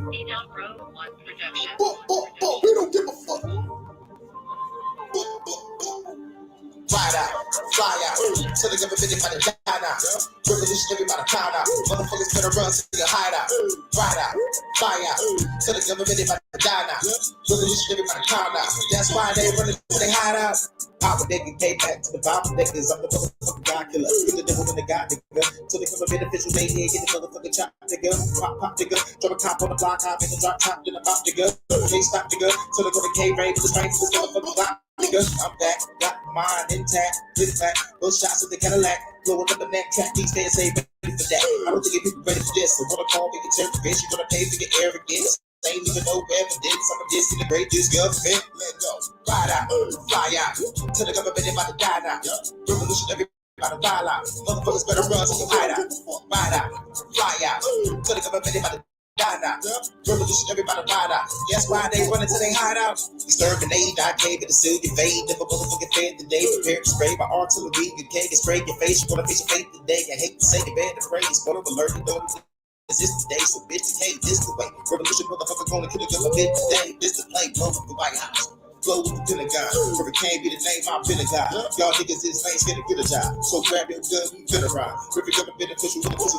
Road One production. We don't give a fuck. Ride out, fly out, till the government about to die now. Revolutionary by the pound out. Motherfuckers better run to your hideout. Ride out, fly out, till the government about to die now. Revolutionary by the pound out. That's why they running to their hideout. Papa nigga came back to the Bible niggas. I'm the motherfucking God killer. Get the devil in the God nigga. Till they come beneficial, they here, get the motherfucking chop nigga. Pop nigga. Drop a cop on the block, hop in the drop top, then a pop nigga. Can't stop nigga. Till they go to K-Ray with the strength to this motherfucking block. Nigga, I'm back, got my mind intact, with back, those shots of the Cadillac, blowing up the neck track, these fans ain't ready for that. I don't think people ready for this, so wanna call me a terrorist, you gonna pay for your arrogance. Ain't even no evidence, I'm a disintegrate this government. Let go, ride out, fly out, till the government about to die now. Revolutionary about to fly out, motherfuckers better run to your hideout. Ride out, fly out, till the government about to die now. Revolutionary about to ride out. That's why they run into they hideout. Exterminate, I came to the seal your fate. Never motherfucking fed today. Prepare to spray my artillery. You can't get spray your face. You wanna face your fate today. I hate to say it, bad to praise. But I'm alert, you know this today, so bitch, you can't this the way. Revolution motherfucker gonna kill a government today. This the play, blow with the White House. Blow with the Pentagon. Never can't be the name, I'm Pentagon. Y'all niggas is ain't scared to get a job. So grab your gun, we finna ride. Every government beneficial with the pussy.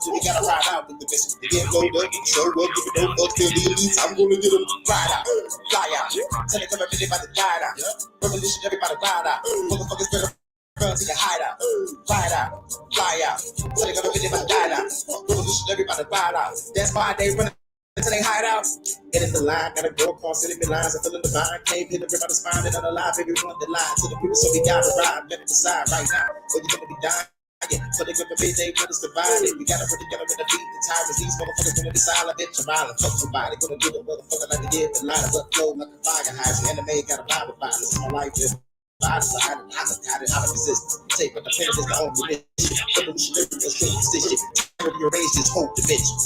So we gotta ride out with the mission. Get loaded up, show up, give it no fuck, kill the elites. I'm gonna get them ride out, fly out. Tell the government they about to die out. Revolution, everybody ride out. Motherfuckers better run to your hideout. Ride out, fly out. Tell the government they about to die out. Revolution, everybody ride out. That's why they run until they hide out. Get in the line, gotta go across enemy lines. I'm feeling divine, can't hit the rip out the spine. And unalive, everyone that lie to the people, so we gotta ride. Let it decide right now, or you're gonna be dying. So they gonna be they put us divided. We gotta put together with the beat the tyrants. These motherfuckers gonna be silent, bitch, violent. Fuck somebody, gonna do the motherfucker like they did the line of upload like a fire hydrant. Anime got a Bible violence. My life is violence. I got it, I'm a resistance. Take what the pen is the only mission. Revolutionary position. Rearrange this whole dimension.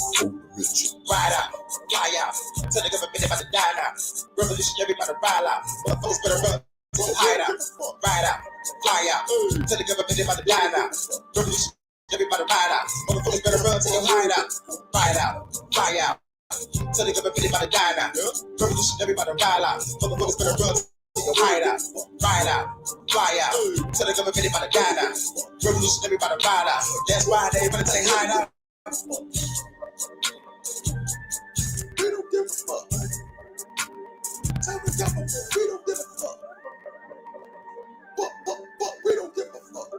Ride out, fly out. Tell the government about to die now. Revolutionary about to ride out. Motherfuckers better run. Hide out, ride out, fly out. Tell the government about to die now. Revolution, everybody ride out. Motherfuckers better run to your hideout. Ride out, fly out. Tell the government about to die now. Revolution, everybody ride out. Motherfuckers better run to your hideout. Ride out, fly out. Tell the government about to die now. Revolution, everybody ride out. That's why they run to their hideout. We don't give a fuck. Tell the government we don't give a fuck. We don't give a fuck.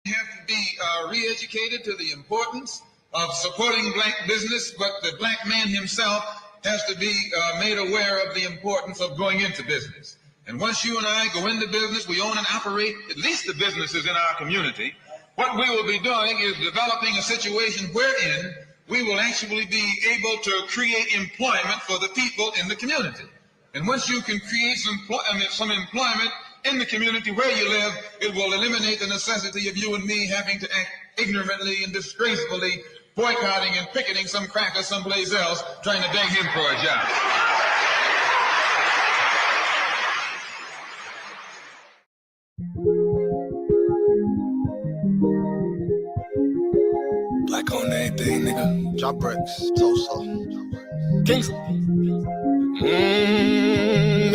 Have to be re-educated to the importance of supporting black business, but the black man himself has to be made aware of the importance of going into business. And once you and I go into business, we own and operate at least the businesses in our community. What we will be doing is developing a situation wherein we will actually be able to create employment for the people in the community. And once you can create some employment in the community where you live, it will eliminate the necessity of you and me having to act ignorantly and disgracefully, boycotting and picketing some cracker someplace else, trying to beg him for a job. Black on everything, nigga. Drop bricks. So. Kingsley.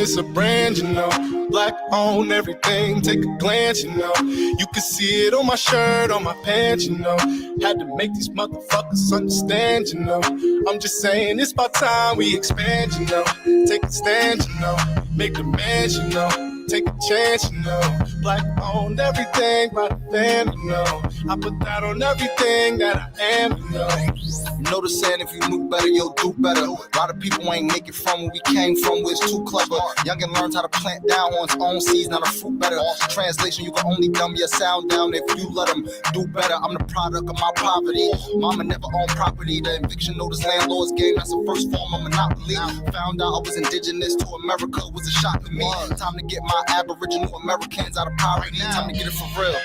It's a brand, you know. Black on everything, take a glance, you know. You can see it on my shirt, on my pants, you know. Had to make these motherfuckers understand, you know. I'm just saying it's about time we expand, you know. Take a stand, you know. Make demands, you know. Take a chance, you know. Black on everything by the fam, you know. I put that on everything that I am, you know. You know the saying, if you knew better, you'll do better. A lot of people ain't make it from where we came from, where it's too clever. Youngin' learns how to plant down on his own seeds, not a fruit better. Translation, you can only dumb your sound down if you let them do better. I'm the product of my poverty. Mama never owned property. The eviction notice landlord's game, that's the first form of monopoly. Found out I was indigenous to America, was a shock to me. Time to get my Aboriginal Americans out of poverty. Time to get it for real.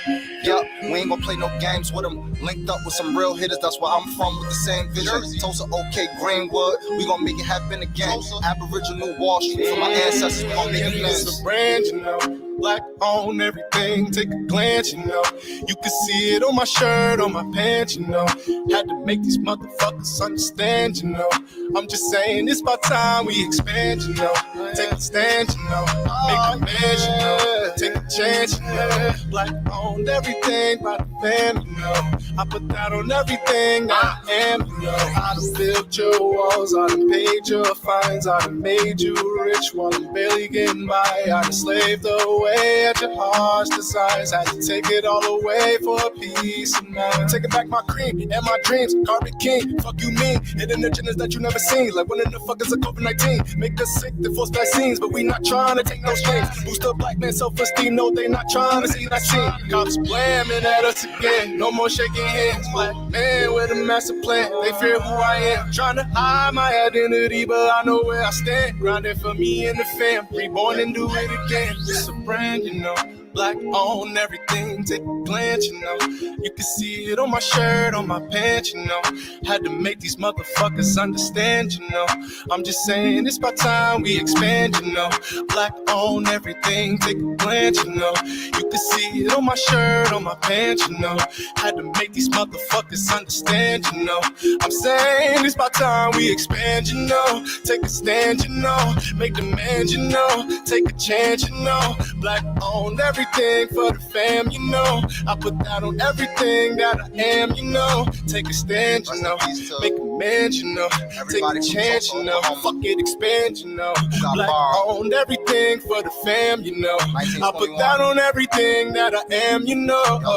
Yup, we ain't gonna play no games with them. Linked up with some real hitters, that's where I'm from, with the same vision. Tulsa, OK, Greenwood, we gonna make it happen again. Aboriginal Wall Street for my ancestors, we gonna make it It's last. a brand, you know. Black on everything, take a glance, you know. You can see it on my shirt, on my pants, you know. Had to make these motherfuckers understand, you know. I'm just saying it's about time we expand, you know. Take a stand, you know. Make a man, you know. Take a chance, you know. Black on everything by the fam, you know. I put that on everything that I am, you know. I done built your walls, I done paid your fines, I done made you rich while I'm barely getting by. I done slaved away at your harsh desires. Had to take it all away for a piece of mind. Taking back my cream and my dreams. Carpet king, fuck you mean. Hidden agendas that you never seen. Like when the fuck is a COVID-19. Make us sick, they force vaccines, but we not trying to take no strings. Boost up black man self-esteem, no, they not trying to see that scene. Cops blaming at us again. No more shaking hands. Black man with a master plan. They fear who I am. Trying to hide my identity, but I know where I stand. Grinding for me and the fam. Reborn and do it again. It's a brand, you know. Black on everything, take a glance, you know. You can see it on my shirt, on my pants, you know. Had to make these motherfuckers understand, you know. I'm just saying it's about time we expand, you know. Black on everything, take a glance, you know. You can see it on my shirt, on my pants, you know. Had to make these motherfuckers understand, you know. I'm saying it's about time we expand, you know. Take a stand, you know. Make demands, you know. Take a chance, you know. Black on everything for the fam, you know. I put that on everything that I am, you know. Take a stand, you know. Make a man, you know. Take a chance, you know. Fuck it, expand, you know. Black on everything for the fam, you know. I put that on everything that I am, you know. My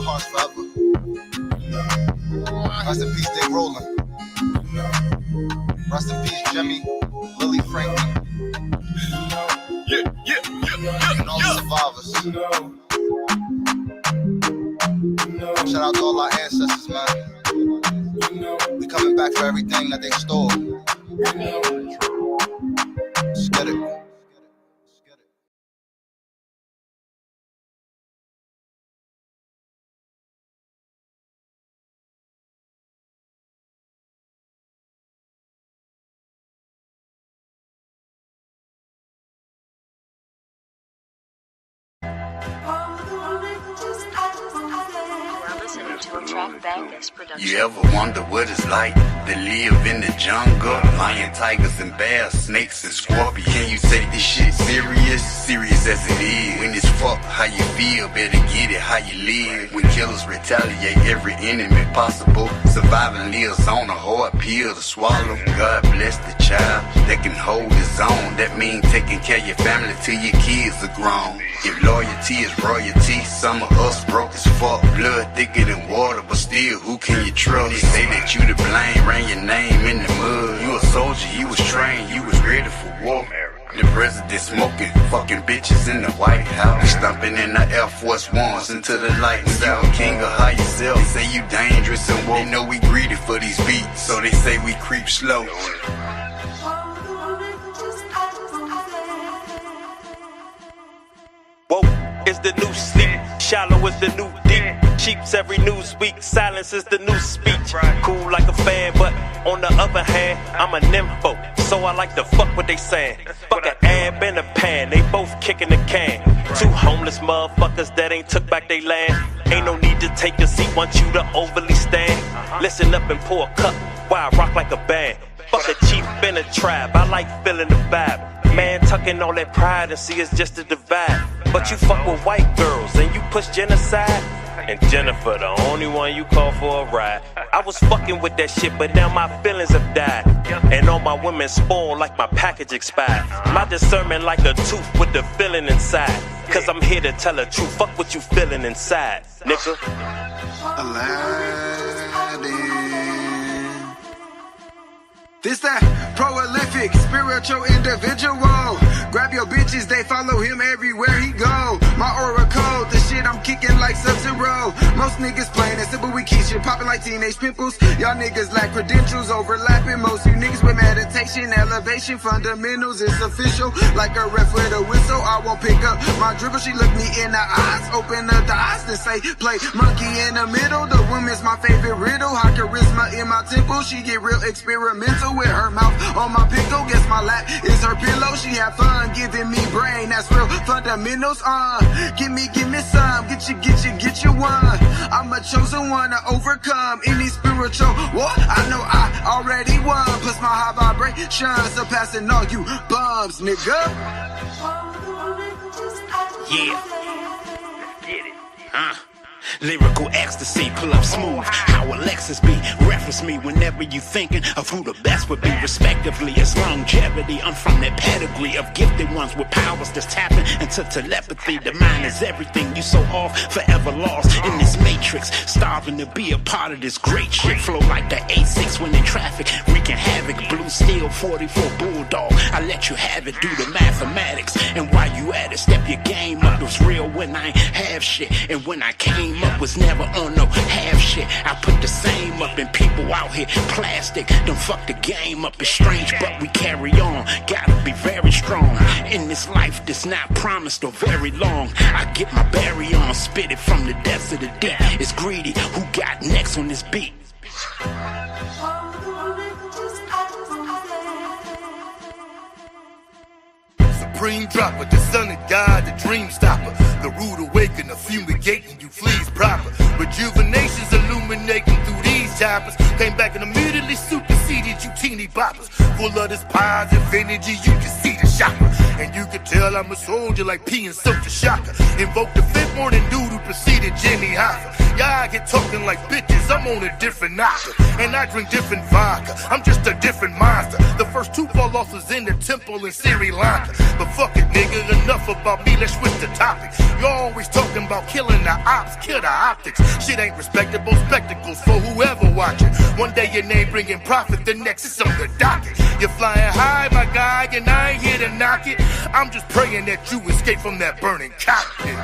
heart's forever. Rest in peace, Dave Roland. Rest in peace, Jimmy, Lily Franklin. And all the survivors. Shout out to all our ancestors, man. We coming back for everything that they stole. Let's get it. You ever wonder what it's like to live in the jungle? Lion, tigers, and bears, snakes, and scorpions. Can you take this shit serious? Serious as it is. When it's fuck how you feel, better get it how you live. When killers retaliate every enemy possible, surviving lives on a hard pill to swallow. God bless the child that can hold his own. That means taking care of your family till your kids are grown. If loyalty is royalty, some of us broke as fuck. Blood thicker than water, but still, who can you trust? They say that you to blame, ran your name in the mud. You a soldier, you was trained, you was ready for war. The president smoking, fucking bitches in the White House. Stomping in the Air Force Ones into the lights out. King of high yourself, they say you dangerous and woke. They know we greedy for these beats, so they say we creep slow. Woke is the new sleep, shallow is the new deep. Cheaps every news week, silence is the new speech. Cool like a fan, but on the other hand, I'm a nympho, so I like to fuck what they saying. Fuck an ab and a pan, they both kicking the can. Two homeless motherfuckers that ain't took back they land. Ain't no need to take a seat, want you to overly stand. Listen up and pour a cup, while I rock like a band. Fuck a chief in a tribe, I like feeling the vibe. Man, tucking all that pride and see it's just a divide. But you fuck with white girls and you push genocide. And Jennifer, the only one you call for a ride. I was fucking with that shit, but now my feelings have died. And all my women spoiled like my package expired. My discernment like a tooth with the feeling inside. Cause I'm here to tell the truth, fuck what you feeling inside, nigga. Aladdin. This that prolific, spiritual individual. Grab your bitches, they follow him everywhere he go. My aura code, the shit I'm kicking like Sub-Zero. Most niggas playing that simple, we keep shit popping like teenage pimples. Y'all niggas lack credentials, overlapping. Most you niggas with meditation, elevation, fundamentals. It's official, like a ref with a whistle. I won't pick up my dribble. She look me in the eyes, open up the eyes and say, play monkey in the middle. The woman's my favorite riddle. High charisma in my temple. She get real experimental with her mouth on my pickle. Guess my lap is her pillow. She have fun giving me brain. That's real fundamentals. Give me some. Get you one. I'm a chosen one to overcome any spiritual war. I know I already won. Plus my high vibration surpassing all you bums, nigga. Yeah. Get it. Lyrical ecstasy, pull up smooth. How Alexis be? Reference me whenever you thinking of who the best would be, respectively. It's longevity. I'm from that pedigree of gifted ones with powers that's tapping into telepathy. The mind is everything. You so off, forever lost in this matrix. Starving to be a part of this great shit. Flow like the A6 when in traffic, wreaking havoc. Blue steel 44 bulldog. I let you have it, do the mathematics. And while you at it, step your game up. It was real when I ain't have shit, and when I came up was never on no half shit. I put the same up, and people out here plastic. Don't fuck the game up. It's strange, but we carry on. Gotta be very strong in this life that's not promised or very long. I get my berry on, spit it from the depths of the deep. It's greedy. Who got next on this beat? Supreme dropper, the son of God, the dream stopper, the rude awakener, fumigating you fleas proper. Rejuvenation's illuminating through these choppers. Came back and immediately superseded you teeny boppers. Full of this positive energy, you can see the shopper. And you can tell I'm a soldier like P and Silk the Shocker. Invoke the fifth morning dude who preceded Jimmy Hoffa. Y'all get talking like bitches, I'm on a different octave. And I drink different vodka, I'm just a different monster. The first two fall off was in the temple in Sri Lanka. But fuck it, nigga, enough about me, let's switch the topic. You're always talking about killing the ops, kill the optics. Shit ain't respectable spectacles for whoever watching. One day your name bringing profit, the next it's on the docket. You're flying high, my guy, and I ain't here to knock it. I'm just praying that you escape from that burning cockpit.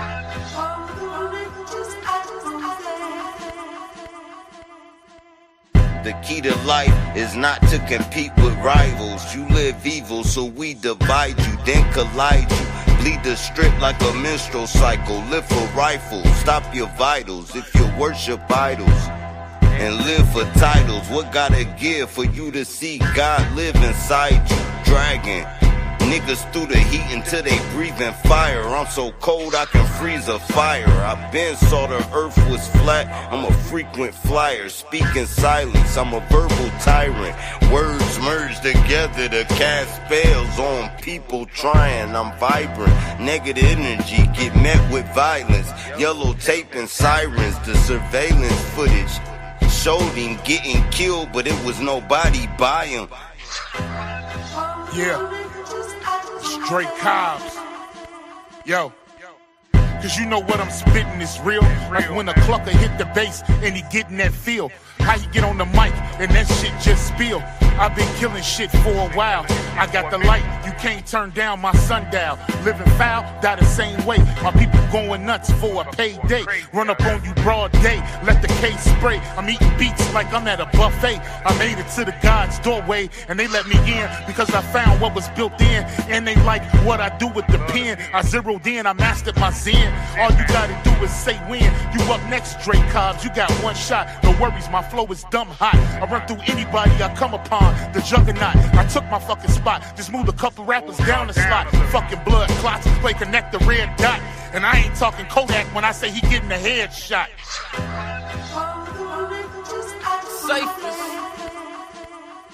The key to life is not to compete with rivals. You live evil, so we divide you, then collide you. Bleed the strip like a menstrual cycle. Live for rifles, stop your vitals if you worship idols. And live for titles. What gotta give for you to see God live inside you? Dragon niggas through the heat until they breathing fire. I'm so cold I can freeze a fire. I been saw the earth was flat. I'm a frequent flyer, speaking silence. I'm a verbal tyrant. Words merge together to cast spells on people trying. I'm vibrant. Negative energy get met with violence. Yellow tape and sirens. The surveillance footage showed him getting killed, but it was nobody by him. Yeah. Straight Cobbs. Yo. Cause you know what I'm spitting is real. Like when a clucker hit the bass and he getting that feel. How you get on the mic and that shit just spill. I've been killing shit for a while. I got the light, you can't turn down my sundial. Living foul, die the same way. My people going nuts for a payday. Run up on you broad day, let the case spray. I'm eating beats like I'm at a buffet. I made it to the God's doorway and they let me in because I found what was built in. And they like what I do with the pen. I zeroed in, I mastered my zen. All you gotta do is say when. You up next, Drake Cobbs, you got one shot. No worries, my flow is dumb hot. I run through anybody I come upon. The juggernaut, I took my fucking spot. Just moved a couple rappers down the slot. Fucking blood clots, play connect the red dot. And I ain't talking Kodak when I say he getting a headshot. Cyphers.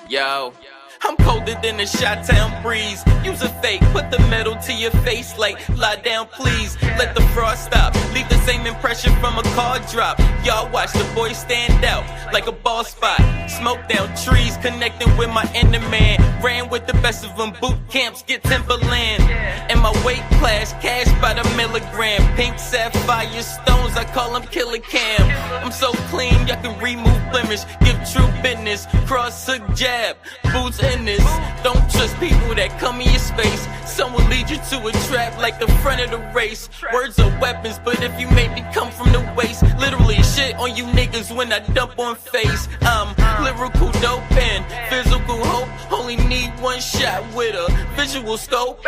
Yo. I'm colder than a Chi-Town breeze. Use a fake, put the metal to your face like, lie down please. Let the frost stop, leave the same impression from a car drop. Y'all watch the boy stand out like a ball spot. Smoke down trees, connecting with my inner man. Ran with the best of them, boot camps, get Timberland. And my weight class, cash by the milligram. Pink sapphire stones, I call them Killer Cam. I'm so clean, y'all can remove blemish. Give true business, cross hook jab. Boots business. Don't trust people that come in your space. Some will lead you to a trap like the front of the race. Words are weapons, but if you make me come from the waist, literally shit on you niggas when I dump on face. I'm lyrical dope and physical hope. Only need one shot with a visual scope.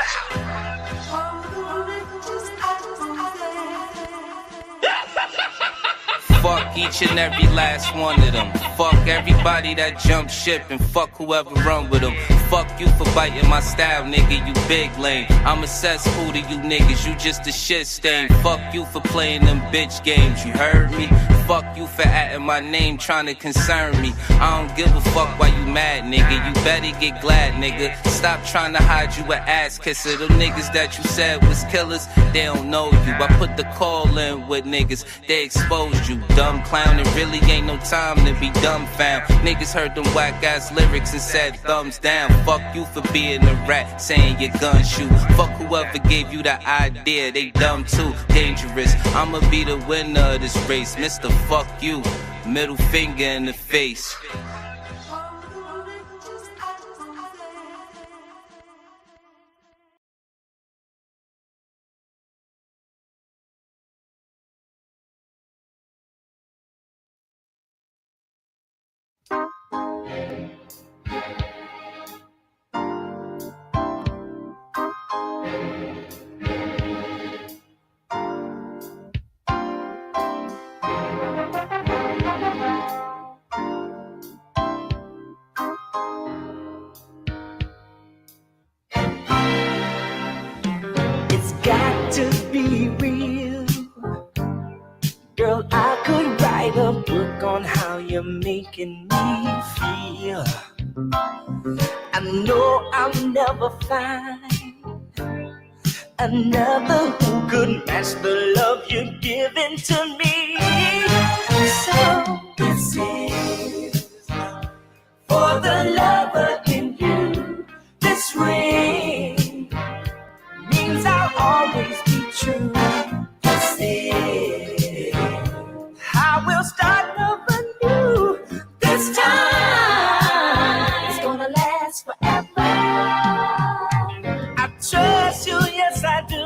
Fuck each and every last one of them. Fuck everybody that jumped ship and fuck whoever run with them. Fuck you for biting my style, nigga, you big lame. I'm a cesspool to you niggas, you just a shit stain. Fuck you for playing them bitch games, you heard me? Fuck you for adding my name, trying to concern me. I don't give a fuck why you mad, nigga. You better get glad, nigga. Stop trying to hide you an ass kisser. Them niggas that you said was killers, they don't know you. I put the call in with niggas, they exposed you. Dumb clown, it really ain't no time to be dumbfound. Niggas heard them whack ass lyrics and said thumbs down. Fuck you for being a rat, saying your gun shoot. Fuck whoever gave you the idea, they dumb too, dangerous. I'ma be the winner of this race, Mr. Fuck you, middle finger in the face. To be real, girl, I could write a book on how you're making me feel. I know I'll never find another who could match the love you're giving to me. So this is for the lover in you. This ring means I'll always be true. This is how we'll start over new. This time it's gonna last forever. I trust you, yes I do.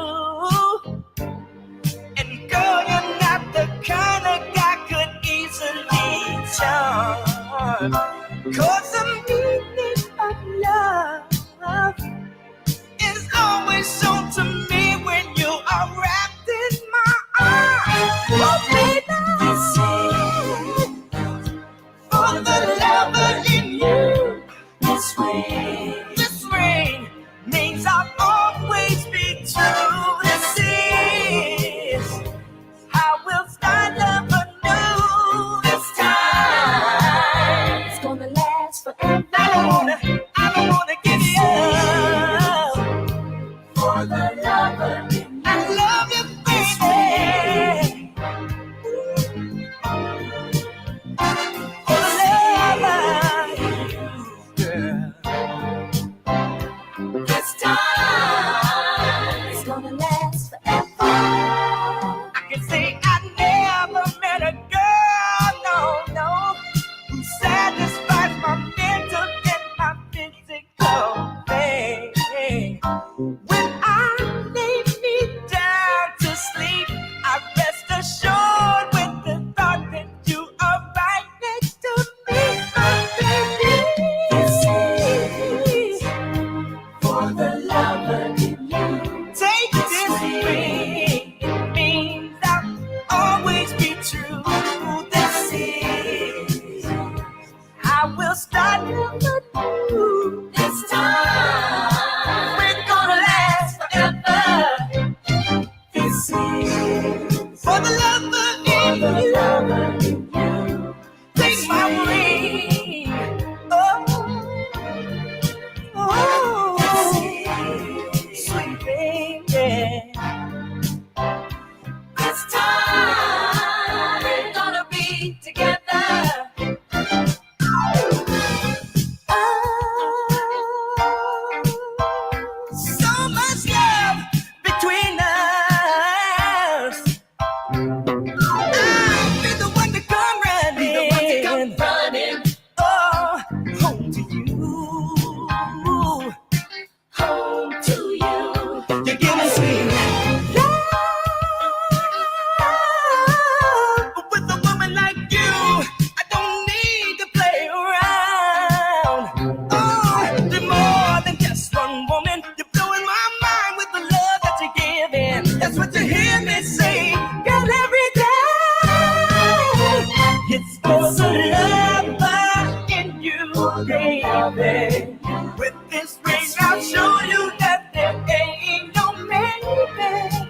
And girl, you're not the kind of guy could easily charm. 'Cause the meaning of love is always shown to me when you are wrapped in my arms. Oh, baby, this is for the lover in you. This ring means I'll always be true. This is how we'll start love anew. This time it's gonna last forever. baby. With this ring, I'll show you that there ain't no maybe.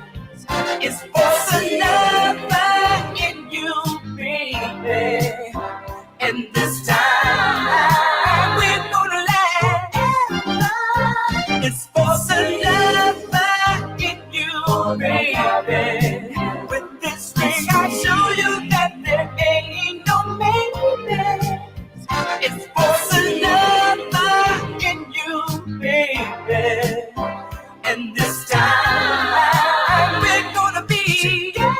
It's for the love in you, baby. And this time we're gonna laugh. It's for the love in you, baby. With this ring, I'll show you that there ain't no maybe. It's for the love in you, baby. And this time we're gonna be together.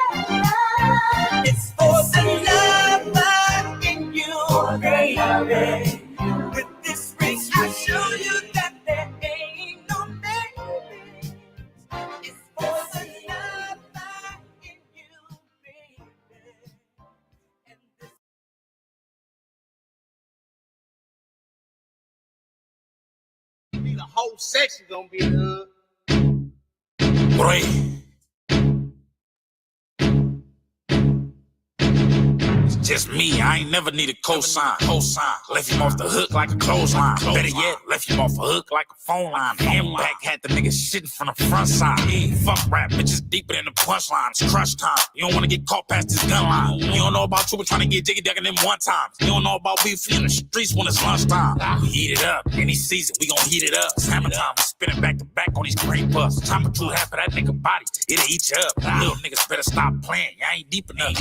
It's for the love in you, baby. With this ring, I show you that there ain't no maybe. It's for the love in you, baby. And this the whole section gonna be in the hood. Just me, I ain't never needed cosign. Left him off the hook like a clothesline. Better yet, left him off a hook like a phone line. Impact had the nigga shitting from the front side. Fuck rap, bitches deeper than the punchline. It's crunch time. You don't wanna get caught past this gun line. You don't know about trouble trying to get jiggy decking them one time. You don't know about beef in the streets when it's lunchtime. We heat it up, any season, we gon' heat it up. It's hammer time, we spinning back to back on these great bucks. Time to chew half of that nigga body, it'll eat you up. Little niggas better stop playing, y'all ain't deep enough.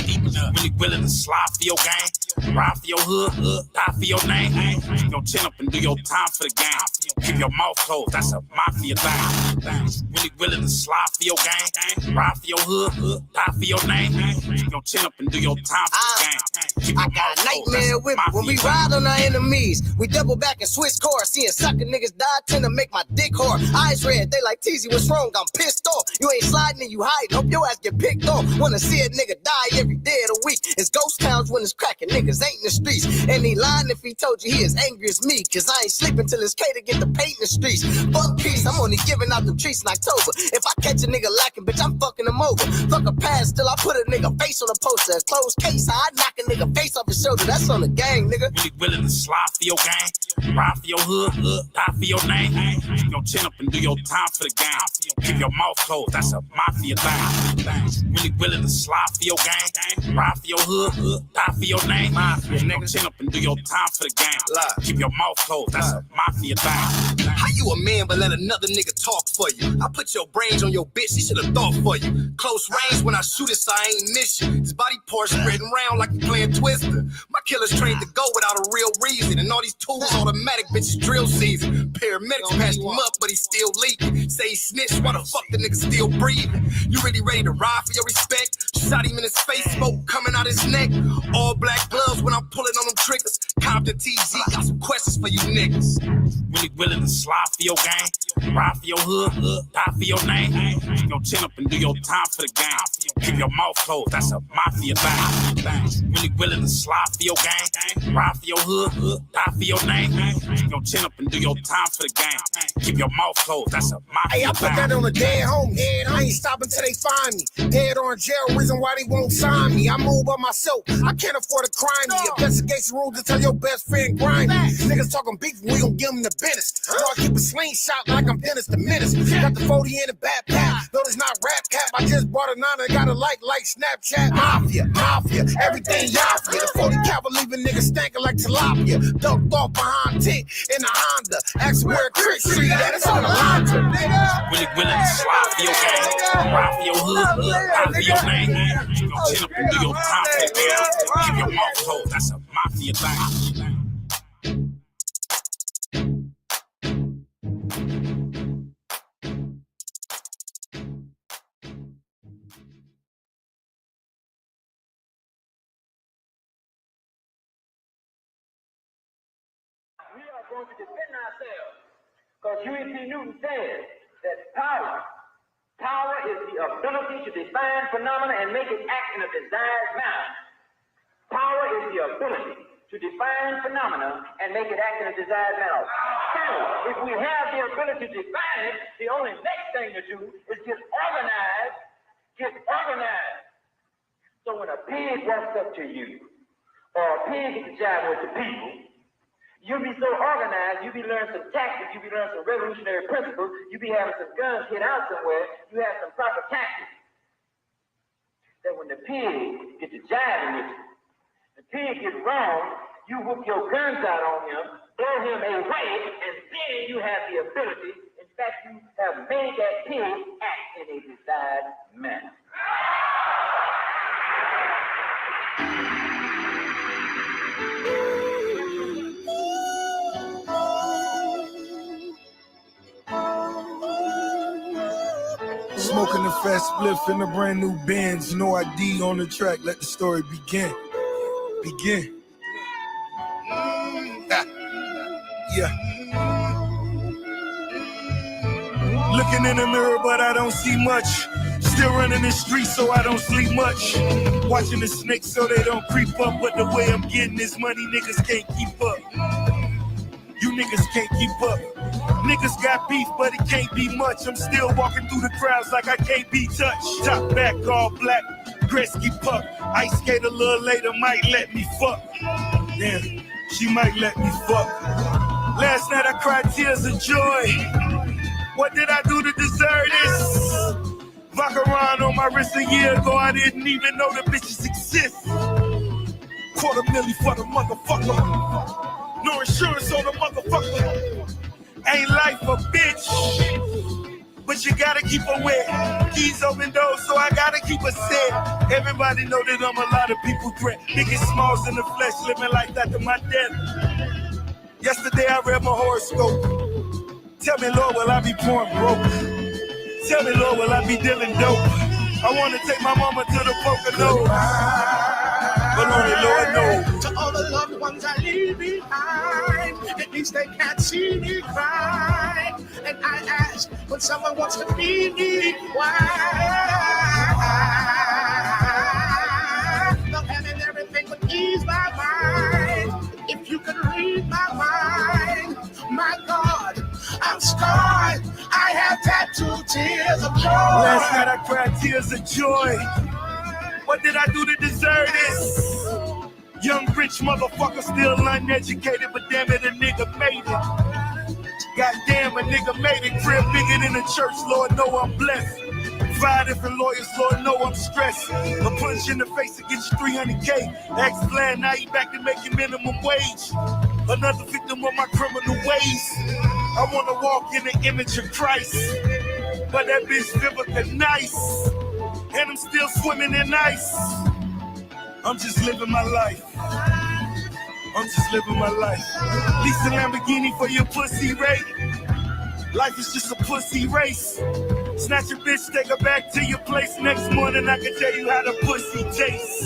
Really willing to slide for your game, ride for your hood, die for your name. Keep your chin up and do your time for the game. Keep your mouth closed, that's a mafia thing. Really willing to slide for your game, ride for your hood, die for your name. Keep your chin up and do your time for the game. I got a nightmare with me. When we ride on our enemies, we double back and switch course. Seeing sucker niggas die tend to make my dick hard. Eyes red, they like Teezy, what's wrong? I'm pissed off. You ain't sliding and you hiding. Hope your ass get picked off. Wanna see a nigga die every day of the week. It's ghost towns when it's cracking. Niggas ain't in the streets. And he lying if he told you he as angry as me. Cause I ain't sleeping till it's K to get the paint in the streets. Fuck peace, I'm only giving out the treats in October. If I catch a nigga lacking, bitch, I'm fucking him over. Fuck a pass till I put a nigga face on a poster. A closed case, how I knock a nigga face off his shoulder. That's on the gang, nigga. Really willing to slide for your gang, ride for your hood, die for your name. Keep your chin up and do your time for the game. Keep your mouth closed, that's a mafia thing. Really willing to slide for your gang, ride for your hood, die for your name. Keep your chin up and do your time for the game. Keep your mouth closed, that's a mafia thing. How you a man but let another nigga talk for you? I put your brains on your bitch, she should've thought for you. Close range when I shoot it so I ain't miss you. His body part spreading round like he playing Twister. My killer's trained to go without a real reason. And all these tools automatic, bitches drill season. Paramedics patched him up but he still leaking. Say he snitched, why the fuck the nigga still breathing? You really ready to ride for your respect? Shot him in his face, smoke coming out his neck. All black gloves when I'm pulling on them triggers. Compton TG, got some questions for you niggas. Really willing to slide for your gang, ride for your hood, die for your name. Keep your chin up and do your time for the game. Keep your mouth closed, that's a mafia thing. Really willing to slide for your gang, ride for your hood, die for your name. Keep your chin up and do your time for the game. Keep your mouth closed, that's a mafia thing. Hey, I put that on a dead homie. I ain't stopping till they find me. Dead or in jail, reason why they won't sign me. I move by myself, I can't afford to crime me. Investigation rules to tell your best friend grind me. Niggas talking beef, we gon' give them the business. So I keep a slingshot like I'm Dennis the Menace. Got the 40 in the backpack, no it's not rap cap. I just bought a 9 and got a like Snapchat. Mafia, everything mafia. The 40 cal leaving niggas stankin' like tilapia. Ducked off behind Tick in a Honda. Ask where Crick Street at, it's on the Lontra. Really willing to slide for your gang, ride for your hood, die for your name. Keep your chin up and do your time for the game. Keep your mouth closed, that's a mafia thing. We are going to defend ourselves because Huey P. Newton says that power is the ability to define phenomena and make it act in a desired manner. Power is the ability to define phenomena and make it act in a desired manner. So, if we have the ability to define it, the only next thing to do is get organized. So when a pig walks up to you, or a pig is a job with the people, You'll be so organized, you'll be learning some tactics, you'll be learning some revolutionary principles, you'll be having some guns hid out somewhere, you have some proper tactics. That when the pig gets to jiving with you, the pig gets wrong, you whip your guns out on him, blow him away, and then you have the ability, in fact, you have made that pig act in a desired manner. Smoking a fat spliff in a brand new Benz, no ID on the track. Let the story begin. Begin. Yeah. Looking in the mirror, but I don't see much. Still running the streets, so I don't sleep much. Watching the snakes so they don't creep up. But the way I'm getting this money, niggas can't keep up. You niggas can't keep up. Niggas got beef, but it can't be much. I'm still walking through the crowds like I can't be touched. Top back, all black, Gretzky puck. Ice skate a little later, might let me fuck. Damn, she might let me fuck. Last night I cried tears of joy. What did I do to deserve this? Vacaron on my wrist a year ago, I didn't even know the bitches exist. $250,000 for the motherfucker. No insurance on the motherfucker. Ain't life a bitch, but you gotta keep her wet. Keys open doors, so I gotta keep her set. Everybody know that I'm a lot of people threat. Biggest smalls in the flesh, living life after my death. Yesterday I read my horoscope. Tell me, Lord, will I be pouring broke? Tell me, Lord, will I be dealing dope? I wanna take my mama to the Poconos, but only Lord knows. To all the loved ones I leave behind, at least they can't see me cry. And I ask when someone wants to be me, why? Not having everything would ease my mind. If you could read my mind, my God, I'm scarred. I have tattooed tears of joy. Last night I cried tears of joy. What did I do to deserve this? Young rich motherfucker, still uneducated, but damn it, a nigga made it. Goddamn, a nigga made it. Crib bigger than the church, Lord know I'm blessed. 5 different lawyers, Lord know I'm stressed. A punch in the face to get you 300K. Ex-plan, now you back to making minimum wage. Another victim of my criminal ways. I wanna walk in the image of Christ, but that bitch Vivica nice, and I'm still swimming in ice. I'm just living my life. I'm just living my life. Lease a Lamborghini for your pussy rate. Life is just a pussy race. Snatch a bitch, take her back to your place. Next morning I can tell you how the pussy tastes.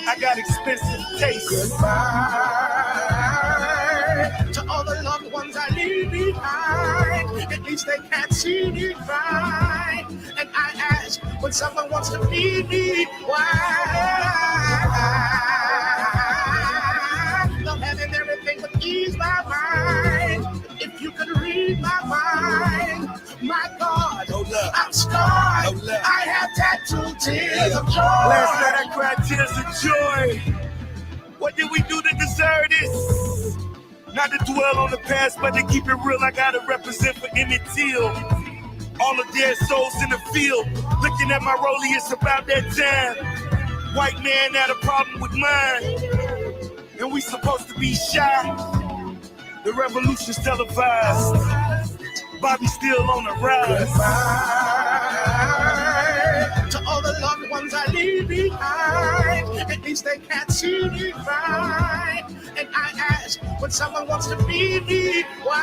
I got expensive taste. Goodbye to all the loved ones I leave behind. At least they can't see me cry. And I ask when someone wants to feed me, why? Not having everything would ease my mind. If you could read my mind, my God, I'm scarred. I have tattooed tears of joy. Last night I cried tears of joy. What did we do to deserve this? Not to dwell on the past, but to keep it real, I gotta represent for Emmett Till. All the dead souls in the field. Looking at my rollie, it's about that time. White man had a problem with mine, and we supposed to be shy. The revolution's televised. Bobby still on the rise. Goodbye to all the loved ones I leave behind. At least they can't see me cry. And I ask when someone wants to feed me, why?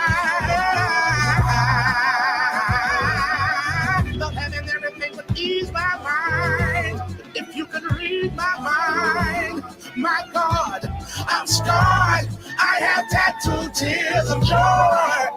Not having everything would ease my mind. If you could read my mind, my God, I'm scarred. I have tattooed tears of joy.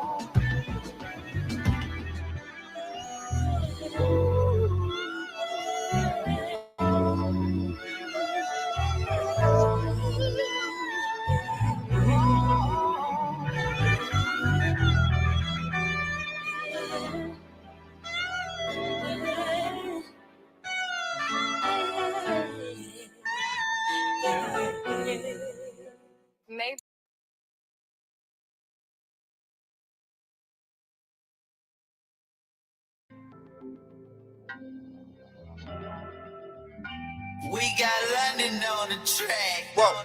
We got London on the track. Whoa.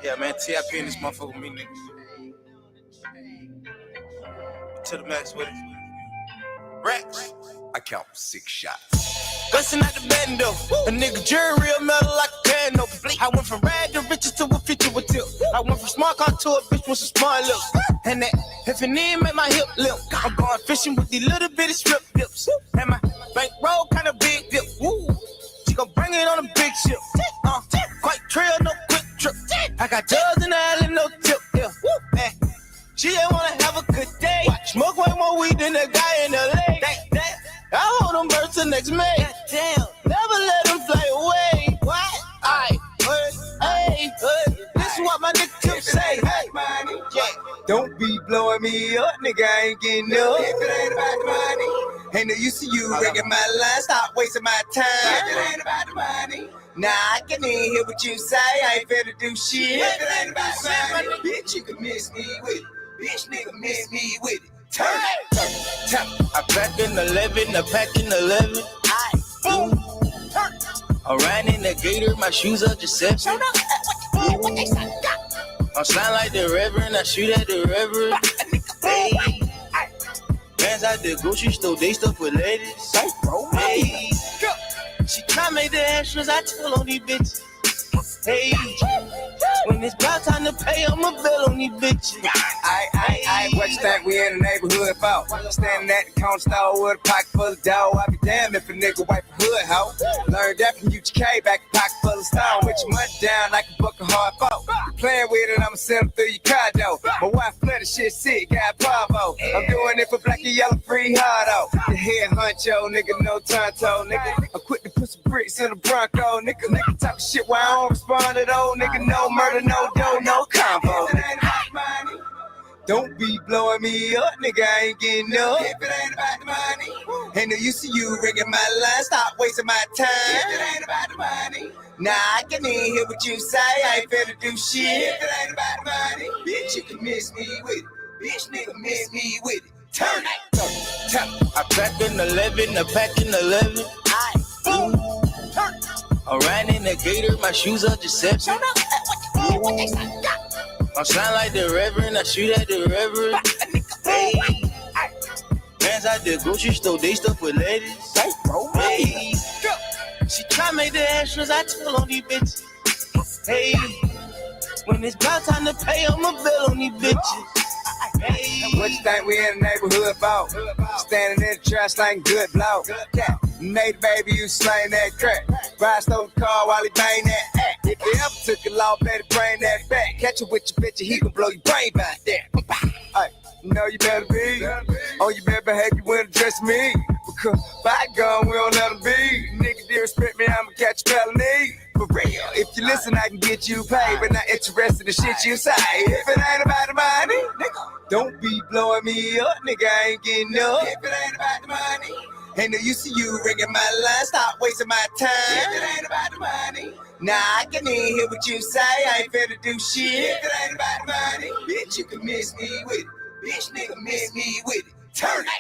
Yeah, man, TIP in this motherfucker with me, niggas. To the max with it. Rex. I count 6 shots. Bustin' at the bando, a nigga jury real metal like a piano. I went from rag to riches to a feature with tip. I went from smart car to a bitch with some smart lips. And that F&E make my hip limp. I'm going fishing with these little bitty strip dips. And my bankroll kinda big dip. Woo, she gon' bring it on a big ship. Quite trail, no quick trip. I got drugs in the alley, no tip. Yeah, man. She ain't wanna have a good day. Smoke way more weed than that guy in LA. I hold them birds till next May. Damn, never let them fly away. What? I heard, hey, this is what my nigga Tip say. Hey, money, yeah. Don't be blowing me up, nigga. I ain't getting up. If it ain't about the money, ain't no use to you ringing my line. Stop wasting my time. If it ain't about the money, nah, I can even hear what you say. I ain't finna do shit. If it ain't about the money, bitch, you can miss me with it. Bitch, nigga, miss me with it. Turn. I pack in 11, I pack in 11. I'm riding in the gator, my shoes are Giuseppe. I'm sliding like the Reverend, I shoot at the Reverend. Hey, man's out the grocery store, they stuff with ladies. Hey, she try to make the extras, I tell on these bitches. Hey, when it's about time to pay, I'ma bill on these bitches. I, what you think we in the neighborhood about? Standing at the counter store with a pocket full of dough. I be damned if a nigga wipe a hood, ho. Learned that from UGK, back a pocket full of stone. With your money down like a buck of hard folk. You playing with it, I'ma send them through your car, though. My wife flooded shit sick, got Bravo. I'm doing it for black and yellow, free hard, oh. The head huncho, nigga, no tonto, nigga. I'm quick to put some bricks in the Bronco, nigga. Nigga talk shit while I don't respond at all, nigga. No murder, no dough, no combo. Don't be blowing me up, nigga, I ain't getting up. If it ain't about the money, ain't no use to you ringing my line. Stop wasting my time. If it ain't about the money, nah, I can even hear what you say. I ain't finna do shit. If it ain't about the money, bitch, you can miss me with it. Bitch, nigga, miss me with it. Turn it. I pack in 11, I pack in 11. I'm riding in the gator, my shoes are Giuseppe. I'm sliding like the Reverend, I shoot at the Reverend. Hey, man's out the grocery store, they stuff with ladies. Hey, she try to make the extras, I tell on these bitches. Hey, when it's about time to pay, I'ma bill on these bitches. Hey, what you think we in the neighborhood about? Standing in the trash like good blow. Nate, baby, you slang that crack. Ride stole the car while he bang that act. If he ever took a law, better bring that back. Catch you with your bitch, he gon' blow your brain back there. Hey, you know you better be. Oh, you better behave, you wouldn't address me. Because by God, we don't let him be. Nigga, disrespect me, I'ma catch a felony. For real, if you listen, I can get you paid, but not interested in shit you say. If it ain't about the money, nigga, don't be blowing me up, nigga, I ain't getting up. If it ain't about the money, ain't no use to you ringing my line. Stop wasting my time. If it ain't about the money, nah, I can even hear what you say. I ain't finna do shit. If it ain't about the money, bitch, you can miss me with it. Bitch, nigga, miss me with it. Turn it.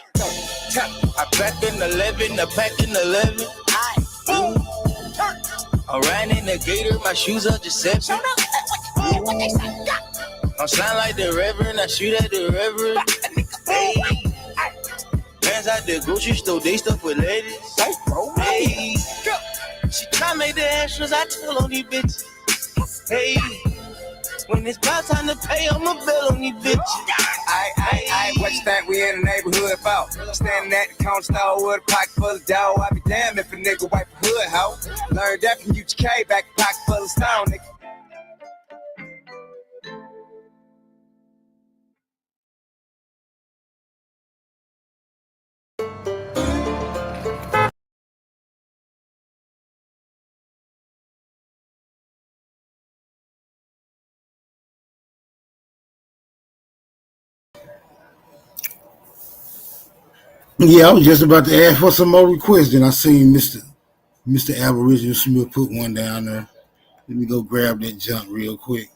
I pack in 11, I pack in 11. I'm riding in the gator, my shoes are Giuseppe. I'm sliding like the Reverend, I shoot at the Reverend. Hey, man's out the grocery store, they stuff with ladies. Hey, she try to make the extras, I tell on these bitches. Hey, when it's about time to pay, I'ma bill on these bitches. I, what you think we in the neighborhood about? Standing at the counter store with a pocket full of dough. I be damned if a nigga wipe a hood, ho. Learned that from UGK, back a pocket full of stone, nigga. Yeah, I was just about to ask for some more requests, and I seen Mr. Aboriginal Smith put one down there. Let me go grab that junk real quick.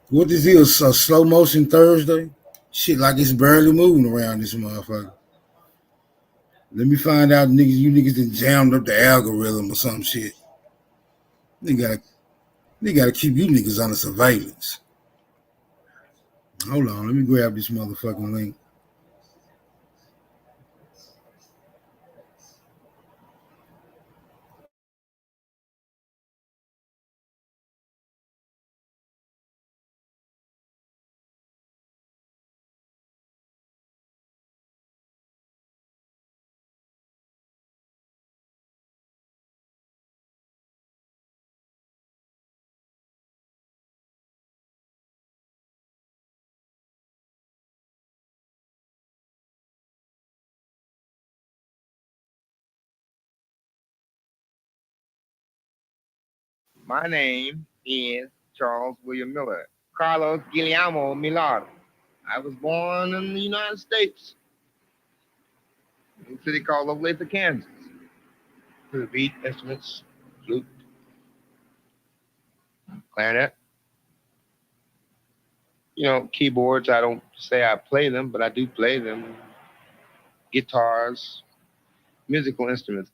What this is, a slow motion Thursday? Shit like it's barely moving around this motherfucker. Let me find out, niggas. You niggas done jammed up the algorithm or some shit. They gotta keep you niggas under surveillance. Hold on, let me grab this motherfucking link. My name is Charles William Miller, Carlos Guillermo Millar. I was born in the United States, in a city called Olathe, Kansas. To the beat instruments, flute, clarinet. You know, keyboards, I don't say I play them, but I do play them. Guitars, musical instruments.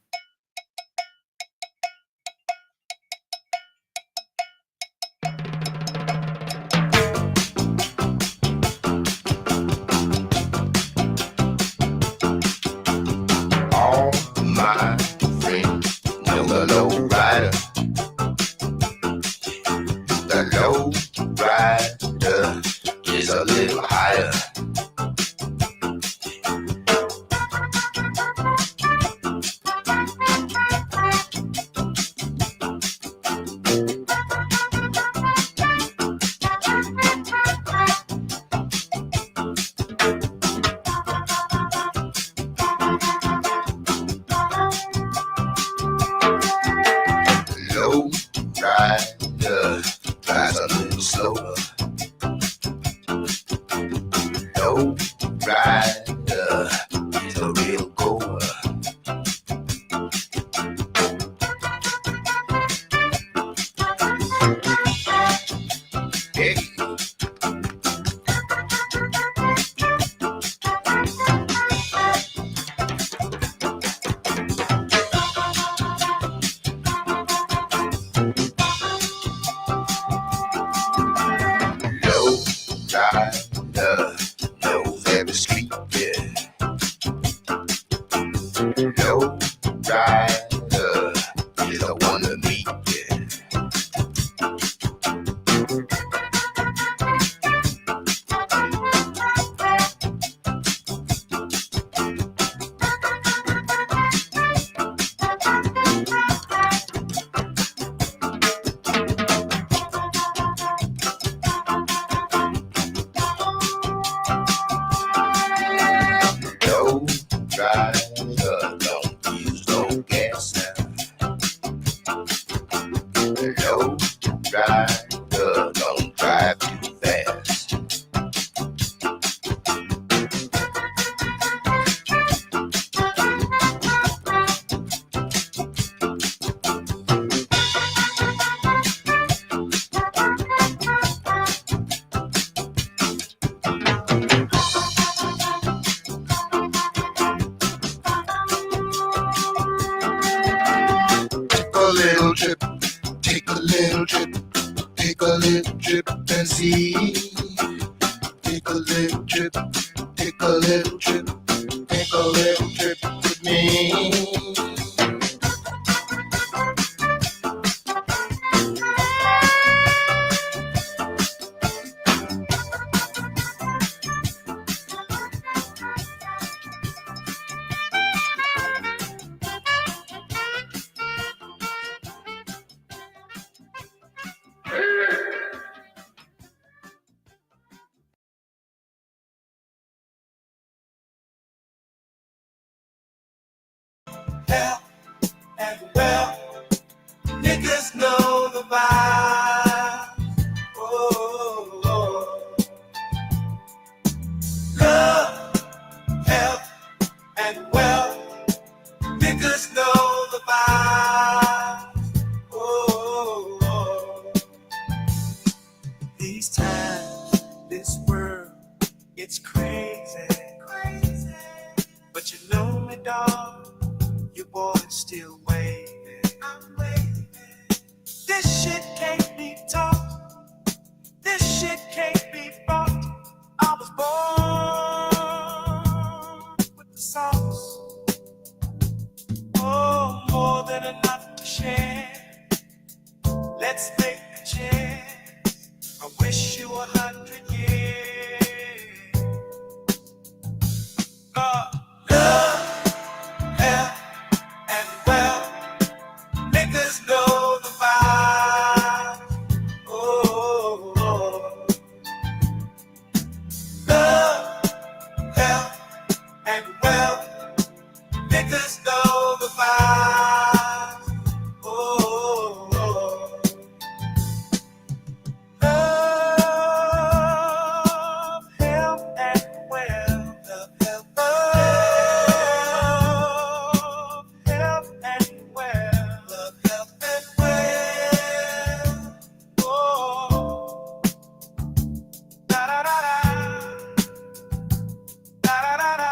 All my friends know the low rider. The low rider is a little higher. Low rider flies a little slower. Low rider is a real goer. Hey. Low rider knows every street, yeah. Low rider is the one to meet, yeah. Low rider don't use no gas now. Low rider don't drive too fast. A little trip, take a little trip, take a little trip and see. Take a little trip, take a little trip, take a little trip with me. And well, niggas know the vibe. Oh, oh. Love, health, and wealth. Niggas know the vibe. Oh, oh. These times, this world, it's crazy. But you know it dog, your boy's still waiting. I'm waiting. This shit can't be taught. This shit can't be bought. I was born with the sauce. Oh, more than enough to share. Let's make a chance. I wish you 100 years. Love, health, and wealth. Niggas know the vibe. Oh, love, health, and wealth. Niggas know the vibe. Oh, love, health, and wealth. Love, health, and wealth. Love, health, and wealth. Oh, da da da da, da da da da.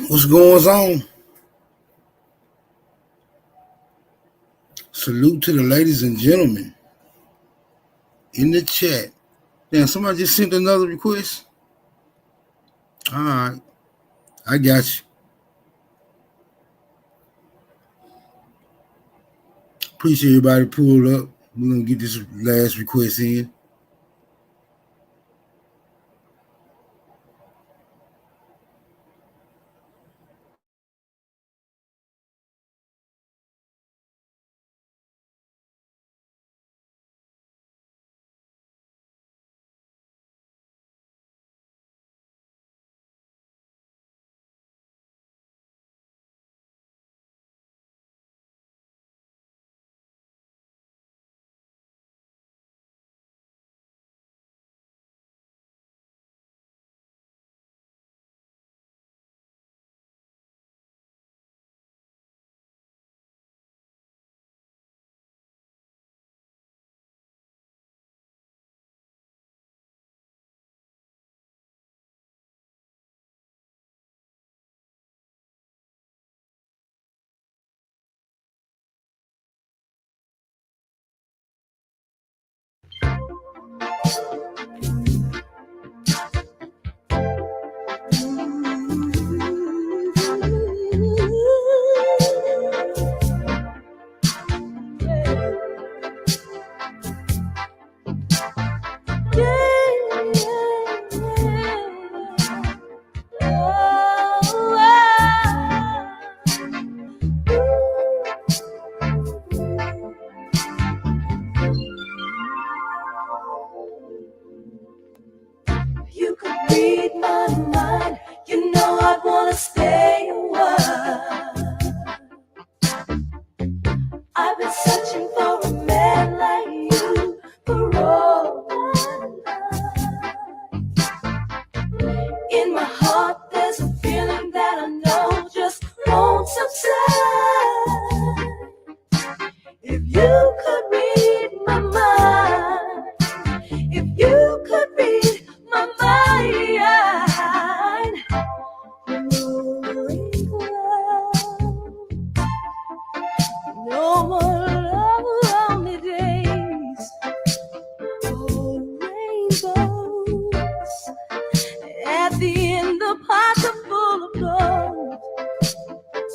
What's going on? Salute to the ladies and gentlemen in the chat. Damn, somebody just sent another request. All right, I got you. Appreciate everybody pulled up. We're gonna get this last request in.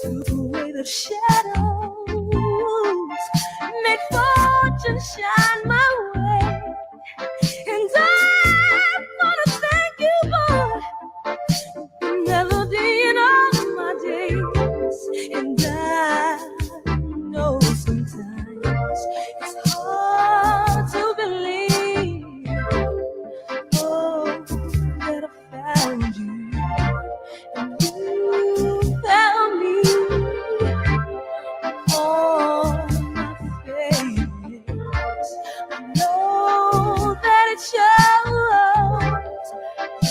took away the shadows, made fortune shine my way. And I wanna thank you, boy, the melody in all my days. And I know sometimes it's hard to believe, oh, that I found you and you found me. All my failures, I know that it shows.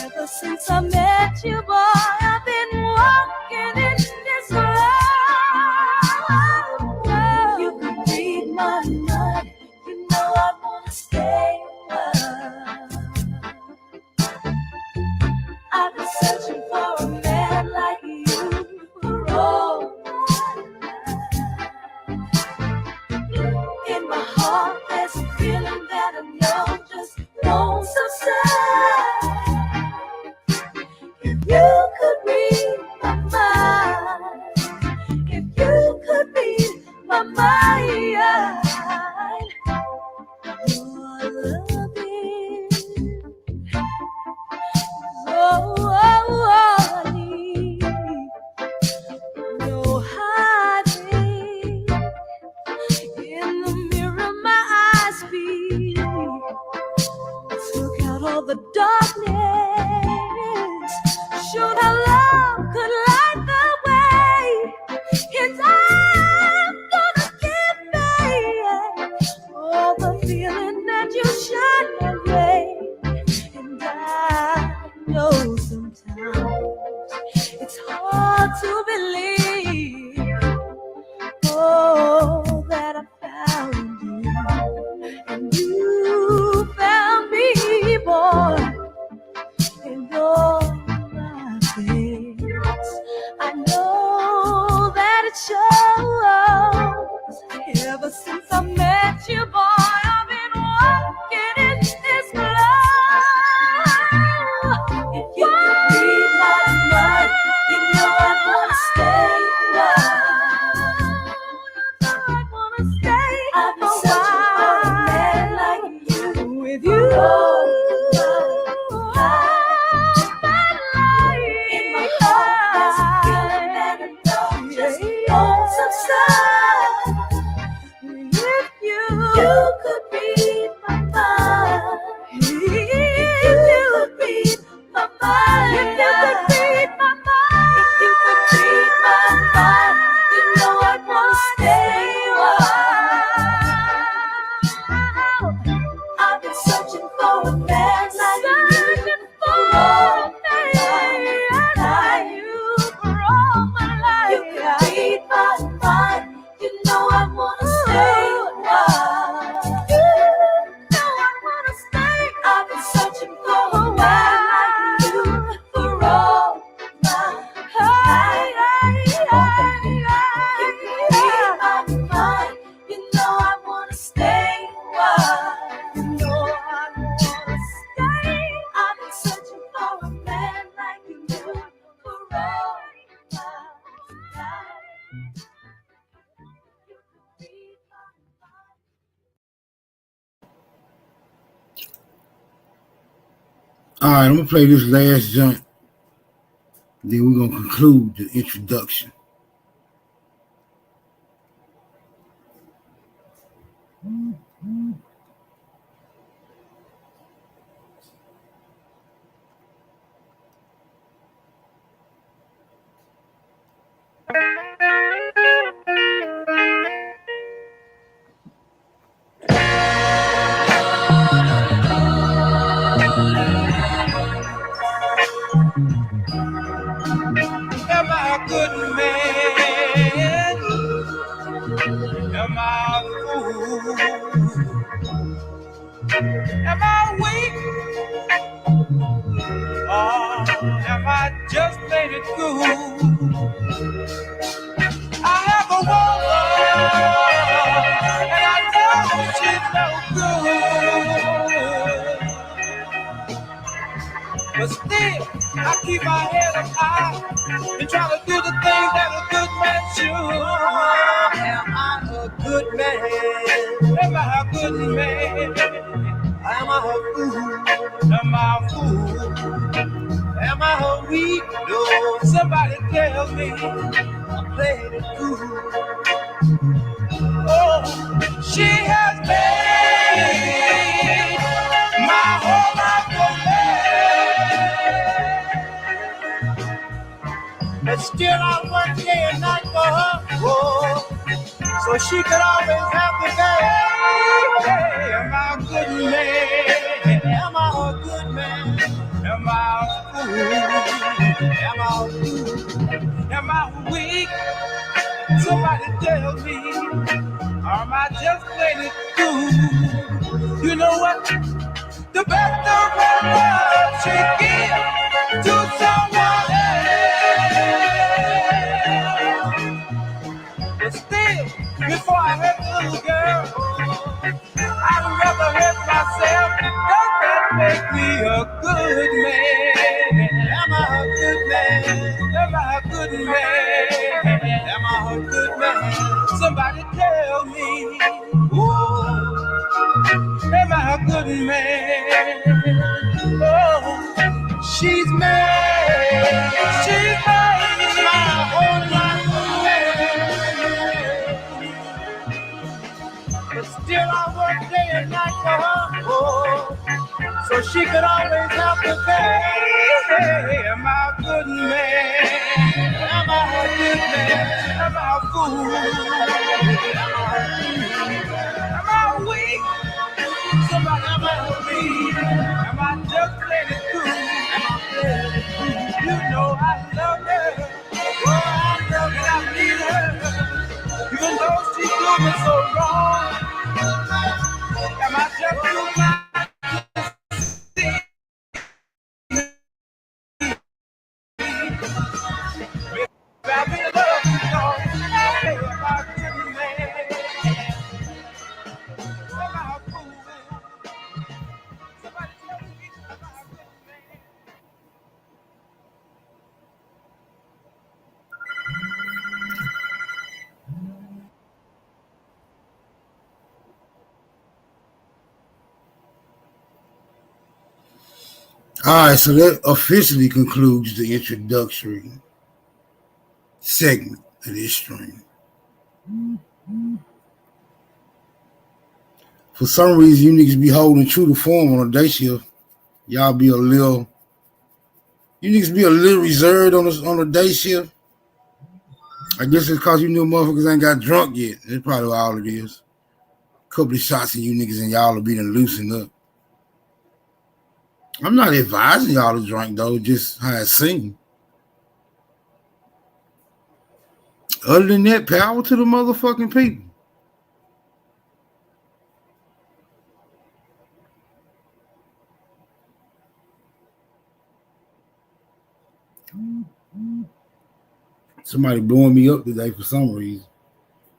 Ever since I met you, boy, I've been walking in this world. You can read my mind, you know I wanna stay. I've been searching for a man like you for all my life. In my heart, there's a feeling that I know just won't subside. If you could read my mind, if you could read my mind, your love is all I need. No hiding. In the mirror, my eyes feel. Took out all the darkness, showed how love could light the way. And I'm gonna give back all the feeling that you shine my way. And I know sometimes it's hard to believe, oh, that I found you and you found me, boy. And all my things, I know that it shows. Ever since I met you, boy, I've been walking in this glow. If you could read my mind, you know I wanna stay. I wanna stay. I've been searching for a man like you, with you. In my heart, there's a feeling that I know just won't subside. If you could read my mind, if you could read my mind, if you could read my mind, if you could read my mind, you know I'd wanna stay. I've been searching for a man like you for all my life. You can read my mind, you know I wanna stay. You know I wanna stay. I've been searching for a man like you for all my life. You can read my mind, you know I wanna stay. You know I wanna stay. I've been searching for a man like you for all my life. All right, I'm gonna play this last joint. Then we're gonna conclude the introduction. Am I a good man? Am I a fool? Am I weak? Or am I just plain it cool? I have a woman, and I know she's no good. But still, I keep my head up high and try to do the things that a good man Somebody tell me I played it cool. Oh, she has made my whole life a mess. But still I work day and night for her. Oh, so she could always have the day. Am I a good man? Am I a good man? Am I a fool? Am I a fool? Am I weak? Somebody tell me. Or am I just playing it cool? You know what? The best of her love she gives to someone else. But still, before I hurt the little girl, I'd rather hurt myself. Does that make me a good man? Am I a good man? Am I a good man? Am I a good man? Somebody tell me. Ooh, am I a good man? Oh, she's made my whole life away. But still I work day and night for her. Oh, so she could always have to pay. Am I a good man? Am I a good man? Am I a fool? Am I weak? Somebody am I weak? Am I just playing it cool? Am I playing it cool? You know I love her. Oh, I love her, I need her. Even though she do me so wrong. Am I just too much? All right, so that officially concludes the introductory segment of this stream. For some reason, you niggas be holding true to form on a day shift. Y'all be a little, you niggas be a little reserved on the day shift. I guess it's because you new motherfuckers ain't got drunk yet. That's probably all it is. A couple of shots of you niggas and y'all will be done loosened up. I'm not advising y'all to drink though, just how it seems. Other than that, power to the motherfucking people. Somebody blowing me up today for some reason.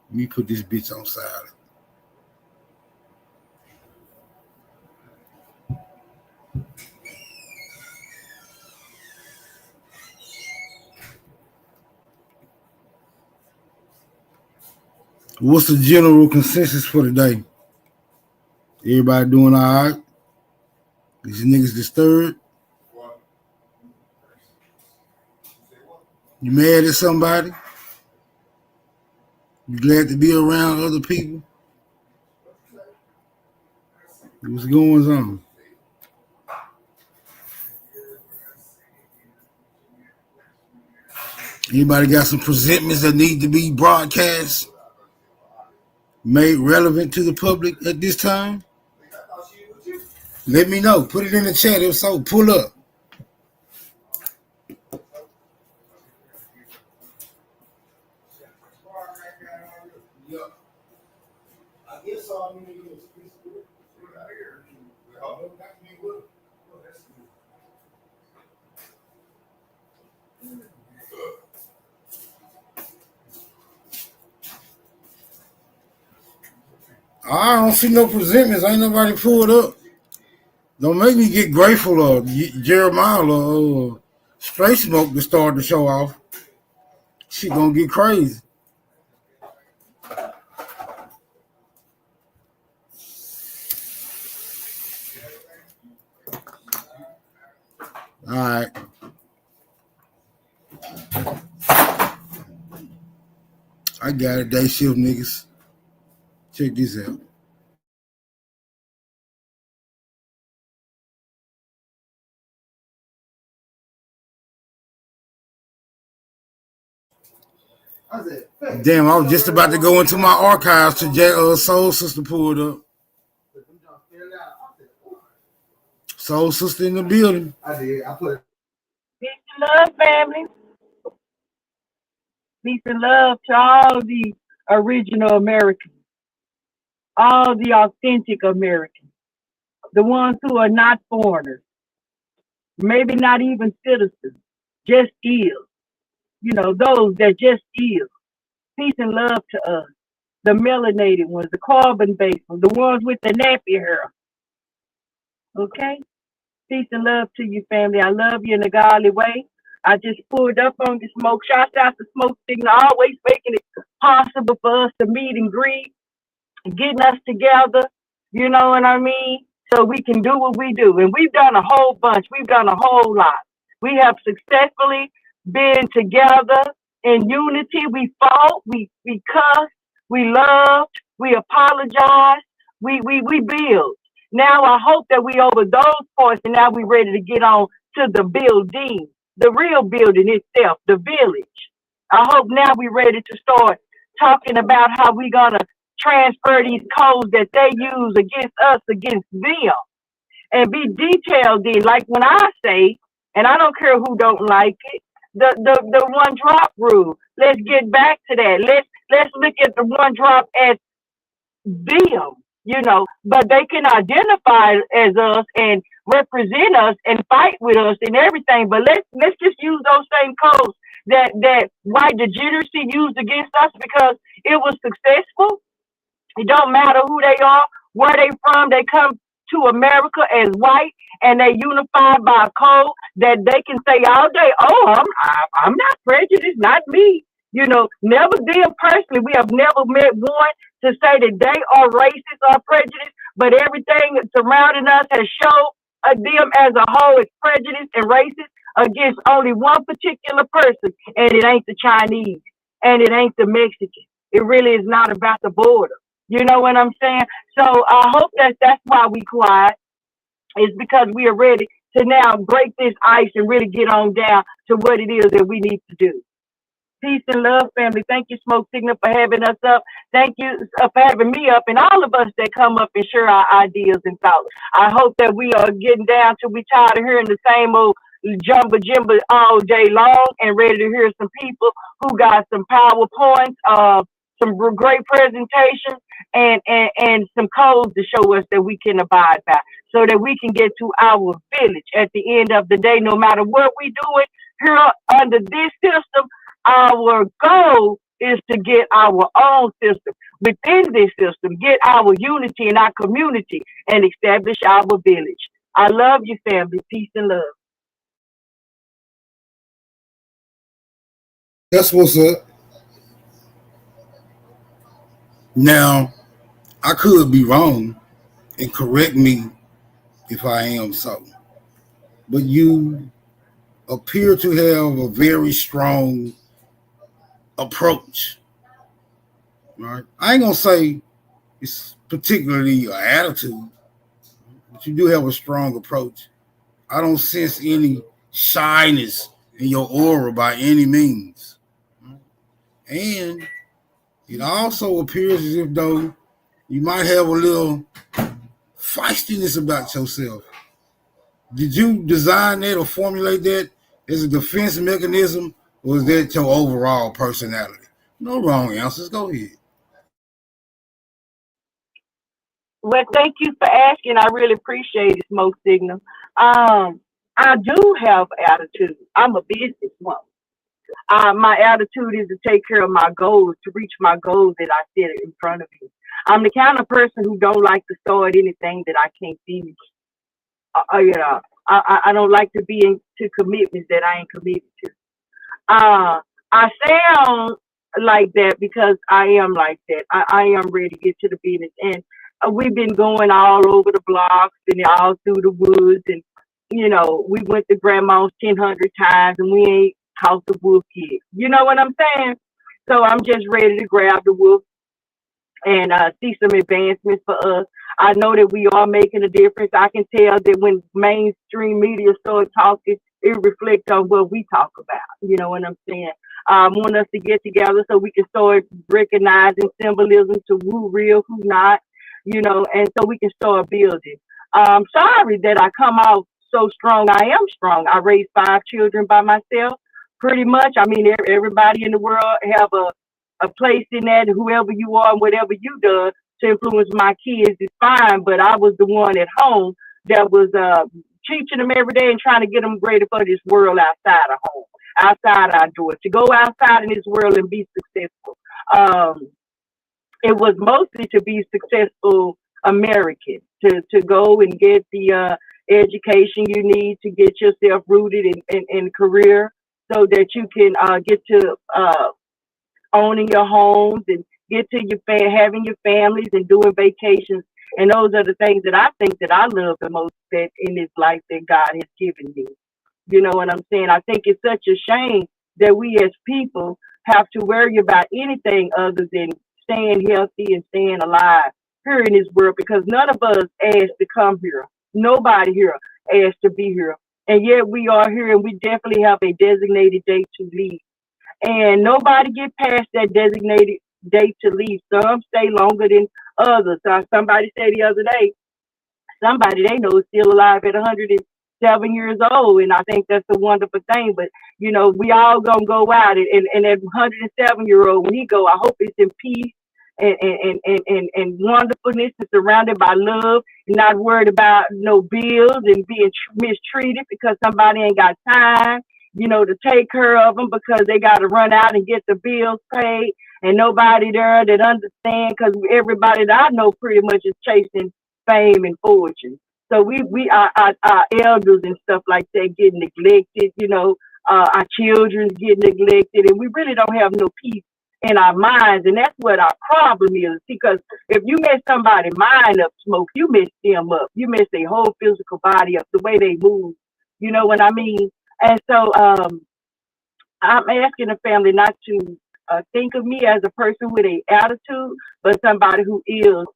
Let me put this bitch on silent. What's the general consensus for today? Everybody doing all right? These niggas disturbed? You mad at somebody? You glad to be around other people? What's going on? Anybody got some presentments that need to be broadcast, made relevant to the public at this time? Let me know. Put it in the chat. If so, pull up. I don't see no presentments. Ain't nobody pulled up. Don't make me get Grateful or Jeremiah or Straight Smoke to start the show off. She gonna get crazy. All right. I got it, day shift niggas. Check this out. Damn, I was just about to go into my archives to Soul Sister pulled up. Soul Sister in the building. I did. I put Peace and love, family. Peace and love to all the original Americans, all the authentic Americans, the ones who are not foreigners, maybe not even citizens, just is. You know, those that just is. Peace and love to us. The melanated ones, the carbon-based ones, the ones with the nappy hair. Okay? Peace and love to you, family. I love you in a godly way. I just pulled up on the smoke. Shout out to Smoke Signal, always making it possible for us to meet and greet, getting us together, you know what I mean? So we can do what we do. And we've done a whole bunch. We've done a whole lot. We have successfully been together in unity. We fought, we cussed, we loved, we apologized, we build. Now I hope that we over those points and now we're ready to get on to the building, the real building itself, the village. I hope now we're ready to start talking about how we're gonna transfer these codes that they use against us, against them, and be detailed in. Like when I say, and I don't care who don't like it, the one drop rule. Let's get back to that. Let's look at the one drop as them, you know, but they can identify as us and represent us and fight with us and everything. But let's just use those same codes that white degeneracy used against us because it was successful. It don't matter who they are, where they from. They come to America as white, and they unified by a code that they can say all day, "Oh, I'm not prejudiced, not me." You know, never them personally. We have never met one to say that they are racist or prejudiced, but everything surrounding us has shown them as a whole is prejudiced and racist against only one particular person, and it ain't the Chinese, and it ain't the Mexican. It really is not about the border. You know what I'm saying? So I hope that's why we quiet, is because we are ready to now break this ice and really get on down to what it is that we need to do. Peace and love, family. Thank you, Smoke Signal, for having us up. Thank you for having me up, and all of us that come up and share our ideas and thoughts. I hope that we are getting down to we tired of hearing the same old jumba jimba all day long and ready to hear some people who got some PowerPoints, some great presentations, and some codes to show us that we can abide by, so that we can get to our village at the end of the day. No matter what we doing here under this system, our goal is to get our own system within this system, get our unity in our community, and establish our village. I love you, family. Peace and love. That's what's up. Now, I could be wrong, and correct me if I am so, but you appear to have a very strong approach, right? I ain't gonna say it's particularly an attitude, but you do have a strong approach. I don't sense any shyness in your aura by any means, and it also appears as if though you might have a little feistiness about yourself. Did you design that or formulate that as a defense mechanism, or is that your overall personality? No wrong answers. Go ahead. Well, thank you for asking. I really appreciate it, Smoke Signal. I do have attitude. I'm a businesswoman. My attitude is to take care of my goals, to reach my goals that I set in front of me. I'm the kind of person who don't like to start anything that I can't finish. I don't like to be into commitments that I ain't committed to. I sound like that because I am like that. I am ready to get to the business, and we've been going all over the blocks and all through the woods, and you know, we went to grandma's 1,000 times, and we ain't caught the wolf yet. You know what I'm saying? So I'm just ready to grab the whoop and see some advancements for us. I know that we are making a difference. I can tell that when mainstream media start talking, it reflects on what we talk about. You know what I'm saying? I want us to get together so we can start recognizing symbolism to who real, who not, you know, and so we can start building. I'm sorry that I come out so strong. I am strong. I raised 5 children by myself, pretty much. I mean, everybody in the world have a place in that. Whoever you are and whatever you done to influence my kids is fine. But I was the one at home that was teaching them every day and trying to get them ready for this world outside of home, outside our doors, to go outside in this world and be successful. It was mostly to be successful American, to go and get the education you need to get yourself rooted in career so that you can get to owning your homes and get to your having your families and doing vacations. And those are the things that I think that I love the most that in this life that God has given me. You know what I'm saying? I think it's such a shame that we as people have to worry about anything other than staying healthy and staying alive here in this world, because none of us asked to come here. Nobody here asked to be here. And yet we are here, and we definitely have a designated date to leave. And nobody get past that designated date to leave. Some stay longer than others. Somebody said the other day, somebody they know is still alive at 107 years old, and I think that's a wonderful thing. But you know, we all gonna go out, and that 107-year-old, when he go, I hope it's in peace and wonderfulness, and surrounded by love, and not worried about no bills and being mistreated because somebody ain't got time, you know, to take care of them because they got to run out and get the bills paid, and nobody there that understand, because everybody that I know pretty much is chasing fame and fortune. So our elders and stuff like that get neglected, you know, our children get neglected, and we really don't have no peace in our minds, and that's what our problem is. Because if you mess somebody's mind up, Smoke, you mess them up. You mess their whole physical body up, the way they move. You know what I mean? And so I'm asking the family not to think of me as a person with an attitude, but somebody who is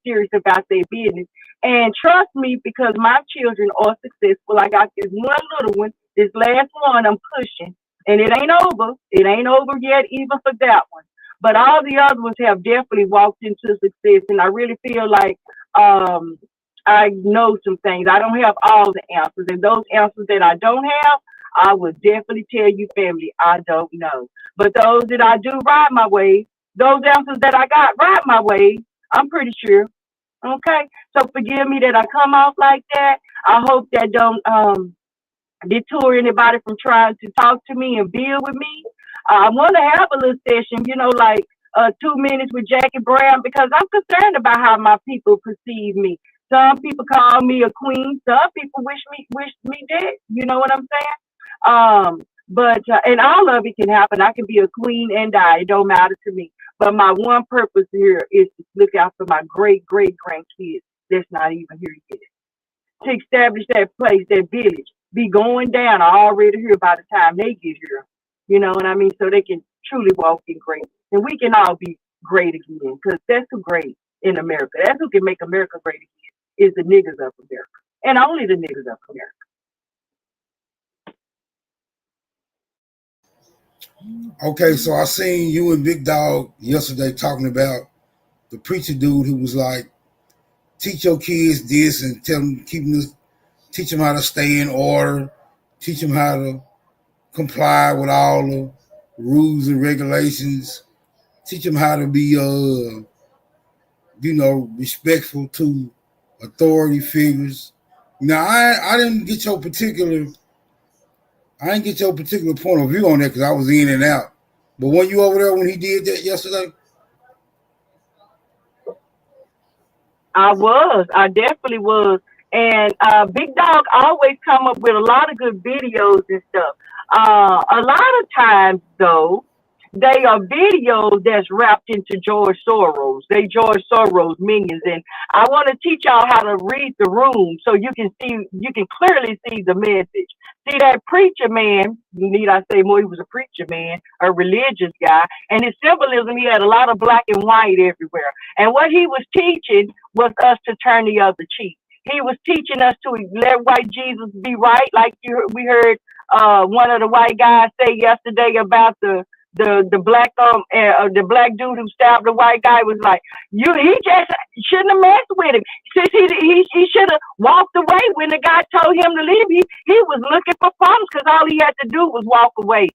serious about their business. And trust me, because my children are successful. I got this one little one, this last one I'm pushing, and it ain't over. It ain't over yet, even for that one. But all the other ones have definitely walked into success, and I really feel like I know some things. I don't have all the answers, and those answers that I don't have, I would definitely tell you, family, I don't know. But those that I do ride my way, those answers that I got ride my way, I'm pretty sure. Okay? So forgive me that I come off like that. I hope that don't detour anybody from trying to talk to me and build with me. I want to have a little session, you know, like 2 minutes with Jackie Brown, because I'm concerned about how my people perceive me. Some people call me a queen. Some people wish me dead. You know what I'm saying? But and all of it can happen. I can be a queen and die. It don't matter to me. But my one purpose here is to look out for my great grandkids that's not even here yet. To establish that place, that village, be going down already here by the time they get here. You know what I mean? So they can truly walk in greatness. And we can all be great again, because that's who great in America. That's who can make America great again, is the niggas of America. And only the niggas of America. Okay, so I seen you and Big Dog yesterday talking about the preacher dude who was like, teach your kids this and teach them how to stay in order, teach them how to comply with all the rules and regulations, teach them how to be, respectful to authority figures. Now, I didn't get your particular point of view on that because I was in and out. But when you over there when he did that yesterday? I definitely was. And Big Dog always come up with a lot of good videos and stuff. A lot of times, though, They are videos that's wrapped into George Soros. They George Soros minions, and I want to teach y'all how to read the room so you can clearly see the message. See that preacher man? Need I say more? He was a preacher man, a religious guy, and his symbolism. He had a lot of black and white everywhere, and what he was teaching was us to turn the other cheek. He was teaching us to let white Jesus be right, like we heard one of the white guys say yesterday about the black the black dude who stabbed the white guy. Was like, he just shouldn't have messed with him. Since he should have walked away when the guy told him to leave. He was looking for problems because all he had to do was walk away.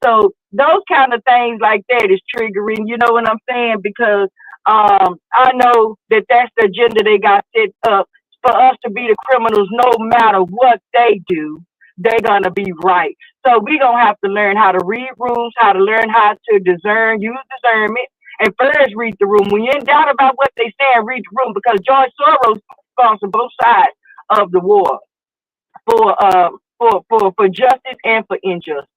So those kind of things like that is triggering. You know what I'm saying? Because I know that that's the agenda they got set up for us to be the criminals. No matter what they do, they're gonna be right. So we gonna have to learn how to read rules, how to learn how to discern, use discernment, and first read the room. When you're in doubt about what they say, read the room, because George Soros sponsors both sides of the war for justice and for injustice.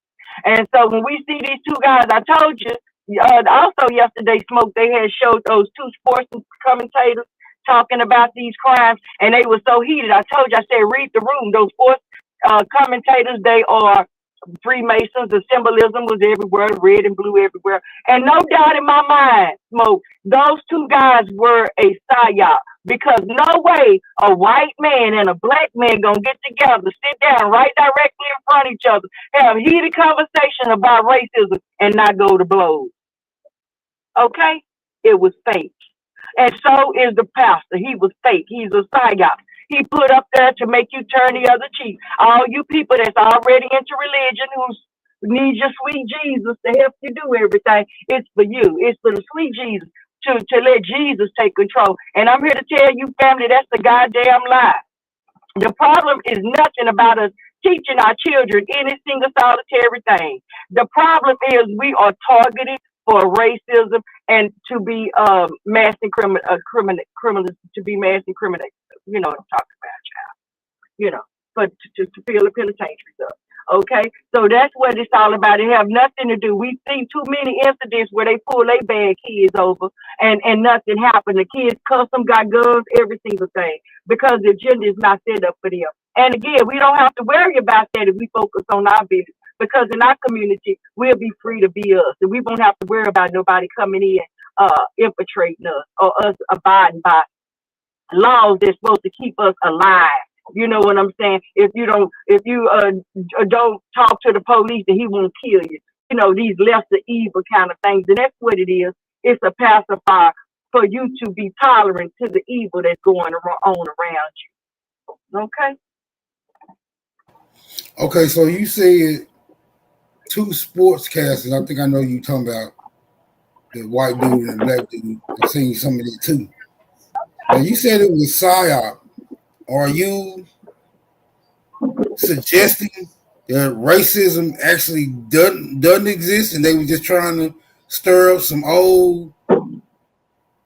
And so when we see these two guys, I told you also yesterday, Smoke, they had showed those two sports commentators talking about these crimes, and they were so heated. I told you, I said, read the room. Those sports commentators, they are Freemasons. The symbolism was everywhere, red and blue everywhere. And no doubt in my mind, Smoke, those two guys were a psyop, because no way a white man and a black man gonna get together, sit down right directly in front of each other, have a heated conversation about racism and not go to blows. Okay? It was fake. And so is the pastor. He was fake. He's a psyop. He put up there to make you turn the other cheek. All you people that's already into religion who need your sweet Jesus to help you do everything, it's for you. It's for the sweet Jesus to let Jesus take control. And I'm here to tell you, family, that's the goddamn lie. The problem is nothing about us teaching our children any single solitary thing. The problem is we are targeted for racism and to be mass incriminated, to be mass incriminated. You know what I'm talking about, child. You know, but to fill the penitentiary up. Okay, so that's what it's all about. It have nothing to do. We've seen too many incidents where they pull their bad kids over and nothing happened. The kids cuss them, got guns, every single thing, because the agenda is not set up for them. And again, we don't have to worry about that if we focus on our business, because in our community, we'll be free to be us. And we won't have to worry about nobody coming in, infiltrating us or us abiding by laws that's supposed to keep us alive. You know what I'm saying? If you don't talk to the police, then he won't kill you. You know, these lesser evil kind of things. And that's what it is. It's a pacifier for you to be tolerant to the evil that's going on around you. Okay? Okay, so you said two sportscasters. I think I know you talking about the white dude and the black dude. I've seen some of it too. Now you said it was psyop. Are you suggesting that racism actually doesn't exist and they were just trying to stir up some old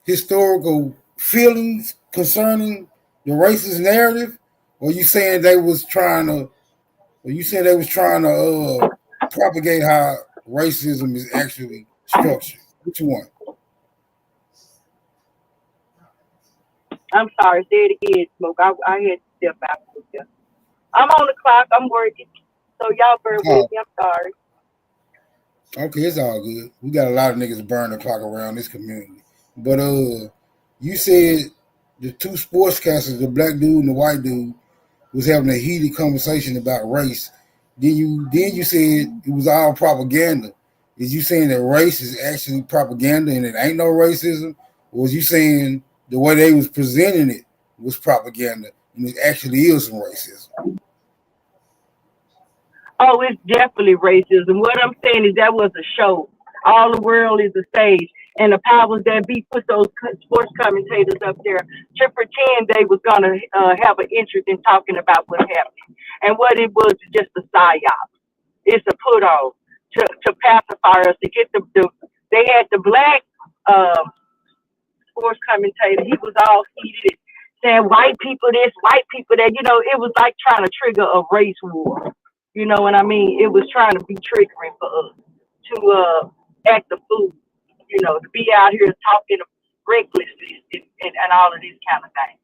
historical feelings concerning the racist narrative? Or you saying they was trying to propagate how racism is actually structured? Which one? I'm sorry, say it again, Smoke. I had to step out. I'm on the clock. I'm working. So y'all bear with me. I'm sorry. Okay, it's all good. We got a lot of niggas burn the clock around this community. But you said the two sportscasters, the black dude and the white dude, was having a heated conversation about race. Then you said it was all propaganda. Is you saying that race is actually propaganda and it ain't no racism? Or was you saying the way they was presenting it was propaganda and it actually is some racism? Oh, it's definitely racism. What I'm saying is that was a show. All the world is a stage. And the powers that be put those sports commentators up there to pretend they was going to have an interest in talking about what's happening. And what it was just a psyop. It's a put on to pacify us, to get they had the black sports commentator. He was all heated, saying white people this, white people that. You know, it was like trying to trigger a race war. You know what I mean? It was trying to be triggering for us act a fool, to be out here talking recklessly and all of these kind of things.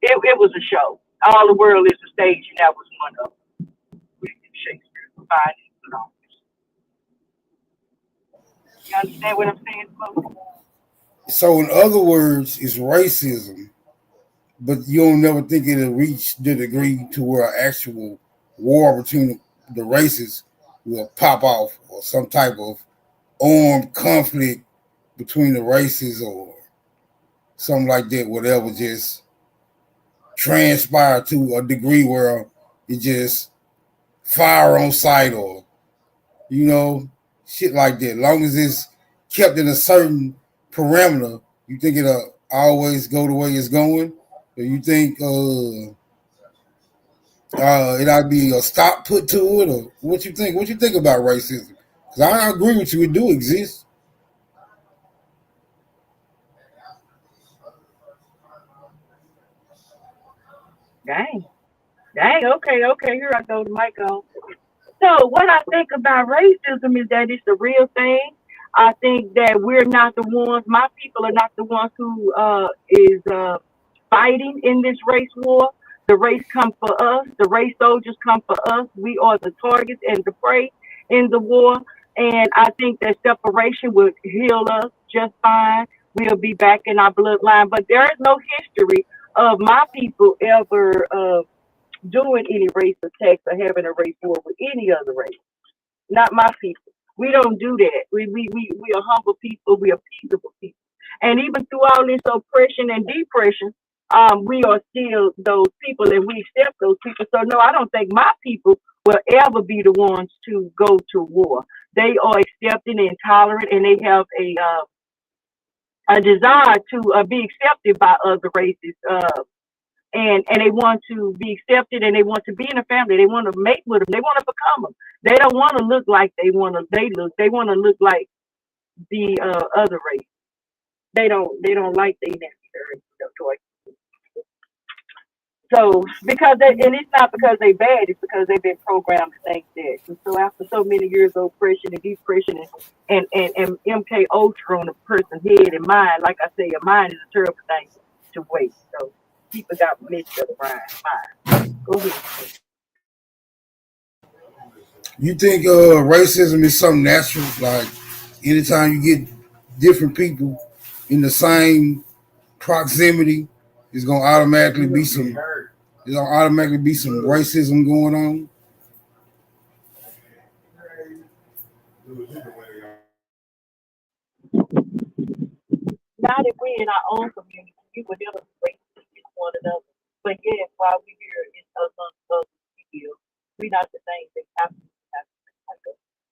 It was a show. All the world is a stage, and that was one of them. Shakespeare provided it all. You understand what I'm saying, Smoke? So in other words, it's racism, but you don't never think it'll reach the degree to where an actual war between the races will pop off, or some type of armed conflict between the races or something like that, whatever, just transpire to a degree where it just fire on sight or, shit like that. As long as it's kept in a certain parameter, you think it'll always go the way it's going? Or you think it ought to be a stop put to it? Or what you think? What you think about racism? Because I agree with you, it do exist. Dang, okay, here I go, the mic on. So what I think about racism is that it's a real thing. I think that we're not the ones, my people are not the ones who is fighting in this race war. The race come for us. The race soldiers come for us. We are the targets and the prey in the war. And I think that separation would heal us just fine. We'll be back in our bloodline. But there is no history of my people ever doing any race attacks or having a race war with any other race. Not my people. We don't do that. We are humble people. We are peaceable people. And even through all this oppression and depression, we are still those people, and we accept those people. So no, I don't think my people will ever be the ones to go to war. They are accepting and tolerant, and they have a desire to be accepted by other races. And they want to be accepted, and they want to be in a family. They want to mate with them. They want to become them. They don't want to look like they want to look like the other race. They don't like the necessary choice. So because and it's not because they're bad, it's because they've been programmed to think that. And so after so many years of oppression and depression and MK Ultra on a person's head and mind, like I say, a mind is a terrible thing to waste. So people got mixed up mind. Go ahead. You think racism is something natural? Like anytime you get different people in the same proximity, it's gonna automatically be some racism going on. Not if we're in our own community, we would never break one another. But yeah, while we here in us we're not the same thing.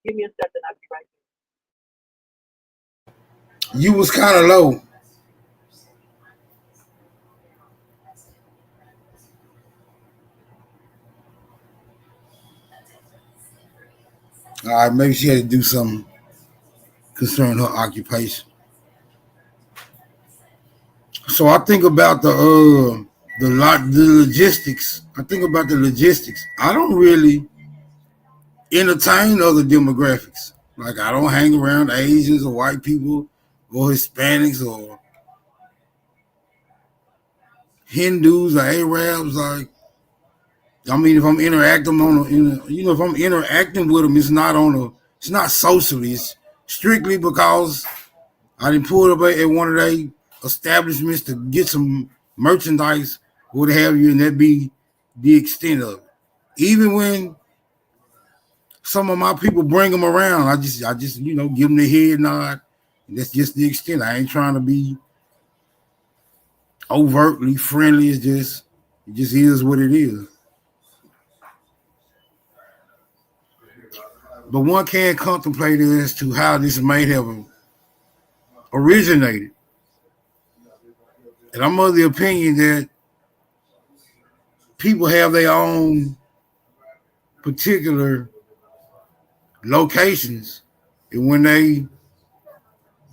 Give me a second, I'll be right there. You was kind of low. All right, maybe she had to do something concerning her occupation. So I think about the logistics. I think about the logistics. I don't really entertain other demographics. Like I don't hang around Asians or white people or Hispanics or Hindus or Arabs. Like, I mean, if I'm interacting if I'm interacting with them, it's not socially. It's strictly because I didn't pull up at one of their establishments to get some merchandise, what have you, and that be the extent of it. Even when some of my people bring them around, I just give them the head nod, and that's just the extent. I ain't trying to be overtly friendly. It just is what it is. But one can contemplate as to how this may have originated. And I'm of the opinion that people have their own particular locations. And when they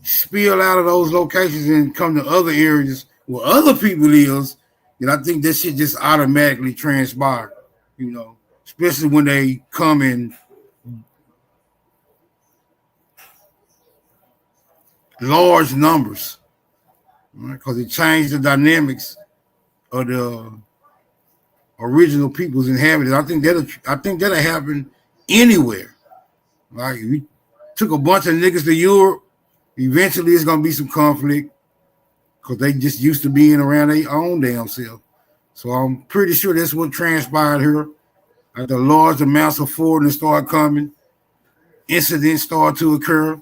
spill out of those locations and come to other areas where other people is, then I think that shit just automatically transpire, especially when they come in large numbers, because it changed the dynamics of the original peoples inhabited. I think that'll happen anywhere. Like if we took a bunch of niggas to Europe, eventually it's gonna be some conflict because they just used to being around their own damn self. So I'm pretty sure that's what transpired here. As the large amounts of foreigners started coming, incidents started to occur,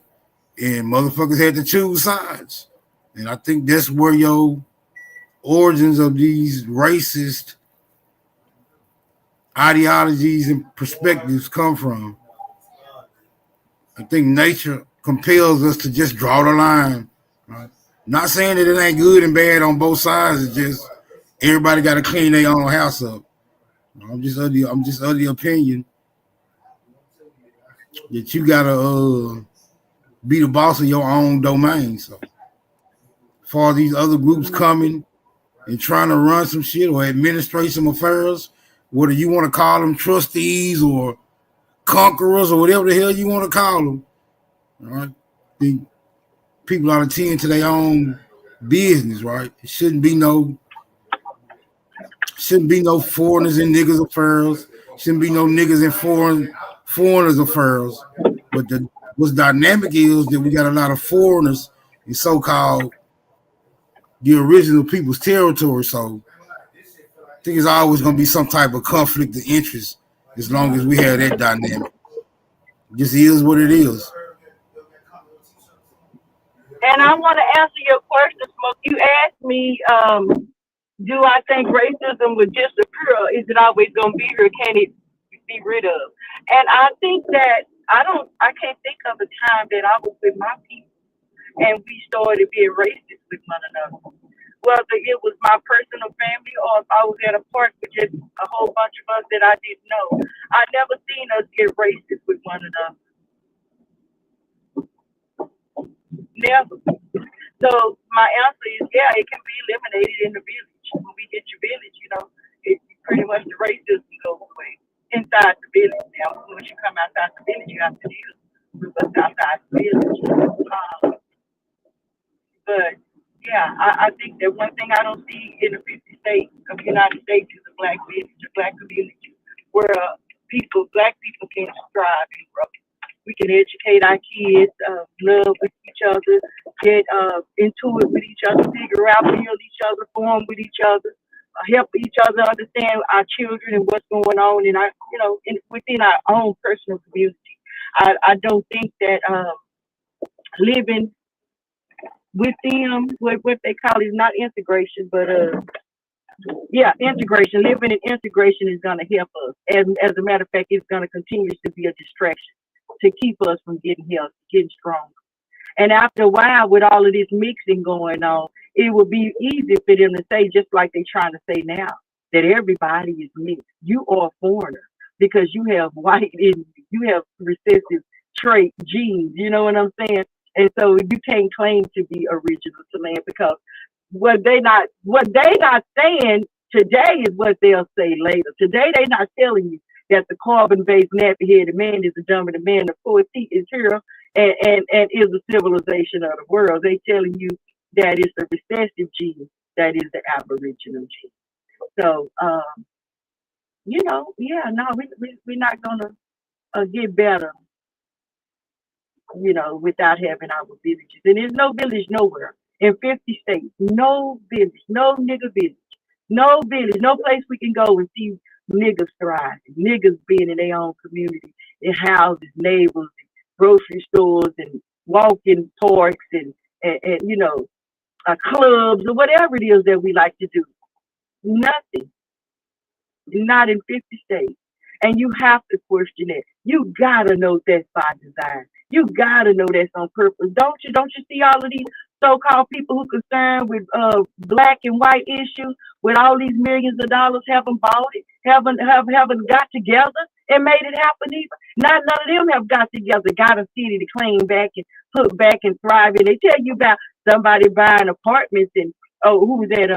and motherfuckers had to choose sides. And I think that's where your origins of these racist ideologies and perspectives come from. I think nature compels us to just draw the line. Right? Not saying that it ain't good and bad on both sides. It's just everybody got to clean their own house up. I'm just of the opinion that you gotta be the boss of your own domain. So, as far as these other groups coming and trying to run some shit or administrate some affairs, whether you want to call them trustees or conquerors or whatever the hell you want to call them, all right? The people ought to tend to their own business, right? It shouldn't be no foreigners in niggas' affairs. Shouldn't be no niggas in foreigners' affairs. But what's dynamic is that we got a lot of foreigners in so-called the original people's territory. So I think it's always going to be some type of conflict of interest as long as we have that dynamic. It just is what it is. And I want to answer your question, Smoke. You asked me, do I think racism would disappear, or is it always going to be here? Can it be rid of? And I think that I can't think of a time that I was with my people and we started being racist with one another. Whether it was my personal family or if I was at a park with just a whole bunch of us that I didn't know. I never seen us get racist with one another. Never. So my answer is, yeah, it can be eliminated in the village. When we get your village, it's pretty much the racism goes away inside the village. Now, once you come outside the village, you have to deal with what's outside the village. But yeah, I think that one thing I don't see in the 50 states of the United States is a black village, a black community where black people can strive and grow. We can educate our kids, love with each other, get into it with each other, figure out, build each other, form with each other, help each other understand our children and what's going on in our, within our own personal community. I don't think that living with them, what they call is not integration, but integration. Living in integration is going to help us. As a matter of fact, it's going to continue to be a distraction to keep us from getting healthy, getting stronger. And after a while, with all of this mixing going on, it would be easy for them to say, just like they're trying to say now, that everybody is mixed. You are a foreigner because you have white in you. You have recessive trait genes. You know what I'm saying? And so you can't claim to be original to land because what they not saying today is what they'll say later. Today they're not telling you that the carbon-based nappy-headed man is the dominant man. Of course, he is here and is the civilization of the world. They telling you that it's the recessive gene that is the aboriginal gene. So, we're not gonna get better, without having our villages. And there's no village nowhere in 50 states. No village, no nigga village, no village, no place we can go and see niggas thriving, niggas being in their own community, in houses, neighbors, and grocery stores, and walking parks, and clubs, or whatever it is that we like to do. Nothing. Not in 50 states. And you have to question it. You gotta know that's by design. You gotta know that's on purpose. Don't you see all of these so-called people who concerned with black and white issues, with all these millions of dollars, haven't bought it, haven't got together and made it happen either. None of them have got together, got a city to claim back and put back and thrive. And they tell you about somebody buying apartments and who was that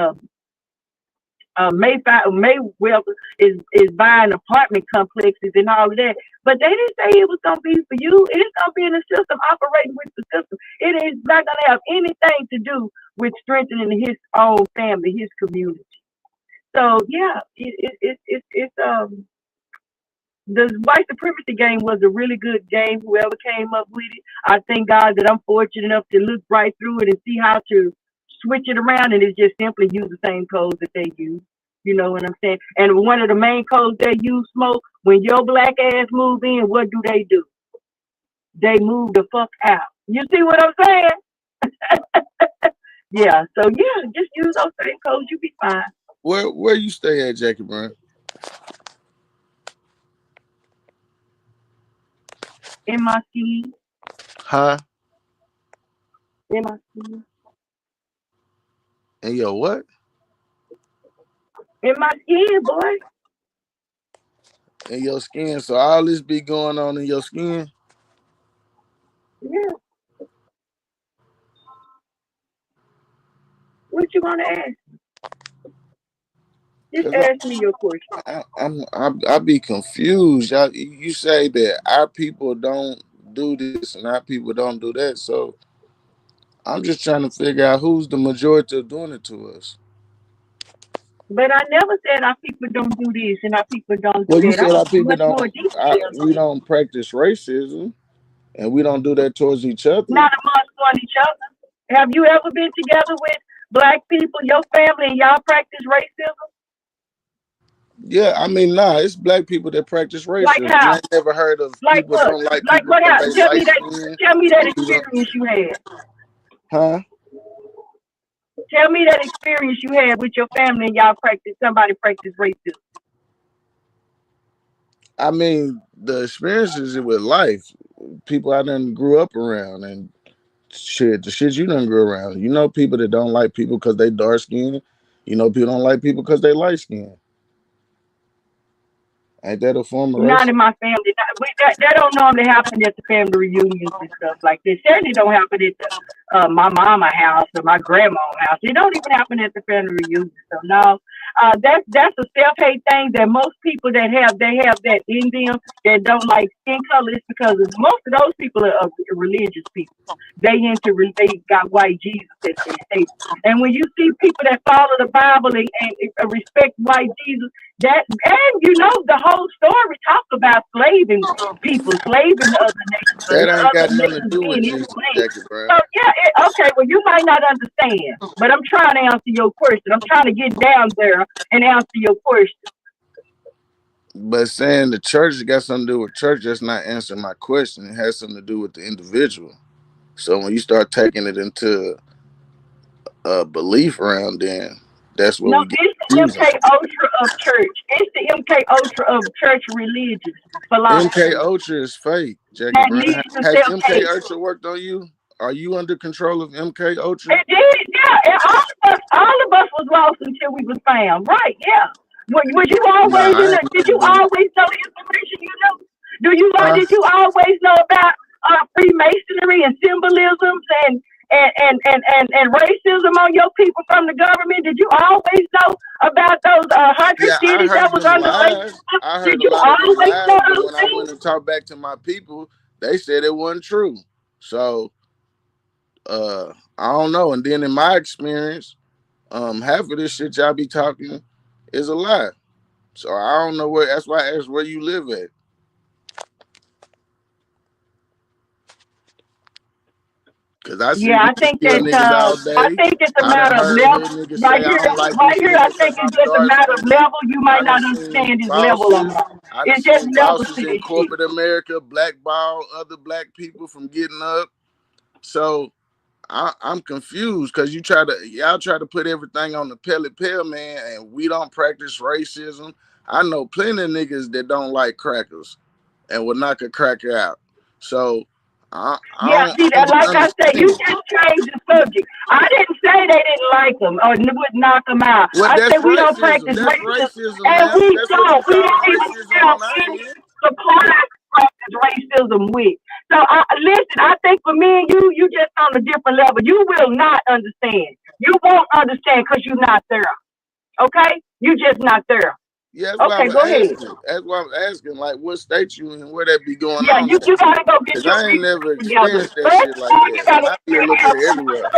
Mayweather is buying apartment complexes and all of that. But they didn't say it was gonna be for you. It's gonna be in the system, operating with the system. It is not gonna have anything to do with strengthening his own family, his community. So yeah, it's the white supremacy game was a really good game. Whoever came up with it, I thank God that I'm fortunate enough to look right through it and see how to switch it around, and it's just simply use the same codes that they use. You know what I'm saying? And one of the main codes they use, Smoke, when your black ass move in, what do? They move the fuck out. You see what I'm saying? Yeah. So yeah, just use those same codes. You be fine. Where you stay at, Jackie Brown? In my skin. Huh? In my skin. And yo, what? In my skin, boy. In your skin. So all this be going on in your skin? Yeah. What you want to ask? Just ask me your question. I be confused. You say that our people don't do this and our people don't do that. So I'm just trying to figure out who's the majority of doing it to us. But I never said our people don't do this and our people don't do Well, you that. said our people we don't. don't practice racism, and we don't do that towards each other. Not amongst each other. Have you ever been together with black people, your family, and y'all practice racism? Yeah, I mean, it's black people that practice racism. Like how? I ain't never heard of like people what? don't like Like people what happened? Tell me that experience you had. Huh? Tell me that experience you had with your family and y'all somebody practice racism. I mean, the experiences with life, people I done grew up around, and the shit you done grew around. You know people that don't like people because they dark skinned. You know people don't like people because they light skinned. Ain't that a form of racism? Not in my family. That don't normally happen at the family reunions and stuff like that. Certainly don't happen at my mama house or my grandma's house. It don't even happen at the family reunions. So no, that's a self-hate thing that most people they have that in them that don't like skin color. It's because most of those people are religious people. They got white Jesus as they say. And when you see people that follow the Bible and respect white Jesus, and you know the whole story talks about slaving people, slaving the other nations. That ain't got nothing to do with Jesus, Jackie Brown. So yeah, okay, well you might not understand, but I'm trying to answer your question. I'm trying to get down there and answer your question. But saying the church got something to do with church, that's not answering my question. It has something to do with the individual. So when you start taking it into a belief around, then that's what we get. It's the MK Ultra of church. It's the MK Ultra of church religion philosophy. MK Ultra is fake, Jackie Brown. Has MK Ultra worked on you? Are you under control of MK Ultra? It did, yeah. And all of us was lost until we was found. Right, yeah. Would you always did you always know the information you know? Did you always know about Freemasonry and symbolisms and racism on your people from the government? Did you always know about those 100 cities that was under racism? Did you always know those when I went and talked back to my people, they said it wasn't true. So I don't know. And then in my experience, half of this shit y'all be talking is a lie. So I don't know where. That's why I asked where you live at. I think it's a matter of level. Right here, I think it's just a matter of level. You might not understand his level or not. It's just levels to in corporate America blackball other black people from getting up. So I'm confused because y'all try to put everything on the pellet pill, man, and we don't practice racism. I know plenty of niggas that don't like crackers and will knock a cracker out. So like I said, you just changed the subject. I didn't say they didn't like them or would knock them out. Well, I said we don't practice racism, and we don't even sell any supply practice racism with. So listen, I think for me and you just on a different level. You will not understand. You won't understand because you're not there. Okay? You just not there. Yeah, that's why Okay, I'm go ahead. asking. That's why I'm asking, like, what state you in, where that be going Yeah, on you at? gotta go get Because your I ain't never research together. experienced that First shit of like all, you that. And gotta I be a little bit everywhere.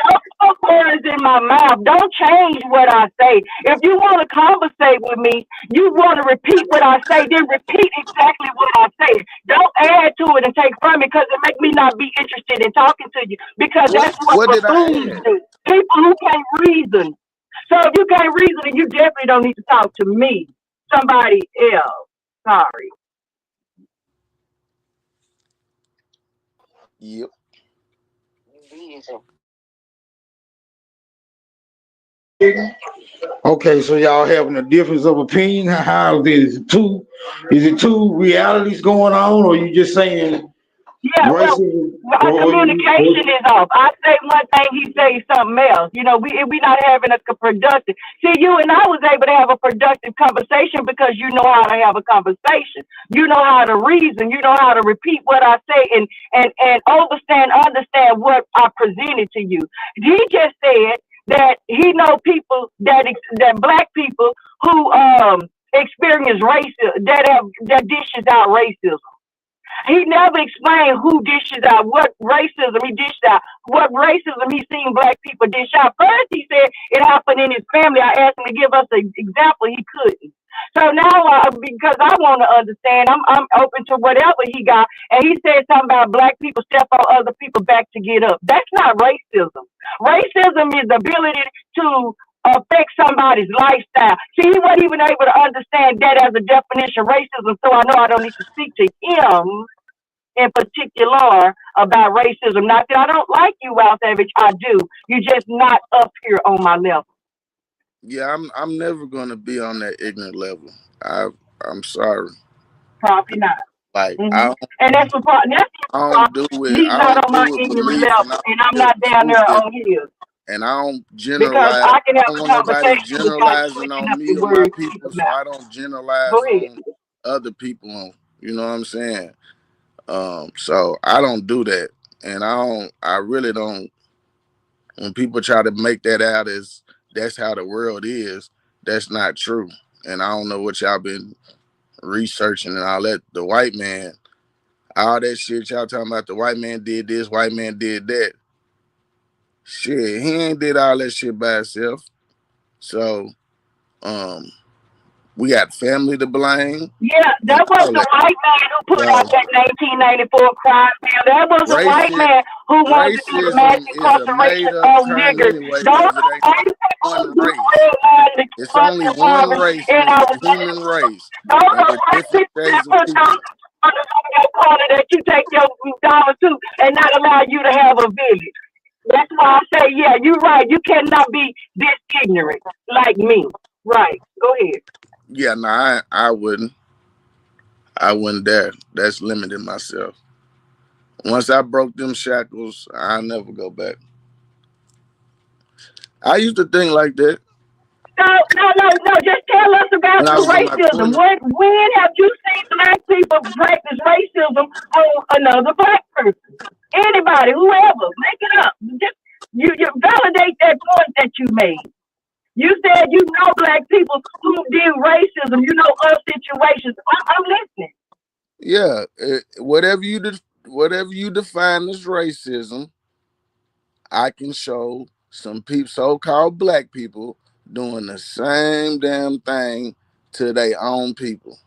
don't put words in my mouth. Don't change what I say. If you want to conversate with me, you want to repeat what I say, then repeat exactly what I say. Don't add to it and take from it because it make me not be interested in talking to you because that's what What did I buffoons add? do. People who can't reason. So if you can't reason, then you definitely don't need to talk to me. Somebody else. Sorry. Yep. Okay, so y'all having a difference of opinion? How is it? Is it two realities going on, or you just saying Yeah, well, racism? our communication is off. I say one thing, he says something else. You know, we not having a productive. See, you and I was able to have a productive conversation because you know how to have a conversation. You know how to reason. You know how to repeat what I say and understand what I presented to you. He just said that he know people that black people who experience racism that dishes out racism. He never explained who dishes out what racism he dished out, what racism he seen black people dish out. First, he said it happened in his family. I asked him to give us an example. He couldn't. So now, because I want to understand, I'm open to whatever he got. And he said something about black people step on other people back to get up. That's not racism. Racism is the ability to affect somebody's lifestyle. See, he wasn't even able to understand that as a definition of racism, so I know I don't need to speak to him in particular about racism. Not that I don't like you, Wild Savage, I do. You're just not up here on my level. Yeah, I'm never gonna be on that ignorant level. I'm sorry. Probably not. Like And that's the part. I don't do it. He's I not don't on my do it ignorant belief, and level, I and I'm don't not down do there it. on his. And I don't Because generalize. I can I have don't a want nobody conversation without generalizing switching on up me the or my words in people, your so I mouth. don't generalize Go ahead. on other people. You know what I'm saying? So I don't do that, and I really don't. When people try to make that out as that's how the world is, that's not true. And I don't know what y'all been researching and all that. The white man, all that shit y'all talking about. The white man did this, white man did that. Shit, he ain't did all that shit by himself. So, we got family to blame. Yeah, that was the white man who put out that 1994 crime bill. That was the white man who wanted to do the mass Racism is a incarceration made-up of term niggers. anyway, Those because it are ain't white one people who race. realized the It's only one race, and in it's our the human race, those and are with white different people shades that of put people. those on the corner that you take your dollar to and not allow you to have a village. That's why I say, yeah, you're right. You cannot be this ignorant like me. Right. Go ahead. Yeah, no, I wouldn't. I wouldn't dare. That's limiting myself. Once I broke them shackles, I'll never go back. I used to think like that No. Just tell us about when I the was in my racism. 20s. When have you seen black people practice racism on another black person? Anybody, whoever, make it up. Just you validate that point that you made. You said you know black people who did racism. You know other situations. I'm listening. Yeah, whatever you define as racism, I can show some people, so-called black people, doing the same damn thing to their own people.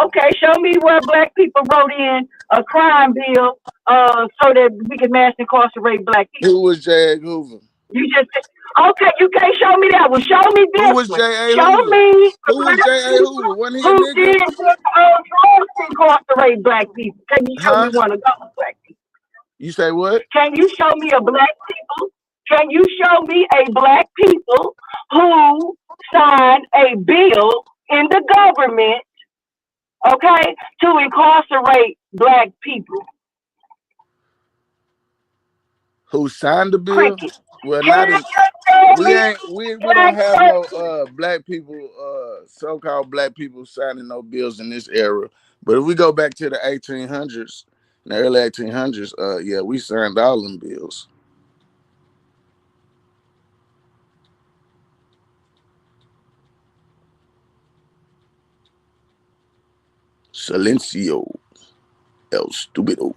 Okay, show me where black people wrote in a crime bill so that we can mass incarcerate black people. Who was J. Edgar Hoover? You just okay. You can't show me that one. Show me this Who was one. J. A. Show Hoover? me Who was J. A. Hoover? Wasn't he a who nigga? did drugs incarcerate black people. Can you show me one of those black people? You say what? Can you show me a black people? Can you show me a black people who signed a bill in the government, okay, to incarcerate black people? Who signed the bill? Cricket. Well, not in. We don't have no black people, so-called black people signing no bills in this era. But if we go back to the 1800s, in the early 1800s, yeah, we signed all them bills. Silencio, el stupido.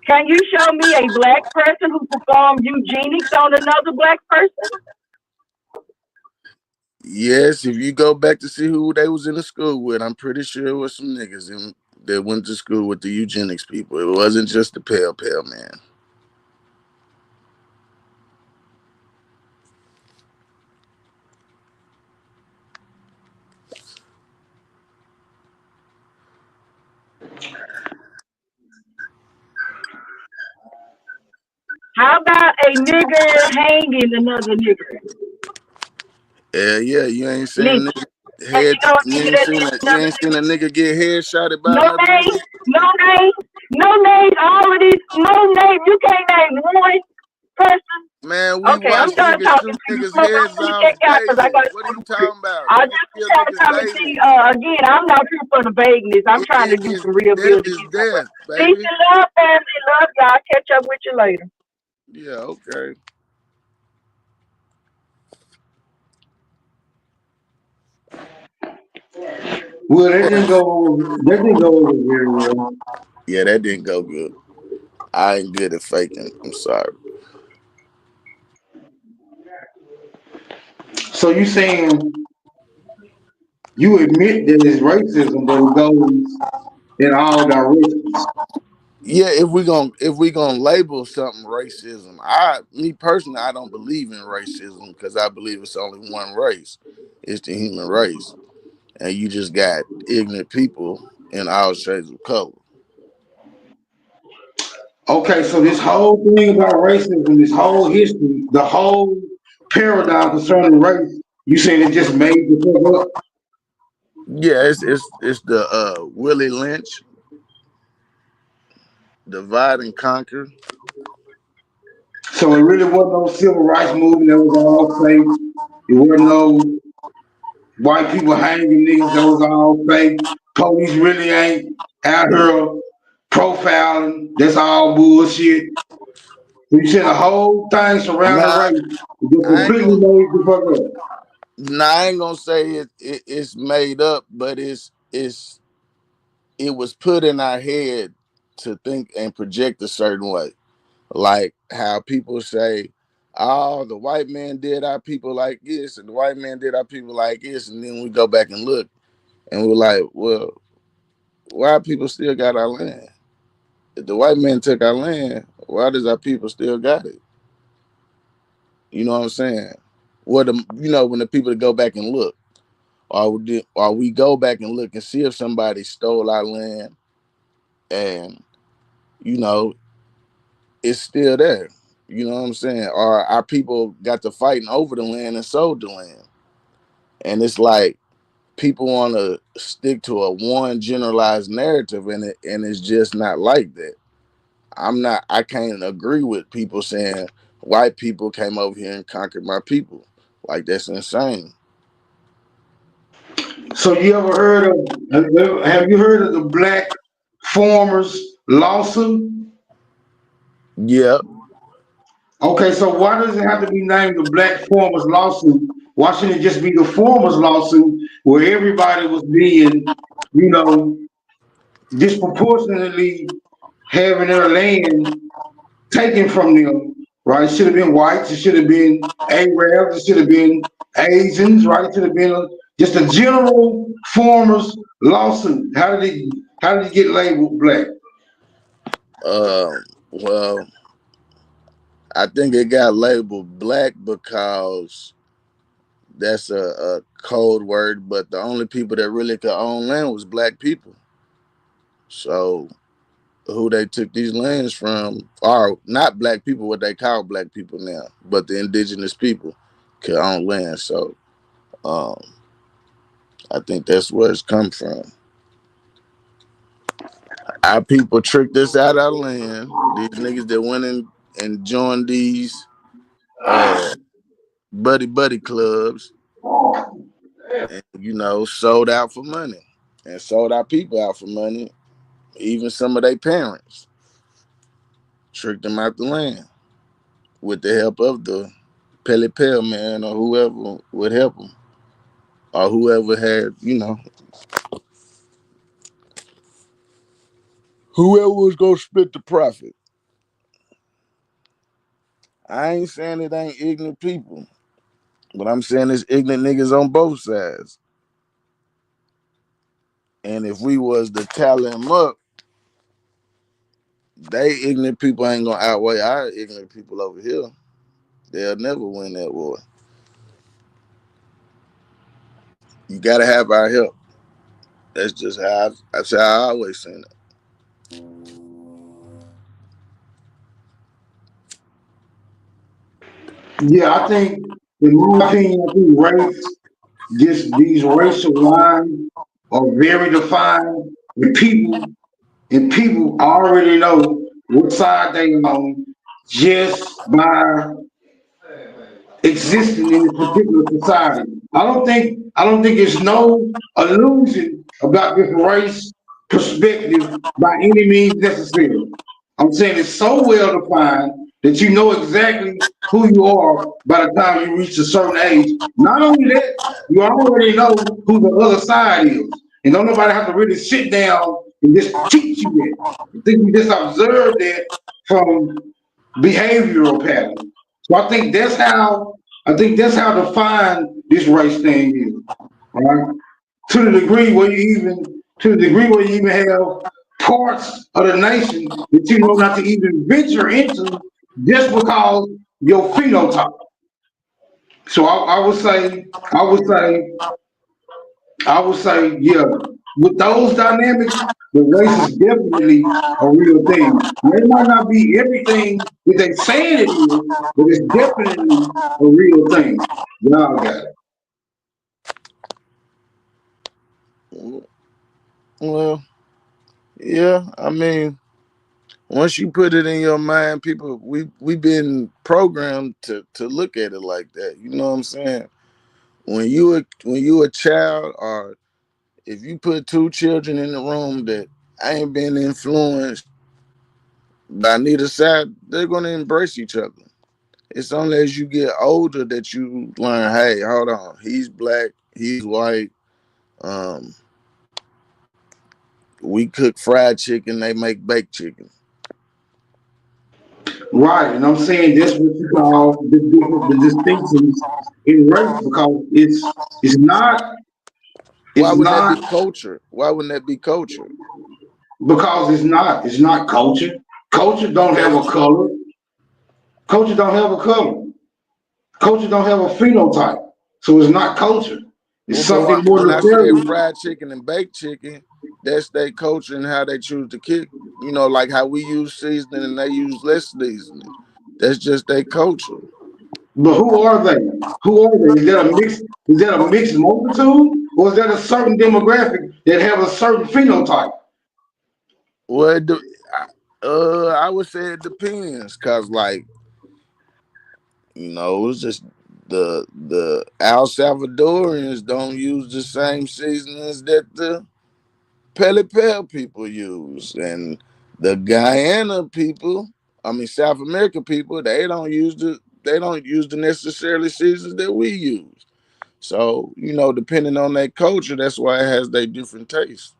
Can you show me a black person who performed eugenics on another black person? Yes, if you go back to see who they was in the school with, I'm pretty sure it was some niggas that went to school with the eugenics people. It wasn't just the pale man. How about a nigger hanging another nigger? Yeah, you ain't seen Lynch. head. You know what You nigga ain't that seen is you another ain't seen a nigga get headshotted by No another name, nigga. no name, no name, all of these, no name. You can't name one person. Man, we Okay, I'm watched done niggas talking shoot to you. niggas Look, I'm heads gonna off check out because I daily. got to What go are to you work. talking about? I Niggas just kill trying to niggas comment to daily. you, again, I'm not here for the vagueness. I'm trying to do some real Death building. is death, Peace baby. and love, family. Love y'all. Catch up with you later. Yeah, okay. Well, that didn't go over very well. Yeah, that didn't go good. I ain't good at faking. I'm sorry. So you saying you admit that it's racism, but it goes in all directions. Yeah, if we gonna label something racism, me personally, I don't believe in racism because I believe it's only one race. It's the human race, and you just got ignorant people in all shades of color. Okay, so this whole thing about racism, this whole history, the whole paradigm concerning race, you saying it just made the fuck up? Yeah, it's the Willie Lynch, divide and conquer. So it really wasn't no civil rights movement that was all fake. It wasn't no white people hanging niggas that was all fake. Police really ain't out here profiling. That's all bullshit. You said the whole thing surrounding Nah, race just I ain't completely gonna. made the fuck up. Nah, I ain't gonna say it's made up, but it was put in our head to think and project a certain way. Like how people say, oh, the white man did our people like this, and the white man did our people like this, and then we go back and look, and we're like, well, why people still got our land? If the white man took our land, why does our people still got it? You know what I'm saying? When the people go back and look, or we go back and look and see if somebody stole our land, and you know it's still there. You know what I'm saying? Or our people got to fighting over the land and sold the land. And it's like people want to stick to a one generalized narrative, and it's just not like that. I can't agree with people saying white people came over here and conquered my people. Like that's insane. So you ever heard of, have you heard of the Black Farmers lawsuit? Yeah. Okay, so why does it have to be named the Black Farmers lawsuit? Why shouldn't it just be the Farmers lawsuit where everybody was being, disproportionately having their land taken from them, right? It should have been whites, it should have been Arabs, it should have been Asians, right? It should have been just a general farmers lawsuit. How did it get labeled black? Well, I think it got labeled black because that's a code word, but the only people that really could own land was black people. So who they took these lands from are not black people, what they call black people now, but the indigenous people could own land. So I think that's where it's come from. Our people tricked us out of our land. These niggas that went in and joined these buddy clubs and sold out for money and sold our people out for money. Even some of their parents tricked them out the land with the help of the Pele Pele man or whoever would help them, or whoever had, whoever was gonna split the profit. I ain't saying it ain't ignorant people, but I'm saying it's ignorant niggas on both sides. And if we was to tally them up, they ignorant people ain't gonna outweigh our ignorant people over here. They'll never win that war. You gotta have our help. That's just how that's how I always seen it. Yeah, I think, in my opinion, I think these racial lines are very defined, and people already know what side they on just by existing in this particular society. I don't think it's no illusion about this race perspective by any means necessary. I'm saying it's so well defined that you know exactly who you are by the time you reach a certain age. Not only that, you already know who the other side is. And don't nobody have to really sit down and just teach you that. I think you just observe that from behavioral patterns. So I think that's how defined this race thing is. Right? To the degree where you even have parts of the nation that you know not to even venture into just because your phenotype. So I would say, yeah, with those dynamics, the race is definitely a real thing. It might not be everything that they saying it is, but it's definitely a real thing. Y'all got it. Well, yeah, I mean, once you put it in your mind, people, we've been programmed to look at it like that. You know what I'm saying? When you a child, or if you put two children in the room that ain't been influenced by neither side, they're gonna embrace each other. It's only as you get older that you learn, hey, hold on, he's black, he's white. We cook fried chicken, they make baked chicken. Right, and I'm saying that's what you call the distinctions in race, because it's not. Why wouldn't that be culture? Why wouldn't that be culture? Because it's not culture. Culture don't have a color. Culture don't have a color. Culture don't have a phenotype. So it's not culture. It's something more when I said nefarious. fried chicken and baked chicken, that's their culture and how they choose to cook. You know, like how we use seasoning and they use less seasoning. That's just their culture. But who are they? Who are they? Is that a mixed multitude? Or is that a certain demographic that have a certain phenotype? Well, I would say it depends, cause like, it's just the El Salvadorians don't use the same seasonings that the Pele Pele people use, and the Guyana people, South American people, they don't use the necessarily seasons that we use. So, depending on their culture, that's why it has their different tastes.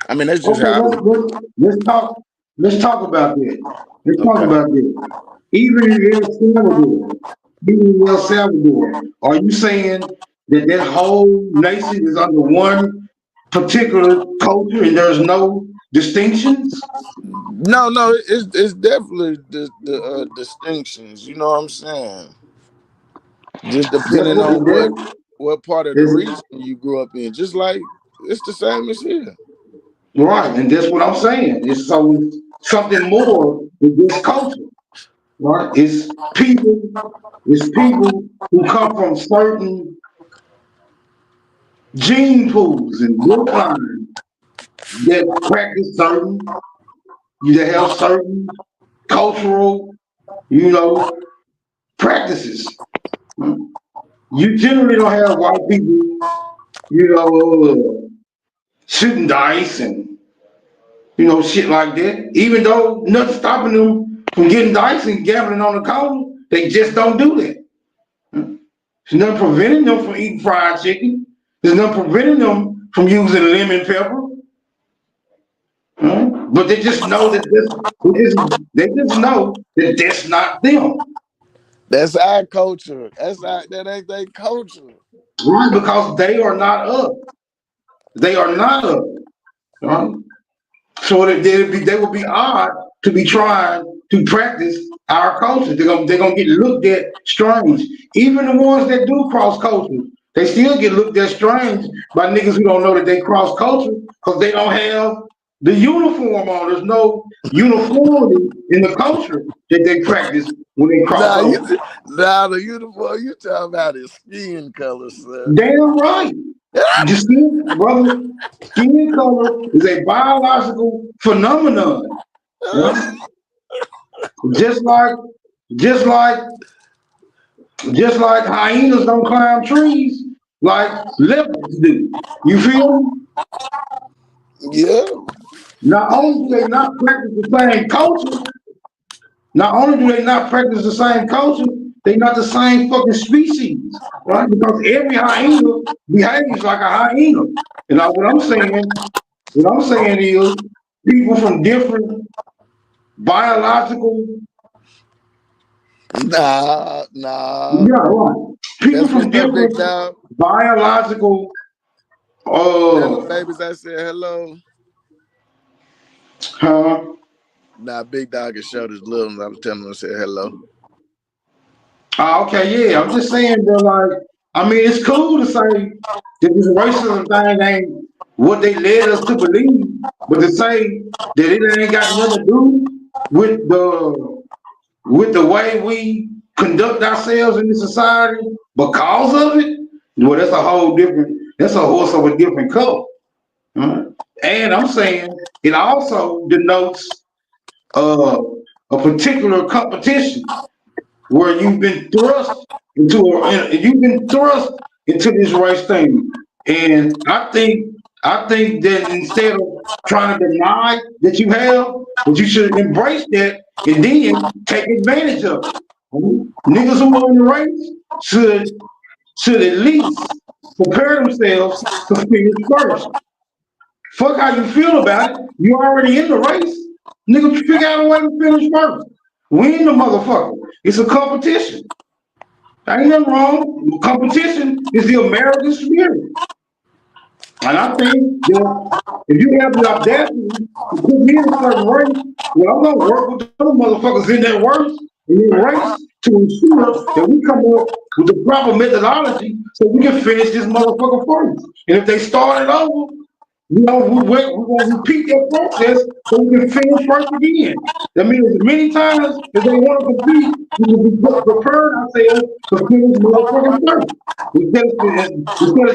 That's just how I look. Let's talk about that. Let's talk about that. Even in El Salvador, are you saying that whole nation is under one particular culture and there's no distinctions? No, it's definitely the distinctions. You know what I'm saying? Just depending on what part of the region you grew up in. Just like it's the same as here. Right, and that's what I'm saying. It's something more than just culture. Right? It's people who come from certain gene pools and bloodlines that practice that have certain cultural, practices. You generally don't have white people, shooting dice and shit like that. Even though nothing's stopping them from getting dice and gambling on the corner, they just don't do that. There's nothing preventing them from eating fried chicken. There's nothing preventing them from using lemon pepper. But they just know that they just know that that's not them. That's our culture. That ain't their culture. Right, because they are not us. They are not us. Right? So they would be odd to be trying to practice our culture. They're gonna get looked at strange. Even the ones that do cross culture, they still get looked at strange by niggas who don't know that they cross culture because they don't have the uniform on. There's no uniformity in the culture that they practice when they cross culture. The uniform you talking about is skin color, sir. Damn right. You see, brother, skin color is a biological phenomenon. Right? Just like hyenas don't climb trees like leopards do. You feel me? Yeah. Not only do they not practice the same culture, they not the same fucking species, right? Because every hyena behaves like a hyena. And what I'm saying is people from different biological. Nah. Yeah, right. People from different biological. Tell the babies I said hello. Huh? Nah, Big Dog can show this little one. I was telling him to say hello. Oh, okay, yeah. I'm just saying, bro, like, I mean, it's cool to say that this racism thing ain't what they led us to believe, but to say that it ain't got nothing to do with the way we conduct ourselves in this society because of it, well, that's a horse of a different color. And I'm saying it also denotes a particular competition where you've been thrust into this race thing. And I think that instead of trying to deny that you have, that you should embrace that and then take advantage of it. Niggas who are in the race should at least prepare themselves to finish first. Fuck how you feel about it. You already in the race. Nigga, figure out a way to finish first. Win the motherfucker. It's a competition. Ain't nothing wrong. Competition is the American spirit. And I think that if you have the audacity to put me in a certain race, well, I'm gonna work with the other motherfuckers in that race to ensure that we come up with the proper methodology so we can finish this motherfucker first. And if they start it over, we're gonna repeat that process so we can finish first again. That means as many times as they want to compete, we will be preparing ourselves to finish motherfucking first. Instead of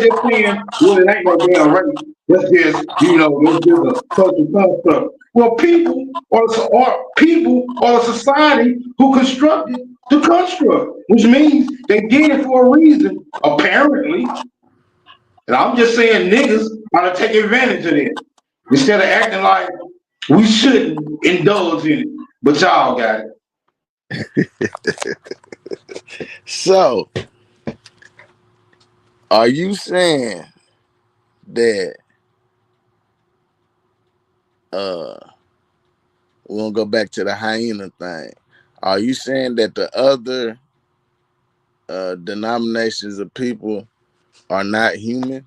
just saying, well, it ain't no damn race. That's just, that's just a social construct. Well, people are a society who constructed the construct, which means they did it for a reason, apparently. And I'm just saying niggas ought to take advantage of it instead of acting like we shouldn't indulge in it. But y'all got it. So, are you saying that we're gonna go back to the hyena thing? Are you saying that the other denominations of people are not human?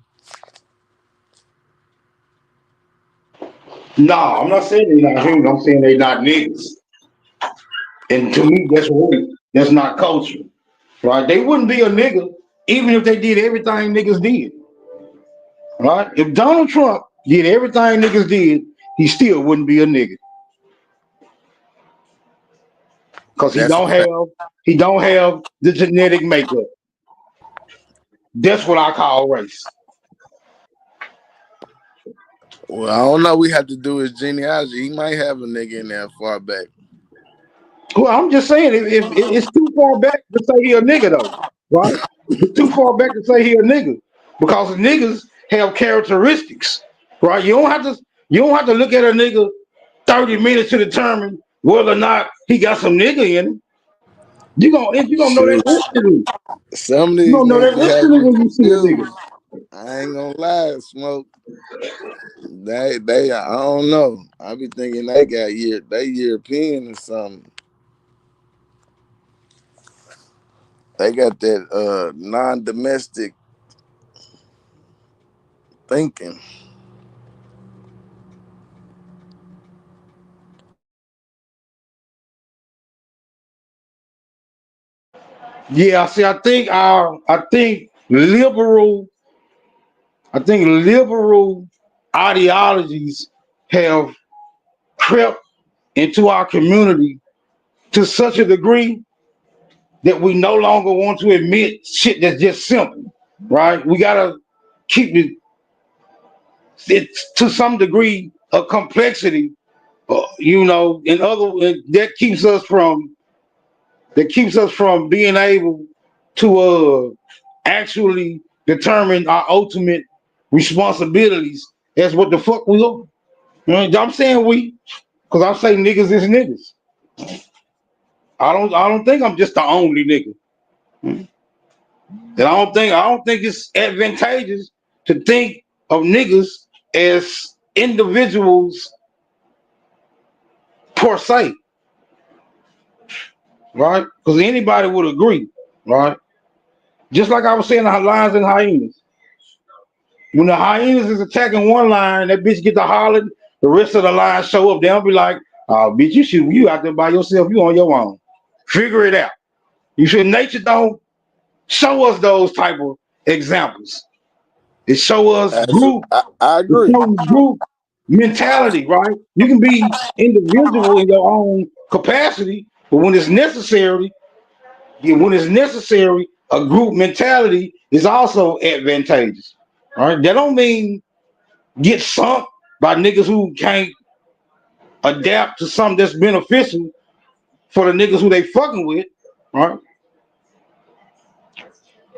No, I'm not saying they're not human. I'm saying they're not niggas. And to me, that's not culture. Right? They wouldn't be a nigga even if they did everything niggas did. Right? If Donald Trump did everything niggas did, he still wouldn't be a nigga. Because he don't have the genetic makeup. That's what I call race. Well, I don't know. We have to do his genealogy. He might have a nigga in there far back. Well, I'm just saying, if it's too far back to say he a nigga, though, right? It's too far back to say he a nigga because niggas have characteristics, right? You don't have to look at a nigga 30 minutes to determine whether or not he got some nigga in him. You gonna know that Shit. instantly. Some of You these gonna know niggas that have instantly me when you see a nigga. confused. I ain't gonna lie, Smoke. They I don't know. I be thinking they European or something. They got that non-domestic thinking. Yeah, see, I think liberal ideologies have crept into our community to such a degree that we no longer want to admit shit that's just simple, right? We gotta keep it to some degree of complexity, that keeps us from being able to actually determine our ultimate responsibilities as what the fuck we are. I'm saying we, because I say niggas is niggas. I don't think I'm just the only nigga. And I don't think it's advantageous to think of niggas as individuals per se, right? Because anybody would agree, right? Just like I was saying, the lions and hyenas. When the hyenas is attacking one lion, that bitch get to hollering, the rest of the lions show up. They'll be like, "Oh, bitch, you out there by yourself. You on your own. Figure it out." You should. Nature don't show us those type of examples. It show us group. I It agree. shows group mentality, right? You can be individual in your own capacity, but when it's necessary, a group mentality is also advantageous. All right. That don't mean get sunk by niggas who can't adapt to something that's beneficial for the niggas who they fucking with. All right.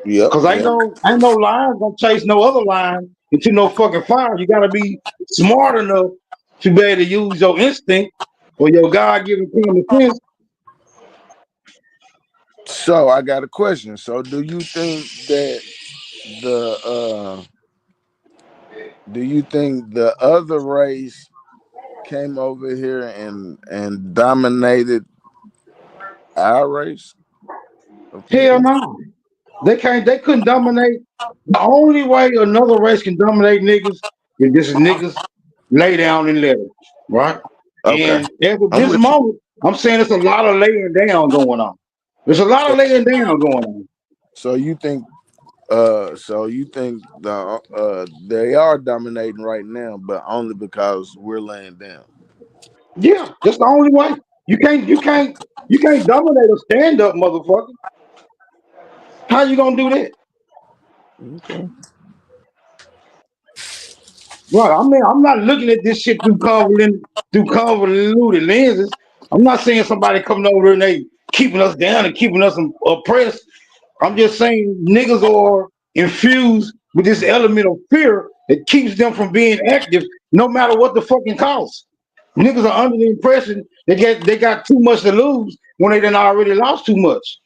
Yep. Cause ain't no lion gonna chase no other lion into no fucking fire. You gotta be smart enough to be able to use your instinct or your God-given common sense. So I got a question. So do you think that the other race came over here and dominated our race of people? Hell no. They couldn't dominate. The only way another race can dominate niggas is this niggas lay down and let it. Right? Okay. And as of I'm this with you. moment, I'm saying there's a lot of laying down going on. There's a lot of laying down going on. So you think they are dominating right now, but only because we're laying down. Yeah, that's the only way. You can't dominate a stand-up motherfucker. How you gonna do that? Okay. Right. I mean, I'm not looking at this shit through convoluted lenses. I'm not saying somebody coming over there and they keeping us down and keeping us oppressed. I'm just saying niggas are infused with this element of fear that keeps them from being active no matter what the fucking cost. Niggas are under the impression they got too much to lose when they done already lost too much.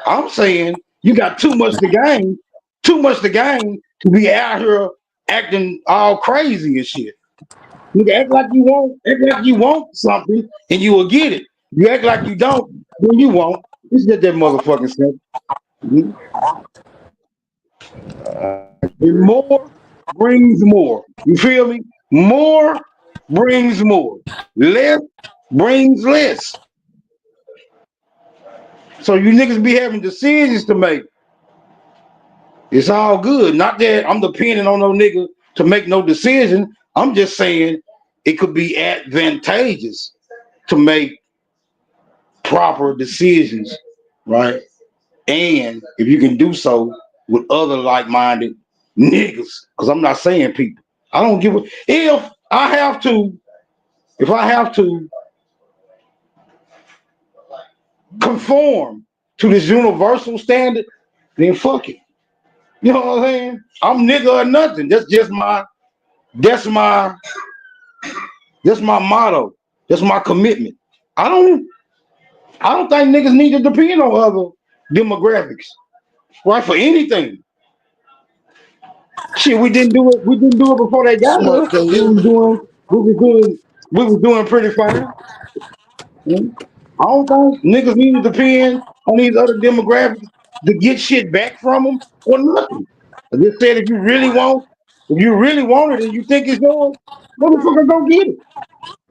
I'm saying you got too much to gain to be out here acting all crazy and shit. Nigga, act like you want something and you will get it. You act like you don't, then you won't. It's just that motherfucking simple. And more brings more. You feel me? More brings more. Less brings less. So you niggas be having decisions to make. It's all good. Not that I'm depending on no nigga to make no decision. I'm just saying it could be advantageous to make proper decisions, right? And if you can do so with other like-minded niggas, because I'm not saying people. I don't give a if I have to conform to this universal standard, then fuck it. You know what I'm saying? I'm nigga or nothing. That's my motto. That's my commitment. I don't I don't think niggas need to depend on other demographics, right? For anything. Shit, we didn't do it. We didn't do it before they got Smoke, here. can you We hear was me? doing. We was doing. We was doing pretty fine. Mhm. I don't think niggas need to depend on these other demographics to get shit back from them or nothing. I just said if you really want it and you think it's yours, motherfucker, go get it.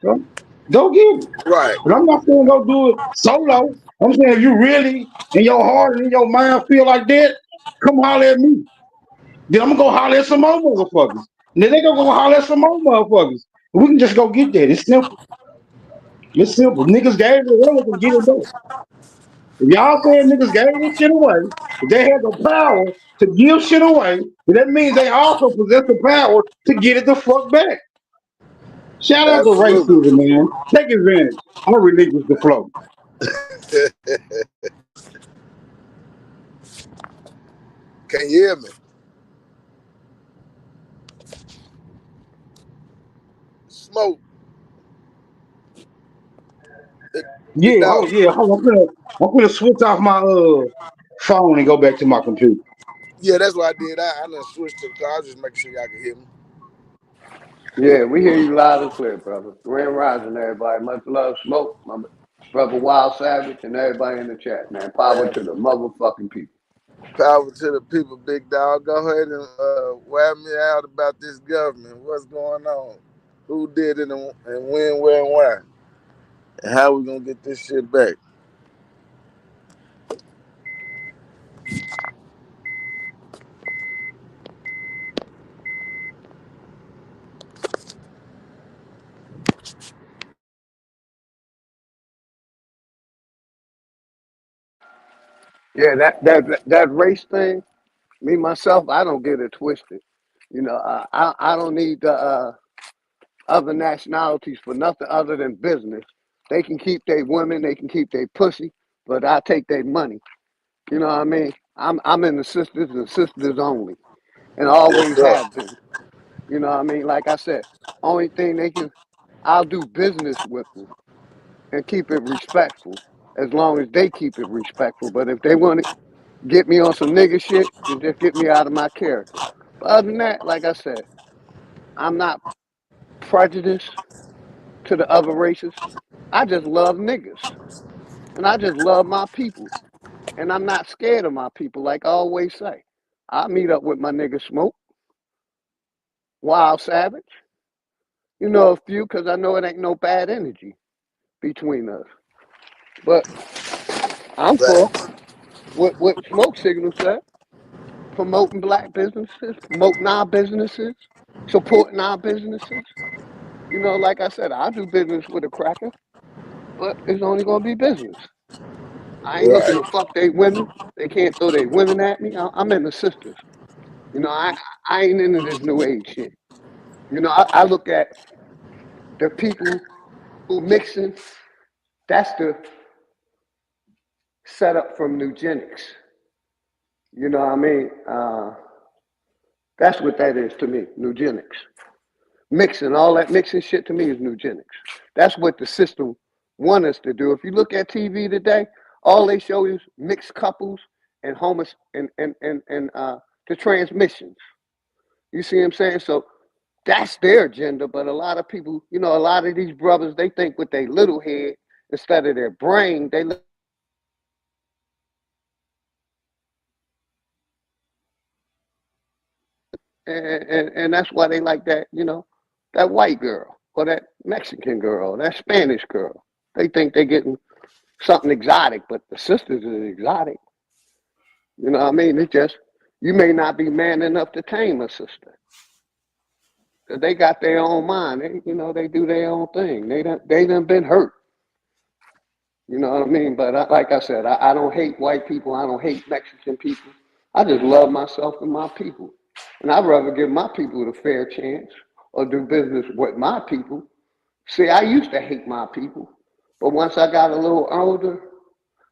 So, go get it. Right. But I'm not saying go do it solo. I'm saying if you really in your heart and in your mind feel like that, come holler at me. Then I'm gonna go holler at some more motherfuckers. And then they gonna go holler at some more motherfuckers. And we can just go get that. It's simple. It's simple. Niggas gave it away, they can get it back. If y'all saying niggas gave this shit away, if they have the power to give shit away, then that means they also possess the power to get it the fuck back. Shout out to Absolutely. racism, man. Take advantage. I'm relinquish the flow. Can you hear me? Smoke. Big Yeah, dog. hold on. I'm gonna switch off my phone and go back to my computer. Yeah, that's what I did. I done switched to the car. I was just making sure y'all can hear me. Yeah, we hear you loud and clear, brother. Grand Rising, everybody. Much love, Smoke, my brother Wild Savage, and everybody in the chat, man. Power to the motherfucking people. Power to the people, big dog. Go ahead and wear me out about this government. What's going on? Who did it and when, where, and why? And how we gonna get this shit back? Yeah, that race thing, me myself, I don't get it twisted. You know, I don't need the other nationalities for nothing other than business. They can keep their women, they can keep their pussy, but I take their money. You know what I mean? I'm in the sisters and sisters only, and always have been. You know what I mean? Like I said, only thing I'll do business with them and keep it respectful as long as they keep it respectful. But if they want to get me on some nigga shit, then just get me out of my character. But other than that, like I said, I'm not prejudiced to the other races. I just love niggas. And I just love my people. And I'm not scared of my people, like I always say. I meet up with my nigga Smoke, Wild Savage. You know a few, because I know it ain't no bad energy between us. But I'm for what Smoke Signal said, promoting black businesses, promoting our businesses, supporting our businesses. You know, like I said, I do business with a cracker, but it's only going to be business. I ain't looking Right. to fuck they women. They can't throw their women at me. I'm in the sisters. You know, I ain't into this new age shit. You know, I look at the people who mixing. That's the setup from eugenics. You know what I mean? That's what that is to me, eugenics. Mixing, all that mixing shit to me is eugenics. That's what the system want us to do. If you look at TV today, all they show is mixed couples and the transmissions. You see what I'm saying? So that's their agenda. But a lot of people, you know, a lot of these brothers, they think with their little head instead of their brain. And that's why they like that, you know, that white girl or that Mexican girl, that Spanish girl. They think they're getting something exotic, but the sisters is exotic. You know what I mean? It's just, you may not be man enough to tame a sister. They got their own mind. They, you know, they do their own thing. They done been hurt. You know what I mean? But like I said, I don't hate white people. I don't hate Mexican people. I just love myself and my people. And I'd rather give my people the fair chance or do business with my people. See, I used to hate my people. But once I got a little older,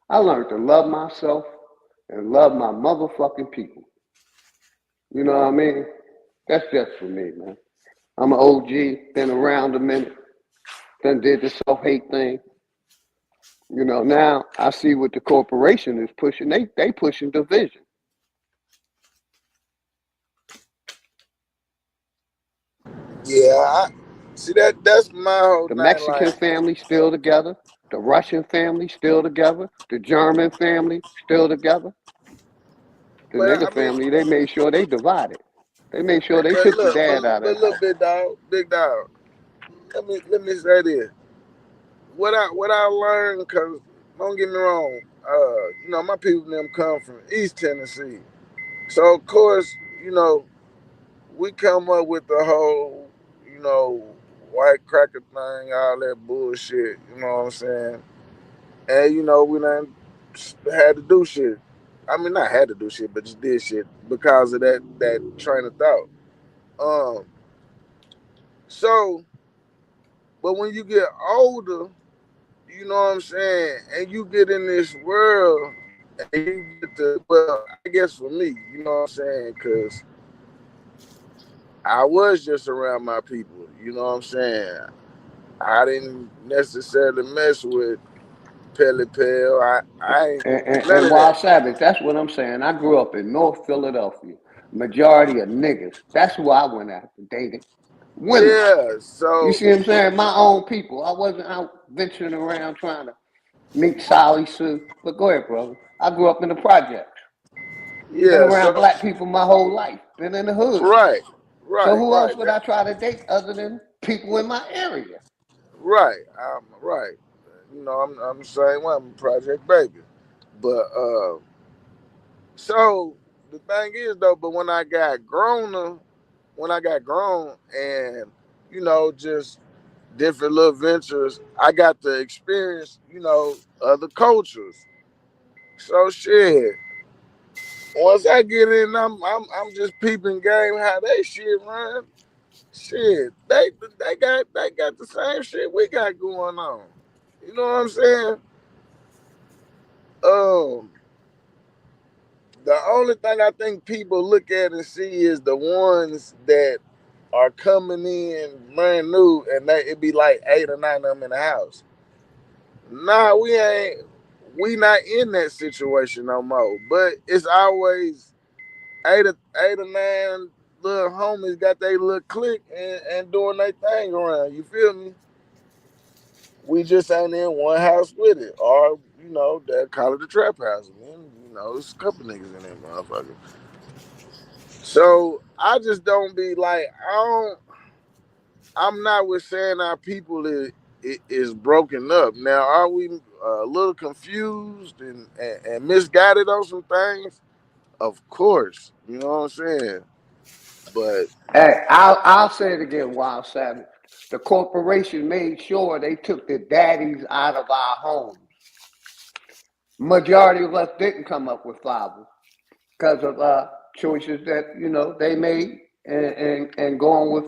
I learned to love myself and love my motherfucking people. You know what I mean? That's just for me, man. I'm an OG, been around a minute, done did the self-hate thing. You know, now I see what the corporation is pushing. They pushing division. Yeah, see that's my whole The thing. Mexican Like, family still together. The Russian family still together. The German family still together. The but nigga I mean, family, they made sure they divided. They made sure they but took the look, dad out of but the look, house. big dog. Let me say this. What I learned, cause don't get me wrong, you know, my people them come from East Tennessee, so of course, you know, we come up with the whole, you know, white cracker thing, all that bullshit. You know what I'm saying? And you know, we done had to do shit. I mean, not had to do shit, but just did shit because of that train of thought. Um, so, but when you get older, you know what I'm saying, and you get in this world, and you get to, well, I guess for me, you know what I'm saying, because I was just around my people, you know what I'm saying. I didn't necessarily mess with Pele Pale. I ain't none And of that. Wild Savage, that's what I'm saying. I grew up in North Philadelphia. Majority of niggas. That's who I went after dating. Women. Yeah, You so see what I'm saying? My own people. I wasn't out venturing around trying to meet Sally Sue. But go ahead, brother. I grew up in the projects. Been yeah, around black people my whole life. Been in the hood. right, So right, who right, else would I try to date other than people in my area? right. Right. You know, I'm the same way. I'm a project baby, but so the thing is though, but when I got grown and you know, just different little ventures, I got to experience, you know, other cultures. So shit. Once I get in, I'm just peeping game how they shit run. Shit, they got the same shit we got going on. You know what I'm saying? Um, the only thing I think people look at and see is the ones that are coming in brand new, and it be like 8 or 9 of them in the house. Nah, we ain't. We not in that situation no more. But it's always eight or nine little homies got their little clique and doing their thing around. You feel me? We just ain't in one house with it, or you know, they call it the trap house. And, you know, there's a couple niggas in there, motherfucker. So I just don't be like, I'm not with saying our people is broken up. Now, are we a little confused and misguided on some things? Of course, you know what I'm saying. But Hey, I'll say it again, Wild Savage. The corporation made sure they took the daddies out of our homes. Majority of us didn't come up with fathers because of choices that, you know, they made and going with,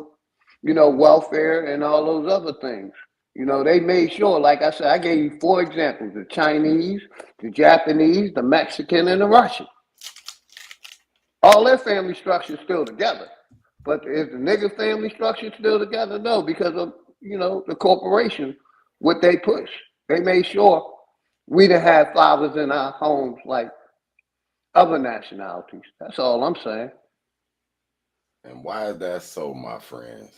you know, welfare and all those other things. You know, they made sure, like I said, I gave you 4 examples: the Chinese, the Japanese, the Mexican, and the Russian. All their family structure is still together. But is the nigga family structure still together? No, because of, you know, the corporation, what they push. They made sure we didn't have fathers in our homes like other nationalities. That's all I'm saying. And why is that so, my friends?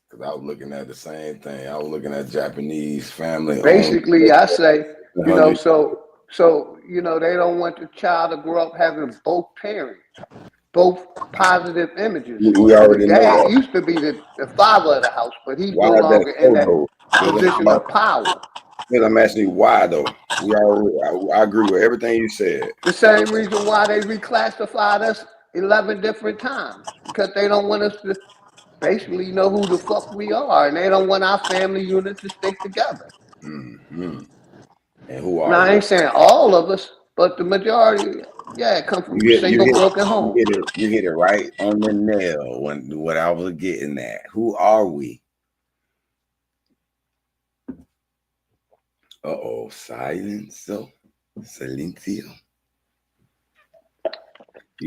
Because I was looking at the same thing. I was looking at Japanese family. Basically, I say, you know, so you know, they don't want the child to grow up having both parents, both positive images. We So the already know dad that. used to be the father of the house, but he's Why no is that longer in so, that though? position of power. Because I'm asking you why, though. I agree with everything you said. The same reason why they reclassified us 11 different times, because they don't want us to basically know who the fuck we are, and they don't want our family unit to stick together. Mm-hmm. And who are Now, I we? ain't saying all of us, but the majority, yeah, come from single broken homes. You hit it right on the nail when what I was getting at. Who are we? Uh-oh, silencio. Silencio.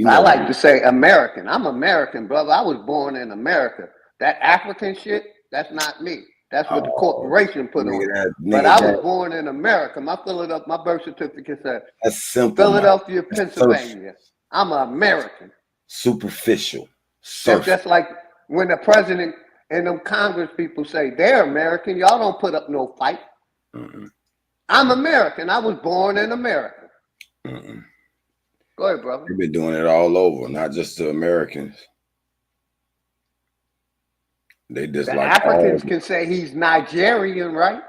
I like to say American. I'm American, brother. I was born in America. That African shit, that's not me. That's what the corporation put on it. But I was born in America. My birth certificate said that's simple, Philadelphia, that's Pennsylvania. I'm an American. Superficial. That's just like when the president and them Congress people say they're American. Y'all don't put up no fight. I'm American. I was born in America. Go ahead, brother. They've been doing it all over, not just the Americans. They just the like Africans can say he's Nigerian, right?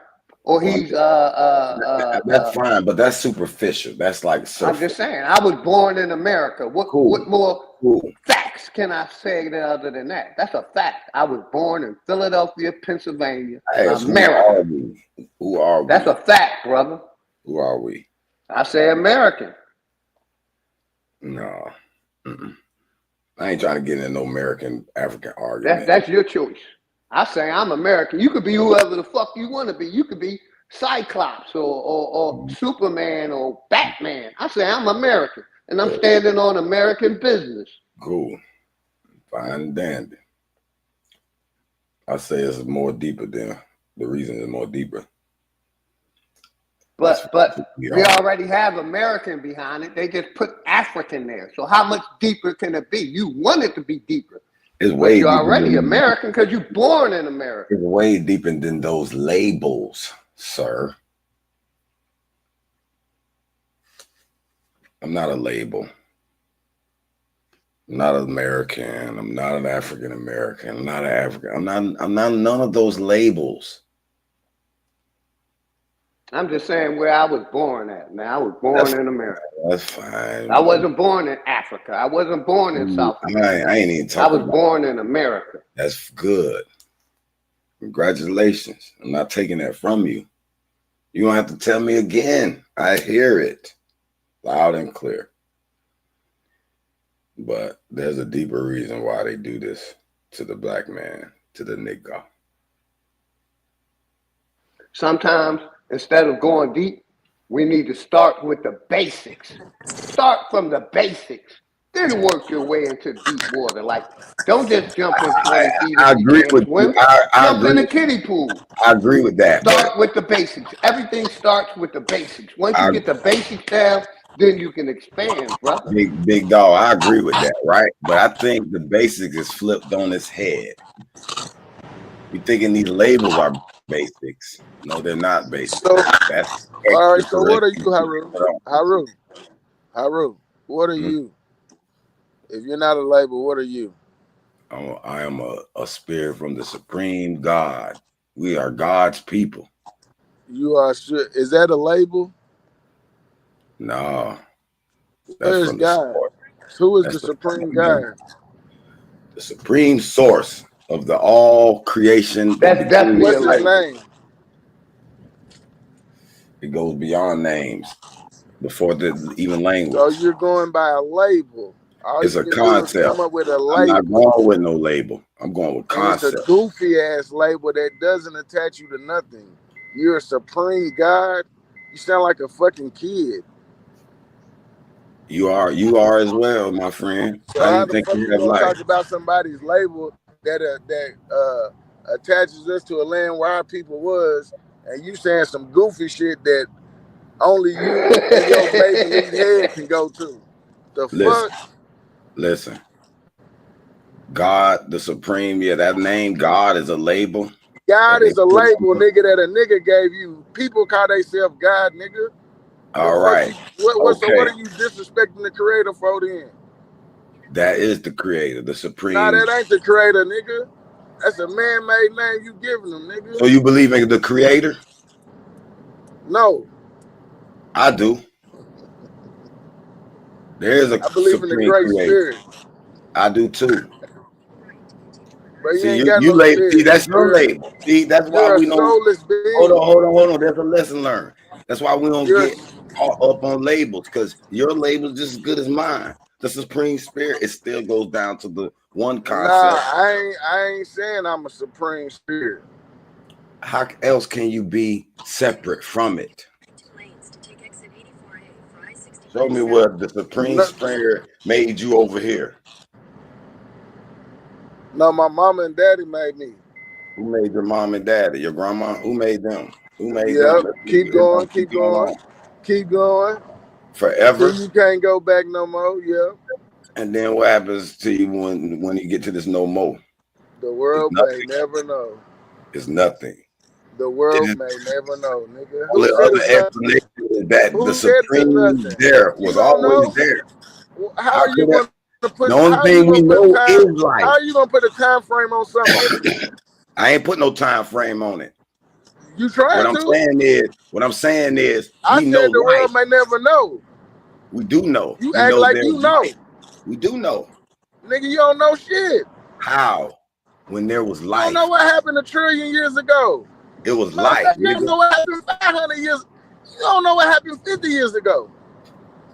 Or he's that's fine, but that's superficial. That's like I'm just saying, I was born in America. What more facts can I say other than that? That's a fact. I was born in Philadelphia, Pennsylvania, America. Who are we? That's a fact, brother. Who are we? I say American. No. I ain't trying to get into no American African argument. That's your choice. I say I'm American. You could be whoever the fuck you want to be. You could be Cyclops or Superman or Batman. I say I'm American, and I'm standing on American business. Cool. Fine and dandy. I say it's more deeper than the reason is more deeper. But we already have American behind it. They just put African there. So how much deeper can it be? You want it to be deeper. It's way you're deeper already American because you're born in America. It's way deeper than those labels, sir. I'm not a label. I'm not an American. I'm not an African American. I'm not an African. I'm not none of those labels. I'm just saying where I was born at, man. I was born in America. That's fine. I wasn't born in Africa. I wasn't born in South America. I ain't even talking. I was born in America. That's good. Congratulations. I'm not taking that from you. You don't have to tell me again. I hear it loud and clear. But there's a deeper reason why they do this to the black man, to the nigga. Sometimes, instead of going deep, we need to start with the basics. Start from the basics. Then work your way into deep water. Like, don't just jump in 20 feet. I agree with you. Jump in the kiddie pool. I agree with that. Start with the basics. Everything starts with the basics. Once you get the basics down, then you can expand, brother. Big dog, I agree with that, right? But I think the basics is flipped on its head. You're thinking these labels are basics. No, they're not basics. So, all right, so what are you, Haru? What are you? If you're not a label, what are you? I am a spirit from the supreme God. We are God's people. You are sure? Is that a label? No. Where's God? Who is the supreme God? The supreme source of the all creation. That's definitely what's his name? It goes beyond names, before the even language. So you're going by a label. All it's a concept. Come up with a label. I'm not going with no label. I'm going with concept. It's a goofy ass label that doesn't attach you to nothing. You're a supreme God. You sound like a fucking kid. You are as well, my friend. So how the fuck you gonna talk about somebody's label that attaches us to a land where our people was, and you saying some goofy shit that only you and your baby head can go to? The fuck? Listen. God, the supreme, that name, God, is a label. God is a label, nigga, that a nigga gave you. People call themselves God, nigga. All right. So what are you disrespecting the creator for then? That is the creator, the supreme. Nah, that ain't the creator, nigga. That's a man-made name you giving them, nigga. So you believe in the creator? No. I do. There is a I believe in the great creator. Spirit. I do too. But See, you label. See, that's your label. See, that's why we don't. Hold on. There's a lesson learned. That's why we don't get caught up on labels, because your label is just as good as mine. The supreme spirit, it still goes down to the one concept. Nah, I ain't saying I'm a supreme spirit. How else can you be separate from it? Show me what the supreme spirit made you over here. No, my mama and daddy made me. Who made your mom and daddy? Your grandma? Who made them? Who made Yep. them? Keep going. Keep going. Keep going. Forever. Till you can't go back no more. Yep. And then what happens to you when you get to this no more? The world may never know. It's nothing. The world may never know, nigga. All the other explanation is that the Supreme there was always there. How are you going to put? The only thing we know is life. How are you going to put a time frame on something? I ain't put no time frame on it. You trying to? What I'm saying is, I said the world may never know. We do know. You act like you know. We do know. Nigga, you don't know shit. How? When there was life. You don't know what happened a trillion years ago. It was life. You don't know what happened 500 years. You don't know what happened 50 years ago.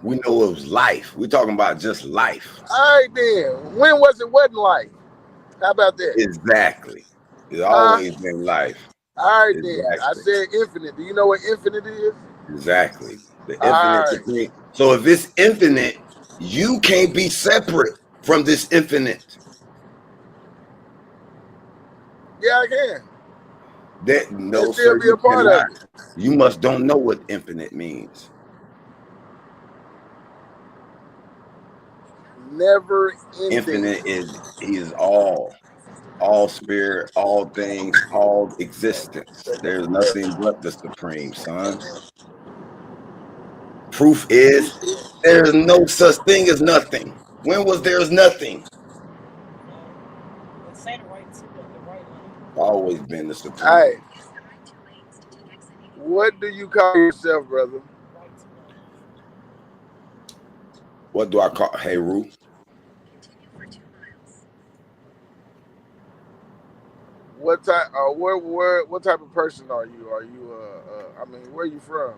We know it was life. We're talking about just life. All right, then. When wasn't life? How about that? Exactly. It's always been life. All right, then. I said infinite. Do you know what infinite is? Exactly. The infinite supreme. So if it's infinite, you can't be separate from this infinite. Yeah, I can. That no, still sir, be a part of it. You must don't know what infinite means. Never ending. Infinite is all spirit, all things, all existence. There's nothing but the supreme, son. Proof is there's no such thing as nothing. When was there's nothing? Always been the supreme. All right. What do you call yourself, brother? What do I call? Hey, Roo. What type? What type of person are you? Are you? I mean, where are you from?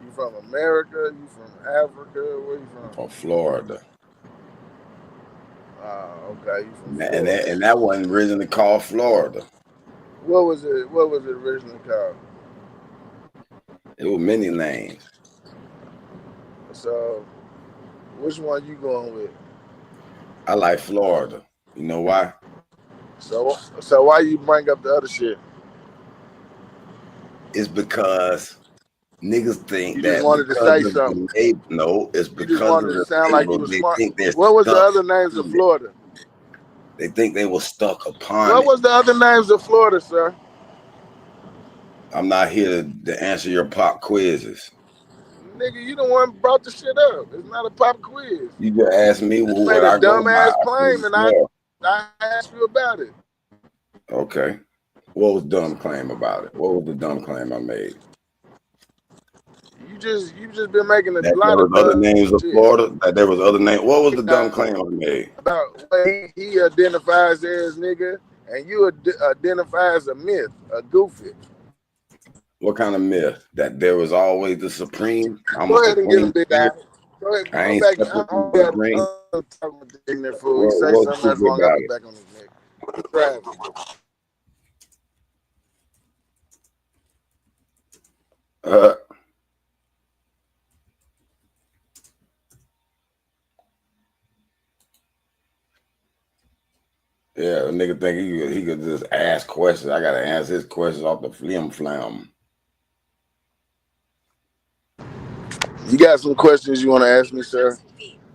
You from America? You from Africa? Where you from? From Florida. Okay. You from Florida. And that wasn't originally called Florida. What was it? What was it originally called? It was many names. So, which one you going with? I like Florida. You know why? So why you bring up the other shit? It's because niggas think that. You just wanted to say something. No, it's because you just wanted to sound like you were smart. What was the other names of Florida? They think they were stuck upon What was the other names of Florida, sir? I'm not here to answer your pop quizzes. Nigga, you the one who brought the shit up. It's not a pop quiz. You just asked me you what made I a dumbass claim, and yeah. I asked you about it. Okay. What was dumb claim about it? What was the dumb claim I made? You just been making a that lot there of was other names of shit. Florida. That there was other names. What was the dumb claim I made? About what he identifies as, nigga, and you identify as a myth, a goofy. What kind of myth? That there was always the supreme? Go ahead and get a big eye. Go ahead. I ain't back. separate from the supreme. I'm talking with the ignorant fool. He say something that's wrong. I'll be back on his neck. Try Yeah, the nigga think he could just ask questions. I gotta answer his questions off the flim flam. You got some questions you want to ask me, sir?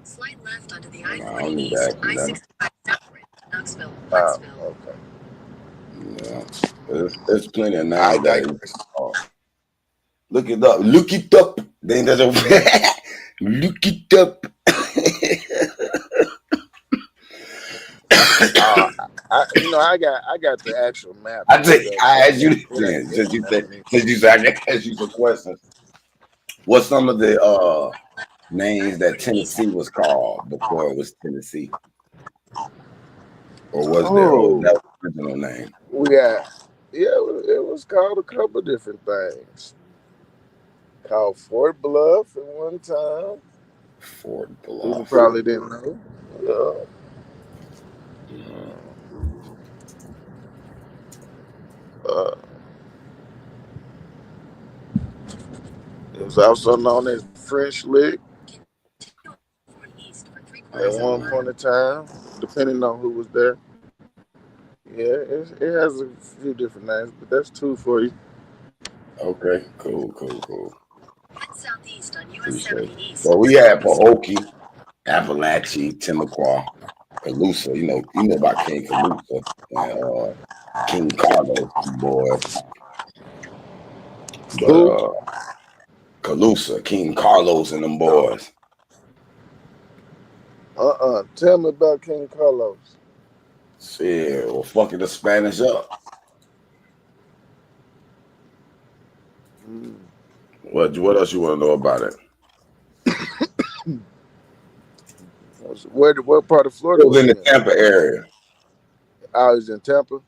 Slight left onto the I don't need to ask you that. Knoxville. Okay. Yeah, there's plenty of names that look it up. Look it up. Then there's a look it up. I got the actual map. I asked you since you said I can ask you some questions. What's some of the names that Tennessee was called before it was Tennessee? Or was that original name? It was called a couple of different things. Called Fort Bluff at one time. Fort Bluff. You probably didn't know. It was also known as French Lick at one point in time, depending on who was there. Yeah, it has a few different names, but that's 2 for you. Okay, cool. Head southeast on US Appreciate 70 it. East. Well, we had Pahokee, Appalachia, Timucua, Calusa. You know about King Calusa and King Carlos, boys. But Calusa, King Carlos and them boys. Tell me about King Carlos. Shit, well, fucking the Spanish up. What else you want to know about it? What part of Florida? It was in the Tampa area. I was in Tampa.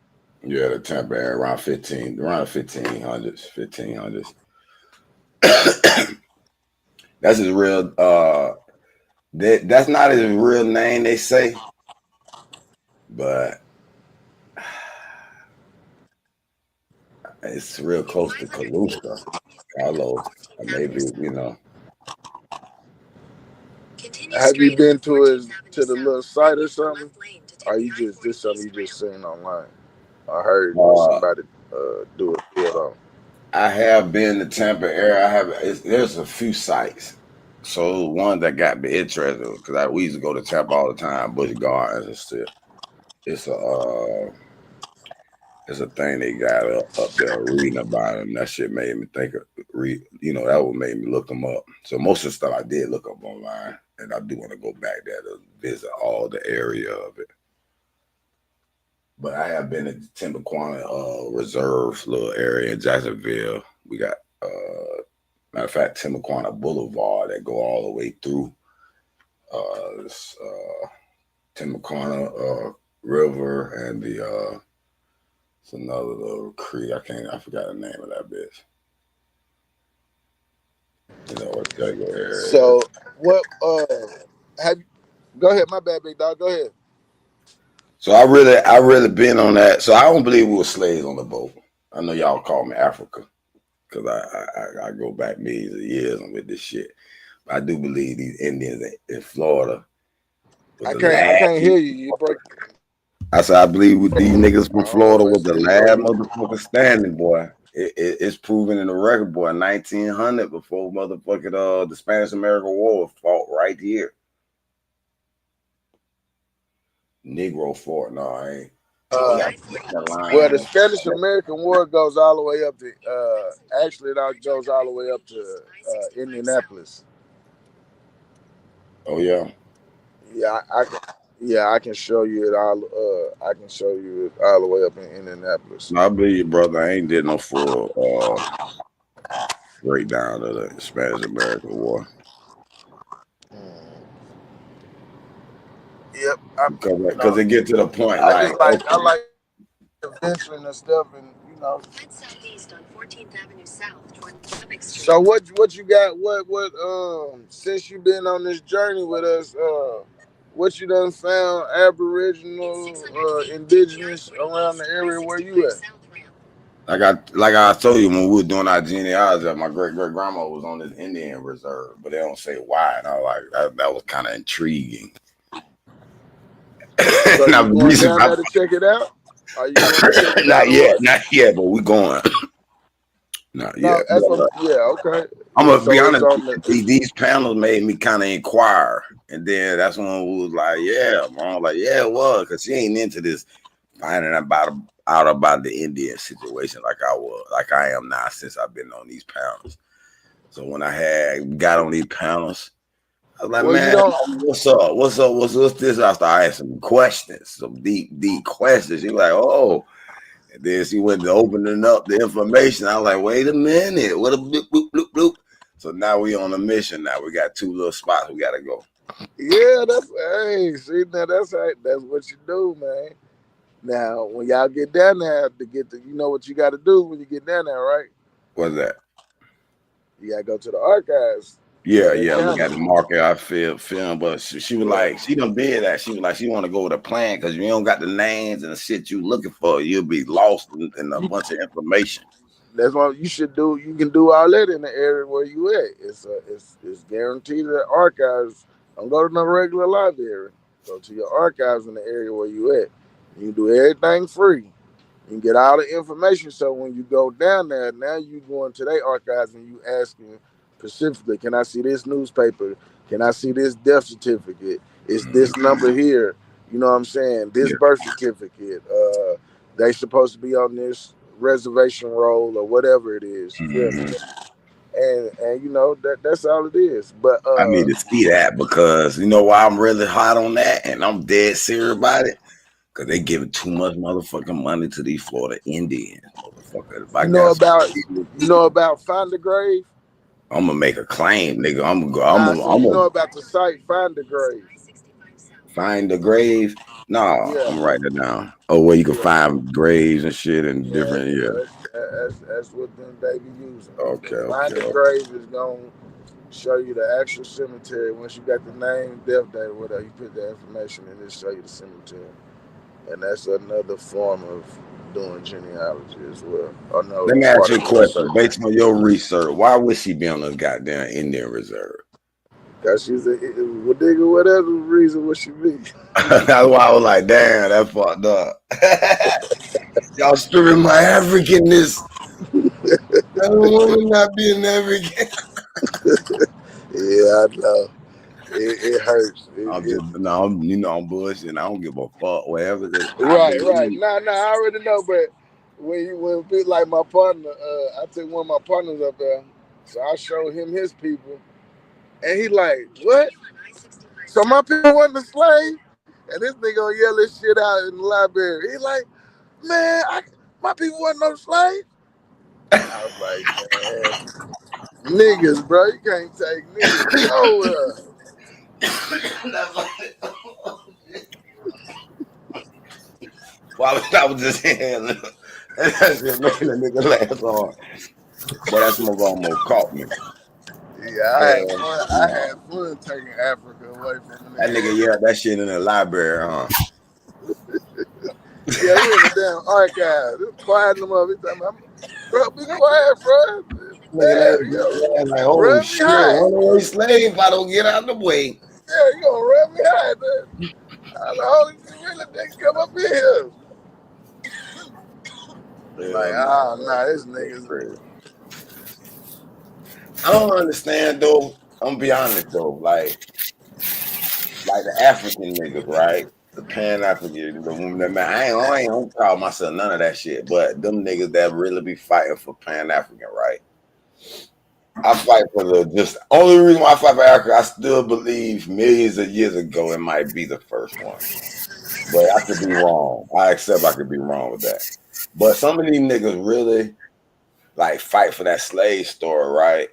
Yeah, the Tampa area, around 1500s. That's his real. That's not his real name, they say, but it's real close to Calusa, Carlos. Or maybe Have you been to the little site or something? Or you just something you just seen online? I heard somebody do it on. I have been to Tampa area. There's a few sites. So one that got me interested because we used to go to Tampa all the time, Busch Gardens and shit. It's a thing they got up there reading about them. That shit made me think that would make me look them up. So most of the stuff I did look up online, and I do want to go back there to visit all the area of it. But I have been at the Timucua Reserve little area in Jacksonville. We got matter of fact, Timucua Boulevard that go all the way through this Timucua River and it's another little creek. I forgot the name of that bitch. What's that area? So what go ahead, my bad, big dog. Go ahead. So I really been on that. So I don't believe we were slaves on the boat. I know y'all call me Africa because I go back millions of years with this shit. But I do believe these Indians in Florida. I can't hear you. You break. I said I believe with these niggas from Florida was the last motherfucker standing, boy. It's proven in the record, boy. 1900 before motherfucking the Spanish American War fought right here. Negro fort, no, I ain't. Well, the Spanish American War goes all the way up to actually it goes all the way up to Indianapolis. Oh yeah. I can show you it all. I can show you it all the way up in Indianapolis. No, I believe you, brother. I ain't did no full breakdown of the Spanish American War. Yep. Because it get to the point. I like adventuring and stuff, and Head southeast on 14th Avenue South toward Lubbock Street. So what you got? What since you been on this journey with us, what you done found Aboriginal, indigenous around the area where you at? Like I told you when we were doing our genealogy, my great grandma was on this Indian reserve, but they don't say why, and I was like that was kind of intriguing. So now, you going down there to check it out? Are you going to check it not yet, but we going. Not yet. Okay. I'm gonna be honest. These panels made me kind of inquire, and then that's when we was like, "Yeah, mom." Like, "Yeah, it was," because she ain't into this finding out about the Indian situation like I am now since I've been on these panels. So when I got on these panels, I was like, "Man, what's up? What's this?" I started asking questions, some deep questions. She was like, "Oh." And then she went to opening up the information. I was like, wait a minute. What a bloop, bloop, bloop, bloop. So now we on a mission now. We got 2 little spots we got to go. Yeah, that's what you do, man. Now, when y'all get down there you know what you got to do when you get down there, right? What's that? You got to go to the archives. Yeah, we got to mark it. I film, but she was like, she done did that. She was like, she want to go with a plan because you don't got the names and the shit you looking for. You'll be lost in a bunch of information. That's what you should do. You can do all that in the area where you at. It's guaranteed that archives. Don't go to no regular library. Go to your archives in the area where you at. You can do everything free. You can get all the information. So when you go down there, now you go into their archives and you asking specifically, can I see this newspaper? Can I see this death certificate? Is this number here? You know what I'm saying? This birth certificate. They supposed to be on this reservation roll or whatever it is. You feel me? And you know that's all it is. But I need to see that because you know why I'm really hot on that and I'm dead serious about it. Cause they giving too much motherfucking money to these Florida Indians, motherfucker. You know about Find the Grave? I'm gonna make a claim, nigga. I'm you know about the site Find the Grave? Find the Grave? No, Yeah. I'm writing it down. Oh, where you can find graves and shit and different, That's what them they be using. Okay. Find the Grave is gonna show you the actual cemetery. Once you got the name, death date, or whatever, you put the information and it show you the cemetery. And that's another form of doing genealogy as well. Let me ask you a question. Based on your research, why would she be on the goddamn Indian Reserve? Because she's whatever reason would she be. That's why I was like, damn, that fucked up. Y'all stripping my Africanness. I don't want to not be an African. Yeah, I know. It hurts. I'm bullshitting. I don't give a fuck. Whatever. Right. Nah, I already know. But when people like my partner, I took one of my partners up there, so I showed him his people, and he like, what? So my people wasn't a slave, and this nigga gonna yell this shit out in the library. He like, man, my people wasn't no slave. I was like, man, niggas, bro, you can't take niggas nowhere. Well, I was just saying, that's just making a nigga laugh hard. But that's more caught me. Yeah, I had fun taking Africa away from that nigga. Yeah, that shit in the library, huh? Yeah, we in the damn archive. It's quiet them up. He's talking about, bro, be quiet, bro. Like, oh shit, runaway slave! If I don't get out of the way. Yeah, you gonna run me high, man. I know you really think come up in here. Nah, this nigga's crazy. I don't understand though. I'm gonna be honest though, like the African niggas, right? The Pan-African, the woman that man. I ain't gonna call myself none of that shit, but them niggas that really be fighting for Pan-African, right? I fight for only reason why I fight for Africa, I still believe millions of years ago it might be the first one. But I could be wrong. I accept I could be wrong with that. But some of these niggas really like fight for that slave story, right?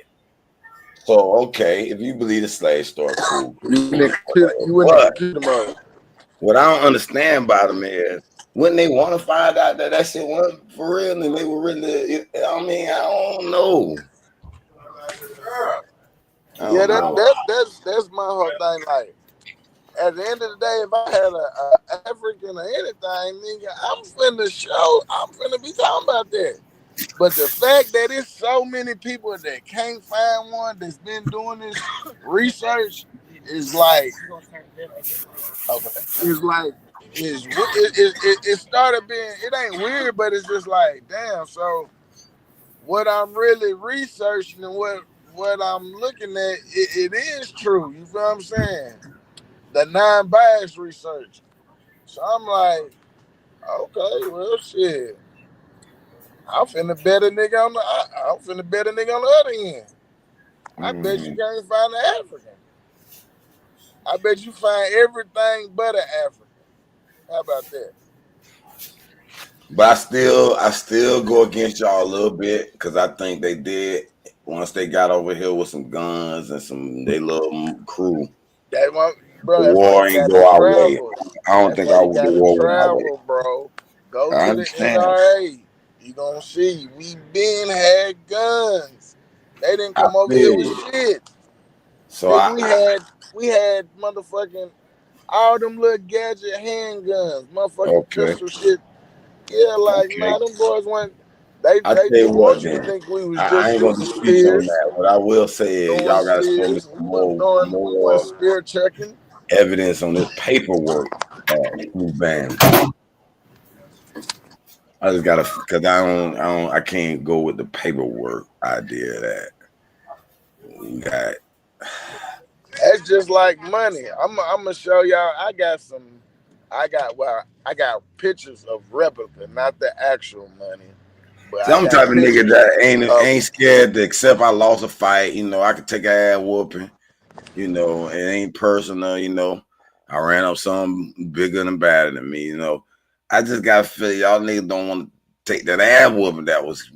So okay, if you believe the slave story, cool. What I don't understand about them is when they want to find out that shit wasn't for real and they were really, I mean, I don't know. Yeah, that's my whole thing. Like, at the end of the day, if I had a African or anything, nigga, I'm finna be talking about that. But the fact that it's so many people that can't find one that's been doing this research is like, it's like, it started being, it ain't weird, but it's just like, damn, so what I'm really researching and what I'm looking at, it is true. You feel what I'm saying? The non-biased research. So I'm like, okay, well, shit. I'm finna bet a nigga on the other end. I bet you can't find an African. I bet you find everything but an African. How about that? But I still go against y'all a little bit because I think they did once they got over here with some guns and they little crew. That one, bro. The war ain't go our way. I don't think I would go war travel, bro. Go to the NRA. You gonna see we been had guns. They didn't come over here with shit. So we had motherfucking all them little gadget handguns, motherfucking pistol shit. Yeah, like nah, them boys went. They want you to think we was just I ain't gonna dispute on that. What I will say is y'all gotta show me some more spear checking evidence on this paperwork. Band. I just gotta, cause I can't go with the paperwork idea of that. We got. That's just like money. I'm gonna show y'all. I got pictures of replica, not the actual money. But Some type of nigga that ain't scared to accept I lost a fight. You know, I could take an ass whooping. You know, it ain't personal. You know, I ran up something bigger and badder than me. You know, I just gotta feel y'all niggas don't want to take that ass whooping that was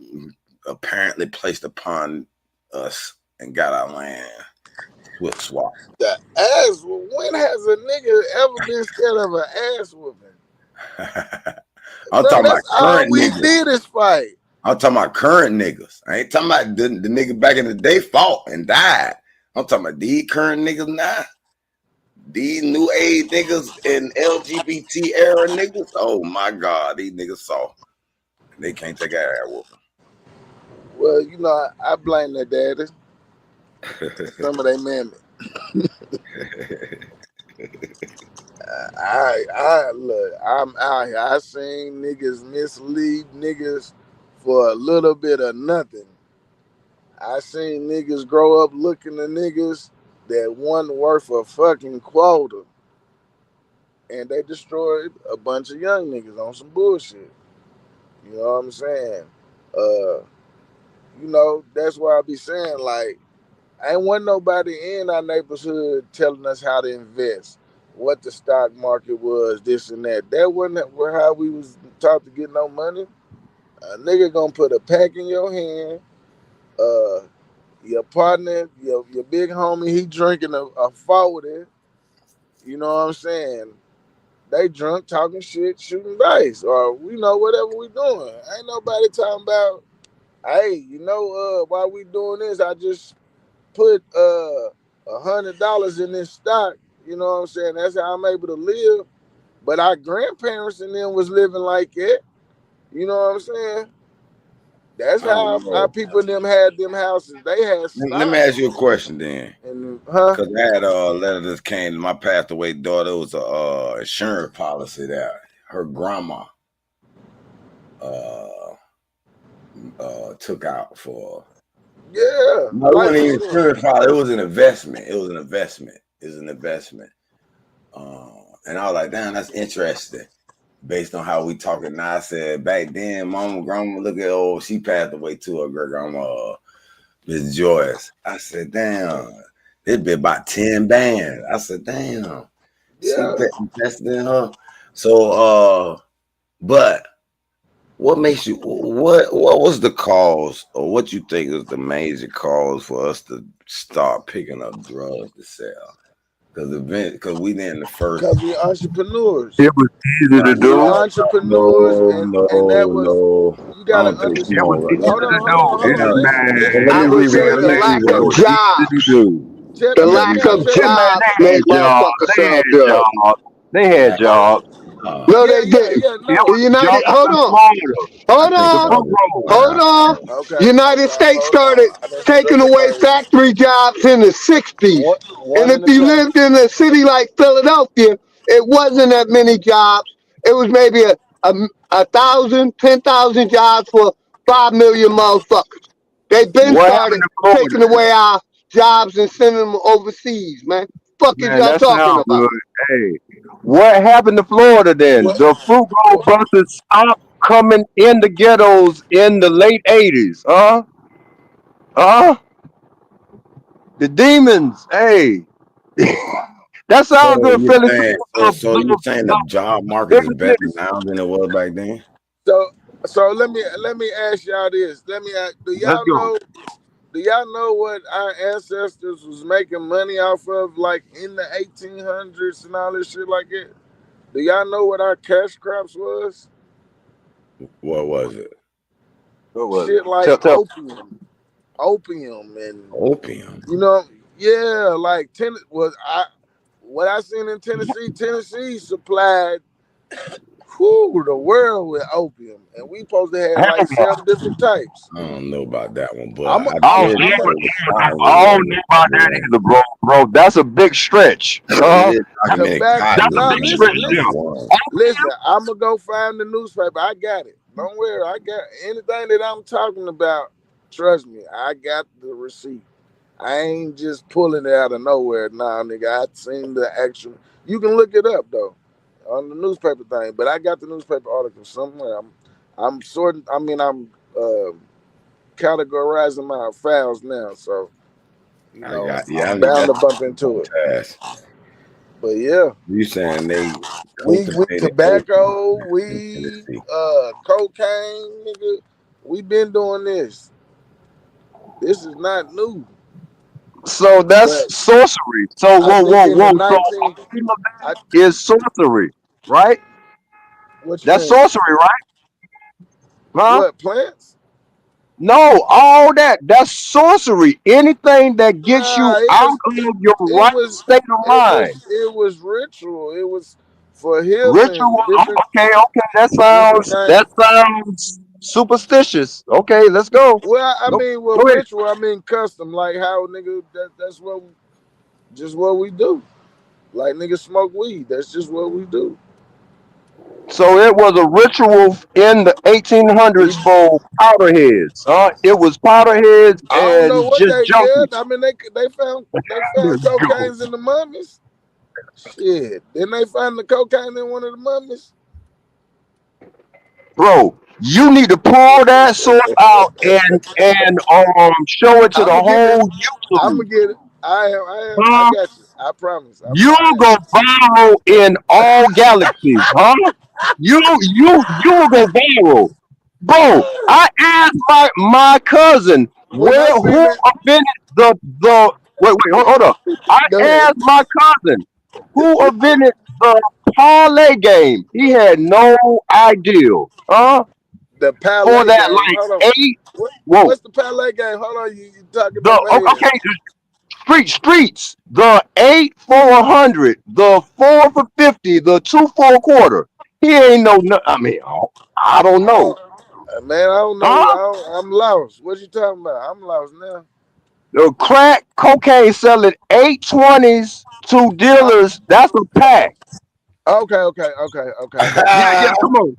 apparently placed upon us and got our land with swap. The ass. When has a nigga ever been scared of an ass whooping? I'm talking about current we niggas. did is fight. I'm talking about current niggas. I ain't talking about the nigga back in the day fought and died. I'm talking about these current niggas now. These new age niggas and LGBT era niggas. Oh my God, these niggas soft. They can't take an ass whooping. Well, you know, I blame their daddy. Some of they mammy. Look, I'm out here. I seen niggas mislead niggas for a little bit of nothing. I seen niggas grow up looking at niggas that wasn't worth a fucking quota. And they destroyed a bunch of young niggas on some bullshit. You know what I'm saying? You know, that's why I be saying, like, ain't want nobody in our neighborhood telling us how to invest, what the stock market was, this and that. That wasn't how we was taught to get no money. A nigga gonna put a pack in your hand. Your partner, your big homie, he drinking a 40. You know what I'm saying? They drunk, talking shit, shooting dice, or you know, whatever we doing. Ain't nobody talking about, hey, you know, while we doing this, I just put $100 in this stock. You know what I'm saying? That's how I'm able to live. But our grandparents and them was living like it. You know what I'm saying? That's how our people in them had them houses. They had stock. Let me ask you a question then. Because I had a letter that came to my passed away daughter. It was a insurance policy that her grandma took out for. Yeah. No, it wasn't even insurance policy. It was an investment. And I was like, damn, that's interesting. Based on how we talking now, I said back then, grandma, look at she passed away too, her great grandma, Miss Joyce. I said, damn, it'd be about 10 bands. I said, damn, she invested in her. So, but what makes you? What was the cause, or what you think is the major cause for us to start picking up drugs to sell? Because we didn't the first. Because we entrepreneurs. It was easy to do. Entrepreneurs, and that was you gotta understand. Hold on. I would say the lack of jobs. The lack of jobs made motherfuckers sell drugs. They had jobs. No, they didn't. The United, hold on. United States started taking away factory jobs in the 60s. And if you lived in a city like Philadelphia, it wasn't that many jobs. It was maybe a 1,000, 10,000 jobs for 5 million motherfuckers. They've been started taking away our jobs and sending them overseas, man. Fuck is y'all talking about? Good. Hey, what happened to Florida then? The Frugal brothers stopped coming in the ghettos in the late 80s. The demons. Hey, that sounds good, Philly. So you're saying the job market is better now than it was back then? So let me ask y'all this. Do y'all know what our ancestors was making money off of, like in the 1800s and all this shit like that? Do y'all know what our cash crops was? What was it? Shit like opium and opium. You know, yeah, like what I seen in Tennessee. Tennessee supplied the world with opium, and we supposed to have like 7 different types. I don't know about that one, but I don't know about that either, bro. That's a big stretch. That's a big stretch. Listen, I'm gonna go find the newspaper. I got it. Don't worry. I got anything that I'm talking about. Trust me, I got the receipt. I ain't just pulling it out of nowhere. Nah, nigga, I seen the actual. You can look it up though on the newspaper thing. But I got the newspaper article somewhere. I'm sorting. I mean, I'm categorizing my files now, so you know I'm bound to bump into it. But yeah, you saying they we tobacco, weed, cocaine, nigga. We been doing this. This is not new. So that's sorcery. So whoa. Is sorcery, right? That's sorcery, right? Huh? What, plants? No, all that's sorcery. Anything that gets you out of your right state of mind. It was ritual. It was for healing. Ritual. Okay. That sounds superstitious. Okay, let's go. Well, I mean, ritual. I mean, custom. Like how nigga. That's what we do. Like niggas smoke weed. That's just what we do. So it was a ritual in the 1800s for powderheads. It was powderheads and I don't know what just junkies. I mean, they found cocaine in the mummies. Shit, didn't they find the cocaine in one of the mummies? Bro, you need to pull that source out and show it to the whole YouTube. I'm gonna get it. I got you. I promise. You go viral in all galaxies, huh? You will go viral, bro. I asked my cousin who invented the wait, hold up. I asked my cousin who invented the parlay game. He had no idea, huh? The parlay for that game. like 8. What's the parlay game? Hold on, you talking about? Okay. Streets, the 8 for 100, the 4 for 50, the 2 for a quarter. He ain't know. I mean, I don't know. Man, I don't know. I'm lost. What you talking about? I'm lost now. The crack cocaine selling 8 20s to dealers. That's a pack. Okay. Yeah, come on.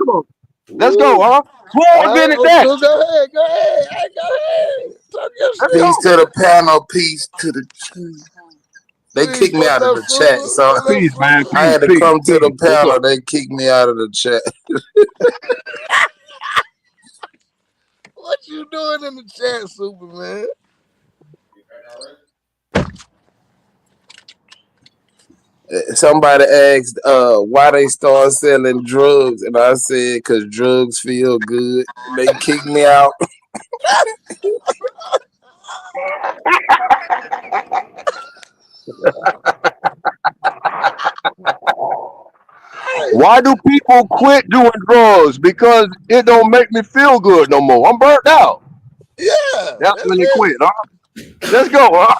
Let's go, huh? Who invented that? Go ahead. Talk your shit. Peace to the panel. Peace to the. They kicked me out of the chat, so peace, man. I had to come to the panel. They kicked me out of the chat. What you doing in the chat, Superman? Somebody asked why they start selling drugs, and I said because drugs feel good. They kicked me out. Why do people quit doing drugs? Because it don't make me feel good no more. I'm burnt out. Yeah, that's when they quit, huh? Let's go, huh?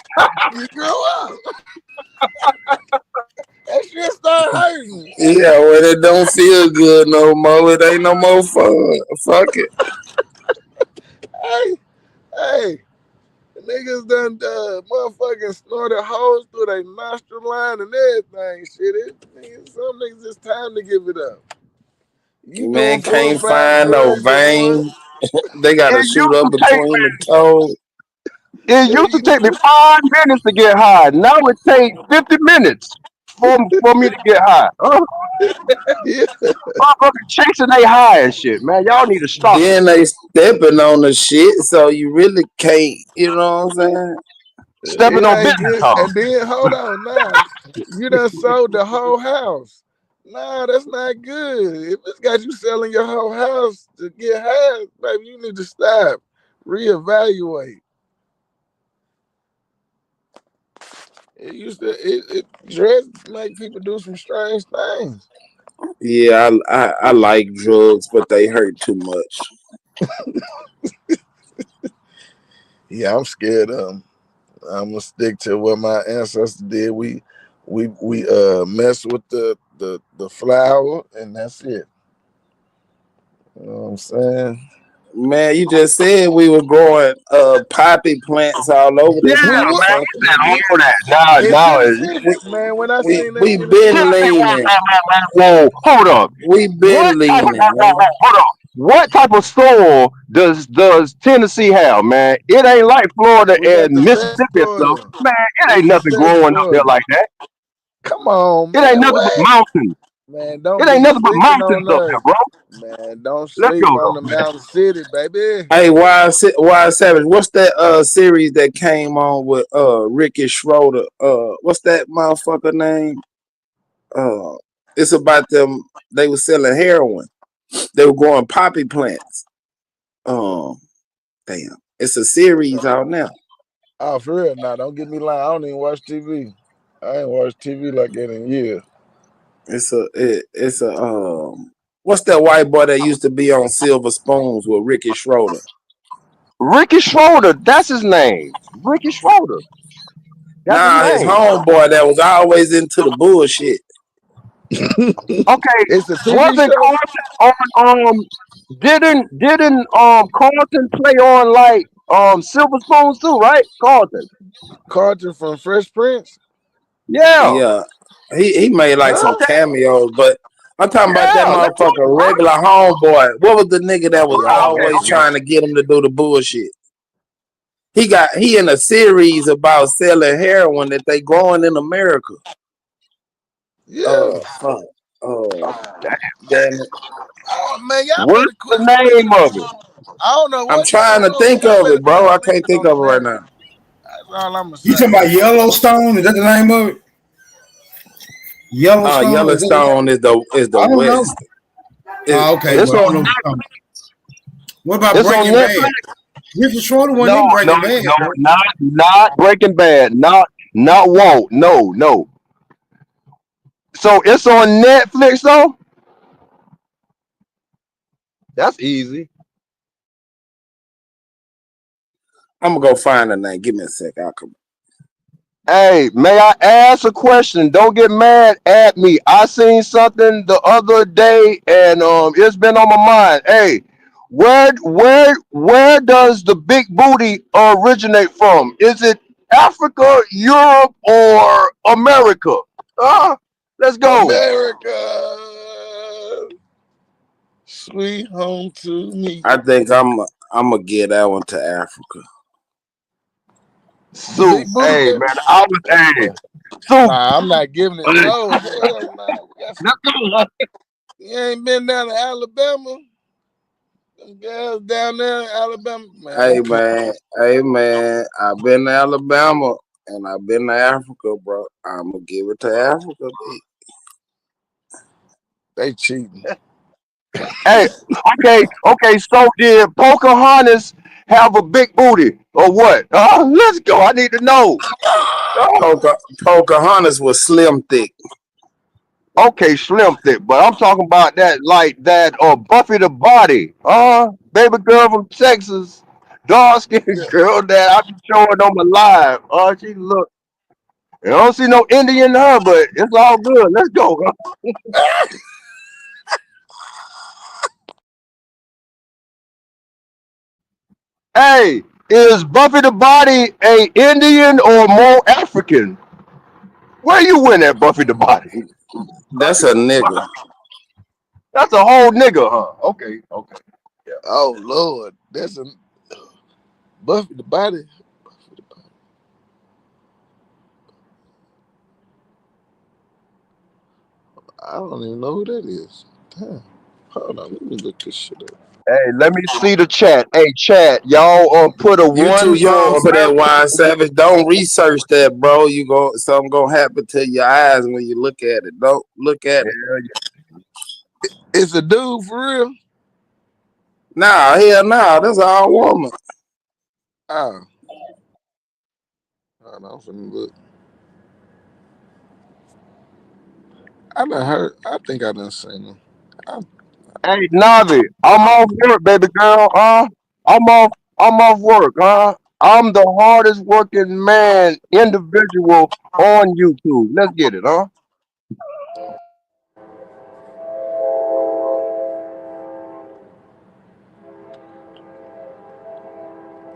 You grow up. That shit start hurting. Yeah, when it don't feel good no more, it ain't no more fun. Fuck it. Hey, niggas done motherfucking snorted holes through their nostril line and everything. Shit, some niggas it's time to give it up. You man can't find no vein. They gotta shoot up between the toes. It used to take me 5 minutes to get high. Now it takes 50 minutes for me to get high. Motherfuckers chasing they high and shit, man. Y'all need to stop. Then they stepping on the shit, so you really can't. You know what I'm saying? Stepping on business. And then hold on, now you done sold the whole house. Nah, that's not good. If it's got you selling your whole house to get high, baby, you need to stop. Reevaluate. It drugs make people do some strange things. Yeah, I like drugs, but they hurt too much. Yeah, I'm scared of them. I'm gonna stick to what my ancestors did. We mess with the flower, and that's it. You know what I'm saying? Man, you just said we were growing poppy plants all over this. Yeah, man, all that. Man, when I seen that, we been leaning. Whoa, hold up. We been leaning. Hold up. What type of soil does Tennessee have, man? It ain't like Florida We got and the best Mississippi and stuff. soil. Man, it It's ain't the nothing best growing up there soil. like that. Come on, It ain't man. nothing but What? mountains. Man, don't It be ain't nothing but sleeping mountains on up there, us. bro. Man, don't Let's sleep go on though, the man. Mountain City, baby. Hey, Wild Savage, what's that series that came on with Ricky Schroeder? What's that motherfucker name? It's about them. They were selling heroin. They were growing poppy plants. Damn. It's a series out now. Oh, for real? Nah, don't get me lying. I don't even watch TV. I ain't watched TV like that in years. It's a what's that white boy that used to be on Silver Spoons with Ricky Schroeder? Ricky Schroeder, that's his name. Ricky Schroeder. That's his Nah, his name. homeboy that was always into the bullshit. Okay, It's a TV wasn't show. Carlton on didn't Carlton play on like Silver Spoons too, right? Carlton from Fresh Prince. Yeah. Yeah. He made like some Okay. cameos, but I'm talking about that Yeah, let's go, motherfucker bro. regular homeboy. What was the nigga that was Oh, always okay. trying to get him to do the bullshit? He in a series about selling heroin that they growing in America. Yeah. Fuck. Damn. Damn it. Oh man, y'all What's better the quit name sleeping. of it? I don't know I'm what trying y'all to on, but think y'all of better it, bro. quit I can't sleeping think on of it, it right man. now. That's all I'm gonna You talking say. about Yellowstone? Is that the name of it? Yellowstone? Is that Yellowstone is the I don't know. West. Okay, It's well, I on don't know. What about it's on Breaking Bad? Netflix. Ricky Schroeder wasn't No, in no, Breaking Bad, no, bro. not Breaking Bad. Not Walt. No. So it's on Netflix though? That's easy. I'm gonna go find the name. Give me a sec. I'll come. Hey, may I ask a question? Don't get mad at me. I seen something the other day and it's been on my mind. Hey, where does the big booty originate from? Is it Africa, Europe, or America? Let's go. America, sweet home to me. I think I'm gonna give that one to Africa. Soup. Hey man, I was Soup. Nah, I'm not giving it. No, hell no. Let's go. You ain't been down to Alabama. Them girls down there in Alabama, man. Hey man, I've been to Alabama and I've been to Africa, bro. I'm gonna give it to Africa. They cheating. Hey, okay. So did Pocahontas have a big booty or what? Let's go. I need to know. Pocahontas was slim thick. Okay, slim thick, but I'm talking about that like that Buffy the Body, baby girl from Texas, dark skinned girl that I be showing on my live. She look. I don't see no Indian in her, but it's all good. Let's go. Hey, is Buffy the Body a Indian or more African? Where you win at Buffy the Body? That's a nigga. That's a whole nigga, huh? Okay. Yeah. Oh Lord, that's a Buffy the Body. I don't even know who that is. Damn. Hold on, let me look this shit up. Hey, let me see the chat. Hey, chat, y'all put a You too one young for for that, America. Wine Savage. Don't research that, bro. Something gonna happen to your eyes when you look at it. Don't look at it. It's a dude for real. Nah, hell nah. That's all woman. Oh. Hold on, I'm finna look. I think I done seen him. Hey, Navi, I'm off work, baby girl. I'm off work. I'm the hardest working man individual on YouTube. Let's get it, huh?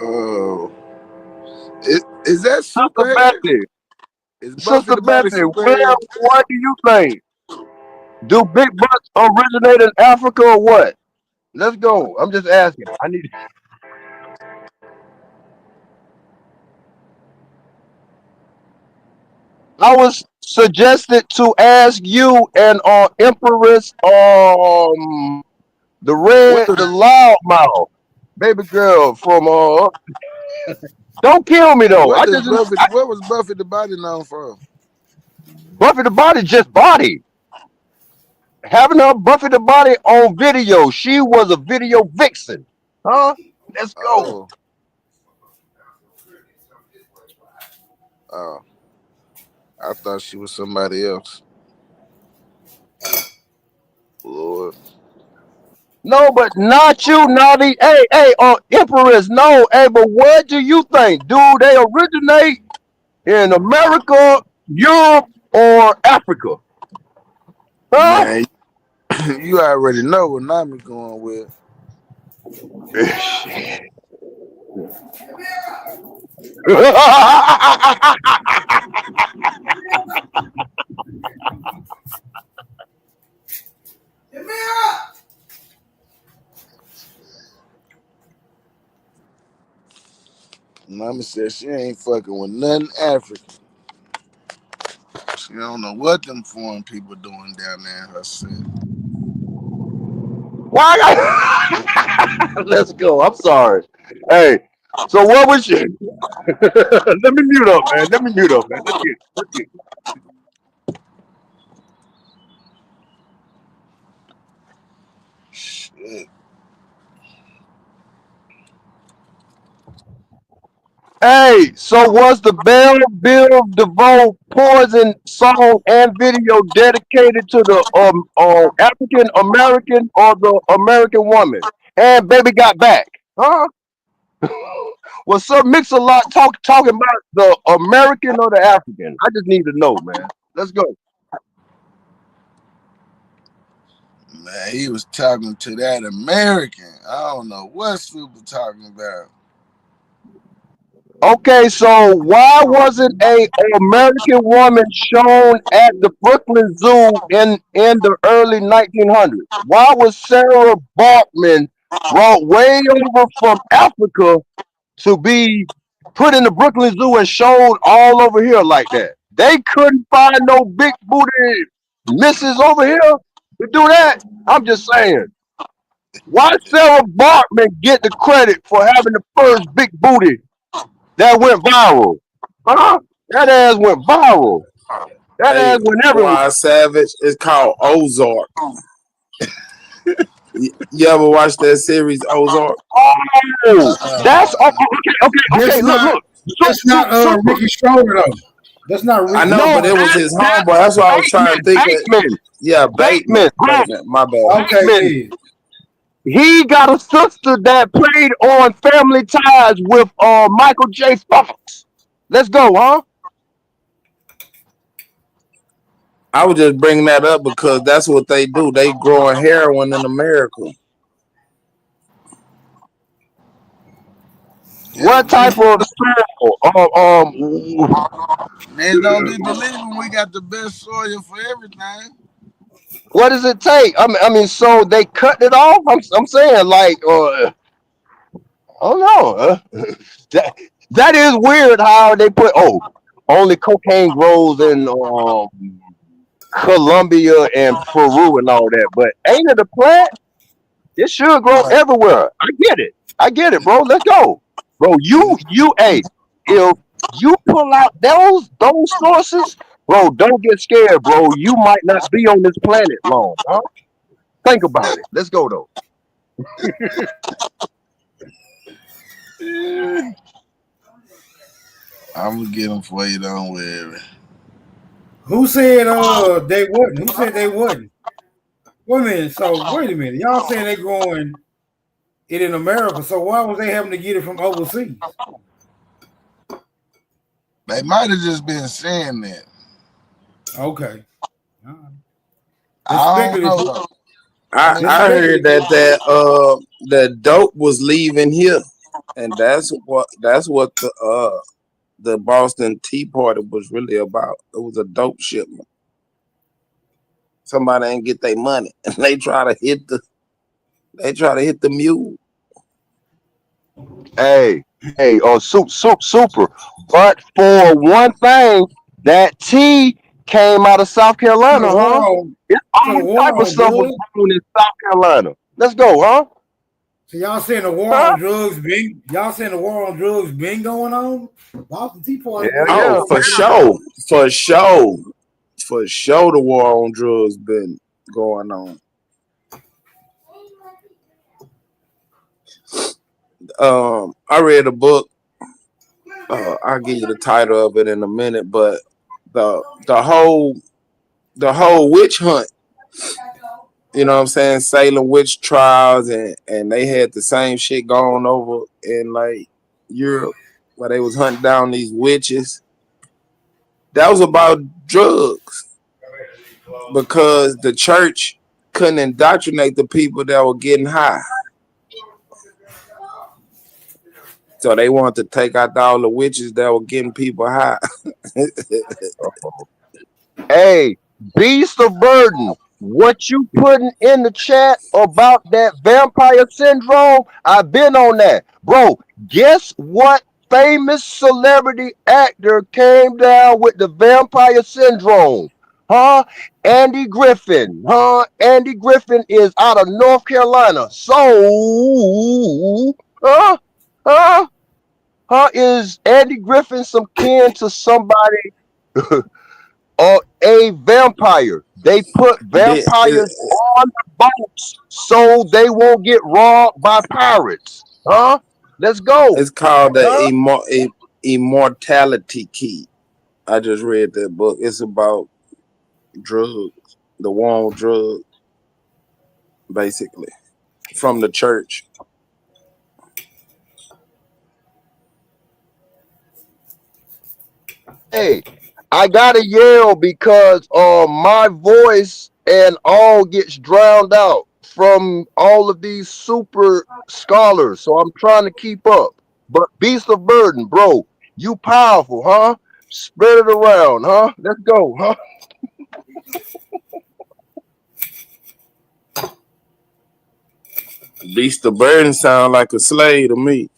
Oh. Is that Sister Superhead? Betty. Is Buffy Sister the Body Betty, what Superhead? do you think? Do big butts originate in Africa or what? Let's go. I'm just asking. I need. I was suggested to ask you and Empress the loudmouth baby girl from Don't kill me though. What was Buffy the Body known for? Buffy the Body just body. Having her Buffy the Body on video. She was a video vixen. Huh? Let's go. Oh. I thought she was somebody else. Lord. No, but not you, naughty. Hey, Empress. No, hey, but where do you think? Do they originate in America, Europe, or Africa? Huh? Man, you already know what Nami going with. Mama said she ain't fucking with nothing African. She don't know what them foreign people doing down there in her city. Why? Let's go. I'm sorry. Hey, so what was you? Let me mute up, man. Let's get. Shit. Hey, so was the Bell Bill DeVoe Poison song and video dedicated to the African American or the American woman? And baby got back, huh? Was Sir Mix-a-Lot talking about the American or the African? I just need to know, man. Let's go. Man, he was talking to that American. I don't know what Super talking about. Okay, so why wasn't a American woman shown at the Brooklyn Zoo in the early 1900s? Why was Sarah Bartman brought way over from Africa to be put in the Brooklyn Zoo and shown all over here like that? They couldn't find no big booty misses over here to do that. I'm just saying. Why Sarah Bartman get the credit for having the first big booty that went viral? Huh? That ass went viral. That ass went everywhere. Savage. It's called Ozark. You ever watch that series Ozark? Oh, that's okay. Look. That's not Ricky Schroeder though. That's not Ricky. I know, but it was his homeboy. That's what I was trying to think. Bateman. My bad. Okay. He got a sister that played on Family Ties with Michael J. Fox. Let's go, huh? I was just bringing that up because that's what they do. They growing heroin in America. What type of Man, don't be believing we got the best soil for everything. What does it take? I mean, so they cut it off. I'm saying, like, I don't know. That is weird how they put only cocaine grows in Colombia and Peru and all that, but ain't it a plant? It should grow everywhere. I get it, bro. Let's go, bro. If you pull out those sources, bro, don't get scared, bro. You might not be on this planet long, huh? Think about it. Let's go though. I'm gonna get them for you, don't worry. Who said they wouldn't? Who said they wouldn't? Wait a minute. So wait a minute. Y'all saying they growing it in America? So why was they having to get it from overseas? They might have just been saying that. Okay. I don't know. I heard that dope was leaving here, and that's what the Boston Tea Party was really about. It was a dope shipment. Somebody ain't get their money, and they try to hit They try to hit the mule. Hey, super. But for one thing, that T came out of South Carolina, huh? It's all type of stuff was grown in South Carolina. Let's go, huh? So y'all saying the war on drugs been going on? Boston Tea Party. Oh, for sure. The war on drugs been going on. I read a book. I'll give you the title of it in a minute, but the whole witch hunt, you know what I'm saying? Salem witch trials, and they had the same shit going over in like Europe where they was hunting down these witches. That was about drugs because the church couldn't indoctrinate the people that were getting high. So they wanted to take out all the witches that were getting people high. Hey, Beast of Burden, what you putting in the chat about that vampire syndrome? I've been on that. Bro, guess what famous celebrity actor came down with the vampire syndrome? Huh? Andy Griffin. Huh? Andy Griffin is out of North Carolina. So, is Andy Griffin some kin to somebody or a vampire? They put vampires on the boats so they won't get robbed by pirates. Huh? Let's go. It's called the Immortality Key. I just read that book. It's about drugs, the war on drugs, basically, from the church. Hey, I gotta yell because my voice and all gets drowned out from all of these super scholars, so I'm trying to keep up. But Beast of Burden, bro, you powerful, huh? Spread it around, huh? Let's go, huh? Beast of Burden sound like a slave to me.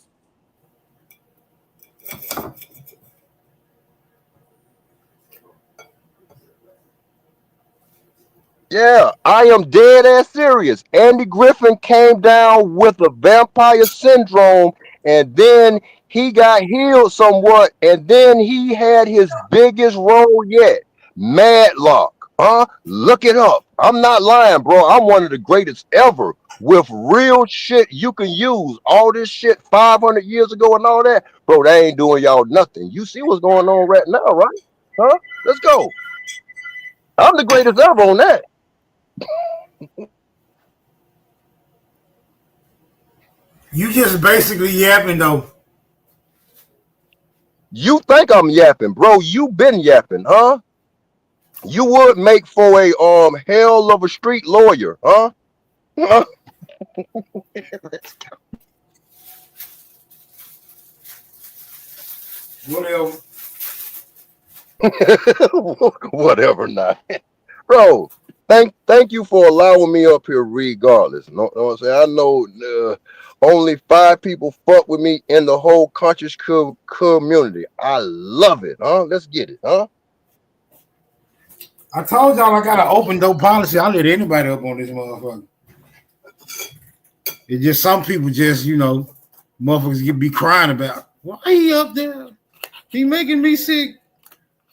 Yeah, I am dead ass serious. Andy Griffin came down with a vampire syndrome, and then he got healed somewhat, and then he had his biggest role yet. Madlock. Huh? Look it up. I'm not lying, bro. I'm one of the greatest ever with real shit you can use. All this shit 500 years ago and all that. Bro, they ain't doing y'all nothing. You see what's going on right now, right? Huh? Let's go. I'm the greatest ever on that. You just basically yapping though. You think I'm yapping, bro? You been yapping, huh? You would make for a hell of a street lawyer, huh? Let's go. Whatever, not, bro. Thank you for allowing me up here, regardless. Know what I'm saying? I know only 5 people fuck with me in the whole conscious community. I love it, huh? Let's get it, huh? I told y'all I got an open door policy. I let anybody up on this motherfucker. It's just some people just, motherfuckers be crying about. Why he up there? He making me sick.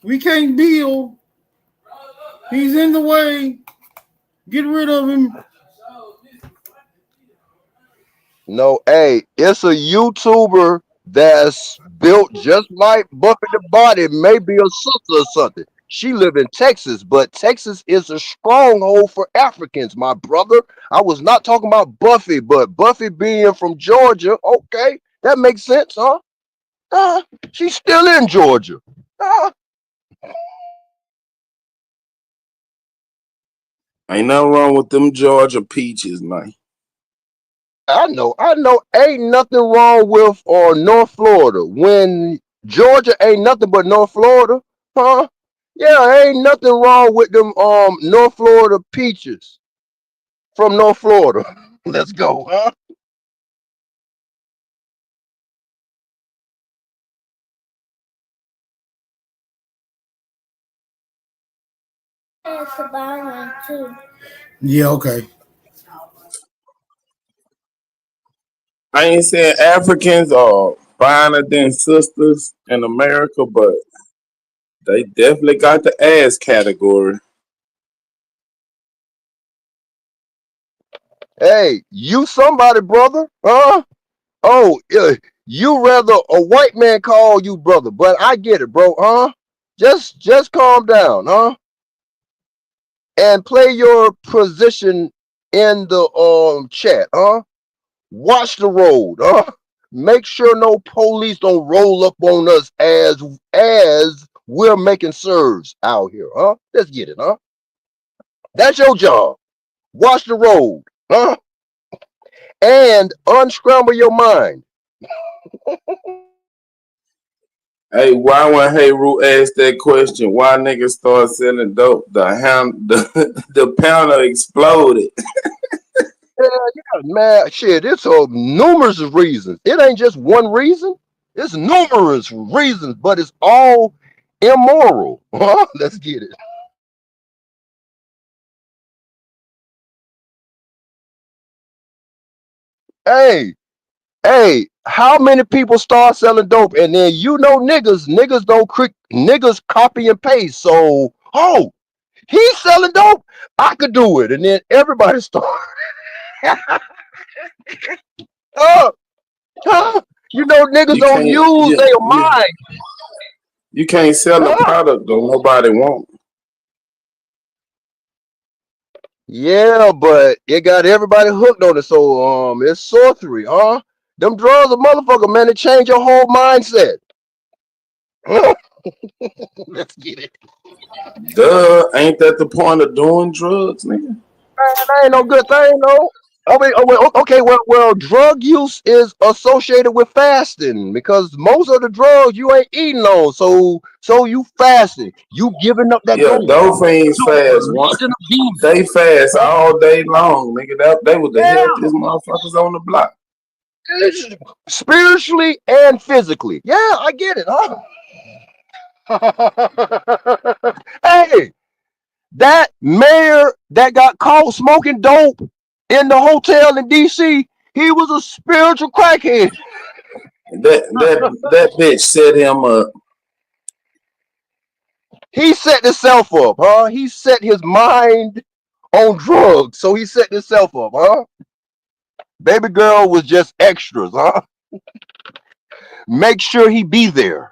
We can't build. He's in the way. Get rid of him. No, hey, it's a YouTuber that's built just like Buffy the Body, maybe a sister or something. She live in Texas, but Texas is a stronghold for Africans, my brother. I was not talking about Buffy, but Buffy being from Georgia, okay, that makes sense, huh? She's still in Georgia. Ain't nothing wrong with them Georgia peaches, man. I know. Ain't nothing wrong with North Florida. When Georgia ain't nothing but North Florida, huh? Yeah, ain't nothing wrong with them North Florida peaches from North Florida. Let's go, huh? Yeah, okay. I ain't saying Africans are finer than sisters in America, but they definitely got the ass category. Hey, you somebody, brother, huh? Oh, you rather a white man call you brother, but I get it, bro, huh? Just calm down, huh? And play your position in the chat, huh? Watch the road, huh? Make sure no police don't roll up on us as we're making serves out here, huh? Let's get it, huh? That's your job. Watch the road, huh? And unscramble your mind. Hey, why when Hayru asked that question, why niggas start selling dope? The pounder exploded. Yeah, man, shit, it's numerous reasons. It ain't just one reason. It's numerous reasons, but it's all immoral. Huh? Let's get it. Hey, how many people start selling dope and then niggas don't niggas copy and paste. So, oh, he's selling dope, I could do it. And then everybody start oh, niggas You don't can't use their mind. you can't sell a product that nobody want. Yeah, but it got everybody hooked on it. So it's sorcery, huh? Them drugs a motherfucker, man, to change your whole mindset. Let's get it. Duh, ain't that the point of doing drugs, nigga? Man, that ain't no good thing, no. Okay, well, drug use is associated with fasting because most of the drugs you ain't eating on, so you fasting, you giving up that Yeah, dope. those things So fast. They fast all day long, nigga. They was the healthiest motherfuckers on the block. Spiritually and physically. Yeah, I get it, huh? Hey, that mayor that got caught smoking dope in the hotel in DC, he was a spiritual crackhead. That bitch set him up. He set himself up, huh? He set his mind on drugs, so he set himself up, huh? Baby girl was just extras, huh? Make sure he be there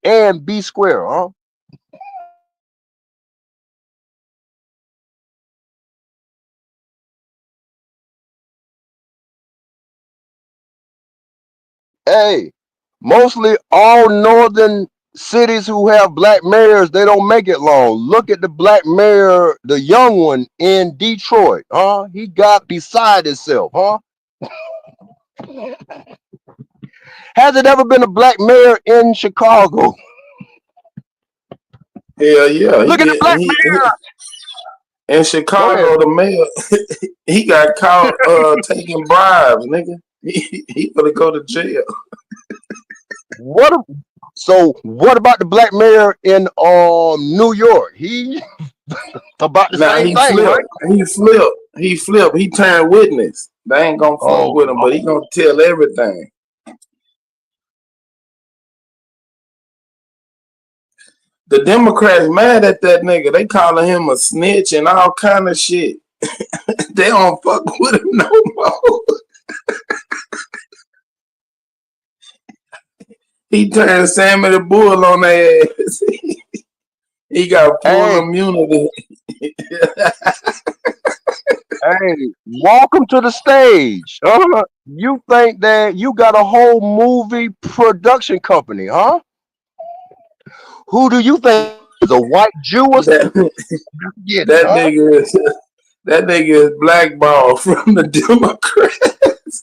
and be square, huh? Hey, mostly all northern cities who have black mayors, they don't make it long. Look at the black mayor, the young one in Detroit, huh? He got beside himself, huh? Has it ever been a black mayor in Chicago? Hell yeah. Look at the black mayor. In Chicago, the mayor, he got caught taking bribes, nigga. He gonna go to jail. What about the black mayor in New York? He about the same thing, right? He flipped. He turned witness. They ain't gonna fuck with him, but he gonna tell everything. The Democrats mad at that nigga. They calling him a snitch and all kind of shit. They don't fuck with him no more. He turned Sammy the Bull on their ass. He got full immunity. Hey, welcome to the stage. You think that you got a whole movie production company, huh? Who do you think is a white Jew or something? That nigga is blackballed from the Democrats.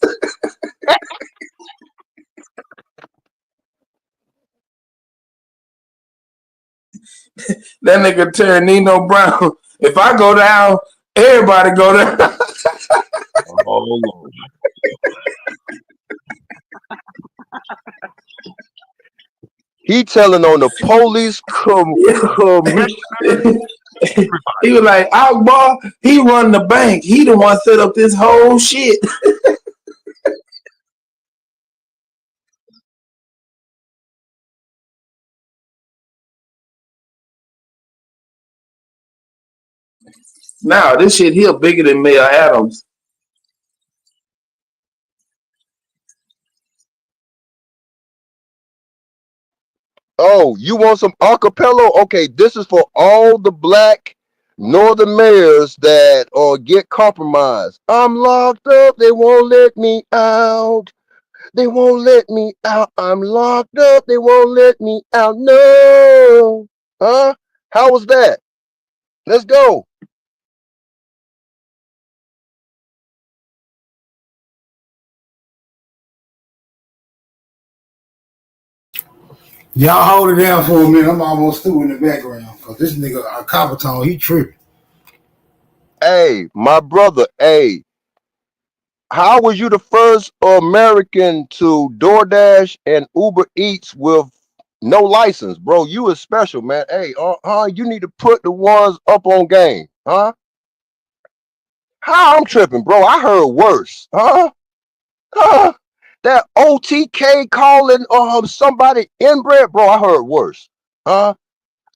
That nigga turned Nino Brown. If I go down, everybody go down. Lord. He telling on the police commissioner. He was like, Akbar, he run the bank. He the one set up this whole shit. Now this shit here bigger than Mayor Adams. Oh, you want some acapella? Okay, this is for all the black northern mayors that get compromised. I'm locked up, they won't let me out. They won't let me out. I'm locked up, they won't let me out. No. Huh? How was that? Let's go. Y'all hold it down for a minute. I'm almost through in the background. Cause this nigga, Copper Tone, he tripping. Hey, my brother, hey. How was you the first American to DoorDash and Uber Eats with no license, bro? You is special, man. Hey, you need to put the ones up on game, huh? How I'm tripping, bro? I heard worse, huh? That OTK calling somebody inbred, bro. I heard worse, huh?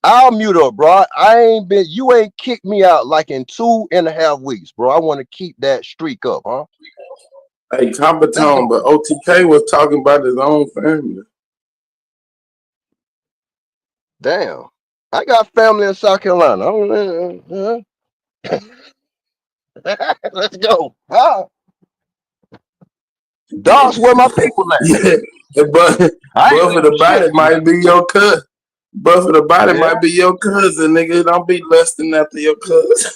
I'll mute up, bro. You ain't kicked me out like in 2.5 weeks, bro. I want to keep that streak up, huh? Hey, Compatone, but OTK was talking about his own family. Damn. I got family in South Carolina. Let's go. Dogs where my people at. Yeah, but for the body might be your cousin. But for the body might be your cousin, nigga. Don't be lusting after your cousin.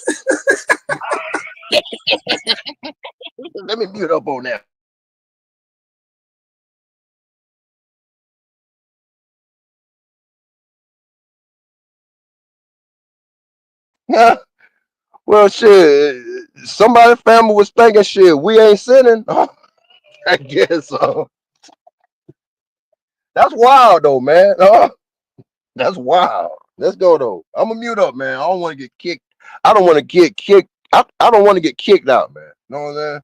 Let me mute up on that. Well, shit. Somebody's family was thinking shit. We ain't sinning. I guess so. That's wild though, man. That's wild. Let's go though. I'm gonna mute up, man. I don't want to get kicked. I don't want to get kicked. I don't want to get kicked out, man. You know what I'm saying?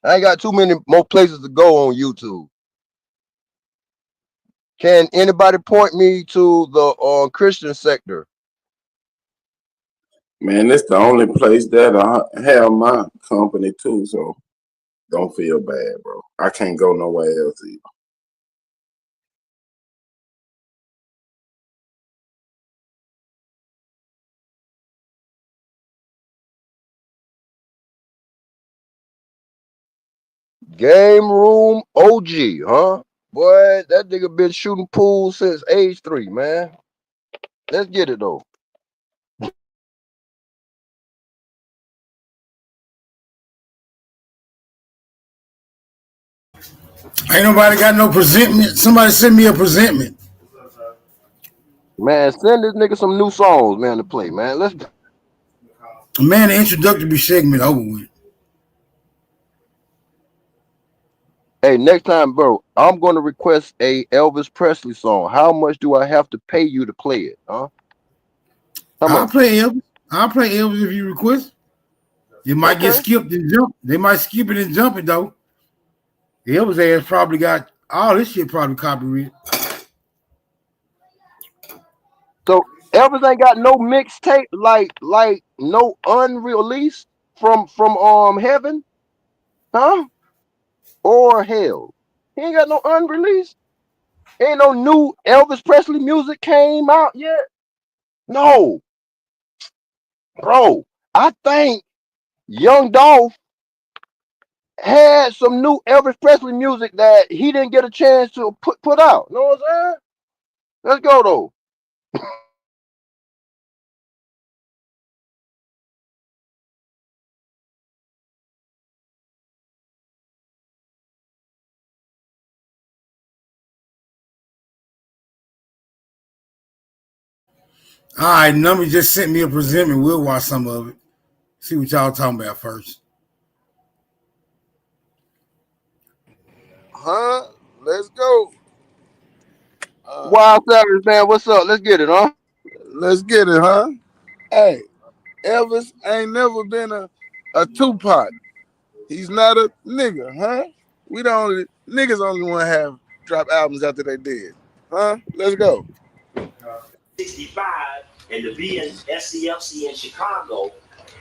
I ain't got too many more places to go on YouTube. Can anybody point me to the Christian sector? Man, it's the only place that I have my company too, so don't feel bad, bro. I can't go nowhere else either. Game Room OG, huh? Boy, that nigga been shooting pool since age 3, man. Let's get it though. Ain't nobody got no presentment. Somebody send me a presentment. Man, send this nigga some new songs, man, to play, man. Let's. Man, the introductory segment over with. Hey, next time, bro, I'm going to request a Elvis Presley song. How much do I have to pay you to play it, huh? I'll play Elvis. I'll play Elvis if you request. It might get skipped and jump. They might skip it and jump it, though. Elvis ass probably got all this shit probably copyrighted. So Elvis ain't got no mixtape, like no unreleased from heaven, huh? Or hell. He ain't got no unreleased. Ain't no new Elvis Presley music came out yet. No. Bro, I think Young Dolph had some new Elvis Presley music that he didn't get a chance to put out. You know what I'm saying? Let's go though. All right, Number just sent me a presentment. We'll watch some of it. See what y'all talking about first. Huh? Let's go. Wild Savage, man, what's up? Let's get it, huh? Let's get it, huh? Hey, Elvis ain't never been a Tupac. He's not a nigga, huh? Niggas only want to have drop albums after they did. Huh? Let's go. 65 and to be in SCFC in Chicago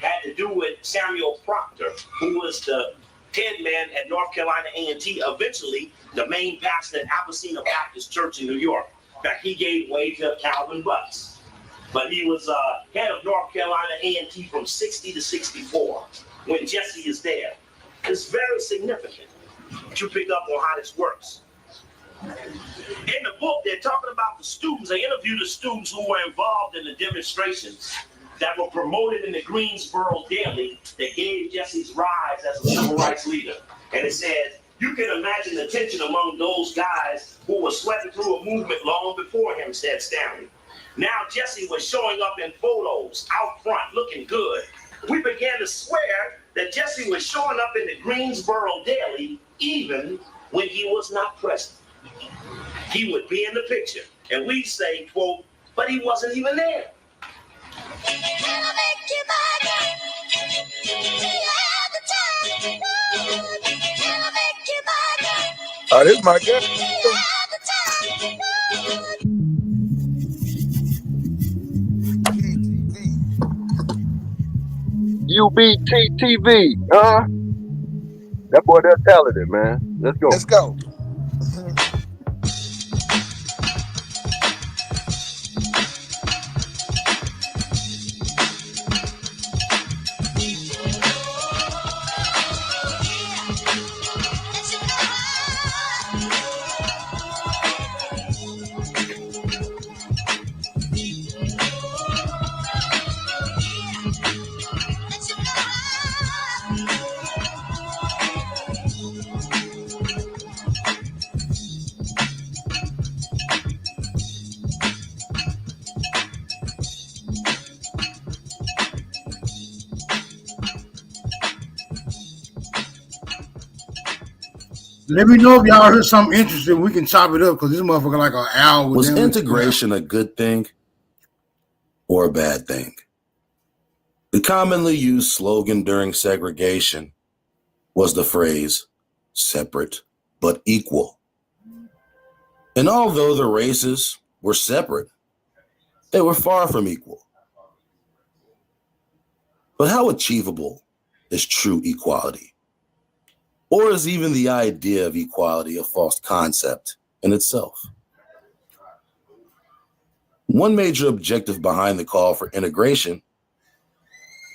had to do with Samuel Proctor, who was the head man at North Carolina A&T, eventually the main pastor at Apollina Baptist Church in New York. In fact, he gave way to Calvin Butts. But he was head of North Carolina A&T from 60 to 64 when Jesse is there. It's very significant to pick up on how this works. In the book, they're talking about the students. They interviewed the students who were involved in the demonstrations that were promoted in the Greensboro Daily that gave Jesse's rise as a civil rights leader. And it says, you can imagine the tension among those guys who were sweating through a movement long before him, said Stanley. Now Jesse was showing up in photos out front looking good. We began to swear that Jesse was showing up in the Greensboro Daily even when he was not present. He would be in the picture, and we'd say, quote, but he wasn't even there. Oh, this my guy. UBTTV, huh? That boy, they're talented, man. Let's go. Let's go. Let me know if y'all heard something interesting. We can chop it up because this motherfucker like an hour. Was integration a good thing or a bad thing? The commonly used slogan during segregation was the phrase, separate but equal. And although the races were separate, they were far from equal. But how achievable is true equality? Or is even the idea of equality a false concept in itself? One major objective behind the call for integration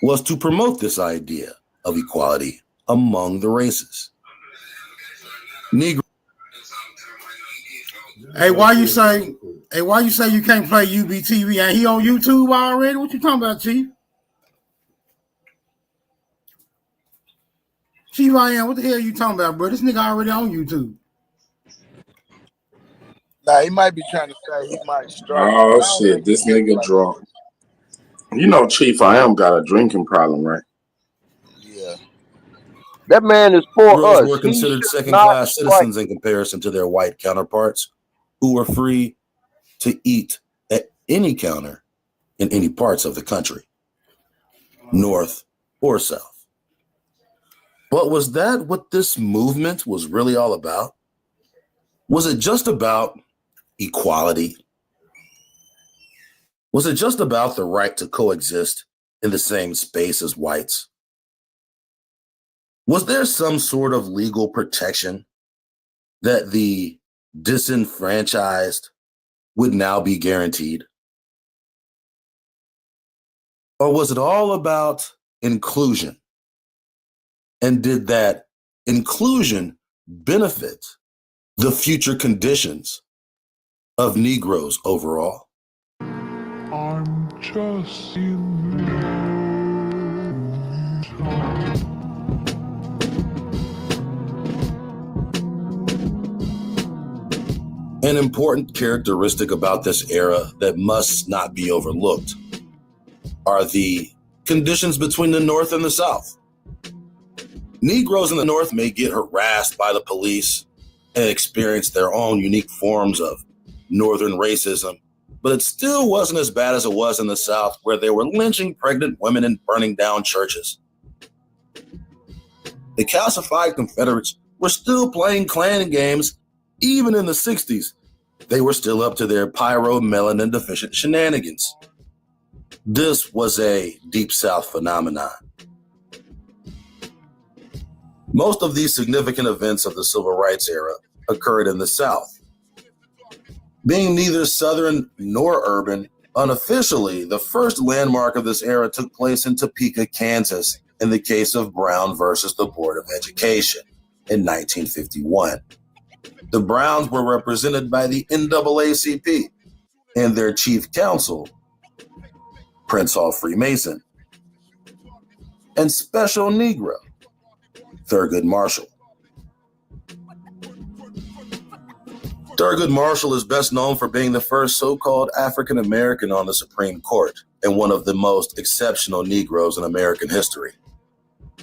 was to promote this idea of equality among the races. Negro. Hey, why you say you can't play UBTV? Ain't he on YouTube already? What you talking about, Chief? Chief, I am. What the hell you talking about, bro? This nigga already on YouTube. Nah, he might be trying to say he might struggle. Oh shit, this nigga drunk. You know, Chief, I am got a drinking problem, right? Yeah. That man is for Negroes us. were considered second-class citizens in comparison to their white counterparts, who were free to eat at any counter in any parts of the country, north or south. But was that what this movement was really all about? Was it just about equality? Was it just about the right to coexist in the same space as whites? Was there some sort of legal protection that the disenfranchised would now be guaranteed? Or was it all about inclusion? And did that inclusion benefit the future conditions of Negroes overall? I'm just in An important characteristic about this era that must not be overlooked are the conditions between the North and the South. Negroes in the North may get harassed by the police and experienced their own unique forms of northern racism, but it still wasn't as bad as it was in the South, where they were lynching pregnant women and burning down churches. The calcified Confederates were still playing Klan games even in the 60s. They were still up to their pyro-melanin deficient shenanigans. This was a Deep South phenomenon. Most of these significant events of the Civil Rights era occurred in the South. Being neither Southern nor urban, unofficially, the first landmark of this era took place in Topeka, Kansas, in the case of Brown versus the Board of Education in 1951. The Browns were represented by the NAACP and their chief counsel, Prince Hall Freemason, and Special Negro, Thurgood Marshall. Thurgood Marshall is best known for being the first so-called African American on the Supreme Court and one of the most exceptional Negroes in American history.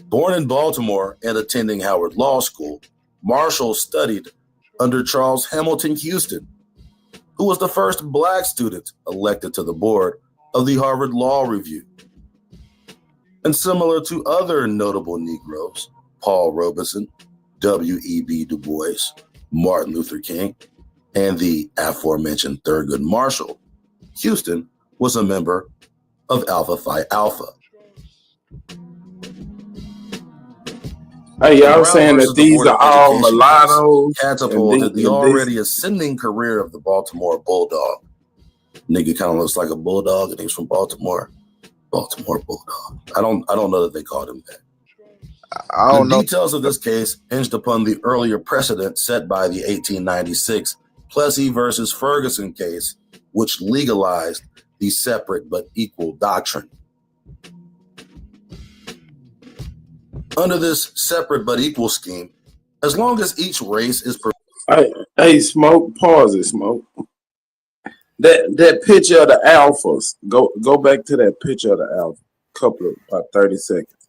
Born in Baltimore and attending Howard Law School, Marshall studied under Charles Hamilton Houston, who was the first Black student elected to the board of the Harvard Law Review. And similar to other notable Negroes, Paul Robeson, W.E.B. Du Bois, Martin Luther King, and the aforementioned Thurgood Marshall, Houston was a member of Alpha Phi Alpha. Hey, y'all saying that these are all mulattoes? Catapulted the already ascending career of the Baltimore Bulldog. Nigga kind of looks like a bulldog, and he's from Baltimore. Baltimore Bulldog. I don't know that they called him that. The details of this case hinged upon the earlier precedent set by the 1896 Plessy versus Ferguson case, which legalized the separate but equal doctrine. Under this separate but equal scheme, as long as each race is... Hey, Smoke, pause it, Smoke. That picture of the alphas, go back to that picture of the alpha, couple of about 30 seconds.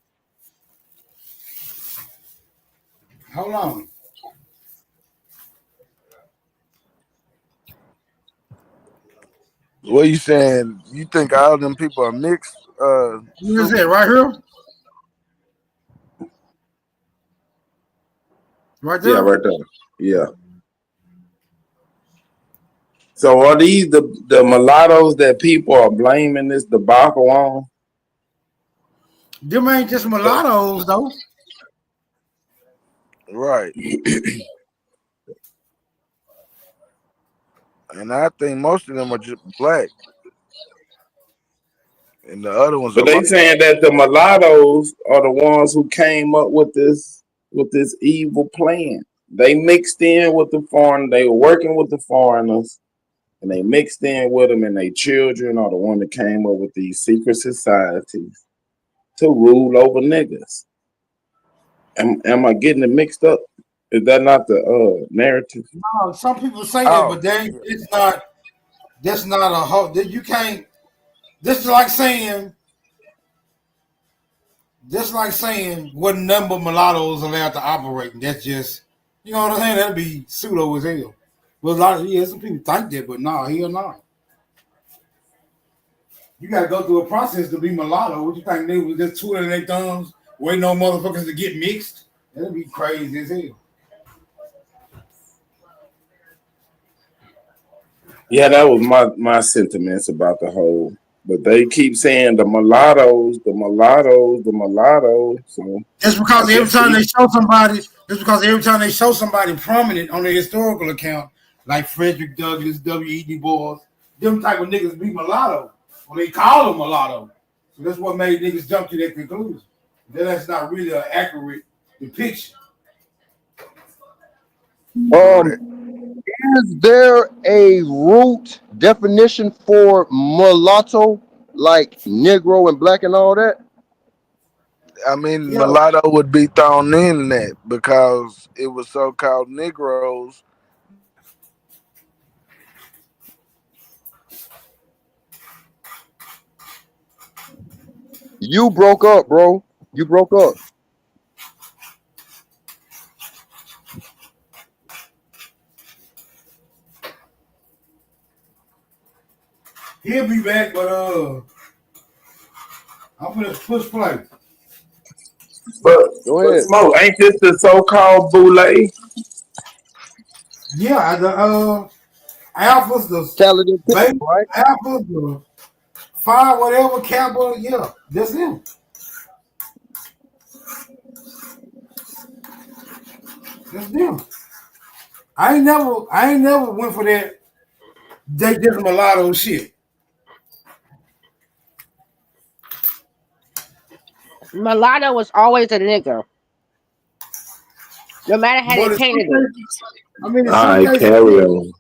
Hold on. What are you saying? You think all them people are mixed? What is it, right here? Right there? Yeah, right there. Yeah. So are these the mulattoes that people are blaming this debacle on? Them ain't just mulattoes, though. Right. And I think most of them are just black. And the other ones but are they saying that the mulattoes are the ones who came up with this evil plan. They mixed in with the foreign, they were working with the foreigners, and they mixed in with them, and their children are the one that came up with these secret societies to rule over niggas. Am I getting it mixed up? Is that not the narrative? No, some people say that, but it's not. That's not a whole. You can't. This is like saying. Just like saying what number of mulattoes allowed to operate. And that's just, you know what I'm saying? That'd be pseudo as hell. Well, some people think that, but no, hell no. You got to go through a process to be mulatto. What you think they was just twiddling their thumbs, waiting on motherfuckers to get mixed? That'd be crazy as hell. Yeah, that was my sentiments about the whole. But they keep saying the mulattoes. So That's because every time they show somebody prominent on their historical account, like Frederick Douglass, W.E.B. Du Bois, them type of niggas be mulatto. Or they call them mulatto. So that's what made niggas jump to that conclusion. That's not really an accurate depiction. Is there a root definition for mulatto, like Negro and black and all that? I mean, mulatto would be thrown in that because it was so-called Negroes. You broke up, bro. You broke up. He'll be back, but I'm gonna push play. But Smoke, ain't this the so-called boule? Yeah, the alphas, the Talented beta people, right? alphas, the 5 whatever Kappa, yeah, that's him. That's them. I ain't never went for that. They just mulatto shit. Mulatto was always a nigga. No matter how they painted it. I mean, in All some right, cases, carry on.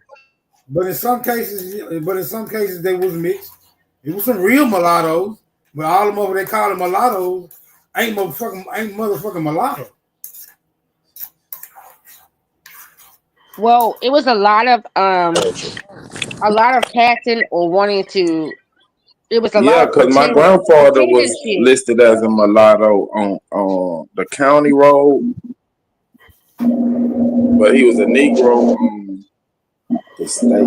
but in some cases, they was mixed. It was some real mulattoes, but all of them over they call them mulattoes ain't motherfucking mulatto. Well, it was a lot of casting or wanting to. It was a lot Yeah, of because my grandfather was listed as a mulatto on the county road, but he was a Negro on the state.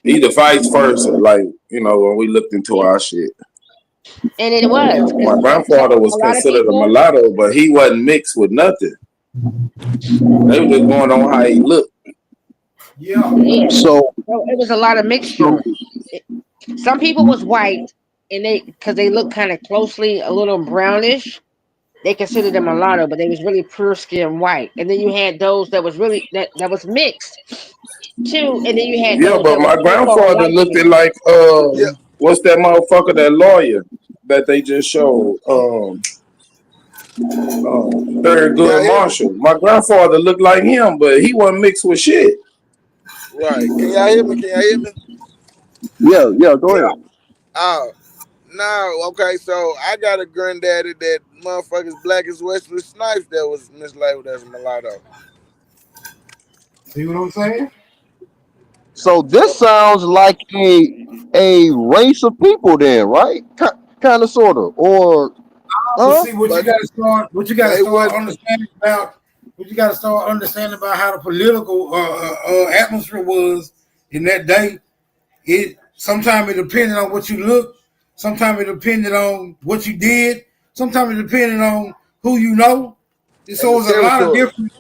Either vice versa, like, you know, when we looked into our shit. And it was. My grandfather was considered a mulatto, but he wasn't mixed with nothing. They were just going on how he looked. Yeah. So it was a lot of mixture. Some people was white, and because they look kind of closely a little brownish, they considered them mulatto, but they was really pure skin white. And then you had those that was really that was mixed too. And then you had Yeah, those but that my was grandfather looked at like what's that motherfucker, that lawyer that they just showed? Thurgood Marshall. My grandfather looked like him, but he wasn't mixed with shit. Right. Can y'all hear me? Can y'all hear me? Yeah, go ahead. Oh, no. Okay, so I got a granddaddy that motherfuckers black as Wesley Snipes that was mislabeled as a mulatto. See what I'm saying? So this sounds like a race of people then, right? Kind of, sort of, or See what you got to start. What you got to start understanding about. What you got to start understanding about how the political atmosphere was in that day. Sometimes it depended on what you look. Sometimes it depended on what you did. Sometimes it depended on who you know. So it's a lot of different.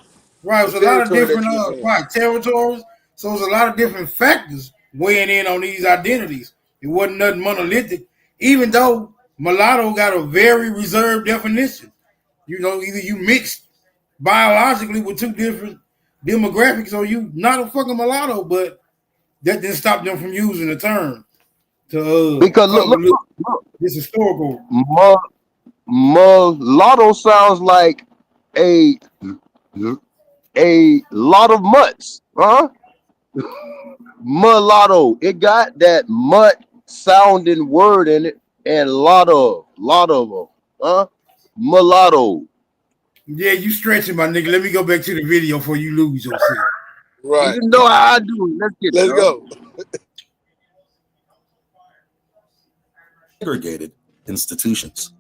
Right, it's a lot of different territories. So it's a lot of different factors weighing in on these identities. It wasn't nothing monolithic, even though mulatto got a very reserved definition. You know, either you mixed biologically with two different demographics, or you not a fucking mulatto. But that didn't stop them from using the term to because look, this historical. Mulatto sounds like a lot of mutts, huh? Mulatto, it got that mutt sounding word in it, and lot of them, huh? Mulatto. Yeah, you stretching, my nigga. Let me go back to the video before you lose yourself. Right. You know how I do it. Let's go. Segregated institutions.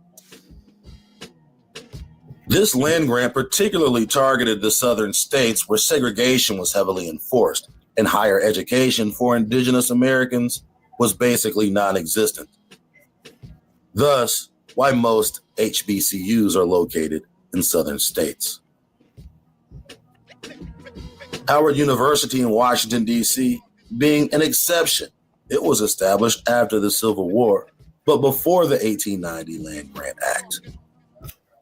This land grant particularly targeted the southern states where segregation was heavily enforced, and higher education for indigenous Americans was basically non-existent. Thus, why most HBCUs are located in southern states. Howard University in Washington, D.C., being an exception. It was established after the Civil War, but before the 1890 Land Grant Act.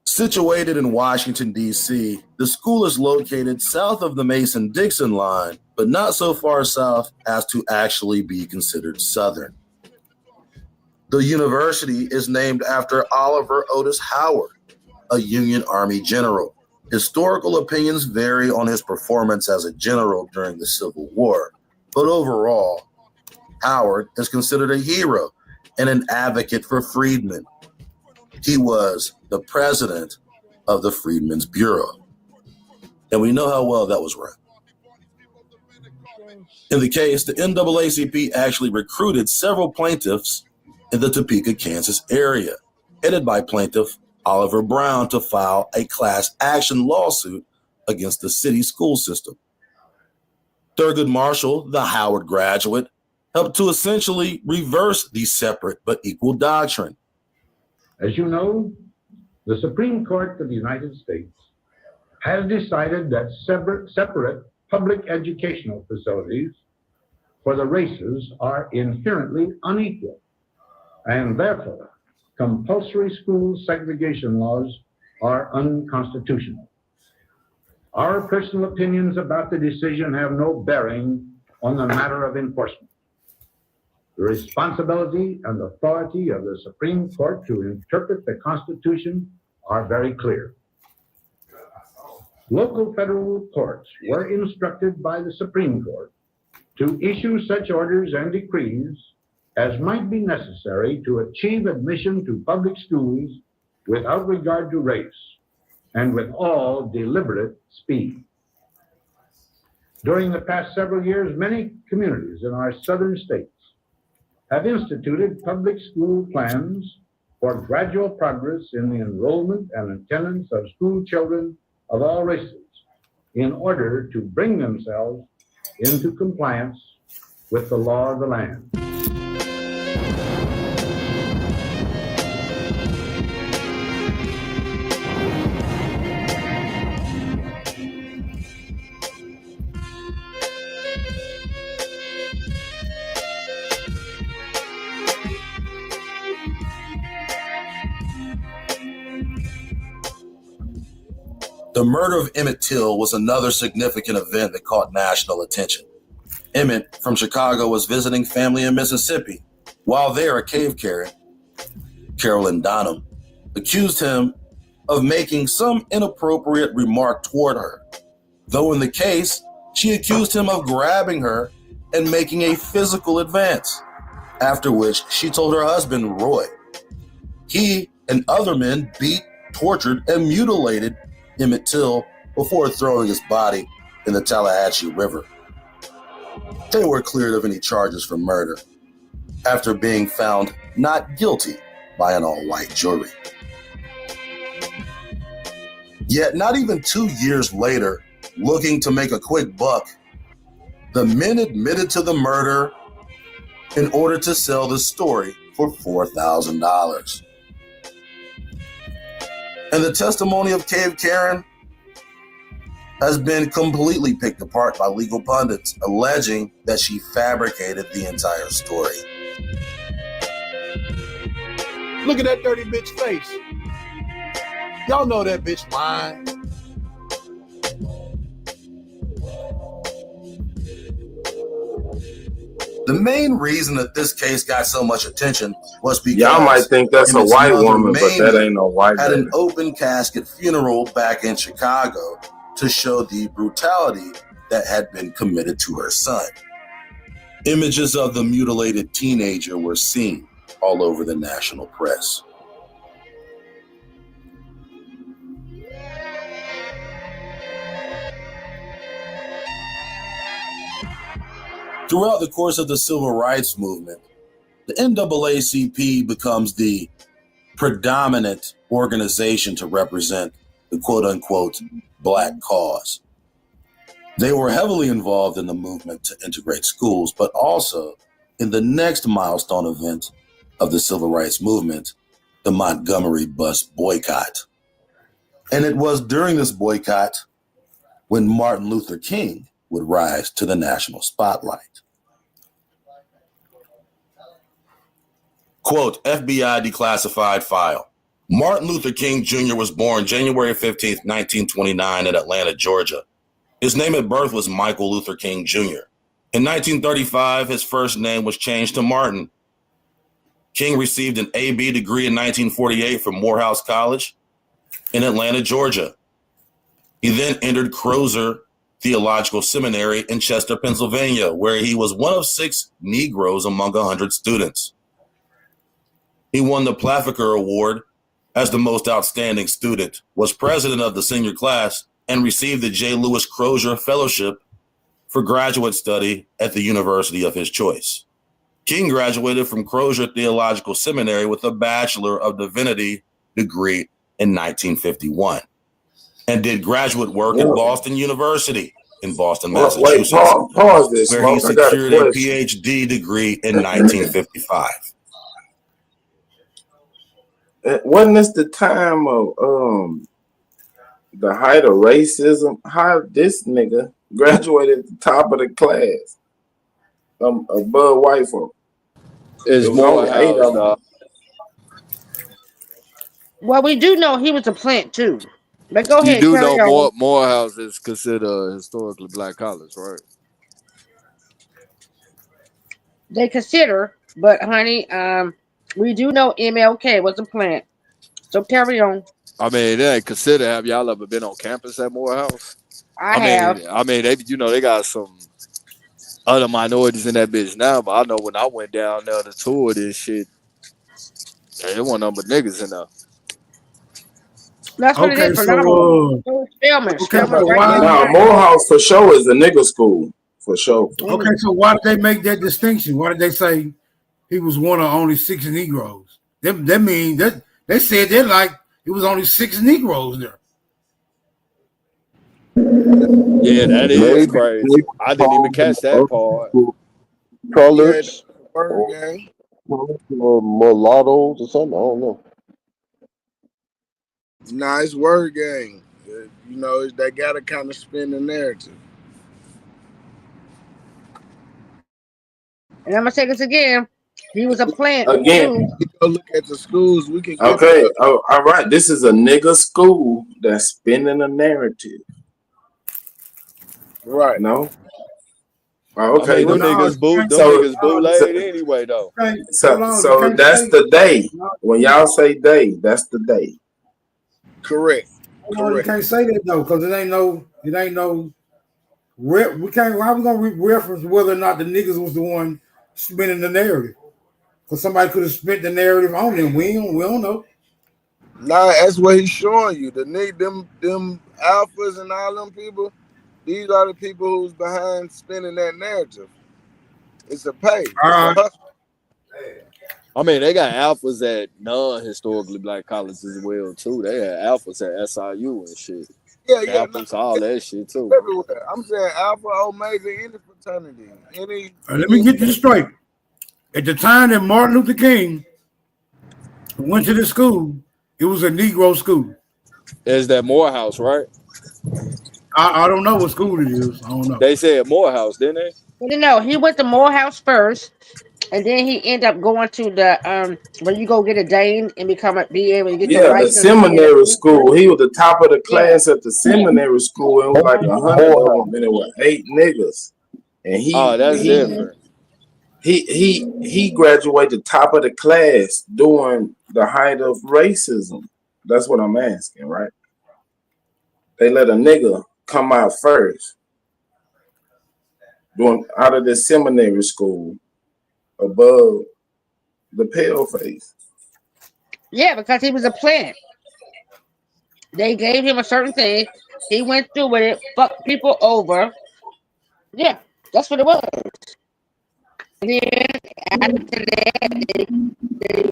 Situated in Washington, D.C., the school is located south of the Mason-Dixon line, but not so far south as to actually be considered Southern. The university is named after Oliver Otis Howard, a Union Army general. Historical opinions vary on his performance as a general during the Civil War, but overall, Howard is considered a hero and an advocate for freedmen. He was the president of the Freedmen's Bureau. And we know how well that was run. In the case, the NAACP actually recruited several plaintiffs in the Topeka, Kansas area, headed by plaintiff Oliver Brown, to file a class action lawsuit against the city school system. Thurgood Marshall, the Howard graduate, helped to essentially reverse the separate but equal doctrine. As you know, the Supreme Court of the United States has decided that separate public educational facilities for the races are inherently unequal, and therefore compulsory school segregation laws are unconstitutional. Our personal opinions about the decision have no bearing on the matter of enforcement. The responsibility and authority of the Supreme Court to interpret the Constitution are very clear. Local federal courts were instructed by the Supreme Court to issue such orders and decrees as might be necessary to achieve admission to public schools without regard to race and with all deliberate speed. During the past several years, many communities in our southern states have instituted public school plans for gradual progress in the enrollment and attendance of school children of all races in order to bring themselves into compliance with the law of the land. The murder of Emmett Till was another significant event that caught national attention. Emmett from Chicago was visiting family in Mississippi. While there, a cave Karen, Carolyn Donham, accused him of making some inappropriate remark toward her. Though in the case, she accused him of grabbing her and making a physical advance, after which she told her husband, Roy. He and other men beat, tortured, and mutilated Emmett Till before throwing his body in the Tallahatchie River. They were cleared of any charges for murder after being found not guilty by an all-white jury. Yet not even 2 years later, looking to make a quick buck, the men admitted to the murder in order to sell the story for $4,000. And the testimony of Cave Karen has been completely picked apart by legal pundits, alleging that she fabricated the entire story. Look at that dirty bitch face. Y'all know that bitch lying. The main reason that this case got so much attention was because y'all might think that's a white woman, but that ain't no white had lady. an open casket funeral back in Chicago to show the brutality that had been committed to her son. Images of the mutilated teenager were seen all over the national press. Throughout the course of the civil rights movement, the NAACP becomes the predominant organization to represent the quote-unquote Black cause. They were heavily involved in the movement to integrate schools, but also in the next milestone event of the civil rights movement, the Montgomery bus boycott. And it was during this boycott when Martin Luther King would rise to the national spotlight. Quote, FBI declassified file. Martin Luther King Jr. was born January 15th, 1929 in Atlanta, Georgia. His name at birth was Michael Luther King Jr. In 1935, his first name was changed to Martin. King received an AB degree in 1948 from Morehouse College in Atlanta, Georgia. He then entered Crozer Theological Seminary in Chester, Pennsylvania, where he was one of 6 Negroes among 100 students. He won the Plafiker Award as the most outstanding student, was president of the senior class, and received the J. Lewis Crozier Fellowship for graduate study at the university of his choice. King graduated from Crozer Theological Seminary with a Bachelor of Divinity degree in 1951 and did graduate work at Boston University in Boston, Wait, Massachusetts, pause this, where he Smoke. I got a secured a question. PhD degree in 1955. Wasn't this the time of the height of racism? How this nigga graduated at the top of the class, above white folk? It's It was only 8 Morehouse, of them. dog. Well, we do know he was a plant too. But go You ahead, do carry know on. Morehouse is considered a historically black college, right? They consider, but honey, we do know MLK was a plant. So carry on. I mean, they ain't considered. Have y'all ever been on campus at Morehouse? I have. They they got some other minorities in that bitch now, but I know when I went down there to tour this shit, there wasn't nothing but niggas in there. That's what it Okay, is for so now. So it's Spelman. okay, Spelman so right why? Now, Morehouse for sure is a nigga school. For sure. Okay, so why did they make that distinction? Why did they say he was one of only 6 Negroes? That mean that they said that like it was only 6 Negroes there. Yeah, that is Maybe crazy. I didn't even catch that part. colors Word game. or mulattoes or something. I don't know. Nice word game. You know, they gotta kind of spin the narrative. And I'm gonna say this again. He was a plant Again. too. We go look at the schools. We can get Okay. Oh, all right. This is a nigga school that's spinning a narrative. right. No. Oh, okay. I mean, them No, niggas bootleg anyway, though. So that's the day. When y'all say day, that's the day. Correct. No, you can't say that though, because it ain't no. We can't. How we gonna reference whether or not the niggas was the one spinning the narrative? Because somebody could have spent the narrative on them. We don't know. Nah, that's what he's showing you. The them alphas and all them people. These are the people who's behind spinning that narrative. It's a pay. It's a hustle. I mean, they got alphas at non-historically black colleges as well too. They had alphas at SIU and shit. Yeah, Alphas, all that shit too. Everywhere. I'm saying Alpha, Omega, any fraternity, any. Let me get this straight. At the time that Martin Luther King went to the school, it was a Negro school. Is that Morehouse, right? I don't know what school it is. I don't know. They said Morehouse, didn't they? No, he went to Morehouse first, and then he ended up going to the when you go get a Dane and be able to get your Yeah, the license. seminary school. He was the top of the class at the seminary school. It was like 100 of them, and it was 8 niggas. And different. He graduated top of the class during the height of racism. That's what I'm asking, right? They let a nigga come out first, out of the seminary school, above the pale face. Yeah, because he was a plant. They gave him a certain thing. He went through with it, fucked people over. Yeah, that's what it was. And then after that, they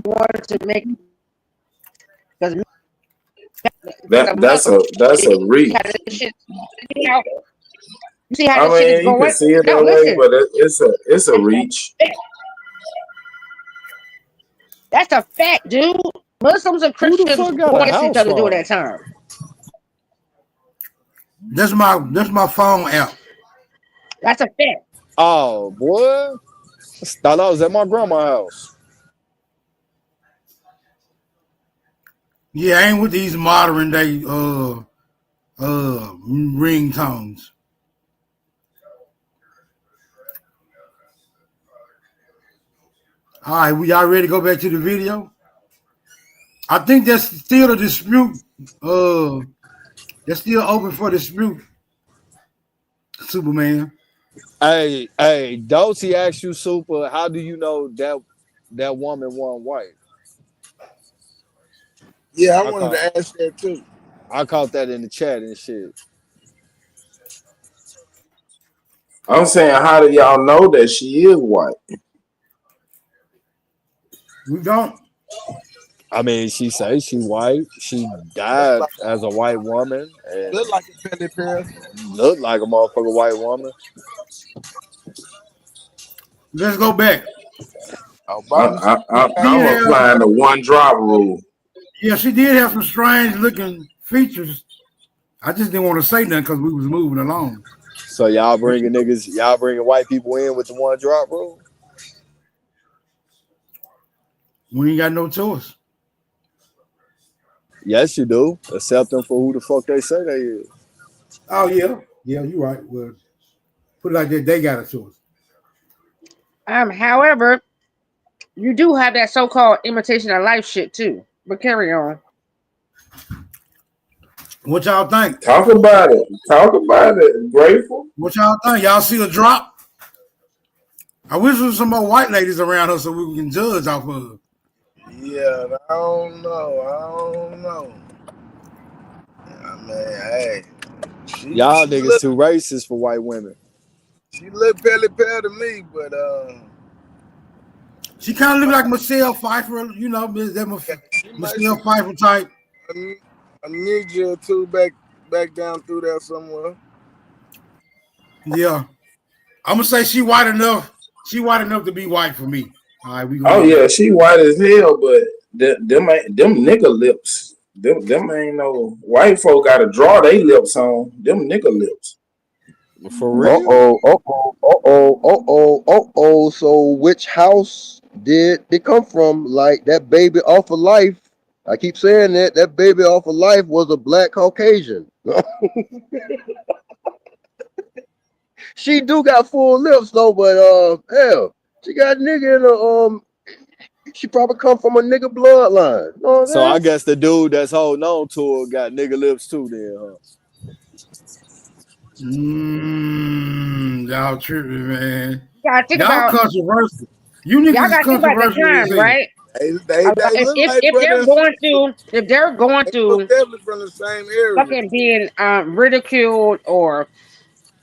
wanted to make because That's a reach. You see how this shit is you going? can see it that way, but it's a reach. That's a fact, dude. Muslims and Christians fuck got a wanted each house other during phone? that time. That's my phone app. That's a fact. Oh, boy. I thought I was at my grandma's house. Yeah, I ain't with these modern day ringtones. All right, y'all ready to go back to the video? I think that's still a dispute. That's still open for dispute. Superman. Hey, Dosey asked you, Super, how do you know that woman wasn't white? Yeah, I wanted to ask that too. I caught that in the chat and shit. I'm saying, how do y'all know that she is white? We don't. I mean, she says she white. She died as a white woman and Look like a Pele Pele. looked like a motherfucking white woman. Let's go back. I'm applying the one drop rule. Yeah, she did have some strange looking features. I just didn't want to say nothing because we was moving along. So y'all bringing white people in with the one drop rule? We ain't got no choice. Yes, you do. Accept them for who the fuck they say they is. Oh yeah, yeah, you're right. Well, put it like that, they got a choice. However, you do have that so-called imitation of life shit too. But carry on. What y'all think? Talk about it. Talk about it. Grateful. What y'all think? Y'all see a drop? I wish there was some more white ladies around her so we can judge off of her. Yeah, I don't know. I mean, hey. Y'all niggas too racist for white women. She look Pele Pele to me, but she kind of look like Michelle Pfeiffer, you know, that Michelle Pfeiffer type. A ninja or two back down through there somewhere. Yeah, I'm gonna say she white enough. She white enough to be white for me. All right, we go. Oh yeah, she white as hell, but them nigga lips. Them ain't no white folk gotta draw their lips on. Them nigga lips. For real? So which house did it come from? Like that baby off of Life. I keep saying that baby off of Life was a black Caucasian. She do got full lips though, but hell, she got nigga in her she probably come from a nigga bloodline. You know So I guess the dude that's holding on to her got nigga lips too then, huh? Y'all tripping, man. Y'all controversial. You niggas y'all gotta think about the time, right? If they're going through definitely from the same area. fucking being ridiculed or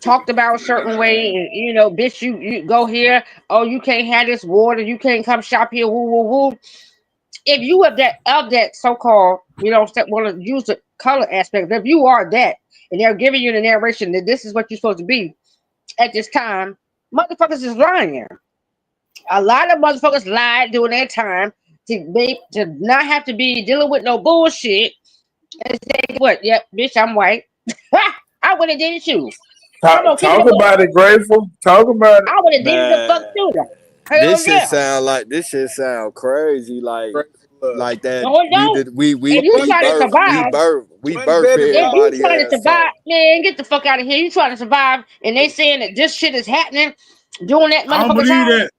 talked about a certain way, and you know, bitch, you go here, oh, you can't have this water, you can't come shop here, woo woo woo. If you have that so-called, you know, want to use the color aspect, if you are that, and they're giving you the narration that this is what you're supposed to be at this time, motherfuckers is lying. A lot of motherfuckers lied during that time to not have to be dealing with no bullshit. And say, what? Yep, bitch, I'm white. I would have did it too. Talk about it, Grateful. Talk about it. I would have did it the fuck too. This shit sound crazy. Like that. No, it don't. We if you try to survive, we birth everybody. If you trying to survive, man, get the fuck out of here. You trying to survive, and they saying that this shit is happening during that I don't motherfucking believe time. that.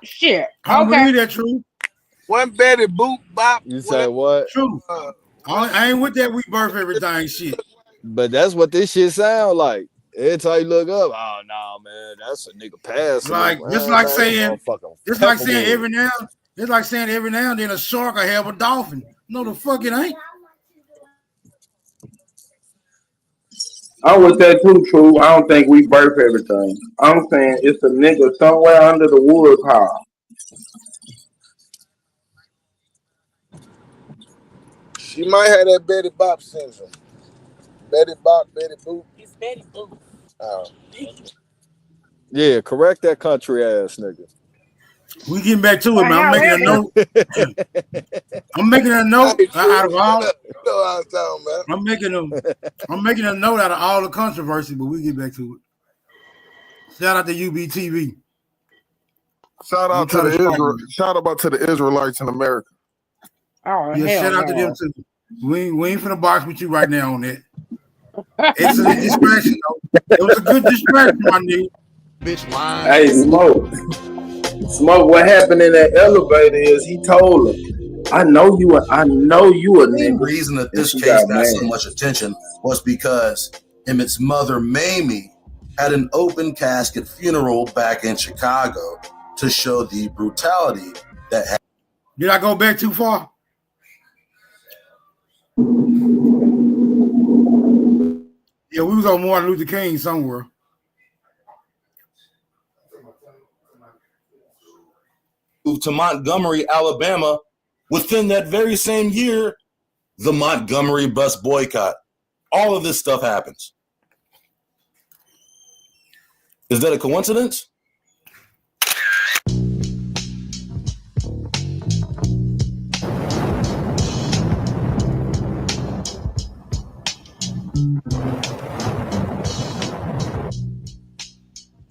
Shit. I don't believe that, true. One Betty Boop Bop. You say what? True. I ain't with that we birth everything shit. But that's what this shit sound like. Every time you look up, oh no, man, that's a nigga pass. Like just like saying every now and then a shark will have a dolphin. No, the fuck it ain't. I'm with that too, True. I don't think we birth everything. I'm saying it's a nigga somewhere under the wood pile. She might have that Betty Bop syndrome. Betty Bop, Betty Boop. It's Betty Boop. Oh. Yeah, correct that country ass nigga. We getting back to it, man. I'm making a note. I'm making a note out of all. You know what I was talking about. I'm making a note out of all the controversy, but we get back to it. Shout out to UBTV. Shout out to the Israelites in America. Oh, yeah, shout out to them too. We ain't finna box with you right now on that. Excellent distraction, though. It was a good distraction, my nigga. Bitch, lying. Hey, Smoke, what happened in that elevator is he told her, I know you a nigga. The reason that this case got so much attention was because Emmett's mother, Mamie, had an open casket funeral back in Chicago to show the brutality that happened. Did I go back too far? Yeah, we was on Martin Luther King somewhere. Moved to Montgomery, Alabama, Within that very same year, the Montgomery bus boycott. All of this stuff happens. Is that a coincidence?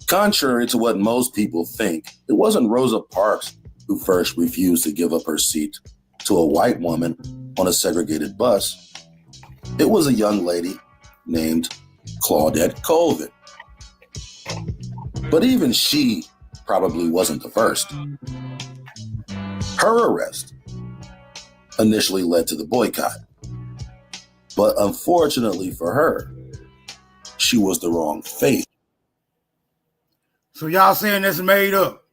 Contrary to what most people think, it wasn't Rosa Parks who first refused to give up her seat to a white woman on a segregated bus. It was a young lady named Claudette Colvin. But even she probably wasn't the first. Her arrest initially led to the boycott. But unfortunately for her, she was the wrong faith. So y'all saying that's made up?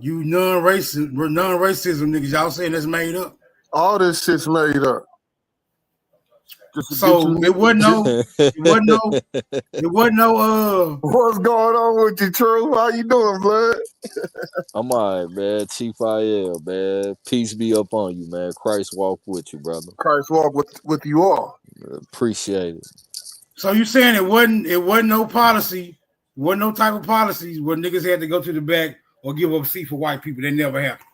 You non-racism niggas, y'all saying that's made up? All this shit's made up. So it wasn't no. What's going on with you, True? How you doing, blood? I'm all right, man. Chief IL, man. Peace be up on you, man. Christ walk with you, brother. Christ walk with you all. Appreciate it. So you saying it wasn't no policy, wasn't no type of policies where niggas had to go to the back or give up a seat for white people. They never happened.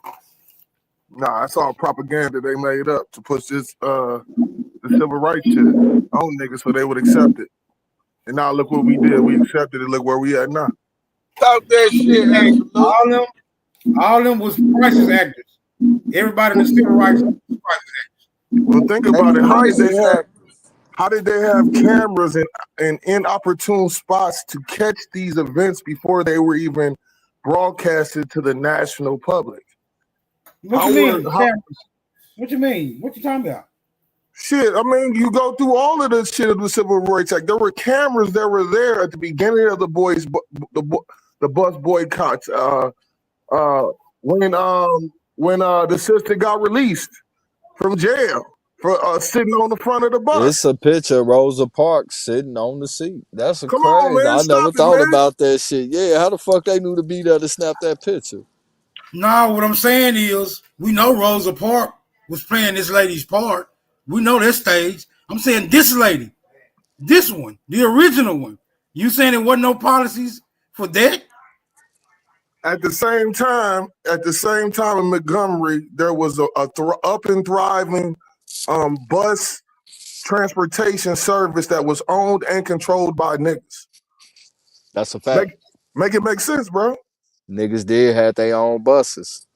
Nah, that's all propaganda they made up to push this the civil rights shit on niggas so they would accept it. And now look what we did. We accepted it. Look where we at now. Talk that shit, Absolute. All of them was crisis actors. Everybody in the civil rights was crisis actors. Well, think about it. How did they have cameras in inopportune spots to catch these events before they were even broadcasted to the national public? What you mean? What you mean? What you talking about? Shit, I mean, you go through all of this shit of the Civil Rights Act. There were cameras that were there at the beginning of the bus boycotts. When the sister got released from jail for sitting on the front of the bus. It's a picture of Rosa Parks sitting on the seat. That's Come crazy. on, man, I never stop it, thought man. about that shit. Yeah, how the fuck they knew to be there to snap that picture? No, what I'm saying is we know Rosa Parks was playing this lady's part. We know that stage. I'm saying this lady, this one, the original one. You saying there wasn't no policies for that? At the same time in Montgomery, there was a up and thriving bus transportation service that was owned and controlled by niggas. That's a fact. Make it make sense, bro. Niggas did have their own buses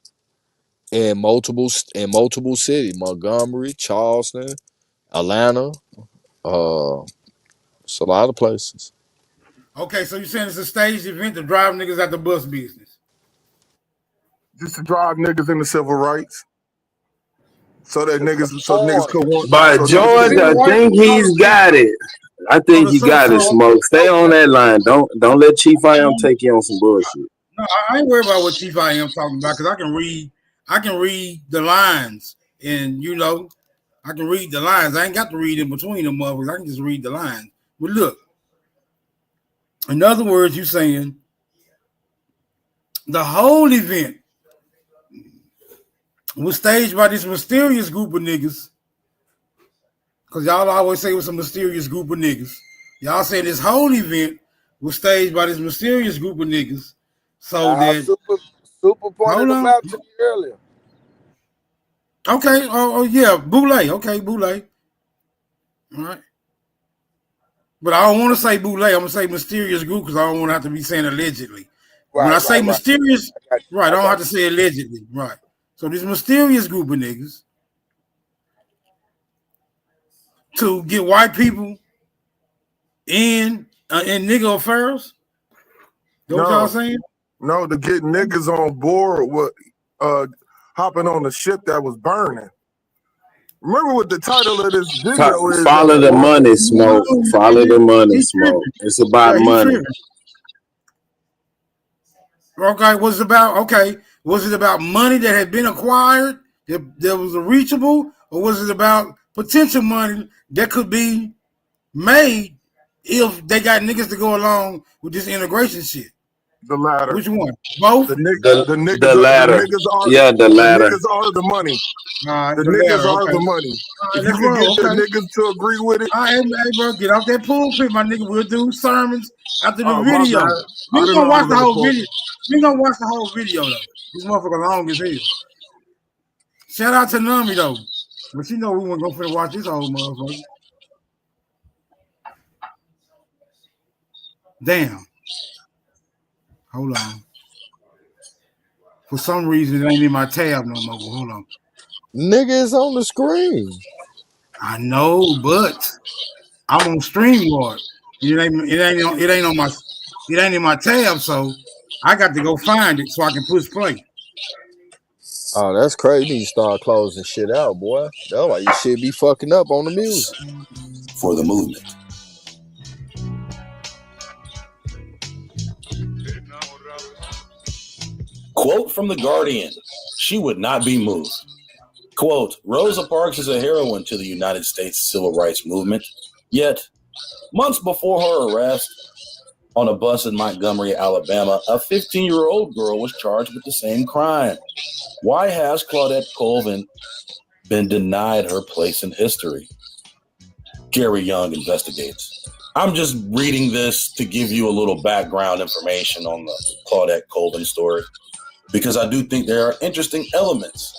in multiple cities: Montgomery, Charleston, Atlanta. It's a lot of places. Okay, so you're saying it's a staged event to drive niggas out the bus business? Just to drive niggas into civil rights. So niggas could want. But George, I think he's got it. I think he got it, Smoke. Stay on that line. Don't let Chief IM take you on some bullshit. No, I ain't worried about what Chief IM talking about because I can read the lines, and I can read the lines. I ain't got to read in between them motherfuckers. I can just read the lines. But look, in other words, you saying the whole event was staged by this mysterious group of niggas. Because y'all always say it was a mysterious group of niggas. Y'all say this whole event was staged by this mysterious group of niggas. So that Super pointed them out to me earlier. Okay. Oh yeah, Boulay. Okay, Boulay. All right. But I don't want to say Boulay. I'm gonna say mysterious group because I don't want to have to be saying allegedly. When I say mysterious, I don't have to say allegedly. Right. So this mysterious group of niggas to get white people in nigga affairs. Know what y'all saying? No, to get niggas on board with hopping on the ship that was burning. Remember what the title of this video is? Follow the money, Smoke. Follow the money, Smoke. It's about money. Okay, was it about money that had been acquired that was reachable, or was it about potential money that could be made if they got niggas to go along with this integration shit? The latter. Which one? Both? The latter. The niggas latter. are the money. All right, The the niggas latter, are okay. the money. All If right, you let's can roll. get the Okay. niggas to agree with it, All right, hey, bro, get off that pulpit, my nigga. We'll do sermons after the oh my video. bad. We I ain't didn't gonna know I watch was the in the whole pulpit. video. We gonna watch the whole video though. This motherfucker long as hell. Shout out to Nami though. But you know we weren't gonna finna watch this whole motherfucker. Damn. Hold on. For some reason it ain't in my tab no more. Hold on. Nigga, it's on the screen. I know, but I'm on StreamYard. It ain't in my tab, so I got to go find it so I can push play. Oh, that's crazy. You need to start closing shit out, boy. That's why you shit be fucking up on the music. For the movement. Quote from The Guardian, she would not be moved. Quote, Rosa Parks is a heroine to the United States civil rights movement, yet months before her arrest on a bus in Montgomery, Alabama, a 15-year-old girl was charged with the same crime. Why has Claudette Colvin been denied her place in history? Gary Young investigates. I'm just reading this to give you a little background information on the Claudette Colvin story, because I do think there are interesting elements.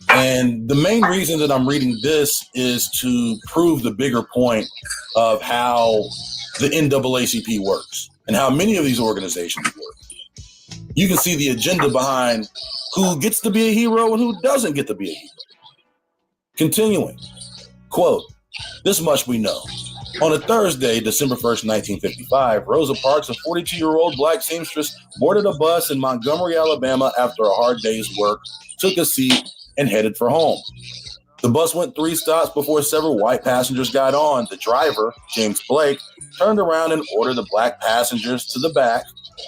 And the main reason that I'm reading this is to prove the bigger point of how the NAACP works and how many of these organizations work. You can see the agenda behind who gets to be a hero and who doesn't get to be a hero. Continuing, quote, this much we know. On a Thursday, December 1st, 1955, Rosa Parks, a 42-year-old black seamstress, boarded a bus in Montgomery, Alabama after a hard day's work, took a seat, and headed for home. The bus went 3 stops before several white passengers got on. The driver, James Blake, turned around and ordered the black passengers to the back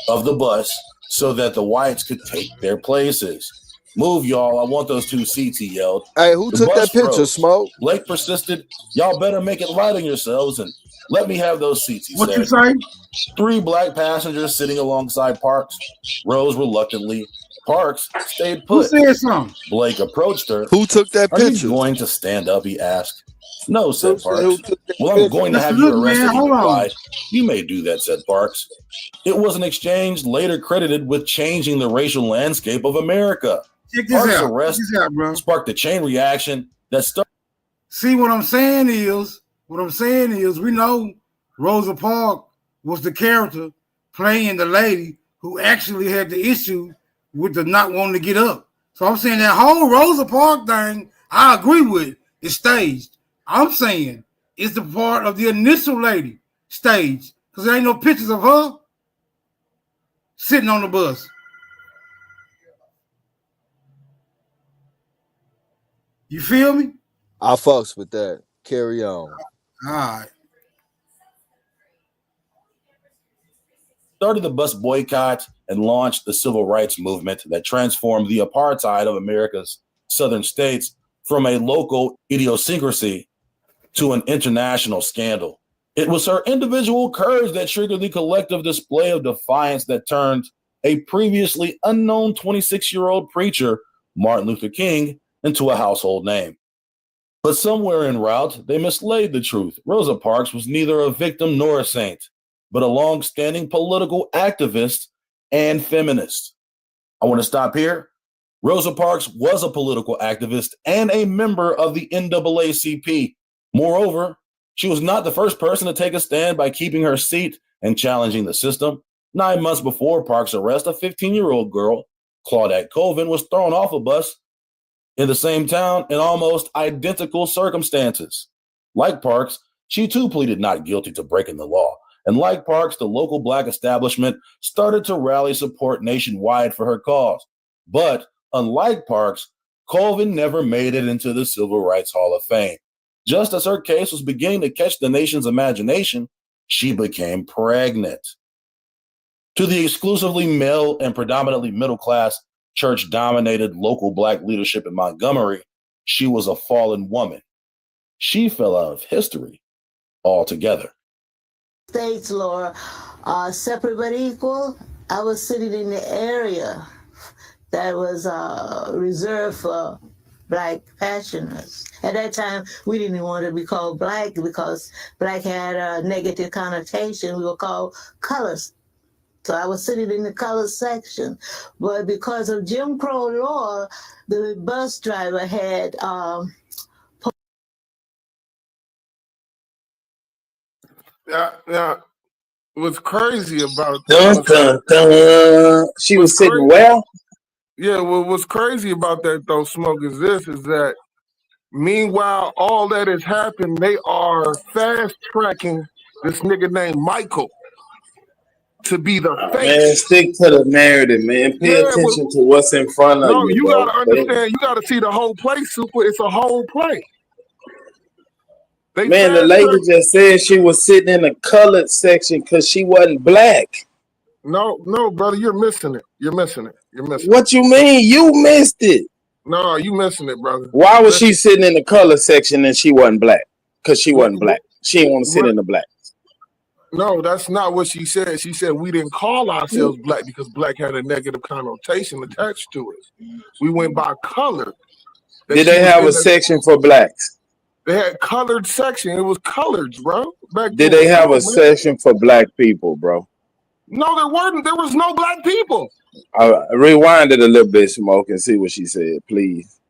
of the bus so that the whites could take their places. Move, y'all. I want those 2 seats, he yelled. Hey, who took that picture, Smoke? Blake persisted. Y'all better make it light on yourselves and let me have those seats, he said. What you say? 3 black passengers sitting alongside Parks rose reluctantly. Parks stayed put. Who said something? Blake approached her. Who took that Are picture? you going to stand up, he asked. No, said Who Parks. took that Well, I'm picture? going to have Look, you arrested, man, he hold on. replied. You may do that, said Parks. It was an exchange later credited with changing the racial landscape of America. Check this Parks' out. arrest Check this out, bro. sparked a chain reaction that started. See, what I'm saying is, we know Rosa Parks was the character playing the lady who actually had the issue with the not wanting to get up. So I'm saying that whole Rosa Parks thing, I agree with, is staged. I'm saying it's the part of the initial lady staged, because there ain't no pictures of her sitting on the bus. You feel me? I fucks with that. Carry on. All right. Started the bus boycott and launched the civil rights movement that transformed the apartheid of America's southern states from a local idiosyncrasy to an international scandal. It was her individual courage that triggered the collective display of defiance that turned a previously unknown 26-year-old preacher, Martin Luther King, into a household name. But somewhere en route, they mislaid the truth. Rosa Parks was neither a victim nor a saint, but a long-standing political activist and feminist. I want to stop here. Rosa Parks was a political activist and a member of the NAACP. Moreover, she was not the first person to take a stand by keeping her seat and challenging the system. 9 months before Parks' arrest, a 15-year-old girl, Claudette Colvin, was thrown off a bus in the same town in almost identical circumstances. Like Parks, she too pleaded not guilty to breaking the law. And like Parks, the local black establishment started to rally support nationwide for her cause. But unlike Parks, Colvin never made it into the Civil Rights Hall of Fame. Just as her case was beginning to catch the nation's imagination, she became pregnant. To the exclusively male and predominantly middle-class, church-dominated local black leadership in Montgomery, she was a fallen woman. She fell out of history altogether. States, Laura, separate but equal. I was sitting in the area that was reserved for Black pensioners. At that time, we didn't want to be called Black because Black had a negative connotation. We were called colors. So I was sitting in the colors section. But because of Jim Crow law, the bus driver had Yeah. What's crazy about Dun, dun, dun. She was sitting well. Yeah, well, what's crazy about that though, Smoke, is that meanwhile all that has happened, they are fast tracking this nigga named Michael to be the face. Man, stick to the narrative, man. Pay attention to what's in front of you. No, you bro. gotta understand. You gotta see the whole play, Super. It's a whole play. Man, the lady just said she was sitting in the colored section because she wasn't Black. No, brother, you're missing it. You're missing it. What you mean? You missed it. No, you missing it, brother. Why was she sitting in the color section and she wasn't Black? Because she wasn't Black. She didn't want to sit in the Black. No, that's not what she said. She said we didn't call ourselves Black because Black had a negative connotation attached to it. We went by color. Did they have a section for Blacks? They had colored section. It was colored, bro. Did they have a section for Black people, bro? No, there weren't. There was no Black people. Rewind it a little bit, Smoke, and see what she said, please.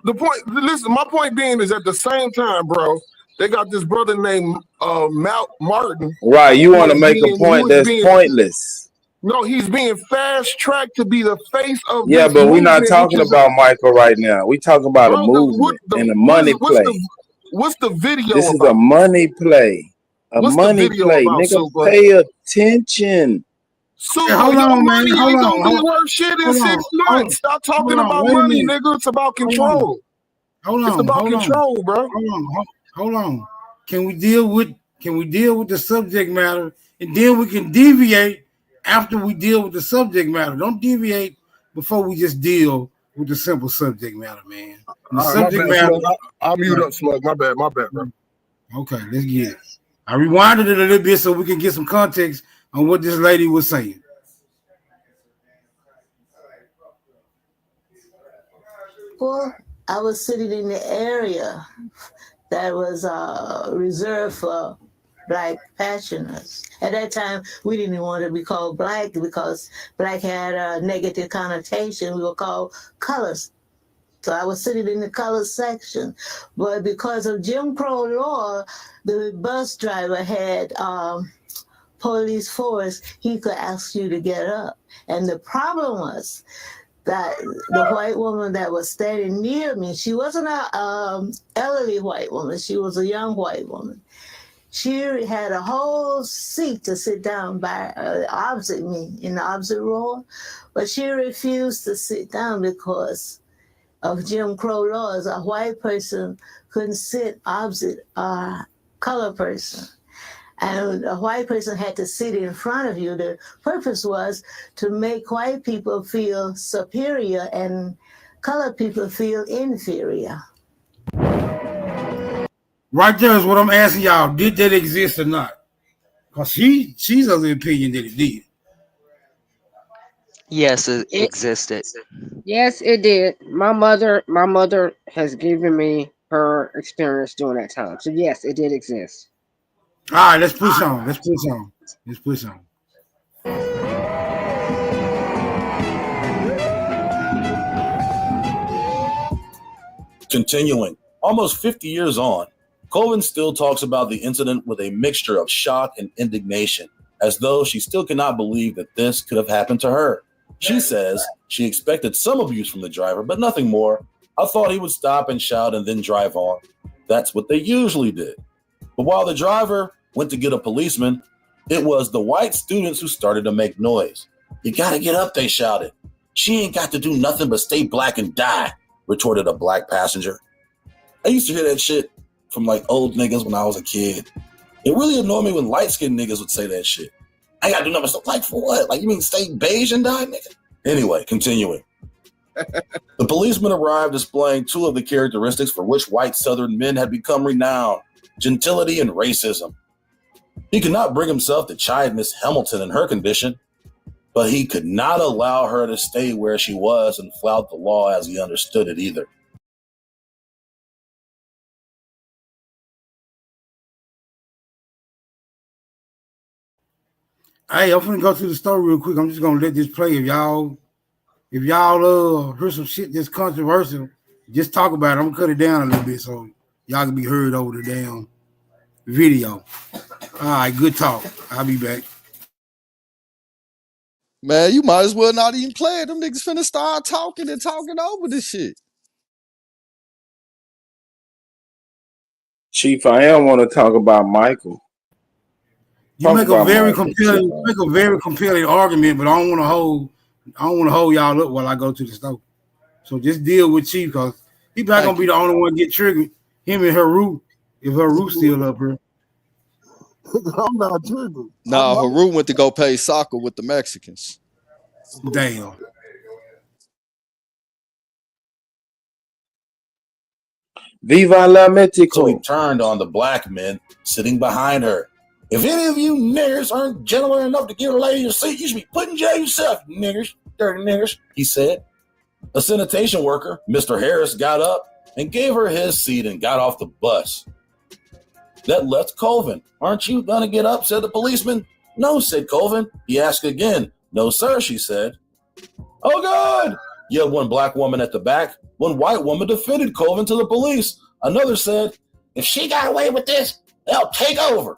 My point being is at the same time, bro, they got this brother named Martin. Right, you want to make a point that's pointless. No, he's being fast-tracked to be the face of Yeah, this but we're not movement, talking which is about Michael right now. We're talking about a movement and a money play. What's the video This is about? a money play. A What's the money video play. about, Nigga, Super? pay attention. Super, hold your on, money man. ain't Hold gonna on, be worth shit in 6 months. Stop talking Hold on, about wait a money, minute. nigga. It's about control. Hold It's about control, bro. Hold on. Can we deal with the subject matter, and then we can deviate after we deal with the subject matter. Don't deviate before we just deal with the simple subject matter, man. The subject matter. I'll mute up, Slug. My bad, bro. Okay, let's get it. I rewinded it a little bit so we can get some context on what this lady was saying. Well, I was sitting in the area that was reserved for Black pensioners. At that time, we didn't want to be called Black because Black had a negative connotation. We were called colors. So I was sitting in the colors section. But because of Jim Crow law, the bus driver had police force. He could ask you to get up. And the problem was that the white woman that was standing near me, she wasn't an elderly white woman. She was a young white woman. She had a whole seat to sit down by opposite me in the opposite row, but she refused to sit down because of Jim Crow laws. A white person couldn't sit opposite a colored person. And a white person had to sit in front of you. The purpose was to make white people feel superior and colored people feel inferior. Right there is what I'm asking y'all. Did that exist or not? Because she's of the opinion that it did. Yes, it existed. Yes, it did. My mother has given me her experience during that time. So yes, it did exist. All right, let's push on. Continuing, almost 50 years on, Colvin still talks about the incident with a mixture of shock and indignation, as though she still cannot believe that this could have happened to her. She says she expected some abuse from the driver, but nothing more. I thought he would stop and shout and then drive on. That's what they usually did. But while the driver went to get a policeman, it was the white students who started to make noise. "You gotta get up," they shouted. "She ain't got to do nothing but stay black and die," retorted a black passenger. I used to hear that shit from like old niggas when I was a kid. It really annoyed me when light-skinned niggas would say that shit. "I gotta do nothing but like for what? Like you mean stay beige and die, nigga?" Anyway, continuing. The policeman arrived displaying two of the characteristics for which white Southern men had become renowned: gentility and racism. He could not bring himself to chide Miss Hamilton in her condition. but he could not allow her to stay where she was and flout the law as he understood it either. Hey, I'm finna go to the store real quick. I'm just gonna let this play. If y'all heard some shit that's controversial, just talk about it. I'm gonna cut it down a little bit so y'all can be heard over the damn video. All right, good talk. I'll be back. Man, you might as well not even play it. Them niggas finna start talking over this shit. Chief, I am want to talk about Michael. You make a very compelling argument, but I don't want to hold y'all up while I go to the store. So just deal with Chief because he's not gonna be the only one to get triggered. Him and Haru, if Haru's still up here. I'm not triggered. Nah, Haru went to go play soccer with the Mexicans. Damn. Viva la Mexico. So he turned on the black men sitting behind her. If any of you niggers aren't gentlemen enough to give a lady a seat, you should be put in jail yourself, niggers, dirty niggers, he said. A sanitation worker, Mr. Harris, got up and gave her his seat and got off the bus. That left Colvin. Aren't you going to get up, said the policeman. No, said Colvin. He asked again. No, sir, she said. Oh, God, yelled one black woman at the back. One white woman defended Colvin to the police. Another said, if she got away with this, they'll take over.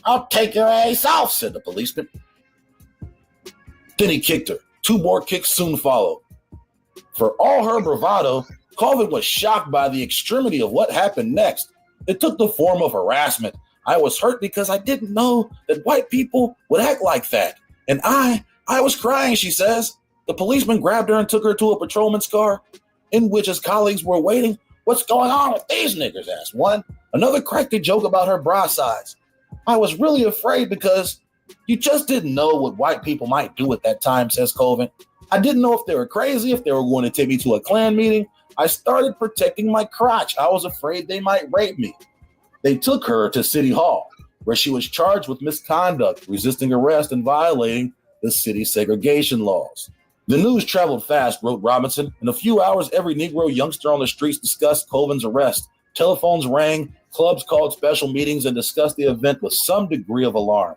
I'll take your ass off, said the policeman. Then he kicked her. 2 more kicks soon followed. For all her bravado, Colvin was shocked by the extremity of what happened next. It took the form of harassment. I was hurt because I didn't know that white people would act like that. And I was crying, she says. The policeman grabbed her and took her to a patrolman's car in which his colleagues were waiting. What's going on with these niggers, asked one. Another cracked a joke about her bra size. I was really afraid because you just didn't know what white people might do at that time, says Colvin. I didn't know if they were crazy, if they were going to take me to a Klan meeting. I started protecting my crotch. I was afraid they might rape me. They took her to City Hall, where she was charged with misconduct, resisting arrest, and violating the city segregation laws. The news traveled fast, wrote Robinson. In a few hours, every Negro youngster on the streets discussed Colvin's arrest. Telephones rang, clubs called special meetings and discussed the event with some degree of alarm.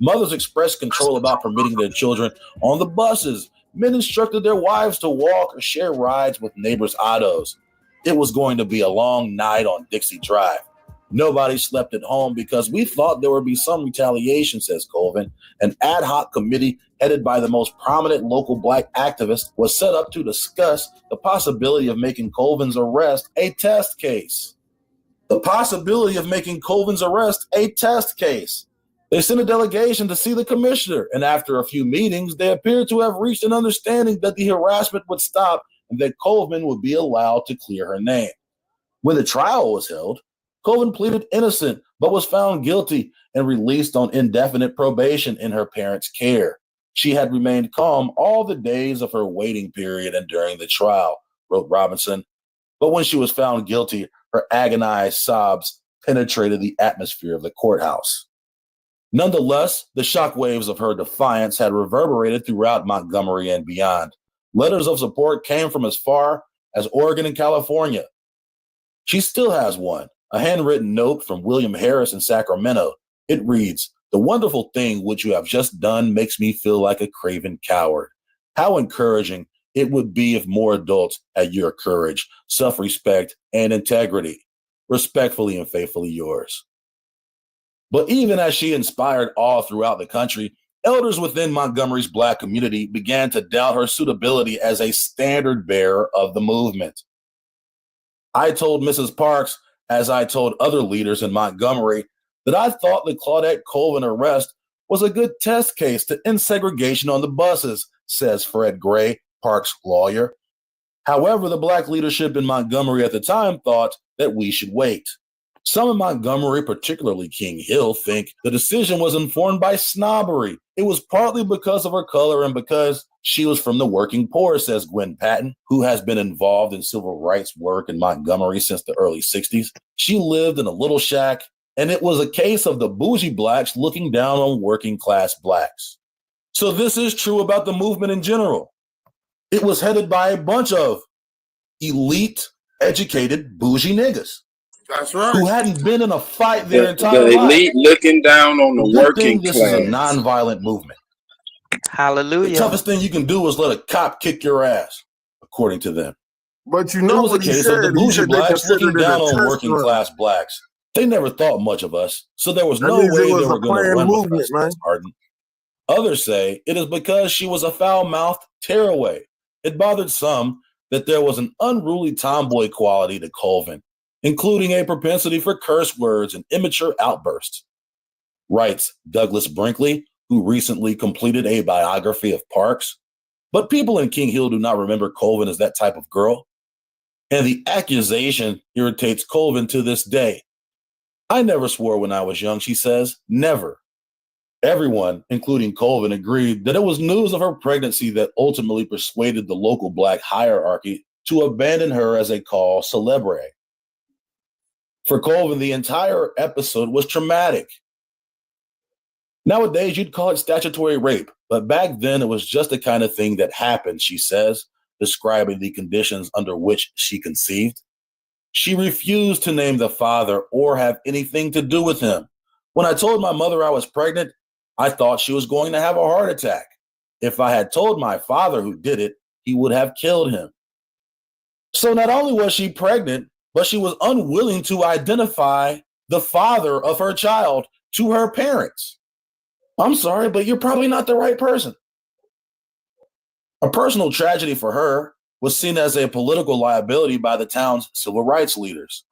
Mothers expressed control about permitting their children on the buses. Men instructed their wives to walk or share rides with neighbors' autos. It was going to be a long night on Dixie Drive. Nobody slept at home because we thought there would be some retaliation, says Colvin. An ad hoc committee headed by the most prominent local black activist was set up to discuss the possibility of making Colvin's arrest a test case. The possibility of making Colvin's arrest a test case. They sent a delegation to see the commissioner, and after a few meetings, they appeared to have reached an understanding that the harassment would stop and that Colvin would be allowed to clear her name. When the trial was held, Colvin pleaded innocent, but was found guilty and released on indefinite probation in her parents' care. She had remained calm all the days of her waiting period and during the trial, wrote Robinson. But when she was found guilty, her agonized sobs penetrated the atmosphere of the courthouse. Nonetheless, the shockwaves of her defiance had reverberated throughout Montgomery and beyond. Letters of support came from as far as Oregon and California. She still has one, a handwritten note from William Harris in Sacramento. It reads, "The wonderful thing which you have just done makes me feel like a craven coward. How encouraging it would be if more adults had your courage, self-respect, and integrity. Respectfully and faithfully yours." But even as she inspired awe throughout the country, elders within Montgomery's black community began to doubt her suitability as a standard bearer of the movement. I told Mrs. Parks, as I told other leaders in Montgomery, that I thought the Claudette Colvin arrest was a good test case to end segregation on the buses, says Fred Gray, Parks' lawyer. However, the black leadership in Montgomery at the time thought that we should wait. Some in Montgomery, particularly King Hill, think the decision was informed by snobbery. It was partly because of her color and because she was from the working poor, says Gwen Patton, who has been involved in civil rights work in Montgomery since the early 60s. She lived in a little shack, and it was a case of the bougie blacks looking down on working class blacks. So this is true about the movement in general. It was headed by a bunch of elite, educated, bougie niggas. That's right. Who hadn't been in a fight their entire The life. elite looking down on the Good working thing this class. is a non-violent movement. Hallelujah. The toughest thing you can do is let a cop kick your ass, according to them. But you It know was a what he case said. of the He bougie said they blacks looking considered it a down on test working run. class blacks. They never thought much of us, so there was That no means it way was they a were going to planned run with movement, us, man. Wes Harden. Others say it is because she was a foul-mouthed tearaway. It bothered some that there was an unruly tomboy quality to Colvin, including a propensity for curse words and immature outbursts. Writes Douglas Brinkley, who recently completed a biography of Parks. But people in King Hill do not remember Colvin as that type of girl. And the accusation irritates Colvin to this day. I never swore when I was young, she says. Never. Everyone, including Colvin, agreed that it was news of her pregnancy that ultimately persuaded the local black hierarchy to abandon her as a call celebre. For Colvin, the entire episode was traumatic. Nowadays, you'd call it statutory rape, but back then it was just the kind of thing that happened, she says, describing the conditions under which she conceived. She refused to name the father or have anything to do with him. When I told my mother I was pregnant, I thought she was going to have a heart attack. If I had told my father who did it, he would have killed him. So not only was she pregnant, but she was unwilling to identify the father of her child to her parents. I'm sorry, but you're probably not the right person. A personal tragedy for her was seen as a political liability by the town's civil rights leaders.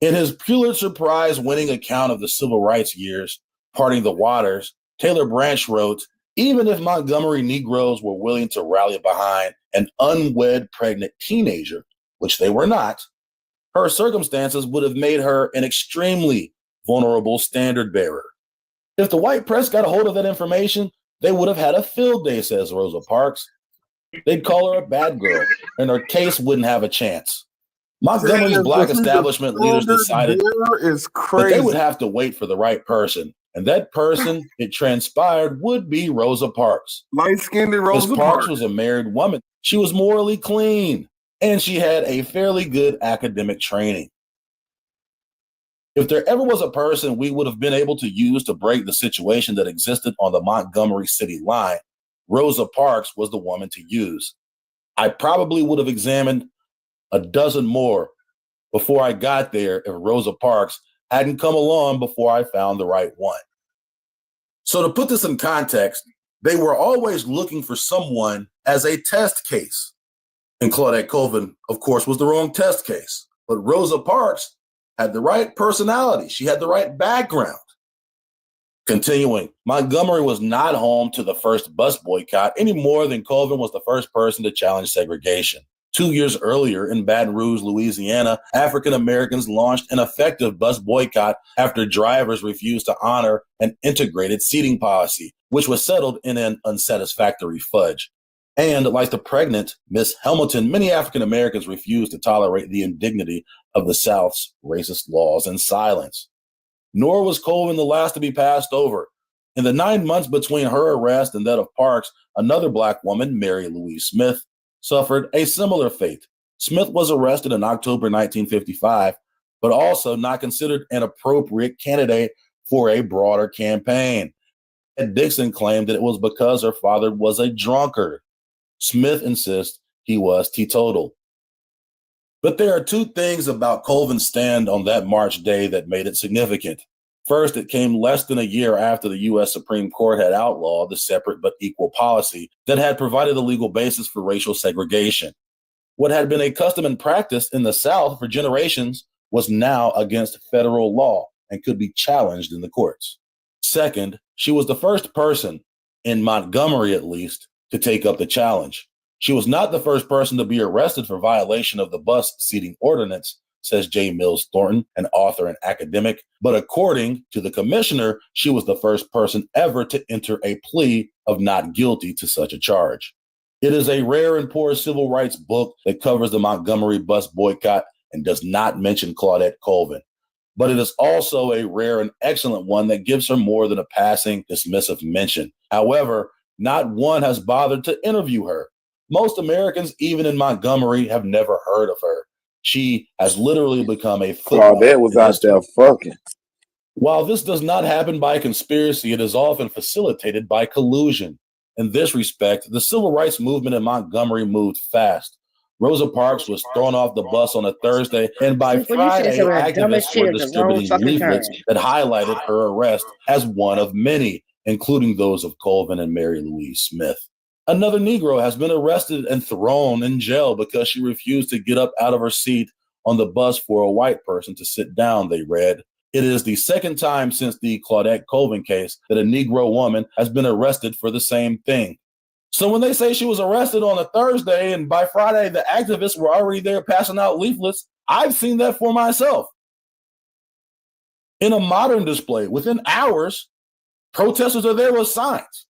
In his Pulitzer Prize-winning account of the civil rights years, Parting the Waters, Taylor Branch wrote, even if Montgomery Negroes were willing to rally behind an unwed pregnant teenager, which they were not, her circumstances would have made her an extremely vulnerable standard bearer. If the white press got a hold of that information, they would have had a field day, says Rosa Parks. They'd call her a bad girl, and her case wouldn't have a chance. Montgomery's black establishment leaders decided that they would have to wait for the right person, and that person, it transpired, would be Rosa Parks. Light-skinned Rosa Ms. Parks was a married woman. She was morally clean, and she had a fairly good academic training. If there ever was a person we would have been able to use to break the situation that existed on the Montgomery City line, Rosa Parks was the woman to use. I probably would have examined a dozen more before I got there if Rosa Parks hadn't come along before I found the right one. So to put this in context, they were always looking for someone as a test case. And Claudette Colvin, of course, was the wrong test case. But Rosa Parks had the right personality. She had the right background. Continuing, Montgomery was not home to the first bus boycott any more than Colvin was the first person to challenge segregation. 2 years earlier in Baton Rouge, Louisiana, African Americans launched an effective bus boycott after drivers refused to honor an integrated seating policy, which was settled in an unsatisfactory fudge. And like the pregnant Miss Hamilton, many African Americans refused to tolerate the indignity of the South's racist laws in silence. Nor was Colvin the last to be passed over. In the 9 months between her arrest and that of Parks, another black woman, Mary Louise Smith, suffered a similar fate. Smith was arrested in October 1955, but also not considered an appropriate candidate for a broader campaign. Ed Dixon claimed that it was because her father was a drunkard. Smith insists he was teetotal. But there are two things about Colvin's stand on that March day that made it significant. First, it came less than a year after the U.S. Supreme Court had outlawed the separate but equal policy that had provided a legal basis for racial segregation. What had been a custom and practice in the South for generations was now against federal law and could be challenged in the courts. Second, she was the first person, in Montgomery at least, to take up the challenge. She was not the first person to be arrested for violation of the bus seating ordinance, says J. Mills Thornton, an author and academic. But according to the commissioner, she was the first person ever to enter a plea of not guilty to such a charge. It is a rare and poor civil rights book that covers the Montgomery bus boycott and does not mention Claudette Colvin. But it is also a rare and excellent one that gives her more than a passing dismissive mention. However, not one has bothered to interview her. Most Americans, even in Montgomery, have never heard of her. She has literally become a footnote. Claudette was out there fucking. While this does not happen by conspiracy, it is often facilitated by collusion. In this respect, the civil rights movement in Montgomery moved fast. Rosa Parks was thrown off the bus on a Thursday, and by Friday, activists were distributing leaflets that highlighted her arrest as one of many, including those of Colvin and Mary Louise Smith. Another Negro has been arrested and thrown in jail because she refused to get up out of her seat on the bus for a white person to sit down, they read. It is the second time since the Claudette Colvin case that a Negro woman has been arrested for the same thing. So when they say she was arrested on a Thursday and by Friday the activists were already there passing out leaflets, I've seen that for myself. In a modern display, within hours, protesters are there with signs.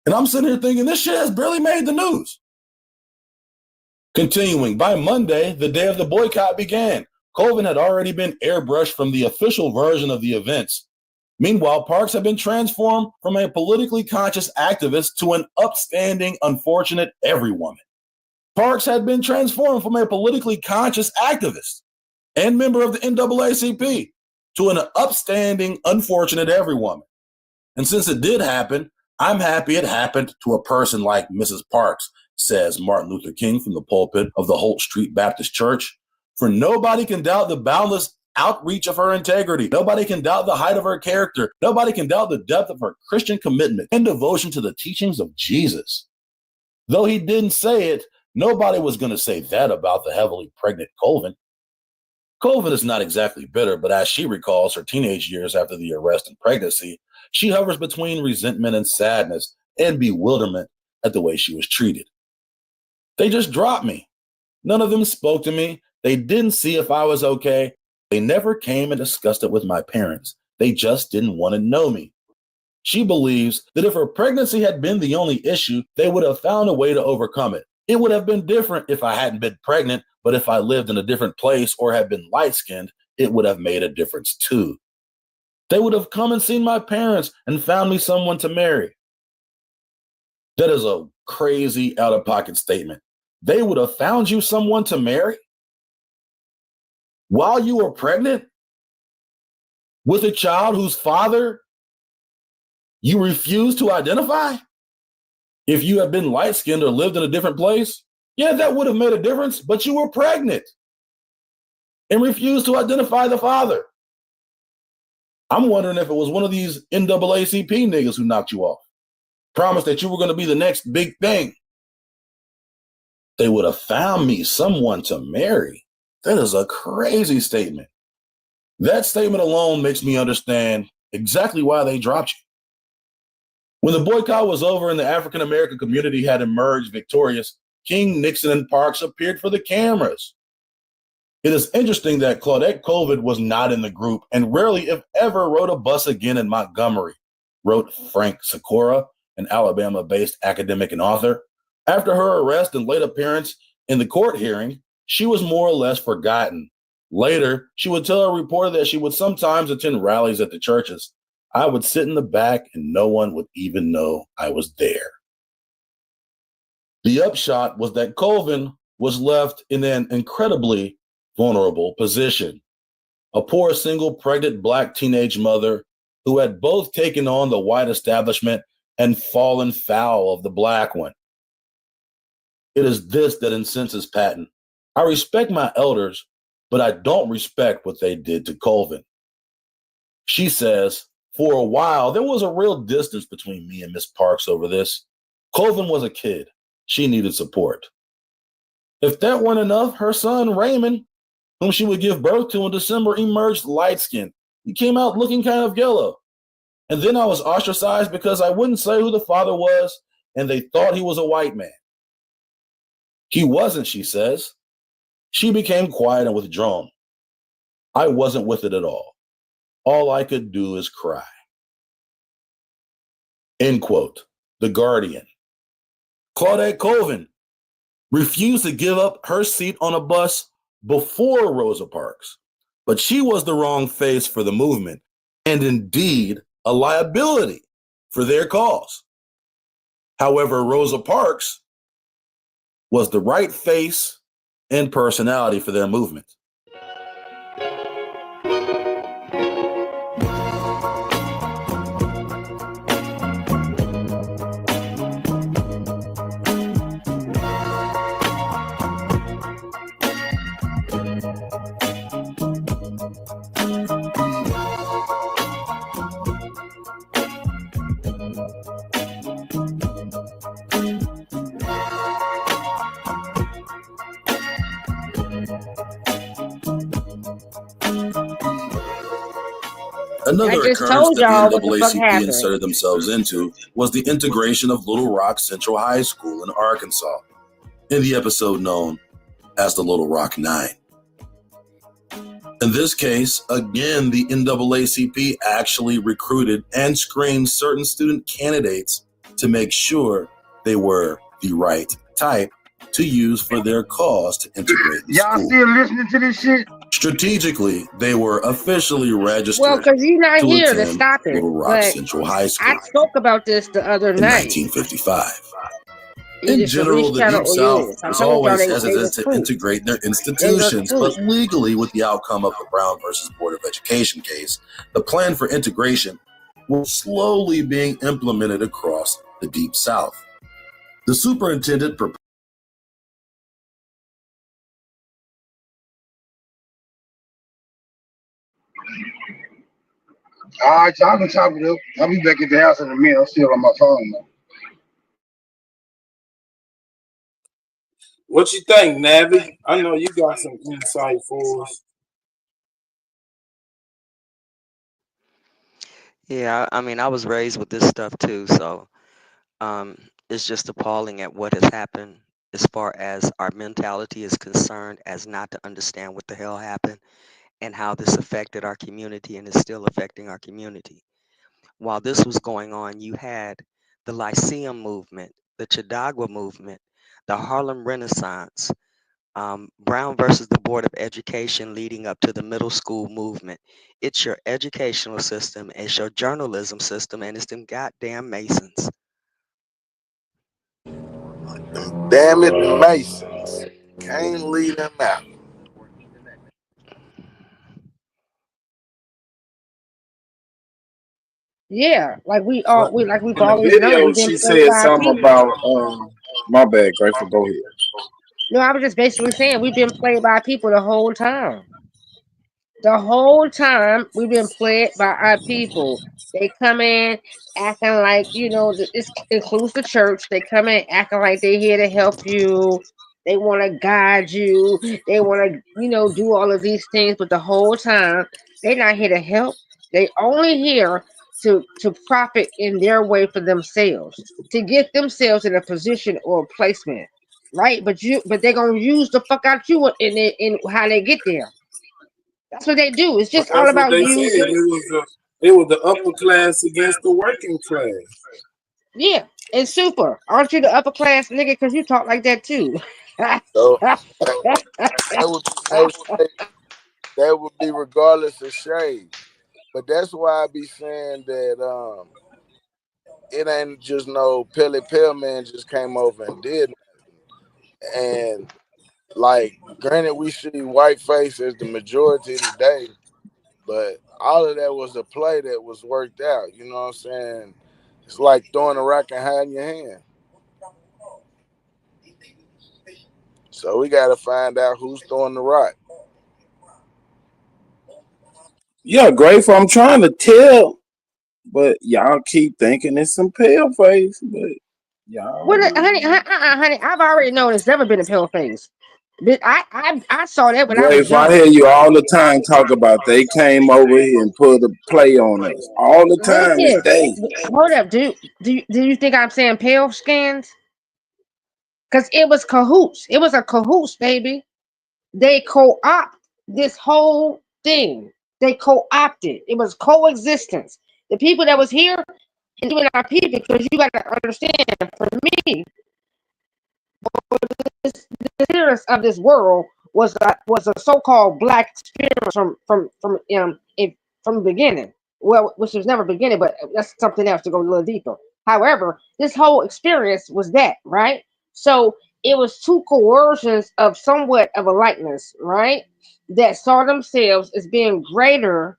And I'm sitting here thinking this shit has barely made the news. Continuing, by Monday, the day of the boycott began. Colvin had already been airbrushed from the official version of the events. Meanwhile, Parks had been transformed from a politically conscious activist to an upstanding, unfortunate everywoman. Parks had been transformed from a politically conscious activist and member of the NAACP to an upstanding, unfortunate everywoman. And since it did happen, I'm happy it happened to a person like Mrs. Parks, says Martin Luther King from the pulpit of the Holt Street Baptist Church. For nobody can doubt the boundless outreach of her integrity. Nobody can doubt the height of her character. Nobody can doubt the depth of her Christian commitment and devotion to the teachings of Jesus. Though he didn't say it, nobody was going to say that about the heavily pregnant Colvin. Colvin is not exactly bitter, but as she recalls her teenage years after the arrest and pregnancy, she hovers between resentment and sadness and bewilderment at the way she was treated. They just dropped me. None of them spoke to me. They didn't see if I was okay. They never came and discussed it with my parents. They just didn't want to know me. She believes that if her pregnancy had been the only issue, they would have found a way to overcome it. It would have been different if I hadn't been pregnant, but if I lived in a different place or had been light-skinned, it would have made a difference too. They would have come and seen my parents and found me someone to marry. That is a crazy out-of-pocket statement. They would have found you someone to marry? While you were pregnant? With a child whose father you refused to identify? If you had been light-skinned or lived in a different place, yeah, that would have made a difference, but you were pregnant and refused to identify the father. I'm wondering if it was one of these NAACP niggas who knocked you off. Promised that you were going to be the next big thing. They would have found me someone to marry. That is a crazy statement. That statement alone makes me understand exactly why they dropped you. When the boycott was over and the African-American community had emerged victorious, King, Nixon, and Parks appeared for the cameras. It is interesting that Claudette Colvin was not in the group and rarely, if ever, rode a bus again in Montgomery, wrote Frank Sikora, an Alabama-based academic and author. After her arrest and late appearance in the court hearing, she was more or less forgotten. Later, she would tell a reporter that she would sometimes attend rallies at the churches. I would sit in the back and no one would even know I was there. The upshot was that Colvin was left in an incredibly vulnerable position. A poor single pregnant black teenage mother who had both taken on the white establishment and fallen foul of the black one. It is this that incenses Patton. I respect my elders, but I don't respect what they did to Colvin. She says, for a while, there was a real distance between me and Miss Parks over this. Colvin was a kid. She needed support. If that weren't enough, her son, Raymond, whom she would give birth to in December, emerged light-skinned. He came out looking kind of yellow. And then I was ostracized because I wouldn't say who the father was, and they thought he was a white man. He wasn't, she says. She became quiet and withdrawn. I wasn't with it at all. All I could do is cry. End quote. The Guardian. Claudette Colvin refused to give up her seat on a bus before Rosa Parks, but she was the wrong face for the movement and indeed a liability for their cause. However, Rosa Parks was the right face and personality for their movement. Another occurrence that the NAACP inserted themselves into was the integration of Little Rock Central High School in Arkansas in the episode known as the Little Rock Nine. In this case, again, the NAACP actually recruited and screened certain student candidates to make sure they were the right type to use for their cause to integrate the Y'all school. still listening to this shit? Strategically, they were officially registered Well, because you're not here to attend stop it. Little Rock But Central High School I spoke about this the other in night. 1955. You In just general, released the channel Deep or South yours. I was told y'all always they hesitant was to cool. integrate their They was institutions, but cool. legally, with the outcome of the Brown versus Board of Education case, the plan for integration was slowly being implemented across the Deep South. The superintendent proposed All right, y'all can talk it up. I'll be back at the house in a minute. I'm still on my phone now. What you think, Navi? I know you got some insight for us. Yeah, I mean, I was raised with this stuff too, so it's just appalling at what has happened as far as our mentality is concerned, as not to understand what the hell happened and how this affected our community and is still affecting our community. While this was going on, you had the Lyceum movement, the Chautauqua movement, the Harlem Renaissance, Brown versus the Board of Education leading up to the middle school movement. It's your educational system, it's your journalism system, and it's them goddamn Masons. Damn it, the Masons. Can't leave them out. Yeah, like we've In the always known. video, We've been she played said by something people. about my bad, Grateful. Go ahead. No, I was just basically saying we've been played by people the whole time. The whole time we've been played by our people. They come in acting like, this includes the church. They come in acting like they're here to help you. They want to guide you. They want to, do all of these things. But the whole time, they're not here to help. They only here to profit in their way for themselves, to get themselves in a position or a placement, right? But they're gonna use the fuck out you in how they get there. That's what they do. It's But just all that's what about they said. using. It was the upper class against the working class. Yeah, and super. Aren't you the upper class nigga? Because you talk like that too. So that would be regardless of shade. But that's why I be saying that it ain't just no Pelly Pill man just came over and did nothing. And like, granted, we see white face as the majority today, but all of that was a play that was worked out. You know what I'm saying? It's like throwing a rock and hiding your hand. So we got to find out who's throwing the rock. Yeah, Grateful. I'm trying to tell, but y'all keep thinking it's some pale face. But y'all, honey, I've already known it's never been a pale face. But I saw that when I was Grateful, I young. hear you all the time talk about they came over here and put a play on us all the time. It's they. Hold up, do you think I'm saying pale skins? Because it was cahoots. It was a cahoots, baby. They co-opt this whole thing. They co-opted. It was coexistence. The people that was here and doing our people, because you got to understand, for me, the experience of this world was a so-called black experience from the beginning. Well, which was never beginning, but that's something else to go a little deeper. However, this whole experience was that, right? So it was two coercions of somewhat of a likeness, right? That saw themselves as being greater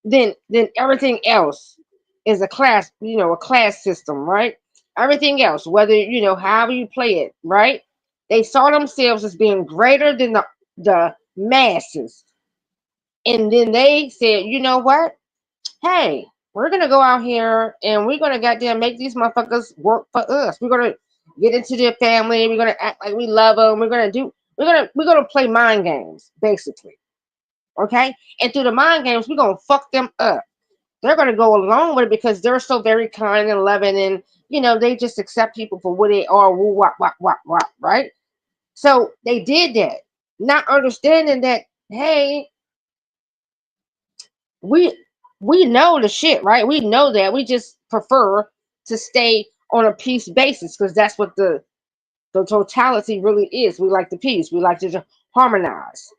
than everything else is a class, a class system, right? Everything else, whether however you play it, right? They saw themselves as being greater than the masses. And then they said, you know what? Hey, we're gonna go out here and we're gonna goddamn make these motherfuckers work for us. We're gonna get into their family. We're gonna act like we love them. We're gonna play mind games, basically. Okay, and through the mind games, we're gonna fuck them up. They're gonna go along with it because they're so very kind and loving, and they just accept people for what they are. Woo, wop, wop, wop, wop, right? So they did that, not understanding that. Hey, we we know the shit, right? We know that. We just prefer to stay on a peace basis because that's what the totality really is. We like the peace. We like to just harmonize,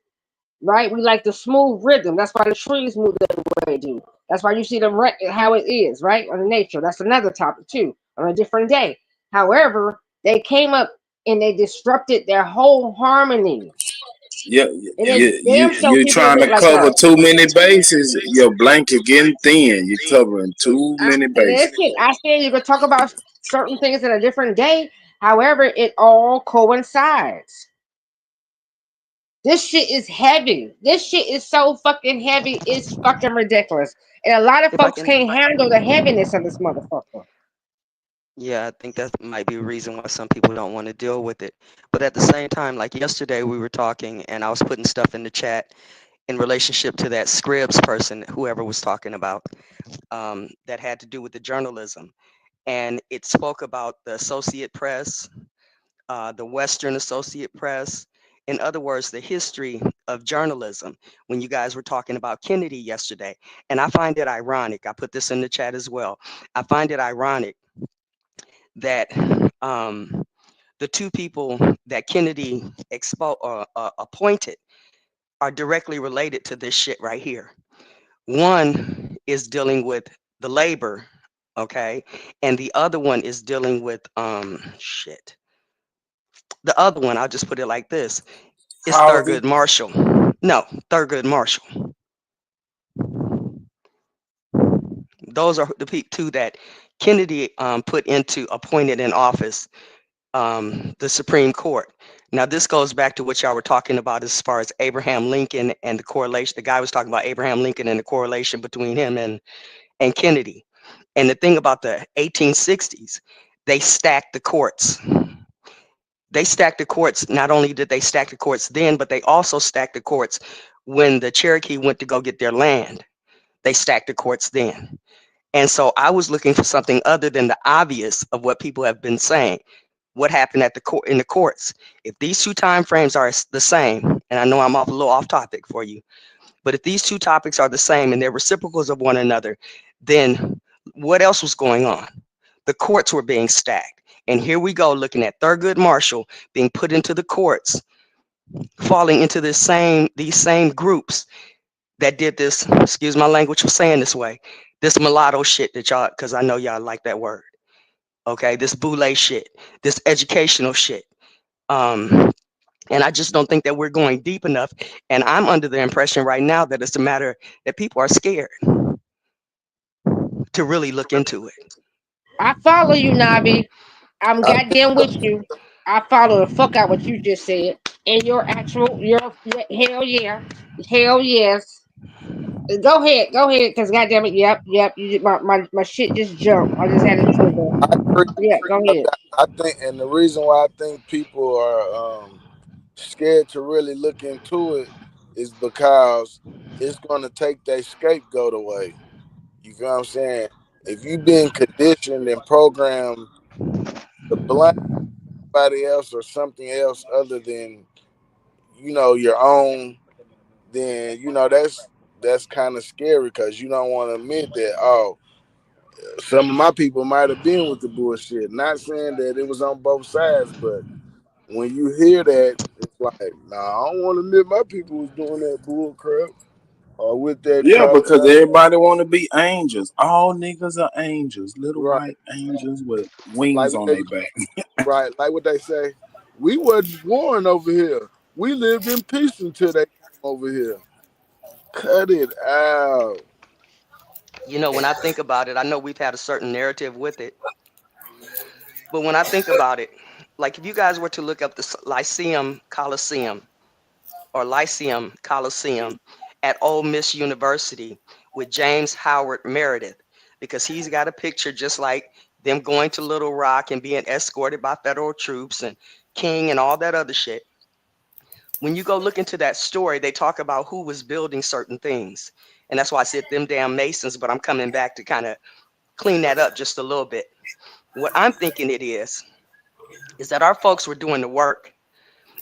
right? We like the smooth rhythm. That's why the trees move the way they do. That's why you see them how it is, right? On the nature. That's another topic too, on a different day. However, they came up and they disrupted their whole harmony. Yeah, And then damn sure you're people trying look to like cover that. too many bases. Your blanket getting thin. You're covering too many bases. Listen, I said you could talk about certain things in a different day. However, it all coincides. This shit is heavy. This shit is so fucking heavy. It's fucking ridiculous. And a lot of If I folks can, can't handle the heaviness of this motherfucker. yeah, I think that might be a reason why some people don't want to deal with it. But at the same time, like yesterday, we were talking and I was putting stuff in the chat in relationship to that Scribs person, whoever was talking about, that had to do with the journalism. And it spoke about the Associate Press, the Western Associate Press. In other words, the history of journalism when you guys were talking about Kennedy yesterday. And I find it ironic. I put this in the chat as well. I find it ironic that the two people that Kennedy appointed are directly related to this shit right here. One is dealing with the labor, okay, and the other one is dealing with shit. The other one, I'll just put it like this: is Harvey. Thurgood Marshall. No, Thurgood Marshall. Those are the two that Kennedy appointed in office, the Supreme Court. Now, this goes back to what y'all were talking about as far as Abraham Lincoln and the correlation. The guy was talking about Abraham Lincoln and the correlation between him and Kennedy. And the thing about the 1860s, they stacked the courts. They stacked the courts. Not only did they stack the courts then, but they also stacked the courts when the Cherokee went to go get their land. They stacked the courts then. And so I was looking for something other than the obvious of what people have been saying. What happened at the court in the courts? If these two time frames are the same, and I know I'm a little off topic for you, but if these two topics are the same and they're reciprocals of one another, then what else was going on? The courts were being stacked. And here we go looking at Thurgood Marshall being put into the courts, falling into these same groups that did this, excuse my language for saying this way, this mulatto shit that y'all, because I know y'all like that word. Okay, this boule shit, this educational shit. And I just don't think that we're going deep enough. And I'm under the impression right now that it's a matter that people are scared to really look into it. I follow you, Navi. I'm goddamn with you. I follow the fuck out what you just said. And your hell yeah. Hell yes. Go ahead, cause goddamn it, yep. My shit just jumped. I just had to trigger. I agree. Yeah, go ahead. I think, and the reason why I think people are scared to really look into it is because it's going to take their scapegoat away. You feel what I'm saying? If you've been conditioned and programmed to blame somebody else or something else other than, your own, then, that's kind of scary because you don't want to admit that, some of my people might have been with the bullshit. Not saying that it was on both sides, but when you hear that, it's like, nah, I don't want to admit my people was doing that bull crap. or with that Yeah, color. because everybody want to be angels. All niggas are angels, little Right. white angels with Like wings what on they, their back. right, like what they say. We wasn't born over here. We lived in peace until they came over here. Cut it out. You know, when I think about it, I know we've had a certain narrative with it, but when I think about it, like if you guys were to look up the Lyceum Coliseum or Lyceum Coliseum at Ole Miss University with James Howard Meredith, because he's got a picture just like them going to Little Rock and being escorted by federal troops and King and all that other shit. When you go look into that story, they talk about who was building certain things. And that's why I said them damn Masons, but I'm coming back to kind of clean that up just a little bit. What I'm thinking it is that our folks were doing the work.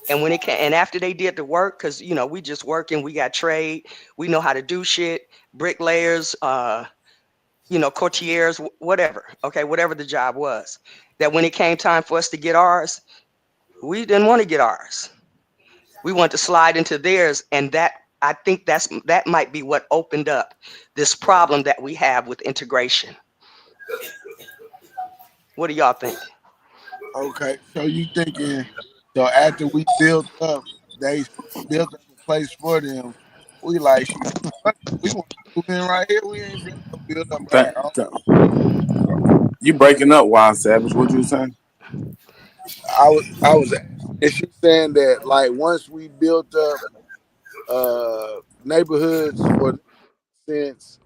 And when it came, and after they did the work, because you know, we just working, we got trade, we know how to do shit, bricklayers, you know, courtiers, whatever, okay, whatever the job was. That when it came time for us to get ours, we didn't want to get ours. We want to slide into theirs, and that I think that might be what opened up this problem that we have with integration. What do y'all think? Okay, so you thinking, so after we built up, they built up a place for them. We like, shit, we want to move in right here. We ain't finna go build up our own. You breaking up, Wild Savage. What you saying? I was is you saying that like once we built up neighborhoods for since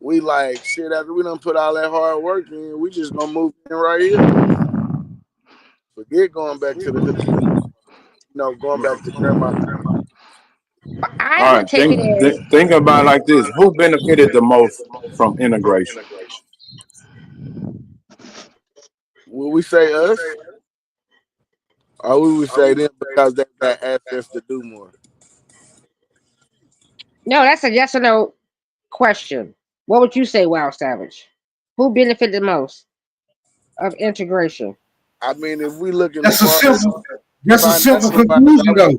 we like shit after we done put all that hard work in, we just gonna move in right here. Forget going back to the hood, you know, going back to grandma. I would take it as Think about it like this: who benefited the most from integration? Will we say us? Or we would say them because they got access to do more? no. That's a yes or no question. What would you say, Wild Savage? Who benefited the most of integration? I mean, if we look in That's the a simple conclusion, though.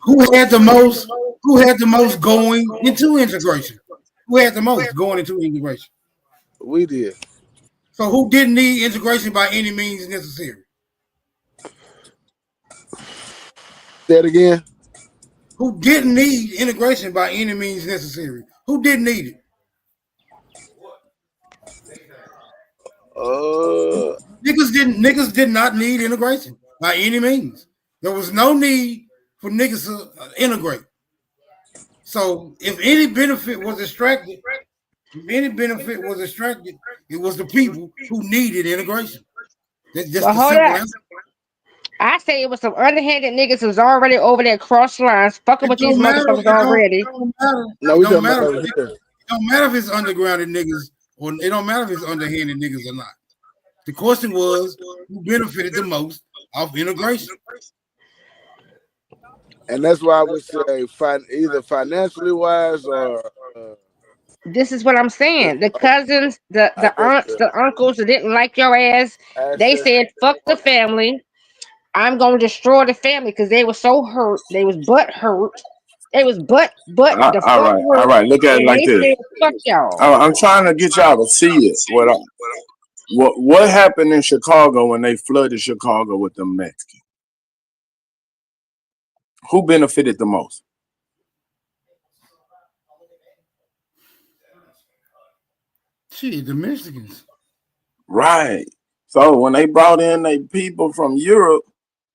Who had the most? Who had the most going into integration? Who had the most going into integration? We did. So who didn't need integration by any means necessary? Say it again. Who didn't need integration by any means necessary? Who didn't need it? Niggas did not need integration by any means. There was no need for niggas to integrate. So if any benefit was extracted, it was the people who needed integration. That's just Well, the hold simple up. answer. I say it was some underhanded niggas who's already over there cross lines, fucking with these motherfuckers already. It don't matter if it's undergrounded niggas or it don't matter if it's underhanded niggas or not. The question was who benefited the most of integration. And that's why I would say either financially wise or This is what I'm saying. The cousins, the aunts, the uncles that didn't like your ass, they said, fuck the family. I'm going to destroy the family because they were so hurt. They was butt hurt. They was butt the fuck All right. Look at it like this. said, fuck y'all. I'm trying to get y'all to see it. What happened in Chicago when they flooded Chicago with the Mexicans? Who benefited the most? Gee, the Mexicans. Right. So when they brought in their people from Europe,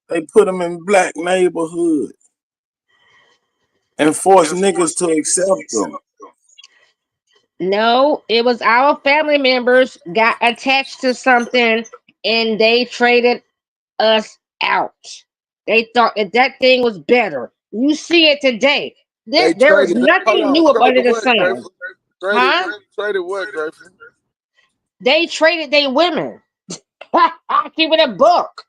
they put them in black neighborhoods and forced niggas to accept them. No, it was our family members got attached to something and they traded us out. They thought that thing was better. You see it today. There is nothing new up under the sun. Huh? Traded what, Griffin? They traded their women. I keep it a book.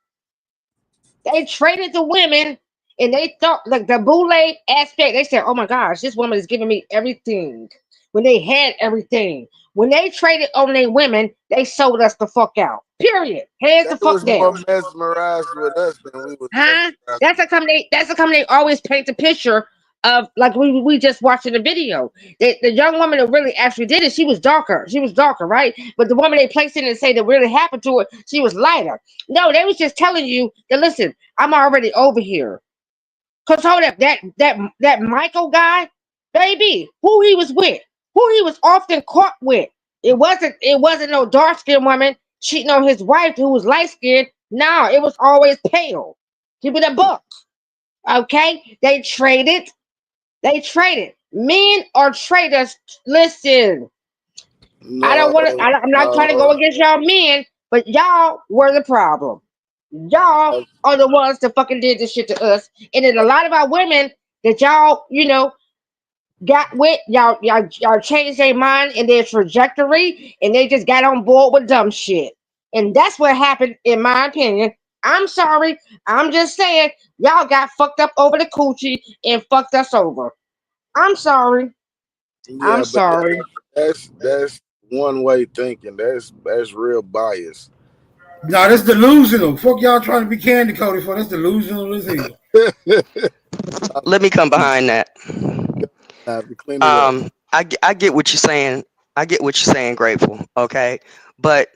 They traded the women and they thought like the boule aspect. They said, oh my gosh, this woman is giving me everything. When they had everything. When they traded on their women, they sold us the fuck out. Period. Hands the fuck down. More mesmerized with us than we was. Huh? That's how come they always paint the picture of like we just watched in the video. The young woman that really actually did it, she was darker. She was darker, right? But the woman they placed in and say that really happened to her, she was lighter. No, they was just telling you that listen, I'm already over here. Cause hold up, that Michael guy, baby, who he was with, who he was often caught with. It wasn't no dark skinned woman cheating on his wife who was light skinned. No, it was always pale. Keep it a book. Okay? They traded. Men are traders. Listen, I don't want to. I'm not trying to go against y'all men, but y'all were the problem. Y'all are the ones that fucking did this shit to us, and then a lot of our women that y'all, got with y'all changed their mind and their trajectory, and they just got on board with dumb shit, and that's what happened, in my opinion. I'm sorry. I'm just saying y'all got fucked up over the coochie and fucked us over. I'm sorry. Yeah, but that's one way thinking. That's real bias. No, that's delusional. Fuck y'all trying to be candy coated for. That's delusional as hell. Let me come behind that. I get what you're saying. I get what you're saying, Grateful. Okay, but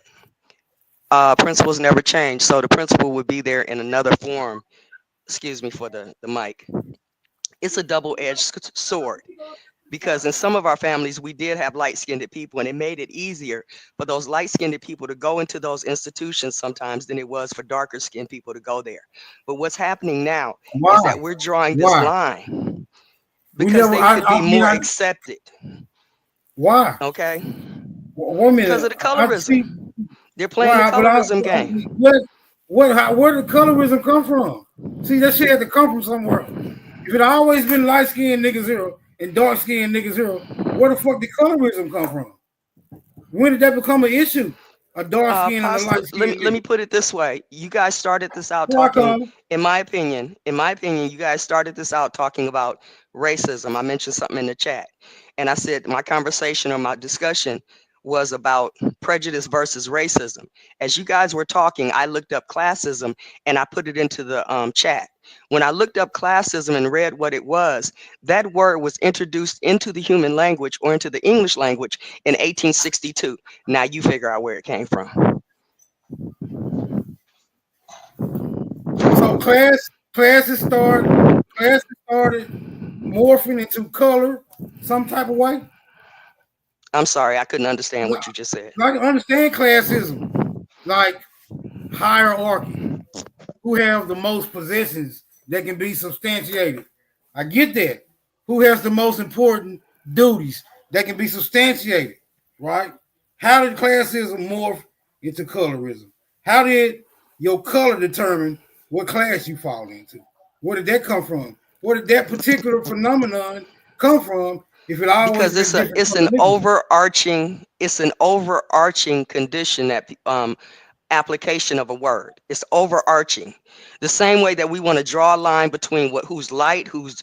principles never change. So the principle would be there in another form. Excuse me for the mic. It's a double-edged sword. Because in some of our families, we did have light-skinned people, and it made it easier for those light-skinned people to go into those institutions sometimes than it was for darker-skinned people to go there. But what's happening now is that we're drawing this line because they could be more accepted. Why? Okay. One minute. Because of the colorism. They're playing the colorism game. Where did colorism come from? See, that shit had to come from somewhere. If it always been light-skinned niggas here and dark-skinned niggas here, where the fuck did colorism come from? When did that become an issue? A dark-skinned and a light-skinned. Let me put it this way. You guys started this out talking, in my opinion, you guys started this out talking about racism. I mentioned something in the chat. And I said my conversation or my discussion was about prejudice versus racism. As you guys were talking, I looked up classism and I put it into the chat. When I looked up classism and read what it was, that word was introduced into the human language or into the English language in 1862. Now you figure out where it came from. So classes started morphing into color some type of way. I'm sorry, I couldn't understand what you just said. I can understand classism, like hierarchy, who have the most possessions that can be substantiated. I get that. Who has the most important duties that can be substantiated, right? How did classism morph into colorism? How did your color determine what class you fall into? Where did that come from? Where did that particular phenomenon come from? If it always because it's an overarching condition that application of a word. It's overarching. The same way that we want to draw a line between who's light, who's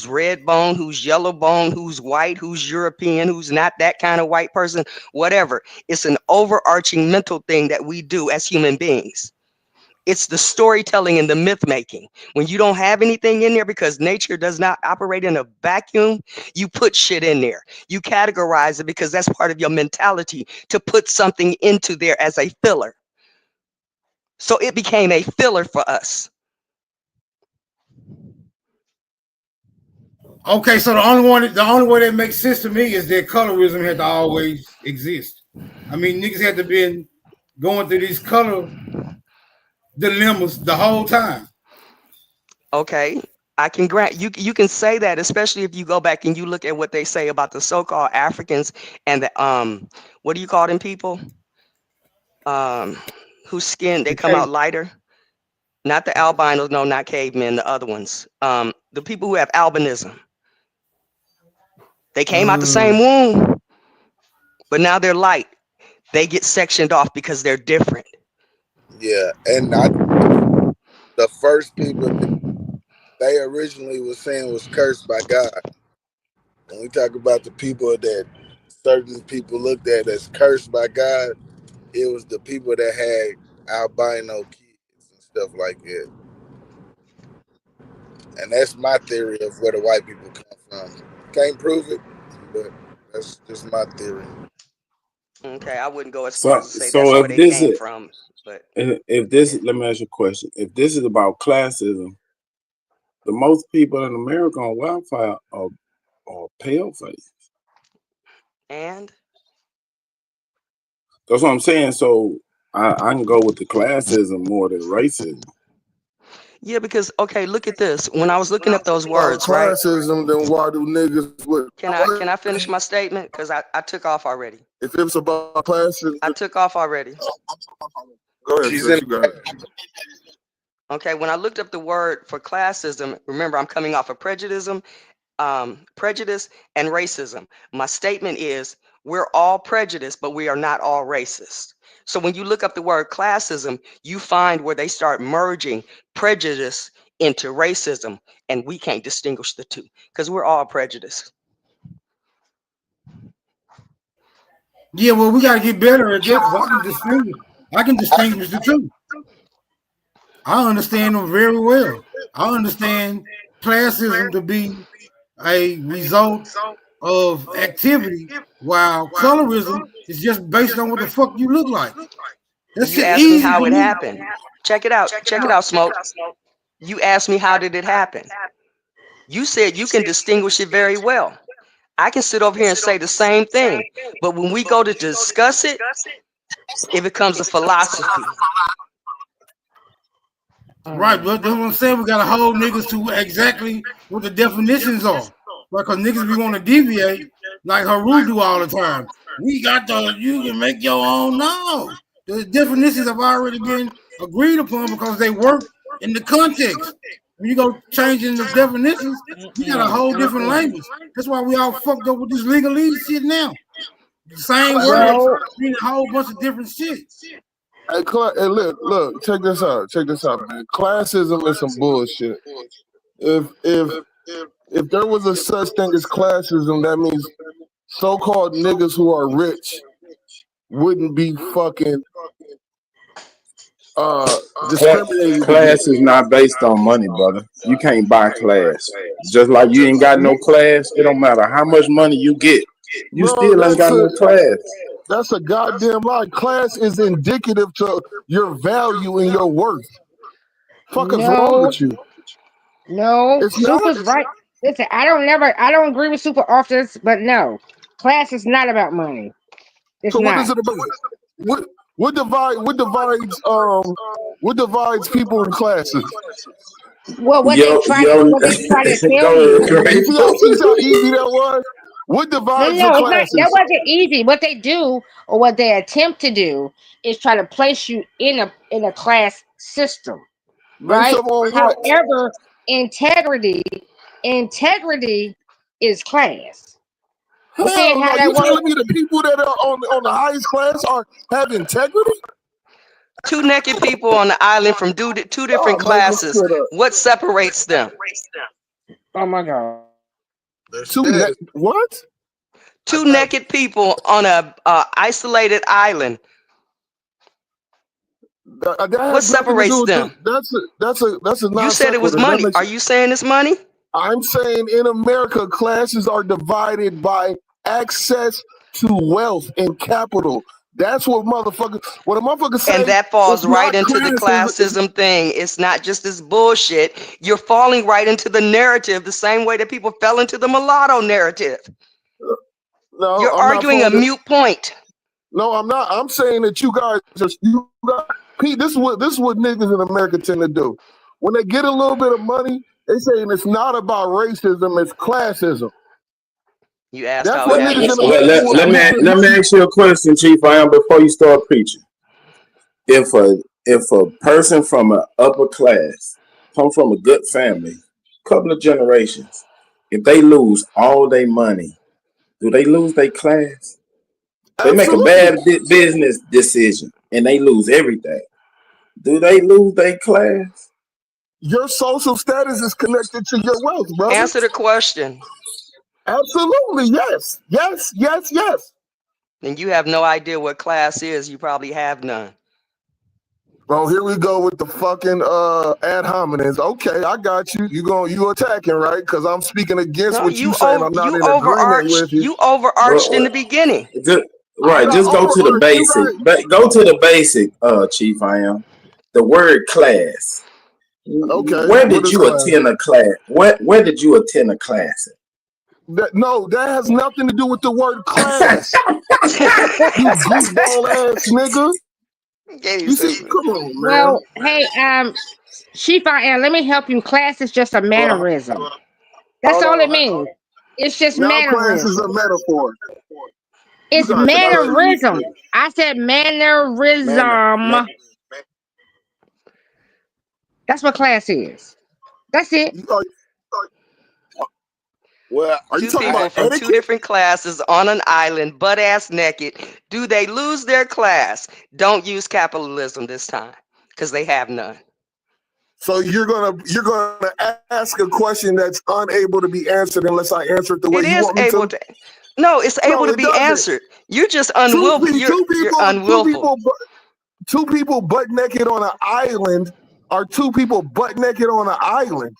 red bone, who's yellow bone, who's white, who's European, who's not that kind of white person, whatever. It's an overarching mental thing that we do as human beings. It's the storytelling and the myth making. When you don't have anything in there because nature does not operate in a vacuum, you put shit in there. You categorize it because that's part of your mentality to put something into there as a filler. So it became a filler for us. Okay, so the only way that makes sense to me is that colorism had to always exist. I mean, niggas had to been going through these color dilemmas the whole time. Okay, I can grant you can say that, especially if you go back and you look at what they say about the so-called Africans and the what do you call them people? Whose skin they come out lighter. Not the albinos, no, not cavemen, the other ones. The people who have albinism. They came out the same womb, but now they're light. They get sectioned off because they're different. Yeah, and the first people they originally was saying was cursed by God. When we talk about the people that certain people looked at as cursed by God, it was the people that had albino kids and stuff like that. And that's my theory of where the white people come Can't prove it, but that's just my theory. Okay, I wouldn't go as far as to say that's So where if they this came is from, but if this let me ask you a question. If this is about classism, the most people in America on welfare are pale face. and That's what I'm saying. So I can go with the classism more than racism. yeah, because okay, look at this. When I was looking up those words, right? Classism, then why do niggas with? Can I finish my statement? Because I took off already. If it's about classism, I took off already. go ahead, sis, you got it. Okay, when I looked up the word for classism, remember I'm coming off of prejudice and racism. My statement is we're all prejudiced, but we are not all racist. So when you look up the word classism, you find where they start merging prejudice into racism, and we can't distinguish the two because we're all prejudiced. Yeah, well, we gotta get better at that because I can distinguish the two. I understand them very well. I understand classism to be a result of activity, while colorism is just based on what the fuck you look like. That's You asked me easy how for it me. happened. Check it out. Check it out, Smoke. You asked me how did it happen. You said you can distinguish it very well. I can sit over here and say the same thing, but when we go to discuss it, it becomes a philosophy. Right, but that's what I'm saying. We gotta hold niggas to exactly what the definitions are. Like, cause niggas be want to deviate, like Haru do all the time. We got you can make your own. No, the definitions have already been agreed upon because they work in the context. When you go changing the definitions, you got a whole different language. That's why we all fucked up with this legalese shit now. The same word mean a whole bunch of different shit. Hey, look, check this out, man. Classism is some bullshit. If there was a such thing as classism, that means so-called niggas who are rich wouldn't be fucking discriminated. Class is not based on money, brother. You can't buy class. Just like you ain't got no class, it don't matter how much money you get. You still ain't got no class. That's a goddamn lie. Class is indicative to your value and your worth. Fuck is wrong with you? No, It's Super's not. right. Listen, I don't agree with Super often, but no, class is not about money. It's So what not. is it about? What divides people in classes? Well, what they try to tell you. See how easy that was? What divides the No, classes? that wasn't easy. What they do or what they attempt to do is try to place you in a class system, right? However, integrity is class. Okay, Hell no, you telling me the people that are on the highest class have integrity? Two naked people on the island from two different classes. What separates them? Oh my God. What? Two naked people on a isolated island. What separates them? That's a You said it was money. Are you saying it's money? I'm saying in America, classes are divided by access to wealth and capital. That's what a motherfucker say. And that falls right into the classism thing. It's not just this bullshit. You're falling right into the narrative the same way that people fell into the mulatto narrative. No, you're arguing a mute point. No, I'm not. I'm saying that Pete, this is what niggas in America tend to do. When they get a little bit of money, they saying it's not about racism, it's classism. You asked That's how what that niggas let me ask you a question, Chief Iron, before you start preaching. If a person from an upper class come from a good family, couple of generations, if they lose all their money, do they lose their class? They make a bad business decision and they lose everything. Do they lose their class? Your social status is connected to your wealth, bro. Answer the question. Absolutely, yes. Yes. Then you have no idea what class is. You probably have none. Oh, here we go with the fucking ad hominems. Okay, I got you. You attacking, right? Because I'm speaking against No, what you saying. I'm not in agreement with you. You overarched in the beginning. Right, just go to the basic. Go to the basic, Chief. I am the word class. Okay. Where did you attend a class? Where did you attend a class? No, that has nothing to do with the word class. You goofball ass nigga. You see, come on, man. Well, hey, Chief, I am. Let me help you. Class is just a mannerism. That's all it means. It's just now class mannerism. is a metaphor. It's mannerism. I said mannerism. That's what class is. That's it. Well, are you Two talking people about from etiquette? two different classes on an island, butt ass naked. Do they lose their class? Don't use capitalism this time, because they have none. So you're gonna ask a question that's unable to be answered unless I answer it the way It you is want me able to. to. No, it's able to it be doesn't. answered. You're just unwillful. You're unwillful. Two people butt naked on an island are two people butt naked on an island.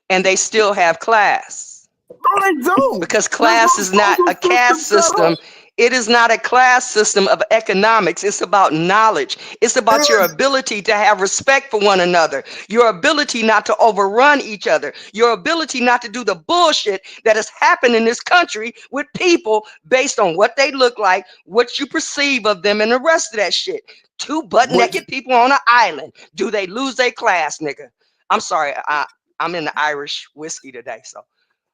And they still have class. No, they don't. Because class is not a caste system. It is not a class system of economics. It's about knowledge. It's about your ability to have respect for one another. Your ability not to overrun each other. Your ability not to do the bullshit that has happened in this country with people based on what they look like, what you perceive of them, and the rest of that shit. Two butt-naked people on an island. Do they lose their class, nigga? I'm sorry. I'm in the Irish whiskey today, so.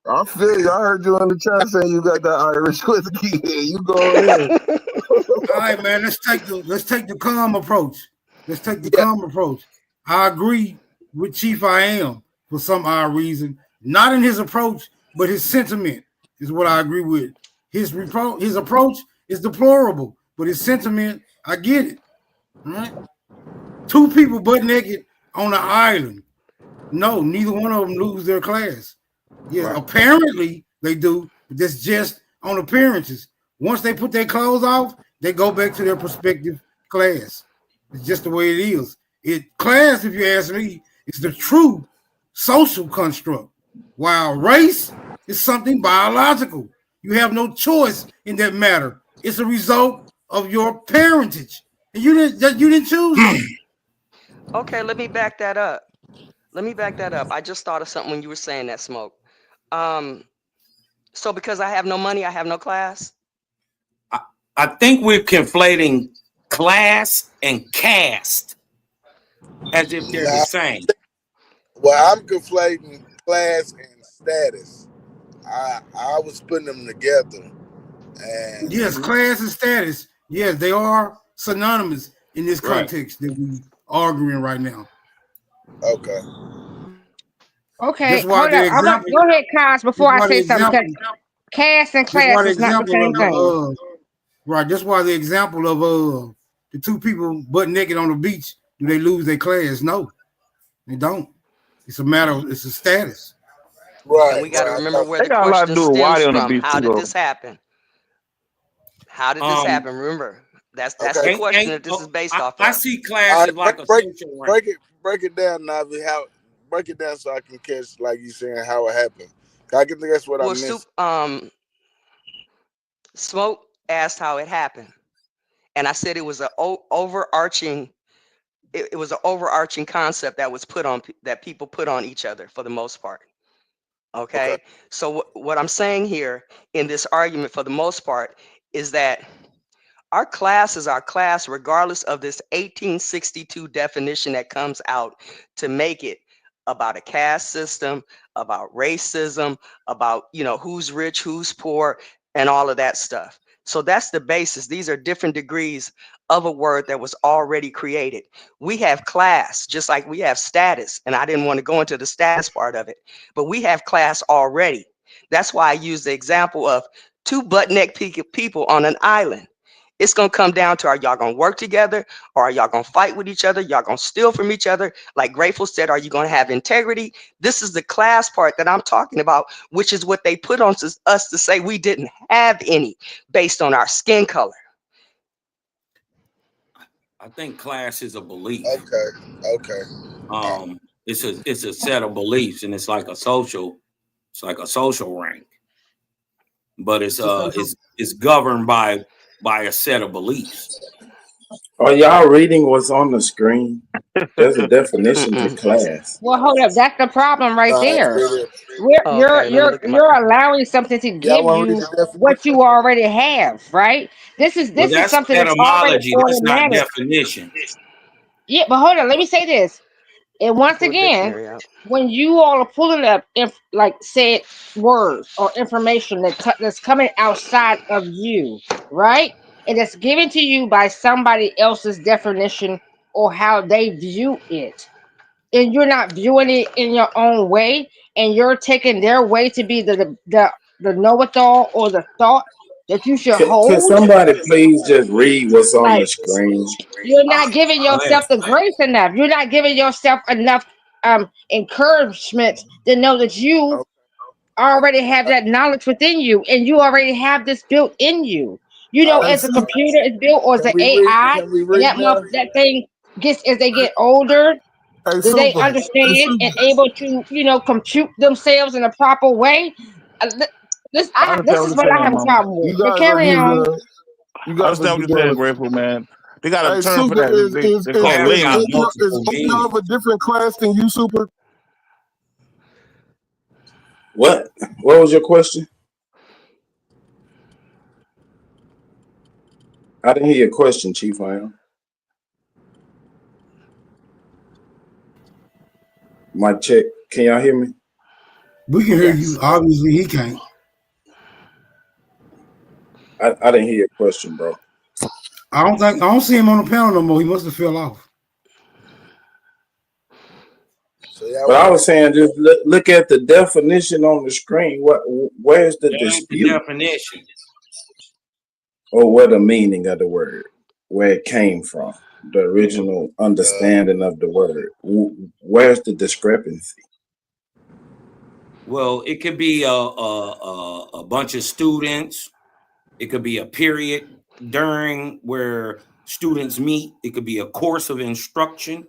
I feel you. I heard you in the chat saying you got that Irish whiskey. You going in? All right, man. Let's take the calm approach. Let's take the calm approach. I agree with Chief I Am for some odd reason. Not in his approach, but his sentiment is what I agree with. His approach is deplorable, but his sentiment, I get it. All right. Two people butt naked on an island. No, neither one of them lose their class. Yeah, apparently they do, but that's just on appearances. Once they put their clothes off, they go back to their prospective class. It's just the way it is. Class, if you ask me, is the true social construct, while race is something biological. You have no choice in that matter. It's a result of your parentage, and you didn't choose it. Okay, let me back that up. I just thought of something when you were saying that, Smoke. So because I have no money, I have no class? I think we're conflating class and caste as if they're the same. Well, I'm conflating class and status. I was putting them together. And yes, class and status. Yes, they are synonymous in this context that we're arguing right now. Okay. Okay, hold up. Go ahead, Kaz, before I say something. Caste and class is not the same thing. Right, that's why the example of the two people butt naked on the beach, do they lose their class? No, they don't. It's a status. Right. And we got to remember where the question stems from. How did this happen? How did this happen? Remember, that's the question that this is based off of. I see class as like a social rank. Break it down, Navi. Break it down so I can catch, like you saying, how it happened. I can think that's what I missed. Smoke asked how it happened, and I said it was an overarching. It was an overarching concept that was that people put on each other for the most part. Okay. So what I'm saying here in this argument, for the most part, is that our class is our class, regardless of this 1862 definition that comes out to make it about a caste system, about racism, about, who's rich, who's poor, and all of that stuff. So that's the basis. These are different degrees of a word that was already created. We have class, just like we have status, and I didn't want to go into the status part of it, but we have class already. That's why I use the example of two butt-naked people on an island. It's going to come down to, are y'all going to work together, or are y'all going to fight with each other? Y'all going to steal from each other? Like Grateful said, are you going to have integrity? This is the class part that I'm talking about, which is what they put on us to say we didn't have any based on our skin color. I think class is a belief. Okay. It's a set of beliefs, and it's like a social rank, but it's governed by a set of beliefs. Are y'all reading what's on the screen? There's a definition to class. Well, hold up. That's the problem right there. You're allowing something to give you what you already have, right? This is something that's already etymology. That's not automatic. definition. Yeah, but hold on. Let me say this. And once again, when you all are pulling up, said words or information that's coming outside of you, right? And it's given to you by somebody else's definition or how they view it, and you're not viewing it in your own way, and you're taking their way to be the know-it-all or the thought that you should hold. Can somebody please just read what's on the screen? You're not giving yourself the grace enough. You're not giving yourself enough encouragement to know that you already have that knowledge within you, and you already have this built in you. You know, as a computer is built, or as an AI, that thing gets, as they get older, do they understand and able to, compute themselves in a proper way? This is what I have a problem with. But carry on. I understand what you're saying, Grateful Man. They got a term for that. They call it labels. Is of a different class than you, Super? What was your question? I didn't hear your question, Chief. I am. Mic check. Can y'all hear me? We can hear you. Obviously, he can't. I didn't hear your question, bro. I don't see him on the panel no more. He must have fell off. But I was saying, just look at the definition on the screen. Where's the dispute? Definition. Or what the meaning of the word, where it came from, the original understanding of the word. Where's the discrepancy? Well, it could be a bunch of students. It could be a period during where students meet. It could be a course of instruction.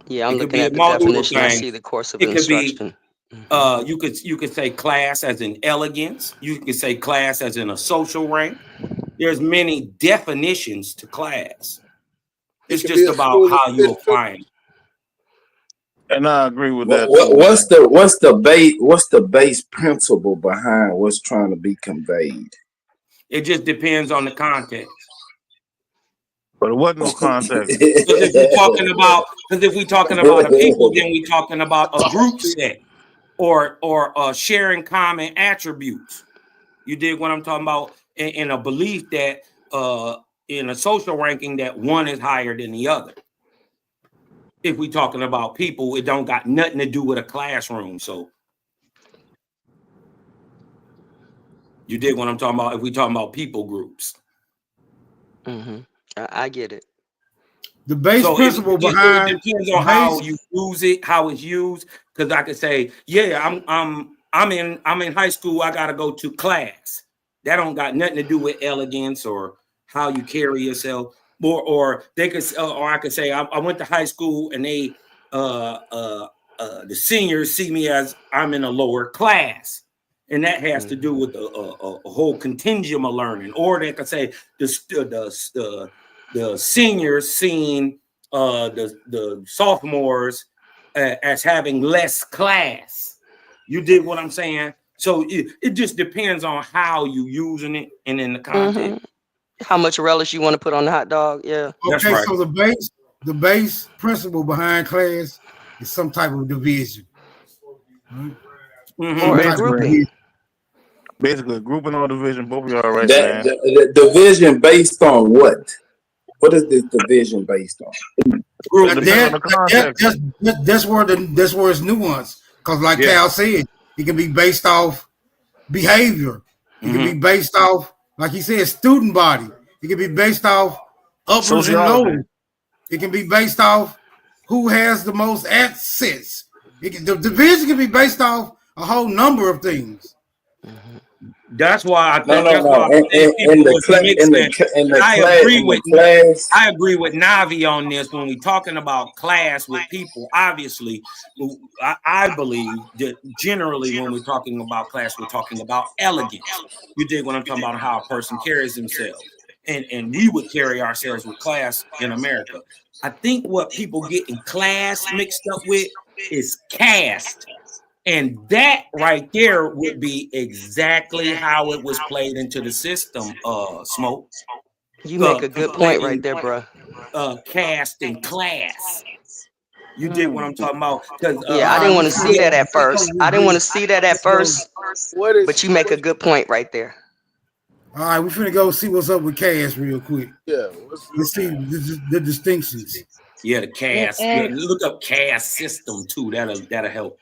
Yeah, I'm looking at the definition. I see the course of instruction. You could say class as in elegance. You could say class as in a social rank. There's many definitions to class. It's just about how you apply it. And I agree with that. What's the base principle behind what's trying to be conveyed? It just depends on the context. But it wasn't no context. Because if we're talking about a people, then we're talking about a group set or sharing common attributes. You dig what I'm talking about? In a belief that in a social ranking that one is higher than the other. If we're talking about people, it don't got nothing to do with a classroom. So you dig what I'm talking about? If we're talking about people groups. Mm-hmm. I get it. The base principle behind it depends on how you use it, how it's used. Because I could say, yeah, I'm in high school. I gotta go to class. That don't got nothing to do with elegance or how you carry yourself. Or they could, or I could say, I went to high school and they, the seniors see me as I'm in a lower class, and that has to do with a whole continuum of learning. Or they could say the seniors seeing the sophomores as having less class. You dig what I'm saying? So it just depends on how you using it and in the content. Mm-hmm. How much relish you want to put on the hot dog? Yeah. Okay, right. So the base principle behind class is some type of division. Right? Mm-hmm. Or grouping. Basically, grouping or division, both of y'all right, man. The division based on what? What is this division based on? That's where it's nuanced. Because like Cal said, it can be based off behavior. It can be based off, like he said, student body. It can be based off uppers and lowers. It can be based off who has the most assets. The division can be based off a whole number of things. That's why I think No. that's why In the class. I agree with Navi on this when we're talking about class with people. Obviously, I believe that generally when we're talking about class, we're talking about elegance. You dig what I'm talking about? How a person carries themselves, and we would carry ourselves with class in America. I think what people get in class mixed up with is caste. And that right there would be exactly how it was played into the system, Smoke. You make a good point right there, bro. Caste and class. You did what I'm talking about. Yeah, I didn't want to see that at first. But you make a good point right there. All right, we're finna go see what's up with caste real quick. Yeah, let's see the distinctions. Yeah, the caste. Look up caste system too. That'll help.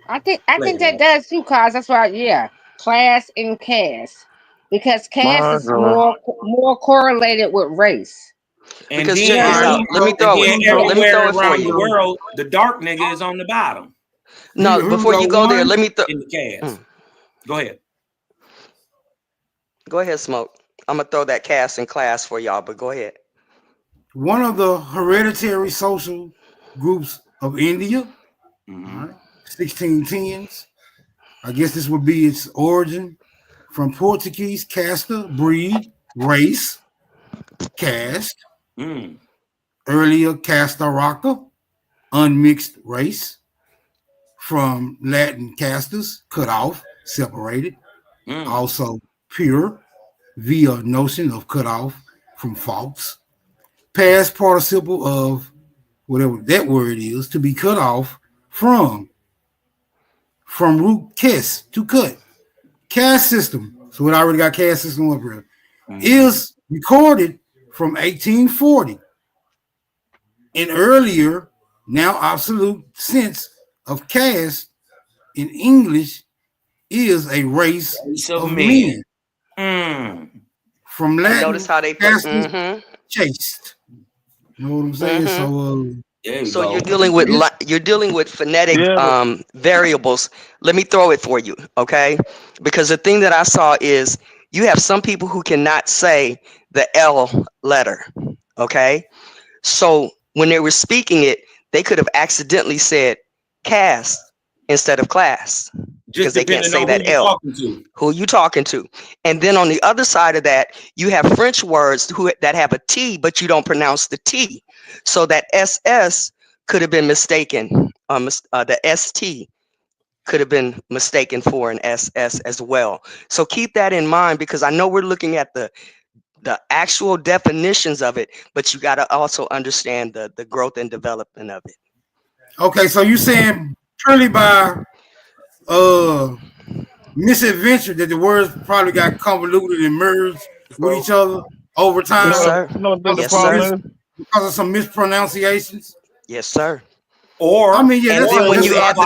I think that does too, cause that's why, yeah, class and caste, because caste is more correlated with race. And because check this out, let me throw it for you. The world, the dark nigga is on the bottom. No, before you go there, let me in the caste. Go ahead. Go ahead, Smoke. I'm gonna throw that caste and class for y'all, but go ahead. One of the hereditary social groups of India. All right. 1610s. I guess this would be its origin from Portuguese casta, breed, race, caste. Earlier casta rocca, unmixed race. From Latin castus, cut off, separated. Also pure, via notion of cut off from false. Past participle of whatever that word is, to be cut off from root kes, to cut. Caste system, so it already got caste system up here, is recorded from 1840. An earlier, now absolute sense of caste in English is a race of men. From Latin, notice how they put chaste. You know what I'm saying? So you're dealing with phonetic variables. Let me throw it for you, okay? Because the thing that I saw is you have some people who cannot say the L letter, okay? So when they were speaking it, they could have accidentally said caste instead of class because they can't say that L. Who you talking to? And then on the other side of that, you have French words that have a T, but you don't pronounce the T. So that SS could have been mistaken. The ST could have been mistaken for an SS as well. So keep that in mind, because I know we're looking at the actual definitions of it, but you got to also understand the growth and development of it. Okay, so you're saying purely by misadventure that the words probably got convoluted and merged with each other over time? Yes, sir. Yes, sir. Because of some mispronunciations? Yes, sir. Or I mean, yeah, and then when you add the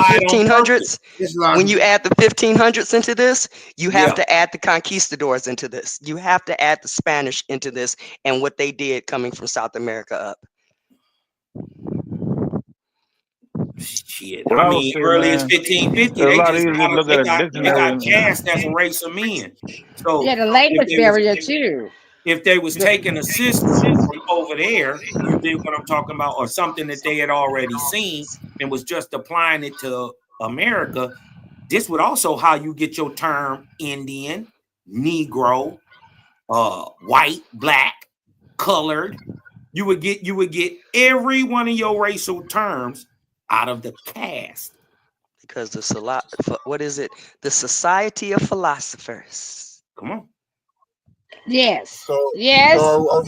1500s, into this, you have to add the conquistadors into this. You have to add the Spanish into this and what they did coming from South America up. Shit. I mean, early as 1550, they got caste as a race of men. So yeah, the language barrier too. If they was taking a system from over there, you did what I'm talking about, or something that they had already seen and was just applying it to America, this would also how you get your term Indian, Negro, white, black, colored. You would get every one of your racial terms out of the caste. Because what is it? The Society of Philosophers. Come on. Yes. Yes. All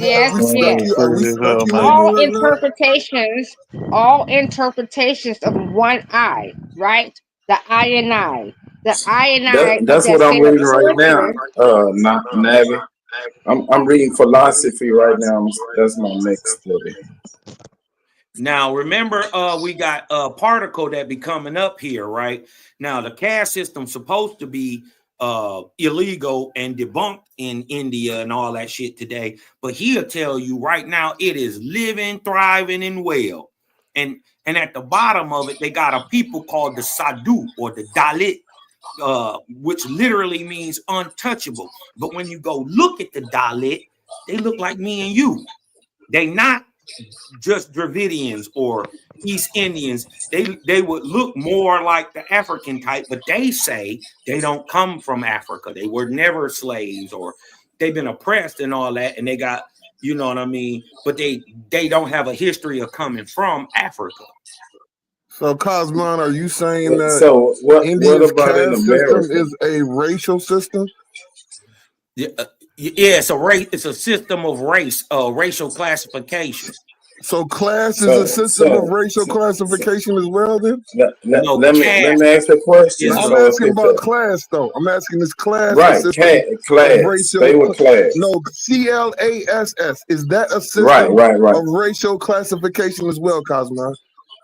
interpretations of one eye, right? The I and I. The I and I. That's what I'm reading right now. Navi. I'm reading philosophy right now. That's my next study. Now, remember, we got a particle that be coming up here, right? Now, the caste system's supposed to be illegal and debunked in India and all that shit today, but he'll tell you right now it is living, thriving, and well. And at the bottom of it, they got a people called the Sadhu or the Dalit, which literally means untouchable. But when you go look at the Dalit, they look like me and you. They not just Dravidians or East Indians. They would look more like the African type, but they say they don't come from Africa. They were never slaves, or they've been oppressed and all that, and they got, you know what I mean? But they don't have a history of coming from Africa. So, Cosmon, are you saying that So what India's about in caste system America? is a racial system? Yeah, it's a race. It's a system of racial classification. So class is a system of racial classification as well, then? No, let me ask the question. I'm So if asking it's about class, though. I'm asking this class a right, system class. of racial. Stay with class. No, CLASS. Is that a system Right. of racial classification as well, Cosmo?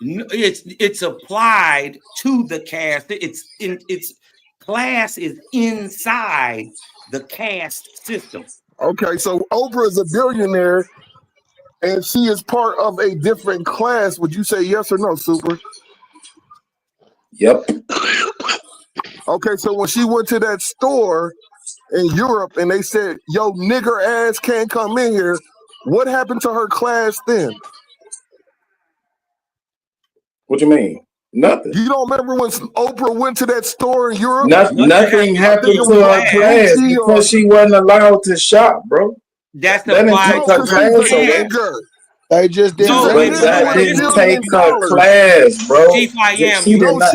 No, it's applied to the caste. It's class is inside the caste system. Okay, so Oprah is a billionaire and she is part of a different class. Would you say yes or no, Super? Yep. Okay, so when she went to that store in Europe and they said, yo, nigger ass can't come in here, what happened to her class then? What you mean? Nothing. You don't remember when Oprah went to that store in Europe? Nothing happened to her class because she wasn't allowed to shop, bro. That's that didn't take her class away. They just didn't. But that didn't take her class, bro. Chief I am. She did not.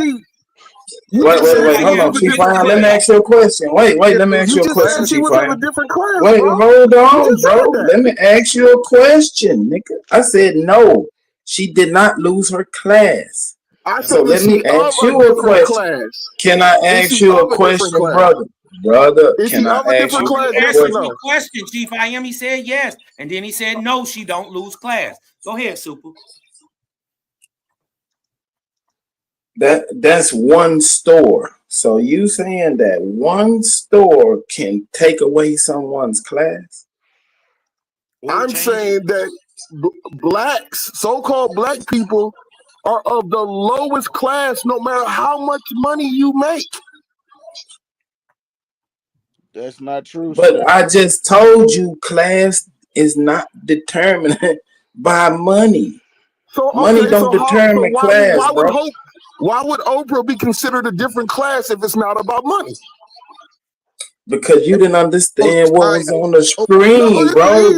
Wait, hold on, Chief I am. Let me ask you a question. Wait, let me ask you a question, Chief I am. Wait, hold on, bro. Let me ask you a question, nigga. I said no. She did not lose her class. So let me ask you a question. Can I ask you a question, brother? Brother, can I ask you a question? Chief I am. He said yes, and then he said no. She don't lose class. Go ahead, Super. That's one store. So you saying that one store can take away someone's class? I'm saying that blacks, so-called black people, are of the lowest class no matter how much money you make. That's not true. But I just told you class is not determined by money. So money don't determine class, bro. Why would Oprah be considered a different class if it's not about money? Because you didn't understand what was on the screen, bro.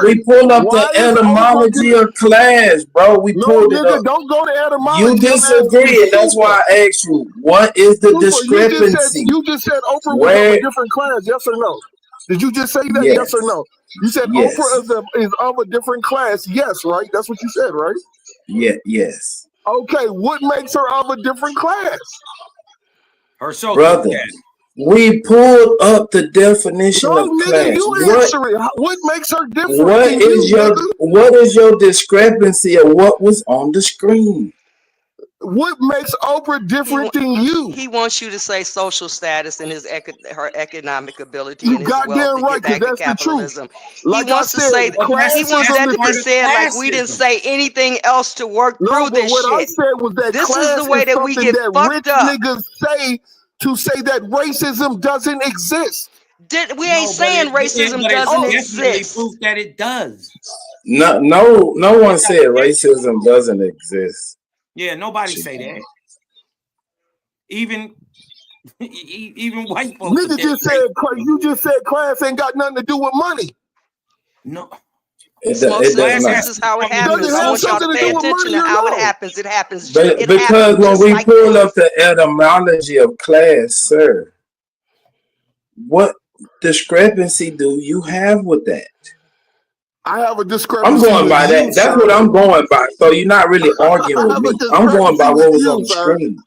We pulled up the etymology of class, bro. We pulled it up. Don't go to etymology. You disagree, and that's why I asked you, what is the discrepancy? You just said Oprah was of a different class, yes or no? Did you just say that, yes or no? You said Oprah is of a different class, yes, right? That's what you said, right? Yeah, yes. Okay, what makes her of a different class? Her social brother. We pulled up the definition of class. What makes her different? What is your discrepancy of what was on the screen? What makes Oprah different than you? He wants you to say social status and her economic ability. You and his goddamn wealth right, because that's capitalism. the truth. Like he wants to say that to be said like we didn't say anything else to work through this what shit. I said was that this is the way that we get fucked up. Niggas say to say that racism doesn't exist. We ain't saying racism doesn't exist. Proof that it does. No one said racism doesn't exist. Yeah, nobody say that. Even white folks. Nigga you just said class ain't got nothing to do with money. No. It does this is how it happens. I want y'all to pay attention to how it happens. It happens. Because when we pull up the etymology of class, sir, what discrepancy do you have with that? I have a discrepancy. I'm going by that. That's what I'm going by. So you're not really arguing with me. I'm going by what was on the screen.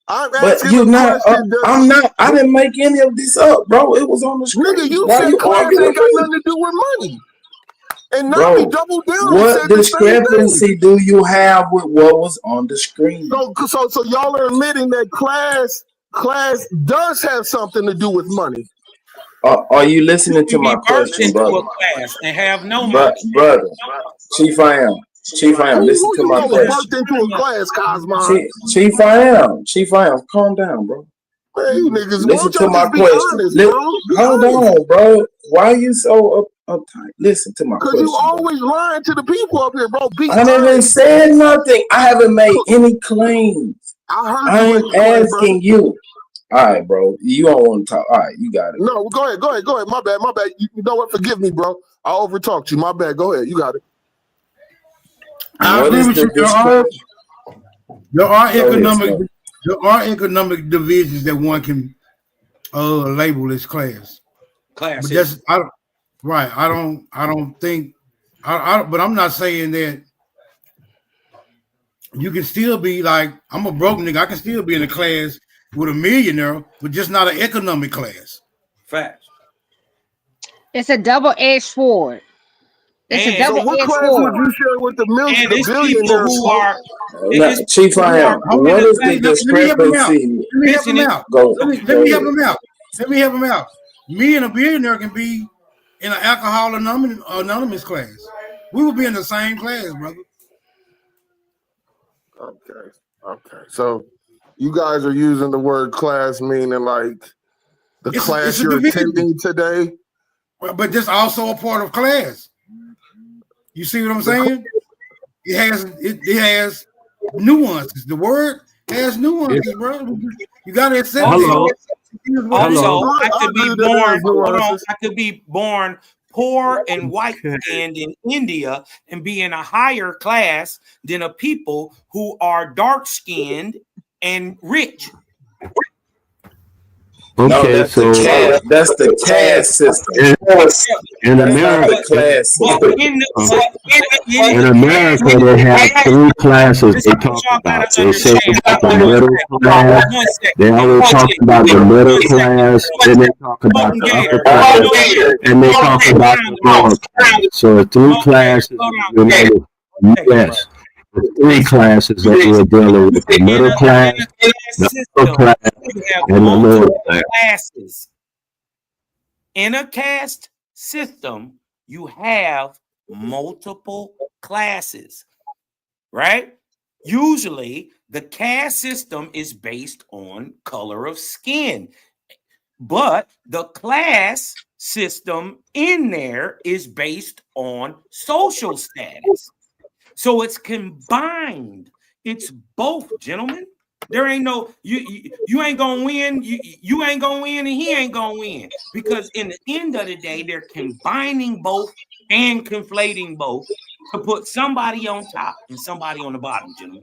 But you're not. I'm not. I didn't make any of this up, bro. It was on the screen. Nigga, you said class ain't got nothing to do with money. And now bro, we double down. What discrepancy do you have with what was on the screen? So y'all are admitting that class does have something to do with money. Are you listening to my question, brother? And have no money. Brother, Chief I am. Listen to my question. Into a class, Cosmo. Chief I am. Calm down, bro. Man, you niggas, Listen won't to y'all my just be question. honest, bro? Be Hold honest. on, bro. Why are you so uptight? Listen to my Because question. you always lying to the people up here, bro. Be I haven't honest. said nothing. I haven't made any claims. I heard you I'm make a claim, brother. asking you. All right, bro. You don't want to talk. All right, you got it. No, go ahead. My bad. You know what? Forgive me, bro. I overtalked you. My bad. Go ahead. You got it. I agree with you. There are economic divisions that one can label as class. Class. But that's I don't think. But I'm not saying that you can still be like, I'm a broke nigga. I can still be in a class with a millionaire, but just not an economic class. Facts. It's a double-edged sword. It's a So what double-edged class would sword. you share with the million, And the it's people billionaires? who are Chief, I am. What is the Let me help him out. Go. Let me help him out. Let me help him out. Me and a billionaire can be in an alcohol anonymous class. We would be in the same class, brother. Okay. So you guys are using the word class meaning like the class you're attending today? But that's also a part of class. You see what I'm saying? It has nuances. The word has nuances, bro. You gotta accept it. Also, I could be born. Hold on, I could be born poor and white skinned in India and be in a higher class than a people who are dark skinned and rich. No, Okay, that's so that's the caste system. in America, in America, they have three classes they talk about. They say about the middle class. They always talk about the middle class. Then they talk about the upper class, and they talk about the lower class. So three classes in the United U.S. The three classes that we're dealing with: the middle class, the upper class, and the lower class. In a caste system, you have multiple classes, right? Usually, the caste system is based on color of skin, but the class system in there is based on social status. So it's combined. It's both, gentlemen. There ain't no you ain't gonna win. You ain't gonna win, and he ain't gonna win, because in the end of the day, they're combining both and conflating both to put somebody on top and somebody on the bottom, gentlemen.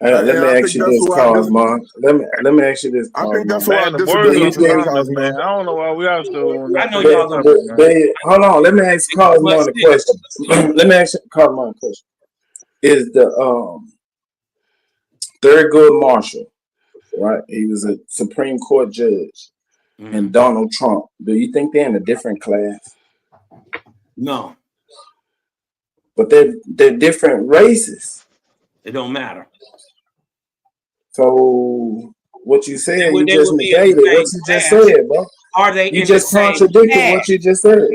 Let me ask you this, Cosmo. Let me ask you this, I think that's Man, why I the word disagree is with you, anonymous, Cosmo. man. I don't know why we are still on that. I know y'all gonna. Hold on. Let me ask Cosmo a question. Let me ask Cosmo a question. Is the Thurgood Marshall, right? He was a Supreme Court judge, and Donald Trump. Do you think they're in a different class? No, but they're different races. It don't matter. So what you said, you They just would be in the negated what same you just class. said, bro. Are they You in just the same contradicted class? what you just said.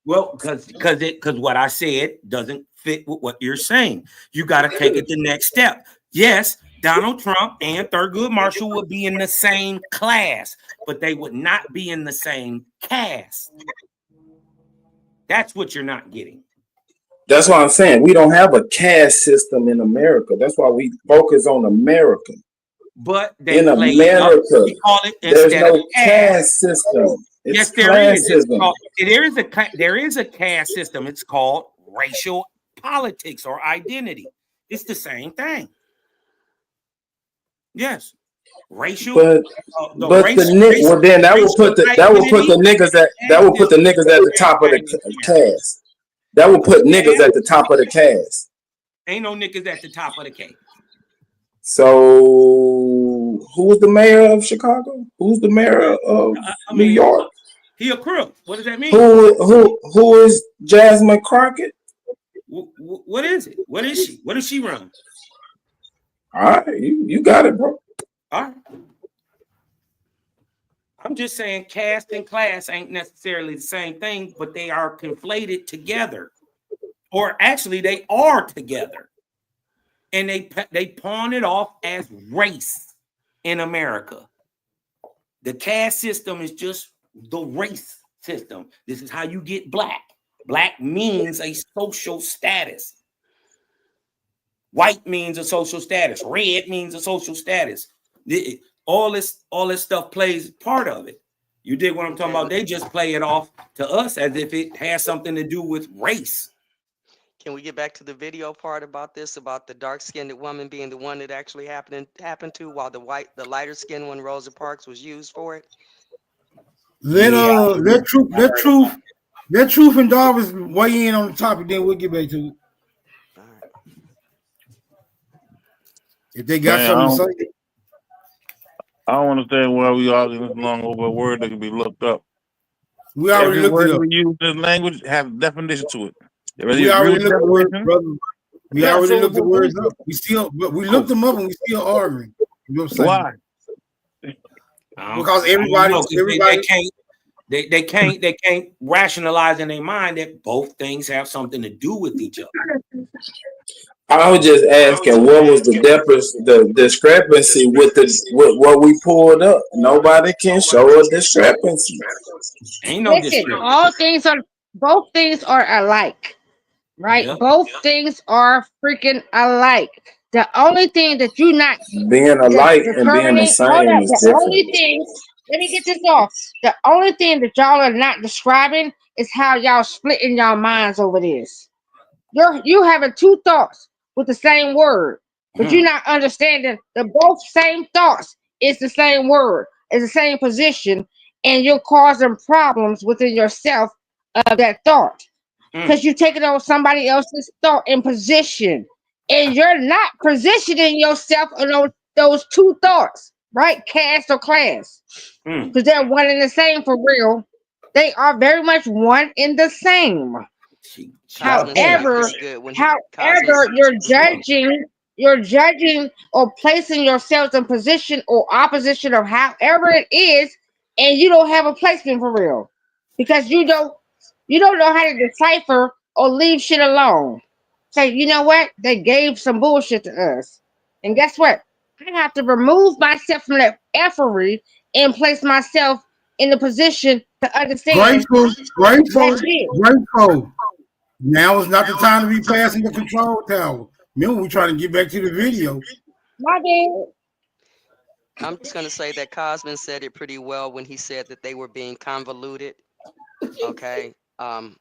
Well, because what I said doesn't fit with what you're saying. You got to take it the next step. Yes, Donald Trump and Thurgood Marshall would be in the same class, but they would not be in the same caste. That's what you're not getting. That's why I'm saying we don't have a caste system in America. That's why we focus on America. But they in play America, we call it there's instead no of caste system. It's yes, there is. It's classism. called, there is a caste system. It's called racial politics or identity. It's the same thing. Yes, racial. But well, then that will put the niggas at the top of the cast. That will put niggas at the top of the cast. Ain't no niggas at the top of the cake. So who was the mayor of Chicago? Who's the mayor of New York? He a crook. What does that mean? Who is Jasmine Crockett? What is it? What is she? What does she run? All right, you got it, bro. All right. I'm just saying caste and class ain't necessarily the same thing, but they are conflated together. Or actually, they are together. And they pawn it off as race in America. The caste system is just the race system. This is how you get black. Black means a social status. White means a social status. Red means a social status. All this stuff plays part of it. You dig what I'm talking about? They just play it off to us as if it has something to do with race. Can we get back to the video part about this, about the dark-skinned woman being the one that actually happened to, while the lighter-skinned one, Rosa Parks, was used for it? That truth and Darvis weigh in on the topic, then we'll get back to it. If they got something to say. I don't understand why we arguing this long over a word that can be looked up. We already Every looked word it up. we use in language have a definition to it. We already looked the words, brother. We already looked the words up. We looked them up and we still arguing. You know what I'm saying? Why? Because everybody they can't rationalize in their mind that both things have something to do with each other. I was just asking, what was the discrepancy with what we pulled up? Nobody can show a discrepancy. Ain't no Listen, both things are alike, right? Yep. Both things are freaking alike. The only thing that you're not Being alike and being the same is different. only thing, let me get this off. The only thing that y'all are not describing is how y'all splitting y'all minds over this. You having two thoughts with the same word, but you're not understanding the both same thoughts. It's the same word, it's the same position, and you're causing problems within yourself of that thought because you're taking on somebody else's thought and position, and you're not positioning yourself on those two thoughts, right? Caste or class, because they're one and the same for real. They are very much one and the same. However, you're judging or placing yourselves in position or opposition of however it is, and you don't have a placement for real because you don't know how to decipher or leave shit alone. Say, you know what? They gave some bullshit to us, and guess what? I have to remove myself from that effery and place myself in the position to understand. Grateful. Now is not the time to be passing the control tower. Remember, we're trying to get back to the video. My bad. I'm just going to say that Cosman said it pretty well when he said that they were being convoluted. Okay. And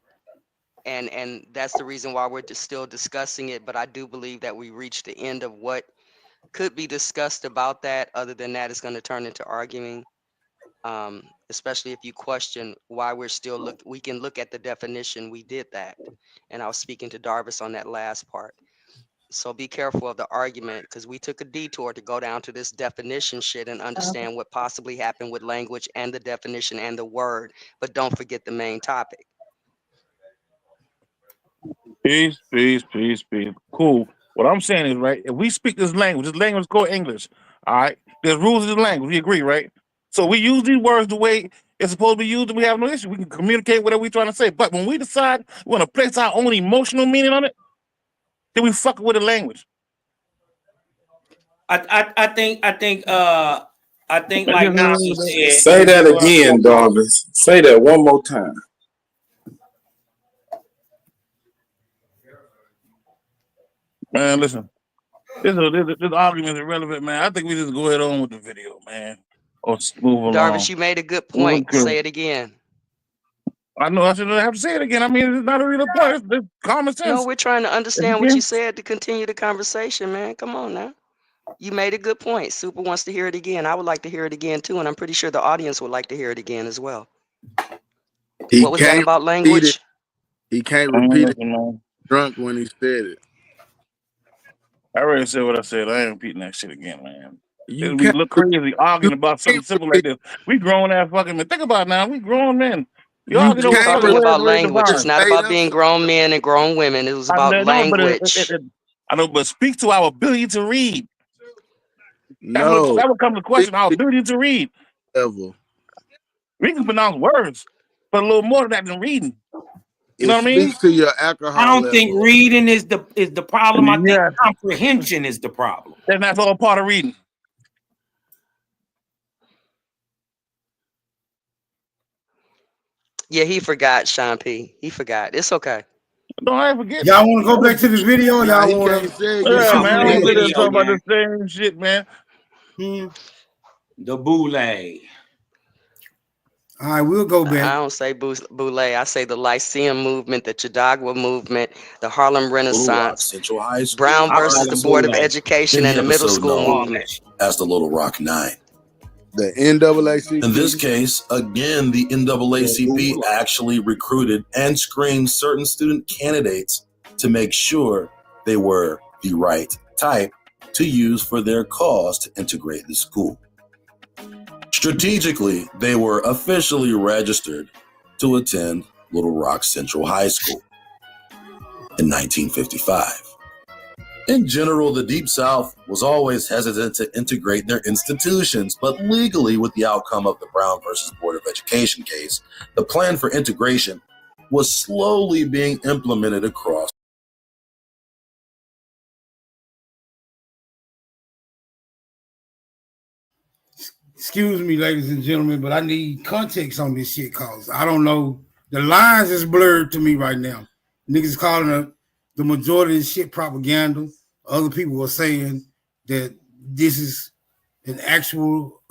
that's the reason why we're still discussing it. But I do believe that we reached the end of what could be discussed about that. Other than that, it's going to turn into arguing. Especially if you question why we're still we can look at the definition. We did that. And I was speaking to Darvis on that last part. So be careful of the argument because we took a detour to go down to this definition shit and understand what possibly happened with language and the definition and the word. But don't forget the main topic. Peace. Cool. What I'm saying is, right, if we speak this language is called English. All right. There's rules of the language. We agree, right? So we use these words the way it's supposed to be used, and we have no issue. We can communicate whatever we're trying to say. But when we decide we want to place our own emotional meaning on it, then we fuck with the language. I think like Nasu said. Say that again, Darvis. Say that one more time. Man, listen. This argument is irrelevant, man. I think we just go ahead on with the video, man. Or move along. Darvis, you made a good point. Say it again. I know I shouldn't have to say it again. I mean, it's not a real point. It's common sense. No, we're trying to understand what you said to continue the conversation, man. Come on now. You made a good point. Super wants to hear it again. I would like to hear it again too, and I'm pretty sure the audience would like to hear it again as well. What was that about language? He can't repeat it. Drunk when he said it. I already said what I said. I ain't repeating that shit again, man. We look crazy arguing about something simple like this. We grown ass fucking men. Think about it now. We grown men. It's talking about language. It's not about being grown men and grown women. It was about language. I know, but speak to our ability to read. No. That would come to the question, our ability to read. Ever. We can pronounce words, but a little more than that than reading. You know what I mean? Speaks to your alcohol I don't level. think reading is the problem. I think comprehension is the problem. And that's all part of reading. Yeah, he forgot, Sean P. He forgot. It's okay. No, I ain't forget. Y'all want to go back to the video? Or Nah, y'all he want can't to? say it. Yeah, Get man. I some don't sit there video, and talk about man. the same shit, man. The boule. All right, we'll go I back. don't say Boule. I say the Lyceum movement, the Chautauqua movement, the Harlem Little Rock Renaissance, Central High School, Brown I call versus the them Board of boule. Education, in the and the middle episode school known movement. as the Little Rock Nine. The NAACP. In this case, again, the NAACP actually recruited and screened certain student candidates to make sure they were the right type to use for their cause to integrate the school. Strategically, they were officially registered to attend Little Rock Central High School in 1955. In general, the Deep South was always hesitant to integrate their institutions, but legally, with the outcome of the Brown versus Board of Education case, the plan for integration was slowly being implemented across. Excuse me, ladies and gentlemen, but I need context on this shit cause I don't know. The lines is blurred to me right now. Niggas calling the majority of this shit propaganda. Other people are saying that this is an actual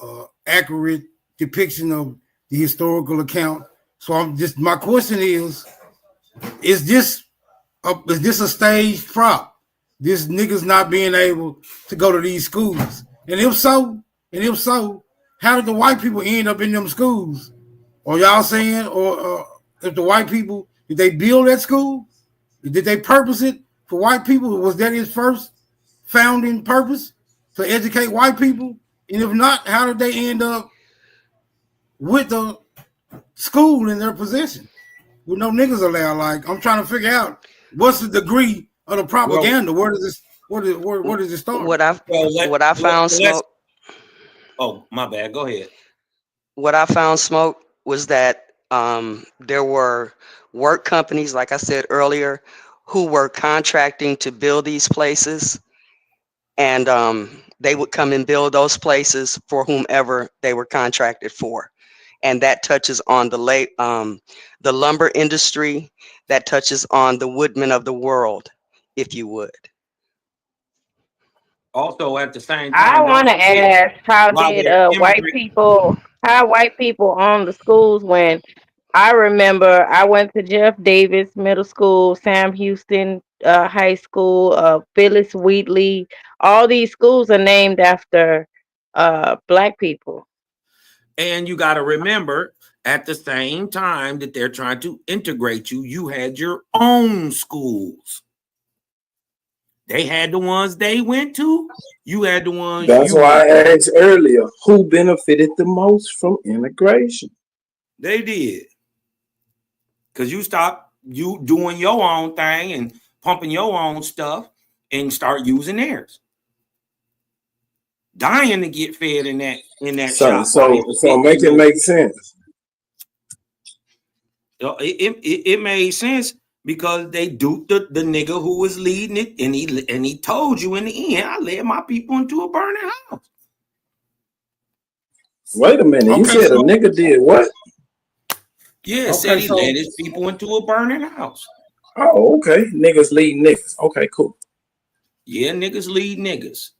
accurate depiction of the historical account. So I'm just, my question is this a stage prop? This niggas not being able to go to these schools? And if so, how did the white people end up in them schools? Or y'all saying, or if the white people, did they build that school? Did they purpose it for white people? Was that his first founding purpose, to educate white people? And if not, how did they end up with the school in their possession with no niggas allowed? Like, I'm trying to figure out what's the degree of the propaganda. Where does it start? What I found, Smoke. Oh, my bad. Go ahead. What I found, Smoke, was that there were work companies, like I said earlier, who were contracting to build these places, and they would come and build those places for whomever they were contracted for. And that touches on the lumber industry, that touches on the woodmen of the world, if you would. Also, at the same I time, want to ask, how did white people own the schools? When I remember, I went to Jeff Davis Middle School, Sam Houston High School, Phyllis Wheatley. All these schools are named after Black people. And you got to remember, at the same time that they're trying to integrate you, you had your own schools. They had the ones they went to. You had the ones. That's why I asked earlier, who benefited the most from integration? They did. Because you stopped you doing your own thing and pumping your own stuff and start using theirs. Dying to get fed in that shop. So make it make sense. It made sense because they duped the nigga who was leading it, and he told you in the end, I led my people into a burning house. Wait a minute, you said a nigga did what? Yeah, said he led his people into a burning house. Oh, okay. Niggas lead niggas. Okay, cool. Yeah, niggas lead niggas.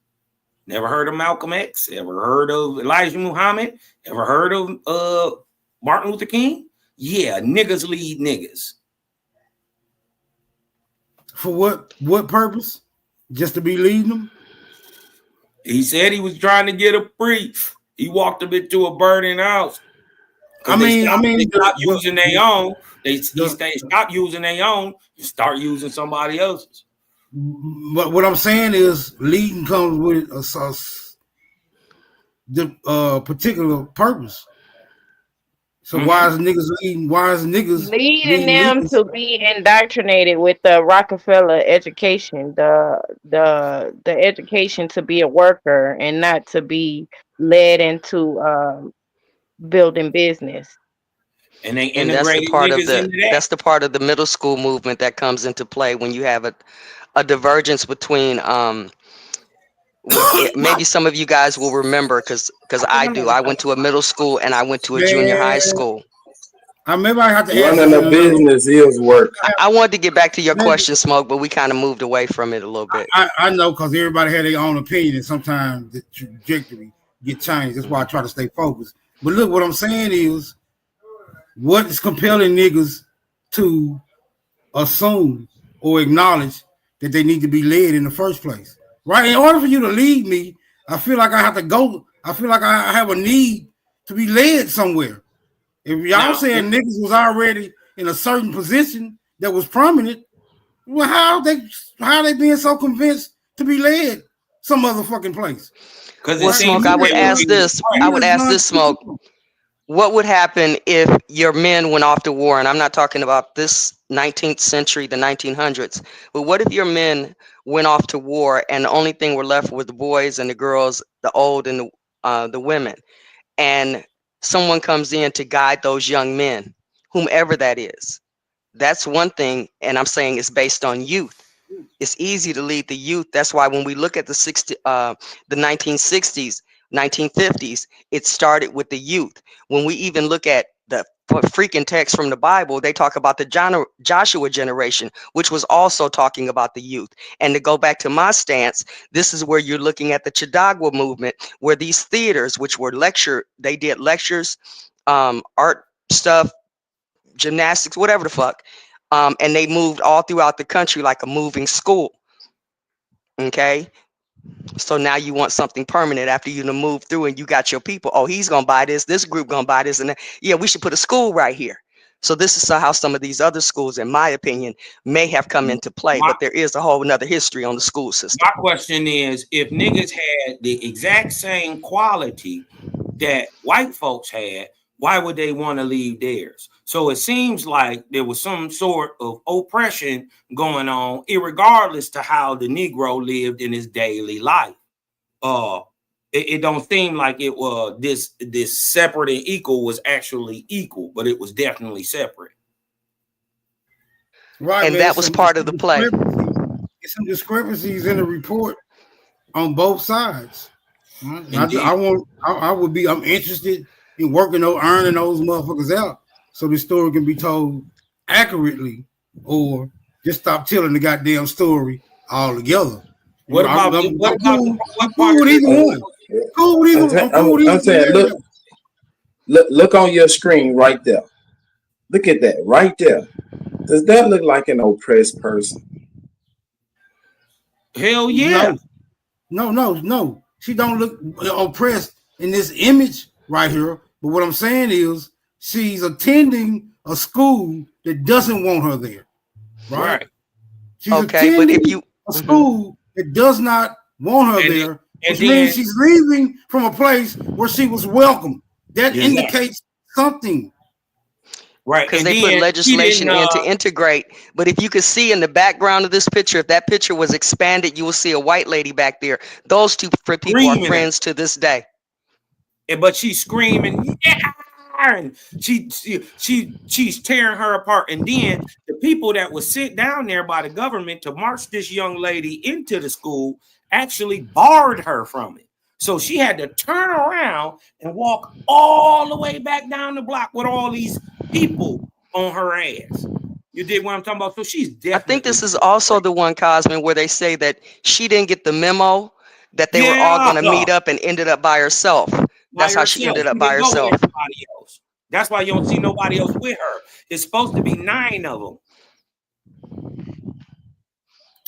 Never heard of Malcolm X? Ever heard of Elijah Muhammad? Ever heard of Martin Luther King? Yeah, niggas lead niggas. For what purpose? Just to be leading them? He said he was trying to get a brief. He walked them into a burning house. They stopped using their own. They stopped using their own and start using somebody else's. But what I'm saying is, leading comes with the particular purpose. So why is niggas leading? Why is niggas leading them to be indoctrinated with the Rockefeller education, the education to be a worker and not to be led into building business? And they And that's the part of the part of the middle school movement that comes into play when you have a divergence between maybe some of you guys will remember because I do. I went to a middle school and I went to a junior high school. Maybe I have to ask Running a business is work. I wanted to get back to your question, Smoke, but we kind of moved away from it a little bit. I know, because everybody had their own opinion, and sometimes the trajectory get changed. That's why I try to stay focused. But look, what I'm saying is, what is compelling niggas to assume or acknowledge that they need to be led in the first place? Right? In order for you to lead me, I feel like I have to go. I feel like I have a need to be led somewhere. If y'all saying niggas was already in a certain position that was prominent, well, how they being so convinced to be led some other fucking place? Well, Smoke, I would ask this. Smoke. What would happen if your men went off to war? And I'm not talking about this 19th century, the 1900s. But what if your men went off to war and the only thing were left were the boys and the girls, the old and the women, and someone comes in to guide those young men, whomever that is? That's one thing, and I'm saying it's based on youth. It's easy to lead the youth. That's why when we look at the 1960s, 1950s, it started with the youth. When we even look at the freaking text from the Bible, they talk about the Joshua generation, which was also talking about the youth. And to go back to my stance, this is where you're looking at the Chautauqua movement, where these theaters, which were they did lectures, art stuff, gymnastics, whatever the fuck. And they moved all throughout the country like a moving school. Okay. So now you want something permanent after you move through and you got your people. Oh, he's going to buy this group going to buy this. And yeah, we should put a school right here. So this is how some of these other schools, in my opinion, may have come into play. But there is a whole nother history on the school system. My question is, if niggas had the exact same quality that white folks had, why would they want to leave theirs? So it seems like there was some sort of oppression going on, irregardless to how the Negro lived in his daily life. It don't seem like it was this separate and equal was actually equal, but it was definitely separate. Right, and that was part of the play. There's some discrepancies in the report on both sides. I'm interested in working on earning those motherfuckers out, so the story can be told accurately, or just stop telling the goddamn story altogether. I'm saying, look on your screen right there. Look at that right there. Does that look like an oppressed person? Hell yeah. No. She don't look oppressed in this image right here. But what I'm saying is, she's attending a school that doesn't want her there. Right. She's attending a school that does not want her there, which means she's leaving from a place where she was welcome. That indicates something. Right. Because they put legislation in to integrate. But if you could see in the background of this picture, if that picture was expanded, you will see a white lady back there. Those two people are friends to this day. But she's screaming, yeah, and she's tearing her apart. And then the people that was sent down there by the government to march this young lady into the school actually barred her from it. So she had to turn around and walk all the way back down the block with all these people on her ass. You did what I'm talking about? So she's definitely. I think this is also the one, Cosman, where they say that she didn't get the memo that they were all going to meet up and ended up by herself. That's how she ended up by herself. That's why you don't see nobody else with her. It's supposed to be 9 of them.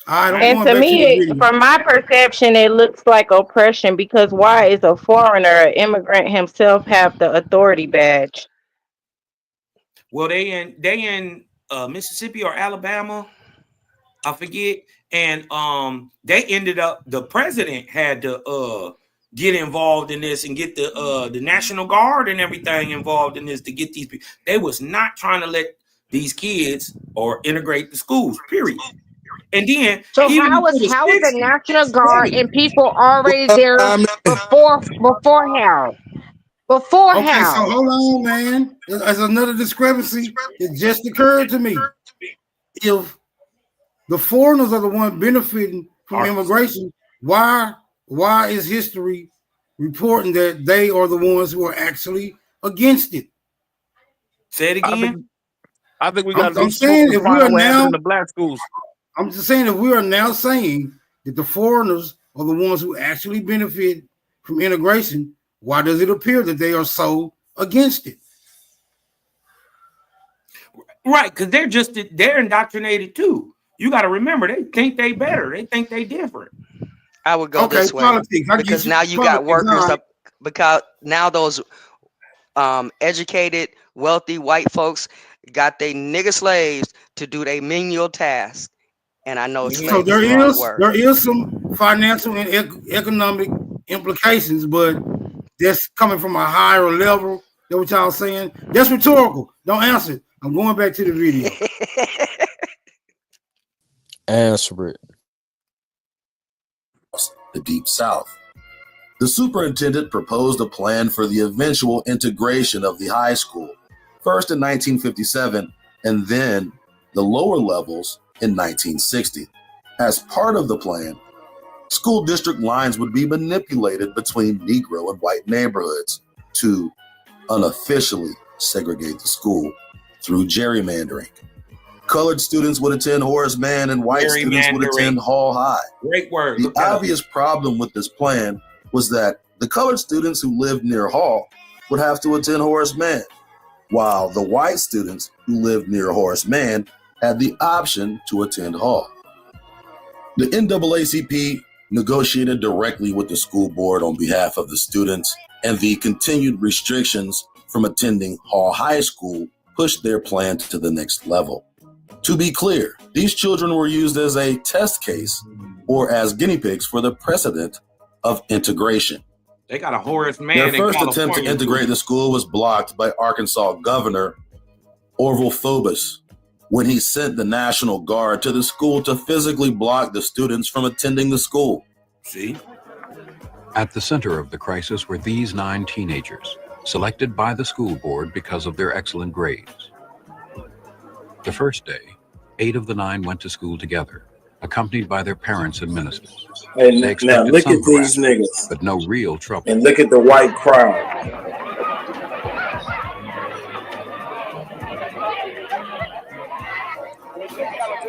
And to me, from my perception, it looks like oppression, because why is a foreigner, an immigrant himself, have the authority badge? Well, they in Mississippi or Alabama, I forget, and they ended up. The president had to get involved in this and get the National Guard and everything involved in this to get these people. They was not trying to let these kids or integrate the schools, period. And then so how was the National Guard and people already there before how? Before how? So hold on, man. There's another discrepancy that just occurred to me. If the foreigners are the ones benefiting from immigration, why is history reporting that they are the ones who are actually against it? Say it again. I think we got to I'm be saying to if we find are out what happened now, in the black schools. I'm just saying if we are now saying that the foreigners are the ones who actually benefit from integration, why does it appear that they are so against it? Right, because they're indoctrinated too. You got to remember, they think they better. They think they different. I would go this way politics. because now you got workers up because now those educated, wealthy white folks got they nigger slaves to do their menial task. And I know So slave is the wrong word. there is some financial and economic implications, but that's coming from a higher level. That's what y'all saying? That's rhetorical. Don't answer it. I'm going back to the video. Answer it. The Deep South. The superintendent proposed a plan for the eventual integration of the high school, first in 1957 and then the lower levels in 1960. As part of the plan, school district lines would be manipulated between Negro and white neighborhoods to unofficially segregate the school through gerrymandering. Colored students would attend Horace Mann and white students would attend Hall High. Great word. The obvious problem with this plan was that the colored students who lived near Hall would have to attend Horace Mann, while the white students who lived near Horace Mann had the option to attend Hall. The NAACP negotiated directly with the school board on behalf of the students, and the continued restrictions from attending Hall High School pushed their plan to the next level. To be clear, these children were used as a test case or as guinea pigs for the precedent of integration. They got a Horace Mann. Their first attempt to integrate the school was blocked by Arkansas Governor Orville Phobos when he sent the National Guard to the school to physically block the students from attending the school. See? At the center of the crisis were these 9 teenagers, selected by the school board because of their excellent grades. The first day, 8 of the 9 went to school together, accompanied by their parents and ministers. And They now expected look some at these harassment, niggas. but no real trouble. And look at the white crowd.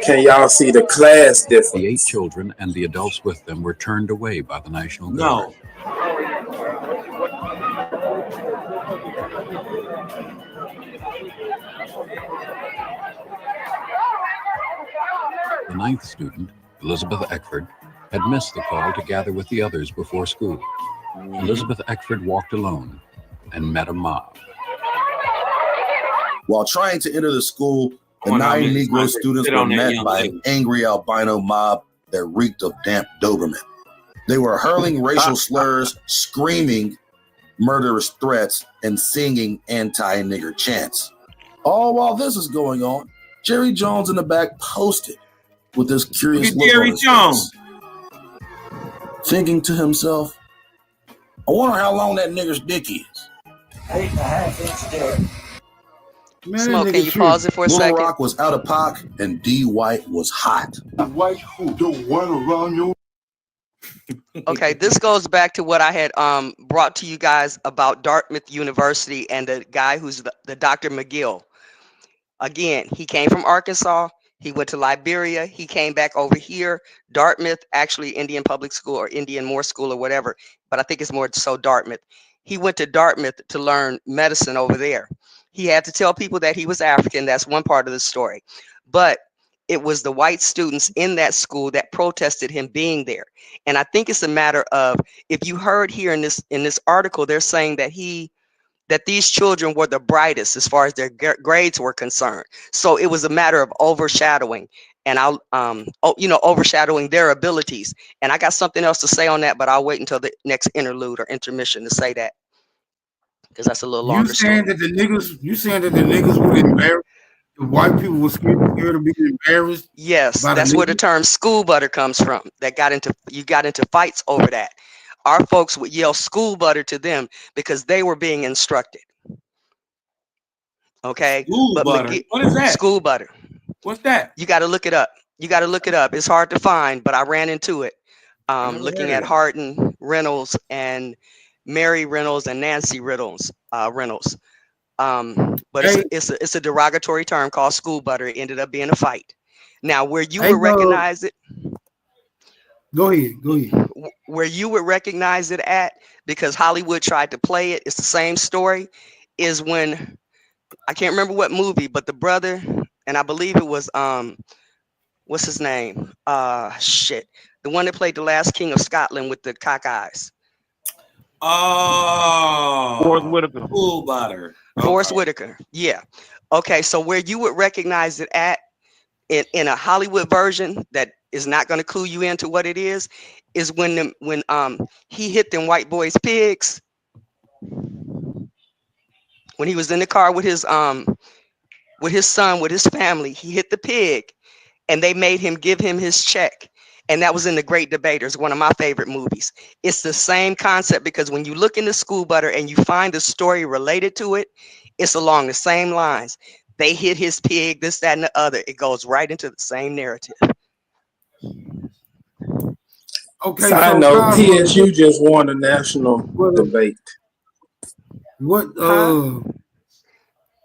Can y'all see the class difference? The 8 children and the adults with them were turned away by the National Guard. The 9th student, Elizabeth Eckford, had missed the call to gather with the others before school. Elizabeth Eckford walked alone and met a mob. While trying to enter the school, the 9 Negro students were met by an angry albino mob that reeked of damp Doberman. They were hurling racial slurs, screaming murderous threats, and singing anti-nigger chants. All while this is going on, Jerry Jones in the back posted with this curious look Jerry on his Jones. face, thinking to himself, I wonder how long that nigger's dick is. 8.5 inch dick. Smoke, can you pause it for a Little second? Rock was out of pock and D. White was hot. White who don't want around your. Okay, this goes back to what I had brought to you guys about Dartmouth University and the guy who's the Dr. McGill. Again, he came from Arkansas. He went to Liberia. He came back over here. Dartmouth, actually Indian Public School or Indian Moore School or whatever, but I think it's more so Dartmouth. He went to Dartmouth to learn medicine over there. He had to tell people that he was African. That's one part of the story. But it was the white students in that school that protested him being there. And I think it's a matter of, if you heard here in this article, they're saying that these children were the brightest as far as their grades were concerned. So it was a matter of overshadowing and overshadowing their abilities. And I got something else to say on that, but I'll wait until the next interlude or intermission to say that, because that's a little longer. You saying that the niggas were embarrassed? The white people were scared of being embarrassed? Yes, that's where the term school butter comes from. You got into fights over that. Our folks would yell school butter to them because they were being instructed. Okay. School butter. What is that? School butter. What's that? You got to look it up. It's hard to find, but I ran into it. Looking at Hardin Reynolds and Mary Reynolds and Nancy Reynolds. But it's a derogatory term called school butter. It ended up being a fight. Now, where you would recognize it. Go ahead. Where you would recognize it at, because Hollywood tried to play it, it's the same story, is when, I can't remember what movie, but the brother, and I believe it was, what's his name? The one that played the last King of Scotland with the cock eyes. Oh, Forrest Whitaker. School butter. Forrest Whitaker. Yeah. Okay. So where you would recognize it at in a Hollywood version that is not going to clue you into what it is when he hit them white boys' pigs. When he was in the car with his son, with his family, he hit the pig, and they made him give him his check. And that was in The Great Debaters, one of my favorite movies. It's the same concept, because when you look into School Butter and you find a story related to it, it's along the same lines. They hit his pig, this, that, and the other. It goes right into the same narrative. Okay. Side note, TSU just won the national debate. What? I'm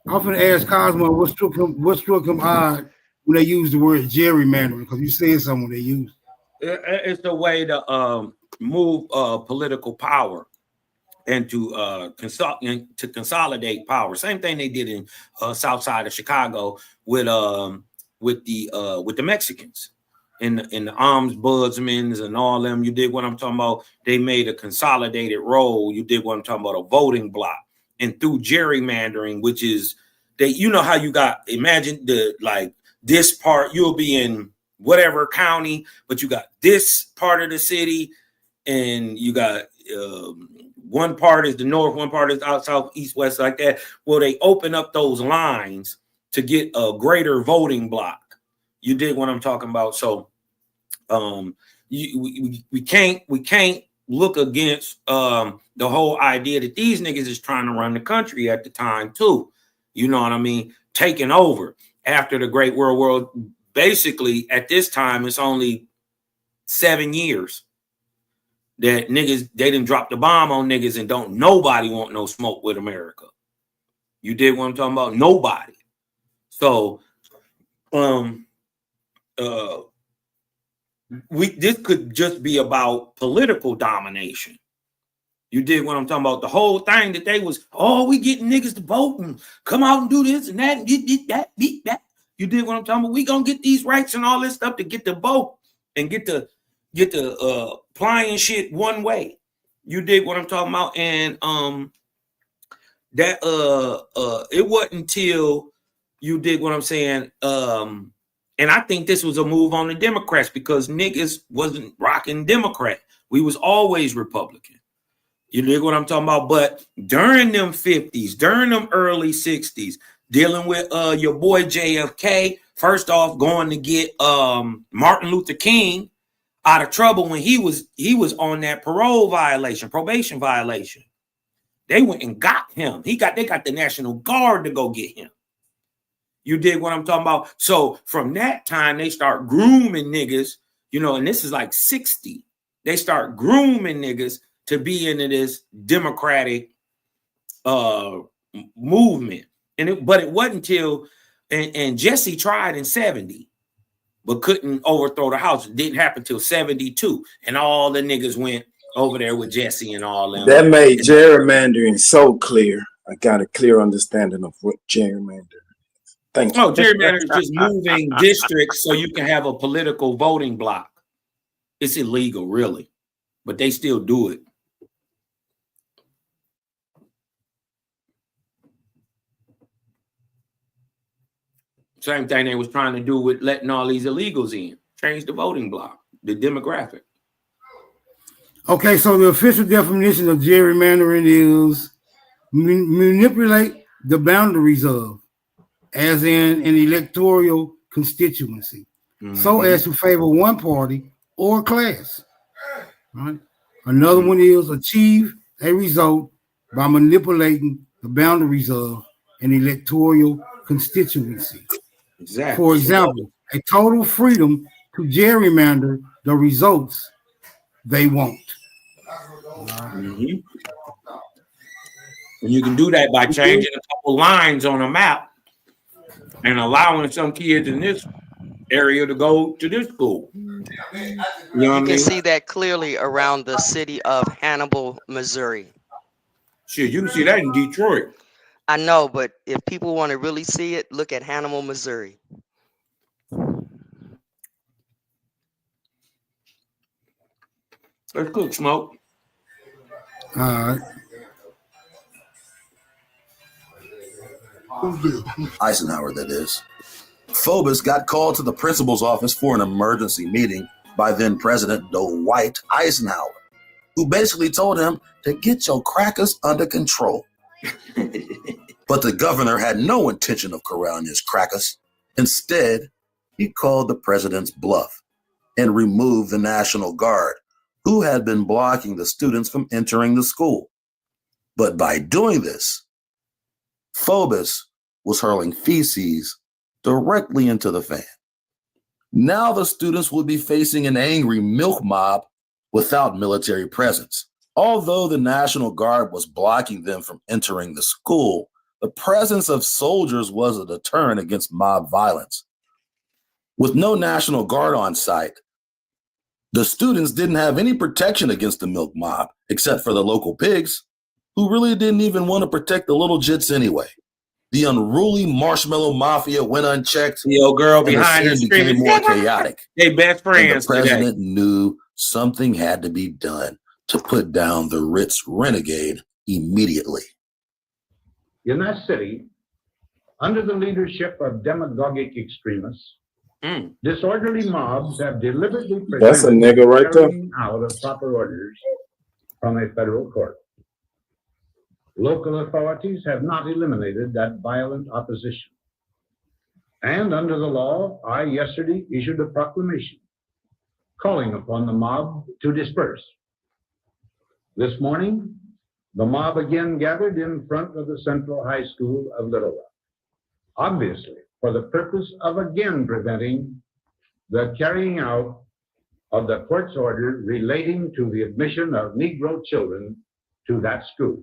gonna ask Cosmo what struck him odd when they used the word gerrymandering, because you said something when they used. It's the way to move political power and to consolidate power. Same thing they did in South Side of Chicago with the Mexicans and the ombudsmen and all them. You dig what I'm talking about? They made a consolidated role. You dig what I'm talking about? A voting block. And through gerrymandering, which is you know how you got, imagine this part, you'll be in whatever county, but you got this part of the city, and you got one part is the north, one part is out south, east, west, like that. Well, they open up those lines to get a greater voting block. You dig what I'm talking about? So we can't look against the whole idea that these niggas is trying to run the country at the time too. You know what I mean? Taking over after the Great World War. Basically, at this time, it's only 7 years that niggas, they didn't drop the bomb on niggas, and don't nobody want no smoke with America. You dig what I'm talking about? Nobody. So, this could just be about political domination. You dig what I'm talking about? The whole thing that they was, we getting niggas to vote and come out and do this and that and get that, beat that. You dig what I'm talking about? We gonna get these rights and all this stuff to get the vote and get the applying shit one way. You dig what I'm talking about? And it wasn't until, you dig what I'm saying? And I think this was a move on the Democrats, because niggas wasn't rocking Democrat. We was always Republican. You dig what I'm talking about? But during them 50s, during them early 60s, dealing with your boy JFK, first off, going to get Martin Luther King out of trouble when he was on that probation violation. They went and got him. They got the National Guard to go get him. You dig what I'm talking about? So from that time, they start grooming niggas, and this is like 60. They start grooming niggas to be into this Democratic movement. But it wasn't until, and Jesse tried in 70, but couldn't overthrow the House. It didn't happen till 72. And all the niggas went over there with Jesse and all them. That made gerrymandering so clear. I got a clear understanding of what gerrymandering is. Thank you. No, gerrymandering is just moving districts so you can have a political voting block. It's illegal, really, but they still do it. Same thing they was trying to do with letting all these illegals in. Change the voting block, the demographic. Okay, so the official definition of gerrymandering is manipulate the boundaries of, as in an electoral constituency, so as to favor one party or class. Right. Another one is achieve a result by manipulating the boundaries of an electoral constituency. Exactly. For example, a total freedom to gerrymander the results they want. And you can do that by changing a couple lines on a map and allowing some kids in this area to go to this school. You know You what I can mean? see that clearly around the city of Hannibal, Missouri. Shit, you can see that in Detroit. I know, but if people want to really see it, look at Hannibal, Missouri. Let's cook, Smoke. All right. Eisenhower, that is. Phobos got called to the principal's office for an emergency meeting by then President Dwight Eisenhower, who basically told him to get your crackers under control. But the governor had no intention of corralling his crackers. Instead, he called the president's bluff and removed the National Guard, who had been blocking the students from entering the school. But by doing this, Phobos was hurling feces directly into the fan. Now the students would be facing an angry milk mob without military presence. Although the National Guard was blocking them from entering the school, the presence of soldiers was a deterrent against mob violence. With no National Guard on site, the students didn't have any protection against the milk mob, except for the local pigs, who really didn't even want to protect the little jits anyway. The unruly marshmallow mafia went unchecked. The old girl behind the the scene became screaming, more chaotic. They best And friends the today. president knew something had to be done to put down the Ritz renegade immediately. In that city, under the leadership of demagogic extremists, disorderly mobs have deliberately That's a nigga right there. carrying out of proper orders from a federal court. Local authorities have not eliminated that violent opposition. And under the law, I yesterday issued a proclamation calling upon the mob to disperse. This morning, the mob again gathered in front of the Central High School of Little Rock, obviously for the purpose of again preventing the carrying out of the court's order relating to the admission of Negro children to that school.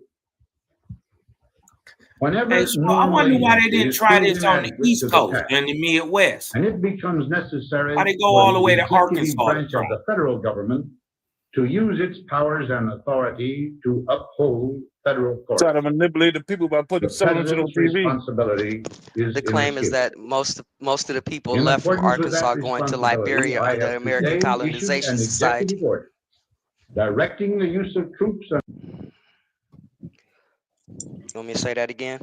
Whenever Hey, so I wonder why they didn't try this on the inadequate East to Coast task, and the Midwest. and it becomes necessary Why they go for all the way to executive Arkansas? branch of the federal government to use its powers and authority to uphold federal court. Try to manipulate the people by putting The selling shit on president's TV. responsibility is The claim is inescapable. that most of the people In left from accordance with that Arkansas going to responsibility, Liberia I under have American today issued Colonization an Society. executive order directing the use of troops and You want me to say that again?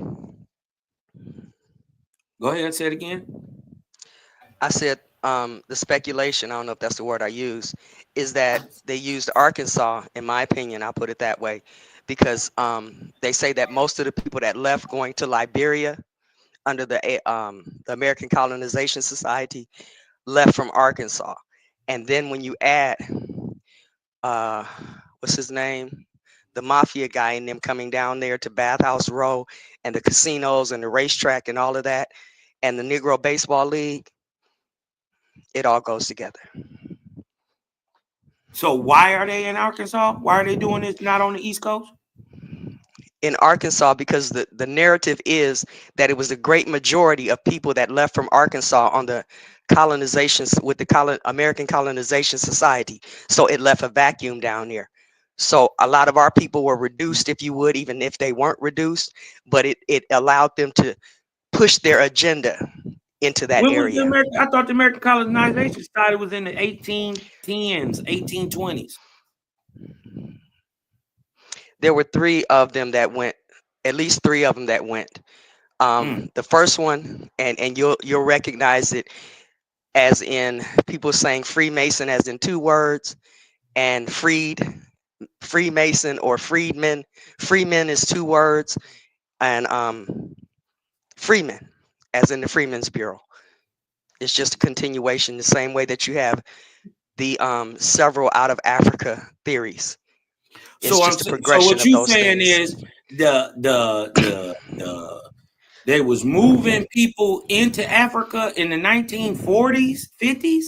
Go ahead, say it again. I said the speculation, I don't know if that's the word I use, is that they used Arkansas, in my opinion, I'll put it that way, because they say that most of the people that left going to Liberia under the American Colonization Society left from Arkansas. And then when you add, what's his name? The mafia guy and them coming down there to Bathhouse Row and the casinos and the racetrack and all of that, and the Negro Baseball League, it all goes together. So why are they in Arkansas? Why are they doing this not on the East Coast? In Arkansas, because the narrative is that it was the great majority of people that left from Arkansas on the colonization with the American Colonization Society. So it left a vacuum down there. So a lot of our people were reduced, if you would, even if they weren't reduced, but it allowed them to push their agenda into that When was area. the American, I thought the American colonization started was in the 1810s, 1820s. There were three of them that went, at least three of them that went. The first one, and you'll recognize it as in people saying Freemason as in two words, and Freemason or Freedmen. Freemen is two words, and Freeman as in the Freeman's Bureau. It's just a continuation, the same way that you have the several out of Africa theories. It's just a progression what of you those saying things. is they was moving people into Africa in the 1940s, 50s?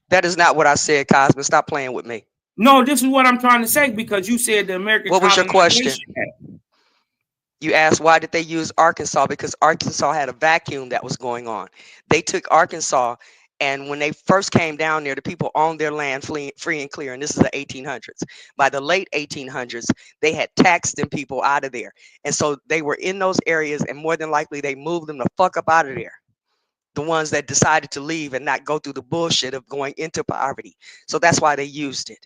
That is not what I said, Cosmo. Stop playing with me. No, this is what I'm trying to say, because you said the American What was your question? colonization act. You asked why did they use Arkansas? Because Arkansas had a vacuum that was going on. They took Arkansas, and when they first came down there, the people owned their land free and clear, and this is the 1800s. By the late 1800s, they had taxed them people out of there. And so they were in those areas, and more than likely, they moved them the fuck up out of there. The ones that decided to leave and not go through the bullshit of going into poverty. So that's why they used it.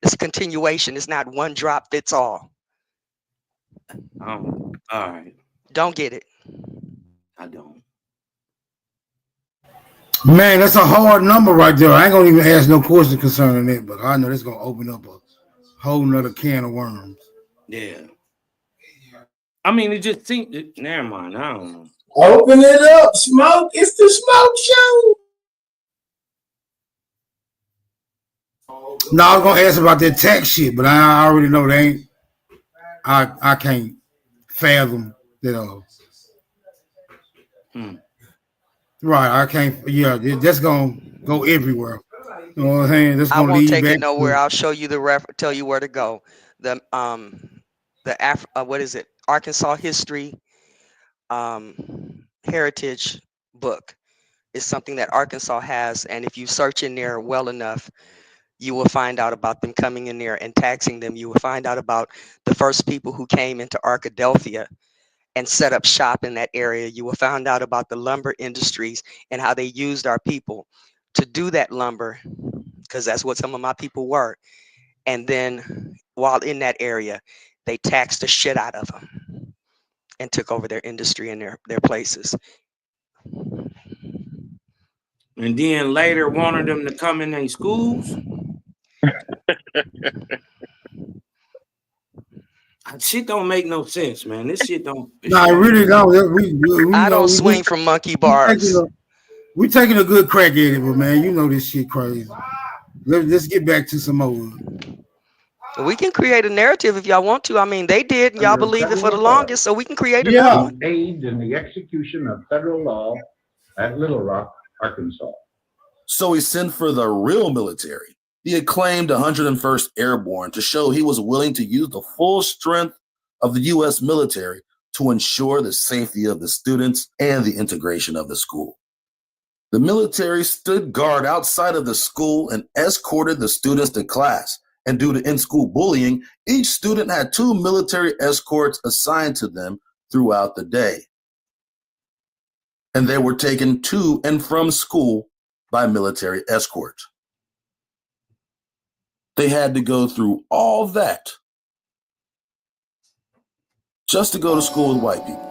It's a continuation. It's not one drop fits all. All right. Don't get it. I don't. Man, that's a hard number right there. I ain't gonna even ask no question concerning it, but I know that's gonna open up a whole nother can of worms. Yeah. I mean, it just seems. Never mind. I don't know. Open it up, Smoke. It's the Smoke Show. No, I was gonna ask about that tax shit, but I already know they ain't. I can't fathom that. Right, I can't. Yeah, that's gonna go everywhere. You know what I'm saying? That's I gonna won't lead take back it nowhere. I'll show you the tell you where to go. What is it? Arkansas History Heritage book is something that Arkansas has, and if you search in there well enough, you will find out about them coming in there and taxing them. You will find out about the first people who came into Arkadelphia and set up shop in that area. You will find out about the lumber industries and how they used our people to do that lumber, because that's what some of my people were. And then while in that area, they taxed the shit out of them and took over their industry and their places. And then later wanted them to come in their schools. Shit don't make no sense, man. This shit don't. Nah, I really don't. I don't swing from monkey bars. We taking a good crack at it, but man, you know this shit crazy. Let's get back to some more. We can create a narrative if y'all want to. I mean, they did, and y'all believed it for the longest, so we can create another one. Aid in the execution of federal law at Little Rock, Arkansas. So he sent for the real military, the acclaimed 101st Airborne, to show he was willing to use the full strength of the U.S. military to ensure the safety of the students and the integration of the school. The military stood guard outside of the school and escorted the students to class. And due to in-school bullying, each student had 2 military escorts assigned to them throughout the day. And they were taken to and from school by military escorts. They had to go through all that just to go to school with white people.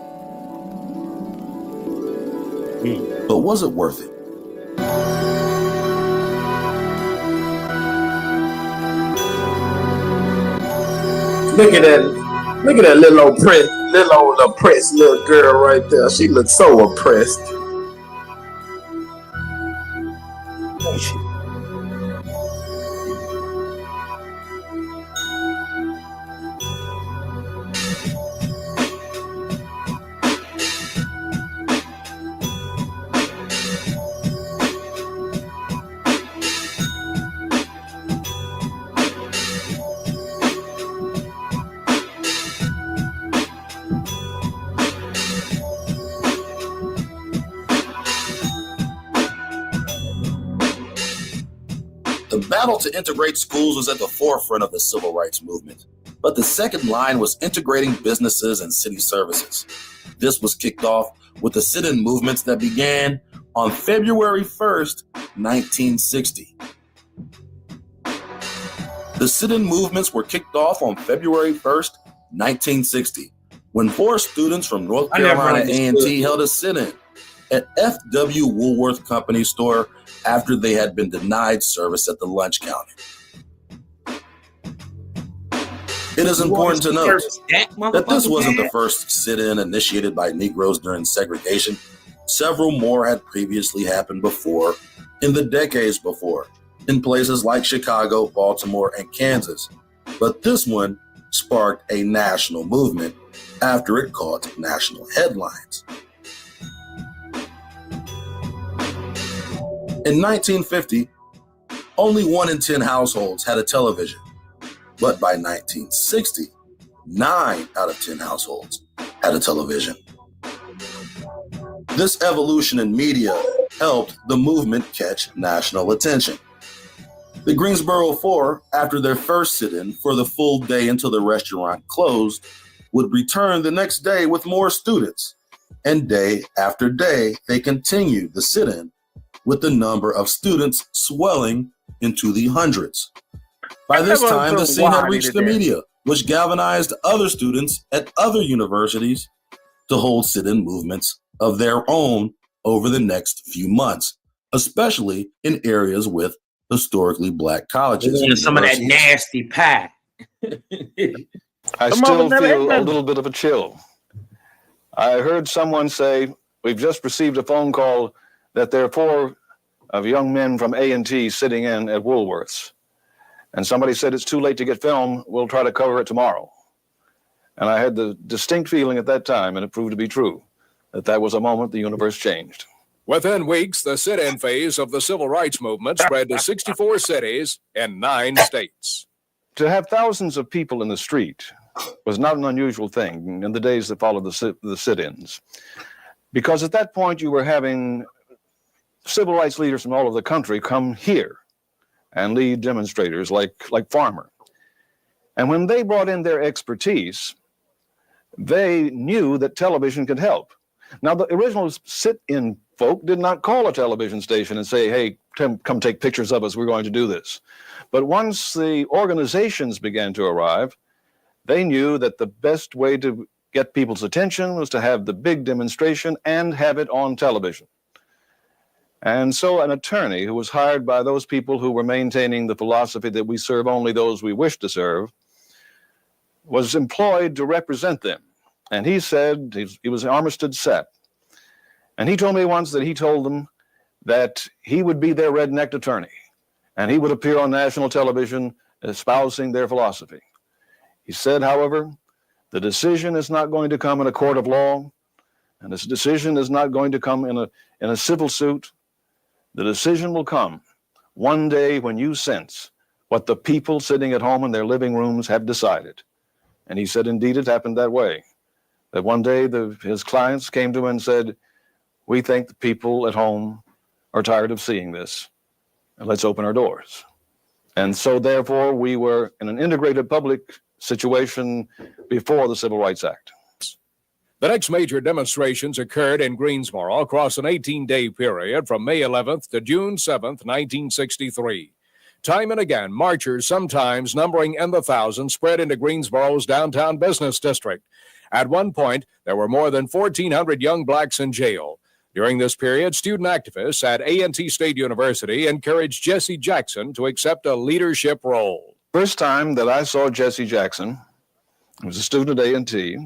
But was it worth it? Look at that little oppressed little girl right there. She looks so oppressed. The battle to integrate schools was at the forefront of the civil rights movement, but the second line was integrating businesses and city services. This was kicked off with the sit-in movements that began on February 1st, 1960. The sit-in movements were kicked off on February 1st, 1960, when 4 students from North Carolina A&T held a sit-in at F.W. Woolworth Company store after they had been denied service at the lunch counter. It is important to note that this wasn't the first sit-in initiated by Negroes during segregation. Several more had previously happened before, in the decades before, in places like Chicago, Baltimore, and Kansas. But this one sparked a national movement after it caught national headlines. In 1950, only 1 in 10 households had a television. But by 1960, 9 out of 10 households at a television. This evolution in media helped the movement catch national attention. The Greensboro Four, after their first sit-in for the full day until the restaurant closed, would return the next day with more students. And day after day, they continued the sit-in with the number of students swelling into the hundreds. By this time, the scene had reached the media, which galvanized other students at other universities to hold sit-in movements of their own over the next few months, especially in areas with historically Black colleges. Some of that nasty pie. I still feel a little bit of a chill. I heard someone say, we've just received a phone call that there are 4 of young men from A&T sitting in at Woolworths. And somebody said it's too late to get film, we'll try to cover it tomorrow. And I had the distinct feeling at that time, and it proved to be true, that was a moment the universe changed. Within weeks, the sit-in phase of the civil rights movement spread to 64 cities and 9 states. To have thousands of people in the street was not an unusual thing in the days that followed the sit-ins. Because at that point, you were having civil rights leaders from all over the country come here and lead demonstrators like Farmer. And when they brought in their expertise, they knew that television could help. Now, the original sit-in folk did not call a television station and say, hey, come take pictures of us, we're going to do this. But once the organizations began to arrive, they knew that the best way to get people's attention was to have the big demonstration and have it on television. And so an attorney who was hired by those people who were maintaining the philosophy that we serve only those we wish to serve was employed to represent them. And he said, he was Armistead Sapp. And he told me once that he told them that he would be their redneck attorney and he would appear on national television espousing their philosophy. He said, however, the decision is not going to come in a court of law, and this decision is not going to come in a civil suit. The decision will come one day when you sense what the people sitting at home in their living rooms have decided. And he said, indeed, it happened that way. That one day his clients came to him and said, we think the people at home are tired of seeing this, and let's open our doors. And so therefore we were in an integrated public situation before the Civil Rights Act. The next major demonstrations occurred in Greensboro across an 18-day period from May 11th to June 7th, 1963. Time and again, marchers, sometimes numbering in the thousands, spread into Greensboro's downtown business district. At one point, there were more than 1,400 young blacks in jail. During this period, student activists at A&T State University encouraged Jesse Jackson to accept a leadership role. First time that I saw Jesse Jackson, he was a student at A&T,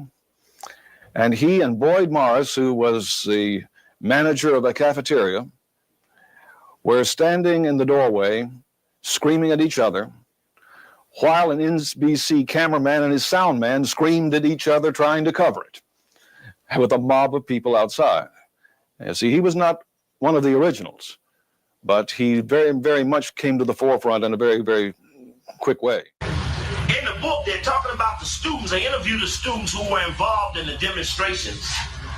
and he and Boyd Morris, who was the manager of a cafeteria, were standing in the doorway screaming at each other, while an NBC cameraman and his sound man screamed at each other trying to cover it, with a mob of people outside. You see, he was not one of the originals, but he very, very much came to the forefront in a very, very quick way. In the book, they're talking about the students. They interviewed the students who were involved in the demonstrations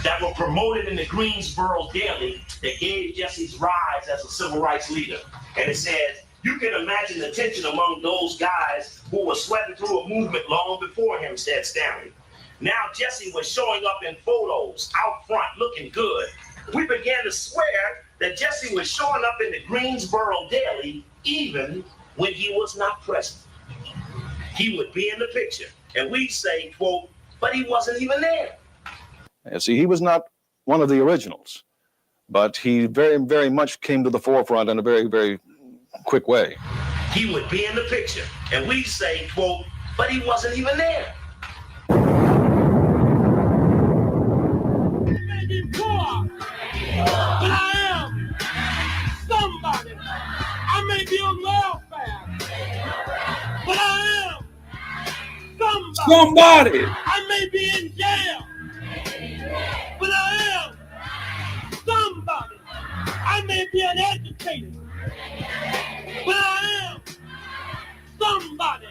that were promoted in the Greensboro Daily that gave Jesse's rise as a civil rights leader. And it says, you can imagine the tension among those guys who were sweating through a movement long before him, said Stanley. Now Jesse was showing up in photos out front looking good. We began to swear that Jesse was showing up in the Greensboro Daily even when he was not present. He would be in the picture. And we say, quote, but he wasn't even there. You see, he was not one of the originals, but he very, very much came to the forefront in a very, very quick way. He would be in the picture. And we say, quote, but he wasn't even there. But I am somebody. I may be on welfare, but I am somebody. I may be in jail, but I am somebody. I may be uneducated, but I am somebody.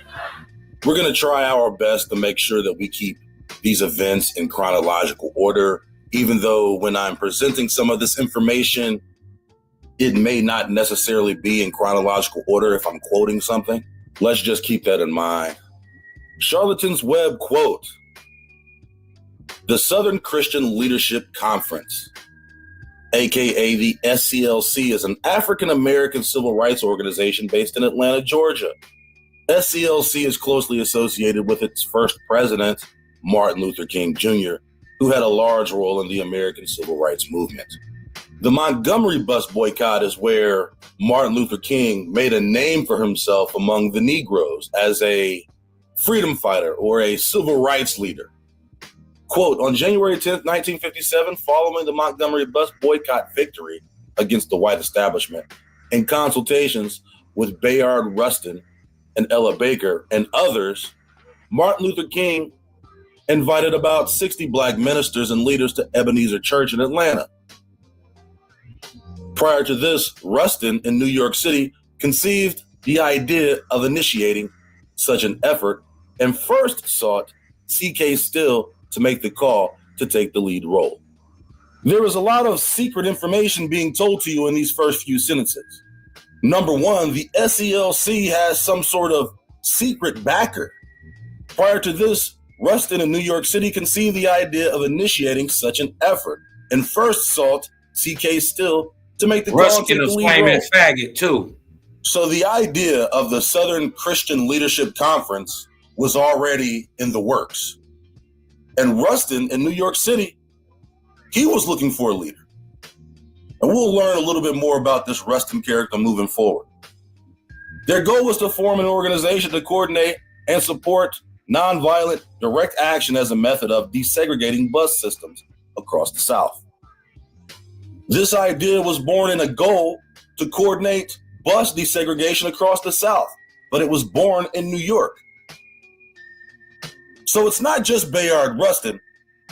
We're going to try our best to make sure that we keep these events in chronological order, even though when I'm presenting some of this information, it may not necessarily be in chronological order if I'm quoting something. Let's just keep that in mind. Charlatans Web quote, "The Southern Christian Leadership Conference, aka the SCLC, is an African-American civil rights organization based in Atlanta, Georgia. SCLC is closely associated with its first president, Martin Luther King Jr., who had a large role in the American civil rights movement. The Montgomery bus boycott is where Martin Luther King made a name for himself among the Negroes as a freedom fighter or a civil rights leader. Quote, on January 10th, 1957, following the Montgomery bus boycott victory against the white establishment, in consultations with Bayard Rustin and Ella Baker and others, Martin Luther King invited about 60 Black ministers and leaders to Ebenezer Church in Atlanta. Prior to this, Rustin in New York City conceived the idea of initiating such an effort and first sought C.K. Still to make the call to take the lead role. There is a lot of secret information being told to you in these first few sentences. Number one, the SCLC has some sort of secret backer. Prior to this, Rustin in New York City conceived the idea of initiating such an effort and first sought C.K. Still to make the call to take the lead role. Rustin is faggot too. So the idea of the Southern Christian Leadership Conference was already in the works. And Rustin in New York City, he was looking for a leader. And we'll learn a little bit more about this Rustin character moving forward. Their goal was to form an organization to coordinate and support nonviolent direct action as a method of desegregating bus systems across the South. This idea was born in a goal to coordinate bus desegregation across the South, but it was born in New York. So it's not just Bayard Rustin.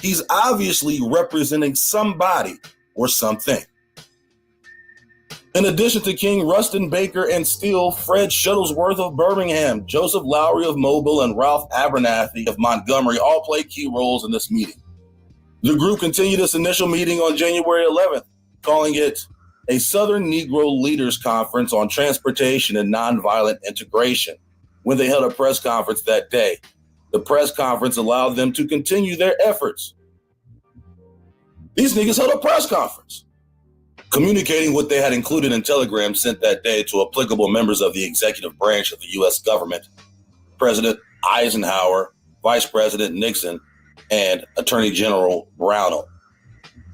He's obviously representing somebody or something. In addition to King, Rustin, Baker, and Steele, Fred Shuttlesworth of Birmingham, Joseph Lowry of Mobile, and Ralph Abernathy of Montgomery all played key roles in this meeting. The group continued its initial meeting on January 11th, calling it a Southern Negro Leaders Conference on Transportation and Nonviolent Integration. When they held a press conference that day, the press conference allowed them to continue their efforts. These niggas held a press conference, communicating what they had included in telegrams sent that day to applicable members of the executive branch of the U.S. government, President Eisenhower, Vice President Nixon, and Attorney General Brownell,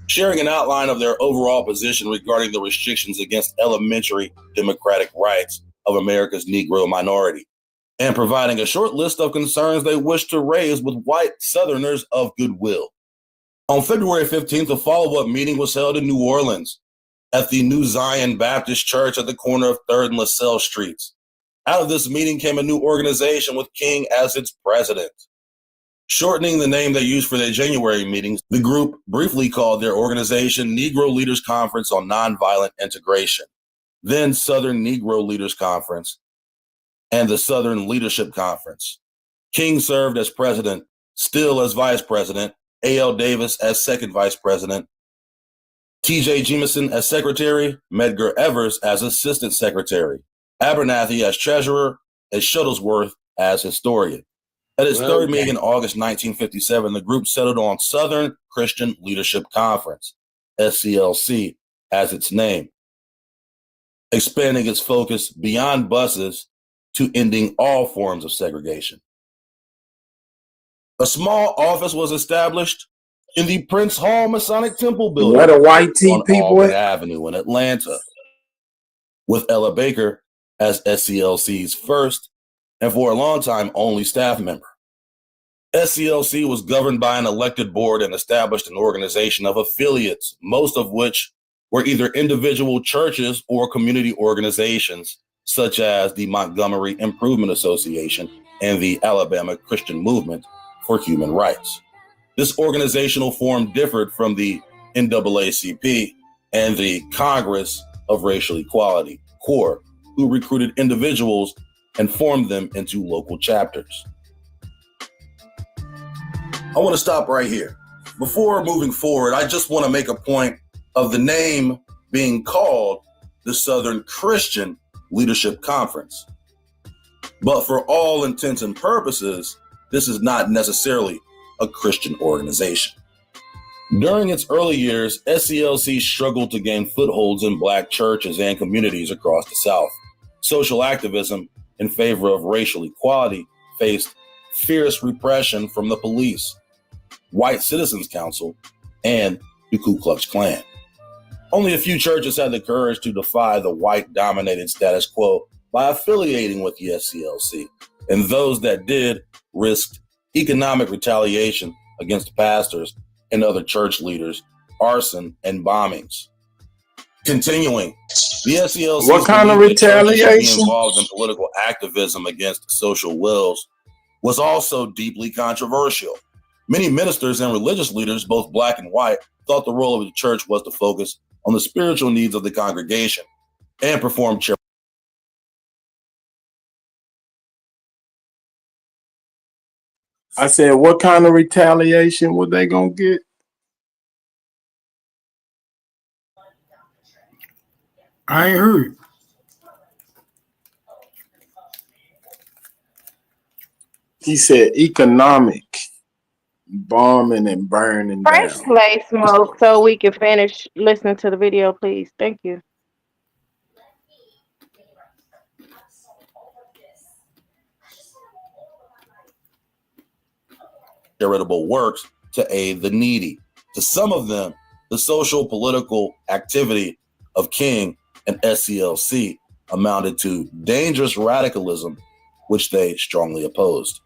sharing an outline of their overall position regarding the restrictions against elementary democratic rights of America's Negro minority, and providing a short list of concerns they wish to raise with white Southerners of goodwill. On February 15th, a follow-up meeting was held in New Orleans at the New Zion Baptist Church at the corner of 3rd and LaSalle Streets. Out of this meeting came a new organization with King as its president. Shortening the name they used for their January meetings, the group briefly called their organization Negro Leaders Conference on Nonviolent Integration, then Southern Negro Leaders Conference, and the Southern Leadership Conference. King served as president, Still as vice president, A.L. Davis as second vice president, T.J. Jemison as secretary, Medgar Evers as assistant secretary, Abernathy as treasurer, and Shuttlesworth as historian. At its third meeting in August 1957, the group settled on Southern Christian Leadership Conference, SCLC, as its name, expanding its focus beyond buses to ending all forms of segregation. A small office was established in the Prince Hall Masonic Temple building Where the white tea on people Auburn at? Avenue in Atlanta, with Ella Baker as SCLC's first and for a long time only staff member. SCLC was governed by an elected board and established an organization of affiliates, most of which were either individual churches or community organizations, such as the Montgomery Improvement Association and the Alabama Christian Movement for Human Rights. This organizational form differed from the NAACP and the Congress of Racial Equality, CORE, who recruited individuals and formed them into local chapters. I want to stop right here. Before moving forward, I just want to make a point of the name being called the Southern Christian Leadership Conference. But for all intents and purposes, this is not necessarily a Christian organization. During its early years, SCLC struggled to gain footholds in Black churches and communities across the South. Social activism in favor of racial equality faced fierce repression from the police, White Citizens Council, and the Ku Klux Klan. Only a few churches had the courage to defy the white-dominated status quo by affiliating with the SCLC, and those that did risked economic retaliation against pastors and other church leaders, arson, and bombings. Continuing, the SCLC What kind of retaliation? involved in political activism against social wills was also deeply controversial. Many ministers and religious leaders, both Black and white, thought the role of the church was to focus on the spiritual needs of the congregation and perform charitable. I said, what kind of retaliation were they gonna get? I ain't heard. He said economic bombing and burning Fresh down. play smoke so we can finish listening to the video, please. Thank you. Charitable works to aid the needy. To some of them, the social political activity of King and SCLC amounted to dangerous radicalism, which they strongly opposed.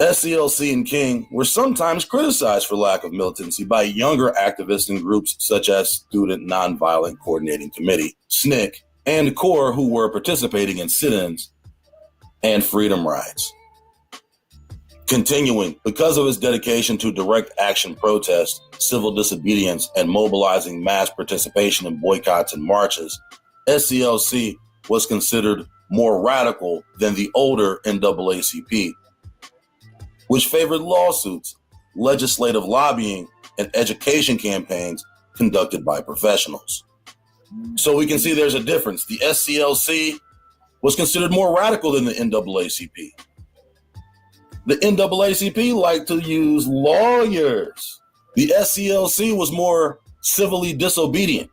SCLC and King were sometimes criticized for lack of militancy by younger activists and groups such as Student Nonviolent Coordinating Committee, SNCC, and CORE, who were participating in sit-ins and freedom rides. Continuing, because of his dedication to direct action protest, civil disobedience, and mobilizing mass participation in boycotts and marches, SCLC was considered more radical than the older NAACP, which favored lawsuits, legislative lobbying, and education campaigns conducted by professionals. So we can see there's a difference. The SCLC was considered more radical than the NAACP. The NAACP liked to use lawyers. The SCLC was more civilly disobedient.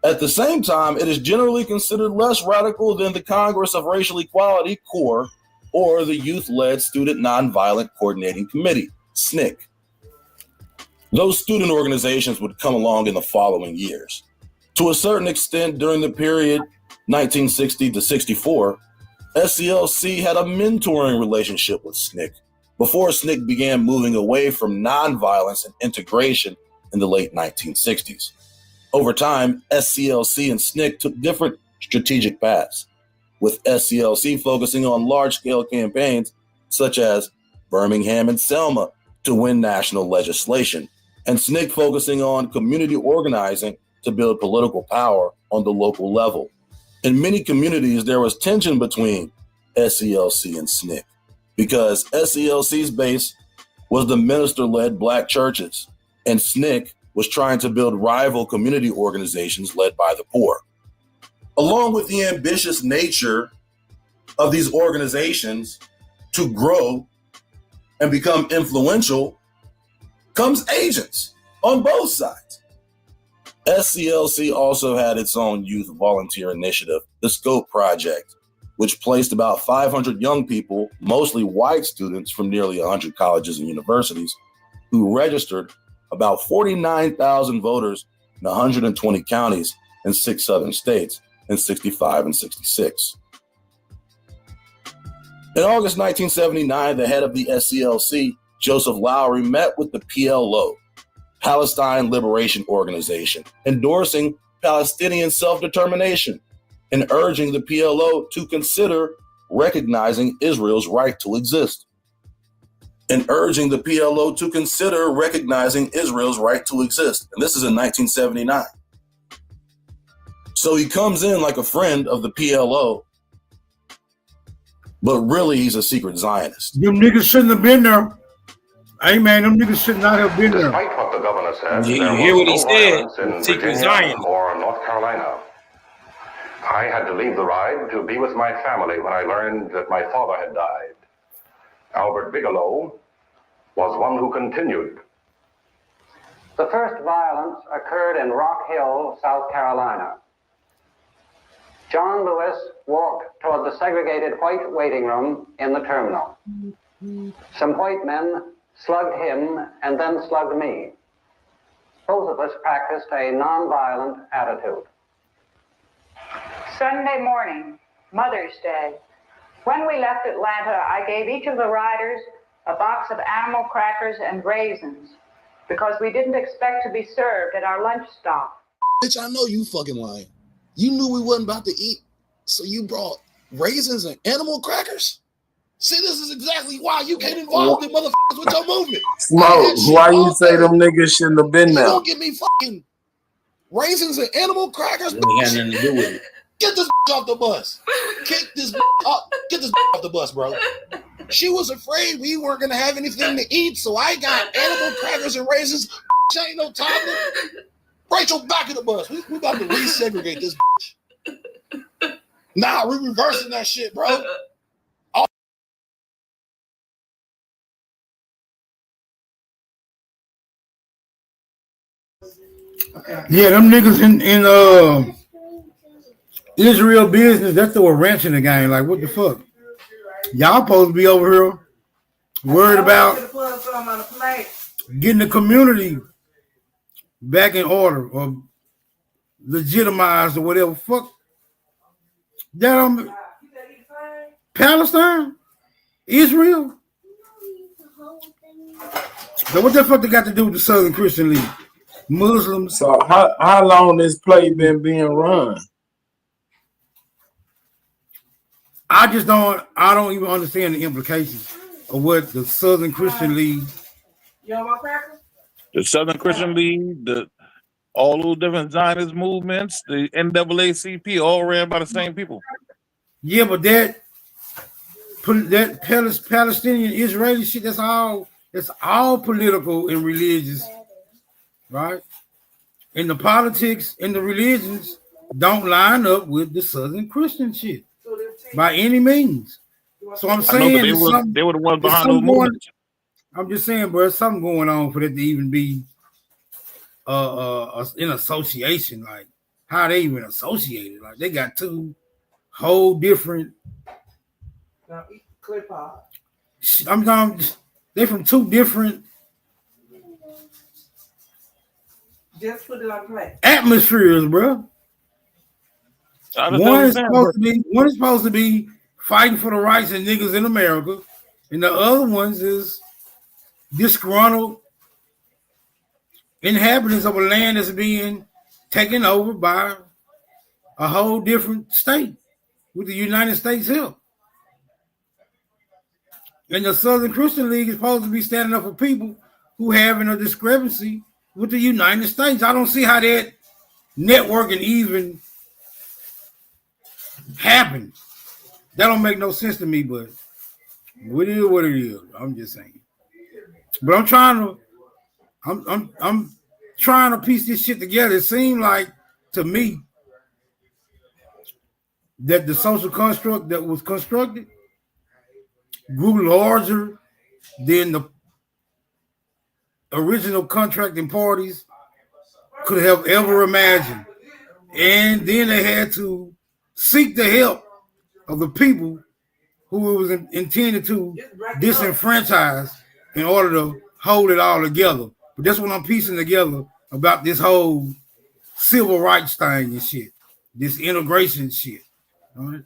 At the same time, it is generally considered less radical than the Congress of Racial Equality, CORE, or the Youth-Led Student Nonviolent Coordinating Committee, SNCC. Those student organizations would come along in the following years. To a certain extent, during the period 1960 to 64, SCLC had a mentoring relationship with SNCC before SNCC began moving away from nonviolence and integration in the late 1960s. Over time, SCLC and SNCC took different strategic paths, with SCLC focusing on large-scale campaigns such as Birmingham and Selma to win national legislation, and SNCC focusing on community organizing to build political power on the local level. In many communities, there was tension between SCLC and SNCC because SCLC's base was the minister-led Black churches, and SNCC was trying to build rival community organizations led by the poor. Along with the ambitious nature of these organizations to grow and become influential comes agents on both sides. SCLC also had its own youth volunteer initiative, the SCOPE Project, which placed about 500 young people, mostly white students from nearly 100 colleges and universities, who registered about 49,000 voters in 120 counties in 6 southern states in 65 and 66. In August 1979, the head of the SCLC, Joseph Lowery, met with the PLO, Palestine Liberation Organization, endorsing Palestinian self-determination and urging the PLO to consider recognizing Israel's right to exist. And this is in 1979. So he comes in like a friend of the PLO, but really he's a secret Zionist. Them niggas shouldn't have been there. Hey man, them niggas should not have been there. Despite what the governor said, You there hear was what he no said? violence in Secret Virginia Zion. or North Carolina. I had to leave the ride to be with my family when I learned that my father had died. Albert Bigelow was one who continued. The first violence occurred in Rock Hill, South Carolina. John Lewis walked toward the segregated white waiting room in the terminal. Some white men slugged him and then slugged me. Both of us practiced a nonviolent attitude. Sunday morning, Mother's Day. When we left Atlanta, I gave each of the riders a box of animal crackers and raisins because we didn't expect to be served at our lunch stop. Bitch, I know you fucking lying. You knew we wasn't about to eat, so you brought raisins and animal crackers? See, this is exactly why you can't involve the motherfuckers with your movement. Smoke, why you say them niggas shouldn't have been You there? don't give me fucking raisins and animal crackers, It ain't had nothing to do with it. Get this off the bus. Kick this up. Get this off the bus, bro. She was afraid we weren't gonna have anything to eat, so I got animal crackers and raisins. She ain't no toddler. Rachel, back of the bus. We about to resegregate this bitch. Nah, we reversing that shit, bro. Yeah, them niggas in Israel business, they throw a wrench in the game. Like, what the fuck? Y'all supposed to be over here worried about getting the community back in order or legitimized or whatever. Fuck that. Palestine, Israel. So what the fuck they got to do with the Southern Christian League? Muslims. So how long this play been being run? I don't even understand the implications of what the Southern Christian League. The Southern Christian League, all those different Zionist movements, the NAACP, all ran by the same people. Yeah, but that Palestinian Israeli shit, that's all political and religious, right? And the politics and the religions don't line up with the Southern Christian shit by any means. So I'm saying they were the ones behind those movements. I'm just saying, bro, there's something going on for that to even be in association. Like, how they even associated? Like, they got two whole different. I'm talking. They're from two different. Just put it on play. Atmospheres, bro. One is supposed to be fighting for the rights of niggas in America, and the other ones is disgruntled inhabitants of a land that's being taken over by a whole different state with the United States help. And the Southern Christian League is supposed to be standing up for people who having a discrepancy with the United States. I don't see how that networking even happens. That don't make no sense to me, but what it is what it is. I'm just saying. But I'm trying to piece this shit together. It seemed like to me that the social construct that was constructed grew larger than the original contracting parties could have ever imagined. And then they had to seek the help of the people who it was intended to disenfranchise in order to hold it all together. But that's what I'm piecing together about this whole civil rights thing and shit, this integration shit. All right?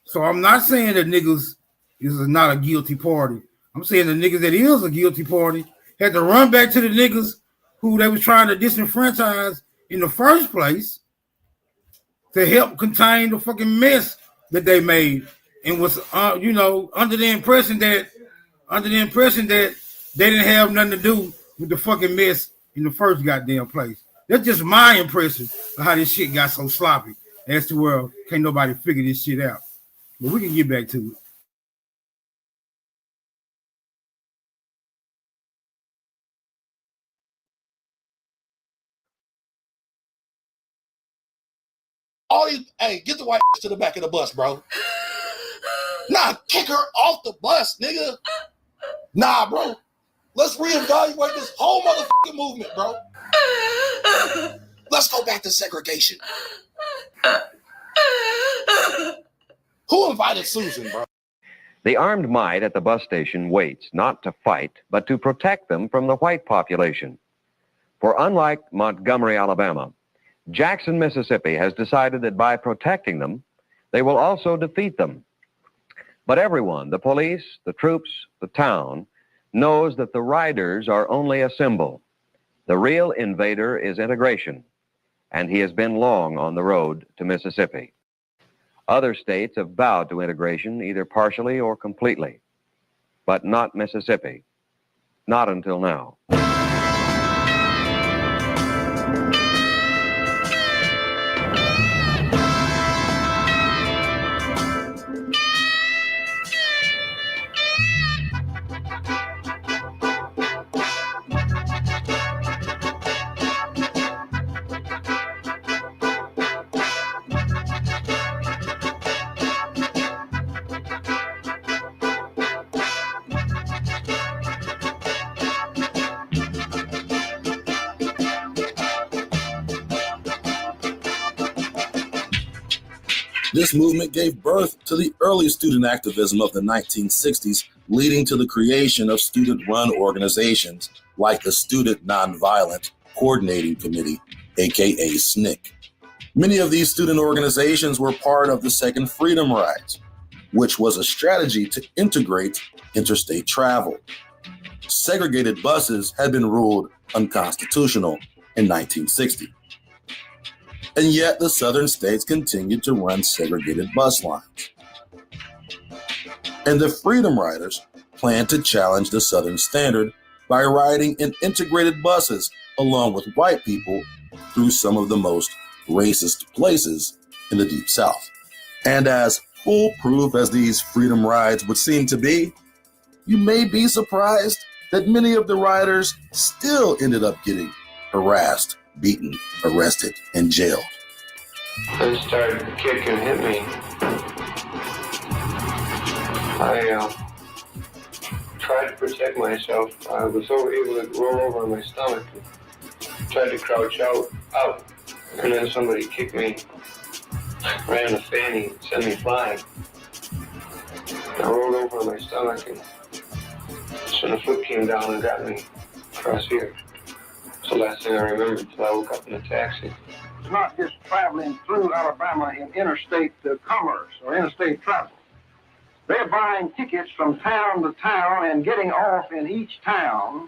So I'm not saying that niggas is not a guilty party. I'm saying the niggas that is a guilty party had to run back to the niggas who they was trying to disenfranchise in the first place to help contain the fucking mess that they made, and was under the impression that they didn't have nothing to do with the fucking mess in the first goddamn place. That's just my impression of how this shit got so sloppy as to where can't nobody figure this shit out. But we can get back to it. Hey, get the white to the back of the bus, bro. Nah, kick her off the bus, nigga. Nah, bro. Let's reevaluate this whole motherfucking movement, bro. Let's go back to segregation. Who invited Susan, bro? The armed might at the bus station waits not to fight, but to protect them from the white population. For unlike Montgomery, Alabama, Jackson, Mississippi has decided that by protecting them, they will also defeat them. But everyone, the police, the troops, the town, knows that the riders are only a symbol. The real invader is integration, and he has been long on the road to Mississippi. Other states have bowed to integration either partially or completely, but not Mississippi, not until now. This movement gave birth to the early student activism of the 1960s, leading to the creation of student-run organizations like the Student Nonviolent Coordinating Committee, aka SNCC. Many of these student organizations were part of the Second Freedom Rides, which was a strategy to integrate interstate travel. Segregated buses had been ruled unconstitutional in 1960. And yet the southern states continued to run segregated bus lines. And the Freedom Riders planned to challenge the southern standard by riding in integrated buses along with white people through some of the most racist places in the Deep South. And as foolproof as these Freedom Rides would seem to be, you may be surprised that many of the riders still ended up getting harassed, beaten, arrested, and jailed. They started to kick and hit me. I tried to protect myself. I was able to roll over on my stomach and tried to crouch out. And then somebody kicked me right in the fanny, sent me flying. I rolled over on my stomach and so the foot came down and got me across here. It's the last thing I remember until I woke up in a taxi. It's not just traveling through Alabama in interstate commerce or interstate travel. They're buying tickets from town to town and getting off in each town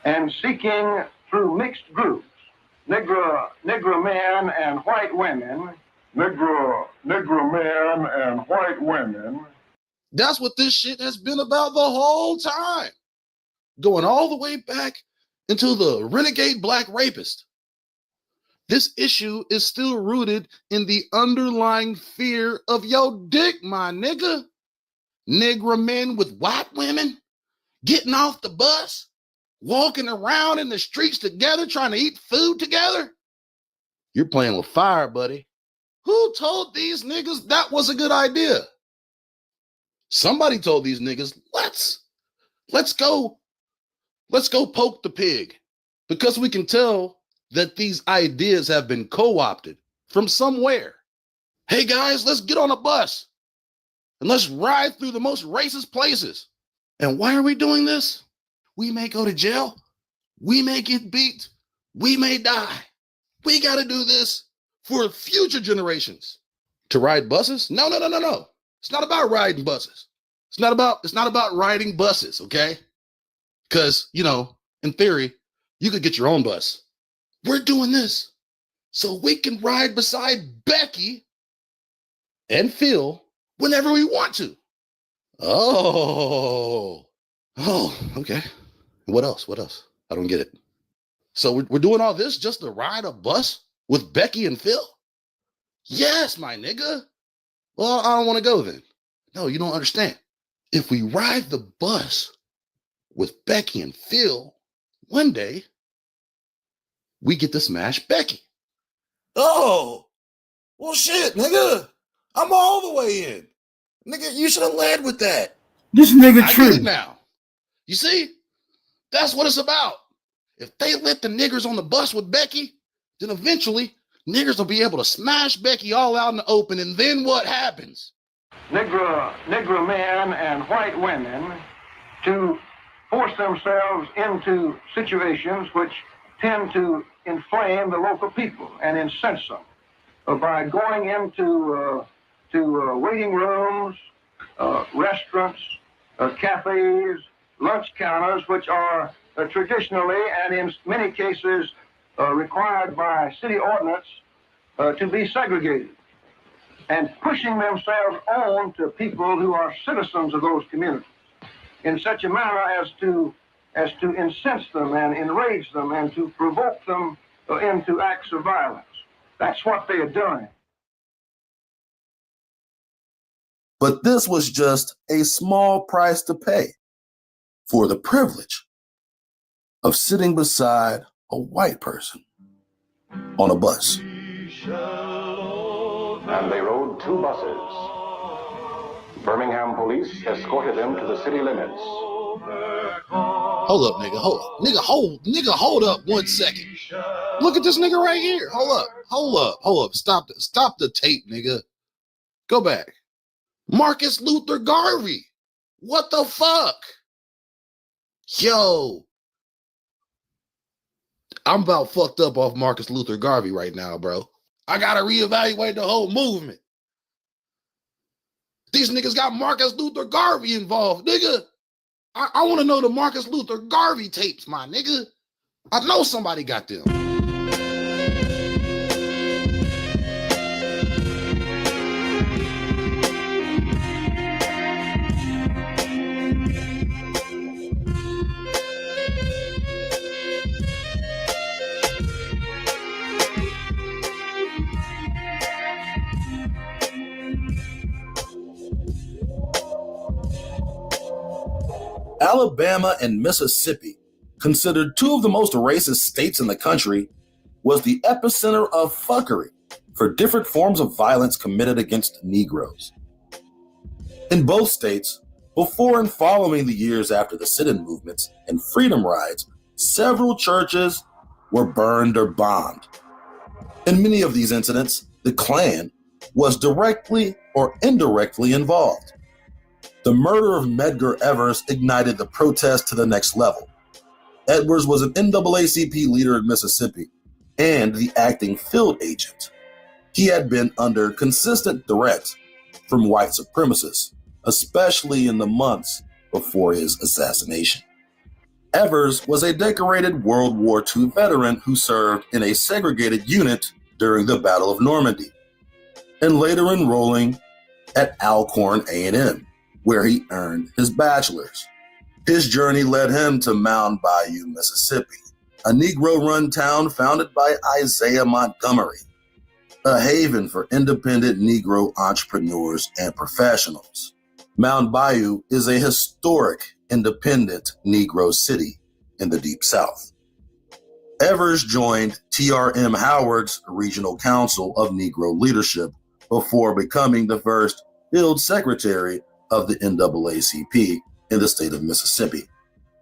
and seeking through mixed groups, Negro men and white women, Negro men and white women. That's what this shit has been about the whole time. Going all the way back into the renegade black rapist. This issue is still rooted in the underlying fear of yo dick, my nigga. Negro men with white women getting off the bus, walking around in the streets together, trying to eat food together. You're playing with fire, buddy. Who told these niggas that was a good idea? Somebody told these niggas, let's go poke the pig, because we can tell that these ideas have been co-opted from somewhere. Hey guys, let's get on a bus and let's ride through the most racist places. And why are we doing this? We may go to jail. We may get beat. We may die. We got to do this for future generations. To ride buses? No. It's not about riding buses. It's not about riding buses, okay? Because, in theory, you could get your own bus. We're doing this so we can ride beside Becky and Phil whenever we want to. Oh, okay. What else? I don't get it. So we're doing all this just to ride a bus with Becky and Phil? Yes, my nigga. Well, I don't want to go then. No, you don't understand. If we ride the bus with Becky and Phil, one day we get to smash Becky. Oh, Well, shit, nigga. I'm all the way in. Nigga, you should have led with that. This nigga I get it tripping. now. You see? That's what it's about. If they let the niggers on the bus with Becky, then eventually niggers will be able to smash Becky all out in the open, and then what happens? Negro men and white women to force themselves into situations which tend to inflame the local people and incense them by going into waiting rooms, restaurants, cafes, lunch counters, which are traditionally and in many cases required by city ordinance to be segregated, and pushing themselves on to people who are citizens of those communities in such a manner as to incense them and enrage them and to provoke them into acts of violence. That's what they are doing. But this was just a small price to pay for the privilege of sitting beside a white person on a bus. And they rode 2 buses. Birmingham police escorted them to the city limits. Hold up, nigga. Hold up 1 second. Look at this nigga right here. Hold up. Stop the tape, nigga. Go back. Marcus Luther Garvey. What the fuck? Yo. I'm about fucked up off Marcus Luther Garvey right now, bro. I gotta reevaluate the whole movement. These niggas got Marcus Luther Garvey involved, nigga. I want to know the Marcus Luther Garvey tapes, my nigga. I know somebody got them. Alabama and Mississippi, considered 2 of the most racist states in the country, was the epicenter of fuckery for different forms of violence committed against Negroes. In both states, before and following the years after the sit-in movements and freedom rides, several churches were burned or bombed. In many of these incidents, the Klan was directly or indirectly involved. The murder of Medgar Evers ignited the protest to the next level. Edwards was an NAACP leader in Mississippi and the acting field agent. He had been under consistent threat from white supremacists, especially in the months before his assassination. Evers was a decorated World War II veteran who served in a segregated unit during the Battle of Normandy, and later enrolling at Alcorn A&M, where he earned his bachelor's. His journey led him to Mound Bayou, Mississippi, a Negro-run town founded by Isaiah Montgomery, a haven for independent Negro entrepreneurs and professionals. Mound Bayou is a historic, independent Negro city in the Deep South. Evers joined T.R.M. Howard's Regional Council of Negro Leadership before becoming the first field secretary of the NAACP in the state of Mississippi.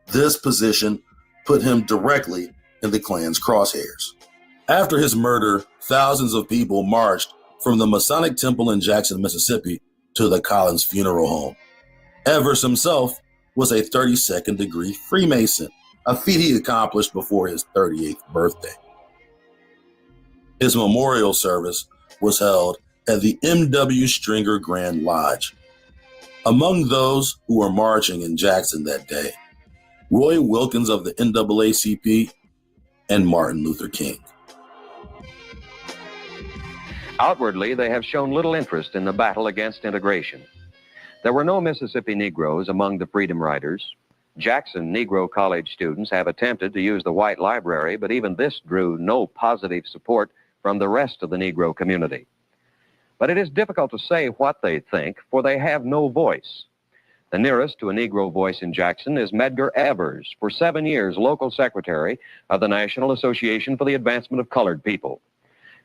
This position put him directly in the Klan's crosshairs. After his murder, thousands of people marched from the Masonic Temple in Jackson, Mississippi to the Collins Funeral Home. Evers himself was a 32nd degree Freemason, a feat he accomplished before his 38th birthday. His memorial service was held at the M.W. Stringer Grand Lodge. Among those who were marching in Jackson that day, Roy Wilkins of the NAACP and Martin Luther King. Outwardly, they have shown little interest in the battle against integration. There were no Mississippi Negroes among the Freedom Riders. Jackson Negro College students have attempted to use the white library, but even this drew no positive support from the rest of the Negro community. But it is difficult to say what they think, for they have no voice. The nearest to a Negro voice in Jackson is Medgar Evers, for 7 years local secretary of the National Association for the Advancement of Colored People.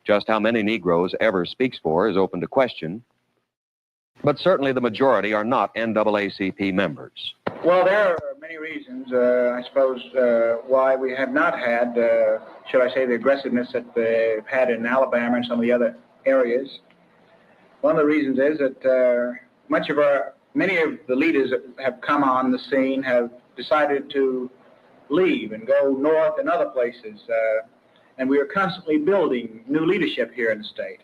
Just how many Negroes ever speaks for is open to question, but certainly the majority are not NAACP members. Well, there are many reasons, I suppose, why we have not had, should I say, the aggressiveness that they've had in Alabama and some of the other areas. One of the reasons is that many of the leaders that have come on the scene have decided to leave and go north and other places. And we are constantly building new leadership here in the state.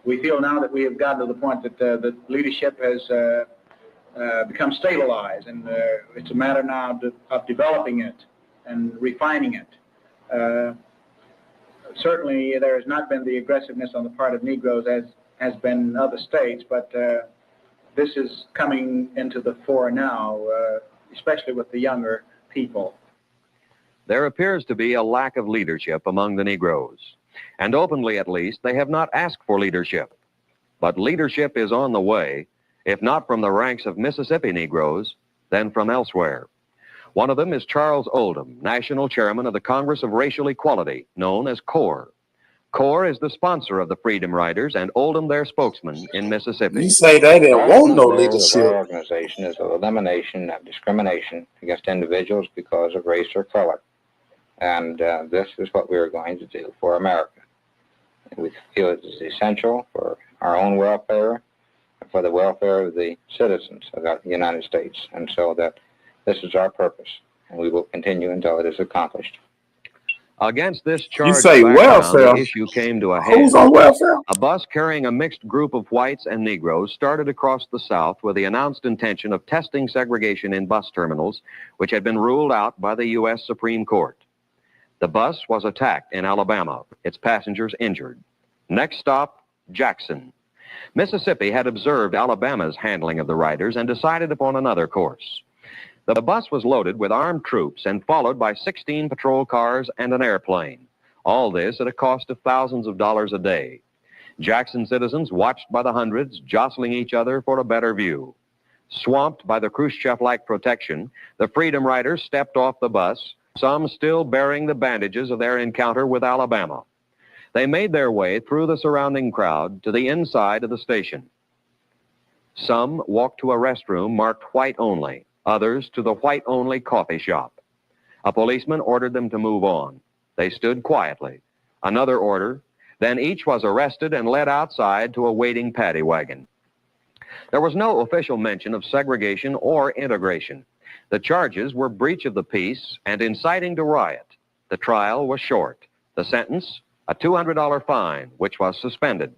We feel now that we have gotten to the point that the leadership has become stabilized, and it's a matter now of developing it and refining it. Certainly, there has not been the aggressiveness on the part of Negroes as has been in other states, but this is coming into the fore now, especially with the younger people. There appears to be a lack of leadership among the Negroes, and openly at least, they have not asked for leadership. But leadership is on the way, if not from the ranks of Mississippi Negroes, then from elsewhere. One of them is Charles Oldham, National Chairman of the Congress of Racial Equality, known as CORE. CORE is the sponsor of the Freedom Riders, and Oldham their spokesman in Mississippi. You say they didn't want no leadership. Our organization is the elimination of discrimination against individuals because of race or color. And this is what we are going to do for America. We feel it is essential for our own welfare and for the welfare of the citizens of the United States. And so that this is our purpose, and we will continue until it is accomplished. Against this charge, You say of background, welfare. the issue came to a head. Who's on welfare? A bus carrying a mixed group of whites and Negroes started across the South with the announced intention of testing segregation in bus terminals, which had been ruled out by the U.S. Supreme Court. The bus was attacked in Alabama, its passengers injured. Next stop, Jackson. Mississippi had observed Alabama's handling of the riders and decided upon another course. The bus was loaded with armed troops and followed by 16 patrol cars and an airplane. All this at a cost of thousands of dollars a day. Jackson citizens watched by the hundreds, jostling each other for a better view. Swamped by the Khrushchev-like protection, the Freedom Riders stepped off the bus, some still bearing the bandages of their encounter with Alabama. They made their way through the surrounding crowd to the inside of the station. Some walked to a restroom marked white only, others to the white only coffee shop. A policeman ordered them to move on. They stood quietly. Another order, then each was arrested and led outside to a waiting paddy wagon. There was no official mention of segregation or integration. The charges were breach of the peace and inciting to riot. The trial was short. The sentence, a $200 fine, which was suspended.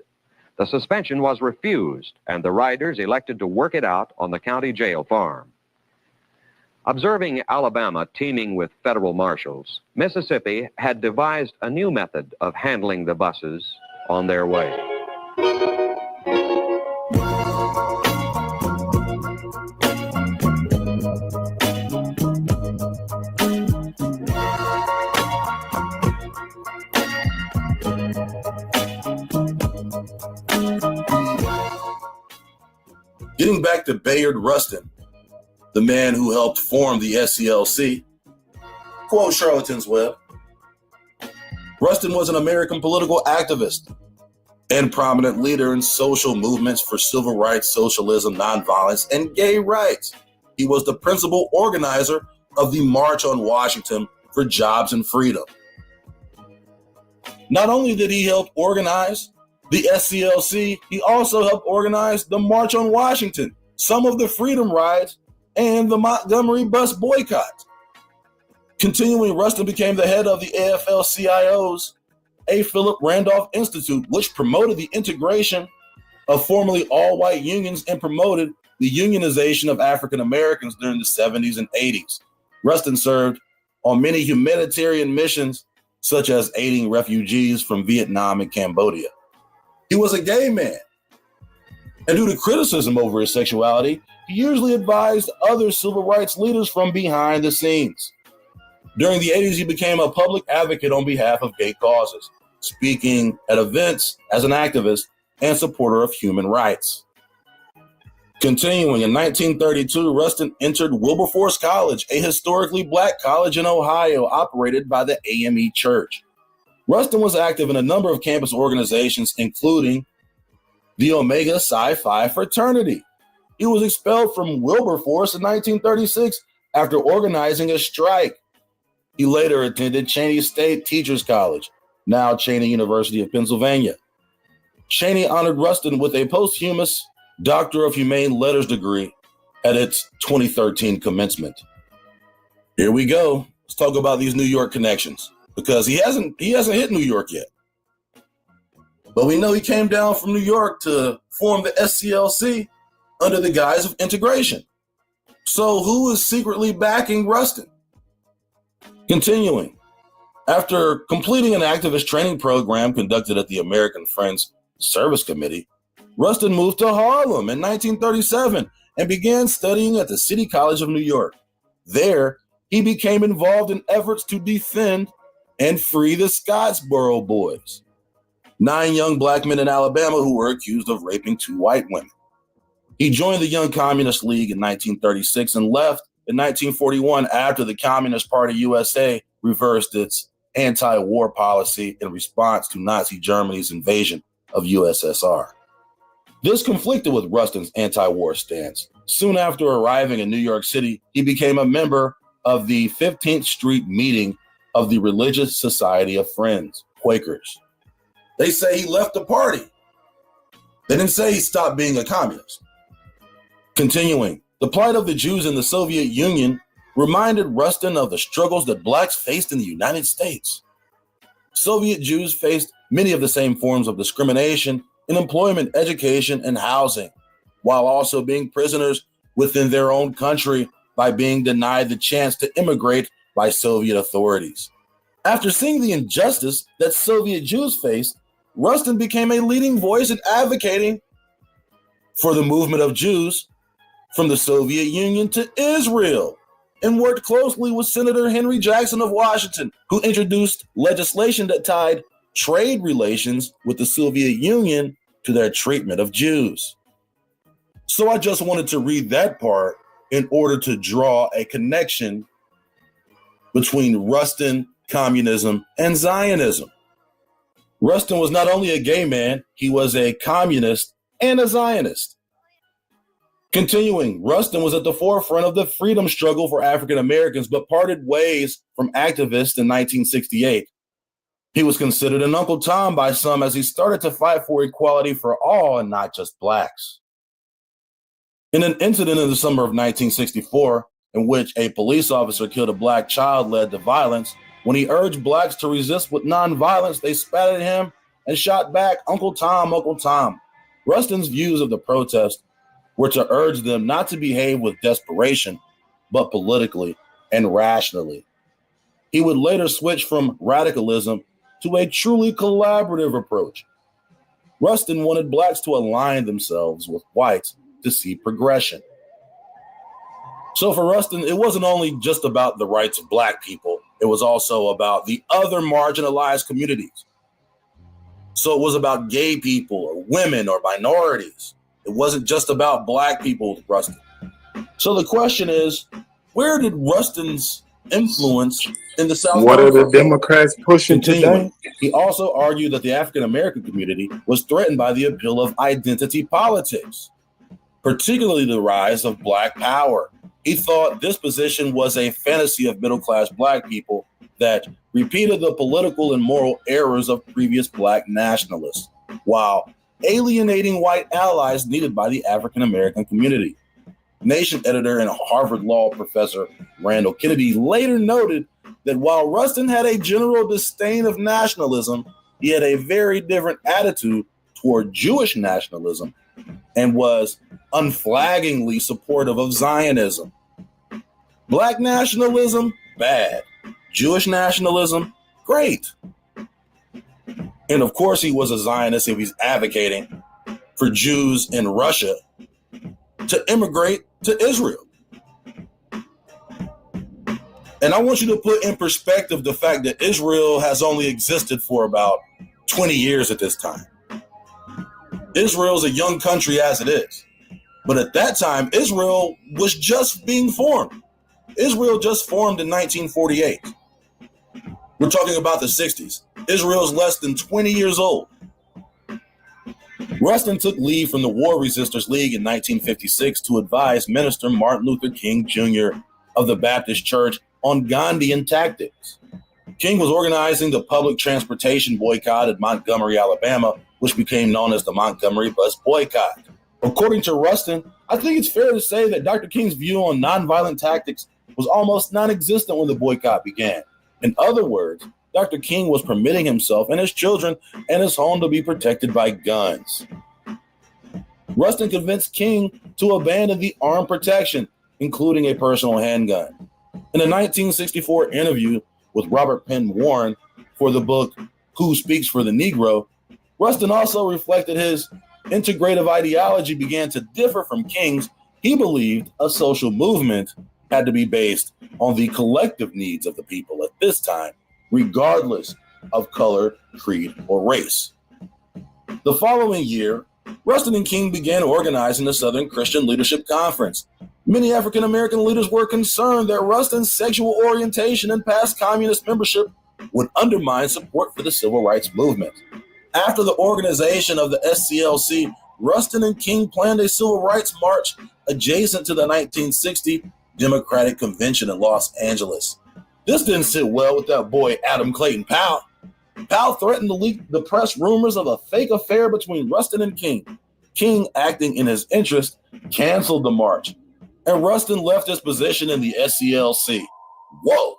The suspension was refused, and the riders elected to work it out on the county jail farm. Observing Alabama teeming with federal marshals, Mississippi had devised a new method of handling the buses on their way. Getting back to Bayard Rustin, the man who helped form the SCLC, quote Charlton's Web, Rustin was an American political activist and prominent leader in social movements for civil rights, socialism, nonviolence, and gay rights. He was the principal organizer of the March on Washington for Jobs and Freedom. Not only did he help organize the SCLC, he also helped organize the March on Washington, some of the Freedom Rides, and the Montgomery bus boycott. Continuing, Rustin became the head of the AFL-CIO's A. Philip Randolph Institute, which promoted the integration of formerly all-white unions and promoted the unionization of African Americans during the 70s and 80s. Rustin served on many humanitarian missions, such as aiding refugees from Vietnam and Cambodia. He was a gay man, and due to criticism over his sexuality, he usually advised other civil rights leaders from behind the scenes. During the 80s, he became a public advocate on behalf of gay causes, speaking at events as an activist and supporter of human rights. Continuing, in 1932, Rustin entered Wilberforce College, a historically black college in Ohio operated by the AME Church. Rustin was active in a number of campus organizations, including the Omega Psi Phi fraternity. He was expelled from Wilberforce in 1936 after organizing a strike. He later attended Cheyney State Teachers College, now Cheyney University of Pennsylvania. Cheyney honored Rustin with a posthumous Doctor of Humane Letters degree at its 2013 commencement. Here we go. Let's talk about these New York connections, because he hasn't hit New York yet. But we know he came down from New York to form the SCLC under the guise of integration. So who is secretly backing Rustin? Continuing, after completing an activist training program conducted at the American Friends Service Committee, Rustin moved to Harlem in 1937 and began studying at the City College of New York. There, he became involved in efforts to defend and free the Scottsboro Boys, 9 young black men in Alabama who were accused of raping 2 white women. He joined the Young Communist League in 1936 and left in 1941 after the Communist Party USA reversed its anti-war policy in response to Nazi Germany's invasion of USSR. This conflicted with Rustin's anti-war stance. Soon after arriving in New York City, he became a member of the 15th Street meeting of the Religious Society of Friends, Quakers. They say he left the party. They didn't say he stopped being a communist. Continuing, the plight of the Jews in the Soviet Union reminded Rustin of the struggles that blacks faced in the United States. Soviet Jews faced many of the same forms of discrimination in employment, education, and housing, while also being prisoners within their own country by being denied the chance to immigrate by Soviet authorities. After seeing the injustice that Soviet Jews faced, Rustin became a leading voice in advocating for the movement of Jews from the Soviet Union to Israel, and worked closely with Senator Henry Jackson of Washington, who introduced legislation that tied trade relations with the Soviet Union to their treatment of Jews. So I just wanted to read that part in order to draw a connection between Rustin, communism, and Zionism. Rustin was not only a gay man, he was a communist and a Zionist. Continuing, Rustin was at the forefront of the freedom struggle for African Americans, but parted ways from activists in 1968. He was considered an Uncle Tom by some as he started to fight for equality for all and not just blacks. In an incident in the summer of 1964, in which a police officer killed a black child, led to violence, when he urged blacks to resist with nonviolence, they spat at him and shot back, "Uncle Tom, Uncle Tom." Rustin's views of the protest were to urge them not to behave with desperation, but politically and rationally. He would later switch from radicalism to a truly collaborative approach. Rustin wanted blacks to align themselves with whites to see progression. So for Rustin, it wasn't only just about the rights of black people, it was also about the other marginalized communities. So it was about gay people or women or minorities. It wasn't just about black people with Rustin. So the question is, where did Rustin's influence in the South? What are the Democrats pushing today? He also argued that the African American community was threatened by the appeal of identity politics, particularly the rise of black power. He thought this position was a fantasy of middle-class black people that repeated the political and moral errors of previous black nationalists, while alienating white allies needed by the African American community. Nation editor and Harvard Law professor Randall Kennedy later noted that while Rustin had a general disdain of nationalism, he had a very different attitude toward Jewish nationalism and was unflaggingly supportive of Zionism. Black nationalism, bad. Jewish nationalism, great. And of course he was a Zionist if he's advocating for Jews in Russia to immigrate to Israel. And I want you to put in perspective the fact that Israel has only existed for about 20 years at this time. Israel is a young country as it is. But at that time, Israel was just being formed. Israel just formed in 1948. We're talking about the 60s. Israel is less than 20 years old. Rustin took leave from the War Resisters League in 1956 to advise Minister Martin Luther King Jr. of the Baptist Church on Gandhian tactics. King was organizing the public transportation boycott at Montgomery, Alabama, which became known as the Montgomery Bus Boycott. According to Rustin, I think it's fair to say that Dr. King's view on nonviolent tactics was almost non-existent when the boycott began. In other words, Dr. King was permitting himself and his children and his home to be protected by guns. Rustin convinced King to abandon the armed protection, including a personal handgun. In a 1964 interview with Robert Penn Warren for the book Who Speaks for the Negro, Rustin also reflected his integrative ideology began to differ from King's. He believed a social movement had to be based on the collective needs of the people at this time, regardless of color, creed, or race. The following year, Rustin and King began organizing the Southern Christian Leadership Conference. Many African-American leaders were concerned that Rustin's sexual orientation and past communist membership would undermine support for the civil rights movement. After the organization of the SCLC, Rustin and King planned a civil rights march adjacent to the 1960 Democratic Convention in Los Angeles. This didn't sit well with that boy Adam Clayton Powell. Powell threatened to leak the press rumors of a fake affair between Rustin and King. King, acting in his interest, canceled the march, and Rustin left his position in the SCLC. Whoa!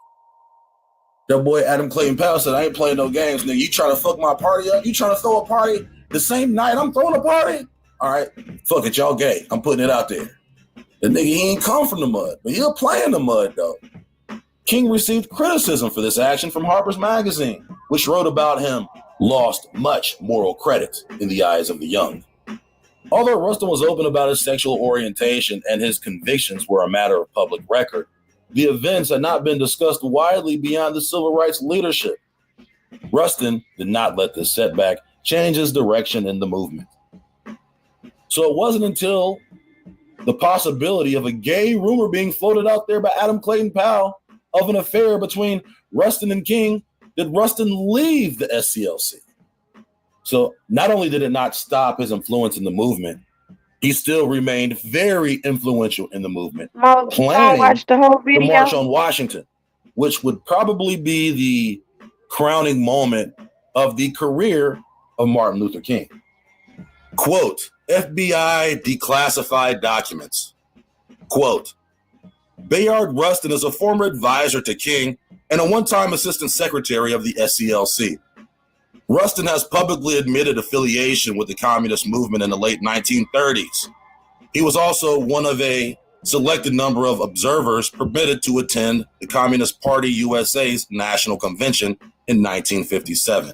That boy Adam Clayton Powell said, I ain't playing no games, nigga. You trying to fuck my party up? You trying to throw a party the same night I'm throwing a party? All right, fuck it, y'all gay. I'm putting it out there. The nigga, he ain't come from the mud, but he'll play in the mud, though. King received criticism for this action from Harper's Magazine, which wrote about him, lost much moral credit in the eyes of the young. Although Rustin was open about his sexual orientation and his convictions were a matter of public record, the events had not been discussed widely beyond the civil rights leadership. Rustin did not let this setback change his direction in the movement. So it wasn't until the possibility of a gay rumor being floated out there by Adam Clayton Powell of an affair between Rustin and King did Rustin leave the SCLC. So not only did it not stop his influence in the movement, he still remained very influential in the movement, planning the March on Washington, which would probably be the crowning moment of the career of Martin Luther King. Quote, FBI declassified documents. Quote, Bayard Rustin is a former advisor to King and a one-time assistant secretary of the SCLC. Rustin has publicly admitted affiliation with the communist movement in the late 1930s. He was also one of a selected number of observers permitted to attend the Communist Party USA's National Convention in 1957.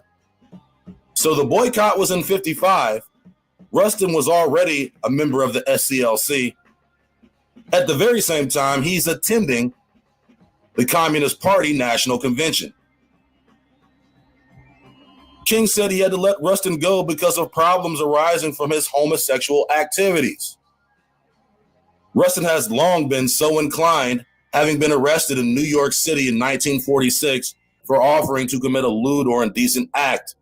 So the boycott was in 55. Rustin was already a member of the SCLC. At the very same time, he's attending the Communist Party National Convention. King said he had to let Rustin go because of problems arising from his homosexual activities. Rustin has long been so inclined, having been arrested in New York City in 1946 for offering to commit a lewd or indecent act.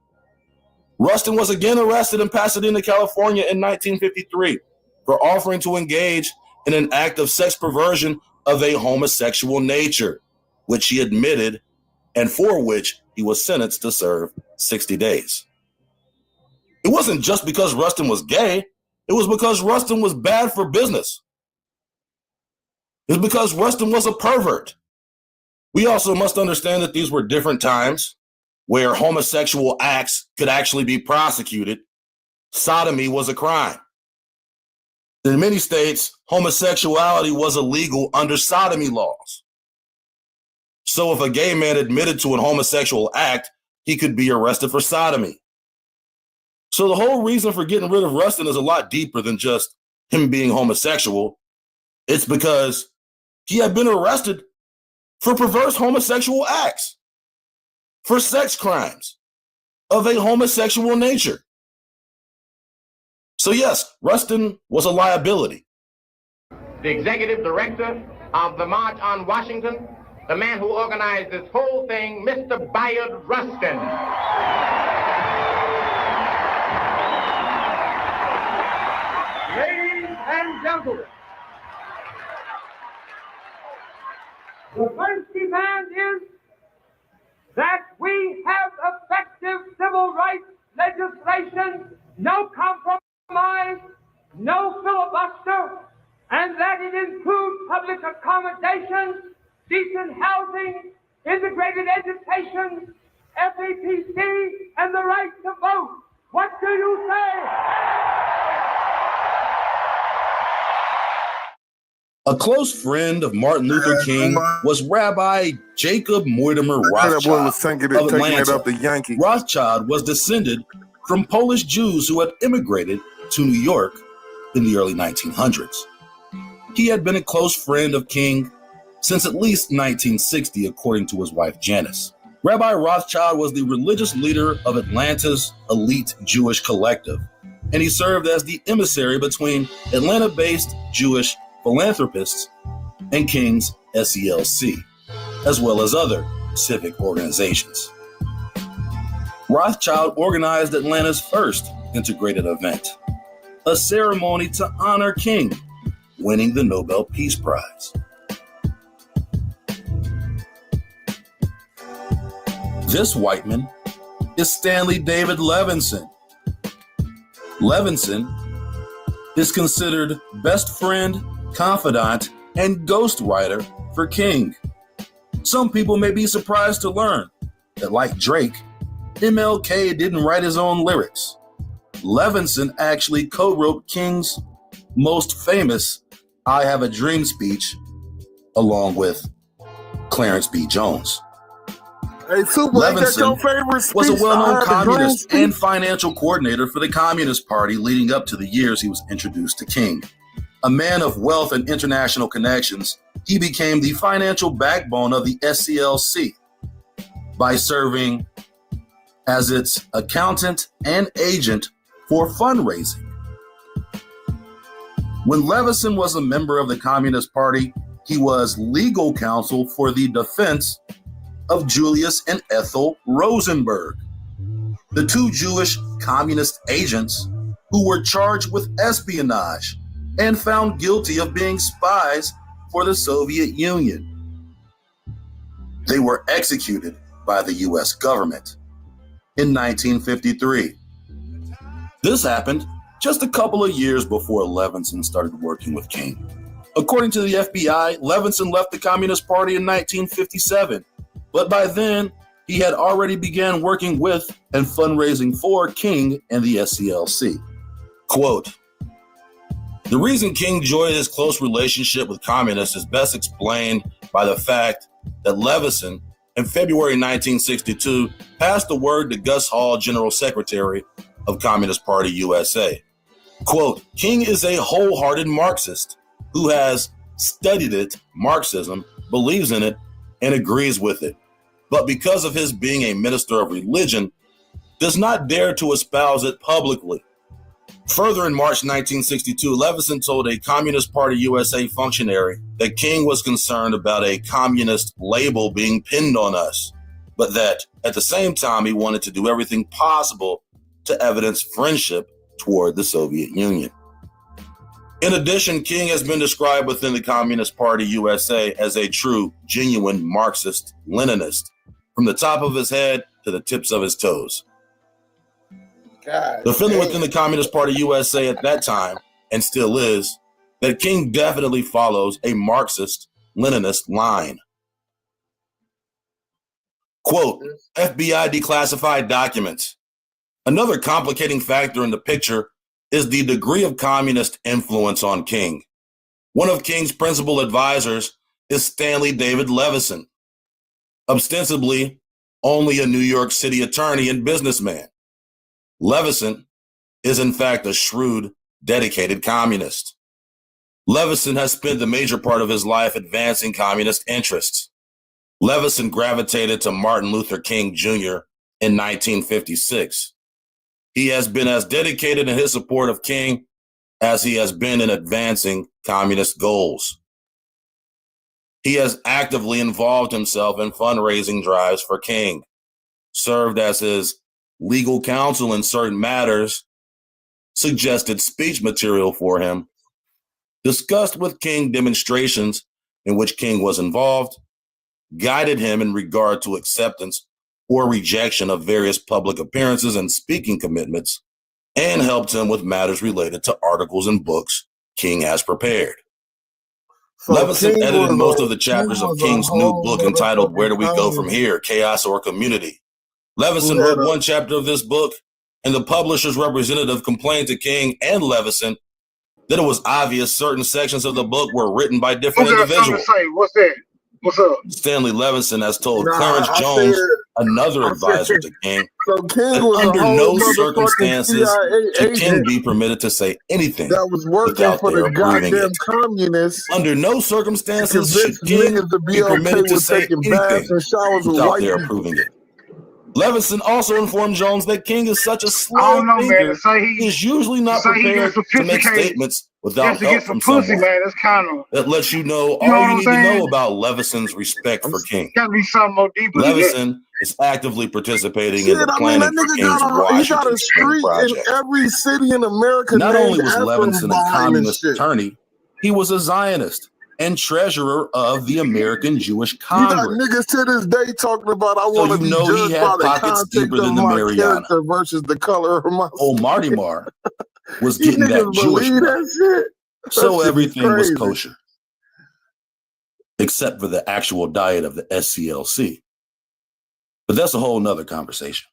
Rustin was again arrested in Pasadena, California in 1953 for offering to engage in an act of sex perversion of a homosexual nature, which he admitted and for which he was sentenced to serve 60 days. It wasn't just because Rustin was gay. It was because Rustin was bad for business. It was because Rustin was a pervert. We also must understand that these were different times where homosexual acts could actually be prosecuted. Sodomy was a crime. In many states, homosexuality was illegal under sodomy laws. So if a gay man admitted to an homosexual act, he could be arrested for sodomy. So the whole reason for getting rid of Rustin is a lot deeper than just him being homosexual. It's because he had been arrested for perverse homosexual acts, for sex crimes of a homosexual nature. So yes, Rustin was a liability. The executive director of the March on Washington the man who organized this whole thing, Mr. Bayard Rustin. Ladies and gentlemen, the first demand is that we have effective civil rights legislation, no compromise, no filibuster, and that it includes public accommodation, decent housing, integrated education, FEPC, and the right to vote. What do you say? A close friend of Martin Luther King was Rabbi Jacob Mortimer Rothschild of Atlanta. Rothschild was descended from Polish Jews who had immigrated to New York in the early 1900s. He had been a close friend of King since at least 1960, according to his wife Janice. Rabbi Rothschild was the religious leader of Atlanta's elite Jewish collective, and he served as the emissary between Atlanta-based Jewish philanthropists and King's SCLC, as well as other civic organizations. Rothschild organized Atlanta's first integrated event, a ceremony to honor King, winning the Nobel Peace Prize. This white man is Stanley David Levinson. Levinson is considered best friend, confidant, and ghostwriter for King. Some people may be surprised to learn that, like Drake, MLK didn't write his own lyrics. Levinson actually co-wrote King's most famous I Have a Dream speech along with Clarence B. Jones. Hey, Super, Levinson was a well-known communist and and financial coordinator for the Communist Party leading up to the years he was introduced to King. A man of wealth and international connections, he became the financial backbone of the SCLC by serving as its accountant and agent for fundraising. When Levinson was a member of the Communist Party, he was legal counsel for the defense of Julius and Ethel Rosenberg, the two Jewish communist agents who were charged with espionage and found guilty of being spies for the Soviet Union. They were executed by the US government in 1953. This happened just a couple of years before Levinson started working with King. According to the FBI, Levinson left the Communist Party in 1957, but by then he had already began working with and fundraising for King and the SCLC. Quote, "The reason King enjoyed his close relationship with communists is best explained by the fact that Levinson, in February 1962, passed the word to Gus Hall, General Secretary of Communist Party USA. Quote, King is a wholehearted Marxist who has studied it, Marxism, believes in it, and agrees with it. But because of his being a minister of religion, does not dare to espouse it publicly. Further, in March 1962, Levinson told a Communist Party USA functionary that King was concerned about a communist label being pinned on us, but that at the same time he wanted to do everything possible to evidence friendship toward the Soviet Union. In addition, King has been described within the Communist Party USA as a true, genuine Marxist Leninist, from the top of his head to the tips of his toes. The feeling within the Communist Party USA at that time, and still is, that King definitely follows a Marxist Leninist line. Quote, FBI declassified documents. Another complicating factor in the picture is the degree of communist influence on King. One of King's principal advisors is Stanley David Levinson, ostensibly only a New York City attorney and businessman. Levinson is in fact a shrewd, dedicated communist. Levinson has spent the major part of his life advancing communist interests. Levinson gravitated to Martin Luther King Jr. in 1956. He has been as dedicated in his support of King as he has been in advancing communist goals. He has actively involved himself in fundraising drives for King, served as his legal counsel in certain matters, suggested speech material for him, discussed with King demonstrations in which King was involved, guided him in regard to acceptance or rejection of various public appearances and speaking commitments, and helped him with matters related to articles and books King has prepared. So Levinson King edited was most a- of the chapters King of was a King's new whole book entitled Where Do We Go motherfucking From Here, Chaos or Community? Levinson Who had wrote a- one chapter of this book, and the publisher's representative complained to King and Levinson that it was obvious certain sections of the book were written by different Who got something to individuals. say? What's that? What's up? Stanley Levinson has told Nah, Clarence I Jones, said- another I advisor said- to King, So King that was a under whole no motherfucking circumstances CIA should King agent be permitted to say anything that was working without for their the approving goddamn it. communists. Under no To circumstances should convince King niggas to be be okay permitted to with say taking baths anything and showers with without white their people. approving it. Levinson also informed Jones that King is such a I slow don't know, man. thinker, To say he he, is usually not to say he prepared gets to make sophisticated statements just without to help get some from pussy, someone. man, that's kind of, That lets you know you know all what you I'm need to know saying? about Levinson's respect for King. Got to be something more deeper than that. Levinson is actively participating in Shit, the I mean, that planning for nigga King's got a Washington Spring street in project. every city in America Not named only was after him Levinson a behind this communist shit. attorney, he was a Zionist and treasurer of the American Jewish You got Congress. niggas to this day talking about I So want to you be know he judged had by the pockets context deeper of than the my Mariana. character versus the color of my Old skin. Marty Mar was You getting that niggas Jewish believe money. that shit? That So shit is everything was crazy. kosher, except for the actual diet of the SCLC. But that's a whole nother conversation.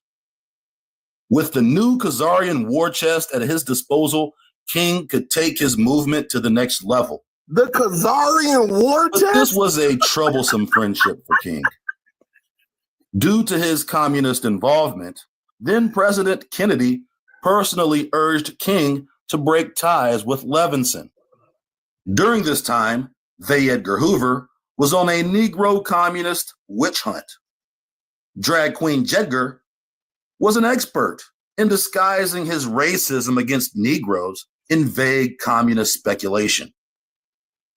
With the new Khazarian war chest at his disposal, King could take his movement to the next level. The Khazarian war But chest? this was a troublesome friendship for King. Due to his communist involvement, then President Kennedy personally urged King to break ties with Levinson. During this time, J. Edgar Hoover was on a Negro communist witch hunt. Drag Queen Jedgar was an expert in disguising his racism against Negroes in vague communist speculation.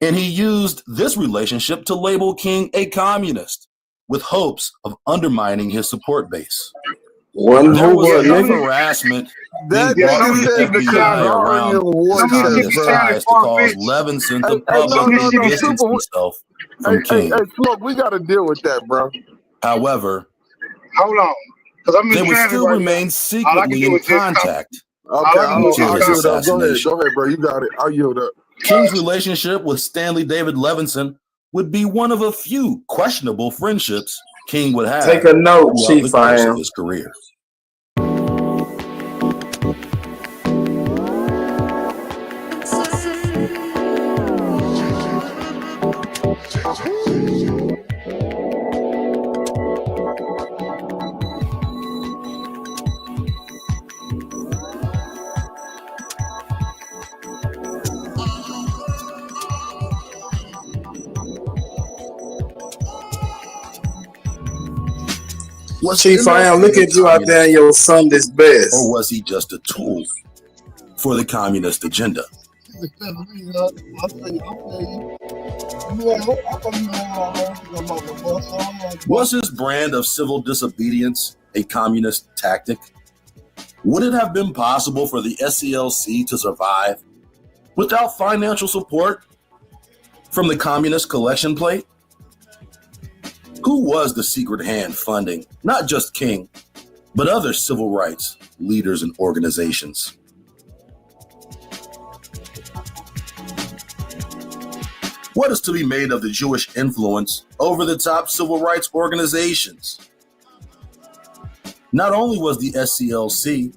And he used this relationship to label King a communist with hopes of undermining his support base. One There was Hoover, enough nigga. harassment That being brought from nigga the said the FBI around Khazarian war his chest, communist bro. ties to cause Levinson to Hey, no, publicly no, no, distance Super. himself Hey, from hey, King. hey, Smoke, we got to deal with that, bro. However, Hold on. Because I'm they in would traffic still right now. remain All I can secretly do in is just comment. contact All Okay, I can do is until just his comment. yield up. Go ahead, assassination. bro. You got it. I'll yield up. King's relationship with Stanley David Levinson would be one of a few questionable friendships King would have Take a note, throughout the Chief course of Iam. his career. Was Chief Iam, MLK look a at you out there communist, in your Sunday's best. or was he just a tool for the communist agenda? Was his brand of civil disobedience a communist tactic? Would it have been possible for the SCLC to survive without financial support from the communist collection plate? Who was the secret hand funding not just King, but other civil rights leaders and organizations? What is to be made of the Jewish influence over the top civil rights organizations? Not only was the SCLC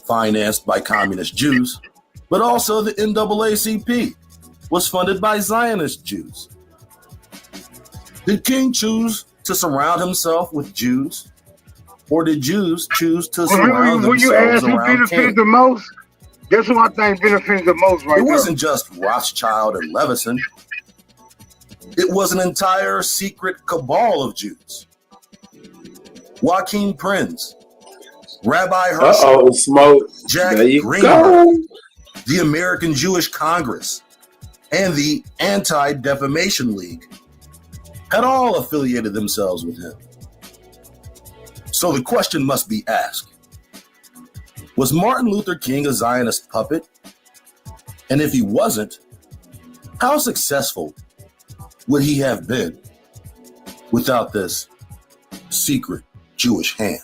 financed by communist Jews, but also the NAACP was funded by Zionist Jews. Did King choose to surround himself with Jews, or did Jews choose to surround When you themselves ask who around benefited King? the most, guess who I think benefited the most right It there? wasn't just Rothschild and Levinson. It was an entire secret cabal of Jews. Joachim Prinz, Rabbi Herschel, Uh-oh, Smoke. Jack There you Greenberg, go. the American Jewish Congress, and the Anti-Defamation League. had all affiliated themselves with him. So the question must be asked, was Martin Luther King a Zionist puppet? And if he wasn't, how successful would he have been without this secret Jewish hand?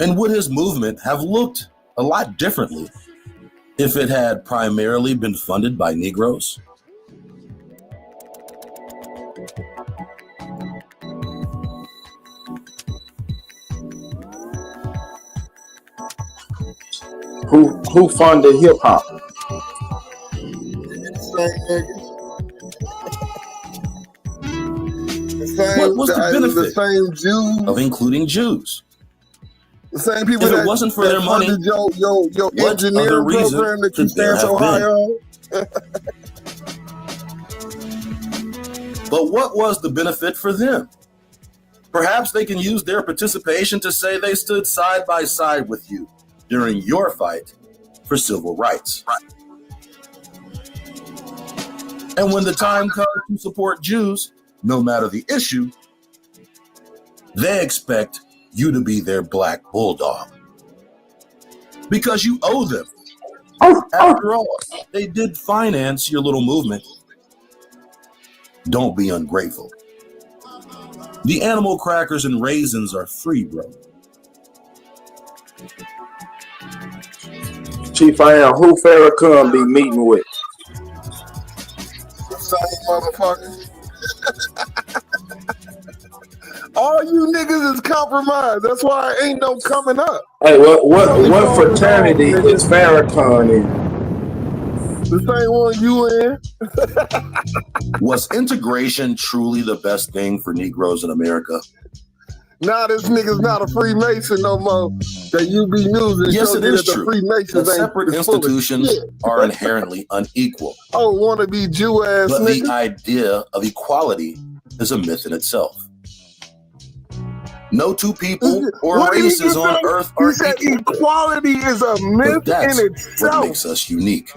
And would his movement have looked a lot differently if it had primarily been funded by Negroes? Who funded hip hop? What was the benefit same Jews, of including Jews? the same people If it that wasn't for their money, funded your what other engineering reason program that you could there stand so have high on. But what was the benefit for them? Perhaps they can use their participation to say they stood side by side with you during your fight for civil rights. And when the time comes to support Jews, no matter the issue, they expect you to be their black bulldog. Because you owe them. After all, they did finance your little movement. Don't be ungrateful. The animal crackers and raisins are free, bro. Chief, I am who Farrakhan be meeting with. Same motherfucker. All you niggas is compromised. That's why ain't no coming up. Hey, what fraternity is Farrakhan in? The same one you in. Was integration truly the best thing for Negroes in America? Now this nigga's not a Freemason no more. That you be using. Yes, it is the true Freemasons that ain't separate full of institutions shit. are inherently unequal. Oh, wanna be Jew ass But nigga. the idea of equality is a myth in itself. No two people or What did he races just on say? earth He are said equal. equality is a But myth that's in what itself. makes us unique.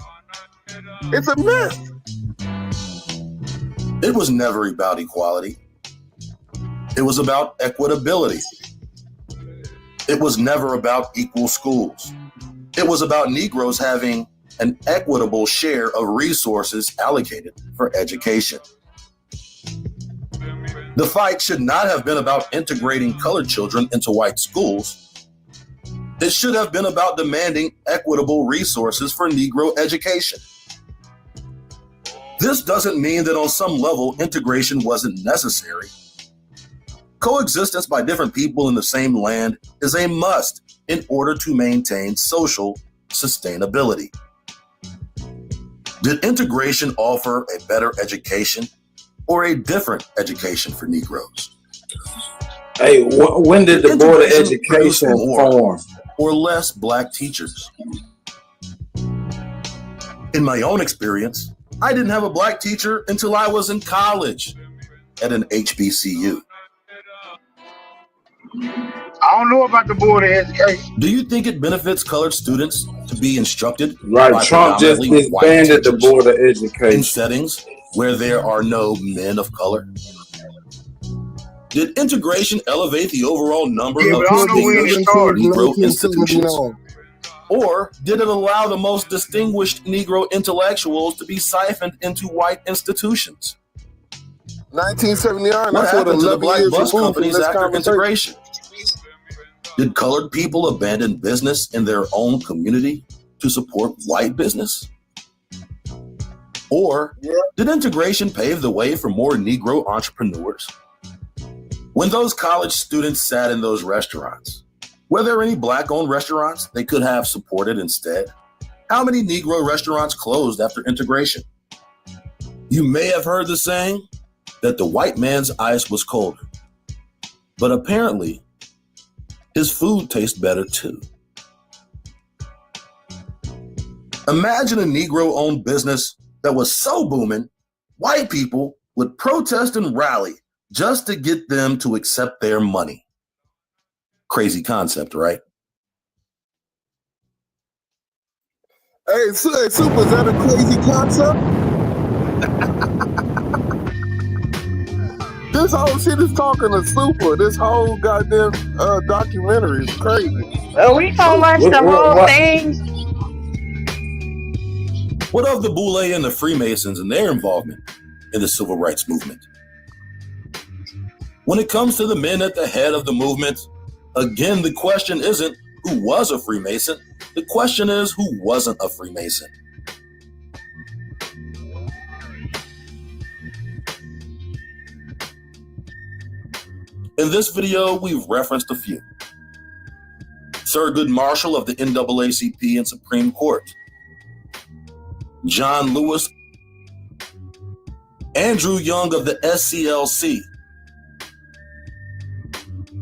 It's a myth. It was never about equality. It was about equitability. It was never about equal schools. It was about Negroes having an equitable share of resources allocated for education. The fight should not have been about integrating colored children into white schools. It should have been about demanding equitable resources for Negro education. This doesn't mean that on some level integration wasn't necessary. Coexistence by different people in the same land is a must in order to maintain social sustainability. Did integration offer a better education or a different education for Negroes? Hey, when did the Board of Education form? Or less black teachers? In my own experience, I didn't have a black teacher until I was in college at an HBCU. I don't know about the Board of Education. Do you think it benefits colored students to be instructed Right, by Trump just predominantly white disbanded the teachers Board of in Education. settings where there are no men of color? Did integration elevate the overall number Yeah, of but I don't know when it started. Negro institutions? Or did it allow the most distinguished Negro intellectuals to be siphoned into white institutions? 1979, What that's what happened to the 11 black years bus removed from companies this after conversation. integration? Did colored people abandon business in their own community to support white business? Or did integration pave the way for more Negro entrepreneurs? When those college students sat in those restaurants, were there any black-owned restaurants they could have supported instead? How many Negro restaurants closed after integration? You may have heard the saying that the white man's ice was colder, but apparently his food tastes better too. Imagine a Negro-owned business that was so booming, white people would protest and rally just to get them to accept their money. Crazy concept, right? Hey, Super, is that a crazy concept? this whole shit is talking to Super. This whole goddamn documentary is crazy. We gonna watch the whole thing. What of the Boule and the Freemasons and their involvement in the civil rights movement? When it comes to the men at the head of the movement, again, the question isn't who was a Freemason. The question is who wasn't a Freemason. In this video, we've referenced a few. Thurgood Marshall of the NAACP and Supreme Court, John Lewis, Andrew Young of the SCLC,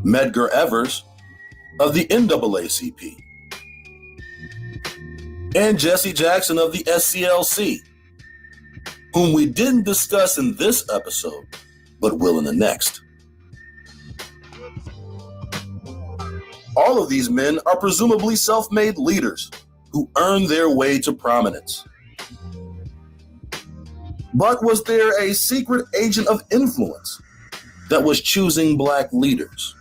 Medgar Evers of the NAACP, and Jesse Jackson of the SCLC, whom we didn't discuss in this episode, but will in the next. All of these men are presumably self-made leaders who earned their way to prominence. But was there a secret agent of influence that was choosing black leaders?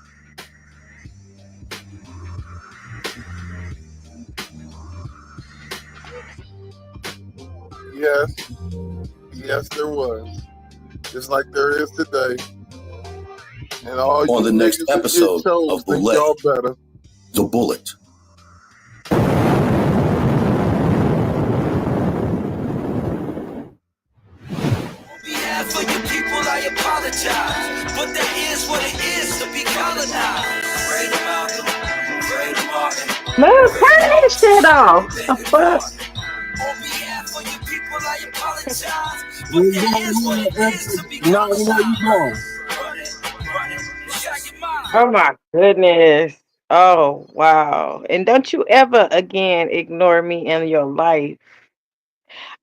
Yes, there was. Just like there is today. And all on the next episode of Boule, The Bullet. For you people, I apologize, but that is what it is to be colonized. Freedom Malcolm, Freedom Martin. Man, turn that shit off. The fuck? On behalf of you people, I apologize, but that is what it is to be colonized. Oh my goodness. Oh wow. And don't you ever again ignore me in your life.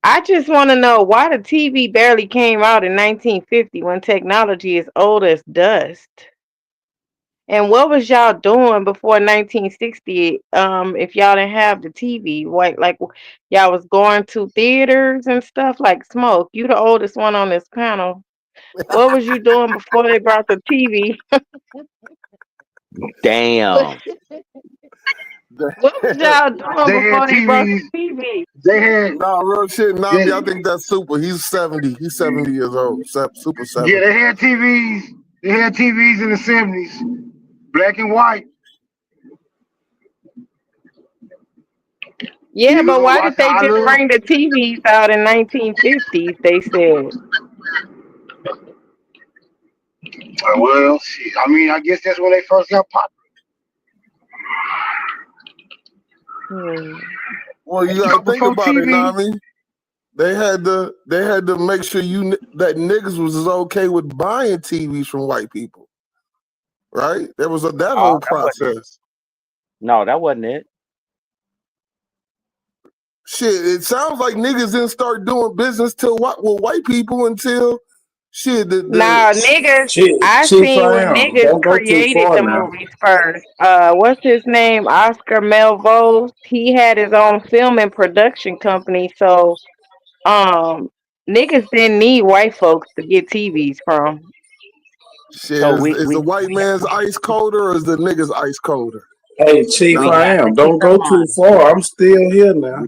I just want to know why the TV barely came out in 1950 when technology is old as dust. And what was y'all doing before 1960 if y'all didn't have the TV? Like y'all was going to theaters and stuff like Smoke. You the oldest one on this panel. What was you doing before they brought the TV? Damn. What was y'all doing before they brought the TV? They had real shit. Nami, I think that's Super. He's 70. He's 70 years old. Super 70. Yeah, they had TVs. They had TVs in the 70s, black and white. Yeah, but why did they just bring the TVs out in 1950s? They said. Well, shit. I mean, I guess that's when they first got popular. Well, you gotta think about it, Nami. They had to make sure that niggas was okay with buying TVs from white people, right? There was that whole process. No, that wasn't it. Shit, it sounds like niggas didn't start doing business with white people until shit. Nah, niggas. I seen when niggas created the movies first. What's his name? Oscar Melville. He had his own film and production company, so niggas didn't need white folks to get TVs from. Shit, so is the white man's ice colder or is the niggas ice colder? Hey, Chief, I am. Don't go too far. I'm still here now.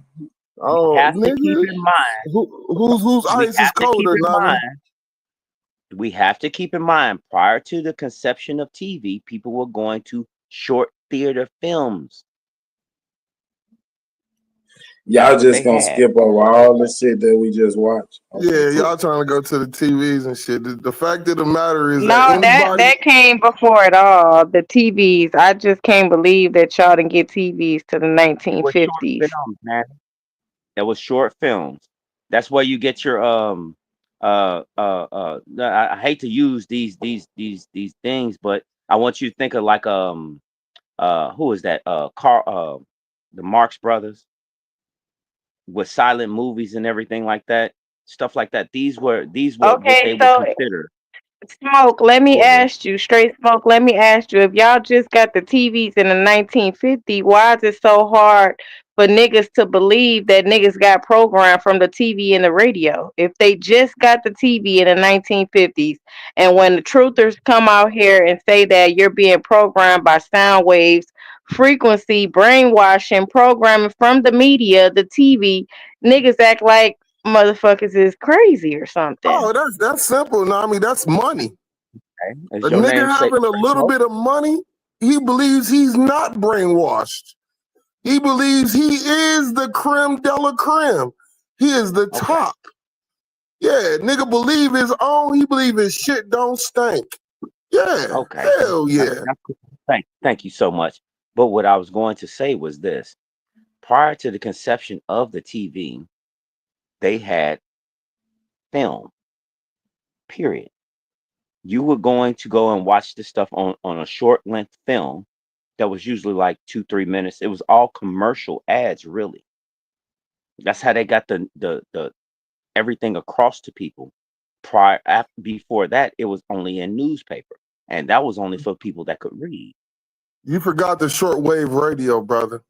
Oh, have to keep in mind. Whose ice is colder, Nami? We have to keep in mind, prior to the conception of TV, people were going to short theater films. Y'all just gonna skip over all the shit that we just watched. Yeah, y'all trying to go to the TVs and shit. The fact of the matter is that came before it all. The TVs. I just can't believe that y'all didn't get TVs to the 1950s. That was short films. That's where you get your I hate to use these things, but I want you to think of like who is that? The Marx Brothers with silent movies and everything like that, stuff like that. These were okay, what they would consider. Smoke, let me ask you, straight Smoke, if y'all just got the TVs in the 1950s, why is it so hard for niggas to believe that niggas got programmed from the TV and the radio. If they just got the TV in the 1950s, and when the truthers come out here and say that you're being programmed by sound waves, frequency, brainwashing, programming from the media, the TV, niggas act like motherfuckers is crazy or something. Oh, that's simple. No, I mean that's money. Okay. A nigga having a little bit of money, he believes he's not brainwashed. He believes he is the creme de la creme. He is the top. Yeah, nigga believe his own. He believe his shit don't stink. Yeah. Okay. Hell yeah. Thank you so much. But what I was going to say was this. Prior to the conception of the TV, they had film. Period. You were going to go and watch this stuff on a short length film that was usually like 2-3 minutes. It was all commercial ads, really. That's how they got the everything across to people. Before that, it was only in newspaper, and that was only for people that could read. You forgot the shortwave radio, brother.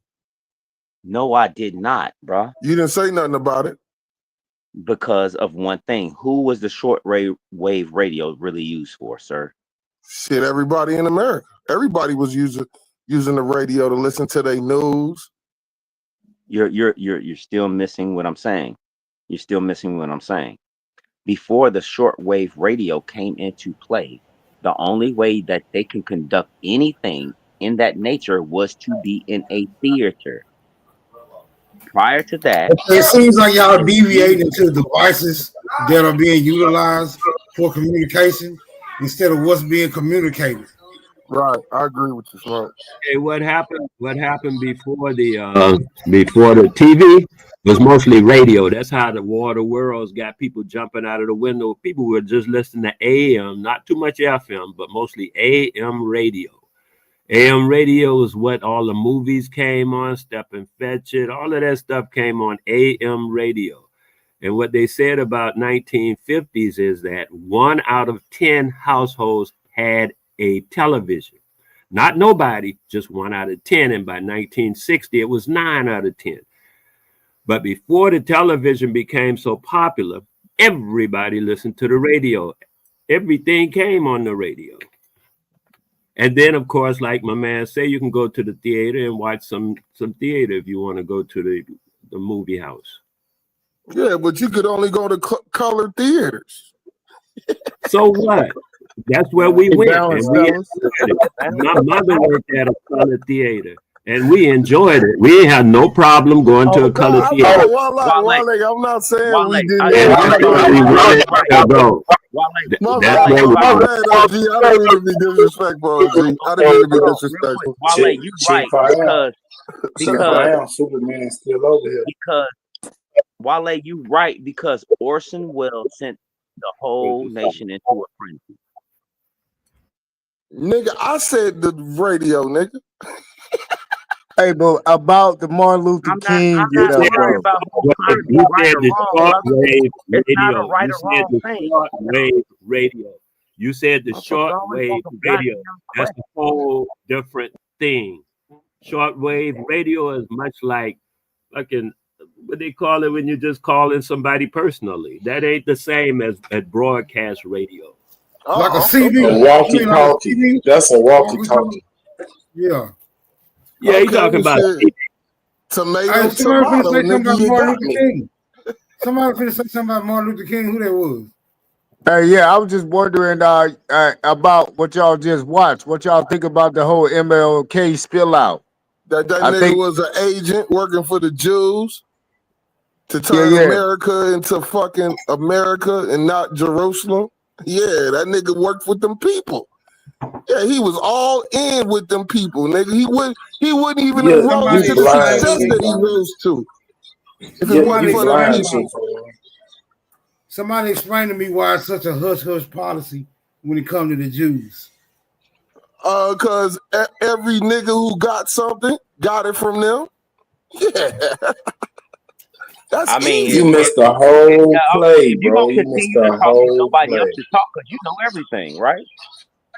No, I did not, bruh. You didn't say nothing about it. Because of one thing. Who was the shortwave radio really used for, sir? Shit, everybody in America. Everybody was using the radio to listen to their news. You're still missing what I'm saying. You're still missing what I'm saying. Before the shortwave radio came into play, the only way that they can conduct anything in that nature was to be in a theater. Prior to that, it seems like y'all deviating into devices that are being utilized for communication instead of what's being communicated. Right, I agree with you, Smoke. Hey, what happened before the TV was mostly radio. That's how the War of the Worlds got people jumping out of the window. People were just listening to AM, not too much FM, but mostly AM radio. AM radio is what all the movies came on, Step and Fetch It, all of that stuff came on AM radio. And what they said about 1950s is that 1 out of 10 households had a television. Not nobody, just 1 out of 10. And by 1960, it was 9 out of 10. But before the television became so popular, everybody listened to the radio. Everything came on the radio. And then, of course, like my man say, you can go to the theater and watch some theater if you want to go to the movie house. Yeah, but you could only go to color theaters. So what? That's where we went. And my mother worked at a color theater, and we enjoyed it. We ain't had no problem going to a color theater. Wale, I'm not saying Wale, we didn't. That's where we I didn't mean to be disrespectful, OG. I didn't mean to be disrespectful. Wale, you right because Superman still over here. Because Wale, you right because Orson Welles sent the whole nation into a frenzy. Nigga, I said the radio, nigga. Hey, but about the Martin Luther King, I'm not worried about who right or wrong. It's not a right or wrong thing. Shortwave radio. You said the shortwave radio. That's a whole different thing. Shortwave radio is much like fucking what they call it when you're just calling somebody personally. That ain't the same as broadcast radio. Like a CD. A walkie-talkie. That's a walkie-talkie. Yeah. Yeah, you talking about tomato. Somebody finna say something about Martin Luther King. Who that was? Yeah, I was just wondering about what y'all just watched. What y'all think about the whole MLK spill out? That nigga was an agent working for the Jews to turn America into fucking America and not Jerusalem. Yeah, that nigga worked with them people. Yeah, he was all in with them people, nigga. He wouldn't even have rose to the success that he rose to. If it wasn't for the people. Somebody explain to me why it's such a hush-hush policy when it comes to the Jews. Cause every nigga who got something got it from them. Yeah. I mean, you missed the whole play, bro. You missed the whole nobody play. else to talk because you know everything, right?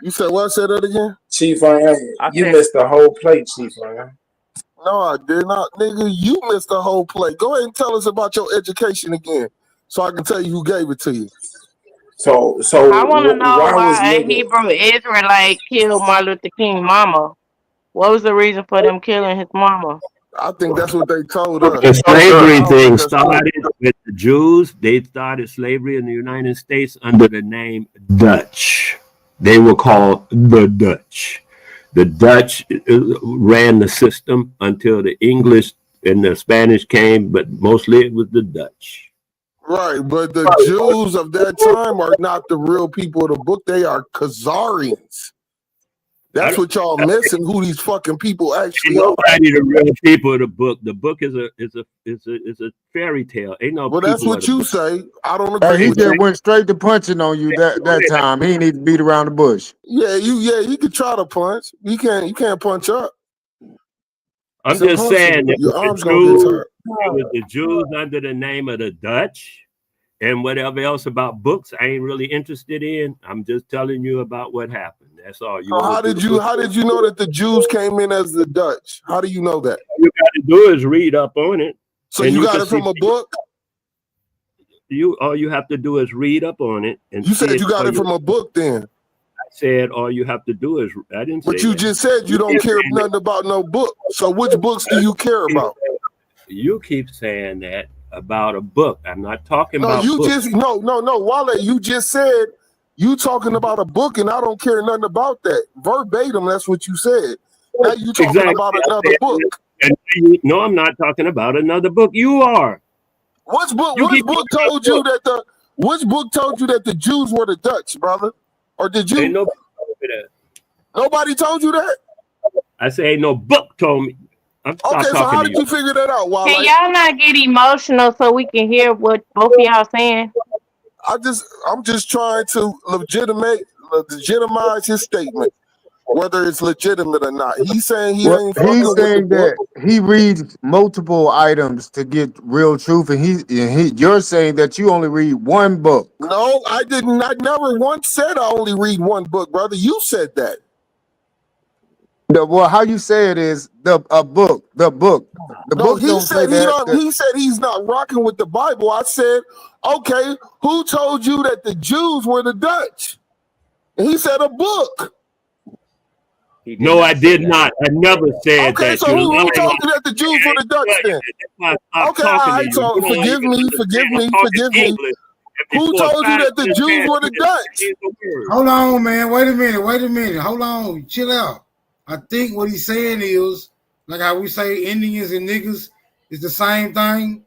You said what? Say that again, Chief. You missed the whole play, Chief. No, I did not, nigga. You missed the whole play. Go ahead and tell us about your education again, so I can tell you who gave it to you. So I want to know why was why a nigga? Hebrew Israelite killed Martin Luther King mama. What was the reason for them killing his mama? I think that's what they told us. The slavery I don't thing think that's true. started with the Jews. They started slavery in the United States under the name Dutch. They were called the Dutch. The Dutch ran the system until the English and the Spanish came, but mostly it was the Dutch. Right, but the Jews of that time are not the real people of the book. They are Khazarians. That's what y'all missing. Who these fucking people actually are? Nobody the real people of the book. The book is a fairy tale. Ain't no. Well, that's people what of the you book. say. I don't Hey, agree he with just you. went straight to punching on you that time. He didn't need to beat around the bush. Yeah, he could try to punch. You can't punch up. I'm It's just saying impossible. that Your the arm's gonna get Jews, tired. it was the Jews under the name of the Dutch, and whatever else about books, I ain't really interested in. I'm just telling you about what happened. That's all. You So wanna how do did the you book? know that the Jews came in as the Dutch? How do you know that? All you got to do is read up on it. So and you got can it from see- a book? All you have to do is read up on it and You see said you got it from a book then. I said all you have to do is I didn't But say you that. just said you don't keep care saying nothing about no book. So which books do you care about? You keep saying that about a book. I'm not talking No, about you books. just no, Wale, you just said you talking about a book and I don't care nothing about that. Verbatim, that's what you said. Now you talking Exactly. about I another said- book. And no, I'm not talking about another book. You are. Which book You which keep book talking told about you that the which book told you that the Jews were the Dutch, brother? Or did you Ain't nobody told me that. nobody told you that? I say ain't no book told me. I'm stop Okay, so talking how to did you figure that out, Wale? Can y'all not get emotional so we can hear what both of y'all saying? I'm just trying to legitimize his statement, whether it's legitimate or not. He's saying he Well, ain't fucking he's with the saying book. that he reads multiple items to get real truth, and you're saying that you only read one book. No, I didn't. I never once said I only read one book, brother. You said that. Well, how you say it is the book. The book No, he don't say said he that. don't. He said he's not rocking with the Bible. I said, okay, who told you that the Jews were the Dutch? And he said a book. No, I did not. I never said Okay, that. so You're who lying. told you that the Jews were the Dutch then? Okay, all right. So forgive me. Who told you that the Jews were the Dutch? Hold on, man. Wait a minute. Hold on. Chill out. I think what he's saying is, like how we say Indians and niggas is the same thing.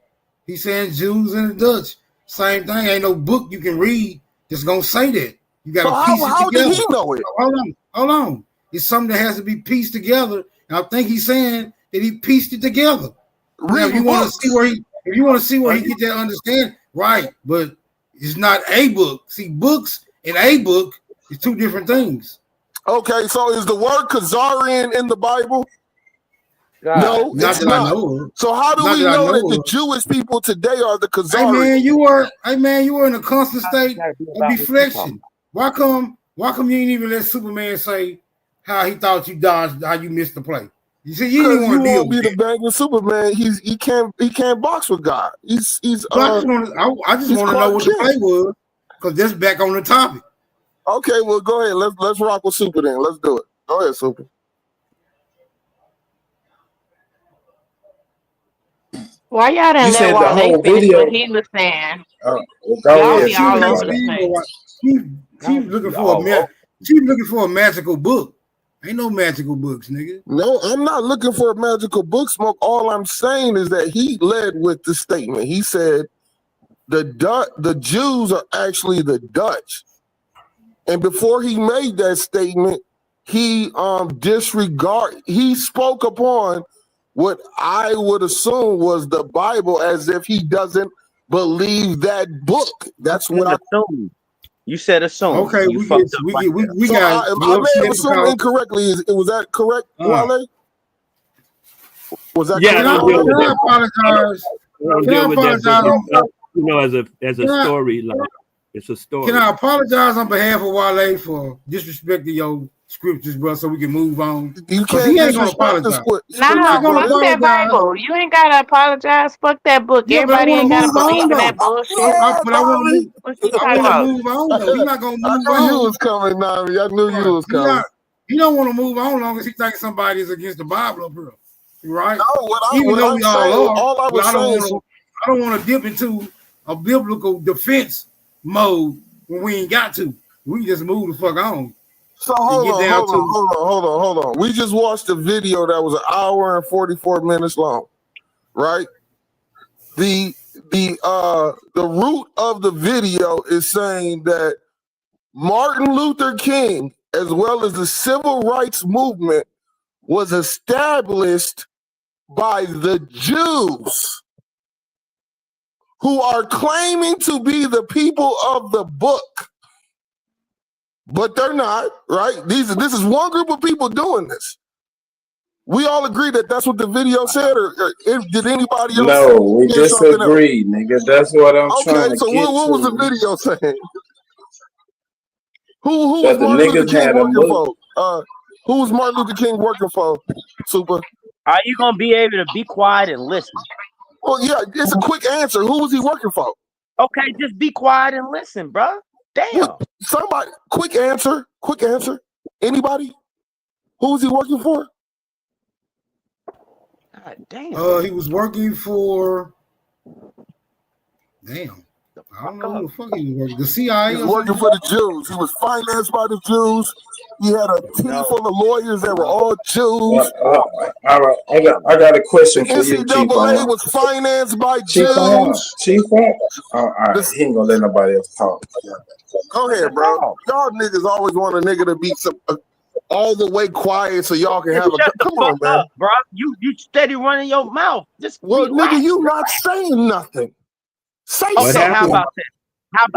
He's saying Jews and the Dutch. Same thing. Ain't no book you can read that's going to say that. You got to piece it How together. did he know it? Hold on. It's something that has to be pieced together. And I think he's saying that he pieced it together. Now, if you want to see where he get that understanding, right? But it's not a book. See, books and a book is two different things. Okay, so is the word Khazarian in the Bible? No, Not it's that I not. know of. So how do Not we that I know know that the of. Jewish people today are the Hey Khazarians? man, you were in a constant state of deflection. Why come you didn't even let Superman say how he thought you dodged, how you missed the play? You see, you didn't Because want you to deal won't be with the it. banging Superman. He can't box with God. I just want to know what the play was, because that's back on the topic. Okay, well go ahead. Let's rock with Super then. Let's do it. Go ahead, Super. Why y'all didn't You let said the Wale whole finish video. what he was saying? Go Y'all ahead, be all Super. over the place. She's looking for she's looking for a magical book. Ain't no magical books, nigga. No, I'm not looking for a magical book, Smoke. All I'm saying is that he led with the statement. He said the Jews are actually the Dutch. And before he made that statement, he spoke upon what I would assume was the Bible as if he doesn't believe that book. That's what I assume. You said assume. Okay, You we fucked get up we right get we, there. we So got I you may have upset assumed because incorrectly. Was that correct, Wale? Was that Yeah, correct? I don't deal with can I that. apologize? I don't Can I deal with that apologize? book. As a Can I- story, like it's a story. Can I apologize on behalf of Wale for disrespecting your scriptures, bro, so we can move on. You 'Cause can't he ain't gonna disrespect the apologize. Nah, gonna fuck that apologize. Bible. You ain't gotta apologize. Fuck that book. Yeah, but I Everybody want ain't to gotta move on believe in though. that bullshit. But I want to move. What you I talking want to about? move on though. He's not gonna I move knew you on. was coming, Nami. I knew you was coming. He don't want to move on long as he thinks somebody is against the Bible up here, right? No, Even though I'm we all saying, are, all I but was I don't saying, want to. I don't want to dip into a biblical defense mode when we ain't got to. We can just move the fuck on. so hold on. We just watched a video that was an hour and 44 minutes long, right? The root of the video is saying that Martin Luther King, as well as the civil rights movement, was established by the Jews, who are claiming to be the people of the book, but they're not, right? This is one group of people doing this. We all agree that that's what the video said, or did anybody else? No, we hear something else? disagree, nigga. That's what I'm trying Okay, to so get what was the to. video saying? Who That was the Martin Luther niggas King had a working look. for? Who was Martin Luther King working for? Super. Are you gonna be able to be quiet and listen? Well, yeah, it's a quick answer. Who was he working for? Okay, just be quiet and listen, bro. Damn. Somebody, quick answer. Anybody? Who was he working for? God damn. He was working for. Damn. I don't know who the fuck he was working. The CIA. He was working for the Jews. He was financed by the Jews. He had a team full of lawyers that were all Jews. All right, I got a question The for you, Chief. NCAA was financed by Chief, Jews. all right, he ain't gonna let nobody else talk. Go ahead, bro. Y'all niggas always want a nigga to be all the way quiet so y'all can have a. Come on, man. Up, bro. You steady running your mouth. Just well, relax, nigga, you bro. not saying nothing. Say Okay, something. how about this?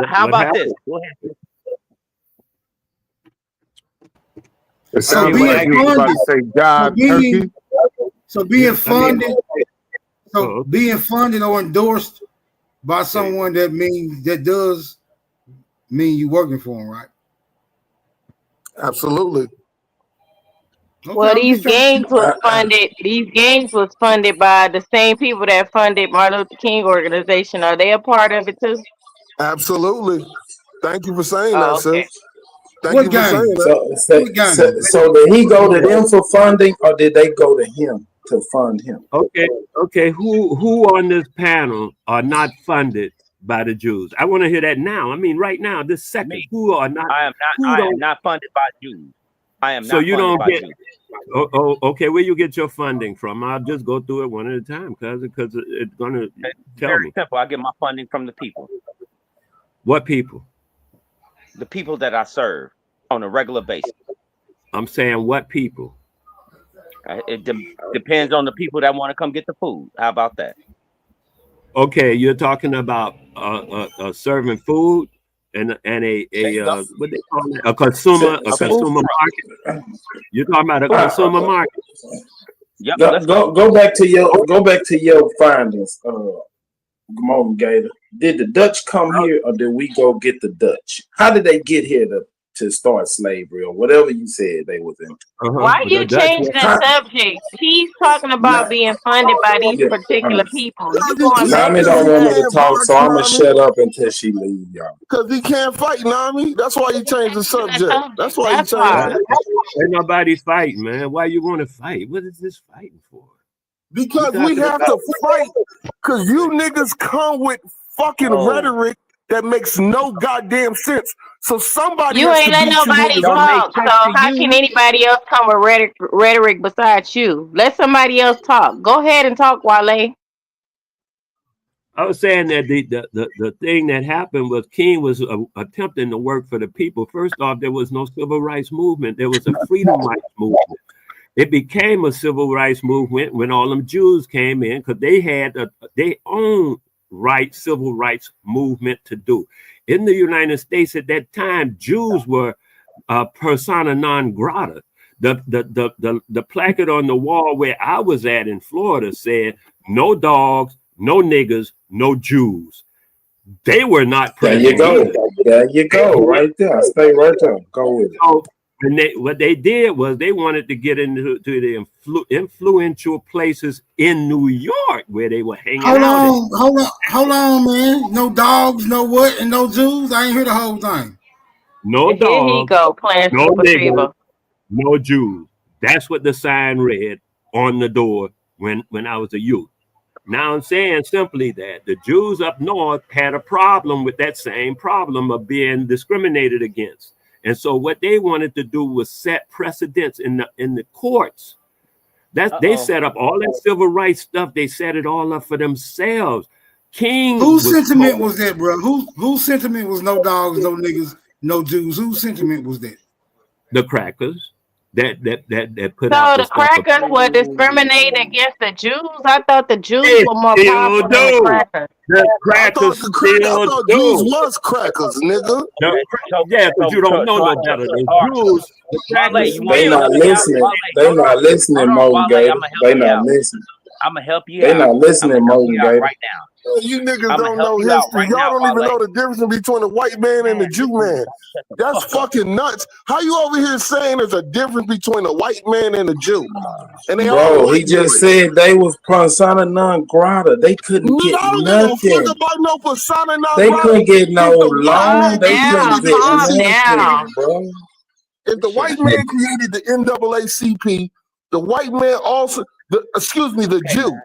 How about this? Go ahead. It sounds like you was about to say God, turkey. So being funded, being funded or endorsed by someone that does mean you working for them, right? Absolutely. Well, these gangs was funded. These gangs was funded by the same people that funded Martin Luther King organization. Are they a part of it too? Absolutely. Thank you for saying Oh, that, okay. sis. Thank you for saying that. So did he go to them for funding, or did they go to him to fund him? Okay. Who on this panel are not funded by the Jews? I want to hear that now. I mean, right now, this second. Who are not? I am not funded by Jews. I am not. So you funded don't by get. Jews. Okay. Where you get your funding from? I'll just go through it one at a time, because it's gonna tell Very me. simple. I get my funding from the people. What people? The people that I serve on a regular basis. I'm saying what people? It depends on the people that want to come get the food. How about that? Okay, you're talking about serving food and a what they call it, a consumer market. You're talking about a consumer market. Yep. Go back to your findings, Gamon Gator. Did the Dutch come here, or did we go get the Dutch? How did they get here to start slavery, or whatever you said they was in? Why you changing the subject? He's talking about being funded by these particular people. You going back Nami to don't want me the to talk, so I'm gonna shut up until she leaves, y'all. Because he can't fight, Nami. That's why you changed the subject. That's why you changed it. Ain't nobody fighting, man. Why you want to fight? What is this fighting for? Because we have to fight. Because you niggas come with fucking rhetoric that makes no goddamn sense. So somebody You has ain't to let beat nobody you talk. niggas. So how can anybody else come with rhetoric besides you? Let somebody else talk. Go ahead and talk, Wale. I was saying that the thing that happened was King was attempting to work for the people. First off, there was no civil rights movement. There was a freedom rights movement. It became a civil rights movement when all them Jews came in, because they had their own civil rights movement to do. In the United States at that time, Jews were persona non grata. The placard on the wall where I was at in Florida said, "No dogs, no niggas, no Jews." They were not present. There you go. There you go. Right there. Stay right there. Go with it. And what they did was they wanted to get into the influential places in New York where they were hanging out. Hold on, man. No dogs, no what, and no Jews. I ain't hear the whole thing. No Here he dogs, go playing no Super niggas, Fever. no Jews. That's what the sign read on the door when I was a youth. Now I'm saying simply that the Jews up north had a problem with that same problem of being discriminated against. And so what they wanted to do was set precedents in the courts. They set up all that civil rights stuff. They set it all up for themselves. King. Whose sentiment was that, bro? Whose sentiment was no dogs, no niggas, no Jews? Whose sentiment was that? The crackers that put So out the crackers were discriminating against the Jews. I thought the Jews were more powerful than the crackers. The crackers I thought Jews was crackers, nigga. Yeah, but you don't know no better. The Jews, the crackers, They not listening. They not listening, Morgan Gator. They not listening. I'm gonna help you They out. not listening, Morgan Gator. Right now. You niggas I'ma don't help know you out history. right Y'all now, don't even Wale. know the difference between a white man and a Jew man. That's fucking nuts. How you over here saying there's a difference between a white man and a Jew? And they all Bro, he white just boys. said they was persona non grata. They couldn't get I don't give a nothing. fuck about no persona non They grata. couldn't get no If the white loan. man They created couldn't get down. nothing, bro. if the white man created the NAACP, the white man also, the Jew,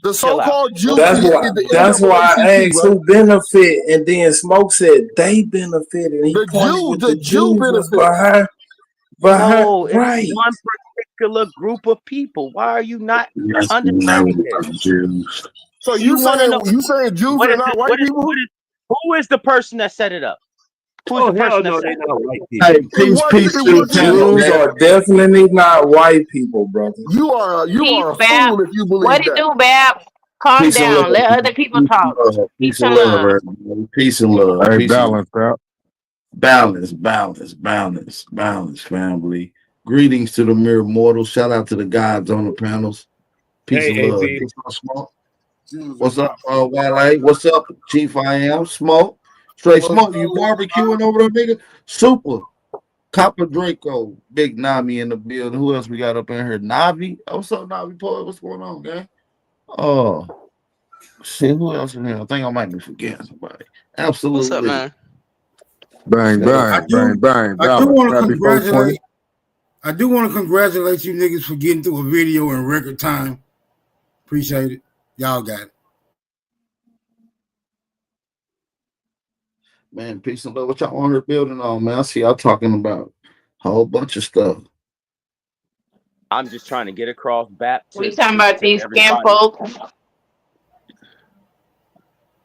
the so-called Jew created the That's why I NAACP, asked right? who benefit, and then Smoke said they benefit, and he pointed with the Jew Jews was benefit. No, it's right. one particular group of people. Why are you not understanding this? So you saying Jews What are is not it- white what is- people? what is- Who is the person that set it up? Who's the person that set it up? Hey, Jews are definitely not white people, brother. You are a fool if you believe What do you that. do, Bab? Calm Peace and down. love. Let other people talk. Peace and love, everybody. Peace and love. Hey, Peace balance out. Balance, family. Greetings to the mere mortals. Shout out to the gods on the panels. Peace Hey, and love. AB. Peace and smoke. What's up, Wale? What's up, Chief? I am Smoke. Straight Smoke. You barbecuing over there, nigga? Super. Copper Draco. Big Nami in the building. Who else we got up in here? Navi. Oh, what's up, Navi Poet? What's going on, gang? Oh, shit. Who else in here? I think I might be forgetting somebody. Absolutely. What's up, man? Bang, bang, bang, bang. I do want to Happy 420. congratulate. I do want to congratulate you niggas for getting through a video in record time. Appreciate it. Y'all got it. Man, peace and love. What y'all on here building on, man? I see y'all talking about a whole bunch of stuff. I'm just trying to get across back to. We talking about these skin folks.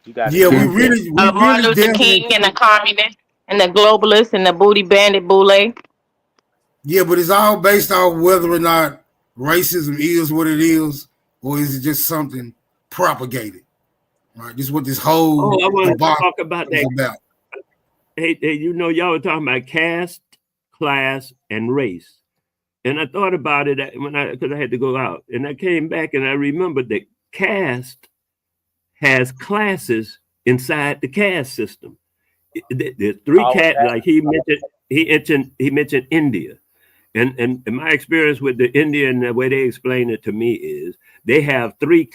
You got Yeah, we really Martin Luther damn King it. and the communists and the globalists and the booty bandit boule. Yeah, but it's all based off whether or not racism is what it is, or is it just something propagated? Right. This is what this whole Oh, I want to debacle talk about is that. about. Hey, you know, y'all were talking about caste, class, and race. And I thought about it because I had to go out. And I came back and I remembered that caste has classes inside the caste system. There's three castes, like he mentioned India. And my experience with the Indian, the way they explain it to me is they have three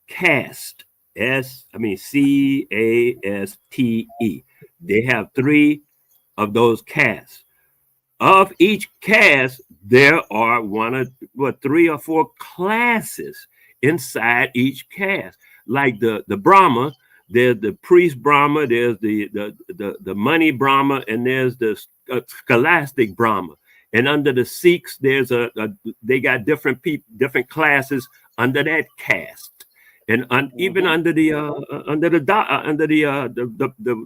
castes. CASTE. They have three of those castes. Of each caste, there are three or four classes inside each caste. Like the Brahma, there's the priest Brahma, there's the money Brahma, and there's the scholastic Brahma. And under the Sikhs, they got different classes under that caste. And even under the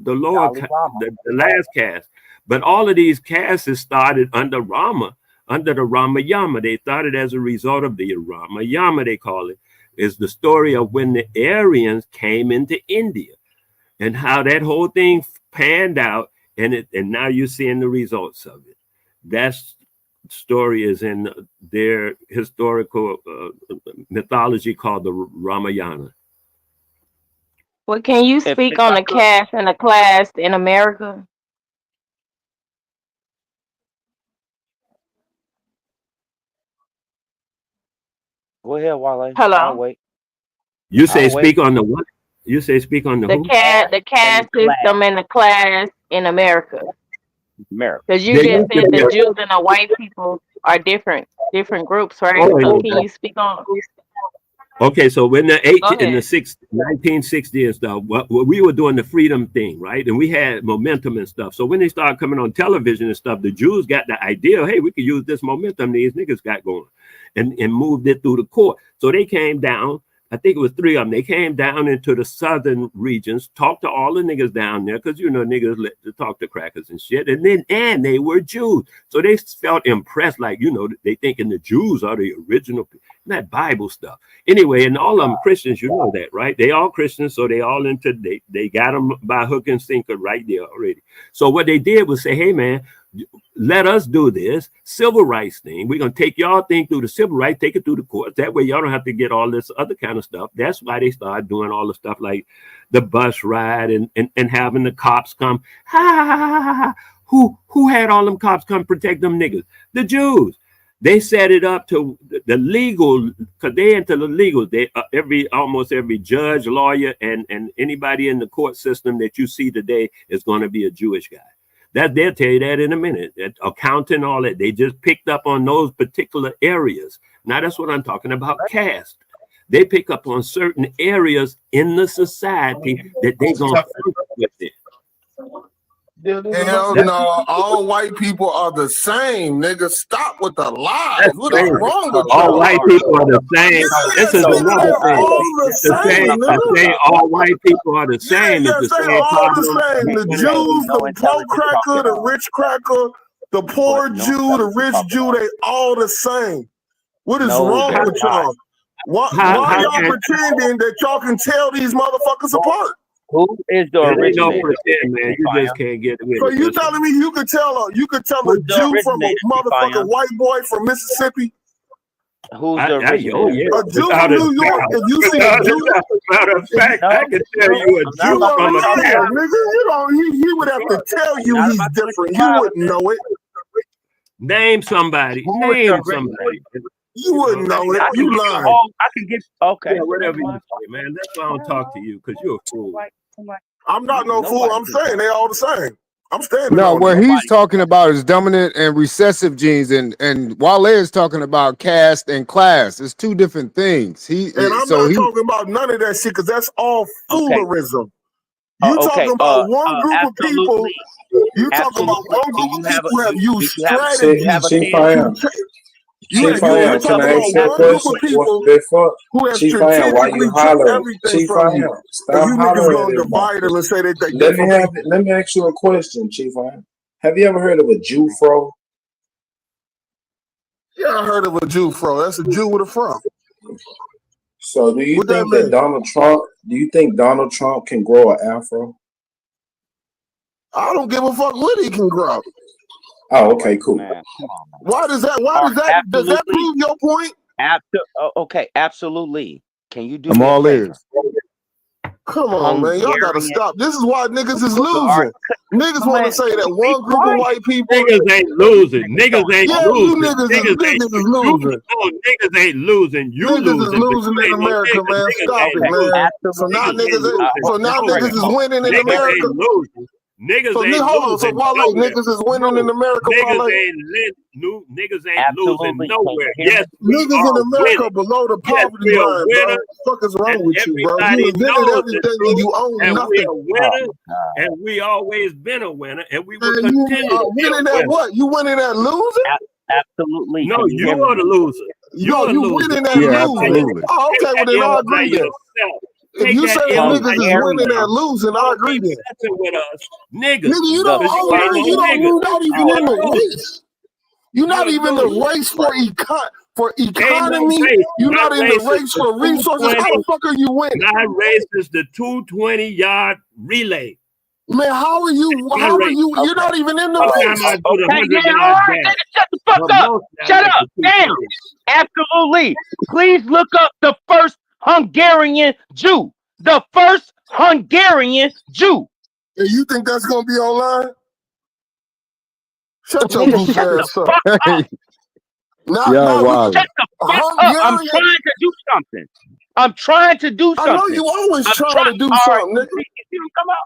lower the last caste, but all of these castes started under Rama, under the Ramayana. They started as a result of the Ramayana, they call it, is the story of when the Aryans came into India and how that whole thing panned out, and now you're seeing the results of it. That story is in their historical mythology called the Ramayana. Well, can you speak on the caste and the class in America? Go ahead, Wale. Hello. I'll wait. You say I'll wait. speak on the what? You say speak on the The who? caste system and the class in America. America. Because you They just used to said be the a- Jews and the white people are different groups, right? Oh, So yeah. can you speak on? Okay, so in the Go in the ahead. 1960 and stuff, we were doing the freedom thing, right? And we had momentum and stuff. So when they started coming on television and stuff, the Jews got the idea, hey, we could use this momentum these niggas got going, and moved it through the court. So they came down. I think it was 3 of them. They came down into the southern regions, talked to all the niggas down there, because you know niggas let to talk to crackers and shit. And they were Jews, so they felt impressed, like you know they thinking the Jews are the original, that Bible stuff. Anyway, and all of them Christians, you know that, right? They all Christians, so they all into they got them by hook and sinker right there already. So what they did was say, hey man, let us do this civil rights thing. We're gonna take y'all thing through the civil rights, take it through the courts. That way y'all don't have to get all this other kind of stuff. That's why they started doing all the stuff like the bus ride and having the cops come. Ha ha ha ha ha. Who had all them cops come protect them niggas? The Jews. They set it up to the legal, because they into the legal. They almost every judge, lawyer, and anybody in the court system that you see today is going to be a Jewish guy. That they'll tell you that in a minute. That accounting, all that. They just picked up on those particular areas. Now that's what I'm talking about. Caste. They pick up on certain areas in the society that they gonna fit with it. Hell no, all white people are the same, nigga. Stop with the lies. What is wrong with all y'all? white people are the same. This is nigga, another they're thing. all the To say, same, to nigga. say all white people are the same is Yes, the they same all problem. the same. The Jews, the poor cracker, the rich cracker, the poor Jew, the rich Jew, they all the same. What is No, wrong they're with not. y'all? Why How y'all can- pretending that y'all can tell these motherfuckers apart? Who is the It ain't no originator? pretend, man. You just can't get it with So it. you That's telling me you could tell a Who's the Jew from a originator, motherfucking Defiant? white boy from Mississippi? Who's the originator? oh yeah. A Jew Without from a New York, doubt. if you see a Jew, Matter of fact, No, I can tell no, you a I'm not Jew you about a to from a talk liar, about nigga. You don't. He would have to tell you not he's about to different. talk You about wouldn't know it. Name somebody. who is the Name originator. somebody. You wouldn't know it. I can You get lying. all. I can get okay. Yeah, whatever Never you mind. say, man. That's why I don't talk to you, because you're a fool. I'm not no fool. Nobody I'm can saying they all the same. I'm standing No, on what it. he's talking about is dominant and recessive genes, and Wale is talking about caste and class. It's 2 different things. And I'm So not he talking about none of that shit because that's all foolerism. You Okay. talking about one group of people. Absolutely. You talking about Absolutely. one Do group you of have a people who have do used you have strategies. a Chief chance? I am. Chief I You're am. Can talking I about ask you a one group question? of people Before who have Chief I am, why strategically you took hollering? everything Chief from I you. am. And Stop you niggas hollering gonna at this divide them motherfucker. and say that they different people. Let me ask you a question, Chief I am. Have you ever heard of a Jew fro? Yeah, I heard of a Jew fro. That's a Jew with a fro. So do you What that think that mean? Donald Trump can grow an afro? I don't give a fuck what he can grow. Oh, okay, cool. Man, come on, man. Why does that Absolutely. prove your point? Okay, absolutely. Can you do I'm me a all favor? ears. Come on, man. Y'all gotta Hungarian. stop. This is why niggas is All right, losing. Niggas want to say that be one group of quiet. white people. Niggas ain't losing. Niggas ain't Yeah, you losing. niggas is You losing. know niggas ain't losing. You Niggas is losing, but losing you in ain't no America, niggas. man. Niggas Stop ain't it, losing. man. Absolutely. So now Niggas ain't losing niggas is nowhere. winning in Niggas America. ain't losing. Niggas So ain't hold on. So losing Wale, nowhere. niggas is winning in No, America, niggas Wale. niggas ain't losing Absolutely. Can nowhere. you hear Yes, me? we Niggas in are America winning. below the Yes, poverty we are line, bro. winners, What the fuck is and wrong with you, bro? You everybody invented knows the everything and truth. you own And we nothing. are Oh winners, my God. and we always been a winner, and we will And you continue are to be a winning at winner. what? You winning at losing? Absolutely. No, Can you you hear me? are the loser. No, You're a you loser. winning at Take Yeah, that by losing. absolutely. yourself. Oh, Take okay, well that then I L by agree then. yourself. If Take you that say L by niggas is winning yourself. at losing, I Don't agree be then. messing with us, niggas, Nigga, you The don't because you own ain't none. no You're niggas. not even You're in a the loser. race. You're You're not a even the loser. race for Ain't no economy. race. You're My not in the race is race the for resources. How 220. the fuck are you winning? My race is the 220-yard relay. Man, how are you? My How are race. you? You're not even in the Sometimes race. I do the Okay, yeah, all 100-yard right, dash, nigga, shut the fuck but up. mostly I Shut like up. the Damn. 220. Absolutely. Please look up the first Hungarian Jew. The first Hungarian Jew. And you think that's gonna be online? Shut your Nigga, goof shut the ass up. fuck up. Wow. Shut the fuck up. I'm trying to do something. I'm trying to do something. I know you always trying to do something, nigga. You come out.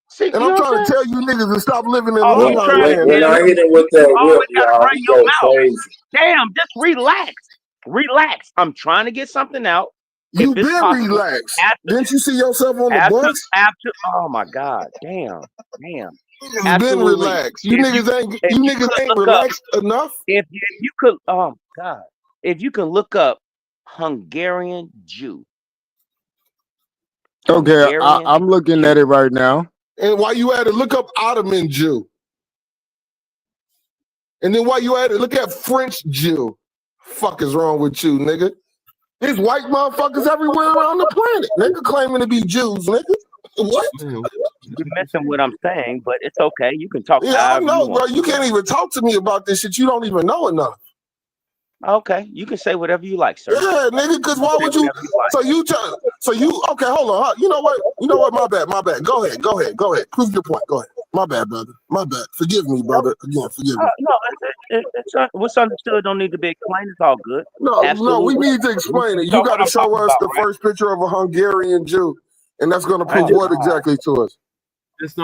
See, and I'm trying to tell you niggas to stop living in Long land. When I hit him with that whip, y'all, he go crazy. Damn, just relax. Relax. I'm trying to get something out. You been relaxed. Didn't you see yourself on the bus? Oh my God. Damn. You been relaxed. You niggas ain't relaxed enough. If you could, oh God, if you can look up Hungarian Jew. Okay, I'm looking at it right now. And while you at it, look up Ottoman Jew. And then while you at it, look at French Jew. Fuck is wrong with you, nigga? There's white motherfuckers everywhere around the planet, nigga, claiming to be Jews, nigga. What? You're missing what I'm saying, but it's okay. You can talk. Yeah, I know, bro. You can't even talk to me about this shit. You don't even know enough. Okay, you can say whatever you like, sir. Yeah, nigga. Because why would you? Okay, hold on. Huh? You know what? My bad. Go ahead. Prove your point. Go ahead. My bad, brother. My bad. Forgive me, brother. Again, forgive me. No, what's understood don't need to be explained. It's all good. No, we need to explain it. You got to show us the first picture of a Hungarian Jew, and that's going to prove what exactly to us. It's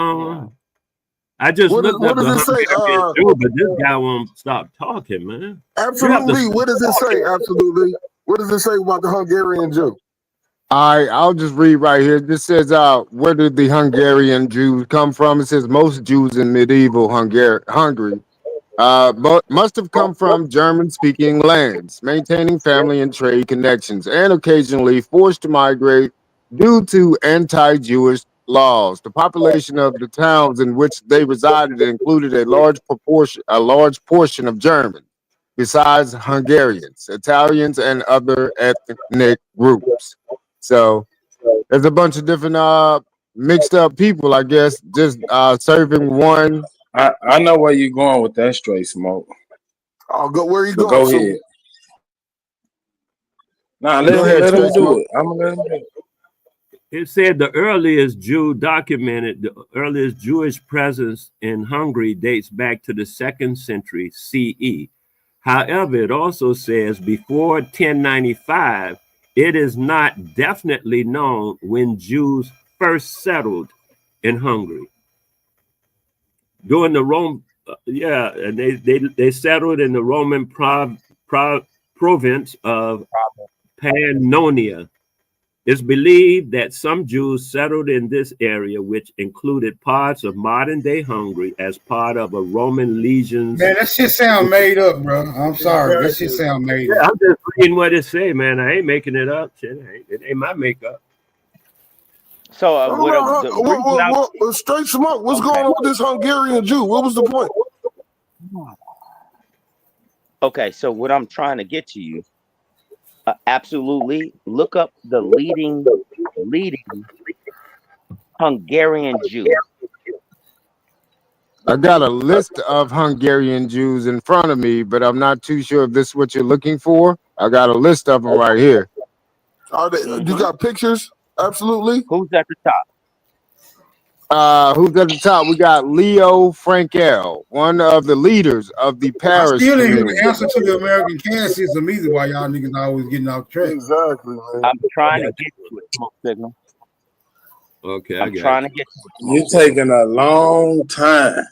I just looked up the Hungarian Jew, but this guy won't stop talking, man. Absolutely. What does it say? Absolutely. What does it say about the Hungarian Jew? I'll just read right here. This says, where did the Hungarian Jews come from? It says most Jews in medieval Hungary but must have come from German-speaking lands, maintaining family and trade connections, and occasionally forced to migrate due to anti-Jewish laws. The population of the towns in which they resided included a large portion of German, besides Hungarians, Italians, and other ethnic groups. So there's a bunch of different mixed up people, I guess, just serving one. I know where you're going with that, Straight Smoke. I'll go where you go. Go ahead. Nah, let him do it. I'm gonna let him do it. It said the earliest Jewish presence in Hungary dates back to the 2nd century CE. However, it also says before 1095, it is not definitely known when Jews first settled in Hungary. During the and they settled in the Roman province of Pannonia. It's believed that some Jews settled in this area, which included parts of modern-day Hungary, as part of a Roman legion. Man, that shit sound made up, bro. I'm sorry. That shit sound made up. I'm just reading what it say, man. I ain't making it up. Shit, it ain't my makeup. So, Straight Smoke, what's going on with this Hungarian Jew? What was the point? Okay, so what I'm trying to get to you, absolutely look up the leading Hungarian Jew. I got a list of Hungarian Jews in front of me, but I'm not too sure if this is what you're looking for. I got a list of them right here. You got pictures? Absolutely. Who's at the top? Who's at the top? We got Leo Frankel, one of the leaders of the Paris. I still didn't community. even answer to the American caste system either. Why y'all niggas always getting off track? Exactly, man. I'm trying to get to it, Smoke Signal. Okay, I'm trying to get to it. You're taking a long time.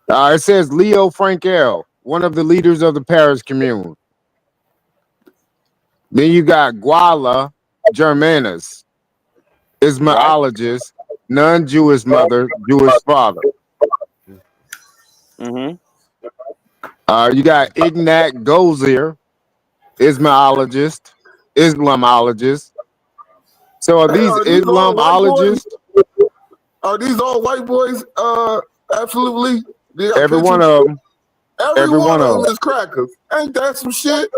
It says Leo Frankel, one of the leaders of the Paris Commune. Then you got Guala Germanus, Ismailologist, non-Jewish mother, Jewish father. Mm-hmm. You got Ignat Gozier, Ismailologist, Islamologist. So are these Islamologists? Are these all white boys? Absolutely. Every one of them. Every one of them is crackers. Ain't that some shit?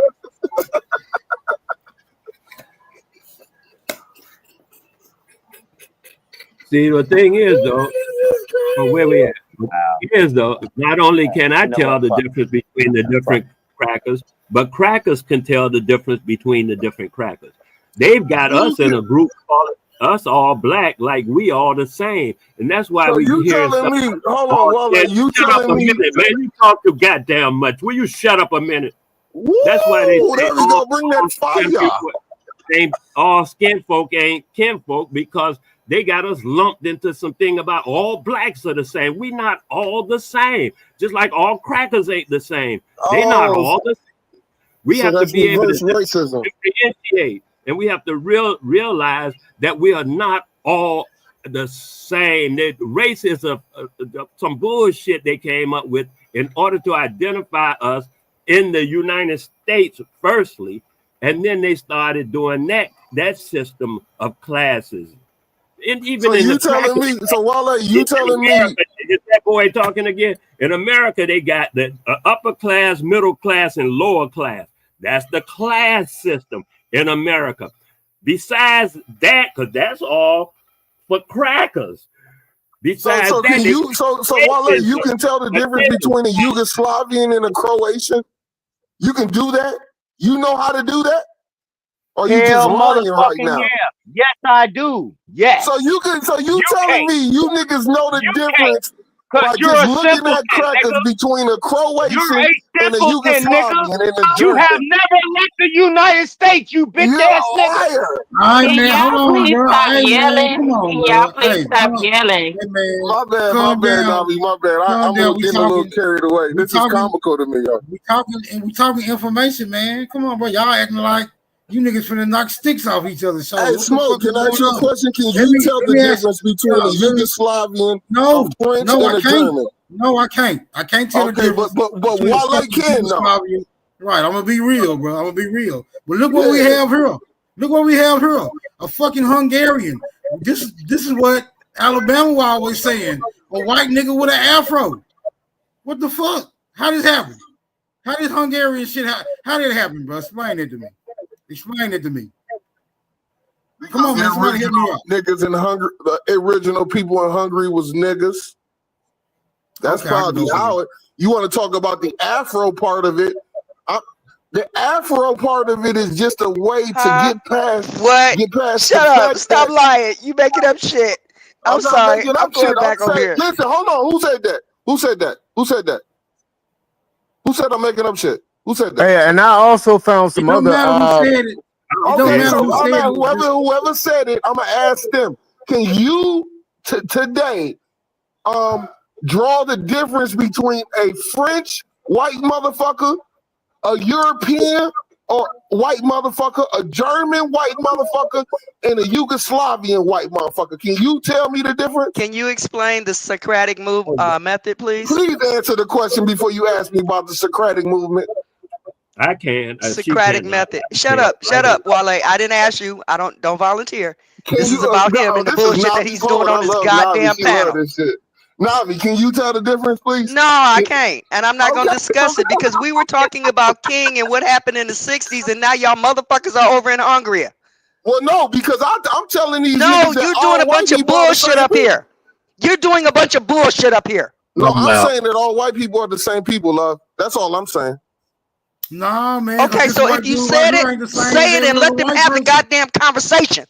See, the thing is, though, where we at? Is though, not only can I tell the difference between the different crackers, but crackers can tell the difference between the different crackers. They've got us in a group us all black like we all the same, and that's why So we you hear telling stuff. me, hold on, Wale, you Shut up a telling me, minute, man. You talk too goddamn much. Will you shut up a minute? woo, That's why they say there we go, bring that fire. all skin folk ain't kinfolk, because they got us lumped into something about all blacks are the same. We not all the same. Just like all crackers ain't the same. They not all the same. We so have to that's be able to reverse racism. differentiate, and we have to realize that we are not all the same. That race is some bullshit they came up with in order to identify us in the United States, firstly, and then they started doing that system of classes. And even So in you the telling me, so Wale, you telling me, is that boy talking again? In America, they got the upper class, middle class, and lower class. That's the class system in America. Besides that, because that's all for crackers. Besides so that, can you, so Wale, you can tell the difference between a Yugoslavian and a Croatian? You can do that? You know how to do that? Or you just Hell lying right motherfucking now? yeah. Yes, I do. Yes. So you telling can't. me you niggas know the difference by Cause you're just a looking simpleton, at crackers nigga. between a You're Croatian a and a simpleton, nigga. Yugoslavian and a You German? have never left the United States, you bitch You're ass a nigga. liar. All right, Can man. Hold y'all on, please bro. stop Hey, man. yelling? Come on, Can bro. y'all please Hey, stop hold on. yelling? Hey, man. My bad, Calm down. Nami, my bad. Calm I'm down. We getting a little talking. carried away. We This is talking. comical to me, yo. We talking information, man. Come on, bro. Y'all acting like you niggas finna knock sticks off each other's shoulders. Hey, What the Smoke, fuck is can I ask going you a on? question? Can Let you tell the me ask. difference between a Yugoslavian, No, a French, no, and I a can't. German? No, I can't. I can't tell the Okay, difference but between a Wale fucking can though. Yugoslavian. Right, I'm gonna be real, bro. I'm gonna be real. But look what we Yeah. have here. Look what we have here. A fucking Hungarian. This is what Alabama was always saying. A white nigga with an afro. What the fuck? How did this happen? How did Hungarian shit happen? How did it happen, bro? Explain it to me. Explain it to me. Come on, man. Somebody hit me up. Niggas in Hungary, the original people in Hungary was niggas. That's Okay, I can probably go for how it. You want to talk about the Afro part of it? The Afro part of it is just a way to get past. What? Get past Shut the up. fact Stop that lying. You making up shit. I'm I'm not sorry. making I'm up shit. going I'm back over saying, here. listen, hold on. Who said that? Who said that? Who said that? Who said I'm making up shit? Who said that? Hey, and I also found It some don't other. matter who said it. It don't Okay, matter so who I'm said at it. whoever said it. I'm gonna ask them. Can you today draw the difference between a French white motherfucker, a European or white motherfucker, a German white motherfucker, and a Yugoslavian white motherfucker? Can you tell me the difference? Can you explain the Socratic method, please? Please answer the question before you ask me about the Socratic movement. I can. Socratic method. Shut up, Wale. I didn't ask you. I don't volunteer. This is about him and the bullshit that he's doing on this goddamn panel. This shit. Navi, can you tell the difference, please? No, I can't. And I'm not going to discuss it because we were talking about King and what happened in the 60s, and now y'all motherfuckers are over in Hungary. Well, no, because I'm telling these No, niggas that you're all doing a white bunch of people are the bullshit same up people. here. You're doing a bunch of bullshit up here. No, I'm saying that all white people are the same people, love. That's all I'm saying. Nah, man. Okay, so if you said it, say it and let them have the goddamn conversation.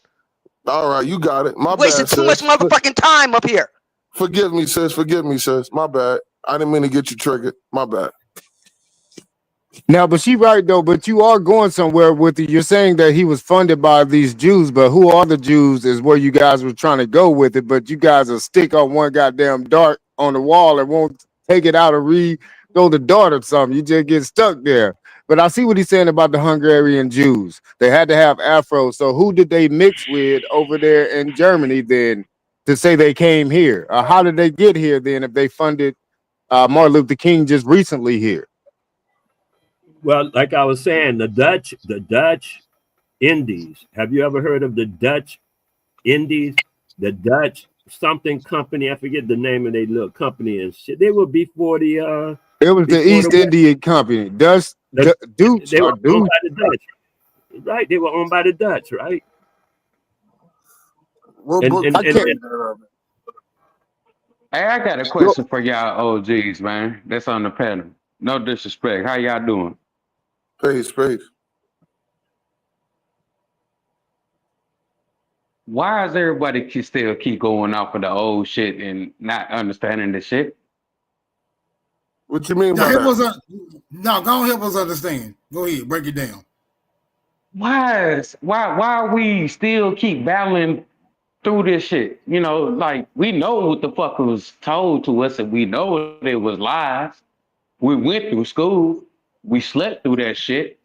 All right, you got it. My Wasting bad, too much sis. motherfucking time up here. Forgive me, sis. Forgive me, sis. My bad. I didn't mean to get you triggered. My bad. Now, but she right though. But you are going somewhere with it. You're saying that he was funded by these Jews, but who are the Jews is where you guys were trying to go with it. But you guys will stick on one goddamn dart on the wall and won't take it out and throw the dart or something. You just get stuck there. But I see what he's saying about the Hungarian Jews. They had to have afros. So who did they mix with over there in Germany then to say they came here? How did they get here then if they funded Martin Luther King just recently here? Well, like I was saying, the Dutch Indies. Have you ever heard of the Dutch Indies? The Dutch something company. I forget the name of their little company and shit. They were before the It was the East India Company. Dutch Dukes they were or owned Dukes. by the Dutch. Right. They were owned by the Dutch, right? Hey, I got a question for y'all OGs, man. That's on the panel. No disrespect. How y'all doing? Peace. Why is everybody still keep going off of the old shit and not understanding the shit? What you mean Now, by help that? us no, go on, help us understand. Go ahead, break it down. Why we still keep battling through this shit? You know, like we know what the fuck was told to us, and we know it was lies. We went through school, we slept through that shit.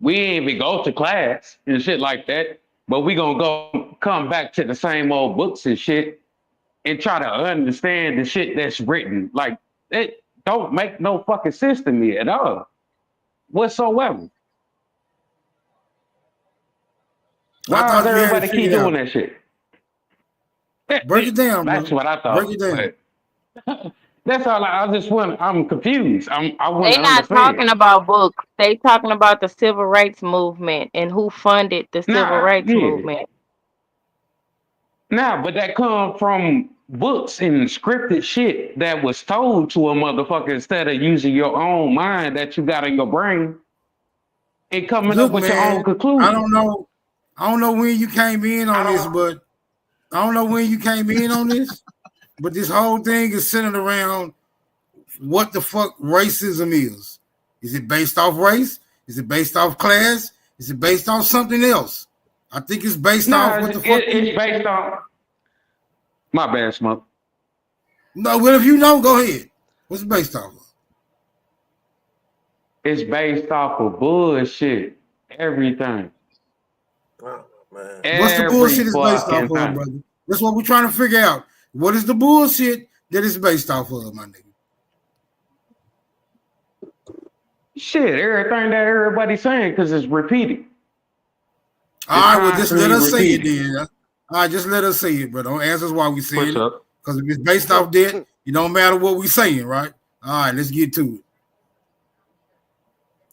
We ain't even go to class and shit like that. But we gonna come back to the same old books and shit and try to understand the shit that's written. Like it don't make no fucking sense to me at all, whatsoever. Why does everybody keep doing that shit? Break it down, That's bro. what I thought. Break it down. But that's all. I'm confused. I want They to not understand. talking about books. They talking about the civil rights movement and who funded the civil rights movement. Nah, but that come from books and scripted shit that was told to a motherfucker instead of using your own mind that you got in your brain and coming Look, up with your man, own conclusion. I don't know when you came in on this, but but this whole thing is centered around what the fuck racism is. Is it based off race? Is it based off class? Is it based off something else? I think it's based off what the fuck. It's based on. My bad, Smoke. No, well, if you know, go ahead. What's it based off of? It's based off of bullshit. Everything. What's the bullshit is based off of, brother? That's what we're trying to figure out. What is the bullshit that is based off of, my nigga? Shit, everything that everybody's saying because it's repeated. All right, well, just let us say it then. All right, just let us say it, but don't ask us why we saying it. Because if it's based off that, it don't matter what we saying, right? All right, let's get to it.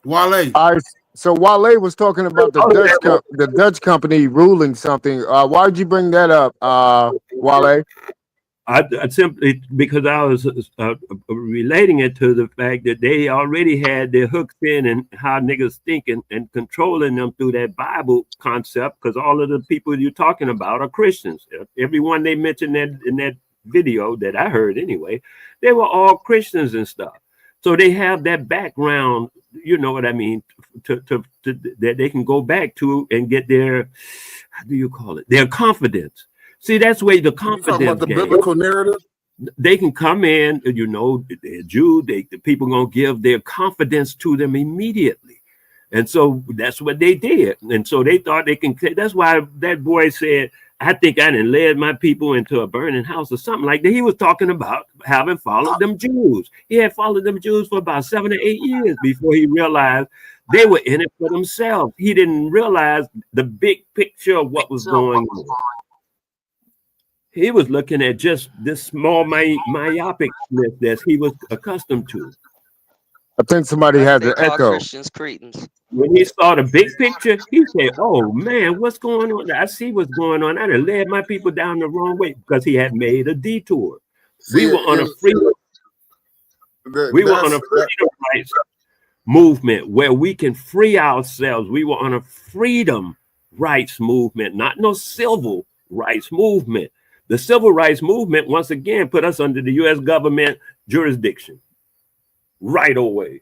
Wale. All right, so Wale was talking about the Dutch company ruling something. Why'd you bring that up, Wale? I simply because I was relating it to the fact that they already had their hooks in and how niggas thinking and controlling them through that Bible concept. Because all of the people you're talking about are Christians. Everyone they mentioned in that video that I heard anyway, they were all Christians and stuff. So they have that background, you know what I mean, to that they can go back to and get their, how do you call it, their confidence. See, that's where the confidence. Talking about the biblical narrative. They can come in, you know, they're Jew. The people gonna give their confidence to them immediately, and so that's what they did. And so they thought they can. That's why that boy said, "I think I done led my people into a burning house" or something like that. He was talking about having followed them Jews. He had followed them Jews for about 7 or 8 years before he realized they were in it for themselves. He didn't realize the big picture of what was going on. He was looking at just this small myopicness that he was accustomed to. I think somebody had the echo. Christians cretins. When he saw the big picture, he said, "Oh man, what's going on? I see what's going on. I done led my people down the wrong way," because he had made a detour. We were on a freedom. We were on a freedom rights movement where we can free ourselves. We were on a freedom rights movement, not no civil rights movement. The civil rights movement, once again, put us under the U.S. government jurisdiction right away.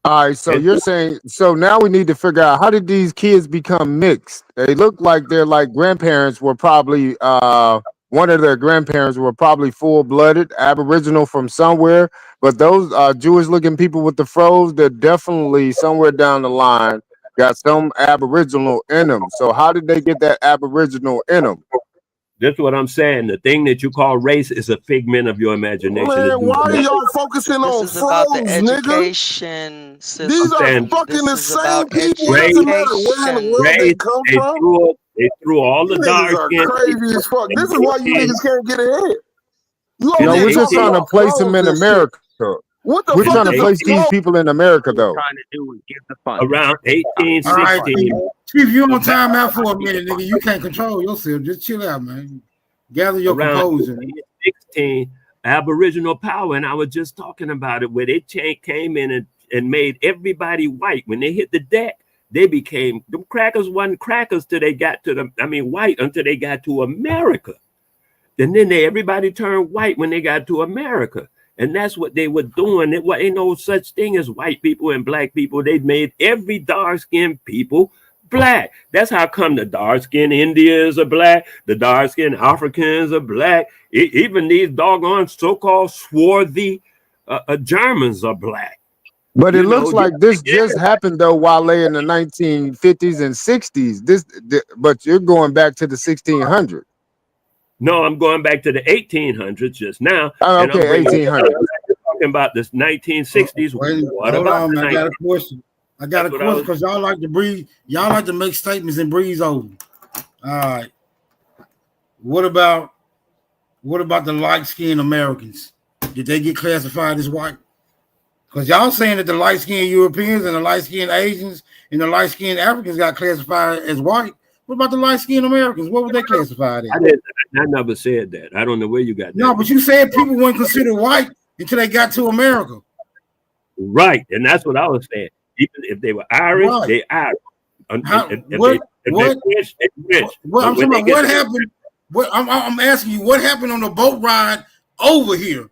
All right, so you're saying, so now we need to figure out, how did these kids become mixed? They look like they're like grandparents were probably, one of their grandparents were probably full-blooded Aboriginal from somewhere, but those Jewish-looking people with the froze, they're definitely somewhere down the line got some Aboriginal in them. So how did they get that Aboriginal in them? That's what I'm saying. The thing that you call race is a figment of your imagination. Man, why are y'all focusing on This is about the froze, nigga? education system. These are saying fucking the This is same about people. It doesn't matter where in the world they Race, come they from. threw all the You dark niggas are skin crazy as fuck. This is why you niggas can't get ahead. You No, over we're here just talking trying to about place them froze in and shit. America. What the We're fuck trying to is place these froze? people in America, though. Trying to do is give the fund. around All right, 1816. Chief, you on time out for a minute, nigga. You can't control yourself. Just chill out, man. Gather your Around composure. 1816, Aboriginal power, and I was just talking about it, where they came in and made everybody white. When they hit the deck, they became them crackers wasn't crackers till they got to white until they got to America. And then everybody turned white when they got to America. And that's what they were doing. It ain't no such thing as white people and black people. They made every dark-skinned people black. That's how come the dark-skinned Indians are black, the dark-skinned Africans are black. Even these doggone so-called swarthy Germans are black. But it looks like this just happened though, Wale, in the 1950s and 60s. But you're going back to the 1600s. No, I'm going back to the 1800s just now. Oh, okay, 1800s. Talking about this 1960s. What about I got a question. I got a question because y'all like to breathe. Y'all like to make statements and breeze over. All right. What about the light-skinned Americans? Did they get classified as white? Because y'all saying that the light-skinned Europeans and the light-skinned Asians and the light-skinned Africans got classified as white. What about the light-skinned Americans? What were they classified as? I never said that. I don't know where you got that. No, but you said people weren't considered white until they got to America. Right, and that's what I was saying. Even if they were Irish, Right. they Irish. What happened? I'm asking you, what happened on the boat ride over here?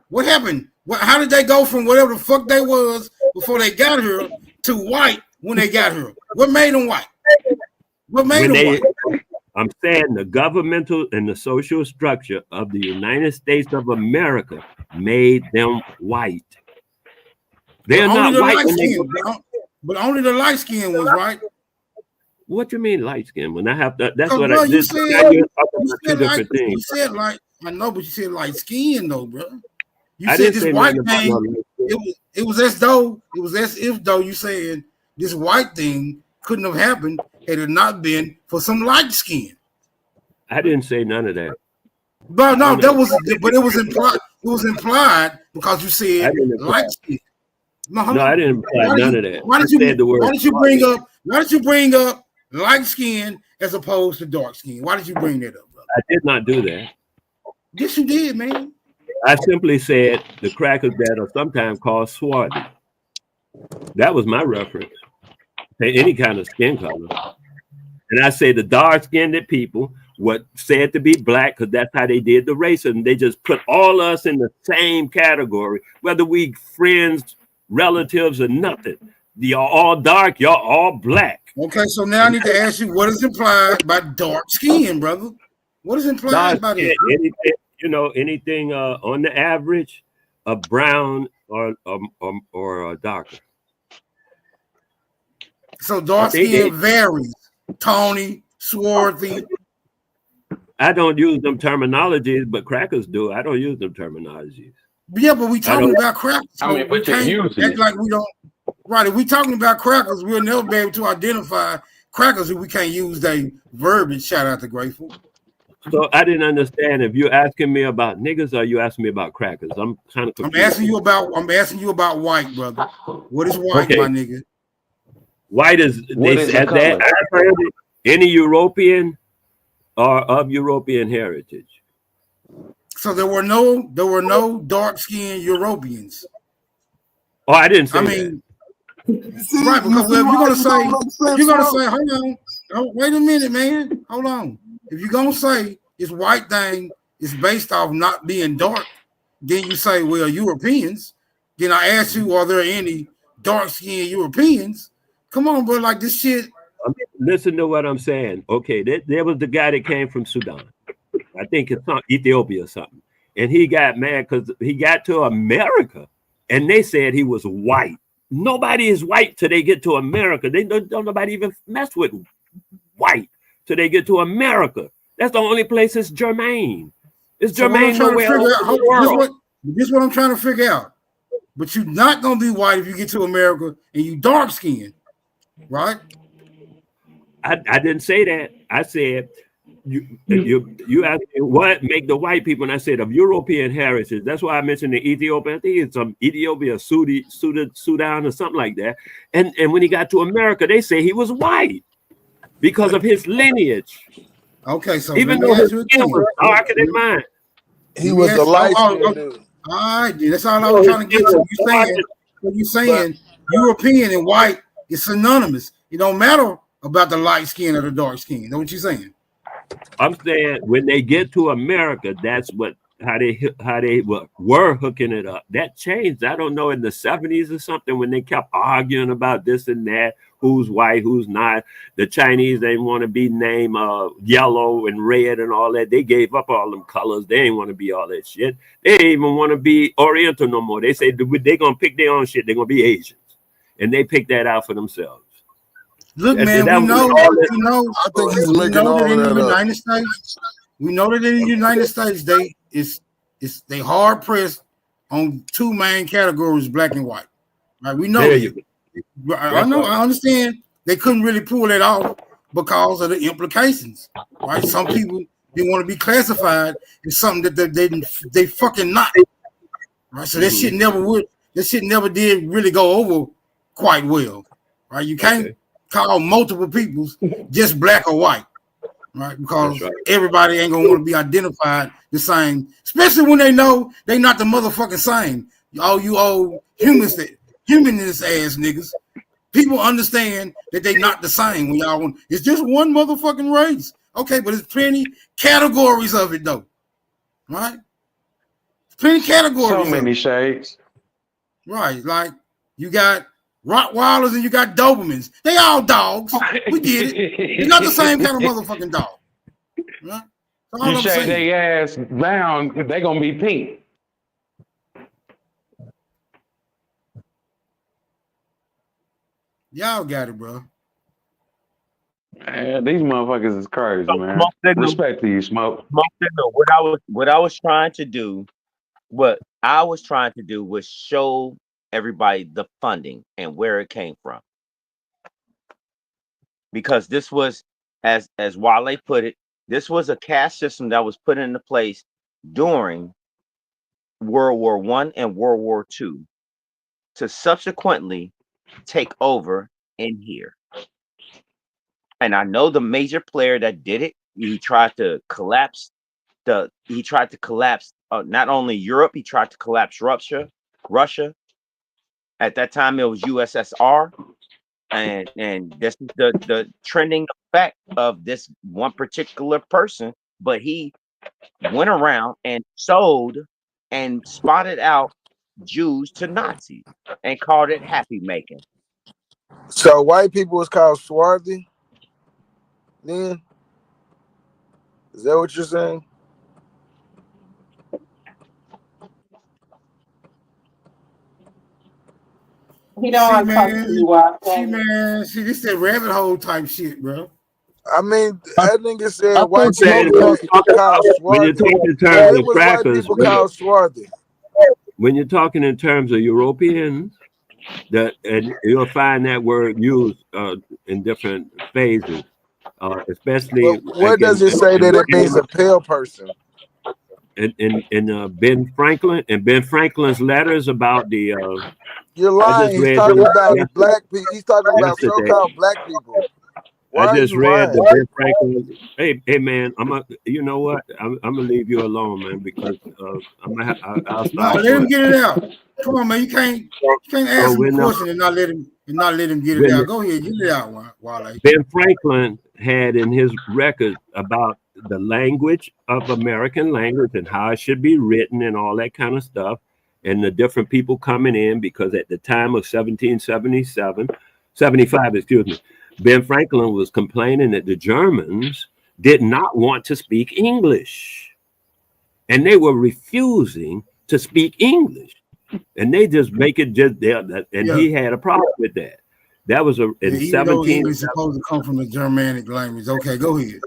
What happened? How did they go from whatever the fuck they was before they got here to white when they got here? What made them white? What made them white? I'm saying the governmental and the social structure of the United States of America made them white. They're not white when they but only the light skin was right. What you mean light skin? When I have to, that's Because, what bro, I you did. said, Two different things. You said like, I know, but you said light skin though, bro. You I said didn't this say white nothing about thing. no It was as if though you saying this white thing couldn't have happened had it not been for some light skin. I didn't say none of that. But no, that was, but it was implied. It was implied because you said light skin. No, I didn't imply none of that. Why I did you? said the word Why did you bring up? Why did you bring up light skin as opposed to dark skin? Why did you bring that up, brother? I did not do that. Yes, you did, man. I simply said the crackers that are sometimes called swarthy. That was my reference to any kind of skin color. And I say the dark-skinned people were said to be black because that's how they did the racism. They just put all us in the same category, whether we friends, relatives, or nothing. You're all dark, you're all black. Okay, so now I need to ask you, what is implied by dark skin, brother? What is implied by that? Anything on the average, a brown or darker. So dark skin varies. Tawny, swarthy. I don't use them terminologies, but crackers do. I don't use them terminologies. Yeah, but we talking about crackers. So we but you're can't using act it. like we don't. Right, if we talking about crackers, we'll never be able to identify crackers if we can't use their verbiage. Shout out to Grateful. So I didn't understand if you're asking me about niggas or you asking me about crackers. I'm kind of confused. I'm asking you about white, brother. What is white, Okay. my nigga? White is What is the color? I've heard it, any European or of European heritage. So there were no dark skinned Europeans. Oh, I didn't say I mean, right, because if you're gonna say, hold on, wait a minute, man, hold on. If you're gonna say this white thing is based off not being dark, then you say, well, Europeans. Then I ask you, are there any dark skinned Europeans? Come on, bro, like this shit. Listen to what I'm saying. Okay, there was the guy that came from Sudan. I think it's Ethiopia or something. And he got mad because he got to America and they said he was white. Nobody is white till they get to America. They don't nobody even mess with white till they get to America. That's the only place it's germane. It's So what I'm germane trying to nowhere figure else out- in the world. This is what I'm trying to figure out. But you're not gonna be white if you get to America and you dark skinned, right? I didn't say that. I said you asked me what make the white people, and I said of European heritage. That's why I mentioned the Ethiopian. I think it's some Ethiopia, Sudan, or something like that. And when he got to America, they say he was white because of his lineage. Okay, so even let me though ask his you skin again. was darker than mine. He was a light skinned dude. All right, dude, that's all I was trying to get to. You saying European and white is synonymous. It don't matter about the light skin or the dark skin. Know what you saying? I'm saying when they get to America, that's how they were hooking it up. That changed. I don't know, in the 70s or something, when they kept arguing about this and that, who's white, who's not. The Chinese, they want to be named yellow and red and all that. They gave up all them colors. They ain't want to be all that shit. They ain't even want to be Oriental no more. They say they're gonna pick their own shit. They're gonna be Asians, and they pick that out for themselves. Look, man, we know. I think he's making all that in the United States. We know that in the United States, they hard pressed on two main categories, black and white. Right? We know. I know. I understand. They couldn't really pull it off because of the implications. Right? Some people didn't want to be classified as something that they fucking not. Right? So that shit never would. That shit never did really go over quite well. Right? You can't call multiple peoples just black or white. Right, because everybody ain't gonna want to be identified the same, especially when they know they not the motherfucking same. All you old humanist ass niggas, people understand that they not the same. When y'all want, it's just one motherfucking race, okay? But there's plenty categories of it though, right? Plenty categories. So many shades. Right, like you got Rottweilers and you got Dobermans. They all dogs. We get it. It's not the same kind of motherfucking dog. Right? You shake their ass down, they gonna be pink. Y'all got it, bro. Man, these motherfuckers is crazy, man. Respect to you, Smoke. What I was trying to do was show everybody the funding and where it came from, because this was, as Wale put it, this was a caste system that was put into place during World War I and World War II to subsequently take over in here. And I know the major player that did it, he tried to collapse not only Europe, he tried to collapse Russia. At that time, it was USSR, and this is the trending effect of this one particular person. But he went around and sold and spotted out Jews to Nazis and called it happy making. So white people was called swarthy. Then is that what you're saying? He don't want to talk to you, Wale. See, this that rabbit hole type shit, bro. I mean, that nigga said white when you're talking in terms of crackers, when you're talking in terms of Europeans, and you'll find that word used in different phases, especially. What does it say that it means a pale person? In Ben Franklin and Ben Franklin's letters about the. You're lying. He's talking about black people. He's talking about so-called black people. I just read the Ben Franklin. Hey man, you know what? I'm gonna leave you alone, man, because I'll stop. Let him get it out. Come on, man. You can't ask him a question and not let him get it out. Go ahead, get it out, Wale. Ben Franklin had in his record about the language of American language and how it should be written and all that kind of stuff, and the different people coming in, because at the time of 75, excuse me, Ben Franklin was complaining that the Germans did not want to speak English, and they were refusing to speak English, and they just make it just there. And he had a problem with that. That was in 17. It's supposed to come from the Germanic language. Okay, go ahead.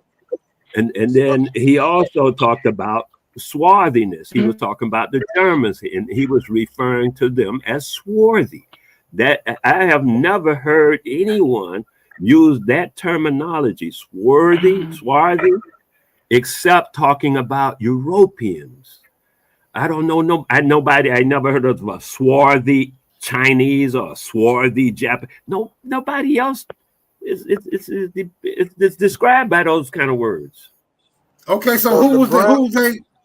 And then he also talked about swarthiness. He was talking about the Germans, and he was referring to them as swarthy. That I have never heard anyone use that terminology, swarthy, except talking about Europeans. I don't know. I never heard of a swarthy Chinese or a swarthy Japanese. No, nobody else. It's described by those kind of words. Okay, so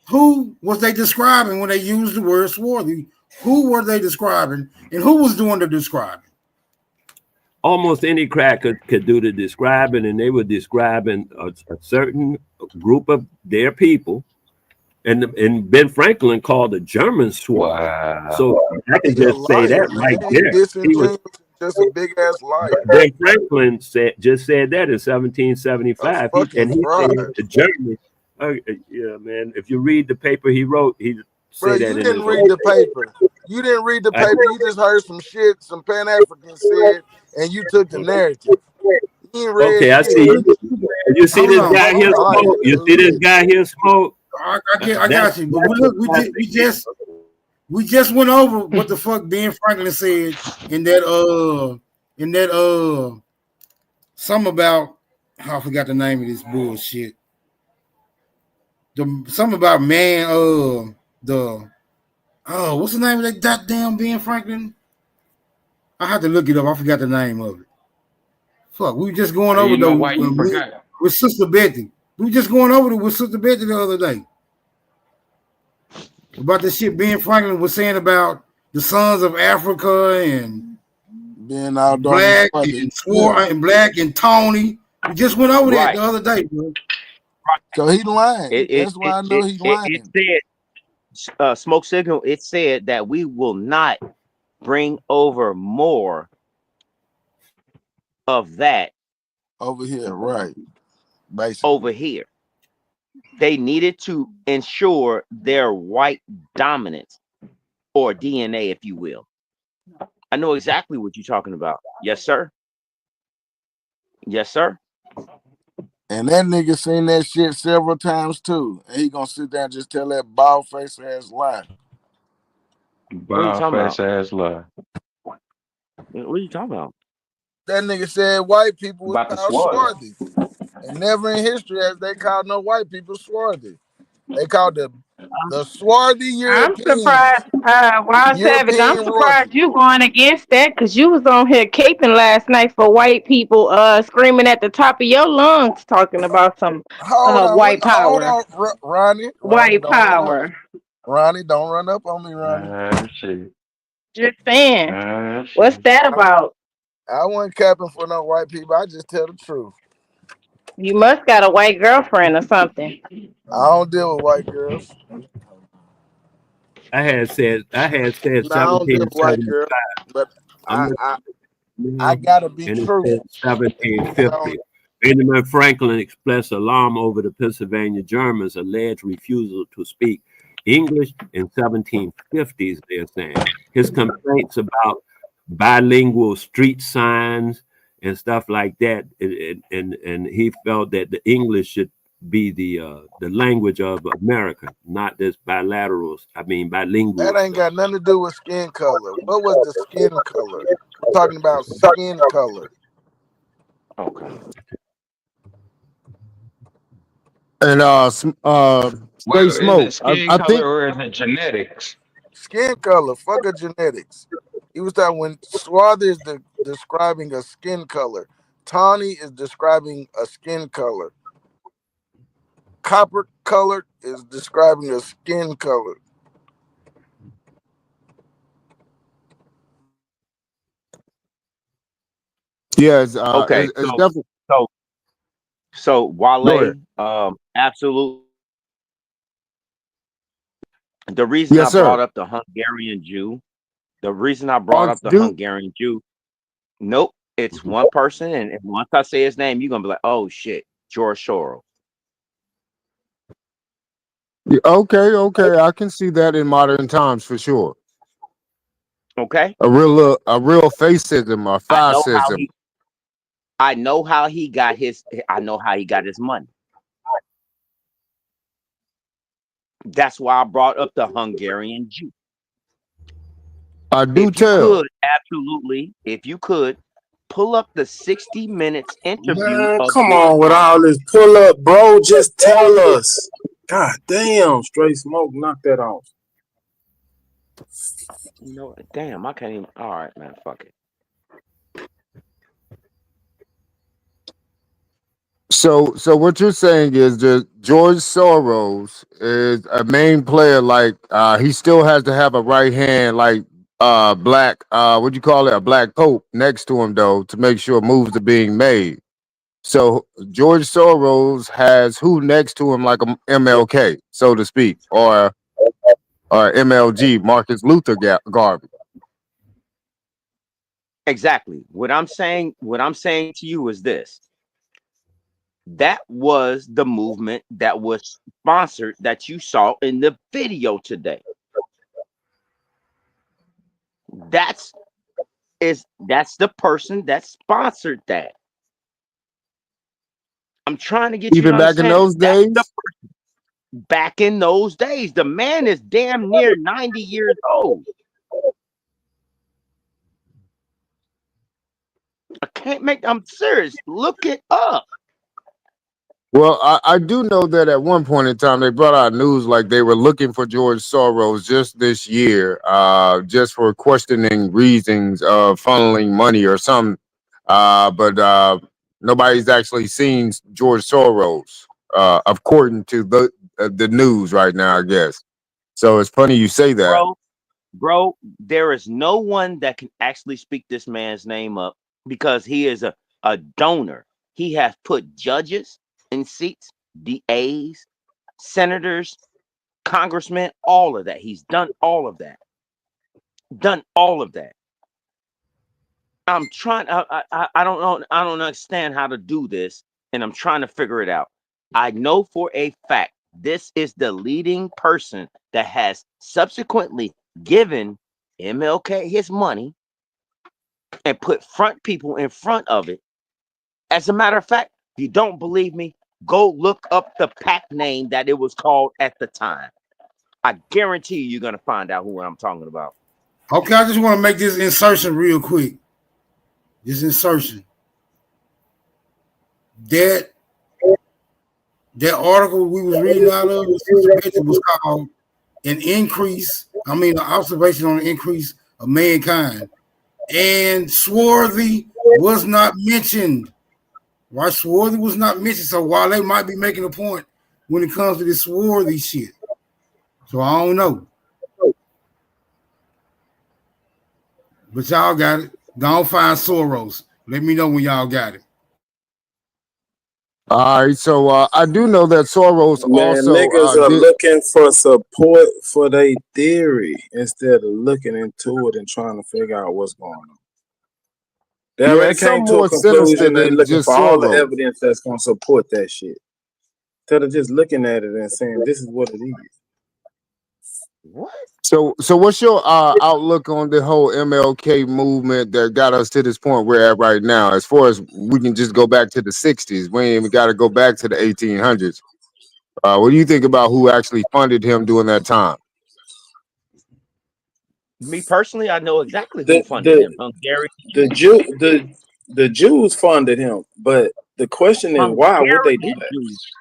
who was they describing when they used the word swarthy? Who were they describing, and who was doing the describing? almost any crack could do the describing, and they were describing a certain group of their people. And Ben Franklin called the Germans swine. Wow. So I can He a just say that liar, right man. He there. He was disingenuous, just a big ass liar. Ben Franklin just said that in 1775. Fucking And he fraud. said the Germans. Yeah, man. If you read the paper he wrote, he Bro, said that you in didn't his read the paper. You didn't read the I- paper. You just heard some shit some Pan Africans said, and you took the narrative. You ain't read Okay, I shit. see. You see Hold this on. guy here smoke. You see this guy here smoke. I got you. But look, we just went over what the fuck Ben Franklin said in that something about I forgot the name of this bullshit. Something about man what's the name of that goddamn Ben Franklin? I had to look it up. I forgot the name of it. Fuck, we were just going over You know though why you forgot? with Sister Betty. We were just going over it with Sister Betty the other day. About the shit Ben Franklin was saying about the sons of Africa and being out Black and Black and Tony. We just went over that Right. the other day, bro. So he lying. It That's why I know he lying. said, Smoke Signal, it said that we will not bring over more of that Over here, right. Basically. over here. They needed to ensure their white dominance, or DNA, if you will. I know exactly what you're talking about. Yes, sir. Yes, sir. And that nigga seen that shit several times too. And he gonna sit there and just tell that bald face ass lie. What are you talking Bald face about? ass lie. What are you talking about? That nigga said white people was About the called swarthy. swarthy. And never in history has they called no white people swarthy. They called the swarthy I'm Europeans. surprised, Wild Savage. I'm European surprised you going against that because you was on here caping last night for white people, screaming at the top of your lungs, talking about some white power. Hold on, Ronnie. White don't run up. power. Ronnie, don't run up on me, Ronnie. Shit. Just saying. What's that about? I wasn't capping for no white people. I just tell the truth. You must got a white girlfriend or something. I don't deal with white girls. I had said No, I don't deal with white 1775. girls, but I'm I gotta be and it truthful. said 1750. Benjamin Franklin expressed alarm over the Pennsylvania Germans' alleged refusal to speak English in 1750s, they're saying. His complaints about bilingual street signs and stuff like that, and he felt that the English should be the language of America, not this bilingual. That ain't got nothing to do with skin color. What was the skin color? I'm talking about skin color. Okay. And Well, Stay is Smoke. it skin I color think or is it genetics? Skin color. Fuck a genetics. He was talking when swarthy is describing a skin color. Tawny is describing a skin color. Copper colored is describing a skin color. yes, Okay. it's definitely So go Wale, ahead. absolute. The reason Yes, I sir. brought up the Hungarian Jew, the reason I brought up the Dude. Hungarian Jew, nope, it's one person, and once I say his name, you're gonna be like, oh shit, George Soros. Yeah, okay, I can see that in modern times for sure. Okay, A real fascism or fascism. I know how he got his money. That's why I brought up the Hungarian Jew. I do If you tell. could, absolutely, if you could, pull up the 60 Minutes interview. Man, of come George on with all this pull up, bro. Just tell us. God damn, Straight Smoke, knock that off. You know, damn, I can't even. All right, man, fuck it. So what you're saying is that George Soros is a main player. Like he still has to have a right hand, like black what you call it, a black pope next to him though, to make sure moves are being made. So George Soros has who next to him, like a MLK, so to speak, or MLG, Marcus Luther Garvey. Exactly. What I'm saying to you is this. That was the movement that was sponsored that you saw in the video today. That's the person that sponsored that. I'm trying to get you to Even back in understand. those days? Back in those days, the man is damn near 90 years old. I'm serious. Look it up. Well, I do know that at one point in time they brought out news like they were looking for George Soros just this year, just for questioning reasons of funneling money or something. But nobody's actually seen George Soros, according to the news right now, I guess. So it's funny you say that. Bro, there is no one that can actually speak this man's name up because he is a donor. He has put judges in seats, DAs, senators, congressmen, all of that. He's done all of that. I'm trying. I don't know. I don't understand how to do this, and I'm trying to figure it out. I know for a fact this is the leading person that has subsequently given MLK his money and put front people in front of it. As a matter of fact, if you don't believe me, go look up the PAC name that it was called at the time. I guarantee you're going to find out who I'm talking about. Okay, I just want to make this insertion real quick. This insertion. That article we was reading out of was called an observation on the increase of mankind. And Swarthy was not mentioned. Why Swarthy was not mentioned? So while they might be making a point when it comes to this Swarthy shit. So I don't know. But y'all got it. Don't find Soros. Let me know when y'all got it. All right, so I do know that Soros Man, also niggas are looking for support for their theory instead of looking into it and trying to figure out what's going on. They already came to a conclusion. They're looking for all the evidence that's going to support that shit. Instead of just looking at it and saying, this is what it is. What? So what's your outlook on the whole MLK movement that got us to this point we're at right now? As far as we can just go back to the 60s, we ain't even got to go back to the 1800s. What do you think about who actually funded him during that time? Me personally, I know exactly who funded him. Hungary. The Jews funded him, but the question is, why would they do that?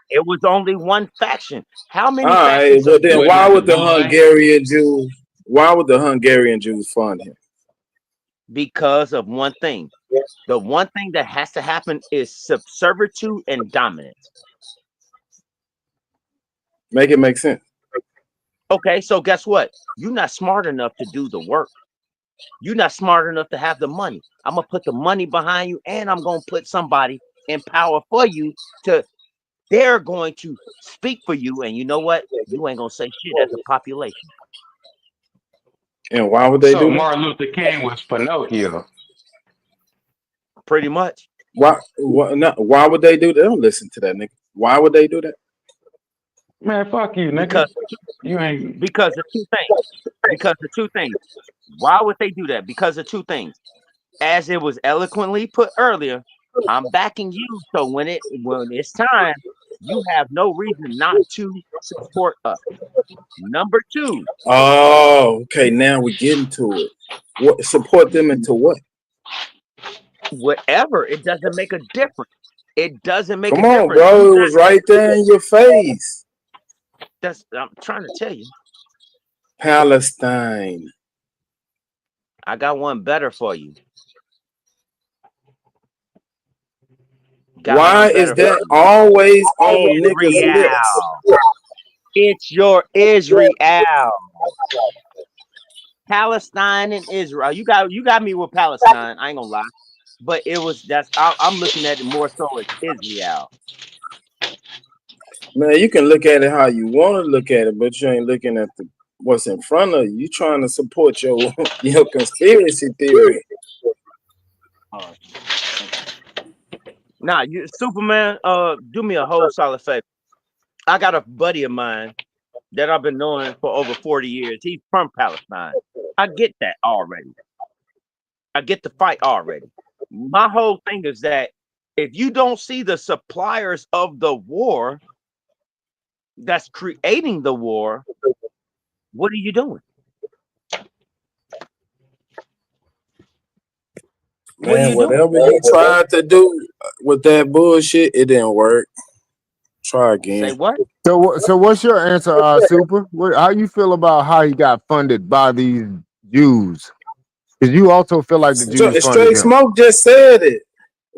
It was only one faction. How many? All right, well then, why would the Hungarian Jews? Why would the Hungarian Jews fund him? Because of one thing. The one thing that has to happen is subservitude and dominance. Make it make sense. Okay, so guess what? You're not smart enough to do the work. You're not smart enough to have the money. I'm gonna put the money behind you, and I'm gonna put somebody in power for you to. They're going to speak for you, and you know what? You ain't gonna say shit as a population. And why would they do that? Martin Luther King was Pinocchio. Pretty much. Why would they do that? Don't listen to that nigga. Why would they do that? Man, fuck you, nigga. Because you ain't. Because of two things. Why would they do that? Because of two things. As it was eloquently put earlier, I'm backing you. So when it's time, you have no reason not to support us. Number two. Oh, okay. Now we're getting to it. What support them into what? Whatever. It doesn't make a difference. It doesn't make a difference. Come on, difference. bro. It was right there in your face. I'm trying to tell you. Palestine. I got one better for you. Why is that always on niggas' lips? It's your Israel. Palestine and Israel. You got me with Palestine. I ain't gonna lie, but I'm looking at it more so as Israel. Man, you can look at it how you want to look at it, but you ain't looking at what's in front of you. You trying to support your conspiracy theory. Nah, Superman. Do me a whole solid favor. I got a buddy of mine that I've been knowing for over 40 years. He's from Palestine. I get that already. I get the fight already. My whole thing is that if you don't see the suppliers of the war that's creating the war, what are you doing? Man, whatever you tried to do with that bullshit, it didn't work. Try again. Say what? So what's your answer, Super? How you feel about how he got funded by these Jews? Because you also feel like the Jews funded Straight him. Smoke just said it.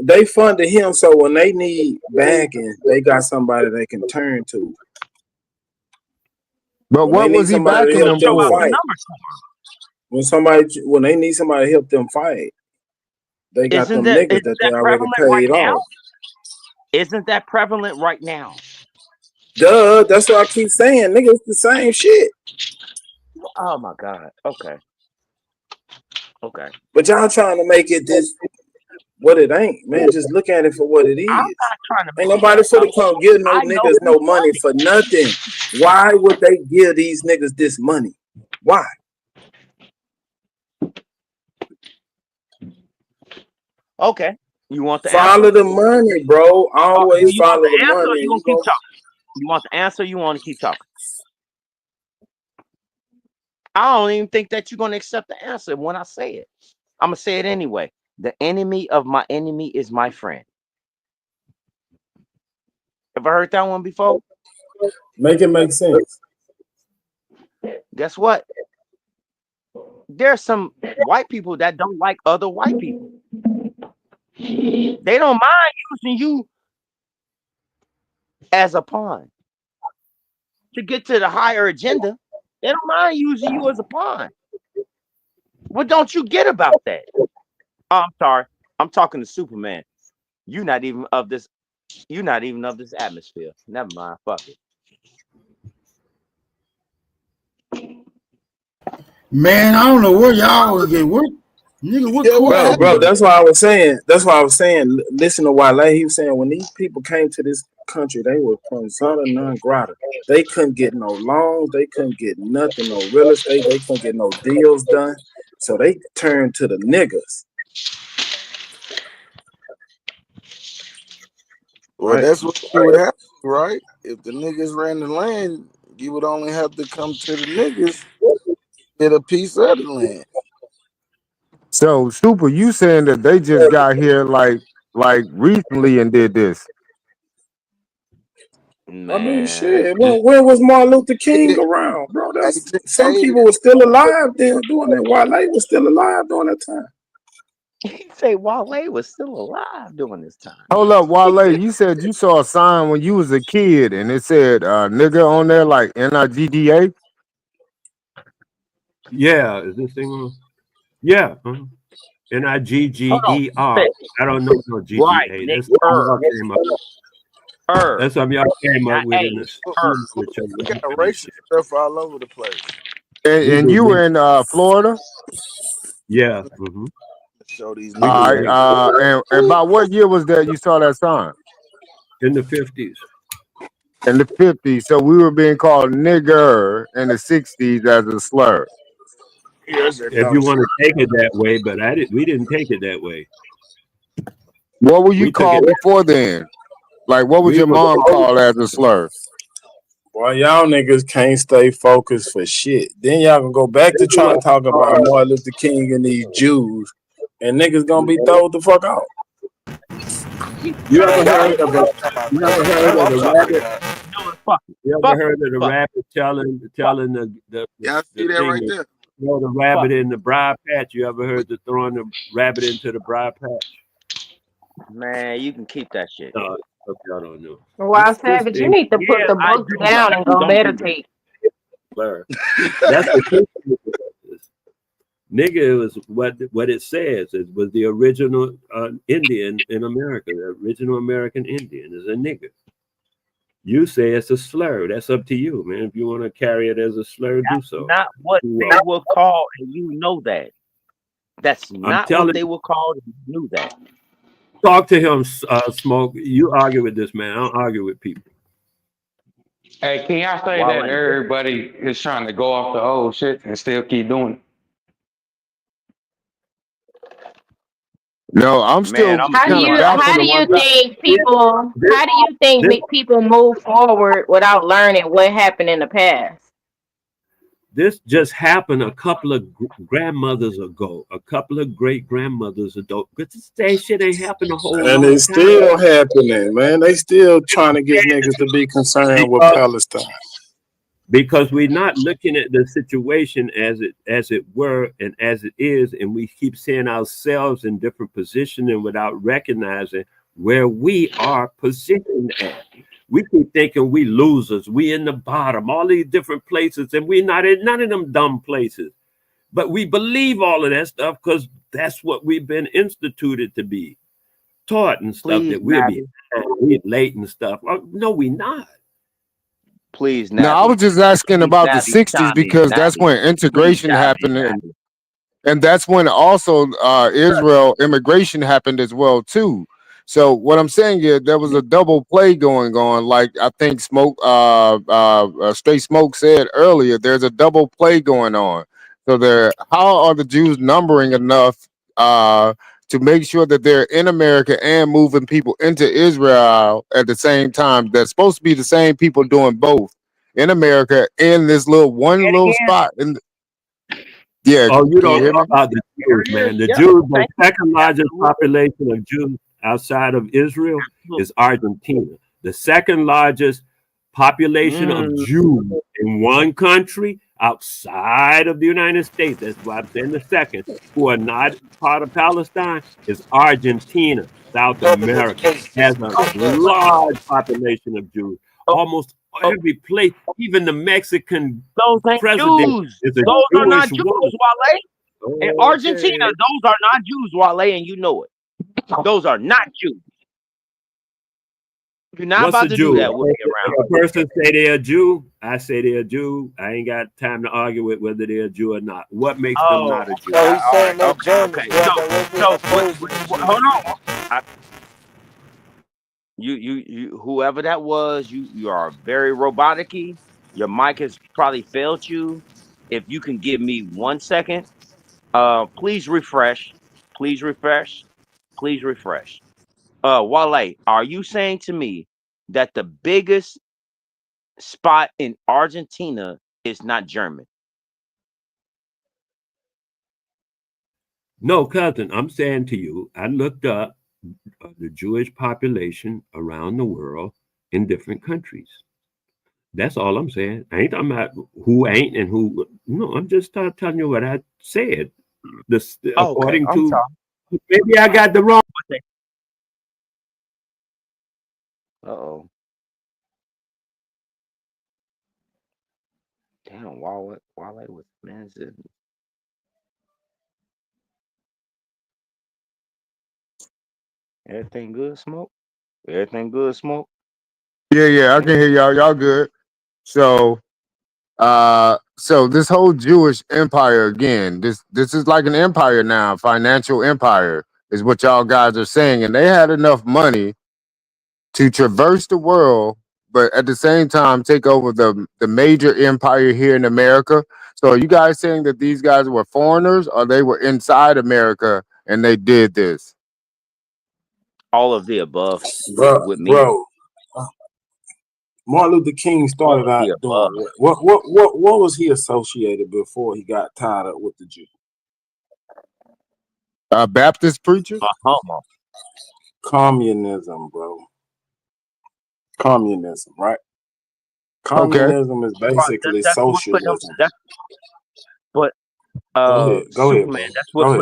They funded him, so when they need backing, they got somebody they can turn to. But what was he backing them for? When they need somebody to help them fight, they got them niggas that they already paid off. Isn't that prevalent right now? Duh, that's what I keep saying. Nigga, it's the same shit. Oh my God. Okay. But y'all trying to make it this what it ain't, man. Just look at it for what it is. I'm not trying to. Ain't nobody for to come give no niggas no money for nothing. Why would they give these niggas this money? Why? Okay. You want the follow answer? the money, bro. Always follow the money. You want keep talking? You want the answer? You want to keep talking? I don't even think that you're going to accept the answer when I say it. I'm going to say it anyway. The enemy of my enemy is my friend. Ever heard that one before? Make it make sense. Guess what? There's some white people that don't like other white people. They don't mind using you as a pawn to get to the higher agenda. They don't mind using you as a pawn. What don't you get about that? Oh, I'm sorry. I'm talking to Superman. You're not even of this atmosphere. Never mind. Fuck it. Man, I don't know where y'all was getting. What, nigga, what bro, that's why I was saying. Listen to Wale. He was saying when these people came to this country, they were persona non grata. They couldn't get no loans. They couldn't get nothing, no real estate. They couldn't get no deals done. So they turned to the niggas. Well, that's what would happen, right? If the niggas ran the land, you would only have to come to the niggas, get a piece of the land. So, Super, you saying that they just got here like recently and did this? Man. I mean, shit. When was Martin Luther King around, bro? Some people were still alive then doing that. Wale was still alive during that time. He say Wale was still alive during this time. Hold up, Wale. You said you saw a sign when you was a kid and it said nigga on there like NIGDA. Yeah, is this thing on? Yeah. NIGGER. I don't know no GGA. Right, That's something y'all came up with. That's something y'all came up with in the We got racist stuff all over the place. And you were in Florida? Yeah. Show these All right. And about what year was that you saw that sign? In the 50s. In the 50s. So we were being called nigger in the 60s as a slur. If you want to take it that way, but we didn't take it that way. What were you called before then? Like, what was your mom called as a slur? Well, y'all niggas can't stay focused for shit. Then y'all gonna go back to trying to talk about Martin Luther King and these Jews, and niggas gonna be thrown the fuck out. You ever heard of the rabbit? You ever heard of the rabbit telling the y'all see that right there? Throw the rabbit in the briar patch. You ever heard of throwing the rabbit into the briar patch? Man, you can keep that shit. I don't know. Well, Savage, you need to put the book down and go meditate. That's the Nigger was what it says. It was the original Indian in America. The original American Indian is a nigger. You say it's a slur. That's up to you, man. If you want to carry it as a slur, do so. Not what they were called, and you know that. That's not what they were called, and you knew that. Talk to him, Smoke. You argue with this man. I don't argue with people. Hey, can y'all say that everybody is trying to go off the old shit and still keep doing it? No, I'm still How do you think people move forward without learning what happened in the past? This just happened a couple of grandmothers ago, a couple of great grandmothers ago. But this same shit ain't happened a whole And long it's time. still happening, man. They still trying to get niggas to be concerned with Palestine. Because we're not looking at the situation as it were and as it is, and we keep seeing ourselves in different positions and without recognizing where we are positioned at. We keep thinking we losers, we in the bottom, all these different places, and we're not in none of them dumb places. But we believe all of that stuff because that's what we've been instituted to be taught and stuff. That we'll be late and stuff. No, we not. Please, No, I was just asking about the 60s because that's when integration happened, and that's when also Israel immigration happened as well too. So what I'm saying is there was a double play going on. Like I think Straight Smoke said earlier, there's a double play going on. So how are the Jews numbering enough to make sure that they're in America and moving people into Israel at the same time? That's supposed to be the same people doing both in America in this little spot. Yeah. Oh, you can don't hear know me? about the Jews, man. The Jews, the second largest population of Jews outside of Israel is Argentina. The second largest population of Jews in one country outside of the United States, that's why I'm saying the second, who are not part of Palestine, is Argentina. South America has a large population of Jews. Almost every place, even the Mexican president Jews. is a Those are not Jewish Jews, woman. Wale. In Argentina, those are not Jews, Wale, and you know it. Those are not Jews. You're not What's about a to Jew? do that with me around. If a person say they're a Jew, I say they're a Jew. I ain't got time to argue with whether they're a Jew or not. What makes them not a Jew? So he's saying they're Germans. Hold on. You, whoever that was, you are very robotic-y. Your mic has probably failed you. If you can give me 1 second, please refresh. Please refresh. Please refresh. Wale, are you saying to me that the biggest spot in Argentina is not German? No, cousin. I'm saying to you, I looked up the Jewish population around the world in different countries. That's all I'm saying. I ain't talking about who ain't and who. No, I'm just telling you what I said. According to, maybe I got the wrong. Uh-oh. Damn, Wale was man. Everything good, Smoke? Everything good, Smoke? Yeah, I can hear y'all. Y'all good. So this whole Jewish empire again, this is like an empire now, financial empire is what y'all guys are saying. And they had enough money to traverse the world, but at the same time take over the major empire here in America. So are you guys saying that these guys were foreigners or they were inside America and they did this? All of the above with me. Bro. Martin Luther King started out doing what was he associated before he got tied up with the Jews? Baptist preacher? Communism, bro. Communism, right? Communism is basically socialism. But Go ahead, Superman, bro.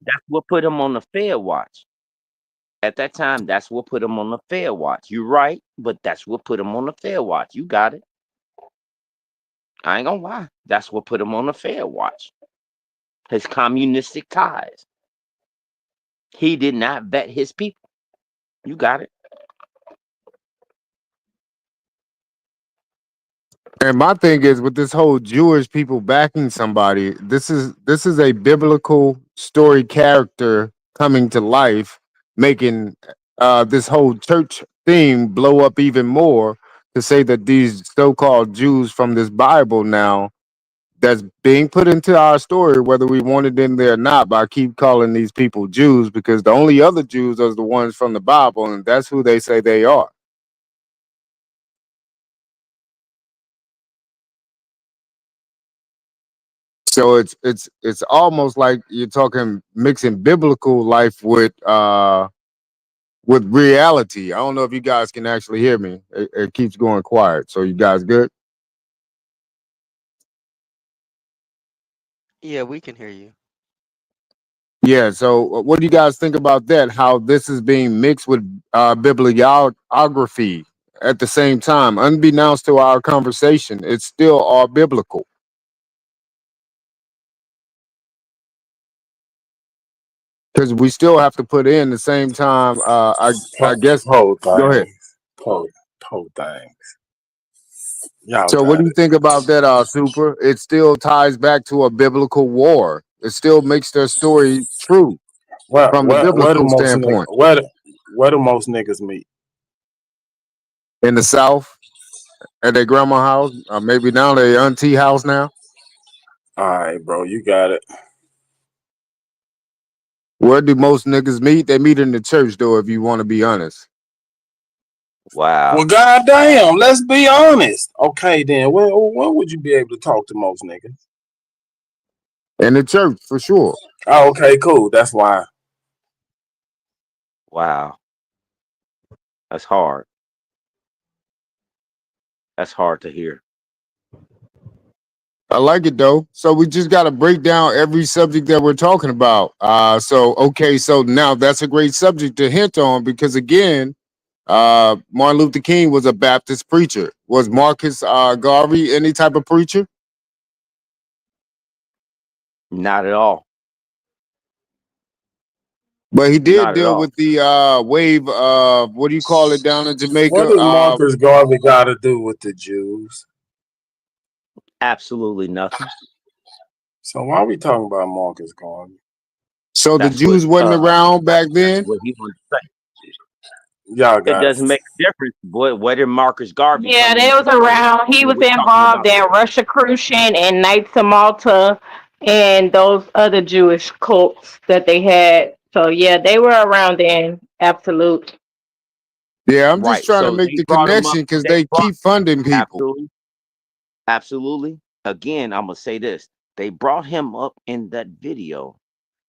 that's what put him on the Fed watch. At that time, that's what put him on the Fed watch. You're right, but that's what put him on the Fed watch. You got it. I ain't gonna lie. That's what put him on the Fed watch. his communistic ties. He did not vet his people. You got it. And my thing is with this whole Jewish people backing somebody, this is a biblical story character coming to life, making this whole church theme blow up even more to say that these so-called Jews from this Bible now that's being put into our story, whether we want it in there or not, but I keep calling these people Jews because the only other Jews are the ones from the Bible, and that's who they say they are. So it's almost like you're talking mixing biblical life with reality. I don't know if you guys can actually hear me. It keeps going quiet. So you guys good? Yeah, we can hear you. Yeah. So what do you guys think about that? How this is being mixed with bibliography at the same time, unbeknownst to our conversation, it's still all biblical. Because we still have to put in the same time. I guess. Whole Go ahead. things. Whole things. Y'all So what got do you it. think about that, Super? It still ties back to a biblical war. It still makes their story true from the Where do biblical most niggas standpoint. where do most niggas meet? In the South, at their grandma house, or maybe now their auntie house now. All right, bro, you got it. Where do most niggas meet? They meet in the church, though, if you want to be honest. Wow. Well, goddamn, let's be honest. Okay, then, where would you be able to talk to most niggas? In the church, for sure. Oh, okay, cool. That's why. Wow. That's hard. That's hard to hear. I like it though. So we just got to break down every subject that we're talking about. So now that's a great subject to hint on because again, Martin Luther King was a Baptist preacher. Was Marcus Garvey any type of preacher? Not at all. But he did Not at deal all. with the wave of what do you call it down in Jamaica? What does Marcus Garvey got to do with the Jews? Absolutely nothing. So why are we talking about Marcus Garvey? So That's the Jews what, wasn't around back then? That's what he wanted to say. Y'all It got doesn't make a difference. What did Marcus Garvey? Yeah, come they in was to say around. He when was we're talking involved about in Rosicrucian and Knights of Malta and those other Jewish cults that they had. So yeah, they were around then. Absolute. Yeah, I'm just right? trying to So make they the brought him up. connection because They they brought keep funding people. absolutely, absolutely. Again, I'm gonna say this: they brought him up in that video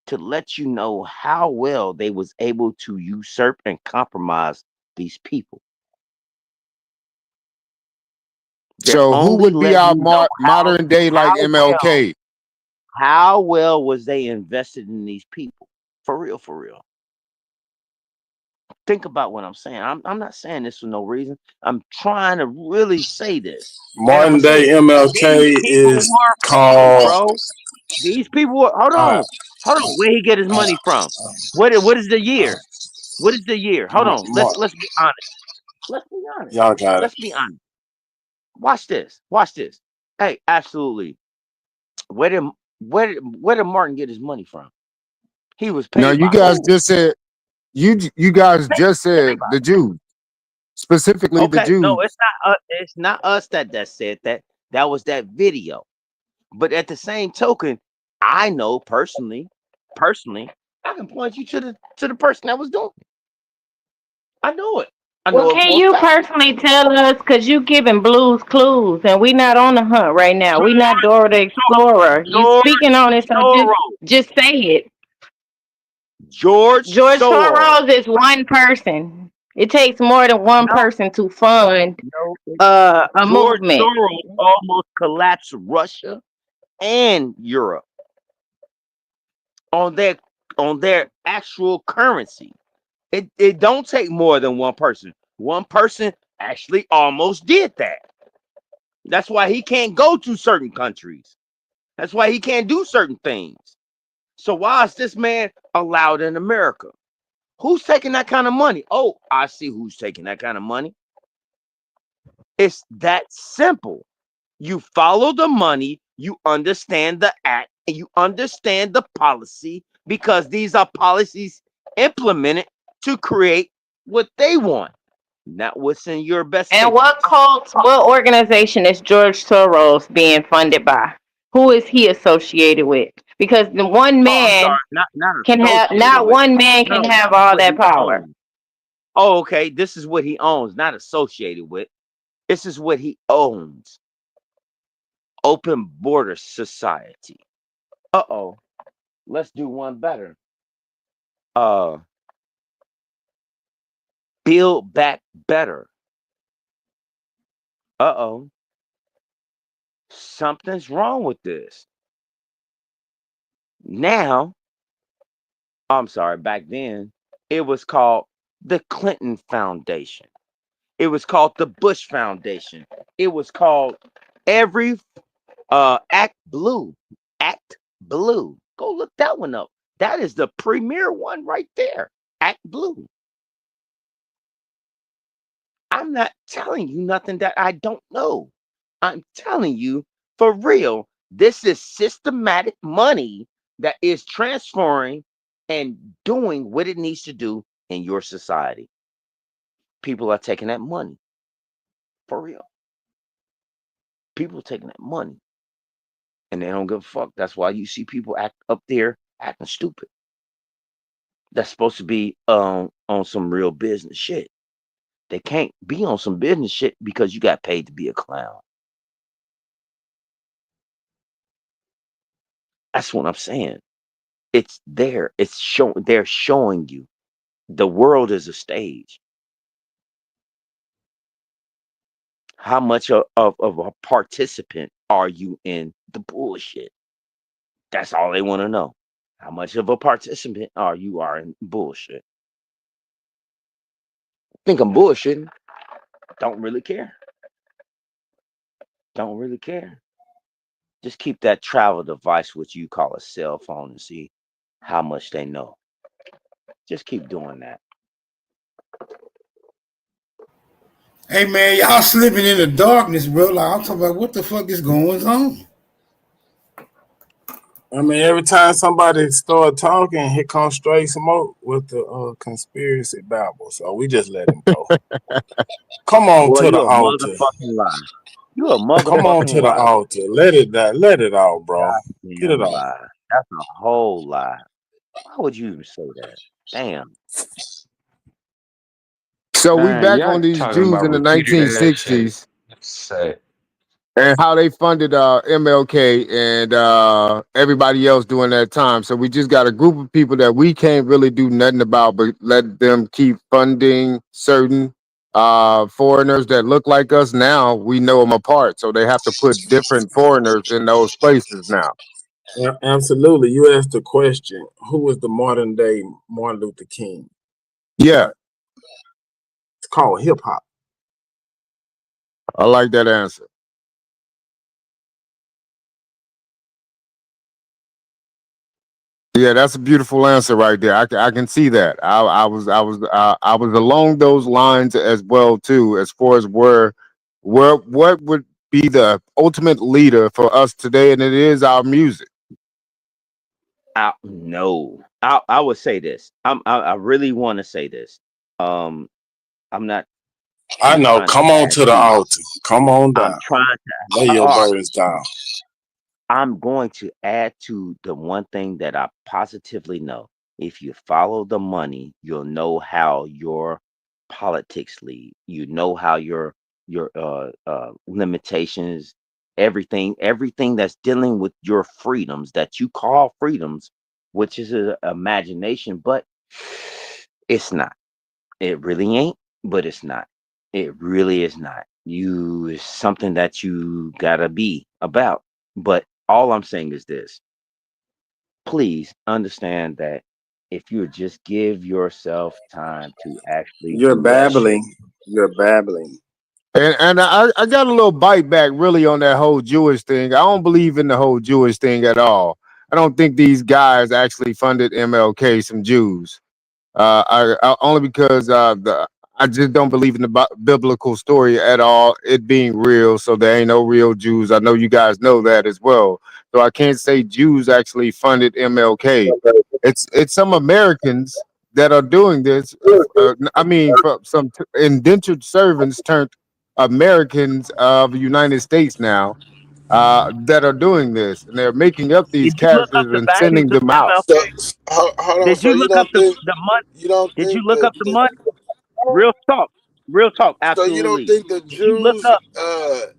to let you know how well they was able to usurp and compromise these people. They're So who only would be letting our you know modern day like MLK? how well was they invested in these people. For real, for real. Think about what I'm saying. I'm not saying this for no reason. I'm trying to really say this. Modern day MLK is called. Bro, these people were, hold on. Where he get his money from? What is the year? What is the year? Hold on. Let's be honest. Let's be honest. Y'all got Let's it. be honest. Watch this. Watch this. Hey, absolutely. Where did Martin get his money from? He was paid Now you by guys who? just said you guys just said the Jews, specifically the Okay, Jews. no, it's not us that said that. That was that video. But at the same token, I know personally, I can point you to the person that was doing it. I know it. I know Well, it can for a you fact. personally tell us, because you giving Blues Clues, and we not on the hunt right now. We not Dora the Explorer. You George speaking on it, so Soros. just say it. George Soros. Soros is one person. It takes more than one person to fund a George movement. Soros almost collapsed Russia and Europe on their actual currency. It don't take more than one person. One person actually almost did that. That's why he can't go to certain countries. That's why he can't do certain things. So why is this man allowed in America? Who's taking that kind of money? Oh, I see who's taking that kind of money. It's that simple. You follow the money, you understand the act, and you understand the policy, because these are policies implemented to create what they want, not what's in your best And interest. what cult, what organization is George Soros being funded by? Who is he associated with? Because the one I'm man sorry, not can have, associated not with. one man can No, have this is all what that he power. owns. Oh, okay. This is what he owns, not associated with. This is what he owns. Open Border Society. Uh-oh. Let's do one better. Build Back Better. Uh-oh. Something's wrong with this. Now, I'm sorry, back then, it was called the Clinton Foundation. It was called the Bush Foundation. It was called every Act Blue. Act Blue. Go look that one up. That is the premier one right there. Act Blue. I'm not telling you nothing that I don't know. I'm telling you for real. This is systematic money that is transferring and doing what it needs to do in your society. People are taking that money. For real. People taking that money. And they don't give a fuck. That's why you see people act up there acting stupid. That's supposed to be on some real business shit. They can't be on some business shit because you got paid to be a clown. That's what I'm saying. It's there. It's showing. They're showing you. The world is a stage. How much of a participant are you in the bullshit? That's all they want to know. How much of a participant are you in bullshit? Think I'm bullshitting. Don't really care. Don't really care. Just keep that travel device, which you call a cell phone, and see how much they know. Just keep doing that. Hey man, y'all slipping in the darkness, bro. Like I'm talking about, what the fuck is going on? I mean, every time somebody start talking, here comes Straight Smoke with the conspiracy babble. So we just let him go. Come on Boy, to the you a altar. motherfucking lie. You a motherfucking Come on to the lie. altar. Let it die. Let it out, bro. Get it Damn out. lie. That's a whole lie. Why would you even say that? Damn. So we Man, back y'all on these talking Jews about in the repeated ass shit. 1960s Say, and how they funded MLK and everybody else during that time. So we just got a group of people that we can't really do nothing about, but let them keep funding certain foreigners that look like us. Now we know them apart, so they have to put different foreigners in those places now. Yeah, absolutely. You asked the question, who was the modern day Martin Luther King? Yeah, It's called hip hop. I like that answer. Yeah, that's a beautiful answer right there. I can see that. I was along those lines as well too, as far as where what would be the ultimate leader for us today, and it is our music. No. I would say this. I really want to say this. I'm not. I I'm know. trying Come to on add to the to. altar. Come on I'm down. trying to. Lay your All right. burdens down. I'm going to add to the one thing that I positively know. If you follow the money, you'll know how your politics lead. You know how your limitations, everything that's dealing with your freedoms that you call freedoms, which is an imagination, but it's not. It really ain't, but it's not. It really is not. It's something that you gotta be about. But all I'm saying is this. Please understand that if you just give yourself time to actually You're do that shit. babbling. You're babbling. And I got a little bite back really on that whole Jewish thing. I don't believe in the whole Jewish thing at all. I don't think these guys actually funded MLK, some Jews. I only because I just don't believe in the biblical story at all, it being real. So there ain't no real Jews. I know you guys know that as well. So I can't say Jews actually funded MLK. It's some Americans that are doing this. I mean, some indentured servants turned Americans of the United States now that are doing this, and they're making up these Did you look up characters the and values sending of them out. So, MLK? hold on. Did So you you look up don't think the money? you don't Did you think look up the money? Real talk. Real talk. so you don't Absolutely. think the Did you look Jews up?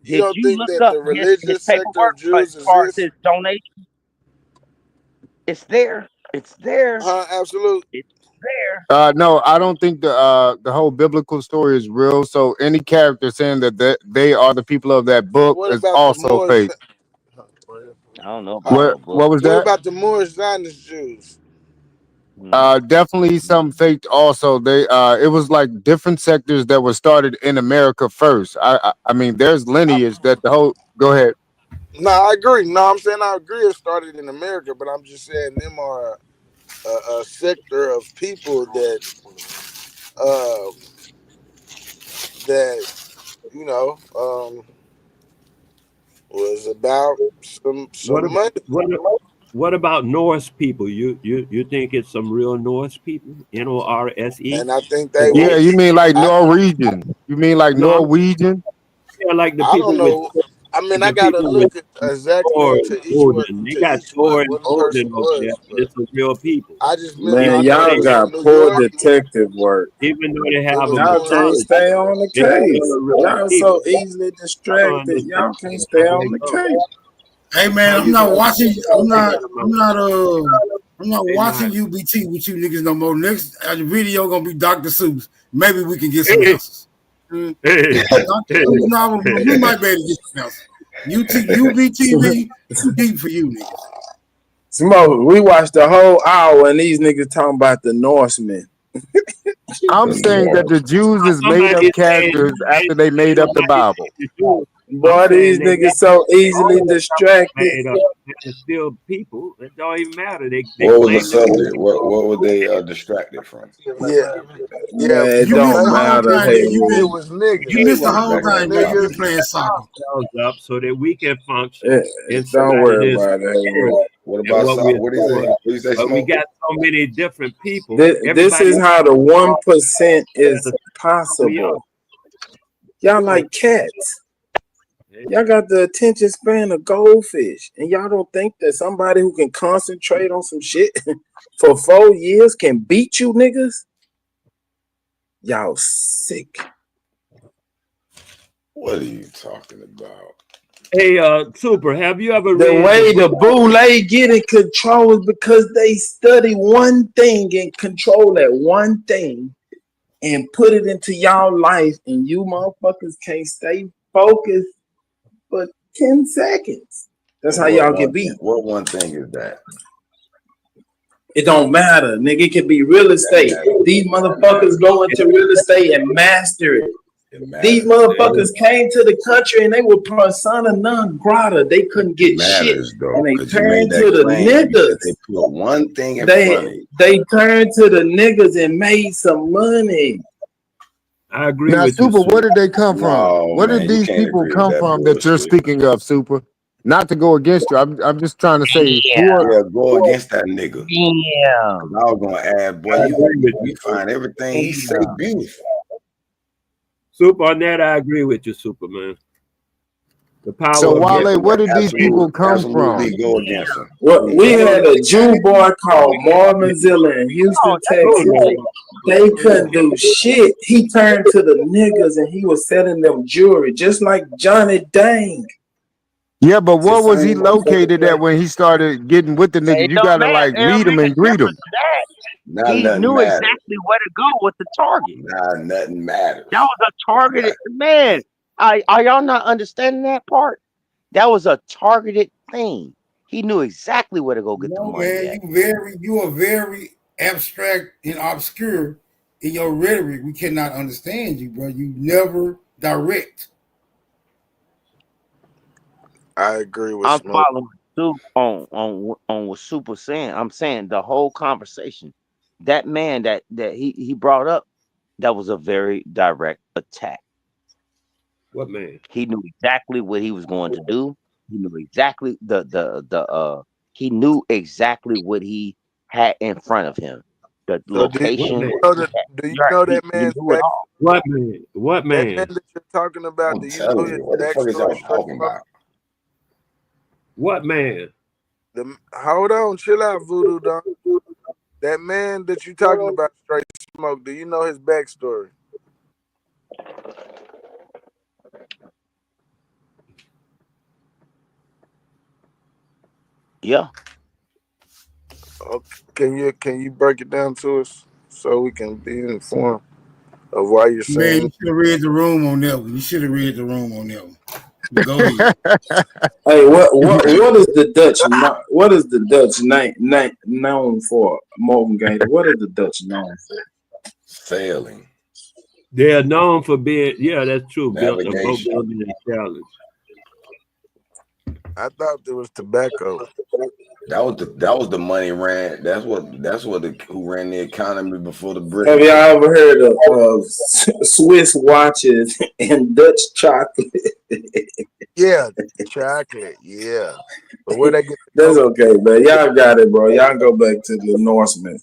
you Did don't you think look that up the his religious sector paperwork of Jews as far as exists? his donation? It's there. It's there. Absolutely. It's there. No, I don't think the whole biblical story is real. So any character saying that they are the people of that book What is about the also Moorish? fake. I don't know about no book. What was What that? about the Moorish Zionist Jews? Definitely some faked also. They it was like different sectors that were started in America first. I mean there's lineage that the whole go ahead. No, I agree. No, I'm saying I agree. It started in America, but I'm just saying them are a sector of people that that you know was about some money. What about Norse people? You think it's some real Norse people? Norse? And I think they Yeah, was. you mean like Norwegian? You mean like No, Norwegian? yeah, like the I don't people with know. I mean, I the gotta people with look at exactly Thor to and each Odin. They got Thor and what a person Odin over there, was, but it's some real people. I just meant Man, I Even know though they y'all they was got from New poor York. detective work. even though they They have was a Y'all born. can't mythology, stay on the they still case. are real Y'all people. so easily I don't distracted. understand Y'all can't how stay on they the go. case. Hey man, How I'm you not gonna watching. I'm not they watching not? UBT with you niggas no more. Next video gonna be Dr. Seuss. Maybe we can get some Hey, answers. hey, Dr. hey, Seuss novel, we hey. might be able to get some answers. UBTV, too deep for you niggas. Smoke, we watched the whole hour and these niggas talking about the Norsemen. I'm saying that the Jews is made up Somebody saying characters after they made up the nobody Bible. the Jews. I'm Boy, saying these they niggas got so easily all the stuff distracted. made up. They're still people. It don't even matter. They What was the claim to be subject? What were they distracted from? Yeah, Man, it You missed don't the whole matter, thing, man. Haywood. it was niggas. You They missed the wasn't whole It was exactly thing, man. You topic. been playing soccer. ourselves up so that we can function Don't inside of worry this about it, spirit Haywood. What and about what we're what do you say? doing. What do you say, But we Smoke? got so many different people. This is Everybody how the 1% has is a who we are. possible. Y'all like cats. Yeah. Y'all got the attention span of goldfish, and y'all don't think that somebody who can concentrate on some shit for 4 years can beat you niggas? Y'all sick. What are you talking about? Hey, Super, have you ever The read way the the book? Boule get in control is because they study one thing and control that one thing and put it into y'all life, and you motherfuckers can't stay focused for 10 seconds. That's how y'all get beat. What one thing is that? It don't matter, nigga. It could be real estate. These motherfuckers go into real estate and master it. These motherfuckers came to the country and they were persona non grata. They couldn't get shit, Though, and they 'cause you made turned to that the claim. You said niggas. they put one thing in front of you. They turned to the niggas and made some money. I agree Now, with you, Super, Super. where did they come from? No, Where man, did you these can't people agree with come that from that you're bullshit. speaking of, Super? Not to go against you. I'm just trying to say Yeah. who are Yeah, go against that nigga. Yeah. 'Cause I was gonna add, boy, I agree with you you. find everything he say Yeah. beautiful. Super, on that, I agree with you, Superman. The power so of Wale, getting where did these people come from? Absolutely go against him. Well, we had a Jew boy called Marvin Zilla in Houston, Texas. They couldn't do shit. He turned to the niggas and he was selling them jewelry, just like Johnny Dang. Yeah, but It's the where was he same located motherfucker. at when he started getting with the niggas? It You don't gotta matter. like It don't meet him make a and greet him. difference to that. Now He nothing knew matters. exactly where to go with the target. Now nothing matters. That was a targeted man. Are y'all not understanding that part? That was a targeted thing. He knew exactly where to go get the No, money man, at. you are very abstract and obscure in your rhetoric. We cannot understand you, bro. You never direct. I agree with I'm Smoke. following. on what Super saying. I'm saying the whole conversation. That man that he brought up, that was a very direct attack. What man? He knew exactly what he was going to do. He knew exactly he knew exactly what he had in front of him. The So do you location. know that? Do you know that He man's knew it back? all. What man? What That man man? that you're talking about. I'm Do you know telling his you, what the fuck is y'all backstory? Straight talking Smoke? about? What man? Hold on, chill out, Voodoo Don. That man that you talking about, Straight Smoke. Do you know his backstory? Yeah. Okay, can you break it down to us so we can be informed of why you're Man, saying you it? should have read the room on that one. You should have read the room on that one. But go ahead. Hey, what is the Dutch? What is the Dutch known for, Morgan Gator? What is the Dutch known for? Sailing, They are known for being, yeah, that's true. Built a boat navigation. building and sailing. I thought there was tobacco. That was the money ran. That's what who ran the economy before the Have British. y'all ever heard of Swiss watches and Dutch chocolate? Yeah, chocolate. Yeah, but where they get the That's coke? okay, man. Y'all got it, bro. Y'all go back to the Norsemen.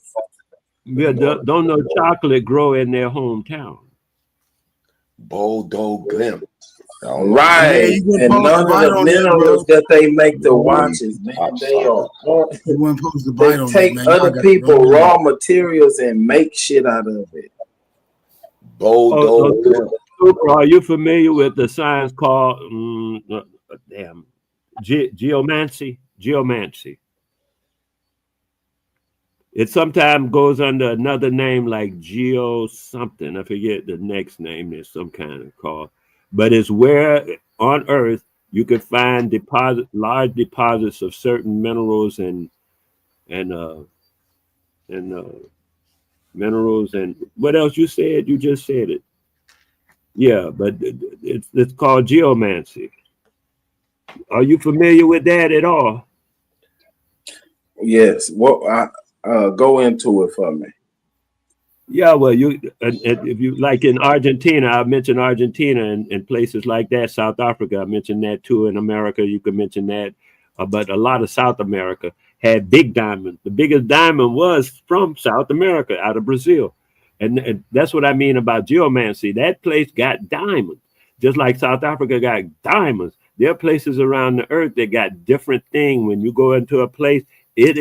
Yeah, don't know chocolate grow in their hometown. Bodo Glimp. Right, and none of the minerals that they make the watches, man, they are. You weren't supposed to bite They on take that, man. other people's raw materials and make shit out of it. Bodo Glimp. Super, are you familiar with the science called geomancy? Geomancy. It sometimes goes under another name like geo something. I forget the next name. There's some kind of call, but it's where on Earth you can find large deposits of certain minerals and minerals and what else you said? You just said it. Yeah, but it's called geomancy. Are you familiar with that at all? Yes. What? Go into it for me. Yeah, well, if you like in Argentina, I mentioned Argentina and places like that. South Africa, I mentioned that too. In America, you could mention that, but a lot of South America had big diamonds. The biggest diamond was from South America, out of Brazil, and that's what I mean about geomancy. That place got diamonds, just like South Africa got diamonds. There are places around the earth that got different things. When you go into a place, it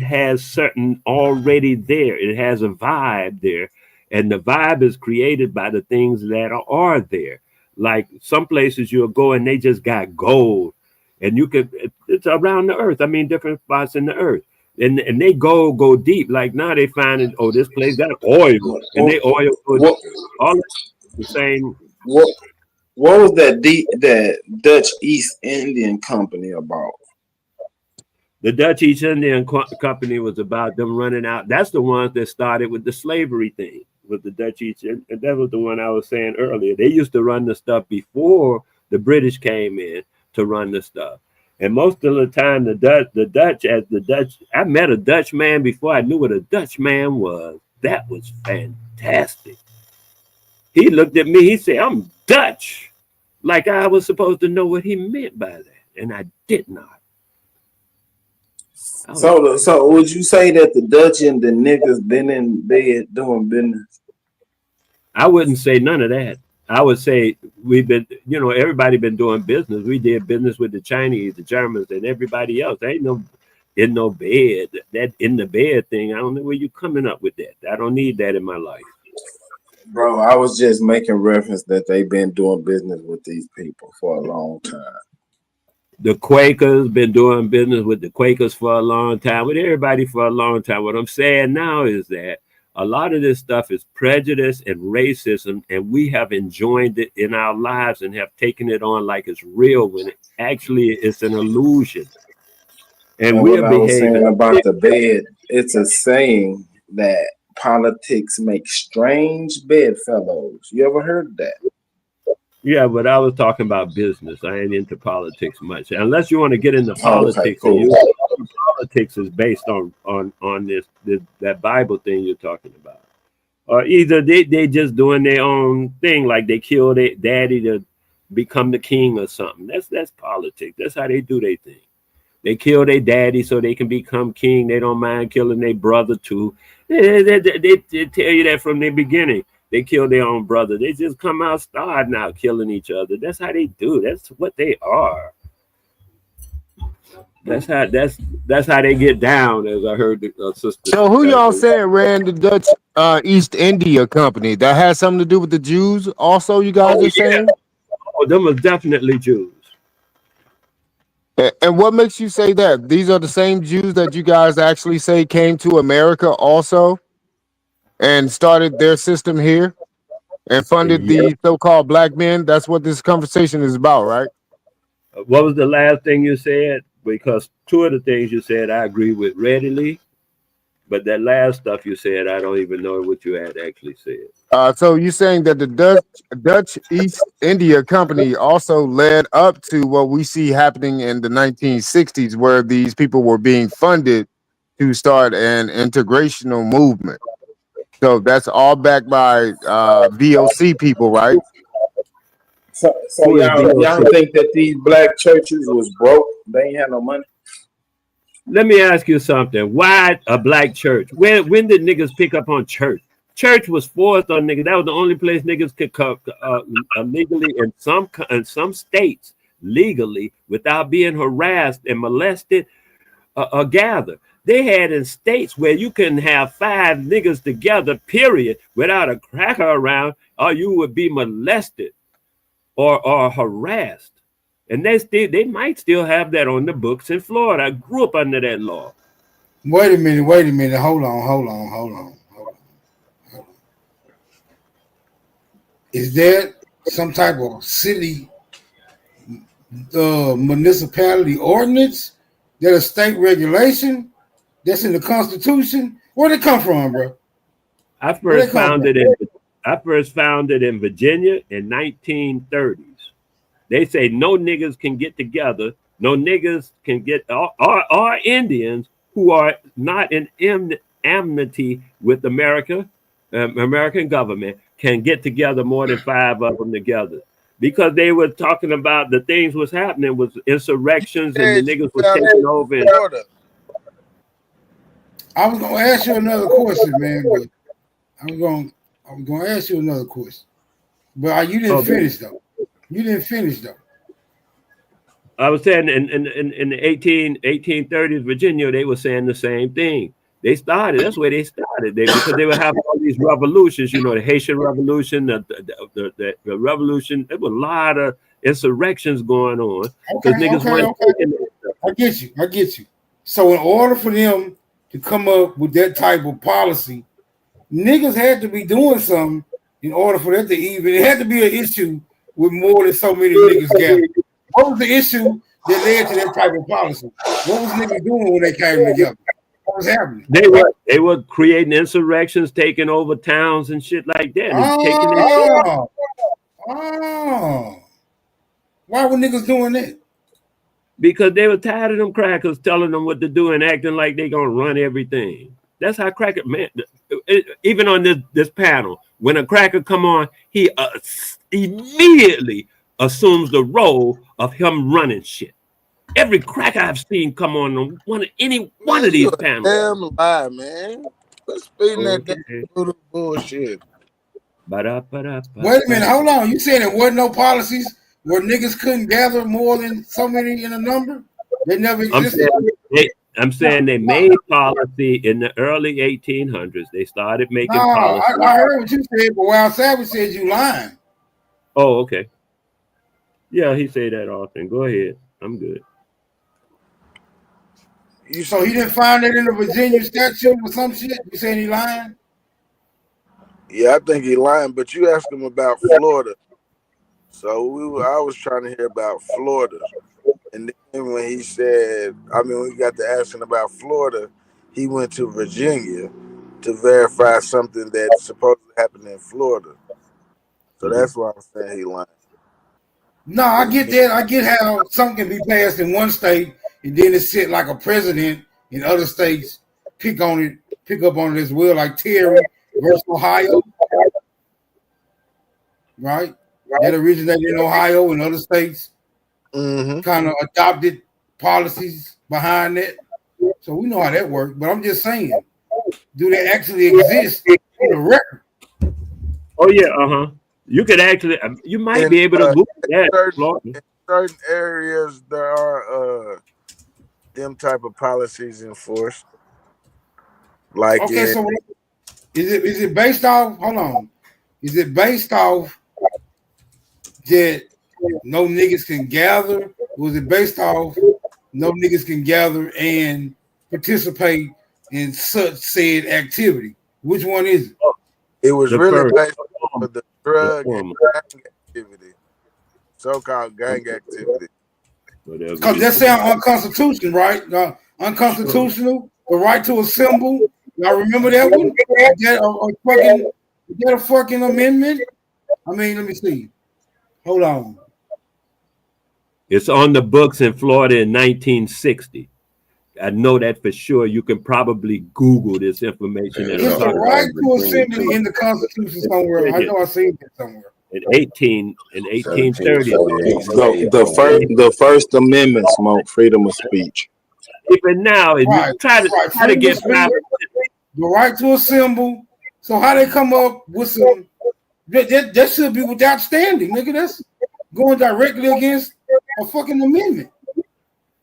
has certain already there. It has a vibe there. And the vibe is created by the things that are there. Like some places you'll go and they just got gold. And it's around the earth. I mean, different spots in the earth. And they go deep. Like now they find this place got oil. And they oil all the same. What was that Dutch East Indian Company about? The Dutch East Indian Company was about them running out. That's the ones that started with the slavery thing, with the Dutch East. And that was the one I was saying earlier. They used to run the stuff before the British came in to run the stuff. And most of the time, the Dutch, I met a Dutch man before I knew what a Dutch man was. That was fantastic. He looked at me, he said, "I'm Dutch." Like I was supposed to know what he meant by that. And I did not. So would you say that the Dutch and the niggas been in bed doing business? I wouldn't say none of that. I would say we've been, everybody been doing business. We did business with the Chinese, the Germans, and everybody else. There ain't no in no bed. That in the bed thing, I don't know where you coming up with that. I don't need that in my life. Bro, I was just making reference that they've been doing business with these people for a long time. The Quakers been doing business with the Quakers for a long time, with everybody for a long time. What I'm saying now is that a lot of this stuff is prejudice and racism, and we have enjoyed it in our lives and have taken it on like it's real when it actually is an illusion. And we're what I was saying about the bed, it's a saying that politics make strange bedfellows. You ever heard that? Yeah, but I was talking about business. I ain't into politics much. Unless you want to get into Okay, politics, cool. and politics is based on this that Bible thing you're talking about. Or either they just doing their own thing, like they kill their daddy to become the king or something. That's politics. That's how they do their thing. They kill their daddy so they can become king. They don't mind killing their brother too. They tell you that from the beginning. They kill their own brother. They just come out starting out killing each other. That's how they do. That's what they are. That's how they get down. As I heard the sister. So who y'all saying ran the Dutch East India Company? That has something to do with the Jews. Also, you guys are saying. Oh, them was definitely Jews. And what makes you say that? These are the same Jews that you guys actually say came to America also and started their system here and funded the so-called black men. That's what this conversation is about, right? What was the last thing you said? Because two of the things you said I agree with readily, but that last stuff you said, I don't even know what you had actually said. So you're saying that the Dutch East India Company also led up to what we see happening in the 1960s, where these people were being funded to start an integrational movement. So that's all backed by VOC people, right? So y'all think that these black churches was broke? They ain't had no money. Let me ask you something. Why a black church? When did niggas pick up on church? Church was forced on niggas. That was the only place niggas could come legally in some states legally without being harassed and molested or gather. They had in states where you can have 5 niggas together, period, without a cracker around, or you would be molested or harassed. And they might still have that on the books in Florida. I grew up under that law. Wait a minute. Hold on. Is there some type of city municipality ordinance that a state regulation that's in the Constitution? Where'd it come from, bro? I first found it in Virginia in 1930s. They say no niggas can get together. No niggas can get, or Indians who are not in enmity with America, American government, can get together more than 5 of them together. Because they were talking about the things was happening was insurrections and the niggas were taking over. I was gonna ask you another question, man, but I was gonna ask you another question. But you didn't finish though. I was saying in the 1830s, Virginia, they were saying the same thing. They started, that's where they started. Because they would have all these revolutions, the Haitian Revolution, the revolution. There were a lot of insurrections going on. Okay. I get you. So in order for them to come up with that type of policy, niggas had to be doing something in order for that to even. It had to be an issue with more than so many niggas gathered. What was the issue that led to that type of policy? What was niggas doing when they came together? What was happening? They were creating insurrections, taking over towns and shit like that. Why were niggas doing that? Because they were tired of them crackers telling them what to do and acting like they gonna run everything. That's how cracker, man. Even on this panel, when a cracker come on, he immediately assumes the role of him running shit. Every cracker I've seen come on any one of these panels. Damn lie, man. Let's spin that damn bullshit. Wait a minute, hold on. You said there wasn't no policies where niggas couldn't gather more than so many in a number? They never existed. I'm saying they made policy in the early 1800s. They started making policy. I heard what you said, but Wild Savage said you lying. Oh, okay. Yeah, he say that often. Go ahead. I'm good. So he didn't find it in the Virginia statute or some shit? You saying he lying? Yeah, I think he lying, but you asked him about Florida. So I was trying to hear about Florida. And then when he said, when we got to asking about Florida, he went to Virginia to verify something that supposedly happened in Florida. So that's why I'm saying he lying. No, I get that. I get how something can be passed in one state and then it's sit like a president in other states pick up on it as well, like Terry versus Ohio, right? That originated in Ohio and other states kind of adopted policies behind it. So we know how that works. But I'm just saying, do they actually exist in the record? Oh yeah, You could actually, you might be able to Google that. In certain areas, there are them type of policies enforced. Like okay, so is it based off? Hold on, is it based off that no niggas can gather? Or is it based off no niggas can gather and participate in such said activity? Which one is it? It was The really first. based on the drug and gang activity, so-called gang activity. Because that sounds unconstitutional, right? Unconstitutional. The right to assemble. Y'all remember that one? Is that a fucking amendment? I mean, let me see. Hold on. It's on the books in Florida in 1960. I know that for sure. You can probably Google this information. It's the right to assembly in the Constitution somewhere. I know I seen it somewhere. In 1830. The first Amendment, Smoke, freedom of speech. Even now, and you try to get the right to assemble. So how they come up with some that should be without standing, nigga. That's going directly against a fucking amendment.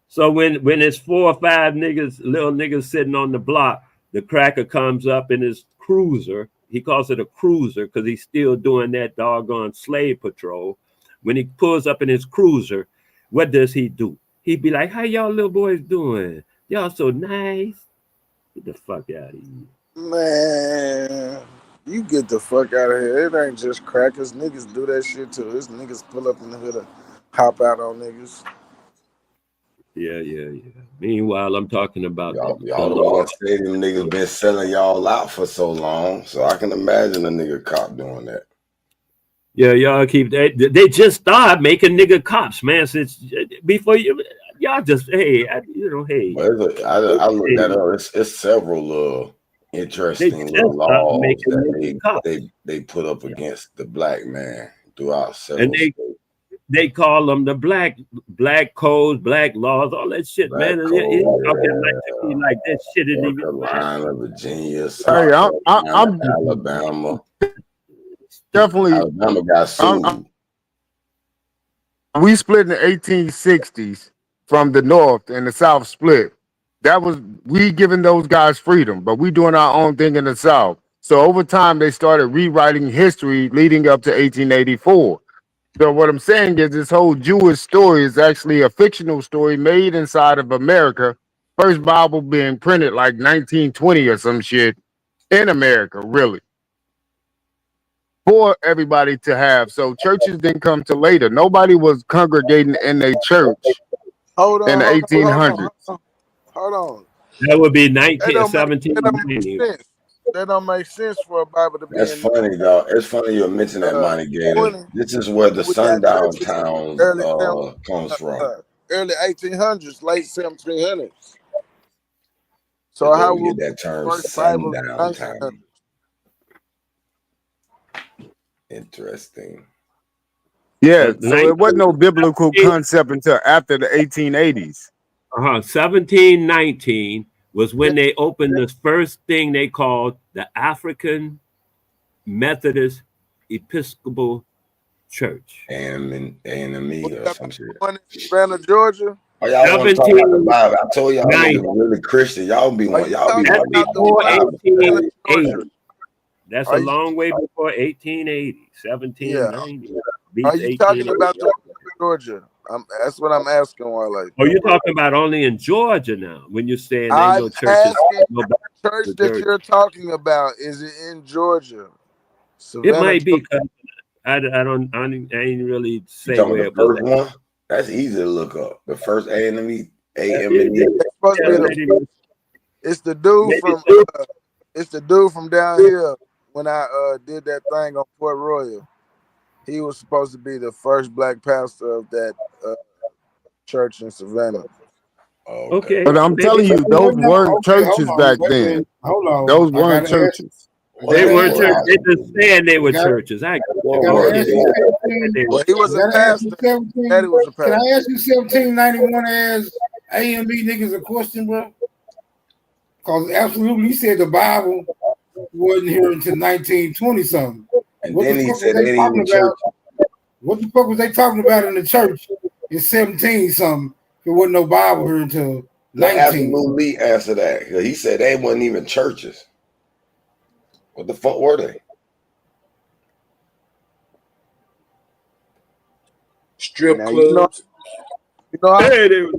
So when it's 4 or 5 little niggas sitting on the block, the cracker comes up in his cruiser. He calls it a cruiser because he's still doing that doggone slave patrol. When he pulls up in his cruiser, what does he do? He'd be like, "How y'all little boys doing? Y'all so nice." Get the fuck out of here. Man, you get the fuck out of here. It ain't just crackers. Niggas do that shit too. This niggas pull up in the hood and hop out on niggas. Yeah. Meanwhile, I'm talking about y'all the one say them niggas been selling y'all out for so long, so I can imagine a nigga cop doing that. Yeah, y'all they just started making nigga cops, man. Since before y'all just hey. I looked that up. It's several interesting laws that they put up against the black man throughout several states. They call them the black codes, black laws, all that shit, man. It's talking like that shit isn't even Carolina, Virginia, I'm Alabama. Definitely. Alabama got sued. We split in the 1860s from the North and the South split. That was we giving those guys freedom, but we doing our own thing in the South. So over time, they started rewriting history leading up to 1884. So what I'm saying is this whole Jewish story is actually a fictional story made inside of America. First Bible being printed like 1920 or some shit in America, really. For everybody to have. So churches didn't come till later. Nobody was congregating in a church in the 1800s. Hold on. That would be 1790. That don't make sense for a Bible to be. That's funny, though. It's funny you mention that, Monty Gator. This is where the sundown town comes from. Early 1800s, late 1700s. So how would that term sundown town? Interesting. Yeah, so it wasn't no biblical concept until after the 1880s. 1719 was when they opened the first thing they called the African Methodist Episcopal Church. AME or some shit. Atlanta, Georgia. Oh, y'all want to talk about the Bible? I told y'all niggas really Christian. Y'all be before 1880. That's a long way before 1880, 1790. Are you talking about Georgia? That's what I'm asking. Oh, you're talking about only in Georgia now? When you're saying I'm no churches, the church that you're talking about, is it in Georgia? It might be. I ain't really say where it was. First one? That's easy to look up. The first AME. It's the dude from. It's the dude from down here when I did that thing on Port Royal. He was supposed to be the first black pastor of that church in Savannah. Okay. But I'm telling you, those weren't churches back then. Hold on. Those weren't churches. They weren't churches. They just said they were churches. I Well, he was a pastor. Daddy was a Can pastor. I ask you 1791 as A and B niggas a question, bro? Because absolutely, you said the Bible wasn't here until 1920 something. And What then the he fuck said was they they didn't talking even church. about? What the fuck was they talking about in the church in 17 something? There wasn't no Bible here until Let 19. Absolutely answer that. 'Cause he said they wasn't even churches. What the fuck were they? Strip Now, you know, clubs. Hey, they were,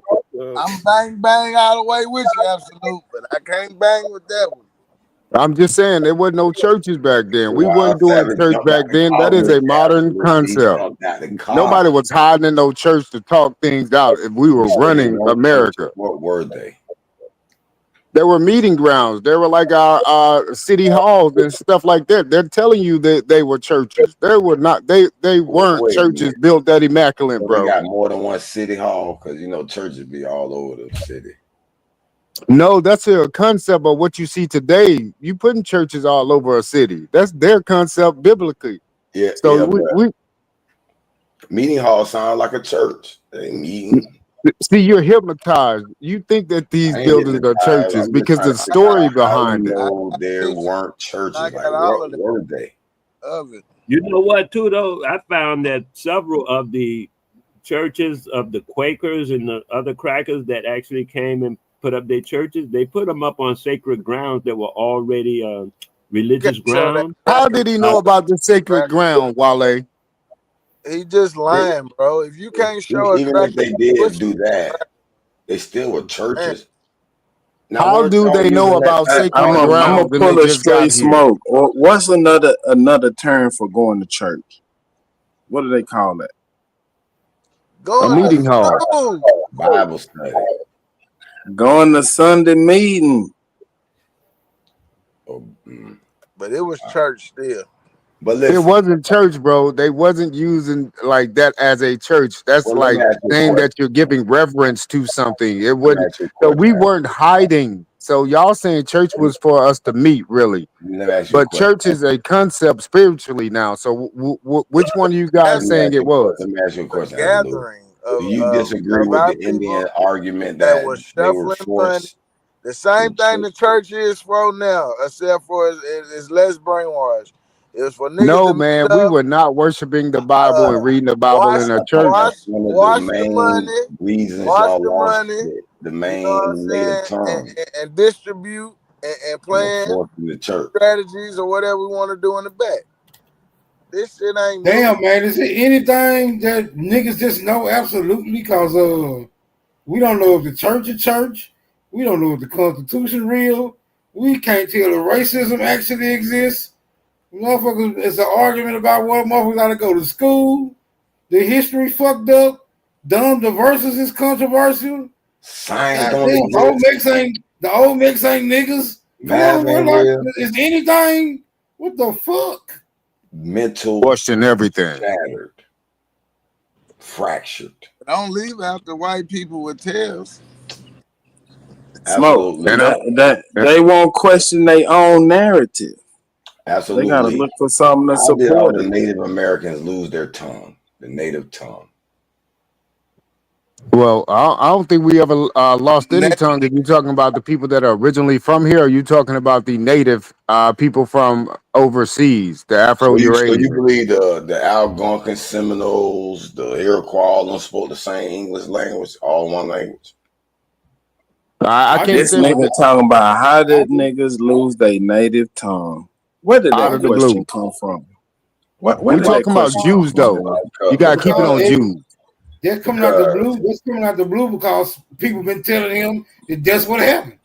I'm bang all the way with you, absolute, but I can't bang with that one. I'm just saying there wasn't no churches back then. We Wild weren't doing Savage church jumped back out the then. car That is with a modern Absolute. He concept. jumped out the car. Nobody was hiding in no church to talk things out if we were You said running no America. churches. What were they? There were meeting grounds. There were like our city halls and stuff like that. They're telling you that they were churches. They were not. They weren't Wait a churches minute. built that immaculate, So they bro. got more than one city hall because you know churches be all over the city. No, that's a concept of what you see today. You putting churches all over a city. That's their concept biblically. Yeah, So yeah, we but meeting hall sound like a church. They meeting. see you're hypnotized. You think that these I ain't buildings are hypnotized. churches I'm just because trying the to figure story out how you behind it. know there weren't churches. I Like got all of what that were they? of it. You know what, too, though? I found that several of the churches of the Quakers and the other crackers that actually came and put up their churches, they put them up on sacred grounds that were already religious Can't show that grounds. How did he know about the sacred ground, Wale? He just lying, bro. If you can't show a Even if cracker they did pussy, do that, they still were man, churches. Now, How weren't do y'all they know using that about type I'm sacred gonna grounds and they pull a just got straight here? smoke. What's another term for going to church? What do they call it? A going to meeting hall. school. Bible study? Going to Sunday meeting. Oh, mm. But it was church still. But It listen, wasn't church, bro. They wasn't using like that as a church. That's well, let me like ask you a saying question. that you're giving reverence to something. It Let me wouldn't. ask you a So question. we weren't hiding. So y'all saying church was for us to meet, really. Let me ask you a But question. church is a concept spiritually now. So which one of you guys Let me saying ask it you a was? question. Let me ask you a A question, Absolute. gathering Do you disagree of with our the people Indian argument that that was they were shuffling money. forced The same to thing the church? church is for now, except for it's less brainwashed. It's for niggas No, to meet man. We up, were not worshing the Bible and reading the Bible wash, in a I think church. that's one of the wash the main money, reasons wash y'all the lost money. the You know what I'm main native saying, tongue and distribute and and the plan force in the church. strategies or whatever we want to do in the back. This shit ain't Damn, new. man, is it anything that niggas just know absolutely? Because we don't know if the church is church. We don't know if the Constitution real. We can't tell if racism actually exists. Motherfuckers, it's an argument about what motherfuckers gotta go to school. The history fucked up. Dumb the verses is controversial. Science God don't damn, exist. the old mix ain't niggas. Come Math on, bro. ain't Like, real. is anything? What the fuck? Mental Question everything. shattered, fractured. Don't leave out the white people with tails. Smoke. Absolutely. They won't question their own narrative. They gotta Absolutely. look for something to How did all support the it. Native Americans lose their tongue? The native tongue. Well, I don't think we ever lost any tongue. If you're talking about the people that are originally from here, or you talking about the native people from overseas, the So you Afro-Eurasians? believe the Algonquin Seminoles, the Iroquois, all them spoke the same English language, all one language? I can't This say nigga talking about how did niggas lose their native tongue. Where did out that of the question blue. come from? Where We're did that talking about question come Jews, from? though. You gotta keep it on Jews. That's coming out the blue. That's coming out the blue because people been telling him that that's what happened.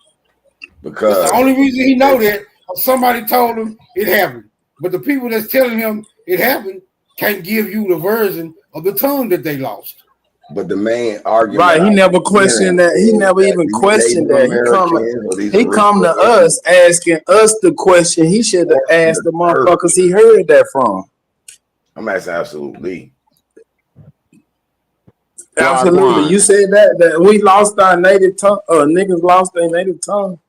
Because That's the only reason he know that. Somebody told him it happened. But the people that's telling him it happened can't give you the version of the tongue that they lost. But the main argument, Right, he never questioned that. He never even questioned that. He come to us asking us the question. He should have asked the motherfuckers he heard that from. I'm asking absolutely. Absolutely. You said that we lost our native tongue. Niggas lost their native tongue.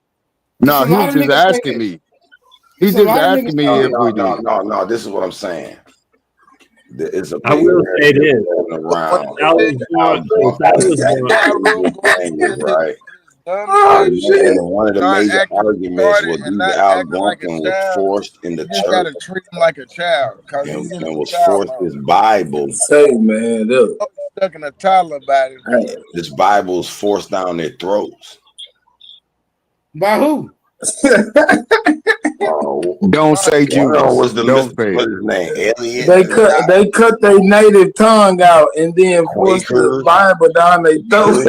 No, he was just asking me. He's just asking me if we did. No. This is what I'm saying. It's a I will say this. Around. Right. And one of the major arguments was these Algonquin was forced in the You just gotta church treat him like a child. and was forced this Bible. Say, man, look. Stuck in a toddler about it. This Bible is forced down their throats. By who? Don't say Judas. Was the Don't say what's his name? Elliot. They cut their native tongue out and then forced the Bible down their throat.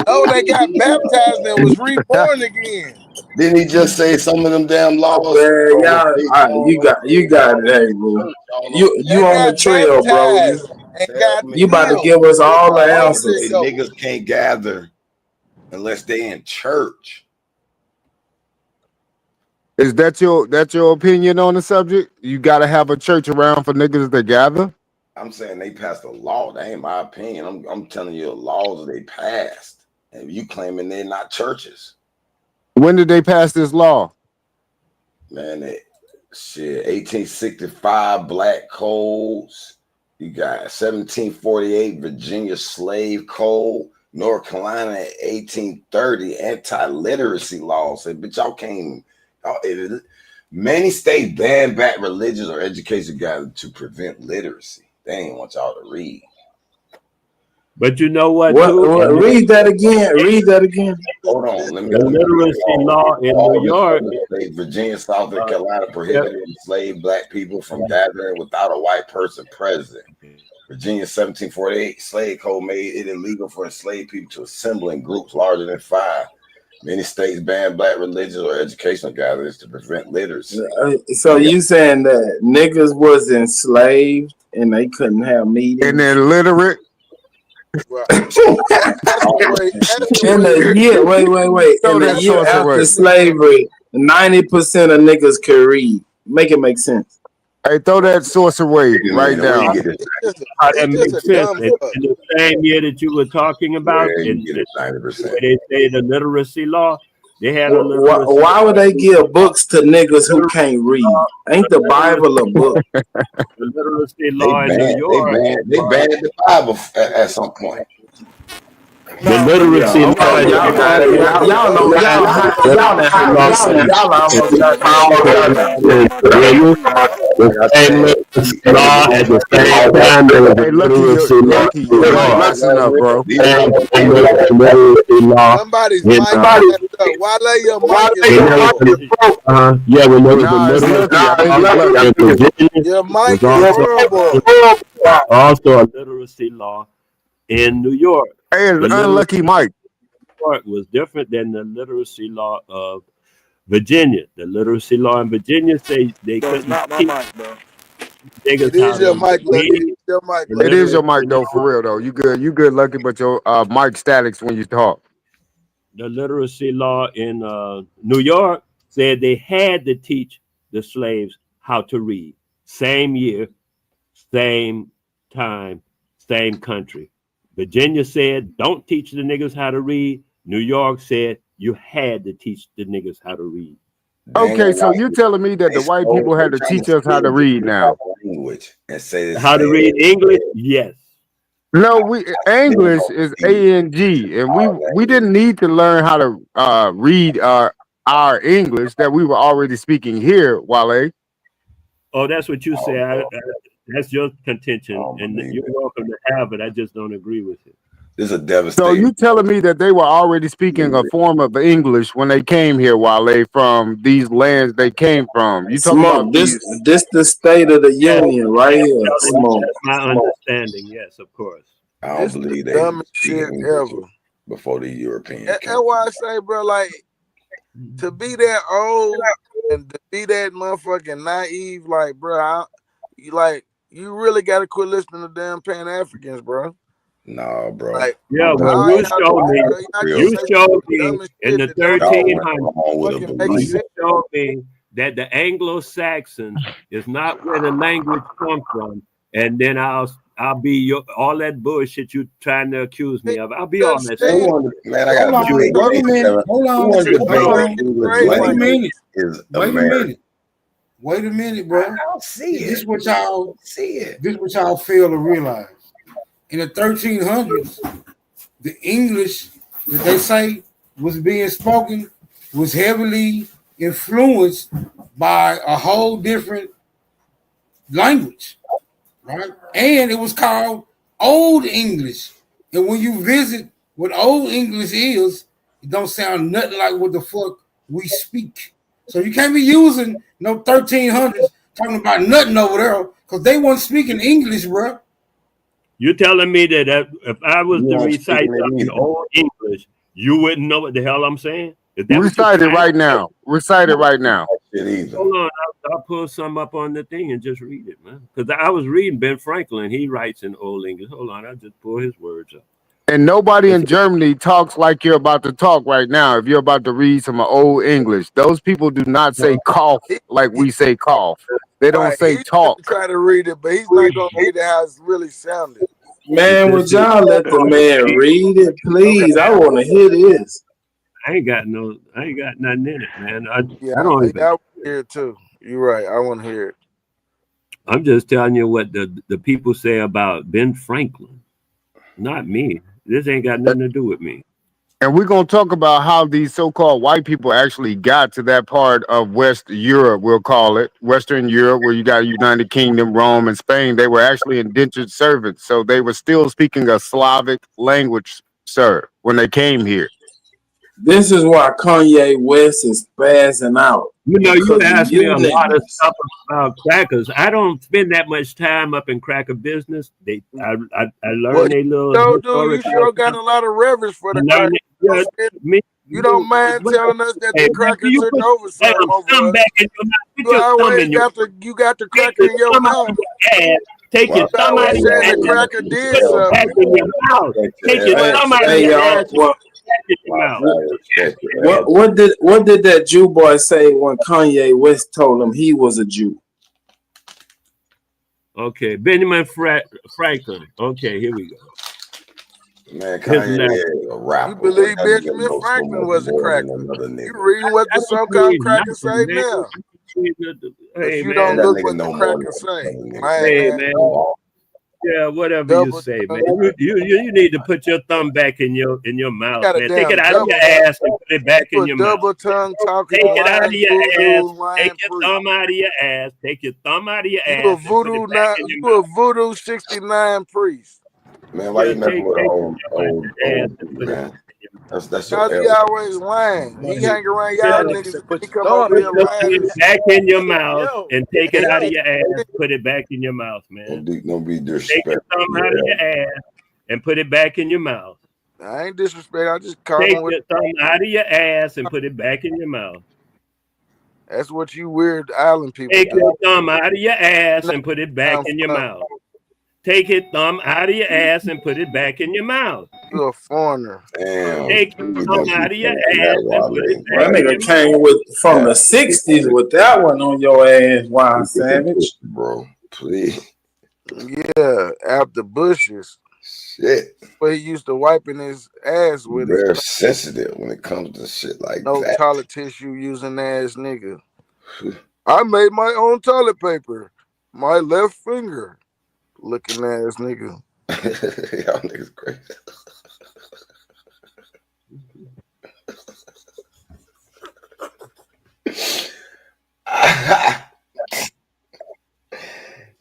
Oh, they got baptized and was reborn again. Didn't he just say some of them damn laws? Man, y'all, you got it, hey, bro. You on the trail, bro. You about to give us all the answers. Niggas can't gather unless they in church. Is that your opinion on the subject? You got to have a church around for niggas to gather? I'm saying they passed a law. That ain't my opinion. I'm telling you the laws they passed. And you claiming they're not churches. When did they pass this law? Man, 1865 Black Codes. You got 1748 Virginia Slave Code. North Carolina 1830 anti-literacy laws. Say, bitch, y'all can't. Many states ban back religious or education gathered to prevent literacy. They ain't want y'all to read. But you know what? Read that again. Read that again. Hold on. Let me. The literacy law in New York. Virginia, South Carolina prohibited enslaved black people from gathering without a white person present. Virginia 1748 slave code made it illegal for enslaved people to assemble in groups larger than 5. Many states ban black religious or educational gatherings to prevent literacy. So you saying that niggas was enslaved and they couldn't have meetings? And they're illiterate? In the year, wait. In the year after slavery, 90% of niggas could read. Make it make sense. Hey, throw that source away right now. That makes sense. In the same year that you were talking about, where they say the literacy law, they had a literacy. Why would they give books to niggas who can't read? Ain't the Bible a book? The literacy law in New York. They banned the Bible at some point. The literacy law. Law at the same time there was a literacy law. Somebody's mic messed up. Why lay your mic? Yeah, when there was a literacy your mic is horrible. Also a literacy law in New York. Hey, unlucky Mike. New York was different than the literacy law of Virginia. The literacy law in Virginia say they couldn't teach niggas how to read. It is your mic though, for real though. You good, Lucky, but your mic statics when you talk. The literacy law in New York said they had to teach the slaves how to read. Same year, same time, same country. Virginia said, don't teach the niggas how to read. New York said, you had to teach the niggas how to read. Okay, so you're telling me that the white people had to teach us how to read now? How to read English? Yes. No, English is A-N-G, and we didn't need to learn how to read our English that we were already speaking here, Wale. Oh, that's what you say. That's your contention, and you're welcome to have it. I just don't agree with it. This is a devastating. So you telling me that they were already speaking a form of English when they came here, Wale, from these lands they came from? You talking about this the state of the union right here. Smoke. That's my understanding. Yes, of course. I don't believe they dumbest shit ever before the European. That's why I say, bro, like to be that old and to be that motherfucking naive, like, bro, you really gotta quit listening to damn Pan Africans, bro. No, bro. Like, yeah, well, you showed me in the 1300s. You showed me that the Anglo-Saxons is not where the language comes from, and then I'll be your all that bullshit you trying to accuse me of. I'll be all that Man, I got Hold on, wait a minute. Hold on. Wait a minute. Wait a minute. Wait a minute, bro. I don't see it. This what y'all see it. This what y'all fail to realize. In the 1300s, the English that they say was being spoken was heavily influenced by a whole different language, right? And it was called Old English. And when you visit what Old English is, it don't sound nothing like what the fuck we speak. So you can't be using no 1300s talking about nothing over there because they weren't speaking English, bro. You're telling me that if I was to recite something in Old English, you wouldn't know what the hell I'm saying? Recite it right now. Recite it right now. Hold on, I'll pull some up on the thing and just read it, man. Because I was reading Ben Franklin. He writes in Old English. Hold on, I'll just pull his words up. And nobody in Germany talks like you're about to talk right now. If you're about to read some Old English, those people do not say cough like we say cough. They don't say talk. Try to read it, but he's not gonna read it how it's really sounded. Man, would y'all let the man read it, please? I want to hear this. I ain't got nothing in it, man. I don't even. I want to hear it too. You're right. I want to hear it. I'm just telling you what the people say about Ben Franklin, not me. This ain't got nothing to do with me. And we're going to talk about how these so-called white people actually got to that part of West Europe, we'll call it. Western Europe, where you got United Kingdom, Rome, and Spain. They were actually indentured servants. So they were still speaking a Slavic language, sir, when they came here. This is why Kanye West is spazzing out. You know, you asked me a lot of stuff about crackers. I don't spend that much time up in cracker business. I learned a little. No, dude, you sure got a lot of reverence for the crackers. You don't mind telling us that the cracker took over something over us. You got the cracker in your mouth. Take your thumb out of your ass. The cracker did something. Take your thumb out of your ass. What did that Jew boy say when Kanye West told him he was a Jew? Okay, Benjamin Franklin. Okay, here we go. Man, Kanye is a rapper. You believe Benjamin Franklin was a cracker? You reading what the so-called cracker say now? Hey, you don't look what the cracker say. Hey, man. Yeah, whatever you say, man. You need to put your thumb back in your mouth, man. Take it out of your ass and put it back in your mouth. Double tongue talking. Take it out of your ass. Take your thumb out of your ass. Take your thumb out of your ass. You a voodoo 69 priest. Man, why you messing with old man? That's your he always lying. He hang around y'all niggas. He come over here lying. Put it back in your mouth and take it out of your ass. Put it back in your mouth, man. Don't be disrespectful. Take your thumb out of your ass and put it back in your mouth. I ain't disrespect. I just call take your thumb out of your ass and put it back in your mouth. That's what you weird island people take your thumb out of your ass and put it back in your mouth. Take your thumb out of your ass and put it back in your mouth. You're a foreigner. Damn. Take your thumb out of your ass and put it back. That nigga came from the 60s with that one on your ass, Wild Savage. Bro, please. Yeah, out the bushes. Shit. But he used to wiping his ass with Very sensitive when it comes to shit like no that. toilet tissue using ass nigga. I made my own toilet paper. My left finger. Looking ass nigga. Y'all niggas crazy.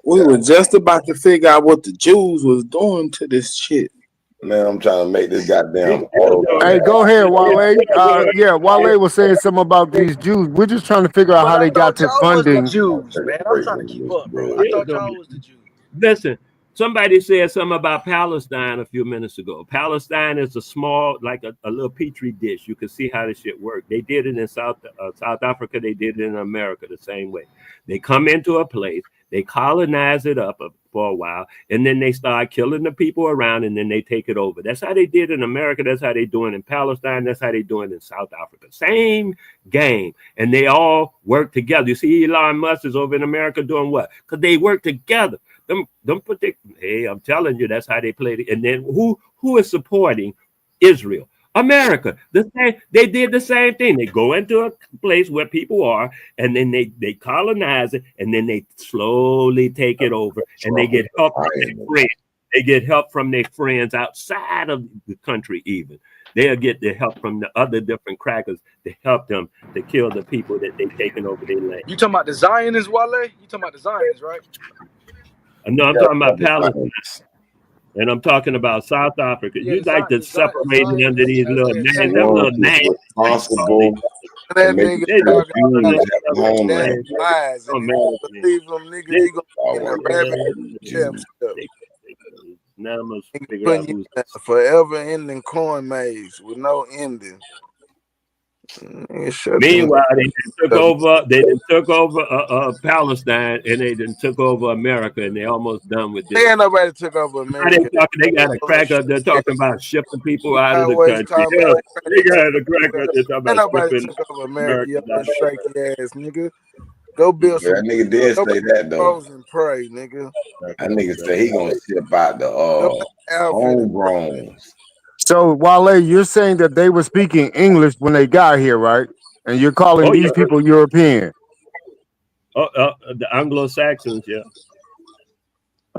We were just about to figure out what the Jews was doing to this shit. Man, I'm trying to make this goddamn. Hey, go ahead, Wale. Yeah, Wale was saying something about these Jews. We're just trying to figure out how they got to funding. Jews, man. I'm trying to keep up, bro. I thought y'all was the Jews. Listen, somebody said something about Palestine a few minutes ago. Palestine is a small, like a little petri dish. You can see how this shit works. They did it in South Africa. They did it in America the same way. They come into a place. They colonize it up for a while, and then they start killing the people around, and then they take it over. That's how they did in America. That's how they doing in Palestine. That's how they doing in South Africa. Same game, and they all work together. You see, Elon Musk is over in America doing what? Because they work together. Hey, I'm telling you, that's how they played it. And then who is supporting Israel? America. They did the same thing. They go into a place where people are, and then they colonize it, and then they slowly take it over, and they get help from their friends. They get help from their friends outside of the country even. They'll get the help from the other different crackers to help them to kill the people that they've taken over their land. You talking about the Zionists, Wale? You talking about the Zionists, right? No, I'm talking about Palestine. And I'm talking about South Africa. You like to separate me under these little names. Them little names. Responsible. That nigga talking about that lies, and if you believe them, nigga, they gonna get a rabbit tail. Now I must figure out who's forever ending corn maze with no ending. Meanwhile, they took over Palestine, and they then took over America, and they almost done with this. Ain't nobody took over America. They got a crack up there talking about shipping people out of the country. Yeah, they got a crack up there talking about nobody shipping took over America. You shaky ass nigga. Go build some. That nigga did say that though. And pray, nigga. That nigga said he gonna ship out the homegrowns. So Wale, you're saying that they were speaking English when they got here, right? And you're calling these people European. The Anglo-Saxons, yeah.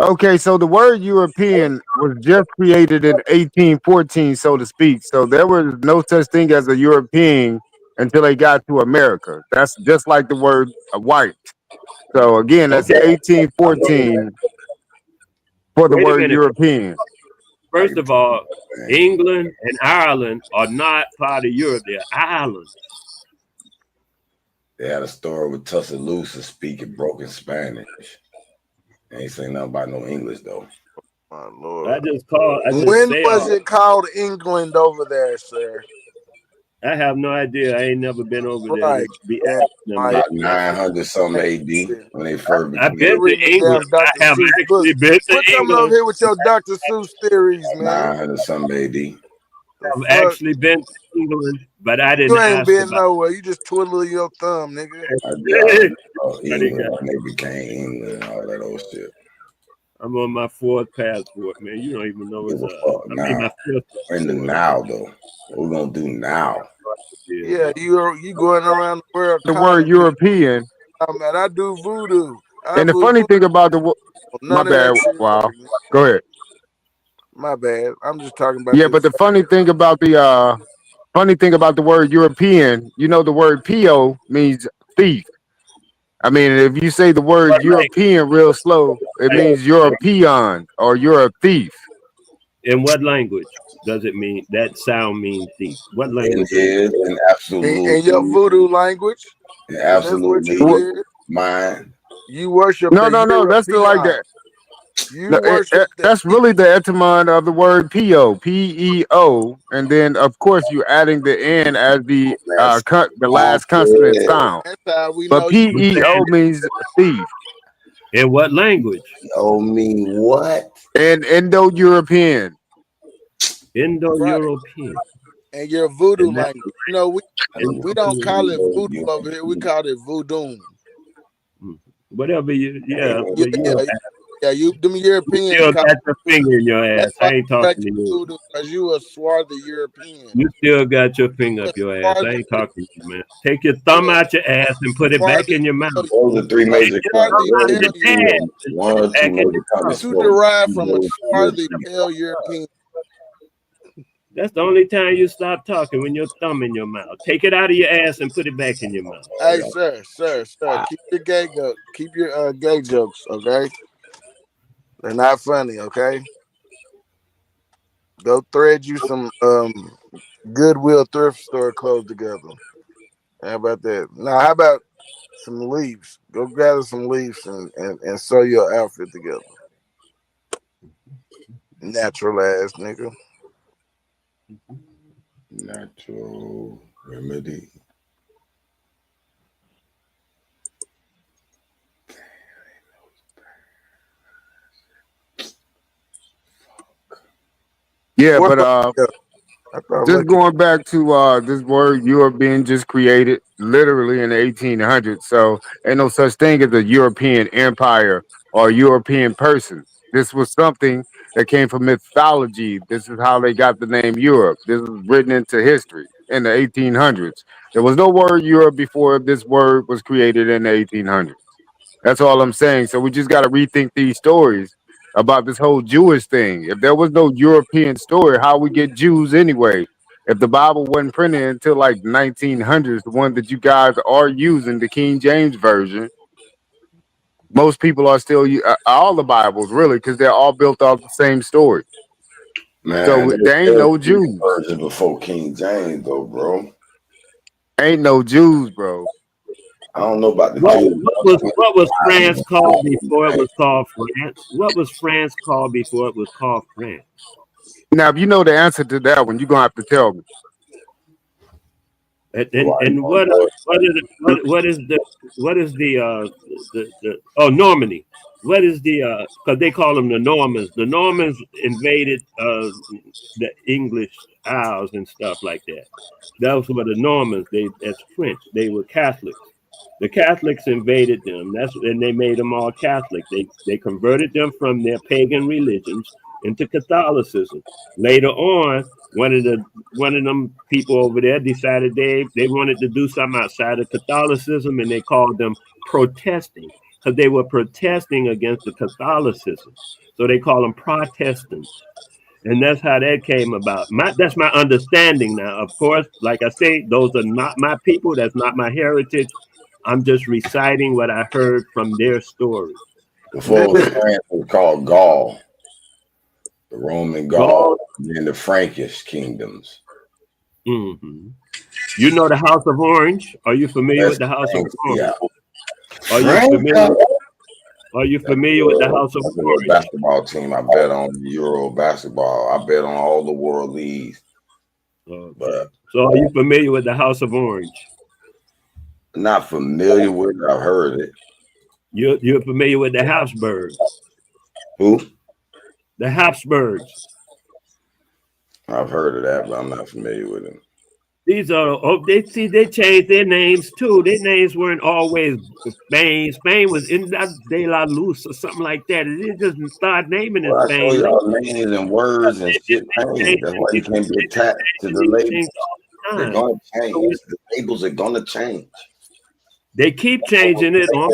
Okay, so the word European was just created in 1814, so to speak. So there was no such thing as a European until they got to America. That's just like the word white. So again, that's 1814 for the word European. First of all, England and Ireland are not part of Europe. They're islands. They had a story with Tuscaloosa speaking broken Spanish. They ain't saying nothing about no English though. My Lord. When was it called England over there, sir? I have no idea. I ain't never been over there. Right. About 900 something AD when they first I've been to England. I have actually been to Put something over here with your Dr. Seuss theories, man. 900 something AD. I've actually been to England, but I didn't. You ain't ask been about nowhere. You just twiddle your thumb, nigga. England, when they became England and all that old shit. I'm on my 4th passport, man. You don't even know what's up. Now, we're in the now though. What we gonna do now? Yeah, you going around the world. The word European. Man, I do voodoo. And the funny thing about my bad, wow. Go ahead. My bad. I'm just talking about. Yeah, but the funny thing about the word European, you know, the word "po" means thief. I mean, if you say the word European real slow, it means you're a peon or you're a thief. In what language does it mean? That sound means thief. What language? In absolute. In your voodoo language. Absolutely. Mine. You worship. No. That's like that. That's really the etymon of the word "po," P-E-O, and then of course you're adding the N as the last consonant sound. But P-E-O means thief. In what language? Oh, mean what? And Indo-European. Indo-European. And your voodoo language. You know, we don't call it voodoo over here. We call it voodoo. Whatever you, Yeah, you them Europeans. You still got your finger in your ass. I ain't talking to you. Because you a swarthy European. You still got your finger up your ass. I ain't talking to you, man. Take your thumb out your ass and put it back in your mouth. Those are 3 major countries. You derive from a swarthy pale European. That's the only time you stop talking, when your thumb in your mouth. Take it out of your ass and put it back in your mouth. Hey, sir, keep your gay jokes, okay? They're not funny, okay? Go thread you some Goodwill thrift store clothes together. How about that? Now, how about some leaves? Go gather some leaves and sew your outfit together. Natural ass nigga. Natural remedy. Yeah, What but about I thought just Lucky. going back to this word Europe being just created literally in the 1800s. So ain't no such thing as a European empire or European person. This was something that came from mythology. This is how they got the name Europe. This is written into history in the 1800s. There was no word Europe before this word was created in the 1800s. That's all I'm saying. So we just got to rethink these stories about this whole Jewish thing. If there was no European story, how we get Jews anyway? If the Bible wasn't printed until like 1900s, the one that you guys are using, the King James version, most people are still all the Bibles really, because they're all built off the same story. Man, So there ain't no Jews. Version before King James, though, bro. Ain't no Jews, bro. I don't know about the What, Jews. what was France called before it was called France? What was France called before it was called France? Now, if you know the answer to that one, you're gonna have to tell me. And what is the Normandy? What is the because they call them the Normans. The Normans invaded the English Isles and stuff like that. Those were the Normans. That's French. They were Catholics. The Catholics invaded them. And they made them all Catholic. They converted them from their pagan religions into Catholicism. Later on, one of them people over there decided they wanted to do something outside of Catholicism, and they called them protesting because they were protesting against the Catholicism. So they call them Protestants. And that's how that came about. That's my understanding now. Of course, like I say, those are not my people. That's not my heritage. I'm just reciting what I heard from their story. Before France was called Gaul, the Roman Gaul, and then the Frankish kingdoms. Mm-hmm. You know the House of Orange? Are you familiar with the House of Orange? Yeah. Are you familiar with the House of Orange? Basketball team. I bet on Euro basketball. I bet on all the world leagues. Okay. So are you familiar with the House of Orange? Not familiar with it. I've heard it. You're familiar with the Habsburgs? Who? The Habsburgs. I've heard of that, but I'm not familiar with them. These are they changed their names too. Their names weren't always Spain. Spain was in De La Luz or something like that. They just started naming it Spain. I show y'all names and words and shit change. That's why you can't be attached to the labels. They're gonna change. The labels are gonna change. They keep changing it on.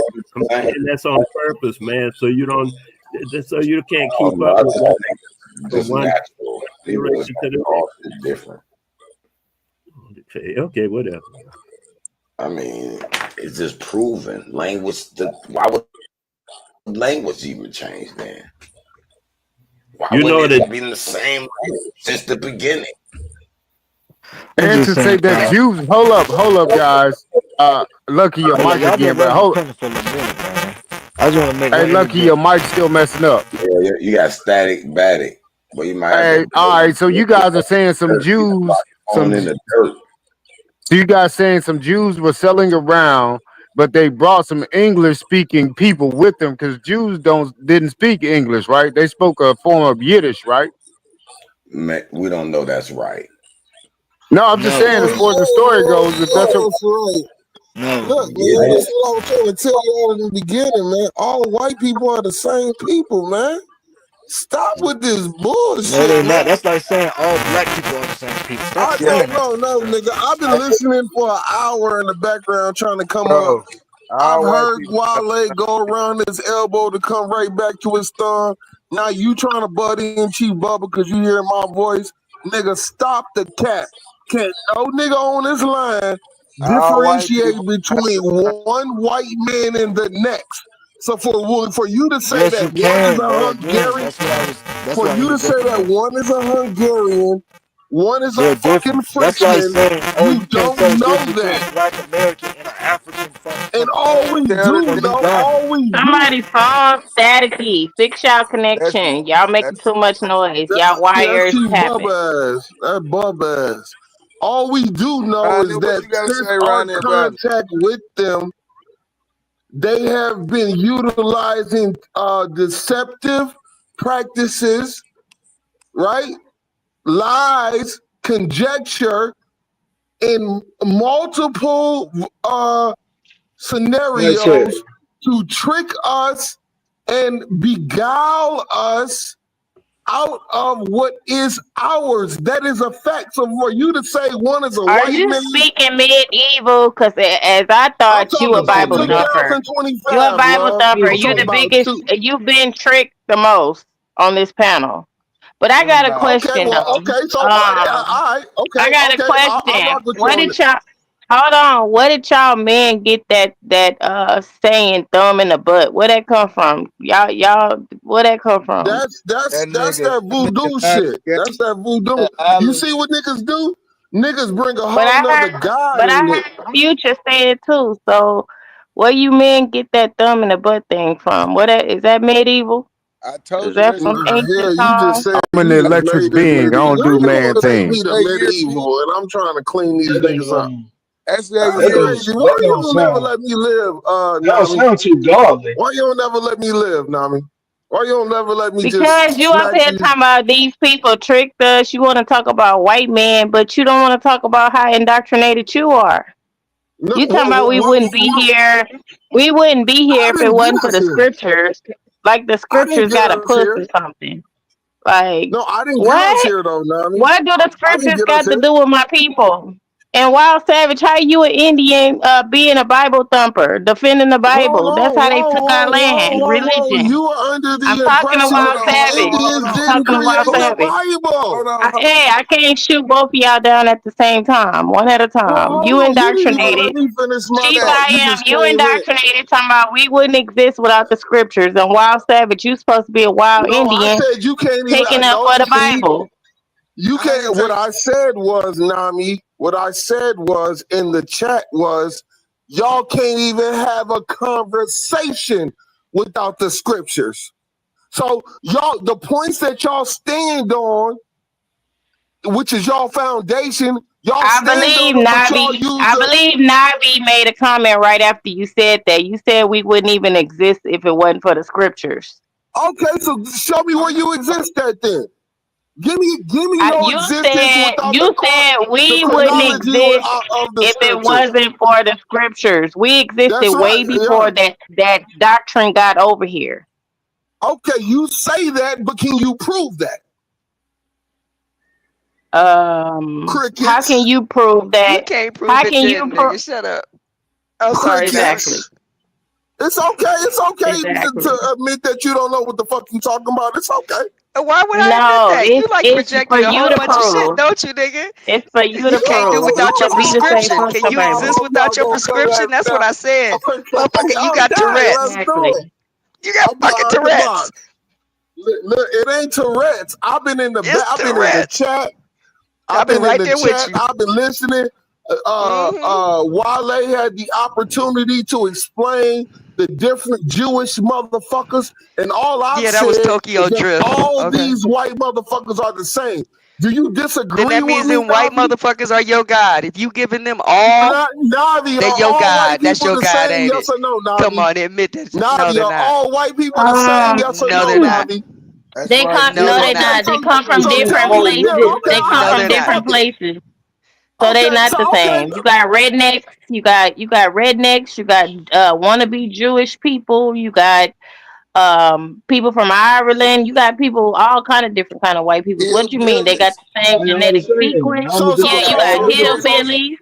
And that's on purpose, man. So you don't. So you can't keep up with just one natural. It's different. Okay, whatever. I mean, it's just proven. Language. Why would language even change then? Why would it be in the same language since the beginning? And to say that Jews, hold up, guys. Lucky your mic again, but hold. I just want to make. Hey, Lucky, your mic's still messing up. Yeah, you got static. But you might. Hey, all right. So you guys are saying some Jews, in the dirt. So you guys saying some Jews were selling around, but they brought some English-speaking people with them because Jews didn't speak English, right? They spoke a form of Yiddish, right? We don't know that's right. No, I'm just saying, as far as the story goes, if that's right. Look, man, this is what I was trying to tell y'all in the beginning, man. All white people are the same people, man. Stop with this bullshit. No, they're man. not. That's like saying all black people are the same people. Stop saying that. No, nigga. I've been listening for an hour in the background trying to come up. I've heard Wale go around his elbow to come right back to his thumb. Now you trying to butt in, Chief Bubba, because you hear my voice. Nigga, stop the cat. Can't no nigga on this line differentiate between one white man and the next. So for you to say that one is a Hungarian, for you to say that one is a Hungarian, one is a fucking Frenchman, you don't know that. Black American and an African from. And all we do, Somebody's phone staticky. Fix y'all connection. Y'all making too much noise. Y'all wires tapping. That bub ass. All we do know is that since our contact with them, they have been utilizing deceptive practices, right? lies, conjecture in multiple scenarios to trick us and beguile us out of what is ours. That is a fact. So for you to say one is a Are white you man, speaking medieval? Because as I I'm thought you talking a about Bible thumper. You a 2025, Bible love. thumper. I'm You talking the about biggest. two. You've been tricked the most on this panel. But I got a Okay, question well, though. okay, so all right, okay, I got a okay, I'll question. rock with you What on did that. y'all? Hold on. Where did y'all men get that saying thumb in the butt? Where that come from? Y'all where that come from? That's that voodoo Magic, shit. That's that voodoo. You see what niggas do? Niggas bring a But whole nother I god in it. heard Future say it too. So where you men get that thumb in the butt thing from? What that is that medieval? I told Is you that this. from Yeah, ancient you just times? said I'm an you just electric made this being. I medieval. don't How do you man gonna take me things. to medieval and I'm trying to clean these niggas up? That's crazy. Why That you don't don't never sound. let me live, That don't Nami? sound too godly. Why you don't never let me live, Nami? Why you don't never let me just Because you up smack here these? talking about these people tricked us. You want to talk about white men, but you don't want to talk about how indoctrinated you are. No, You talking about we wouldn't be here. We wouldn't be here I if it didn't get wasn't for us the here. scriptures. Like the I didn't scriptures get got a us puss here. or something. Like No, I didn't get us what? here though, Nami. What do the I didn't scriptures get us got to here. do with my people? And Wild Savage, how you an Indian being a Bible thumper, defending the Bible? That's how they took our land, religion. You are under I'm the talking to impression Wild that Savage. Indians I'm didn't talking to Wild create the Savage. Bible. Hey, I can't shoot both of y'all down at the same time, one at a Well, time. hold You on. You didn't even let indoctrinated. me finish my Chief thought. I You am, just you came in. indoctrinated, talking about we wouldn't exist without the scriptures. And Wild Savage, you supposed to be a wild No, I Indian said you can't even. taking up No, for the see, Bible. you can't. What I said was, Nami. What I said was in the chat was, y'all can't even have a conversation without the scriptures. So y'all, the points that y'all stand on, which is y'all foundation, y'all I stand on them, but y'all use I the. believe Navi made a comment right after you said that. You said we wouldn't even exist if it wasn't for the scriptures. Okay, so show me where you exist at then. Give me your You existence without said the we wouldn't chronology exist of the if it scriptures. wasn't for the scriptures. We existed That's right. way before Yeah. that doctrine got over here. Okay, you say that, but can you prove that? Crickets. How can you prove that? You can't prove How it can you then, prove? nigga. Shut up. I'm sorry, Crickets. Nami. It's okay. It's okay Exactly. to admit that you don't know what the fuck you talking about. It's okay. Why would I admit No, that? You like it's for projecting a you whole to bunch of shit, prove. don't you, nigga? It's for you You to can't do prove. without your Because we the same prescription. Can functional you exist Bible. without your prescription? That's what I said. Motherfucker, you got Okay, Tourette's. let's do it. You got fucking Tourette's. Look, it ain't Tourette's. I've been in the It's I've been in the Tourette's. chat. I've been right there with chat. you. I've been listening. Wale had the opportunity to explain the different Jewish motherfuckers, and all I've Yeah, that was said Tokyo is that Drift. all Okay. these white motherfuckers are the same. Do you disagree Then that with means me, them white Navi? motherfuckers are your God. If you giving them all, Navi, they're are your all white God. That's people your the God, same? ain't Yes it? or no, Navi? Come on, admit that. No, Navi, they're are not. all white people the same? Yes or No, no, they're not. Navi? They come No, no, they're they not. not. They come from So different tell me, yeah, places. okay, They come No, from they're not. different places. So they not the same. You got rednecks, you got rednecks, you got wannabe Jewish people, you got people from Ireland, you got people, all kind of different kind of white people. What you mean? They got the same I genetic understand. sequence? I'm just Yeah, you got hillbillies.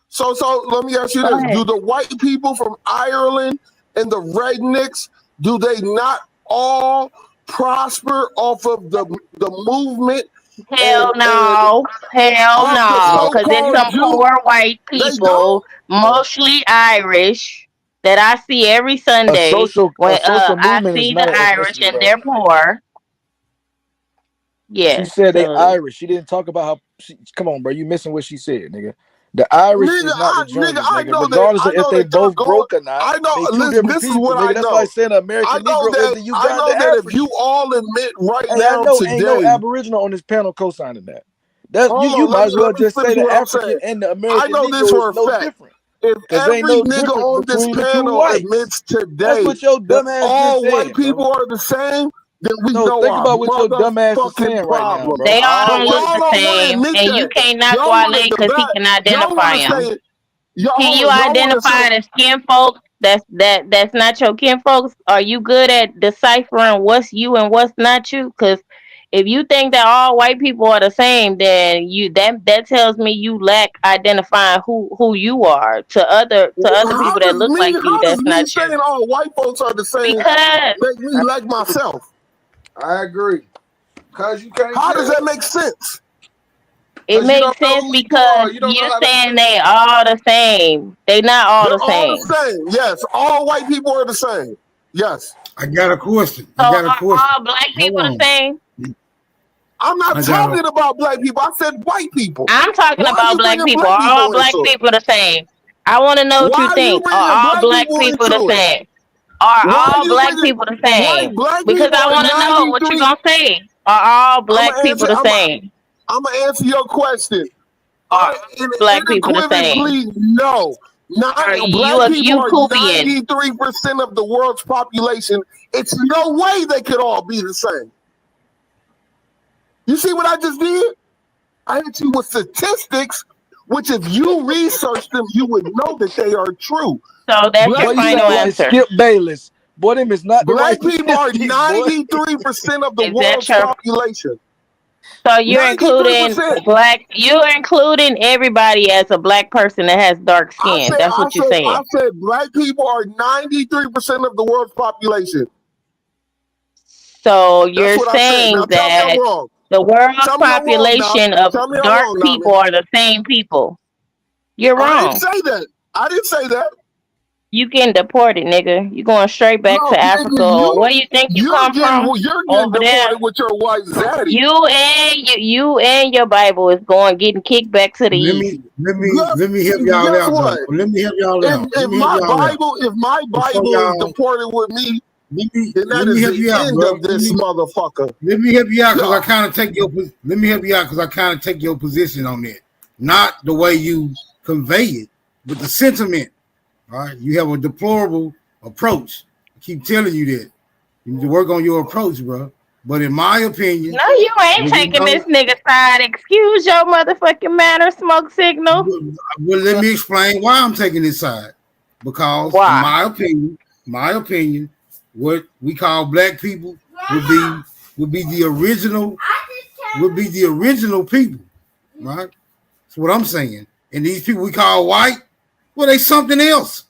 So let me ask you Go this: ahead. do the white people from Ireland and the rednecks, do they not all prosper off of the movement Hell and no. Hell of the no. Because it's so-called some Jew? poor white They don't. people, mostly Irish, that I see every A Sunday social when I movement is see not the an Irish ethnicity, and bro. they're poor. She Yes. said they So Irish. She didn't talk about how. Come on, bro. You missing what she said, nigga. The Irish Nigga, is not the I Germans, nigga. know Regardless of if they that y'all both going. broke or not, I know. they two Listen, different this is people, what I nigga. That's know. like saying an American Negro is the I know Uganda that if you African. all admit right Hey, I now know ain't no today. Aboriginal on this panel co-signing that. That Hold you on, might as well let me just say finish the what I'm African saying. and the I American know this Negro is for a no fact. different. If Because ain't every no nigga difference on this between the two panel whites. admits That's today what your that dumb ass just all white said, bro. people are the same, then we No, know think our about what your dumb ass is saying motherfucking right now, problem. bro. They all But don't look y'all the don't want to same, admit and you that. can't knock Y'all want Wale to because he debate. can Y'all identify want to them. say it. Y'all Can you want to identify say as kinfolks? That's not your kinfolks. Are you good at deciphering what's you and what's not you? Because if you think that all white people are the same, then that tells me you lack identifying who you are to other people that look like you. How does That's me not saying you. all white folks are the same Because make me like myself? I agree. Cause you can't How does that tell. make sense? it Cause you makes don't know sense who you are. because You don't know you're how to. saying they all the same. They not all They're the all same. the same. Yes, all white people are the same. Yes. I got a question. So I got a are question. all black Hold people the on. same? I'm not I got a talking about black people. I said white people. I'm talking Why are about you black bringing people. black Are all people black into it? people the same? I want to know what Why you are you think. bringing Are all black black people people the into it? same? Are Why are all you black bringing people the white same? black Because people I are want to know what you 93? gonna say. Are all I'm black gonna people answer. the same? I'm gonna answer your question. Are black people the same? Unequivocally, no. Not Are black people you are Kubian? 93% of the world's population. It's no way they could all be the same. You see what I just did? I hit you with statistics, which if you research them, you would know that they are true. So that's your Boy, you final sound like answer. Skip Bayless. Boy, them is not the right Black people are statistics, boy. 93% of the Is that world's your? population. So you're including 93%. black. You're including everybody as a black person that has dark skin. That's what you're saying. I said black people are 93% of the world's population. So That's you're what I said. Now saying tell me I'm that wrong. the world's Tell me I'm wrong now. population of Tell me I'm dark wrong now, people man. are the same people. You're I didn't wrong. say that. I didn't say that. You getting deported, nigga. You going straight back No, to Africa. nigga, Where you think you you're come from? getting Over there. deported with your white zaddy. You and your Bible is getting kicked back to the east. Let me help y'all Guess out what? though. Let me help y'all out. If my Bible is deported with me, then that let me is help you the out, end bro. of this motherfucker. Let me help you out because Yeah. I kind of take your. Let me help you out because I kind of take your position on that. Not the way you convey it, but the sentiment. All right, you have a deplorable approach. I keep telling you that. You need to work on your approach, bro. But in my opinion, No, you ain't taking this nigga side. Excuse your motherfucking manner, smoke signal. Well, let me explain why I'm taking this side. Because Why? in my opinion, what we call black people would be the original people, right? That's what I'm saying. And these people we call white, well, they something else.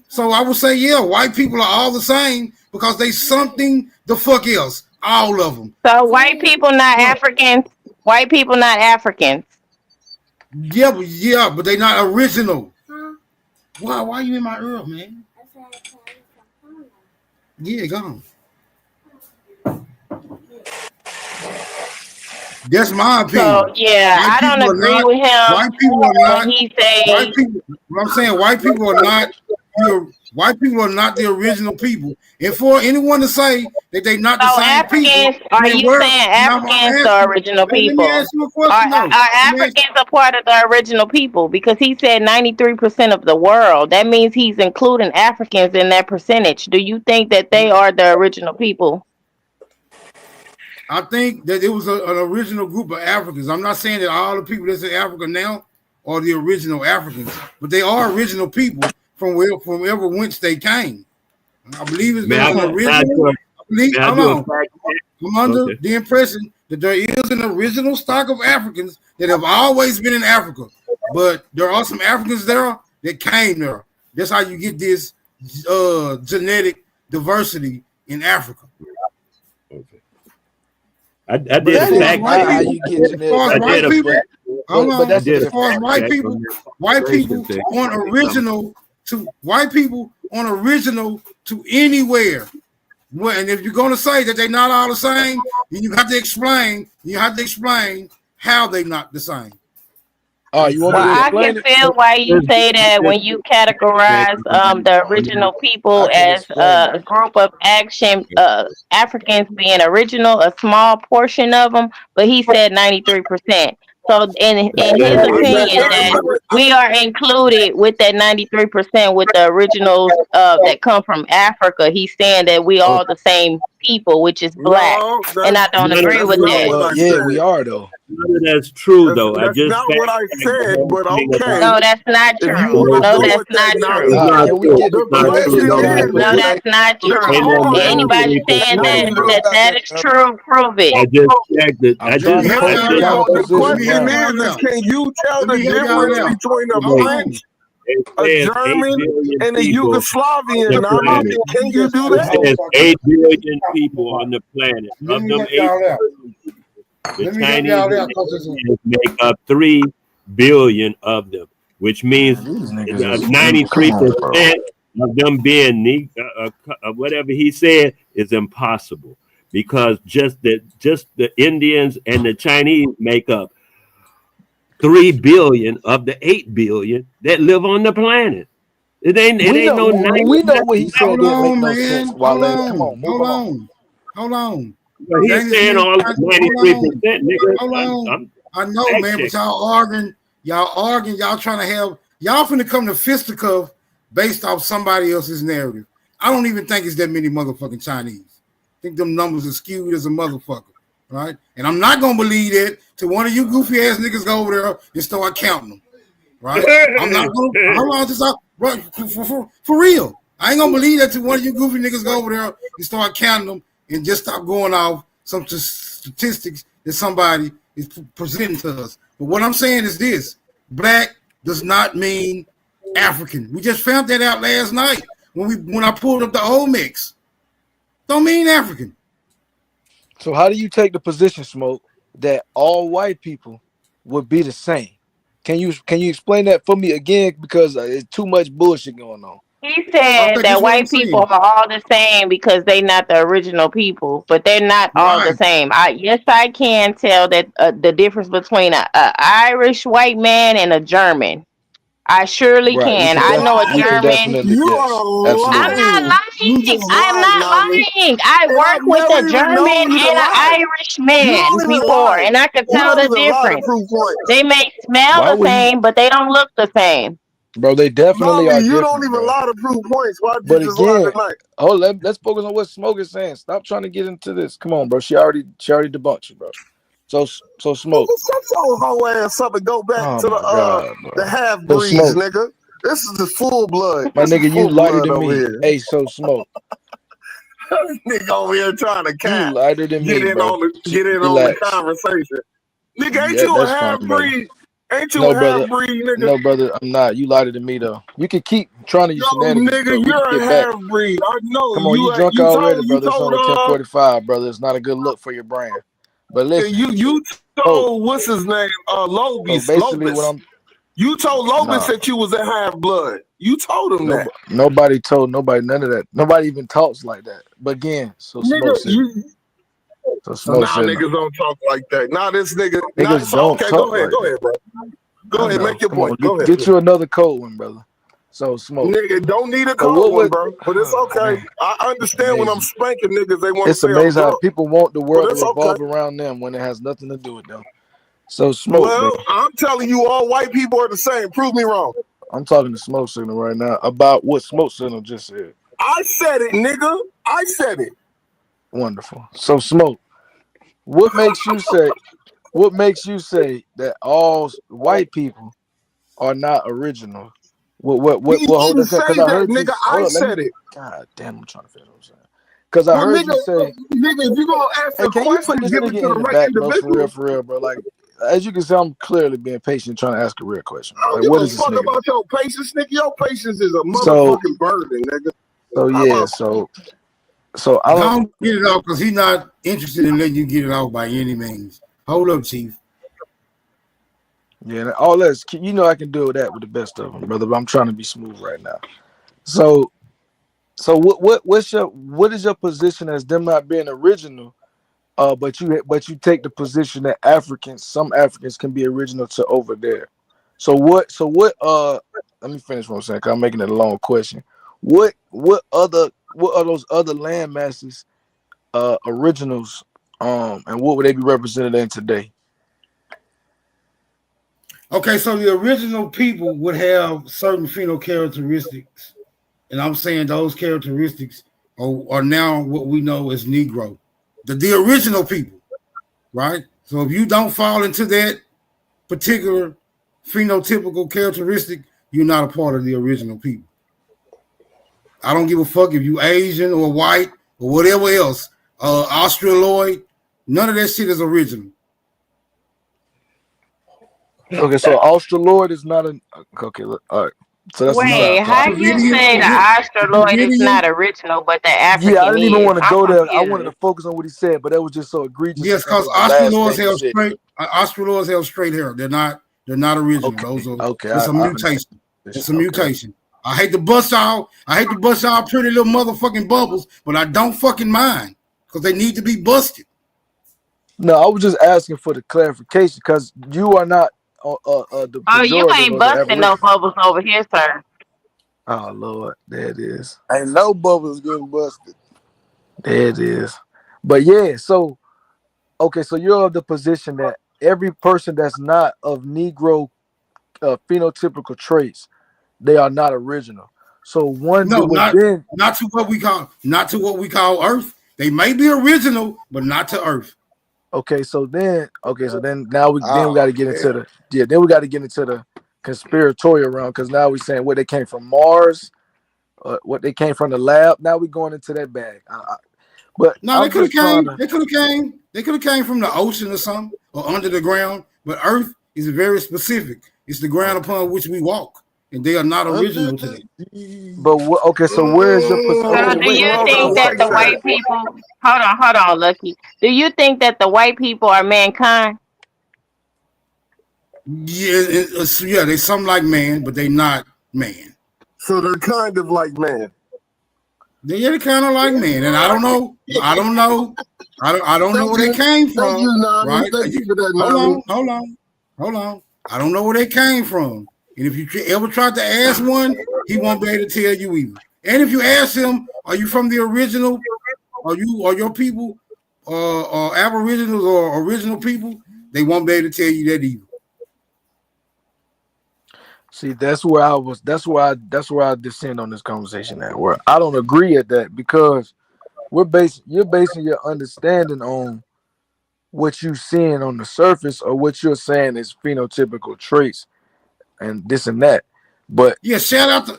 So I would say, yeah, white people are all the same because they something the fuck else. All of them. So white people not Africans. White people not Africans. Yeah, but they not original. Why are you in my ear, man? Yeah, go on. That's my opinion. So yeah, I don't agree with him. White people are not. When he say White people. What I'm saying, white people are not. White people are not the original people. And for anyone to say that they're not the so same Africans, people, are you saying Africans are original people? Let me ask you a question, though. Are Africans a part of the original people? Because he said 93% of the world. That means he's including Africans in that percentage. Do you think that they are the original people? I think that it was an original group of Africans. I'm not saying that all the people that's in Africa now are the original Africans, but they are original people from wherever whence they came. I believe it's an original. I'm under the impression that there is an original stock of Africans that have always been in Africa, but there are some Africans there that came there. That's how you get this genetic diversity in Africa. I did a fact check. How you get genetic diversity. As far as white people aren't original to white people aren't original to anywhere. Well, and if you're gonna say that they're not all the same, then you have to explain. You have to explain how they're not the same. I can feel why you say that when you categorize the original people as a group of Africans being original, a small portion of them, but he said 93%. So in his opinion, that we are included with that 93% with the originals that come from Africa. He's saying that we all the same people, which is black, and I don't agree with that. Yeah, we are though. That's true though. I That's just not what I said, but okay. No, that's not If you true. want No, to go that's with that, not now true. Can we get the question is, No, that's not true. Anybody saying that is true, prove it. I just checked it. I'm trying to post the the position question round. is, can you tell the Let me help y'all difference out. between a Hold French, It a says 8 German, billion and a people on Yugoslavian? the Now, planet. can you do It that? says 8 billion people on the planet. Let Of me them help 8 y'all out. billion people, the Let me help Chinese y'all out, cause it's Indians make up 3 billion of them, which means These niggas is 93% of them being whatever he said is impossible, because just the Indians and the Chinese make up 3 billion of the 8 billion that live on the planet. It ain't We no know 90. what he said Hold didn't make on, no man. sense. Hold Wale, come on. on, move Hold along. on. Hold on. But he's Dang, this saying nigga all trying to- hold 93%, on. nigga. Hold on. I'm I know, fact man, but checking. y'all arguing, y'all trying to have, y'all finna come to fisticuff based off somebody else's narrative. I don't even think it's that many motherfucking Chinese. I think them numbers are skewed as a motherfucker, right? And I'm not gonna believe that till one of you goofy ass niggas go over there and start counting them, right? I'm not gonna, hold on, just right, for real. I ain't gonna believe that till one of you goofy niggas go over there and start counting them and just stop going off some statistics that somebody is presenting to us. But what I'm saying is this: black does not mean African. We just found that out last night when I pulled up the old mix. Don't mean African. So how do you take the position, Smoke, that all white people would be the same? Can you explain that for me again? Because it's too much bullshit going on. He said that white people are all the same because they're not the original people, but they're not all the same. Yes, I can tell that the difference between a Irish white man and a German. I surely Right. can. I know a We can German. definitely, You yes, are absolutely. I'm not lying. You lying. just I'm lied, not Nami. lying. I And worked I've with never a even German known you to and an lie. Irish You man don't even before, lie. and I could You tell don't the even lie to difference. prove points. They may smell Why the would he, same, but they don't look the same. bro? They definitely Nami, are you don't different, even bro. lie to prove points. Why'd you But just lie again, tonight? let's focus on what Smoke is saying. Stop trying to get into this. Come on, bro. She already debunked you, bro. So Smoke. Shut your whole ass up and go back Oh to my God, the bro. half So breeds, Smoke, nigga. This is the full blood. my This is nigga, you full lighter blood than over me. here. Hey, so Smoke, Nigga over here trying to you cap. lighter than me, bro. Get in on the Relax. conversation. Nigga, ain't Yeah, you a that's fine, half brother. breed? Ain't you No, a half brother. breed, nigga? No, brother, I'm not. You lighter than me, though. You can keep trying to use Yo, shenanigans, nigga, but we can you're a get back. half breed. I know. Come on, you drunk You already, told brother. It's only 10:45, brother. It's not a good look for your brand. But listen, you told what's his name? so Lobis. basically what I'm You told Lobis nah, that you was a half blood. You told him that. nobody told nobody none of that. Nobody even talks like that. But again, so Nigga, Smoke said niggas don't talk like that. Nah, this nigga. niggas don't Okay, talk go ahead, like that. bro. Go I ahead, know. make your Come on, point. Go ahead. get you another cold one, brother. So Smoke. Nigga, don't need a So cold what one, would bro. But it's okay. man, I understand when I'm amazing. spanking niggas, they want to It's say I'm amazing how drunk. people want the But world to it's okay. revolve around them when it has nothing to do with them. So Smoke, Well, bro. I'm telling you, all white people are the same. Prove me wrong. I'm talking to Smoke Signal right now about what Smoke Signal just said. I said it, nigga. I said it. Wonderful. So Smoke, what makes you say that all white people are not original? What He hold didn't on, say because I that, heard you nigga. hold I up, let said me it. God damn, I'm trying to figure out what I'm saying. Because I Well, heard nigga, you say, if you gonna ask hey, a can you question, put this give it nigga to the in the right back, bro? individual. For real, bro. Like, as you can see, I'm clearly being patient, trying to ask a real question. I don't Like, give what a is this fuck nigga? about your patience, nigga. Your patience is a So motherfucking burden, nigga. How yeah, about so I don't. Don't get it off because he's not interested in letting you get it off by any means. Hold up, Chief. Yeah, all that, you know, I can do that with the best of them, brother. But I'm trying to be smooth right now. So what is your position as them not being original? But you take the position that some Africans can be original to over there. So what? Let me finish what I'm saying, 'cause I'm making it a long question. What are those other land masses originals? And what would they be represented in today? Okay, so the original people would have certain phenotypic characteristics, and I'm saying those characteristics are now what we know as Negro, the original people, right? So if you don't fall into that particular phenotypical characteristic, you're not a part of the original people. I don't give a fuck if you Asian or white or whatever else, Australoid. None of that shit is original. Okay, so Australoid is not an okay. Look, all right. So that's Wait, how do you say the Australoid is not original, but the African I didn't even is? want to I'm go there. I confused. wanted to focus on what he said, but that was just so egregious. Yes, because Australoids have straight hair. They're not original. Okay. Those are Okay, it's a I mutation. It's a mutation. I hate to bust y'all. I hate to bust y'all pretty little motherfucking bubbles, but I don't fucking mind because they need to be busted. No, I was just asking for the clarification because you are not the Oh, you pejorative ain't of the busting no abolition. bubbles over here, sir. Oh Lord, there it is. Ain't no bubbles getting busted. There it is. But yeah, so okay, so you're of the position that every person that's not of Negro phenotypical traits, they are not original. So one No, would then not to what we call Earth. They may be original, but not to Earth. okay, so then now we got to get into the conspiratorial realm because now we're saying where they came from Mars, what they came from the lab. Now we're going into that bag. But no, they could have came from the ocean or something or under the ground. But Earth is very specific. It's the ground upon which we walk, and they are not original to them. But okay, so where is your So do you think that the white people? Hold on, Lucky. Do you think that the white people are mankind? Yeah, they some like man, but they not man. So they're kind of like man. They're kind of like man, and I don't know where they came from. Right? Thank you for that, Hold on. I don't know where they came from, and if you ever tried to ask one, he won't be able to tell you either. And if you ask him, are you from the original? Are your people Aboriginals or original people? They won't be able to tell you that either. See, that's where I descend on this conversation at, where I don't agree at that because you're basing your understanding on what you're seeing on the surface or what you're saying is phenotypical traits and this and that. But yeah, shout out to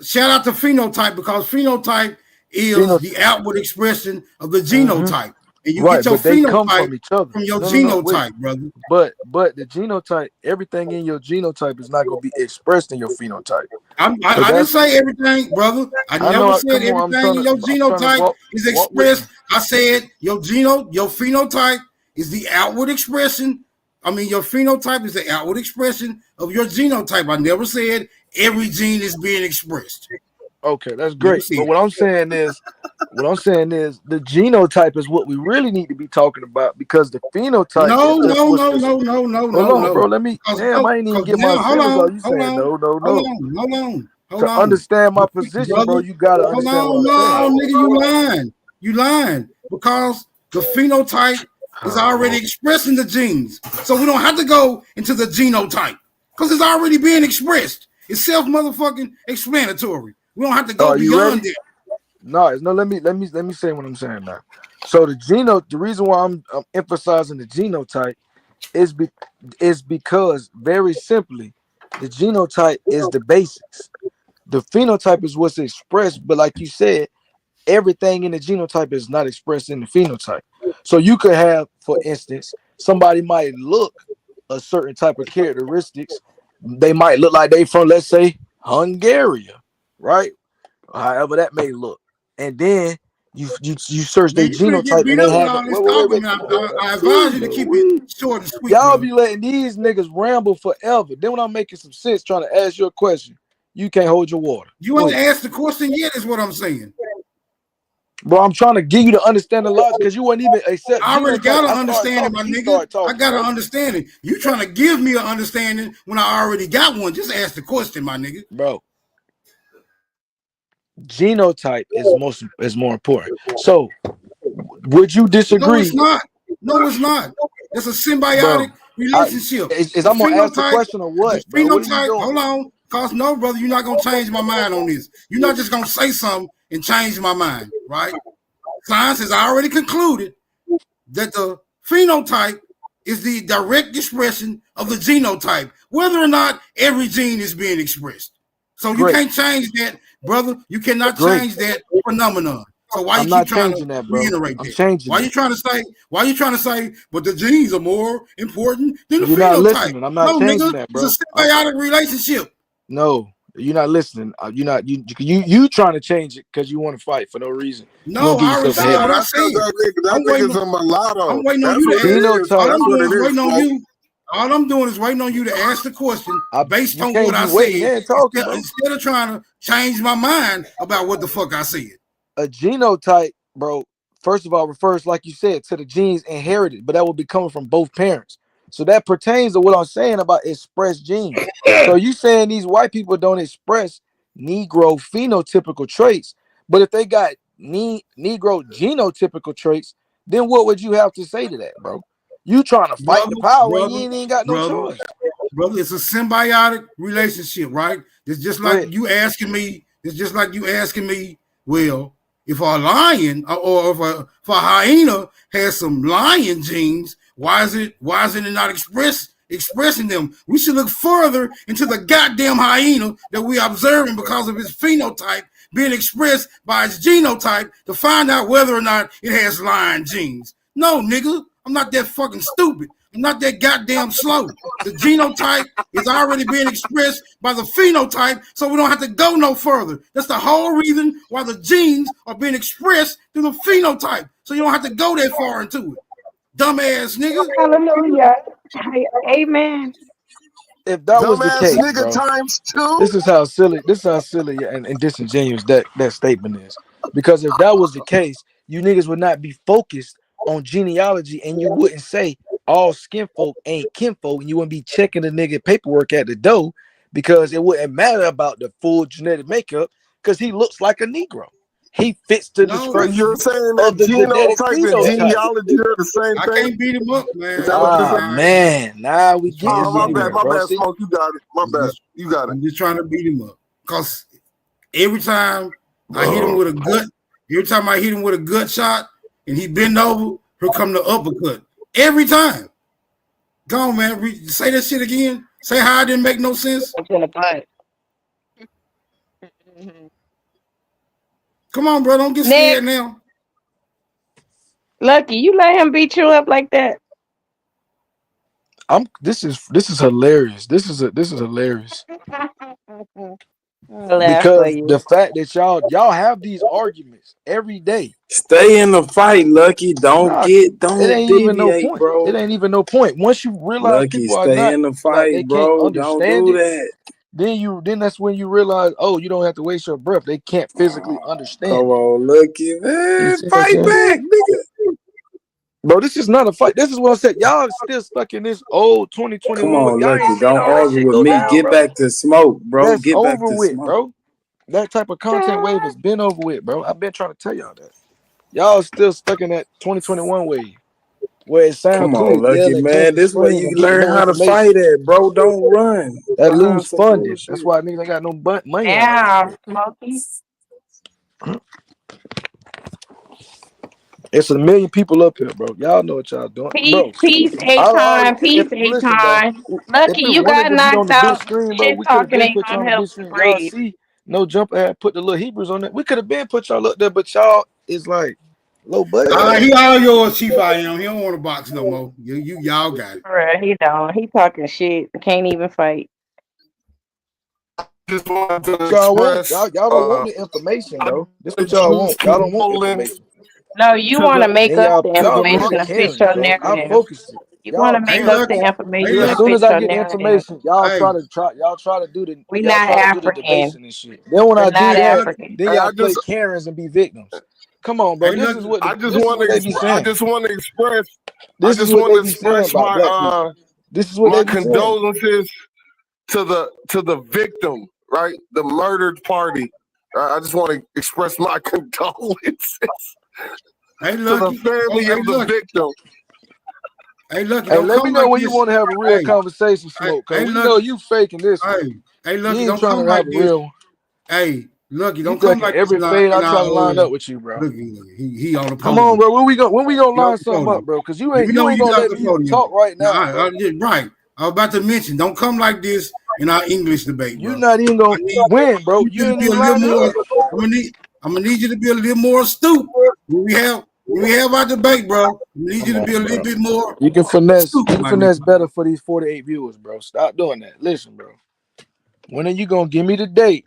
phenotype because phenotype is the outward expression of the genotype. And you get your they come phenotype from each other. from your genotype, brother. But the genotype, everything in your genotype is not going to be expressed in your phenotype. I didn't say everything, brother. I never said everything in your genotype is expressed. I said your phenotype is the outward expression. I mean, your phenotype is the outward expression of your genotype. I never said every gene is being expressed. Okay, that's great. But what I'm saying is the genotype is what we really need to be talking about because the phenotype. No. Hold on, bro. Let me. Damn, I ain't even get my feelings out. You saying no. Hold to on. understand my position, bro, you gotta understand. Nigga, you lying because the phenotype is already expressing the genes, so we don't have to go into the genotype because it's already being expressed. It's self-motherfucking explanatory. We don't have to go beyond it. No, let me say what I'm saying now. So the reason why I'm emphasizing the genotype is because very simply the genotype is the basics. The phenotype is what's expressed, but like you said, everything in the genotype is not expressed in the phenotype. So you could have, for instance, somebody might look a certain type of characteristics. They might look like they from, let's say, Hungary, right? However that may look, and then you search their genotype and they have. I advise you to keep it short and sweet. Y'all be letting these niggas ramble forever. Then when I'm making some sense, trying to ask you a question, you can't hold your water. You ain't asked the question yet, is what I'm saying. Bro, I'm trying to give you to understand the logic because you wouldn't even accept. I already got an understanding, my nigga. I got an understanding. You trying to give me an understanding when I already got one. Just ask the question, my nigga. Bro, genotype is more important. So, would you disagree? No, it's not. No, it's not. It's a symbiotic relationship. I'm gonna ask the question or what? Phenotype. Hold on, cause no, brother, you're not gonna change my mind on this. You're not just gonna say something and change my mind, right? science has already concluded that the phenotype is the direct expression of the genotype, whether or not every gene is being expressed. So you Great. can't change that, brother. You cannot Great. change that phenomenon. So why I'm you not keep trying changing to that, bro. reiterate I'm that? changing Why that. you trying to say? Why you trying to say? But the genes are more important than the You're not phenotype. listening. I'm not No, changing nigga, that, it's bro. a symbiotic relationship. No, you're not listening. You're not you trying to change it because you want to fight for no reason. You No, want to I give already yourself a said what headache. I That's because said. that I'm waiting. nigga's a mulatto. I'm waiting on That's you what to it answer. is. All That's I'm what doing it is is, waiting on folks. you. All I'm doing is waiting on you to ask the question based You on can't what be I waiting said, there and talking, bro. instead of trying to change my mind about what the fuck I said. A genotype, bro, first of all, refers, like you said, to the genes inherited, but that will be coming from both parents. So that pertains to what I'm saying about expressed genes. So you saying these white people don't express Negro phenotypical traits, but if they got Negro genotypical traits, then what would you have to say to that, bro? You trying to fight the power and you ain't even got no choice. Brother, it's a symbiotic relationship, right? It's just like Right. you asking me. It's just like you asking me. Well, if a lion or if a hyena has some lion genes, why is it not expressing them? We should look further into the goddamn hyena that we observing because of its phenotype being expressed by its genotype to find out whether or not it has lion genes. No, nigga, I'm not that fucking stupid. I'm not that goddamn slow. The genotype is already being expressed by the phenotype, so we don't have to go no further. That's the whole reason why the genes are being expressed through the phenotype. So you don't have to go that far into it. Dumbass nigga. Hallelujah. Amen. If that was the Dumbass case, nigga bro, times two. this is how silly and disingenuous that statement is. Because if that was the case, you niggas would not be focused on genealogy and you wouldn't say all skin folk ain't kinfolk and you wouldn't be checking the nigga paperwork at the door because it wouldn't matter about the full genetic makeup because he looks like a Negro. He fits the description You're saying of that the genetic genotype and phenotype. genealogy are the same I thing? can't beat him up, man. Is that what you're saying? Man, now we getting Oh, my somewhere, bad, bro. See? Smoke. You got it. My bad. You got it. I'm just trying to beat him up. Because every time I hit him with a gut shot and he bend over, here come the uppercut. Every time. Go on, man. Say that shit again. Say how it didn't make no sense. Come on, bro. Don't get scared now. Lucky, you let him beat you up like that. This is hilarious. This is hilarious. Because the fact that y'all have these arguments every day. Stay in the fight, Lucky. Don't it ain't even no deviate, point. bro. It ain't even no point. Once you realize Lucky, people are stay not in the like fight, they can't bro. Don't understand do it, that. then that's when you realize, oh, you don't have to waste your breath. They can't physically understand. Come on, Lucky, man. Fight back, nigga. Bro, this is not a fight. This is what I said. Y'all still stuck in this old 2021. Come on, Y'all ain't Lucky. seen Don't all that argue shit with go me. down, Get bro. back to smoke, bro. That's Get back over to with, smoke. bro. That type of content wave has been over with, bro. I've been trying to tell y'all that. Y'all still stuck in that 2021 wave where it sounds Come cool. on, Lucky, Yell and jump man. and This way scream you and get learn more how to information. fight at, bro. Don't run. That Find lose some funding. bullshit. That's why niggas ain't got no money. Damn, Smokey. It's a million people up here, bro. Y'all know what y'all doing, bro. Peace, Akon. Peace, Listen, bro. Akon. If Lucky, it you wanted got to be on knocked the big out. screen, bro, Shit we could have talking been ain't put y'all on gonna the big help you screen. Y'all breathe. see, no jumper had put the little Hebrews on it. We could have been put y'all up there, but y'all is like low budget. He all yours, Chief I am. He don't want to box no more. Y'all got it. Bruh, he don't. He talking shit. Can't even fight. Just wanted to Y'all want express. y'all don't want the information, bro. This what the y'all Jews want. Y'all don't want controlling information. No, you want to make And up y'all the y'all information really to fit Karens, your bro. I narrative. focus it. You want Y'all to make Karens. up the information As to soon fit as I your get the narrative. information, y'all try to do the We not African. debasing and shit. Then when We're I do not that, African. then y'all play Karens and be victims. Come on, bro. This is what they be saying. I just want to express. This is what they be saying about black people. This is what my they be saying. condolences to the victim, right? The murdered party. I just want to express my condolences to the family of the victim. Hey, look, Hey, let me know when you want to have a real conversation, Smoke. Cause we know you faking this one. Hey, you look, ain't don't trying come to have like a this. real one. Hey, Lucky, You don't come ducking like every this fade in I try our to line up with you, bro. look, he on the Come on, podium. bro. When we gonna He line on the something up, podium. bro? Cause you We know ain't you gonna got let the me podium. talk right No, now, bro. right. I was about to mention, don't come like this in our English debate, You bro. not even gonna I need win, bro. you You to ain't be a even little lined more. up. I'm gonna need you to be a little more astute when we have our debate, bro. I need you Come to be a on, little bro. bit more You can astute, my finesse nigga. better for these 48 viewers, bro. Stop doing that. Listen, bro. When are you gonna give me the date?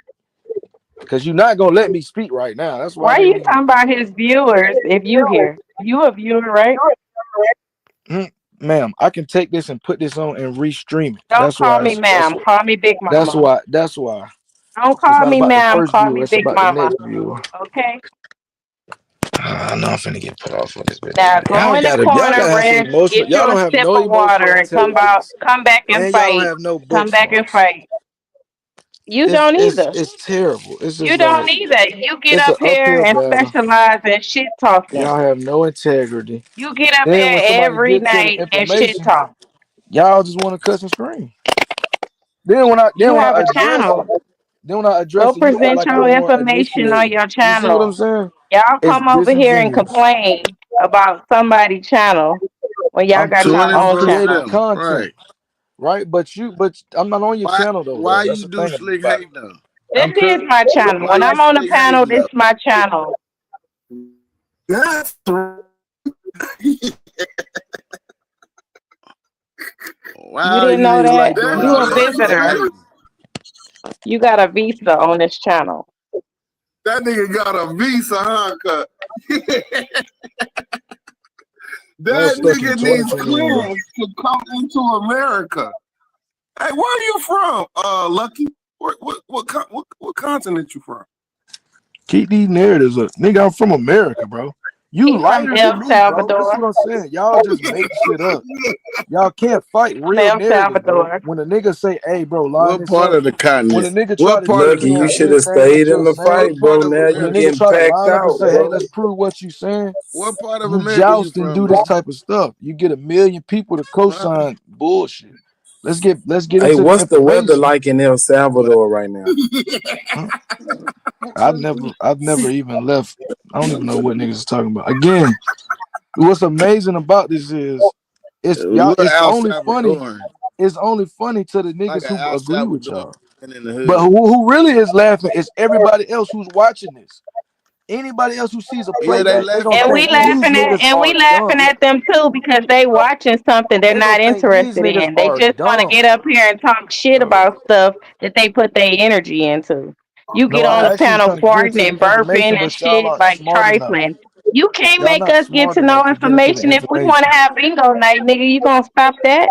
Because you're not gonna let me speak right now. That's why I Why didn't you even. talking about his viewers if you here? You a viewer, right? Ma'am, I can take this and put this on and restream it. Don't That's call why. me ma'am. Call me Big That's Mama. why. That's why. Don't It's call not me about the ma'am. first Call viewer. me It's Big about the Mama. next viewer. Okay. I know I'm finna get put off on this bitch. Now go in the Y'all corner, gotta have some rest, emotional. get you Y'all a don't have sip no of water, emotional and intelligence, come back and and y'all don't fight. have no book Come back and smarts. fight. You don't either. It's terrible. It's You just don't like either. You get it's an up here uphill and battle. specialize in shit talking. Y'all have no integrity. You get up Then here when somebody every get to the night and shit information, talk. y'all just want to cuss and scream. Then You when have I a address channel. it, Go you act present like I your don't want information on initiating. your You see what I'm channel. saying? Y'all It's come over here and disingenuous. complain about somebody's channel when y'all I'm got your own creating channel. 24/7, content, right? right? But I'm not on your channel though, Why bro. That's you the do thing slick about it. hate though? This is my channel. Why When you I'm on the slick panel, hating this though? is my channel. That's You why didn't you know niggas that? like doing You all a that slick visitor. hating? You got a visa on this channel. That nigga got a visa, huh? Cut. Y'all That stuck in nigga needs 2021. clearance to come into America. Hey, where are you from, Lucky? What continent you from? Keep these narratives up. Nigga, I'm from America, bro. You He from lighter than El me, bro. That's Salvador. what I'm saying. Y'all just make shit up. Y'all can't fight From real El narratives, bro. Salvador. When a nigga say, hey, bro, line What this part up. of the When continent? a nigga try What to part of Lucky, the you disprove should continent? have anything that stayed in you're the saying, fight, What part bro. of Now when you a America? nigga getting try to packed line up and out, say, hey, bro. let's prove what you saying, What part of you America you joust and from, do this bro? type of stuff. You get 1 million people to Huh? co-sign bullshit. Let's get Hey, into the what's the weather information. like in El Salvador right now? Huh? I've never even left. I don't even know what niggas is talking about. Again, what's amazing about this is What it's El only funny. Salvadoran? It's only funny to the Like niggas an who El agree with Salvadoran y'all. in the But hood. who really is laughing is everybody else who's watching this. Anybody else who sees a Yeah, they playback, they gonna laughing And at we think you. these niggas are laughing dumb. at them too because they watching something they're They gonna not think these interested niggas in. They are just want to dumb. get up here and talk shit about stuff that they put their energy into. You No, get on I'm the actually panel trying to get farting into the and burping information, and but y'all shit aren't like smart enough. trifling. You can't Y'all make not us get smart to know enough to get into the information if we want to information. have bingo night, nigga. You gonna stop that?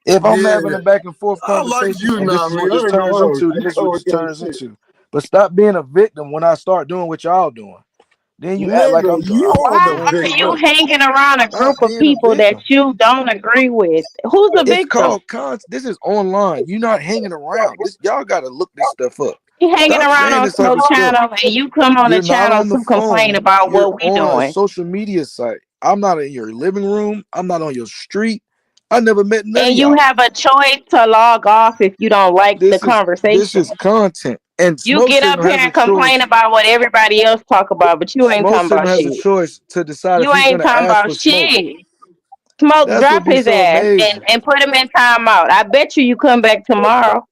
If I'm Yeah, having a back and forth I like conversation you, and this is Nami. what I this ain't gonna turns hold into, you. then this is what Oh, this your turns shit. into. But stop being a victim when I start doing what y'all doing. Then you act like Nigga, you I'm are the doing Why too are you victim. much. hanging around a Stop group of being a people that victim. you don't agree with? Who's the It's victim? called This is online. You're not hanging around. This y'all gotta look this stuff up. You hanging Stop around saying on this type Smoke of stuff. Channel and you come on the You're not channel on the to complain phone. about You're what we on a doing. social media site. I'm not in your living room. I'm not on your street. I never met none of And you y'all. have a choice to log off if you don't like the This is conversation. content. And You Smoke get up Signal here has a and complain choice. about what everybody else talk about, but you ain't Smoke talking about Signal has a shit. choice to decide if You he's ain't gonna talking ask about for smoke. shit. Smoke, That's drop what be his so ass amazing. and put him in timeout. I bet you come back tomorrow.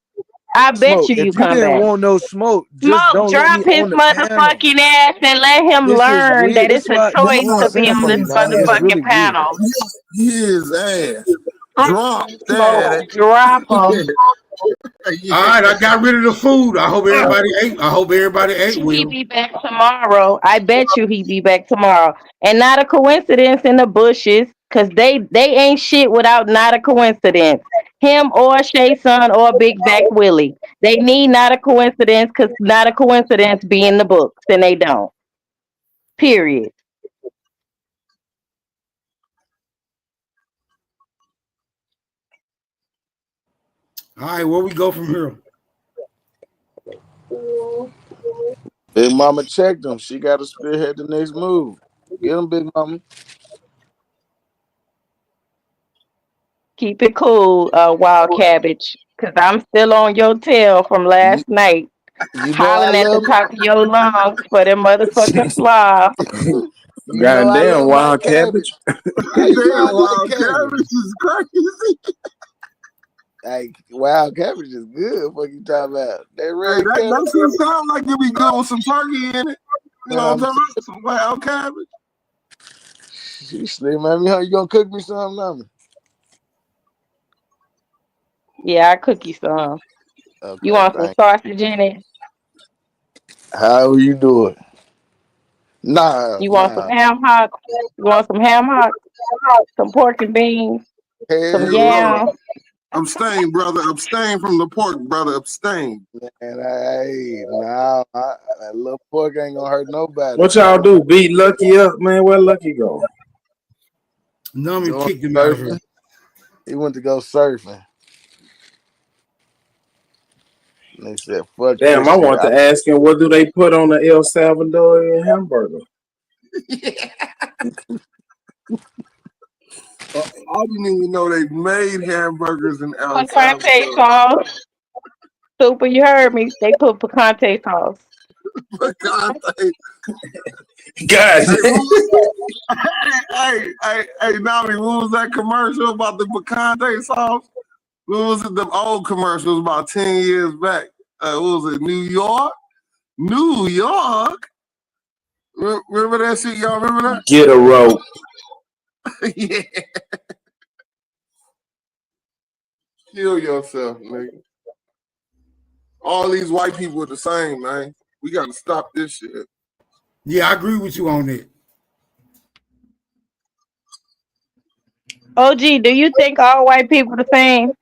I bet Smoke, you if you come didn't back. want no smoke, just Smoke, don't let drop me his on the panel. motherfucking ass and let him This is learn weird. that This it's is a why choice I'm to not be saying on this something, Nami. It's motherfucking really weird. panel. His ass. Drop Smoke, that. drop him. All right, I got rid of the food. I hope everybody ate. I hope everybody ate, He Will. be back tomorrow. I bet you he be back tomorrow. And not a coincidence in the bushes, cause they ain't shit without not a coincidence. Him or Shay Son or Big Back Willie. They need not a coincidence, cause not a coincidence be in the books, and they don't. Period. All right, where we go from here? Big Mama checked him. She got to spearhead the next move. Get him, Big Mama. Keep it cool, Wild Cabbage, cause I'm still on your tail from You, last night. You know I Hollering at the love top of your lungs for them motherfucking slob. you know I Goddamn love my wild cabbage. How you know I Damn, like wild cabbage? cabbage is crazy. Hey, wild cabbage is good. What you talking about? That Hey, red that cabbage. shit sound like it'd be good with some turkey in it. You know what I'm talking about? Some wild cabbage. You slim, man. How you gonna cook me something, Nami? Yeah, I cook you some. Okay, You want some thank sausage in it? How you do it? Nah, You want some nah. ham hocks? You want some ham hocks? Some pork and beans? Some Hell yeah. yams? Abstain, brother. Abstain from the pork, brother. Abstain. Man, that little pork ain't gonna hurt nobody. What y'all do? Beat Lucky up, man. Where Lucky go? Nami Going kicked him out of here. surfing. He went to go surfing. And they said, "Fuck Damn, this I shit." want to ask him, what do they put on the El Salvadorian hamburger? I didn't even know they made hamburgers in El Picante Salvador. sauce. Super, you heard me. They put picante sauce. Picante. God. Hey, Nami, what was that commercial about the picante sauce? What was it? The old commercials about 10 years back. What was it? New York? New York? Remember that shit? Y'all remember that? Get a rope. Yeah. Kill yourself, nigga. All these white people are the same, man. We got to stop this shit. Yeah, I agree with you on that. OG, do you think all white people the same?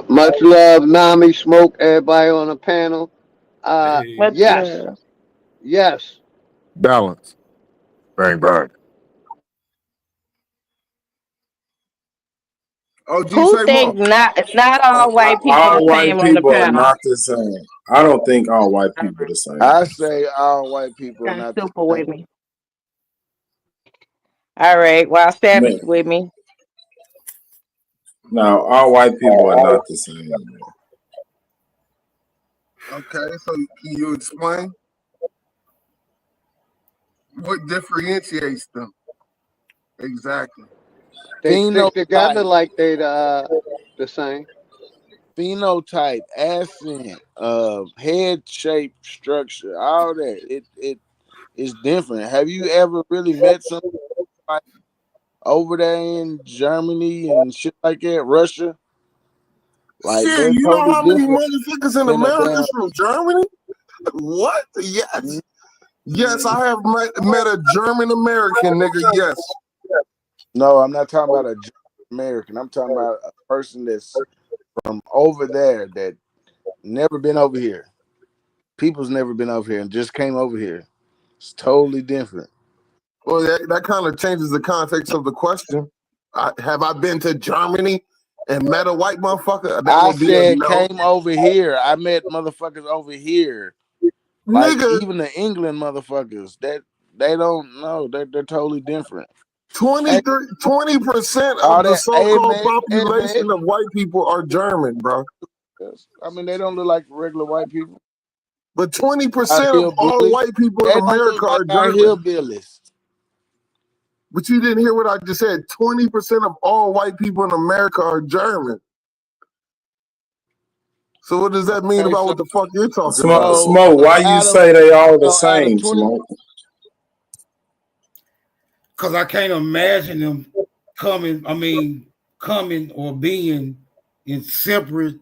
Much love, Nami, Smoke, everybody on the panel. Much Yes. love. Yes. Balance. Bang, bang. OG, Who say think more. not all white people All the white same on the people are panel? not the same. I don't think all white people are the same. I say all white people are Kind not of the super same. with me. All right, Wild Savage Man, with me. no, all white people are not the same. Man. Okay, so can you explain what differentiates them? Exactly. They stick together Phenotype, like they the same. phenotype, accent, head shape, structure, all that. It is different. Have you ever really met somebody over there in Germany and shit like that, Russia? Like Shit, they're you know totally how many different motherfuckers in than a America damn. is from Germany? What? Yes. Yes, I have met a German American nigga. Yes. No, I'm not talking about a American. I'm talking about a person that's from over there that never been over here. People's never been over here and just came over here. It's totally different. Well, that kind of changes the context of the question. Have I been to Germany and met a white motherfucker? That I would be a said no. came over here. I met motherfuckers over here. Like Nigga, even the England motherfuckers, that they don't know. They're totally different. 20% All of the that so-called man, population of white people are German, bro. I mean, they don't look like regular white people. But Our 20% of all hillbillies, white people in they don't America look like are our German. hillbillies. But you didn't hear what I just said. 20% of all white people in America are German. So what does that mean Okay, about so what the fuck you're talking about? Smoke, why you say they all the so out of same, 20, Smoke? Because I can't imagine them coming or being in separate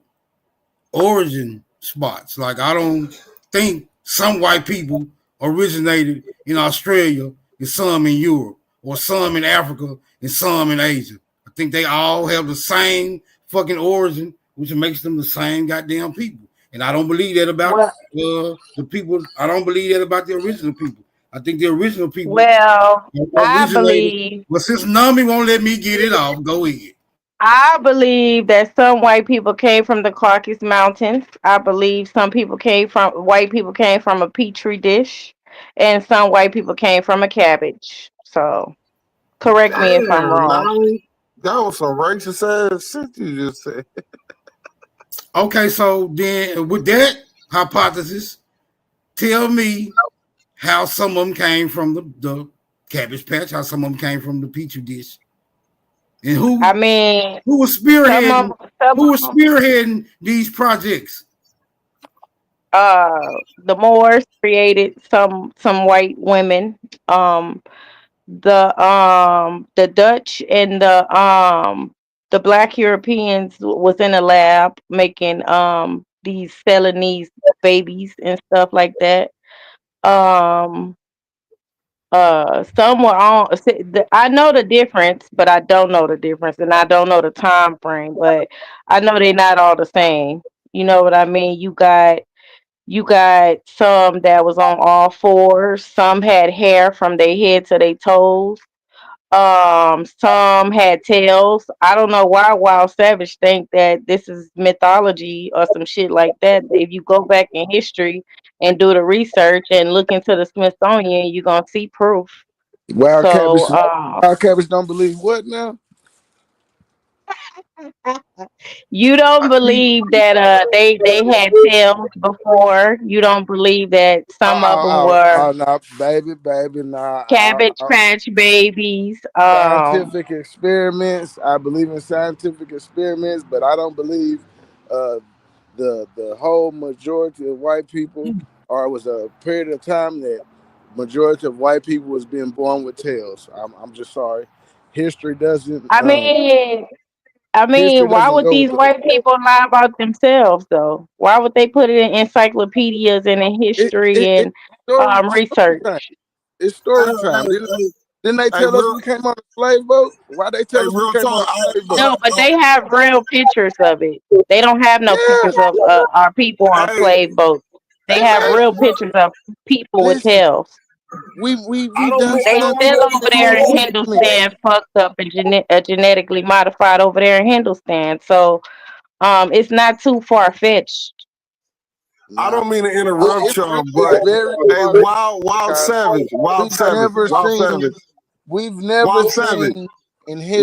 origin spots. Like, I don't think some white people originated in Australia and some in Europe, or some in Africa and some in Asia. I think they all have the same fucking origin, which makes them the same goddamn people. And I don't believe that about the people. I don't believe that about the original people. I think the original people Well, I originated. believe Well, since Nami won't let me get it off, go ahead. I believe that some white people came from the Caucasus Mountains. I believe white people came from a petri dish, and some white people came from a cabbage. So, correct me if I'm Damn, wrong. man. That was some racist ass shit you just said. Okay, so then with that hypothesis, tell me how some of them came from the Cabbage Patch, how some of them came from the Petri dish, and who I mean, was some of them, spearheading these projects. the Moors created some white women. Um, the Dutch and the black Europeans was in a lab making these Celanese babies and stuff like that. Um, some were on. I know the difference, but I don't know the difference, and I don't know the time frame. But I know they're not all the same. You know what I mean? You got some that was on all fours. Some had hair from their head to their toes. Some had tails. I don't know why Wild Savage think that this is mythology or some shit like that. If you go back in history and do the research and look into the Smithsonian, you're gonna see proof. Wild So, Cabbage don't believe what now? you don't believe that they had tails before. You don't believe that some of them were No, baby, nah. Cabbage Patch babies. Scientific experiments. I believe in scientific experiments, but I don't believe uh, the whole majority of white people, or it was a period of time that majority of white people was being born with tails. I'm just sorry. History doesn't. I mean, History why doesn't would go with these that. white people lie about themselves though? Why would they put it in encyclopedias and in history and Story research? time. It's story time. Didn't they tell us we came on a slave boat? Why they tell us we came on a slave boat? No, but they have real pictures of it. They don't have no pictures of our people on slave boats. They have real pictures of people with tails. We They still over there in Hindustan, fucked up and genetically modified over there in Hindustan. So, it's not too far fetched. I don't mean to interrupt y'all, but hey, Wild Savage, we've never seen in history.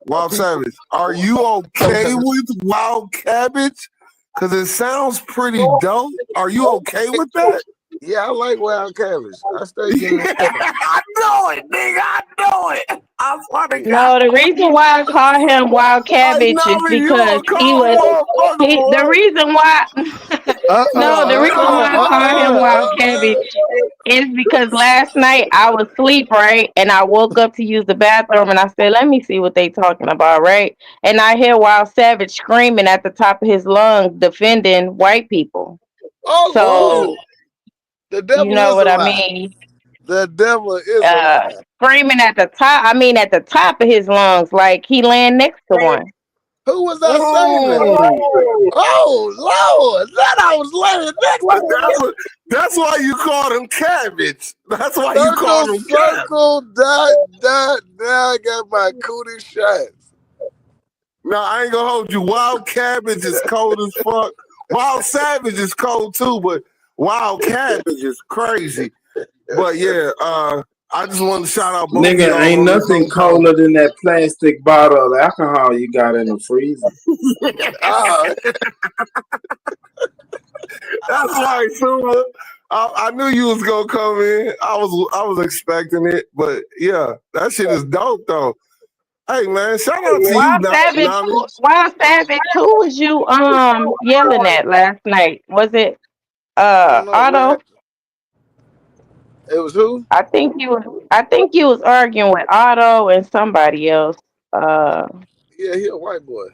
Wild Savage. Are you okay with Wild Cabbage? Because it sounds pretty dope. Are you okay with that? Yeah, I like Wild Cabbage. I stay getting it. I know it, nigga. I know it. I swear to God. No, the reason why I call him Wild Cabbage is because the reason why. No, the reason why I call him Wild Cabbage is because last night I was asleep, right, and I woke up to use the bathroom, and I said, "Let me see what they talking about," right, and I hear Wild Savage screaming at the top of his lungs, defending white people. Oh, so. The devil You know is what alive. I mean? The devil is alive. Screaming at the top. I mean, at the top of his lungs, like he laying next to one. Who was that saying that? Oh Lord, that I was laying next to. That's why you called him Cabbage. That's why you called him circle, dot. Now I got my cootie shots. No, I ain't gonna hold you. Wild Cabbage is cold as fuck. Wild Savage is cold too, but Wild Cabbage is crazy. But yeah, I just want to shout out both of Nigga, y'all ain't on this nothing whole colder than that plastic bottle of alcohol you got in the freezer. That's right, Suma. I knew you was gonna come in. I was expecting it, but yeah, that shit is dope though. Hey man, shout out to Wild you, Savage. Nami. Wild Savage. Who was you yelling at last night? Was it Otto? It was who? I think you was arguing with Otto and somebody else. Yeah, he a white boy.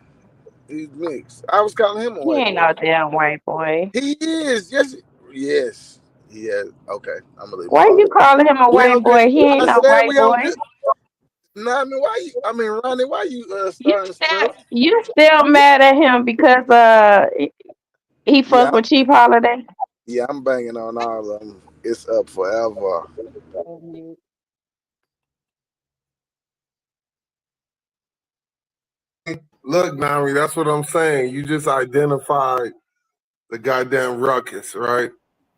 He's mixed. I was calling him a He white ain't boy. no damn white boy. He is. Yes. Yeah. Okay. I'm gonna leave. Why you calling him a white boy? He ain't no white boy. No, I mean, Ronnie, why you starting stuff? You still mad at him because he fuck with Cheap Holiday? Yeah, I'm banging on all of them. It's up forever. Look, Nami, that's what I'm saying. You just identified the goddamn ruckus, right?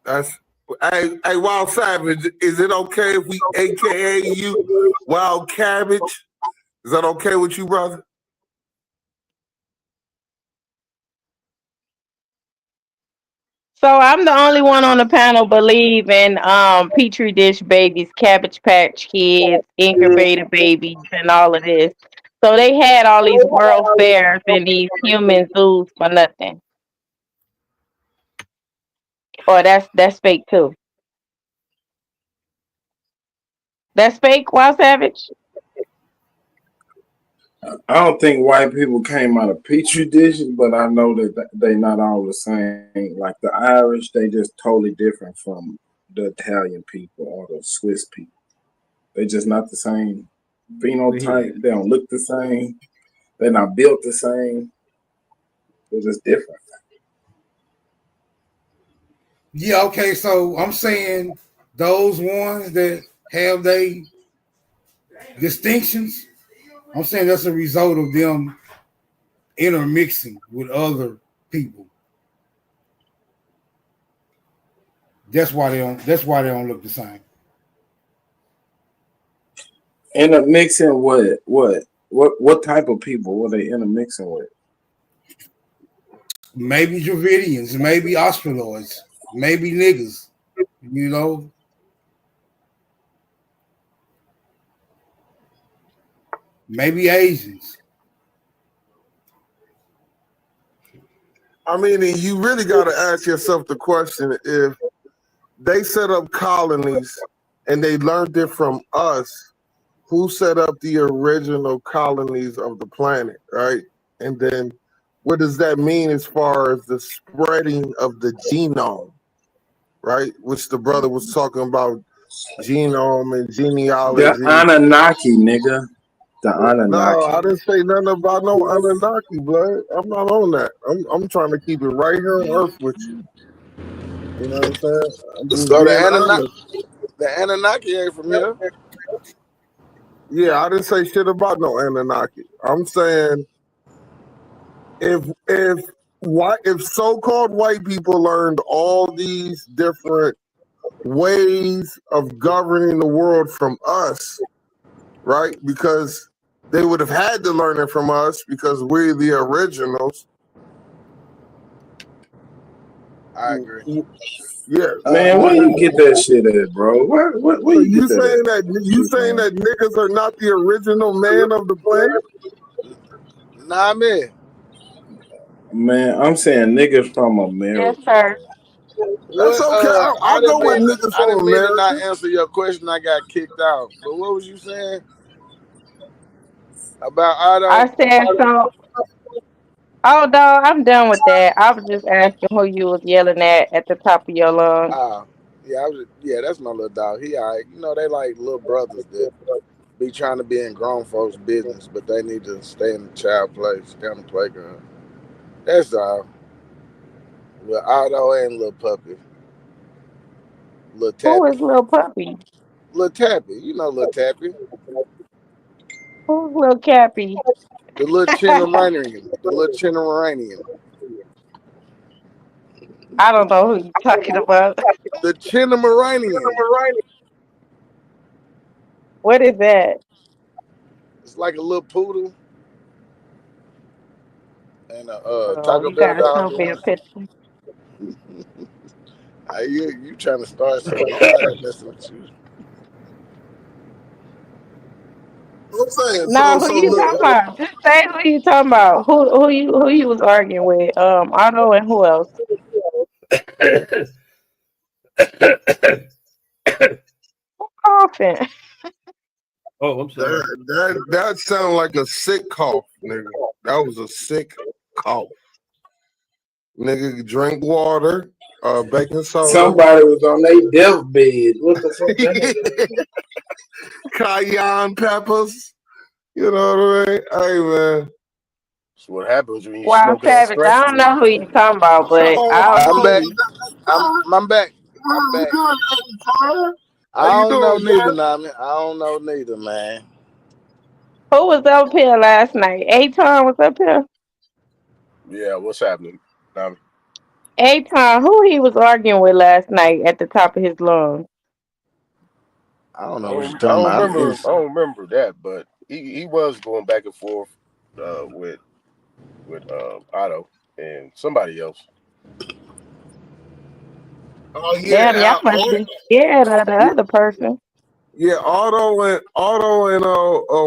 Hey, Wild Savage, is it okay if we AKA you Wild Cabbage? Is that okay with you, brother? So I'm the only one on the panel believe in petri dish babies, cabbage patch kids, incubator babies, and all of this. So they had all these world fairs and these human zoos for nothing. Or that's fake too. That's fake, Wild Savage. I don't think white people came out of petri dishes, but I know that they not all the same. Like the Irish, they just totally different from the Italian people or the Swiss people. They just not the same phenotype. They don't look the same. They're not built the same. They're just different. Yeah, okay, so I'm saying those ones that have they distinctions, I'm saying that's a result of them intermixing with other people. That's why they don't look the same. Intermixing what type of people were they intermixing with? Maybe Dravidians, maybe Australoids, maybe niggas, you know. Maybe Asians. I mean, and you really got to ask yourself the question: if they set up colonies and they learned it from us, who set up the original colonies of the planet, right? And then what does that mean as far as the spreading of the genome, right? Which the brother was talking about, genome and genealogy. The Anunnaki, nigga. The Anunnaki. No, I didn't say nothing about no Anunnaki, blood. I'm not on that. I'm trying to keep it right here on Earth with you. You know what I'm saying? I'm just So being honest. the Anunnaki ain't from here. Yeah, I didn't say shit about no Anunnaki. I'm saying if so-called white people learned all these different ways of governing the world from us, right? Because they would have had to learn it from us because we're the originals. I agree. Yeah, Man, where you get that shit at, bro? Where so you get that at? You saying that niggas are not the original man of the planet? Nah, man. Man, I'm saying niggas from America. Yes, sir. That's okay. I'll go with niggas I didn't from mean to not America. answer your question. I got kicked out. But what was you saying about Otto? I said so. Oh, dog, I'm done with that. I was just asking who you was yelling at the top of your lungs. Yeah, that's my little dog. He all right. You know, they like little brothers that be trying to be in grown folks' business, but they need to stay in the child play, stay on the playground. That's all. Little Otto and little puppy. Little Tappy. Who is little puppy? Little Tappy. You know little Tappy. Who's little Cappy? The little Chinneranian. The little Chinneranian. I don't know who you're talking about. The Chinneranian. What is that? It's like a little poodle. And a Oh, Taco you Bell gotta show dog. me a picture. You trying to start something. I'm not even messing with you. I'm saying No, who you talking about? Just say who you talking about. Who you was arguing with? Otto and who else? Who's coughing? Oh, I'm sorry. That sounded like a sick cough, nigga. That was a sick cough. Nigga, drink water, baking soda. Somebody was on their deathbed. What the fuck? Cayenne peppers. You know what I mean? Hey, man. That's what happens when you Wild smoke that Savage. I don't stress. know who you talking about, but I'm back. I'm back. I'm back. I don't know neither, Nami. I don't know neither, man. who was up here last night? Aton was up here. Yeah, what's happening? Aton, who he was arguing with last night at the top of his lungs? I don't know I what you're don't talking about. remember. I don't remember that, but he was going back and forth with Otto and somebody else. Oh Damn, yeah, y'all must be scared of the other person. yeah. Otto and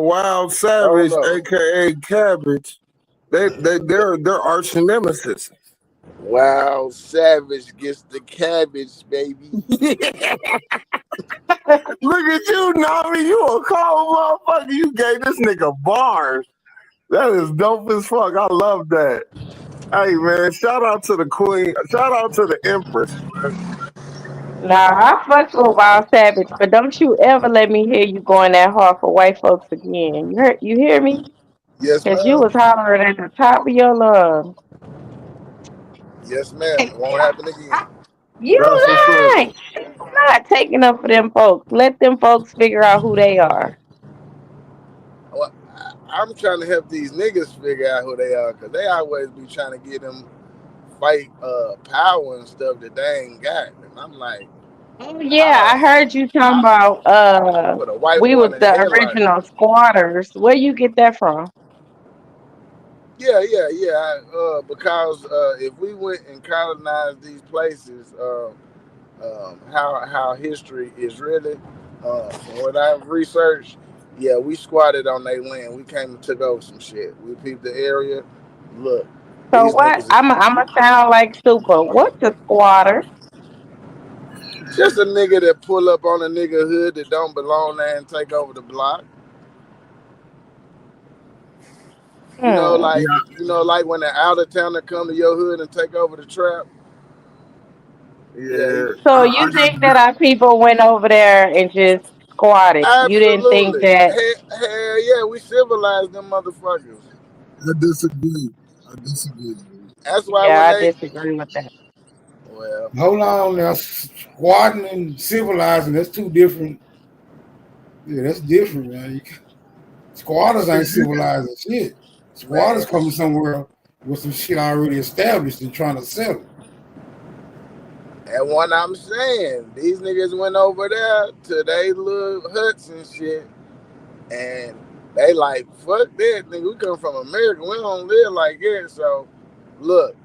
Wild Savage, Hold on. aka Cabbage. They're arch nemesis. Wow, Savage gets the cabbage, baby. Look at you, Nami. You a cold motherfucker. You gave this nigga bars. That is dope as fuck. I love that. Hey man, shout out to the queen. Shout out to the empress. Nah, I fuck with Wild Savage, but don't you ever let me hear you going that hard for white folks again. You hear me? Yes, Cause you ma'am. was hollering at the top of your lungs. Yes, ma'am. It won't happen again. You That's what's up. lying. Not taking up for them folks. Let them folks figure out who they are. Well, I'm trying to help these niggas figure out who they are, because they always be trying to get them fight power and stuff that they ain't got. And I'm like, Oh yeah, I heard you talking about put a white we was woman in the the headlock. original squatters. Where you get that from? Yeah. Because if we went and colonized these places, how history is really, from what I've researched, yeah, we squatted on their land. We came and took over some shit. We peeped the area. Look, So these what? niggas I'ma sound like super. What's a squatter? is just a nigga that pull up on a nigga hood that don't belong there and take over the block. You know, Hmm. like when the out of towner come to your hood and take over the trap. Yeah, Yeah. So you think that our people went over there and just squatted? You didn't think absolutely. that? Hell yeah, we civilized them motherfuckers. I disagree. I disagree. That's why Yeah, when I they, disagree with that. well, Hold on now. Squatting and civilizing, that's two different. Yeah, that's different, man. Squatters ain't civilizing shit. Squatters man, coming somewhere with some shit already established and trying to sell it. and what I'm saying, these niggas went over there to they little huts and shit, and they like, fuck that, nigga. We come from America. We don't live like that. So, look,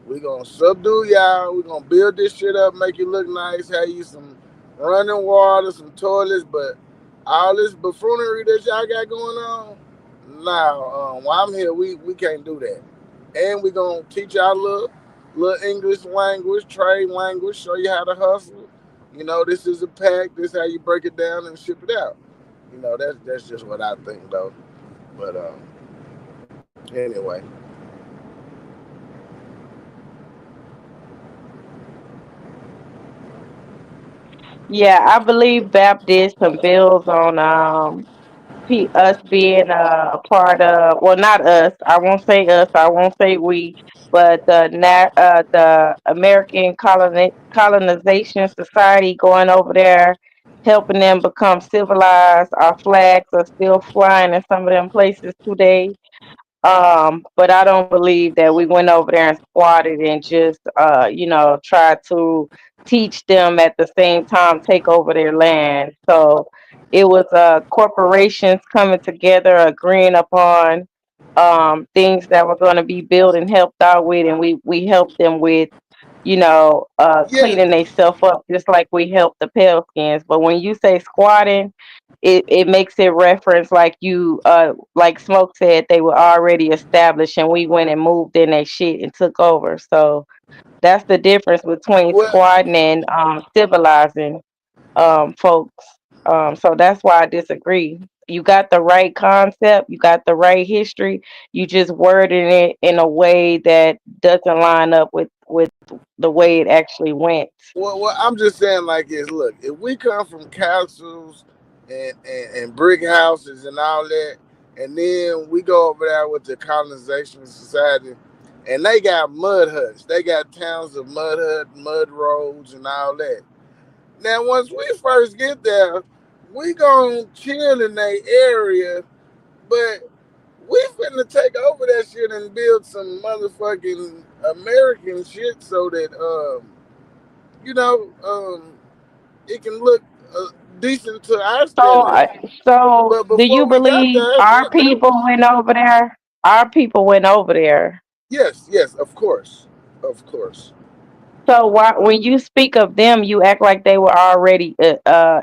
we gonna subdue y'all. We gonna build this shit up, make it look nice, have you some running water, some toilets, but all this buffoonery that y'all got going on, nah. While I'm here, we can't do that. And we gonna teach y'all little English language, trade language, show you how to hustle. You know, this is a pack. This how you break it down and ship it out. You know, that's just what I think though. But anyway. Yeah, I believe BAP did some bills on us being a part of, well, not us. I won't say us. I won't say we, but the American Colonization Society going over there, helping them become civilized. Our flags are still flying in some of them places today. But I don't believe that we went over there and squatted and just tried to teach them at the same time take over their land. So it was corporations coming together, agreeing upon things that were going to be built and helped out with, and we helped them with Yeah, cleaning themselves up just like we help the pale skins. But when you say squatting, it makes it reference like like Smoke said, they were already established and we went and moved in their shit and took over. So that's the difference between well, squatting and civilizing folks. So that's why I disagree. You got the right concept, you got the right history, you just worded it in a way that doesn't line up with the way it actually went. what I'm just saying like is, look, if we come from castles and brick houses and all that, and then we go over there with the colonization society, and they got mud huts, they got towns of mud hut, mud roads, and all that. Now, once we first get there, we gonna chill in that area, but we finna take over that shit and build some motherfucking American shit so that you know, it can look decent to our So, standards. But do you before we got believe there, our shit people different. went over there? Our people went over there. Yes, of course, of course. So why, when you speak of them, you act like they were already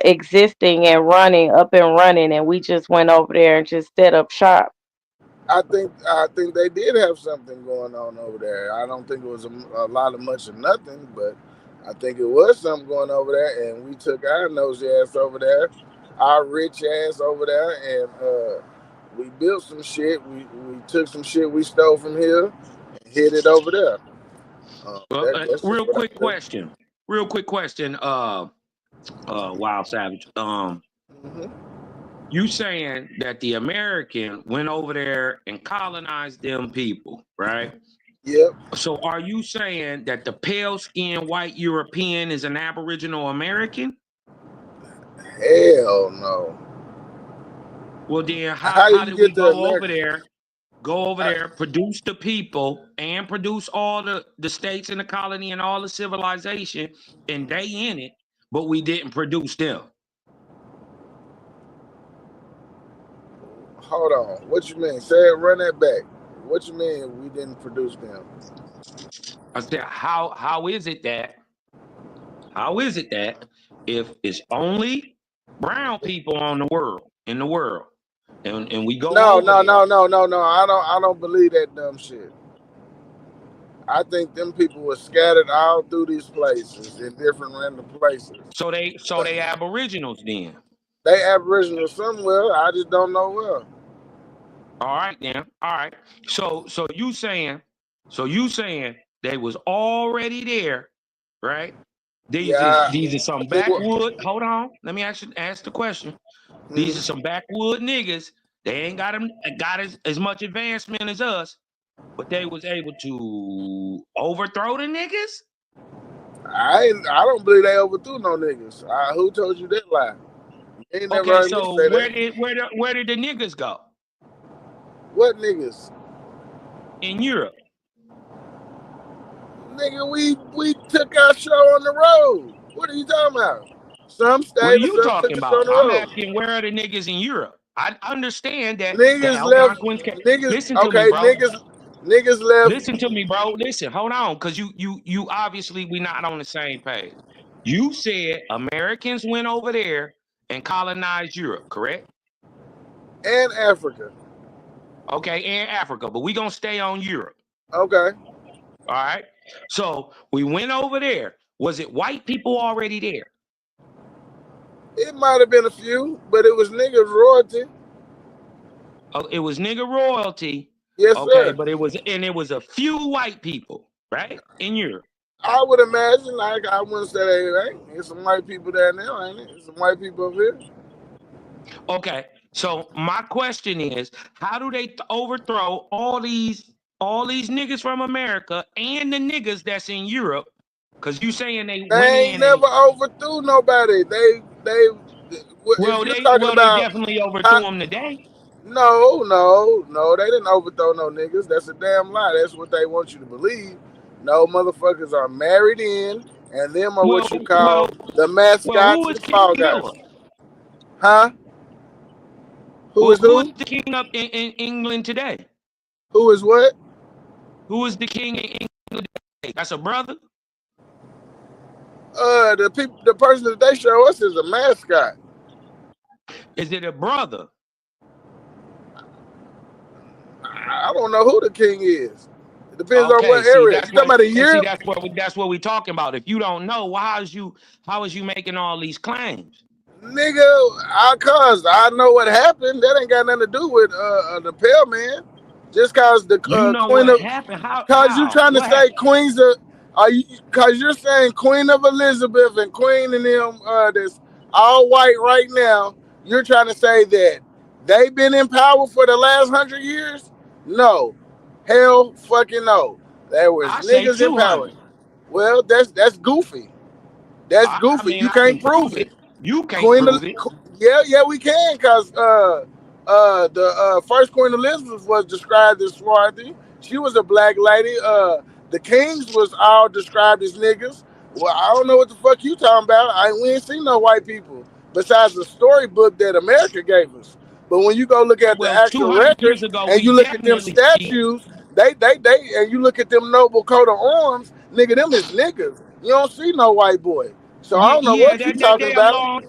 existing and running up and running, and we just went over there and just set up shop. I think they did have something going on over there. I don't think it was a lot of much of nothing, but I think it was something going over there, and we took our nosy ass over there, our rich ass over there, and we built some shit. We took some shit we stole from here and hid it over there. That's Real quick question. Wild Savage. You saying that the American went over there and colonized them people, right? Yep. So are you saying that the pale-skinned white European is an Aboriginal American? Hell no. Well, then How did you we get to go America? over there? Go over there, produce the people, and produce all the states in the colony and all the civilization, and they in it, but we didn't produce them. Hold on. What you mean? Say it. Run that back. What you mean we didn't produce them? I said, how is it that if it's only brown people in the world, and we go No. over there, I don't believe that dumb shit. I think them people were scattered all through these places in different random places. so they aboriginals then. They Aboriginal somewhere. I just don't know where. All right then. All right. So you saying they was already there, right? These are some backwood. Hold on. Let me ask the question. These are some backwood niggas. They ain't got as much advancement as us, but they was able to overthrow the niggas. I don't believe they overthrew no niggas. Who told you that lie? They ain't never Okay, heard so me say where did the niggas go? What niggas? In Europe. Nigga, we took our show on the road. What are you talking about? Some stayed. What are you some talking took us about? on the I'm road. asking where are the niggas in Europe? I understand that Niggas the left. Algonquins came. Niggas. Listen to Okay, me, bro. niggas left. Listen to me, bro. Listen, hold on, because you obviously we not on the same page. You said Americans went over there and colonized Europe, correct? And Africa. Okay, and Africa, but we gonna stay on Europe. Okay. All right. So we went over there. Was it white people already there? It might have been a few, but it was niggas royalty. Oh, it was nigga royalty. Yes, okay, sir. but it was a few white people, right? In Europe. I would imagine. Like I wouldn't say that it ain't. There's some white people there now, ain't it? There's some white people over here. Okay. So my question is, how do they overthrow all these niggas from America and the niggas that's in Europe? Because you saying they went ain't in never overthrew nobody. They definitely overthrew them today. No, they didn't overthrow no niggas. That's a damn lie. That's what they want you to believe. No motherfuckers are married in, and them are what you call the mascots and the fall guys. Huh? Who is the king up in England today? Who is what? Who is the king in England today? That's a brother? The person that they show us is a mascot. Is it a brother? I don't know who the king is. It depends on what area. You talking about a year? That's what we're talking about. If you don't know, how is you making all these claims? Nigga, I know what happened. That ain't got nothing to do with the pale man. Just cause the you know queen what of happened? Cause you trying to say queens of cause you're saying Queen of Elizabeth and Queen and them that's all white right now. You're trying to say that they've been in power for the last 100 years? No. Hell fucking no. There was niggas in power. Well, that's goofy. That's goofy. You can't prove it. You can't prove it. Yeah, we can, cause the first Queen Elizabeth was described as swarthy. She was a black lady. The kings was all described as niggas. Well, I don't know what the fuck you talking about. We ain't seen no white people besides the storybook that America gave us. But when you go look at the actual records and you look at them statues, they and you look at them noble coat of arms, nigga, them is niggas. You don't see no white boy. So I don't know Yeah, what you talking about.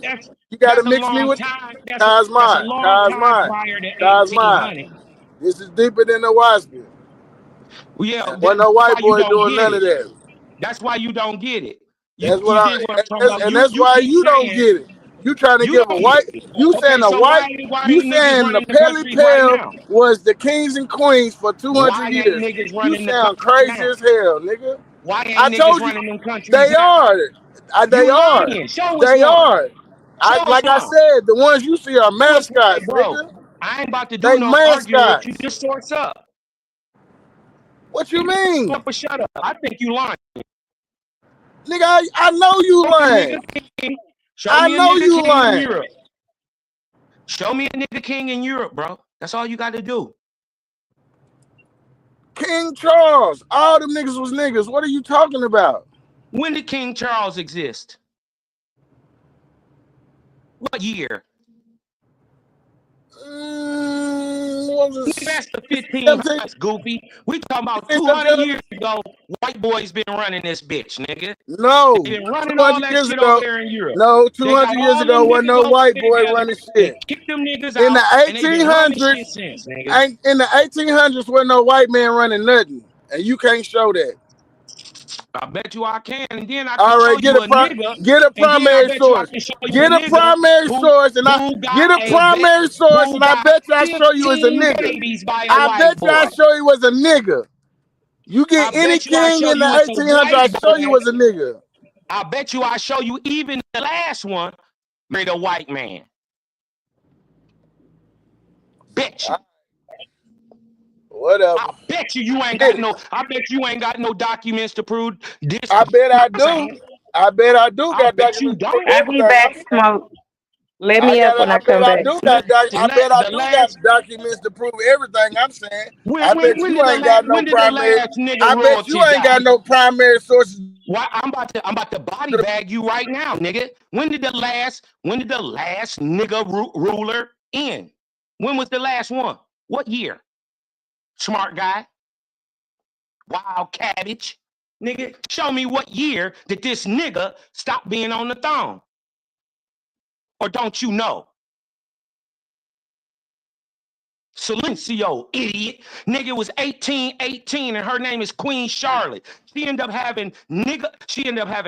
You got to that's a mix me long with time. That's a Cosmine. long time Cosmine. prior to Cosmine. 1800. This is deeper than the Waspy. Yeah, Wasn't that's no white why you boy don't doing get none it. of that. That's why you don't get it. That's You dig what I'm talking about? and that's You why keep you don't saying get it. You trying to you give a don't white. get it. You saying Okay, a so white. why You ain't niggas saying the running the Pelly country right Pale now? was the kings and queens for 200 Why ain't years. niggas You running the sound country crazy now? as hell, nigga. Why I ain't niggas told you running them countries they now? are. They You are. lying. Show us They one. are. Show us Like I one. said, the ones you see are Show us one. Hey, mascots, bro, nigga. I ain't about to do They no arguing with you. mascots. Just source up. What you mean? Up or shut up. I think you lying. Nigga, I know you lying. Show me a know nigga you king in lying. Europe. Show me a nigga king in Europe, bro. That's all you got to do. King Charles. All them niggas was niggas. What are you talking about? When did King Charles exist? What year? That's the 1500s, goofy. We talking about 200 years ago. White boys been running this bitch, nigga. No. They been running all 200 that years shit ago. over there in Europe. No, They got 200 years all ago them wasn't niggas no over white there boy together. running They shit. kicked them niggas In the out, and they been running shit 1800s, since, nigga. in the 1800s wasn't no white man running nothing. And you can't show that. I bet you I can, and then I All can show right, get you a a nigga. get a And then I primary bet you I source. can show you Get a a nigga primary source, and I who get got a primary source, who and I got bet you I show you as a 15 nigga. babies by a I white bet you I boy. show you as a nigga. You get I any bet you I king show in the you it's a 1800s, I white show you boy. as a nigga. I bet you I show you even the last one made a white man. Bet you. Whatever. I bet you ain't got no. I bet you ain't got no documents to prove this. I bet I do. I bet I do got bet you documents to prove don't. I'll be everything. back, Smoke. Let me up when I come back. I bet I do got documents to prove everything I'm saying. I bet you ain't got no primary. I bet you ain't got no primary sources. Why I'm about to body bag you right now, nigga. When did the last nigga ruler end? When was the last one? What year? Smart guy. Wild cabbage. Nigga, show me what year did this nigga stop being on the throne? Or don't you know? Silencio, idiot. Nigga was 1818 and her name is Queen Charlotte. She ended up having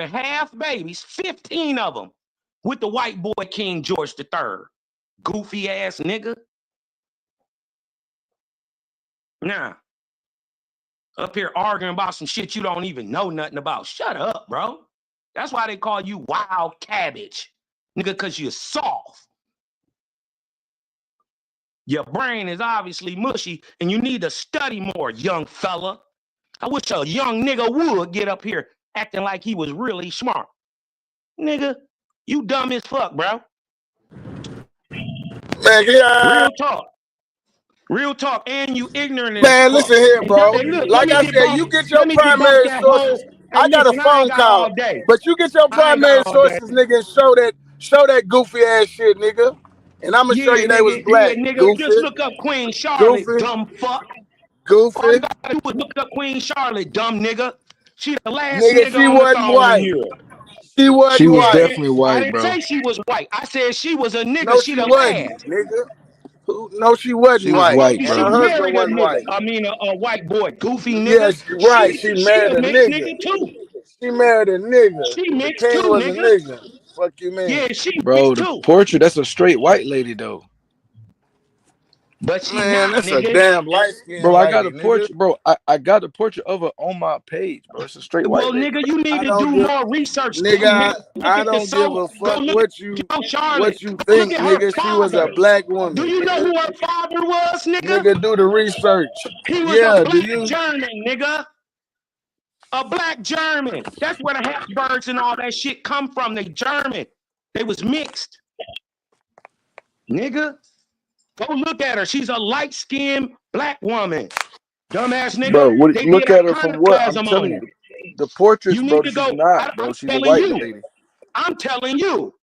half babies, 15 of them, with the white boy King George III. Goofy ass nigga. Nah. Up here arguing about some shit you don't even know nothing about. Shut up, bro. That's why they call you wild cabbage. Nigga, because you're soft. Your brain is obviously mushy and you need to study more, young fella. I wish a young nigga would get up here acting like he was really smart. Nigga, you dumb as fuck, bro. Man, Real talk. Real talk. And you ignorant as man, fuck. listen here, bro. Look, Like I said, you get your primary sources. I got a phone call, but you get your primary sources, nigga, and show that goofy ass shit, nigga. And I'm gonna show you they was black. Nigga, Goofy. just look up Queen Charlotte, Goofy. dumb fuck. Goofy. All you gotta do is look up Queen Charlotte, dumb nigga. She the last Nigga, nigga she on the wasn't throne white. in Europe. She wasn't She was white. definitely I white, didn't bro. say she was white. I said she was a nigga. No, she she the wasn't, last. nigga. No, she wasn't She was white. white, And She her bro. married husband a wasn't nigga. white. I mean, a white boy, goofy nigga. Yes, right. She married a a mixed nigga. too. She married a nigga. She The mixed king too, was a nigga. nigga. Fuck you mean? Yeah, she Bro, mixed the too. portrait, that's a straight white lady, though. But she Man, not, that's a nigga. damn light skinned Bro, I got lady, a nigga. portrait, bro. I got a portrait of her on my page, bro. It's a straight white Well, lady. nigga, you need I to don't do give, more research, too, nigga. nigga. Look I at the don't give soul. a Go fuck look what at you Charlotte. think, Look at her nigga. She was a father. black woman. Do you know who her father was, nigga? Nigga, do the research. He was Yeah, a do black you? German, nigga. A black German. That's where the Habsburgs and all that shit come from. They German. They was mixed. Nigga, go look at her. She's a light-skinned black woman. Dumbass nigga. Bro, what, They look did at her from what? I'm iconoclasm on telling her. you, the portraits, You bro, need to she's go. not, bro. I'm She's a telling white you. lady. I'm telling you.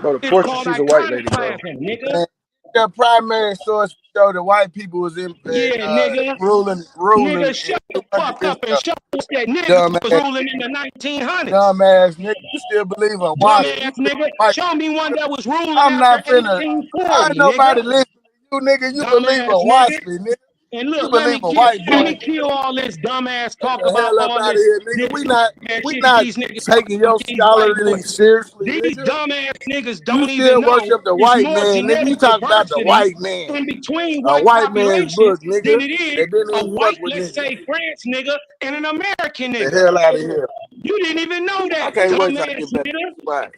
Bro, the It's portrait, called she's a white lady, bro. iconoclasm, nigga. the primary source show that white people was in Yeah, nigga. ruling. Nigga, shut the fuck up and show us that niggas was ruling in the 1900s. Dumbass nigga, you still believe in white? Dumbass nigga, show me one that was ruling I'm not after finna. 1840, Ain't nobody nigga. listening to you, nigga. You Dumbass believe in nigga. white nigga. And You look, let believe me in white kill all this dumbass talk Get the about hell up all out of this. here, nigga. We not These niggas taking your these white scholarly boys. seriously, These nigga. dumbass niggas You don't still even know worship the it's white more man, nigga. You genetic talk about the diversity white man. in between A white white man's populations book, than nigga. it is That didn't a even white, fuck with let's niggas. say France nigga and an American The nigga. hell out of here. You didn't even know I that, can't wait till I dumbass get back to nigga. the spot.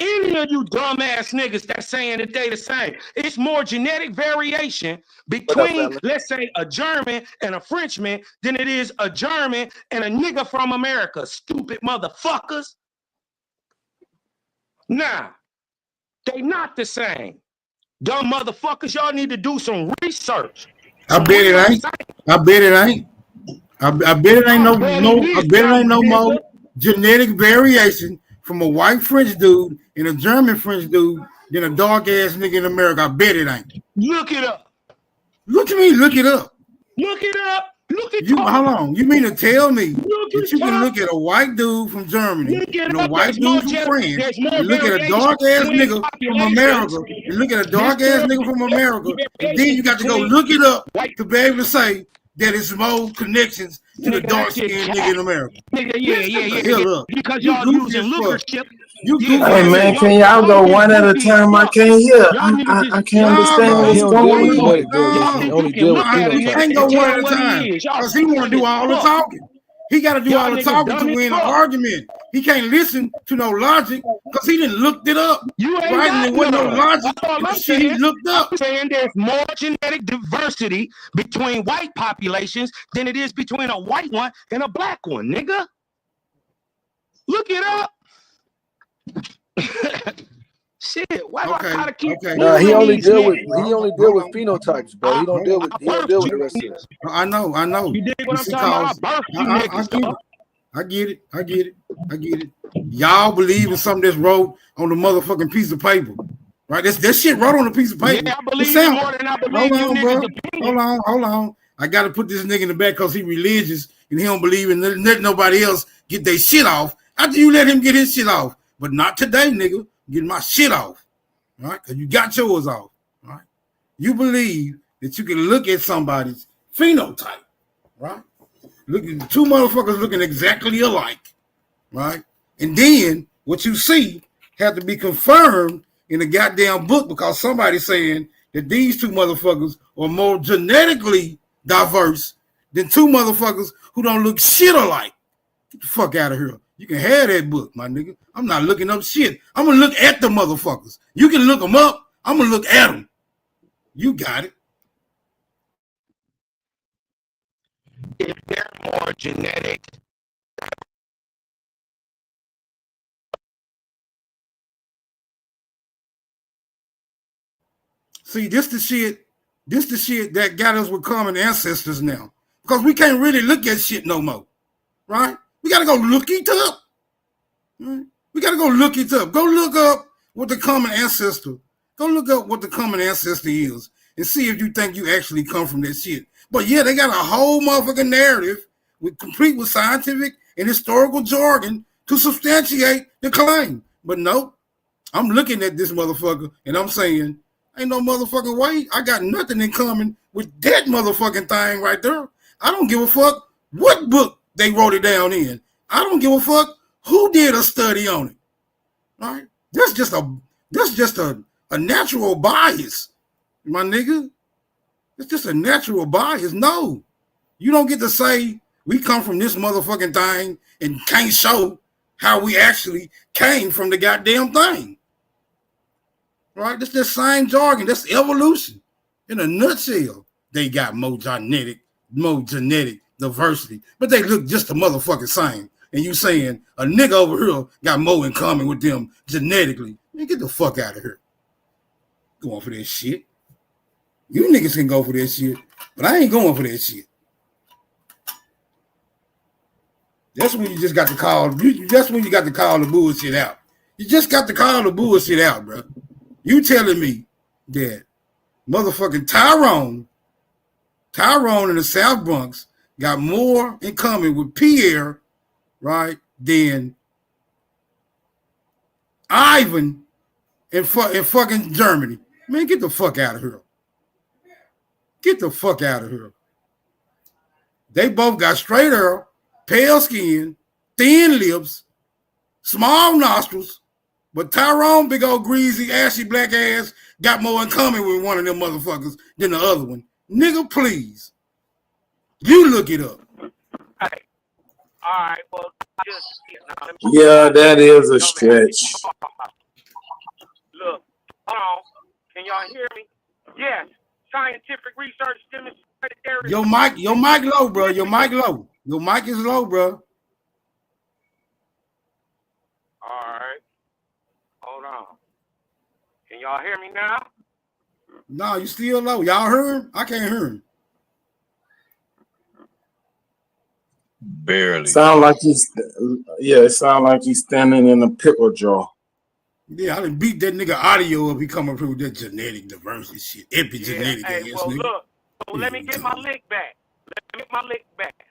Any of you dumbass niggas that's saying that they the same. It's more genetic variation between, let's say, a German and a Frenchman than it is a German and a nigga from America. Stupid motherfuckers. Nah, they not the same. Dumb motherfuckers, y'all need to do some research. I bet it ain't. I bet it ain't. I bet it ain't I bet it ain't no more genetic variation from a white French dude and a German French dude than a dark ass nigga in America. I bet it ain't. Look it up. Look at me. Look it up. Look it up. Look at You. How long? You mean to tell me that you can look at a white dude from Germany and a white dude from France and look at a dark ass nigga from America and look at a dark ass nigga from America and then you got to go look it up to be able to say that it's more connections to the dark skinned nigga in America. Nigga, yeah. Because You y'all goofy using as fuck. leadership. You Hey man, can y'all go one at a time? I can't hear. I can't understand what's going on. I ain't go one at a time because he want to do all the talking. He got to do all the talking to win an argument. He can't listen to no logic because he didn't looked it up. You ain't right? got And there wasn't no none. logic. That's all in the I'm shit saying. he looked up. I'm saying there's more genetic diversity between white populations than it is between a white one and a black one, nigga. Look it up. Shit, why do I gotta keep? Nah, he only deal with phenotypes, bro. He don't deal with the rest of it. I know. You dig what I'm talking about? I birthed you niggas, I get it. Y'all believe in something that's wrote on the motherfucking piece of paper, right? That shit wrote on a piece of paper. Yeah, I believe you more than I believe you niggas' opinion. Hold on. I got to put this nigga in the back because he religious and he don't believe in letting nobody else get their shit off. After you let him get his shit off, but not today, nigga. Get my shit off, right? Because you got yours off, right? You believe that you can look at somebody's phenotype, right? Look at two motherfuckers looking exactly alike, right? And then what you see have to be confirmed in a goddamn book because somebody's saying that these two motherfuckers are more genetically diverse than two motherfuckers who don't look shit alike. Get the fuck out of here. You can have that book, my nigga. I'm not looking up shit. I'm going to look at the motherfuckers. You can look them up. I'm going to look at them. You got it. If they're more genetic, see, this the shit that got us with common ancestors now. Because we can't really look at shit no more. Right? We got to go look it up. Right? We got to go look it up. Go look up what the common ancestor. Go look up what the common ancestor is and see if you think you actually come from that shit. But yeah, they got a whole motherfucking narrative complete with scientific and historical jargon to substantiate the claim. But no, I'm looking at this motherfucker and I'm saying, ain't no motherfucking way. I got nothing in common with that motherfucking thing right there. I don't give a fuck what book they wrote it down in. I don't give a fuck who did a study on it. All right? That's just a natural bias, my nigga. It's just a natural bias. No. You don't get to say we come from this motherfucking thing and can't show how we actually came from the goddamn thing. Right? That's the same jargon. That's evolution. In a nutshell, they got more genetic diversity, but they look just the motherfucking same. And you saying a nigga over here got more in common with them genetically. Man, get the fuck out of here. Going for that shit. You niggas can go for that shit, but I ain't going for that shit. That's when you just got to call. That's when you got to call the bullshit out. You just got to call the bullshit out, bro. You telling me that Motherfucking Tyrone in the South Bronx got more in common with Pierre, right, than Ivan in fucking Germany. Man, get the fuck out of here. Get the fuck out of here. They both got straight hair, pale skin, thin lips, small nostrils, but Tyrone, big old greasy, ashy black ass, got more in common with one of them motherfuckers than the other one. Nigga, please. You look it up. Hey. All right, well, just Yeah, that is a stretch. look, hold on. Can y'all hear me? Yes. Scientific research demonstrated there is Your mic low, bro. Your mic low. Your mic is low, bro. All right. Hold on. Can y'all hear me now? No, you still low. Y'all heard him? I can't hear him. Barely. It sound like he's standing in a pickle jar. Yeah, I done beat that nigga audio up. He coming through with that genetic diversity shit. Epigenetic Hey, ass well, nigga. look. So let me get my lick back.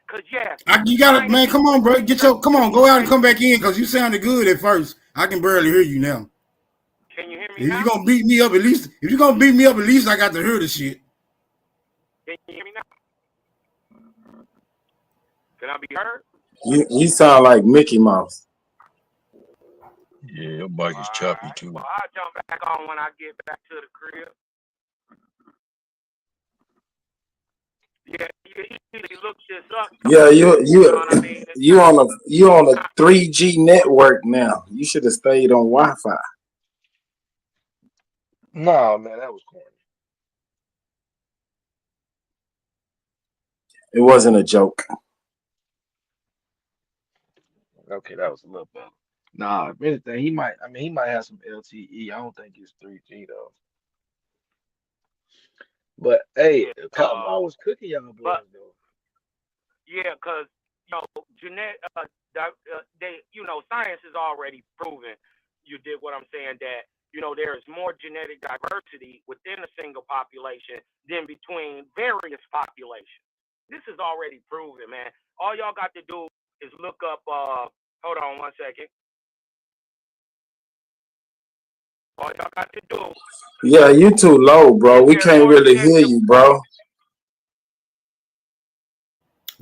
Cause yes. You got it, man. Come on, bro. Come on, go out and come back in, cause you sounded good at first. I can barely hear you now. Can you hear me If now? you're gonna beat me up, at least I got to hear the shit. Can you hear me now? Can I be heard? You sound like Mickey Mouse. Yeah, your mic is choppy too. Well, I'll jump back on when I get back to the crib. Yeah, you easily look this up. Yeah, know what I mean? you on a 3G network now. You should have stayed on Wi-Fi. Nah, man, that was corny. It wasn't a joke. Okay, that was a little better. Nah, if anything, he might have some LTE. I don't think it's 3G though. But hey, Cottonmouth was cooking y'all boys though. Yeah, because science has already proven. You did what I'm saying, that there is more genetic diversity within a single population than between various populations. This is already proven, man. All y'all got to do is look up. Hold on 1 second. All y'all got to do. Yeah, you too low, bro. We can't really hear you, bro.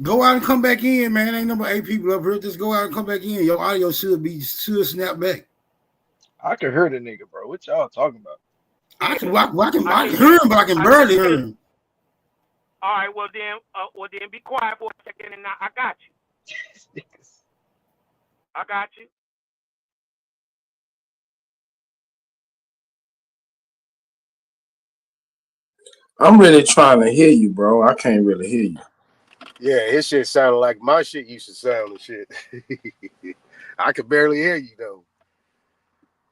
Go out and come back in, man. Ain't number 8 people up here. Just go out and come back in. Your audio should snap back. I can hear the nigga, bro. What y'all talking about? I can hear him, but I can barely hear him. All right, well then be quiet for a second, and I got you. I got you. I'm really trying to hear you, bro. I can't really hear you. Yeah, his shit sounded like my shit used to sound and shit. I could barely hear you though.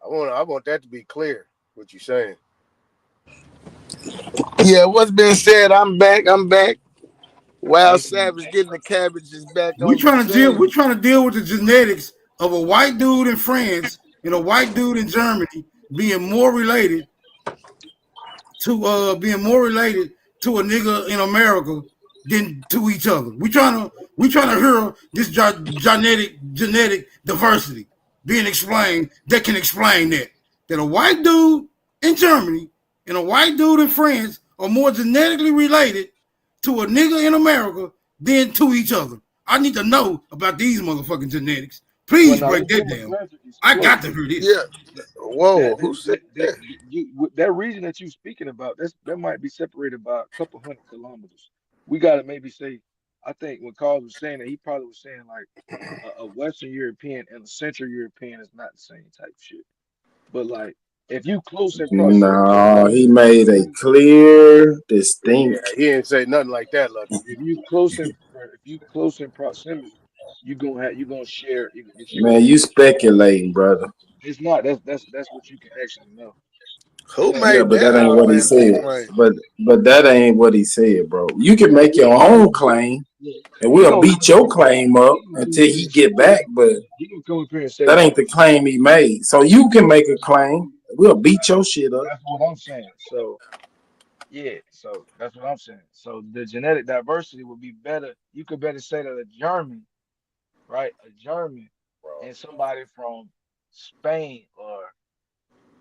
I want that to be clear. What you saying? Yeah, what's been said? I'm back. Wild Savage getting the cabbages back on. We're trying to deal with the genetics of a white dude in France and a white dude in Germany being more related to a nigga in America than to each other. We trying to hear this genetic diversity being explained that can explain that a white dude in Germany and a white dude in France are more genetically related to a nigga in America than to each other. I need to know about these motherfucking genetics. Please break that down. I got to hear this. Yeah. Whoa. Who said that? That region that you speaking about, that might be separated by a couple 100 kilometers. We got to maybe say, I think when Carl was saying that, he probably was saying like a Western European and a Central European is not the same type shit. But like, if you close in proximity, No, he made a clear, distinct. Yeah, he didn't say nothing like that, Lucky. If you close in proximity, you're gonna share. Man, you speculating, brother. It's not. That's what you can actually know. Who made Yeah, but that ain't what he said. But that ain't what he said, bro. You can make your own claim, and we'll beat your claim up until he get back. But that ain't the claim he made. So you can make a claim. We'll beat your shit up. That's what I'm saying. So Yeah, so that's what I'm saying. So the genetic diversity would be better. You could better say that a German, right? A German and somebody from Spain, or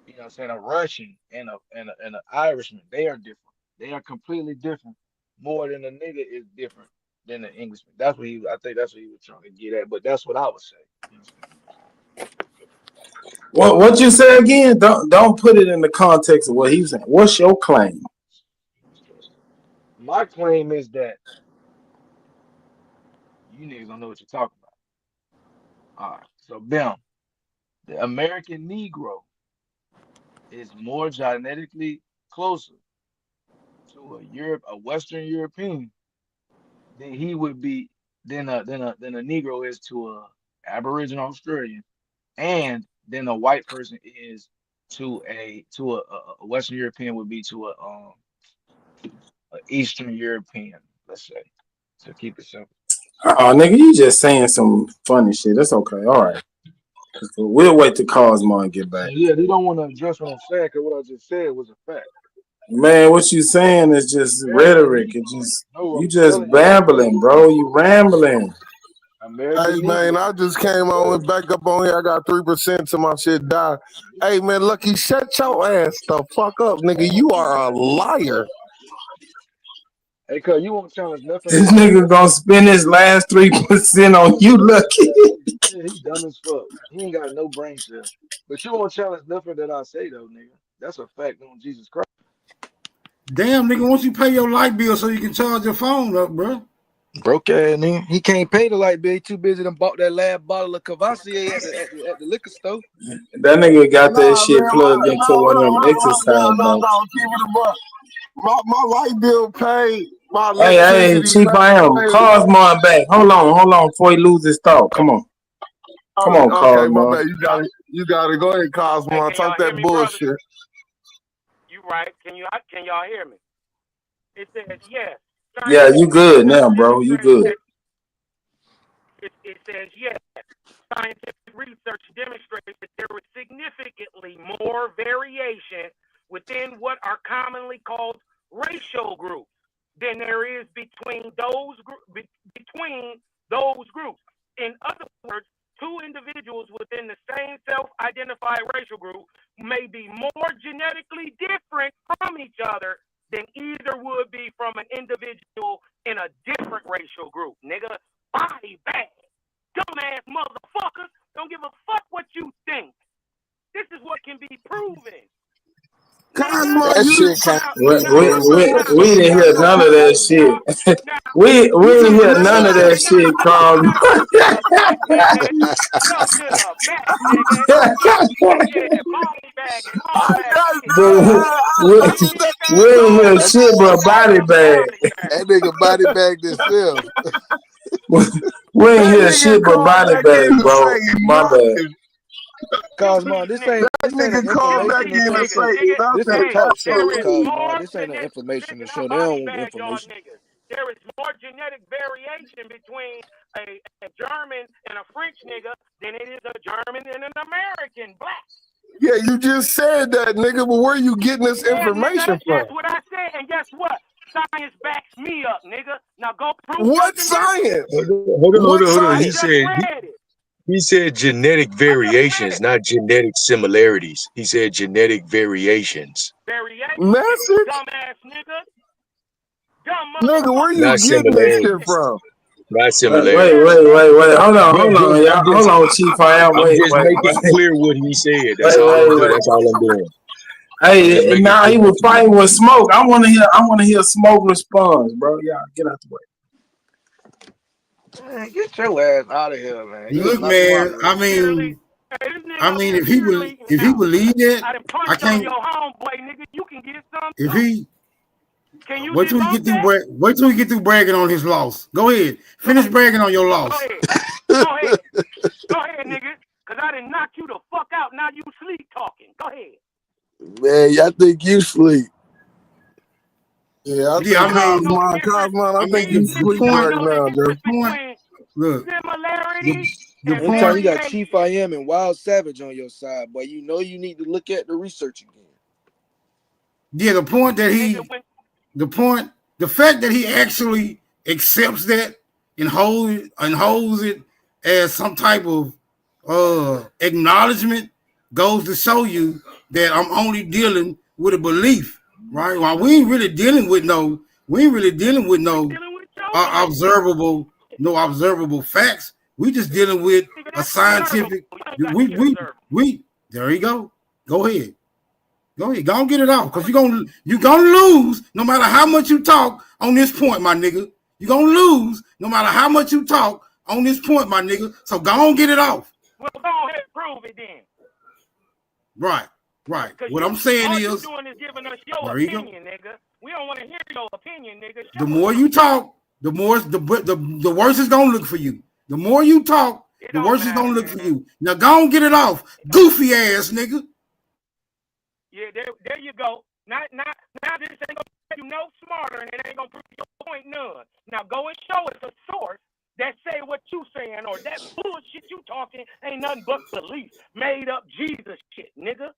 you know what I'm saying, a Russian and an Irishman, they are different. They are completely different. More than a nigga is different than an Englishman. That's what I think that's what he was trying to get at, but that's what I would say. You know what I'm saying? What you say again? Don't put it in the context of what he was saying. What's your claim? My claim is that you niggas don't know what you're talking about. All right. So Bim, the American Negro is more genetically closer to a Western European than he would be than a Negro is to a Aboriginal Australian, and then a white person is to a Western European would be to a Eastern European, let's say, to keep it simple. Oh, nigga, you just saying some funny shit. That's okay. All right. We'll wait till Cosmo and get back. Yeah, they don't want to address what I'm saying because what I just said was a fact. Man, what you saying is just rhetoric. You just babbling, bro. You rambling. Hey man, I just came on and back up on here. I got 3% till my shit die. Hey man, Lucky, shut your ass the fuck up, nigga. You are a liar. Hey, cuz you won't challenge nothing. This nigga gonna spend his last 3% on you, Lucky. Yeah, he dumb as fuck. He ain't got no brain cells. But you won't challenge nothing that I say though, nigga. That's a fact on Jesus Christ. Damn, nigga, once you pay your light bill so you can charge your phone up, bro. Broke ass nigga. He can't pay the light bill. He too busy to bought that last bottle of Cavassier at the liquor store. That nigga got that shit plugged into one of them exercise bikes. My light bill paid. Hey, Chief, I am. Cosmo back. Hold on, before he loses his thought. Come on, Okay, Cosmo. my bad. You gotta go ahead, Cosmo. Talk that bullshit. You right? Can y'all hear me? It says yes. Yeah, you good now, bro. You good. It says yes. Scientific research demonstrates that there is significantly more variation within what are commonly called racial groups than there is between those groups. In other words, two individuals within the same self-identified racial group may be more genetically different from each other than either would be from an individual in a different racial group. Nigga, body bag. Dumbass motherfuckers. Don't give a fuck what you think. This is what can be proven. That shit we didn't hear none of that shit. we didn't hear none of that shit, Cosmo. We didn't hear shit but body bag. That nigga body bagged himself. We ain't hear shit but body bag, bro. My bad. Cosmo, this ain't an information show. This ain't a talk show, Cosmo. This ain't an information show. They don't want information. There is more genetic variation between a German and a French nigga than it is a German and an American black. Yeah, you just said that, nigga, but where are you getting this information from? That's what I said, and guess what? Science backs me up, nigga. Now go prove what science? Hold on. He said genetic variations, not genetic similarities. He said genetic variations. Message? Dumbass nigga. Nigga, where you getting this shit from? Not similarities. Wait. Hold on, y'all. Hold on, Chief. I'm just making clear what he said. That's all I'm doing. Hey, now he was fighting with Smoke. I want to hear Smoke response, bro. Y'all get out the way. Man, get your ass out of here, man. Look, man. I mean, if he believe that, I can't. Your homeboy, nigga, you can get some. If he, wait till he get through bragging on his loss. Go ahead, finish bragging on your loss. Go ahead, nigga, because I didn't knock you the fuck out. Now you sleep talking. Go ahead. Man, I think you sleep. Yeah, I think you sleep right now, dude. Look, anytime you got Chief I Am and Wild Savage on your side, boy, you know you need to look at the research again. Yeah, the point that the fact that he actually accepts that and holds it as some type of acknowledgement goes to show you that I'm only dealing with a belief, right? While we ain't really dealing with no observable facts. We just dealing with a scientific. We there you go. Go ahead. Go and get it off, because you're gonna lose no matter how much you talk on this point, my nigga. You're gonna lose no matter how much you talk on this point, my nigga. So go on, get it off. Well, go ahead and prove it then. Right. What I'm saying all is, you're doing is giving us your opinion, nigga. We don't want to hear your opinion, nigga. the more you talk, the worse it's gonna look for you. The more you talk, the worse it's gonna look for you. Now go on, get it off, goofy ass nigga. Yeah, there you go. Now this ain't gonna make you no smarter, and it ain't gonna prove your point none. Now go and show us a source that say what you saying, or that bullshit you talking ain't nothing but belief, made up Jesus shit, nigga.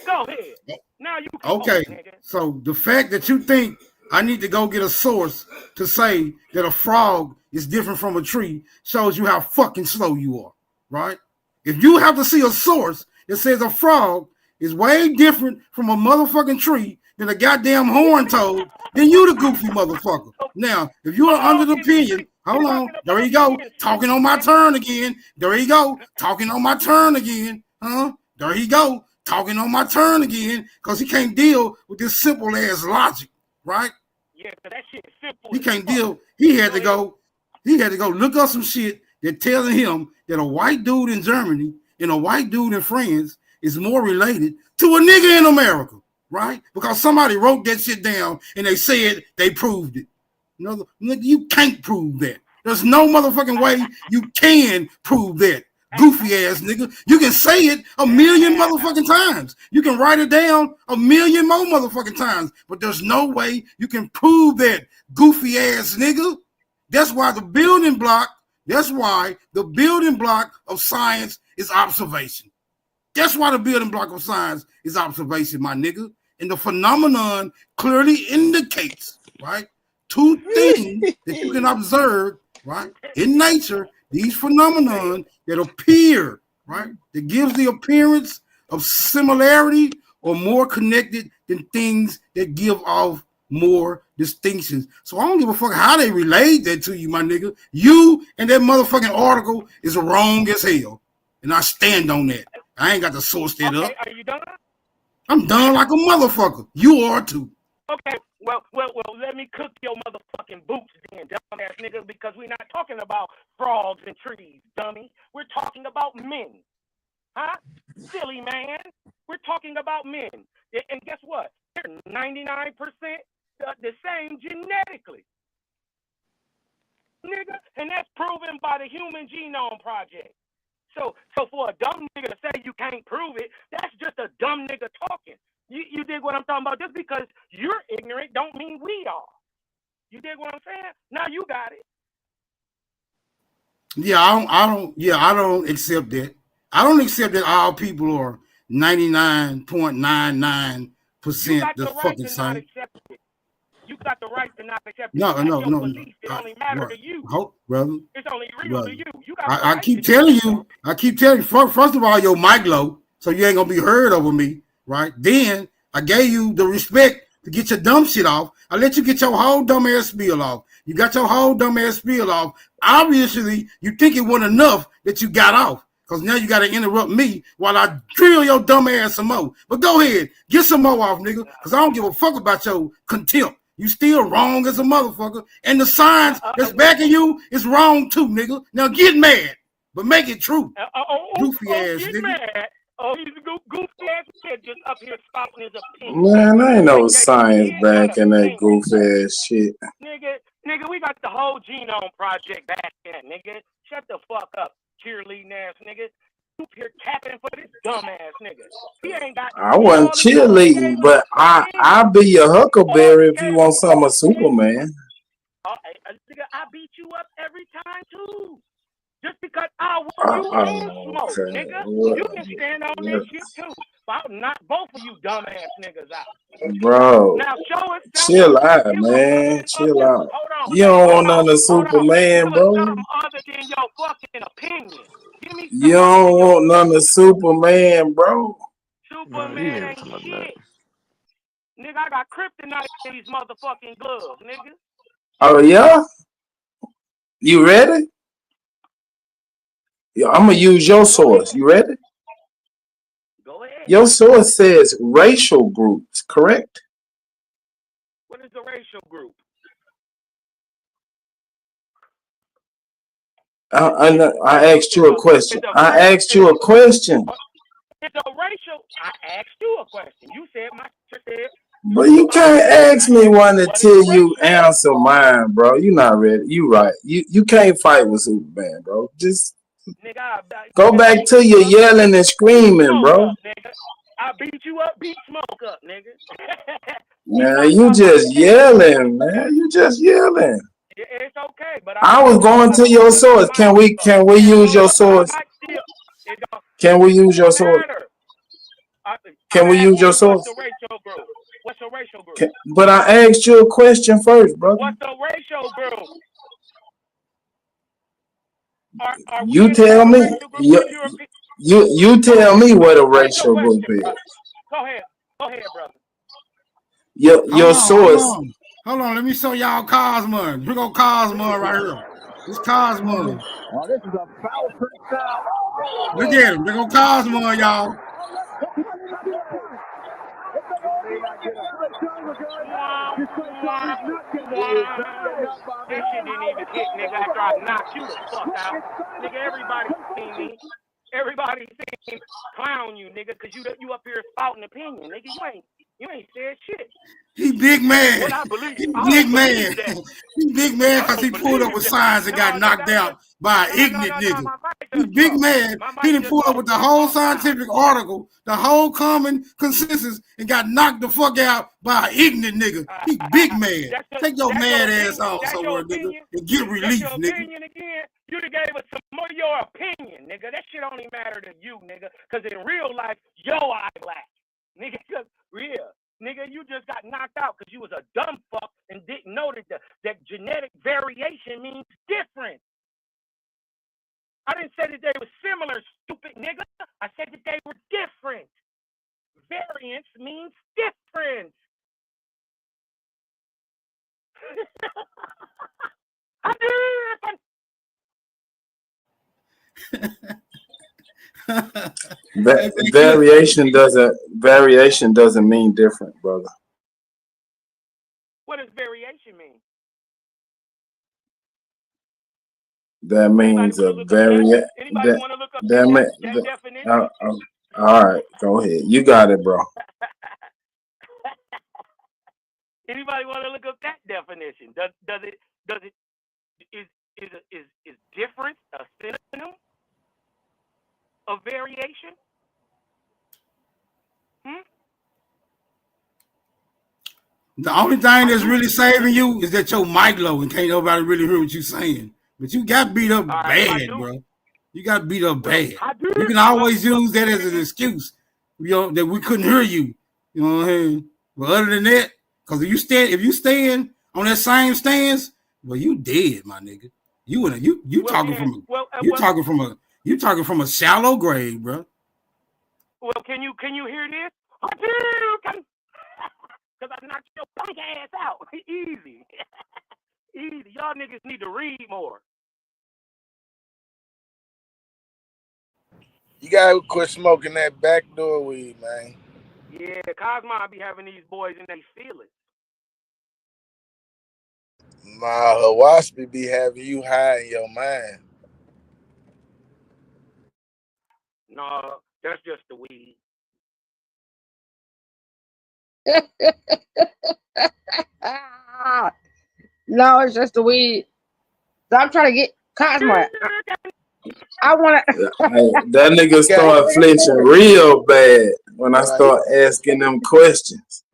Go ahead. Now you can Okay, talk, nigga. so the fact that you think I need to go get a source to say that a frog is different from a tree shows you how fucking slow you are, right? If you have to see a source that says a frog is way different from a motherfucking tree than a goddamn horn toad, then you the goofy motherfucker. Now, if you are under the opinion, hold on, there you go, talking on my turn again. There you go, talking on my turn again. There you go, talking on my turn again, because he can't deal with this simple ass logic, right? Yeah, but that shit is simple. He can't deal. He had to go look up some shit that telling him that a white dude in Germany and a white dude in France is more related to a nigga in America, right? Because somebody wrote that shit down and they said they proved it. No, you can't prove that. There's no motherfucking way you can prove that. Goofy ass nigga. You can say it a million motherfucking times. You can write it down a million more motherfucking times, but there's no way you can prove that, goofy ass nigga. That's why the building block of science is observation. That's why the building block of science is observation, my nigga. And the phenomenon clearly indicates, right, two things that you can observe, right, in nature. These phenomenon that appear, right, that gives the appearance of similarity or more connected than things that give off more distinctions. So I don't give a fuck how they relate that to you, my nigga. You and that motherfucking article is wrong as hell. And I stand on that. I ain't got to source that up. Are you done? I'm done like a motherfucker. You are too. Okay, well, let me cook your motherfucking boots then, dumbass nigga, because we're not talking about frogs and trees, dummy. We're talking about men. Huh? Silly man. We're talking about men. And guess what? They're 99% the same genetically. Nigga, and that's proven by the Human Genome Project. So for a dumb nigga to say you can't prove it, that's just a dumb nigga talking. You dig what I'm talking about? Just because you're ignorant don't mean we are. You dig what I'm saying? Now you got it. Yeah, I don't accept that. I don't accept that all people are 99.99% the fucking same. You got the right to not accept it. No. Belief, it only matters to you. Brother. It's only real to you. I keep telling you. First of all, your mic low, so you ain't gonna be heard over me, right? Then I gave you the respect to get your dumb shit off. I let you get your whole dumb ass spiel off. You got your whole dumb ass spiel off. Obviously, you think it wasn't enough that you got off, because now you got to interrupt me while I drill your dumb ass some more. But go ahead, get some more off, nigga, because I don't give a fuck about your contempt. You still wrong as a motherfucker, and the science that's backing you is wrong too, nigga. Now get mad, but make it true. Goofy ass get nigga. Mad. Oh, he's a goofy ass kid just up here spouting his opinion. Man, I ain't no science back in that goofy ass shit. Nigga, we got the whole genome project back in, nigga. Shut the fuck up, cheerleading ass nigga. You here capping for this dumb ass nigga. He ain't got. I wasn't cheerleading, but I'll be your Huckleberry if you want some of Superman. Nigga, I beat you up every time too. Just because I want you and Smoke, nigga. You can stand on this shit too. So I'll knock both of you dumbass niggas out. Bro, Now show us chill something. out, Give us man. something Chill other. out. Hold on. You don't want Hold none on. of Hold on. Superman, Give us bro. something other than your fucking opinion. Give me You some other don't than your want none of Superman, bro. Superman ain't shit. Nigga, I got kryptonite in these motherfucking gloves, nigga. Oh yeah? You ready? Yeah, I'm gonna use your source. You ready? Go ahead. Your source says racial groups, correct? What is the racial group? I asked you a question. I asked you a question. It's a racial. I asked you a question. You said my sister said. But you can't ask me one until you answer mine, bro. You not ready. You right. You can't fight with Superman, bro. Just go back to your yelling and screaming, bro. I beat you up, beat Smoke up, nigga. Man, you just yelling, man. You just yelling. It's okay, but I was going to your source. Can we use your source? Can we use your source? Can we use your source? What's the racial group? But I asked you a question first, brother. What's the racial group? You tell me. You tell me what a racial group is. Go ahead, brother. Your source. Hold on, let me show y'all Cosmo. Here go Cosmo right here. This Cosmo. Oh, this is a foul freestyle. Look at him. There go Cosmo, y'all. This shit didn't even hit, nigga, after I knocked you the fuck out. Nigga, everybody seen me. Everybody seen me clown you, nigga, because you up here spouting opinion, nigga. You ain't said shit. He big man. What I believe. He big man. He big man because he pulled up with signs and got knocked out by an ignorant nigga. He big man. He done pulled up with the whole scientific article, the whole common consensus, and got knocked the fuck out by an ignorant nigga. He big man. Take your mad ass off somewhere, nigga, and get relief, nigga. You done gave us some more of your opinion, nigga. That shit only matter to you, nigga. Because in real life, your eye black. Nigga, real. Nigga, you just got knocked out because you was a dumb fuck and didn't know that genetic variation means different. I didn't say that they were similar, stupid nigga. I said that they were different. Variance means different. Variation doesn't mean different, brother. What does variation mean? That means a variation. All right, go ahead. You got it, bro. Anybody want to look up that definition? Is difference a synonym of variation? The only thing that's really saving you is that your mic low and can't nobody really hear what you're saying. But you got beat up bad, bro. You got beat up bad. You can always use that as an excuse, that we couldn't hear you. You know what I mean? But other than that, because if you stand on that same stance, well, you dead, my nigga. You talking from a shallow grave, bro. Well, can you hear this? Because I knocked your punk ass out. Easy. Easy. Y'all niggas need to read more. You gotta quit smoking that backdoor weed, man. Yeah, Cosmo be having these boys in their feelings. Nah, Hawaspi be having you high in your mind. No, that's just the weed. No, it's just the weed. So I'm trying to get Cosmo. I want to. That nigga start flinching real bad when I start asking them questions.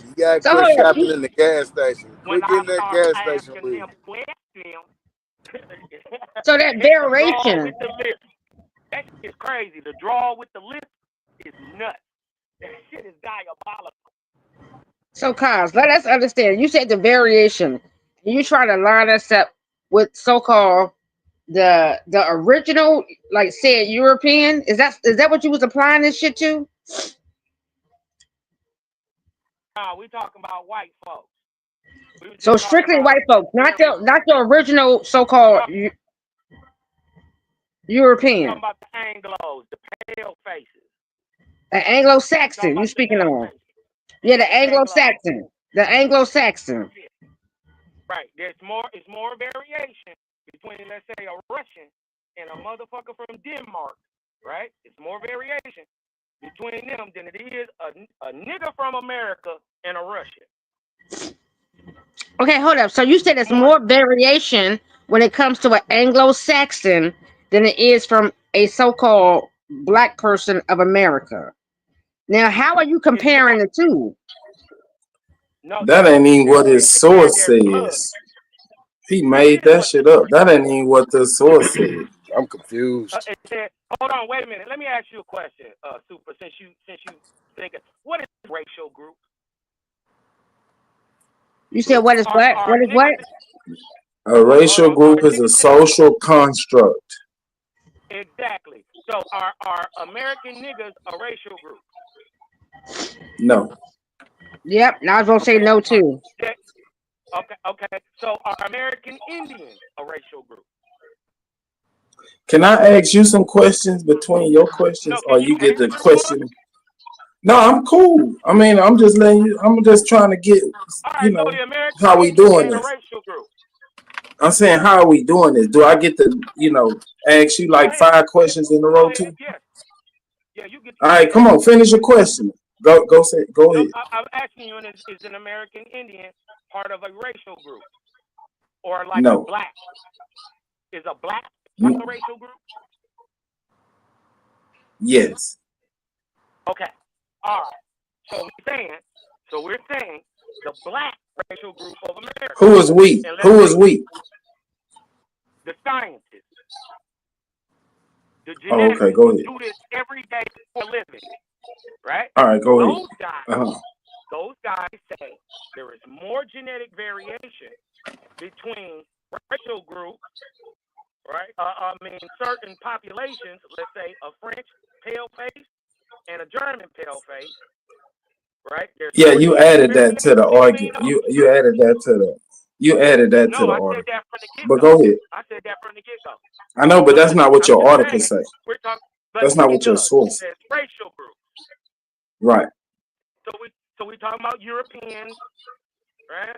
You gotta quit shopping in the gas station. Quit getting that gas station weed. them. So that Hit the draw variation. with the lips. That shit is crazy. The draw with the lips is nuts. That shit is diabolical. So, Cos, let us understand. You said the variation. You try to line us up with so-called the original, like said European. Is that what you was applying this shit to? Nah, we talking about white folks. So strictly white folks, not your original so-called European. Talking about the Anglos, the pale faces. The Anglo-Saxon. You speaking on? Yeah, the Anglo-Saxon. The Anglo-Saxon. Right. It's more variation between, let's say, a Russian and a motherfucker from Denmark. Right? It's more variation between them than it is a nigga from America and a Russian. Okay, hold up. So you said it's more variation when it comes to an Anglo-Saxon than it is from a so-called black person of America. Now, how are you comparing the two? That ain't even what his source says. He made that shit up. That ain't even what the source said. I'm confused. It said, hold on, wait a minute. Let me ask you a question, Super. Since you think, what is racial group? You said what is what? What is what? A racial group is a social construct. Exactly. So are American niggas a racial group? No. Yep. Now I was gonna say no too. Okay. So are American Indians a racial group? Can I ask you some questions between your questions, or you get the question? No, I'm cool. I mean, I'm just letting you. I'm just trying to get, how we doing this. I'm saying, how are we doing this? Do I get to, ask you like 5 questions in a row too? Yeah, you get. All right, come on, finish your question. Go ahead. I'm asking you, is an American Indian part of a racial group, or like No. a black? Is a black part of a racial group? Yes. Okay. All right. So we're saying the black racial group of America. Who is we? Who is we? The scientists. The Oh, geneticists okay, go ahead. do this every day for a living. Right? All right, go ahead. Those guys say there is more genetic variation between racial groups, right? Certain populations, let's say a French pale face and a German pale face, right? Yeah, you added that to the argument. You added that to the. You added that to the article. That from the get-go. But go ahead. I said that from the get-go. I know, but that's not what your article say. That's not what your source. It says racial groups. Right. So we talking about Europeans, right?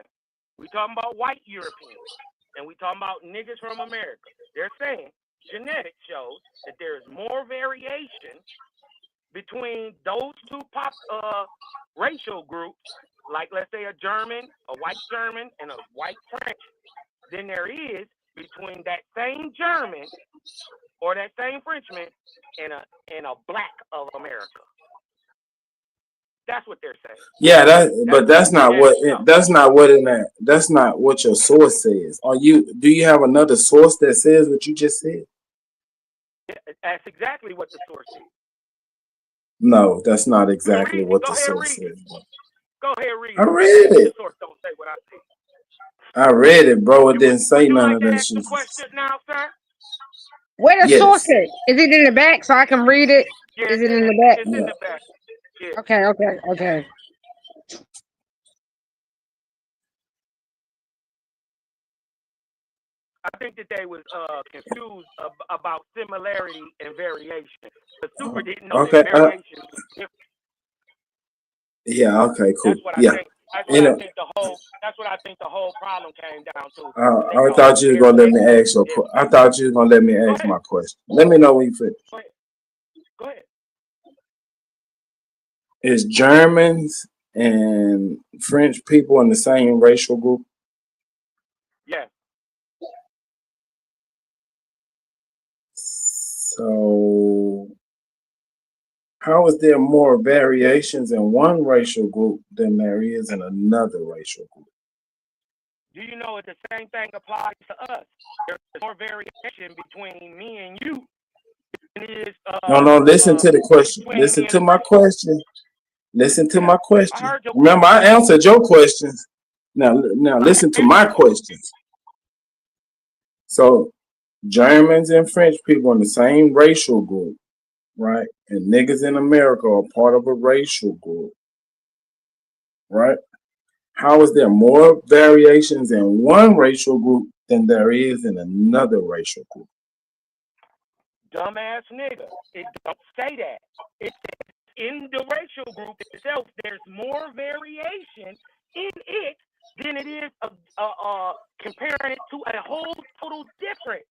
We talking about white Europeans, and we talking about niggas from America. They're saying genetics shows that there is more variation between those two racial groups, like let's say a German, a white German, and a white French, than there is between that same German or that same Frenchman and a black of America. That's what they're saying. Yeah, that's not what your source says. Do you have another source that says what you just said? That's exactly what the source is. No, that's not exactly what the source says. Go ahead, read. I read it. The source don't say what I said. I read it, bro. It didn't say none of that shit. Question now, sir? Where the source is? Is it in the back so I can read it? Yeah, is it in the back? It's in the back. Yeah. Okay. I think that they was confused about similarity and variation. The Super didn't know that variation was different. Yeah. Okay. Cool. That's what Yeah. That's what I think the whole problem came down to. I thought you was gonna let me ask your. I thought you was gonna let me ask my question. Let me know when you finish. Go ahead. Is Germans and French people in the same racial group? Yeah. So how is there more variations in one racial group than there is in another racial group? Do you know if the same thing applies to us? There's more variation between me and you than it is. No. Listen to the question. Listen to my question. Listen to my question. Remember, I answered your questions. Now listen to my questions. So, Germans and French people in the same racial group, right? And niggas in America are part of a racial group, right? How is there more variations in one racial group than there is in another racial group? Dumbass nigga. It don't say that. It says in the racial group itself, there's more variation in it than it is comparing it to a whole total different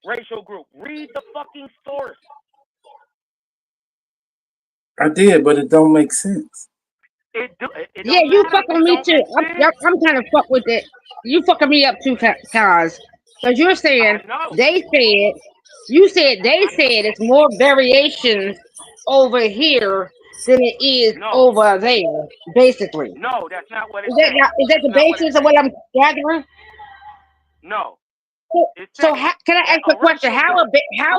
racial group. Read the fucking source. I did, but it don't make sense. It Yeah, you fucking me too. I'm kind of fuck with it. You fucking me up too, cause you're saying they said, you said they said it's more variations over here than it is over there, basically. No, that's not what it is. Is that the basis of what I'm gathering? No. So can I ask a question? How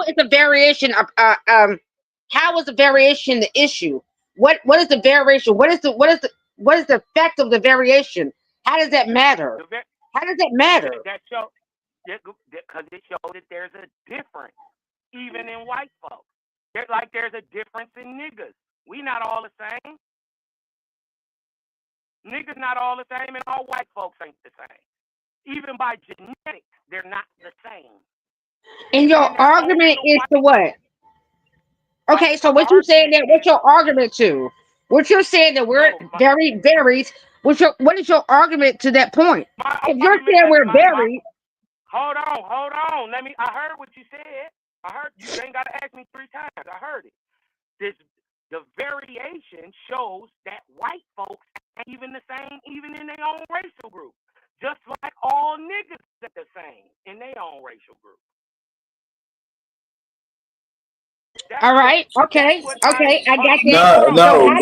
is the variation of how is the variation the issue? What is the variation? What is the effect of the variation? How does that matter? How does that matter? That show, because it shows that there's a difference, even in white folks. There's a difference in niggas. We not all the same. Niggas not all the same, and all white folks ain't the same. Even by genetics, they're not the same. And your argument is to what? Okay, so what you saying that? What's your argument to? What you're saying that we're very varied. What is your argument to that point? If you're saying we're varied. Hold on. I heard what you said. I heard you ain't gotta ask me 3 times. I heard it. The variation shows that white folks ain't even the same, even in their own racial group. Just like all niggas are the same in their own racial group. All right. Okay. I got that. No,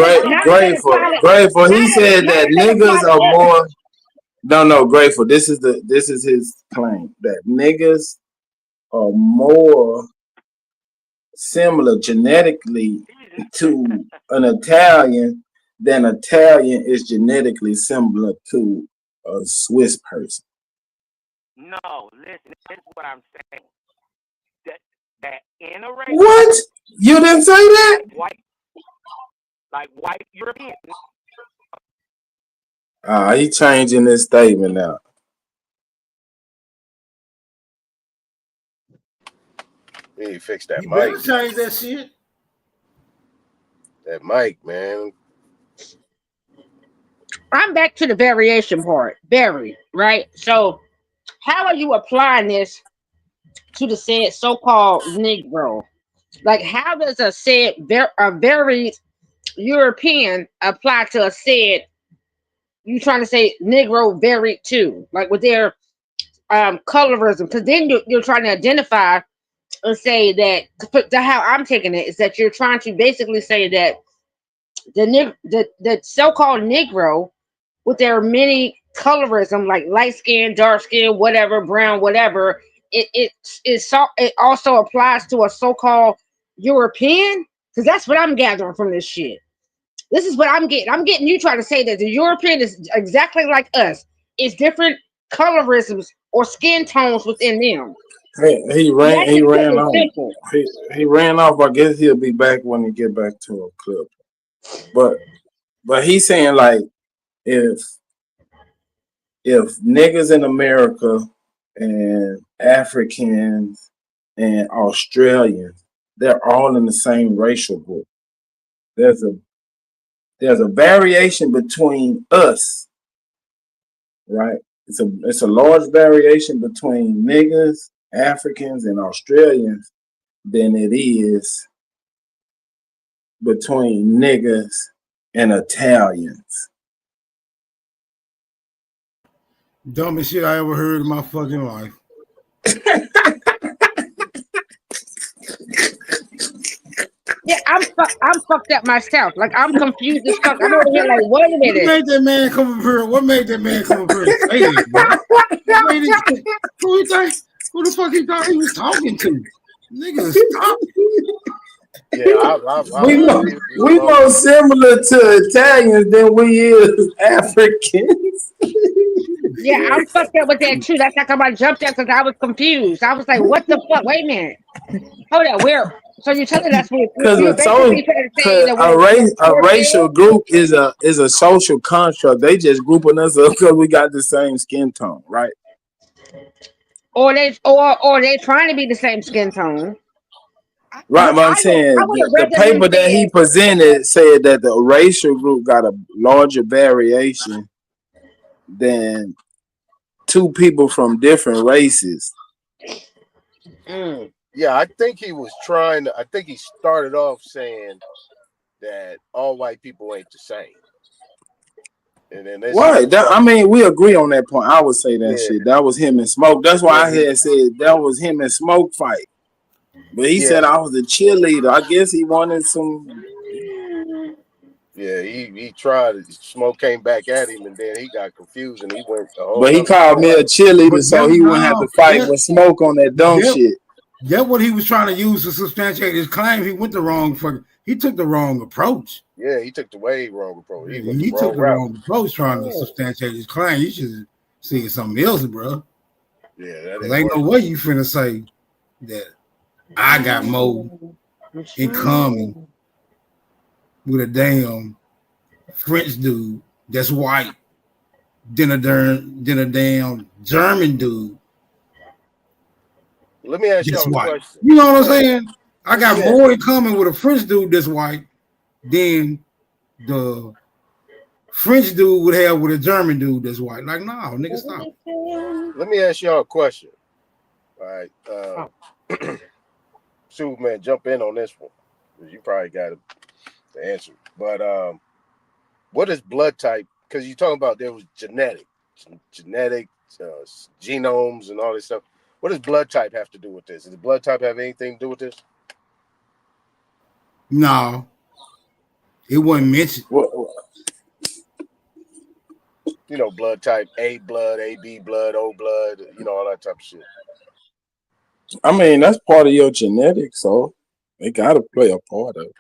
Grateful. He said that niggas are more. No, Grateful. This is his claim that niggas are more similar genetically to an Italian than Italian is genetically similar to a Swiss person. No, listen. This is what I'm saying. That in a race. What? You didn't say that? Like white Europeans. He changing his statement now. He fixed that You mic. better change that shit. That mic, man. I'm back to the variation part. Very, right? So how are you applying this to the said so-called Negro? Like, how does a said varied European apply to a said, you trying to say Negro varied too? Like with their colorism, because then you're trying to identify and say that how I'm taking it is that you're trying to basically say that the so-called Negro with their many colorism, like light skin, dark skin, whatever, brown, whatever, it also applies to a so-called European, because that's what I'm gathering from this shit. This is what I'm getting. I'm getting you trying to say that the European is exactly like us. It's different colorisms or skin tones within them. He ran off. He ran off. I guess he'll be back when he get back to a clip. But he's saying like if niggas in America and Africans and Australians, they're all in the same racial group. There's a variation between us, right? It's a large variation between niggas, Africans, and Australians than it is between niggas and Italians. Dumbest shit I ever heard in my fucking life. Yeah, I'm fucked up myself. Like I'm confused as fuck. I'm over here like, wait a What minute. made that man come up here? What made that man come up here and say that, bro? What made it, who the fuck he thought he was talking to? Nigga, stop. Yeah, we more similar to Italians than we is Africans. Yeah, I'm fucked up with that too. That's how come I jumped out because I was confused. I was like, what the fuck? Wait a minute. Hold on, so you're telling us Because a racial group is a social construct. They just grouping us up because we got the same skin tone, right? Or they trying to be the same skin tone. Right, but I'm saying the paper that he presented said that the racial group got a larger variation than two people from different races. Yeah, I think he was trying to. I think he started off saying that all white people ain't the same. And then right. I mean, we agree on that point. I would say that shit. That was him and Smoke. That's why I had said that was him and Smoke fight. But he said I was a cheerleader. I guess he wanted some. Yeah, he tried. Smoke came back at him, and then he got confused, and he went. But he called me a cheerleader, so he wouldn't have to fight with Smoke on that dumb shit. That's what he was trying to use to substantiate his claim. He went the wrong he took the wrong approach. Yeah, he took the way wrong approach. He took the wrong approach trying to substantiate his claim. You should see something else, bro. Yeah, that ain't no way you finna say that I got more in common with a damn French dude that's white than a damn German dude. Let me ask you a question. You know what I'm saying? I got more in common with a French dude that's white than the French dude would have with a German dude that's white. Like, no, nigga, stop. Let me ask y'all a question. All right. Superman, jump in on this one. You probably got the answer. But what is blood type? Because you're talking about there was genetic, genomes and all this stuff. What does blood type have to do with this? Does blood type have anything to do with this? No. It wasn't mentioned. You know, blood type, A blood, AB blood, O blood, you know, all that type of shit. I mean, that's part of your genetics, so they got to play a part of it.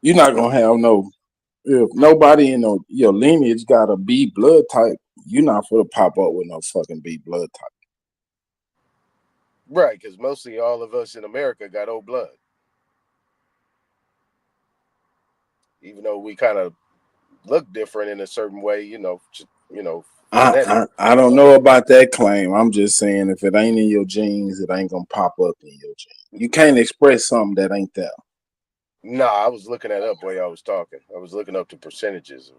You're not going to have if nobody in your lineage got a B blood type, you're not going to pop up with no fucking B blood type. Right, because mostly all of us in America got O blood. Even though we kind of look different in a certain way, you know. I don't know about that claim. I'm just saying if it ain't in your genes, it ain't gonna pop up in your genes. You can't express something that ain't there. No, I was looking that up while y'all was talking. I was looking up the percentages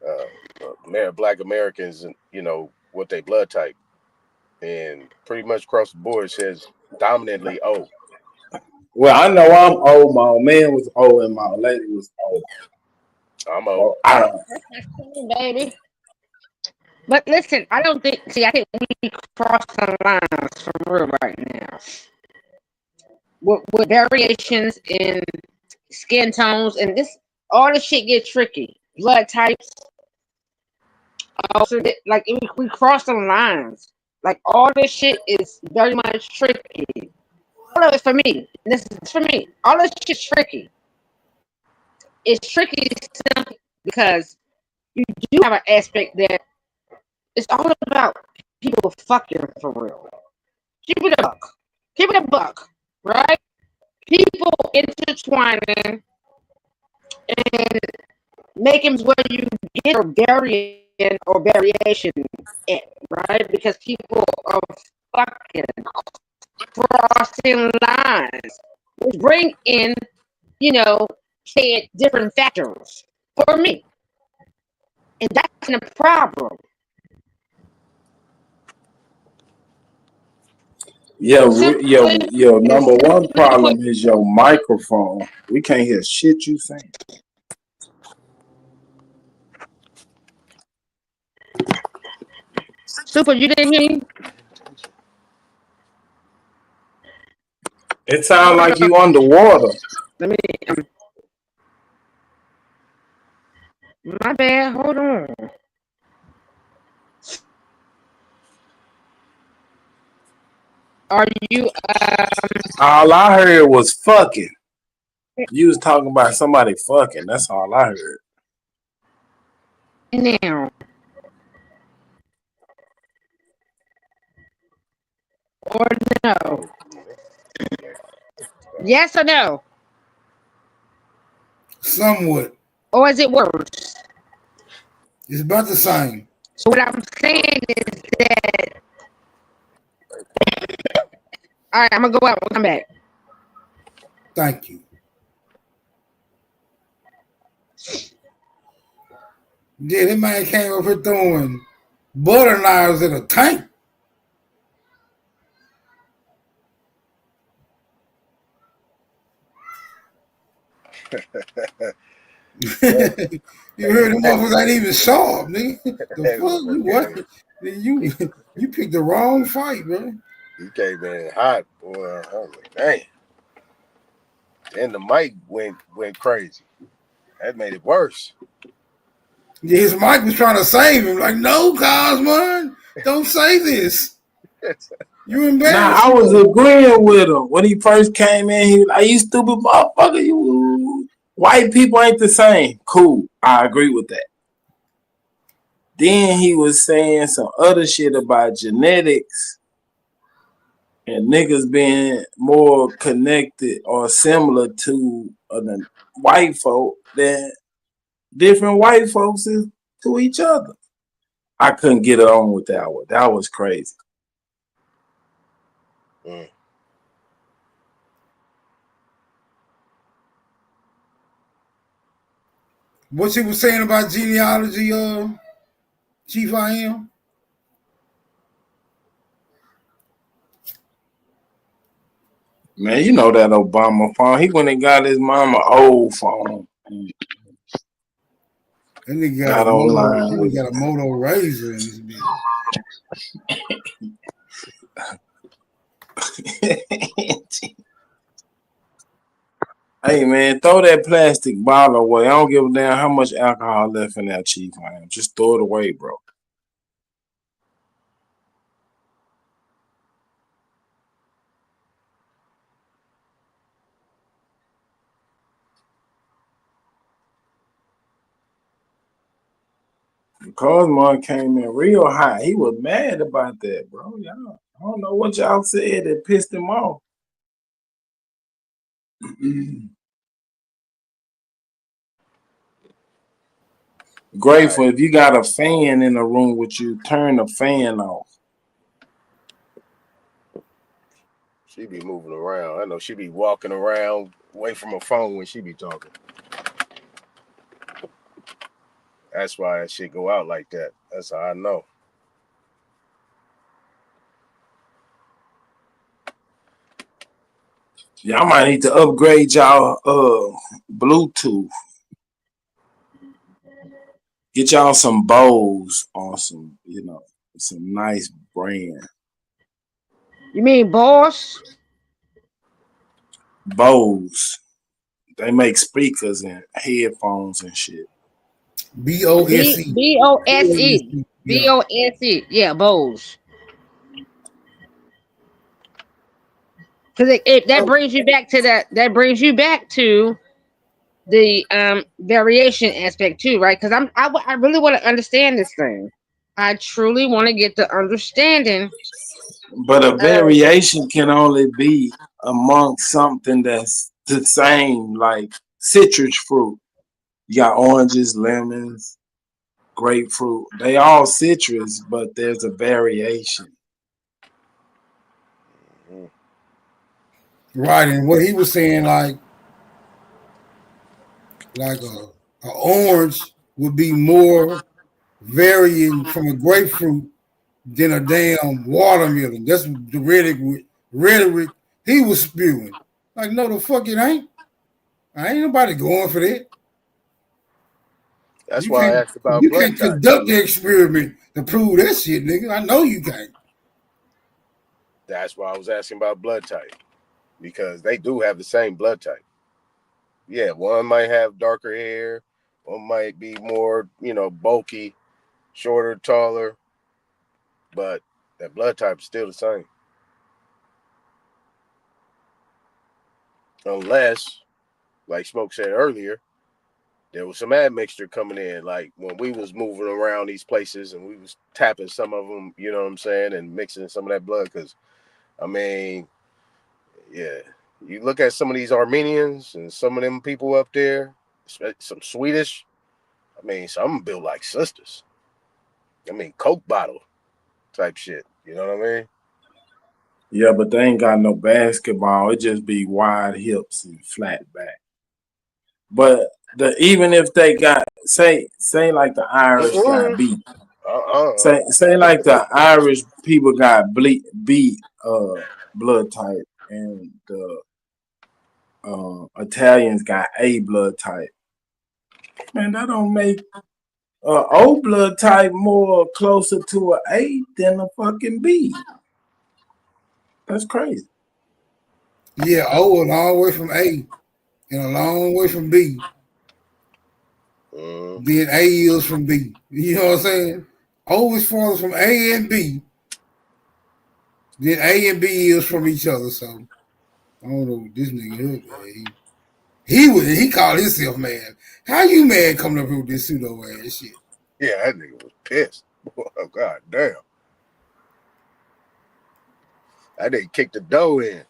of Black Americans and, you know, what they blood type. And pretty much across the board it says dominantly O. Well, I know I'm O. My old man was O and my lady was O. I'm O. Baby. But listen, I think we cross the lines for real right now. With variations in skin tones and all this shit get tricky. Blood types. Also, like we cross the lines. Like all this shit is very much tricky. All of it for me. This is for me. All this shit's tricky. It's tricky simply because you do have an aspect that it's all about people fucking for real. Keep it a buck, right? People intertwining and making where you get a variant or variation in, right? Because people are fucking crossing lines, which bring in, say different factors for me. And that's a problem. Your number one problem is your microphone. We can't hear shit you saying. Super, you didn't hear me? It sounds like you underwater. Let me. My bad. Hold on. Are you? All I heard was fucking. You was talking about somebody fucking. That's all I heard. Now. Or no? Yes or no? Somewhat. Or is it worse? It's about the same. So what I'm saying is that. All right, I'm gonna go out. We'll come back. Thank you. Yeah, that man came up here throwing butter knives in a tank. You heard the motherfuckers ain't even sharp, nigga. The fuck you what? You picked the wrong fight, bro. You came in hot, boy. I was like, dang. Then the mic went crazy. That made it worse. Yeah, his mic was trying to save him. Like, no, Cosman, don't say this. You embarrassed. Nah, I was agreeing with him when he first came in. He was like, "You stupid motherfucker! You white people ain't the same." Cool, I agree with that. Then he was saying some other shit about genetics and niggas being more connected or similar to white folk than different white folks is to each other. I couldn't get it on with that one. That was crazy. What you was saying about genealogy, Chief I Am? Man, you know that Obama phone. He went and got his mama old phone. And he got online with got a Moto Razor in his business. Hey man, throw that plastic bottle away. I don't give a damn how much alcohol left in that, Chief. Man, just throw it away, bro. Cosmo came in real hot. He was mad about that, bro. Y'all, I don't know what y'all said that pissed him off. Grateful if you got a fan in the room with you, turn the fan off. She be moving around. I know she be walking around away from her phone when she be talking. That's why that shit go out like that. That's how I know. Y'all might need to upgrade y'all Bluetooth. Get y'all some Bose on some, some nice brand. You mean Boss? Bose. They make speakers and headphones and shit. B-O-S-E. B-O-S-E. B-O-S-E. Yeah, Bose. Because that brings you back to that brings you back to the variation aspect too, right? Because I really want to understand this thing. I truly want to get the understanding. But a variation can only be amongst something that's the same, like citrus fruit. You got oranges, lemons, grapefruit. They all citrus, but there's a variation. Right, and what he was saying, like a orange would be more varying from a grapefruit than a damn watermelon. That's the rhetoric he was spewing. Like, no, the fuck it ain't. Ain't nobody going for that. That's why I asked about blood type. You can't conduct the experiment to prove that shit, nigga. I know you can't. That's why I was asking about blood type. Because they do have the same blood type. Yeah, one might have darker hair, one might be more, bulky, shorter, taller, but that blood type is still the same. Unless, like Smoke said earlier, there was some admixture coming in. Like when we was moving around these places and we was tapping some of them, you know what I'm saying, and mixing some of that blood. Because, I mean, yeah, you look at some of these Armenians and some of them people up there, some Swedish, I mean, some built like sisters. I mean, Coke bottle type shit. You know what I mean? Yeah, but they ain't got no basketball. It just be wide hips and flat back. But even if they got say like the Irish got beat. Say like the Irish people got beat blood type and the Italians got A blood type. Man, that don't make O blood type more closer to an A than a fucking B. That's crazy. Yeah, O a long way from A and a long way from B. Then A is from B. You know what I'm saying? O is farther from A and B. Then A and B is from each other. So I don't know what this nigga is. He called himself mad. How you mad coming up here with this pseudo ass shit? Yeah, that nigga was pissed. Oh, God damn. That nigga kicked the dough in.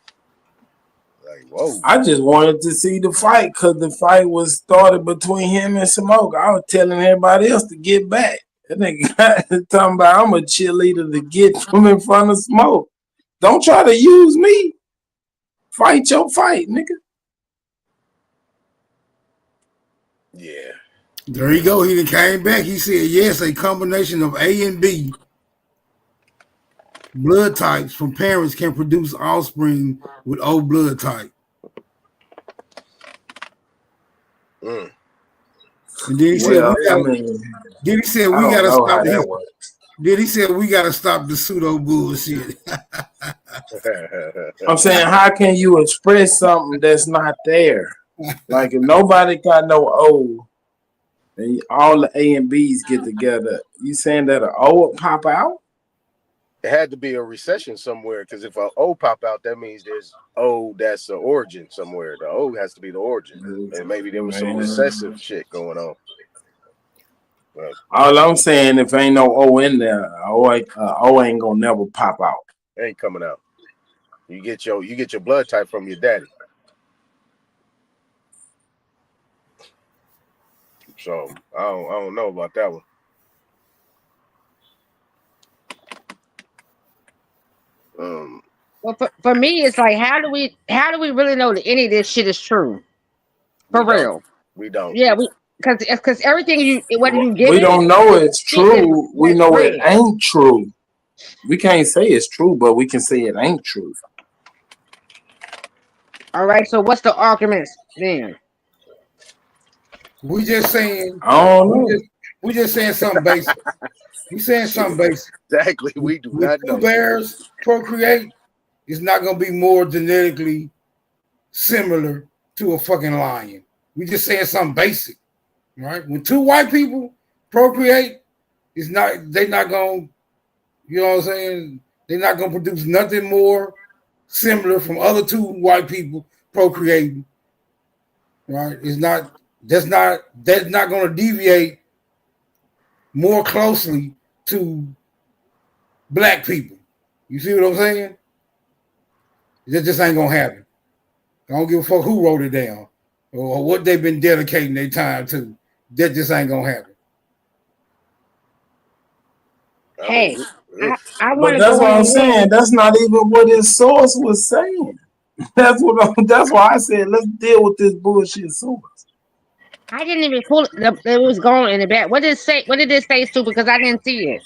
Like, whoa. I just wanted to see the fight because the fight was started between him and Smoke. I was telling everybody else to get back. That nigga talking about I'm a cheerleader to get from in front of Smoke. Don't try to use me. Fight your fight, nigga. Yeah. There you go. He came back. He said, yes, a combination of A and B blood types from parents can produce offspring with O blood type. And then he said, we gotta stop the pseudo bullshit. I'm saying, how can you express something that's not there? Like if nobody got no O and all the A and B's get together, you saying that an O would pop out? It had to be a recession somewhere because if an O pop out, that means there's O that's the origin somewhere. The O has to be the origin. And maybe there was some recessive shit going on. But all I'm saying, if ain't no O in there, O ain't gonna never pop out. It ain't coming out. You get your blood type from your daddy. So I don't know about that one. Well, for me, it's like how do we really know that any of this shit is true? For real, we don't. Yeah, because everything whether you get we it, don't know it's true. We know it ain't true. We can't say it's true, but we can say it ain't true. All right. So what's the arguments then? We just saying. I don't know. We just saying something basic. We saying something basic. Exactly. We do not know. Two bears procreate, it's not gonna be more genetically similar to a fucking lion. We just saying something basic, right? When two white people procreate, they're not gonna, you know what I'm saying? They're not gonna produce nothing more similar from other two white people procreating, right? That's not gonna deviate more closely to black people. You see what I'm saying? That just ain't gonna happen. I don't give a fuck who wrote it down or what they've been dedicating their time to. That just ain't gonna happen. Hey, I but that's what I'm saying. That's not even what his source was saying. That's why I said let's deal with this bullshit source. I didn't even pull it. It was going in the back. What did it say? What did it say, Stu? Because I didn't see it.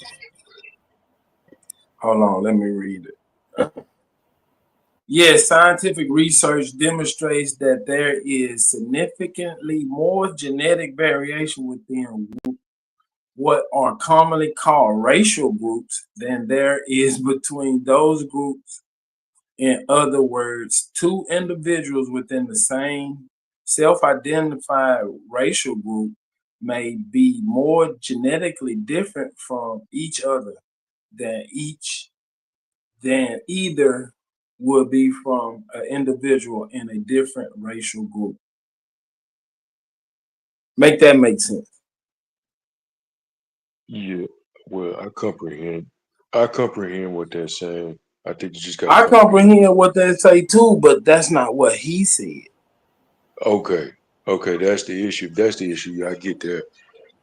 Hold on, let me read it. Yes, scientific research demonstrates that there is significantly more genetic variation within what are commonly called racial groups than there is between those groups. In other words, two individuals within the same self-identified racial group may be more genetically different from each other than either would be from an individual in a different racial group. Make that make sense? Yeah, well, I comprehend what they're saying. I think you just got. I comprehend what they say too, but that's not what he said. Okay, that's the issue. Yeah, I get that.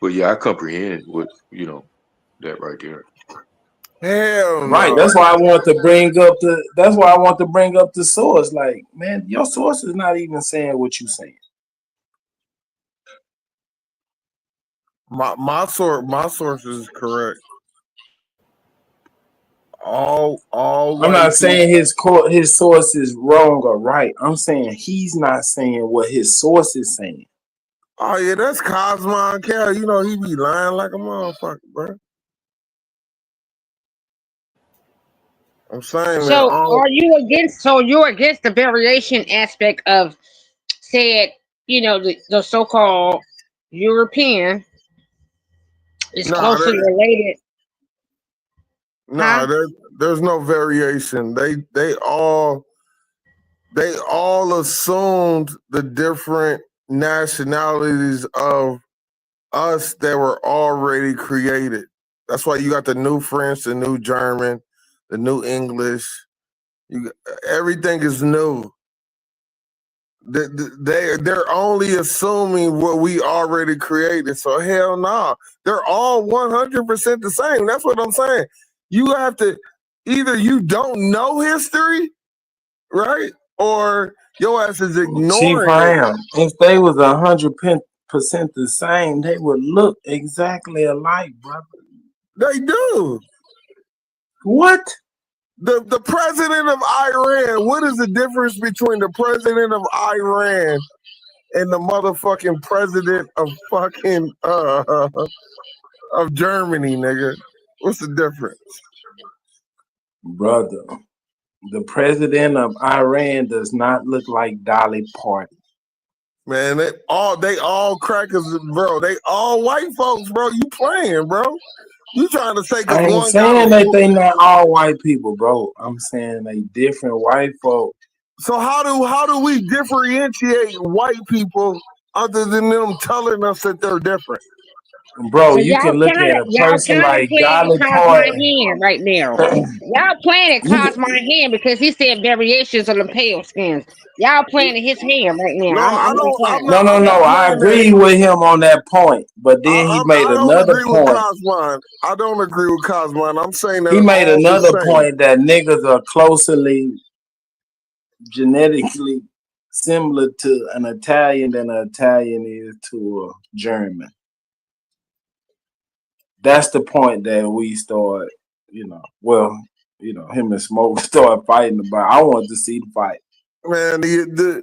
But yeah, I comprehend what that right there. Hell right. no. That's why I want to bring up the source. Like, man, your source is not even saying what you saying. My source is correct. All I'm not saying his source is wrong or right. I'm saying he's not saying what his source is saying. Oh yeah, that's Cosmo Cal. You know he be lying like a motherfucker, bro. I'm saying So you're against the variation aspect of said, the so-called European is closely related. No, there's no variation. They all assumed the different nationalities of us that were already created. That's why you got the new French, the new German, the new English. Everything is new. They're only assuming what we already created. So hell no, they're all 100% the same. That's what I'm saying. You have to either you don't know history, right, or your ass is ignoring it. If they was 100% the same, they would look exactly alike, brother. They do. What? The president of Iran, what is the difference between the president of Iran and the motherfucking president of fucking of Germany, nigga? What's the difference? Brother, the president of Iran does not look like Dolly Parton. Man, they all crackers, bro. They all white folks, bro. You playing, bro. You trying to say I ain't saying that they not all white people, bro. I'm saying they different white folk. So how do we differentiate white people other than them telling us that they're different? Bro, you can look at a person like Dolly Parton right now. Y'all playing at Cosmo hand because he said variations of the pale skins. Y'all playing in his hand right now. No. I agree with him on that point, but then he made another point. I don't agree with Cosmo. I'm saying that he made another point that niggas are closely genetically similar to an Italian than an Italian is to a German. That's the point that we start, him and Smoke start fighting about. I want to see the fight. Man, the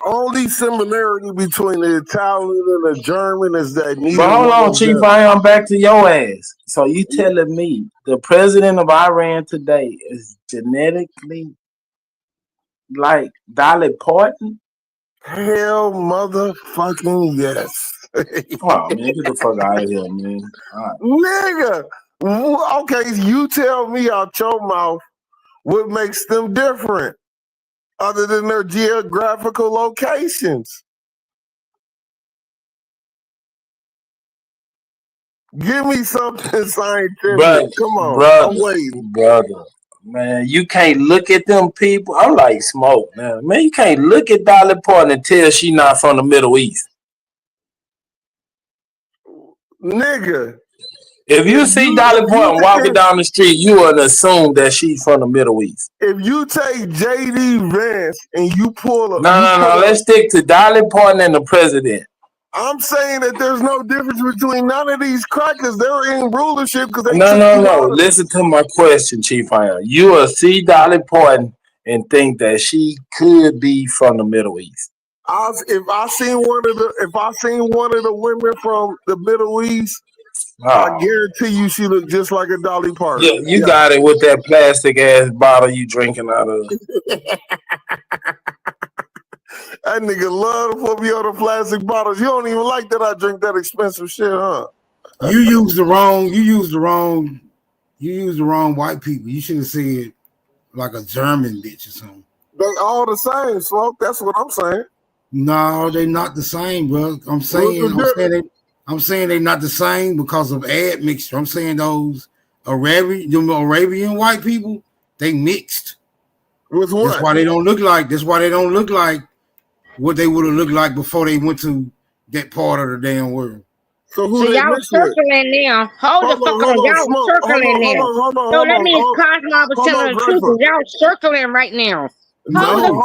only similarity between the Italian and the German is that neither. But hold on, Chief, I'm back to your ass. So you telling me the president of Iran today is genetically like Dolly Parton? Hell motherfucking yes. Oh man, get the fuck out of here, man. Nigga. Okay, you tell me out your mouth what makes them different other than their geographical locations. Give me something scientific. Come on, I'm waiting. Brother. Man, you can't look at them people. I'm like Smoke, man. Man, you can't look at Dolly Parton and tell she not from the Middle East. Nigga. If you see Dolly Parton walking down the street, you would assume that she's from the Middle East. If you take JD Vance and you pull up... No. Let's stick to Dolly Parton and the president. I'm saying that there's no difference between none of these crackers. They're in rulership because they... No. Listen to my question, Chief. You will see Dolly Parton and think that she could be from the Middle East. If I seen one of the women from the Middle East, I guarantee you she looked just like a Dolly Parton. Yeah, you got it with that plastic ass bottle you drinking out of. That nigga love to put me on the plastic bottles. You don't even like that I drink that expensive shit, huh? You used the wrong white people. You should have said like a German bitch or something. They all the same, Smoke. That's what I'm saying. No, they not the same, bro. I'm saying they not the same because of admixture. I'm saying those Arabian white people, they mixed. With what? That's why they don't look like. That's why they don't look like what they would have looked like before they went to that part of the damn world. So So y'all circling now. Hold the fuck on. Y'all circling now. So let me Cosmo was telling the truth. Y'all circling right now. No.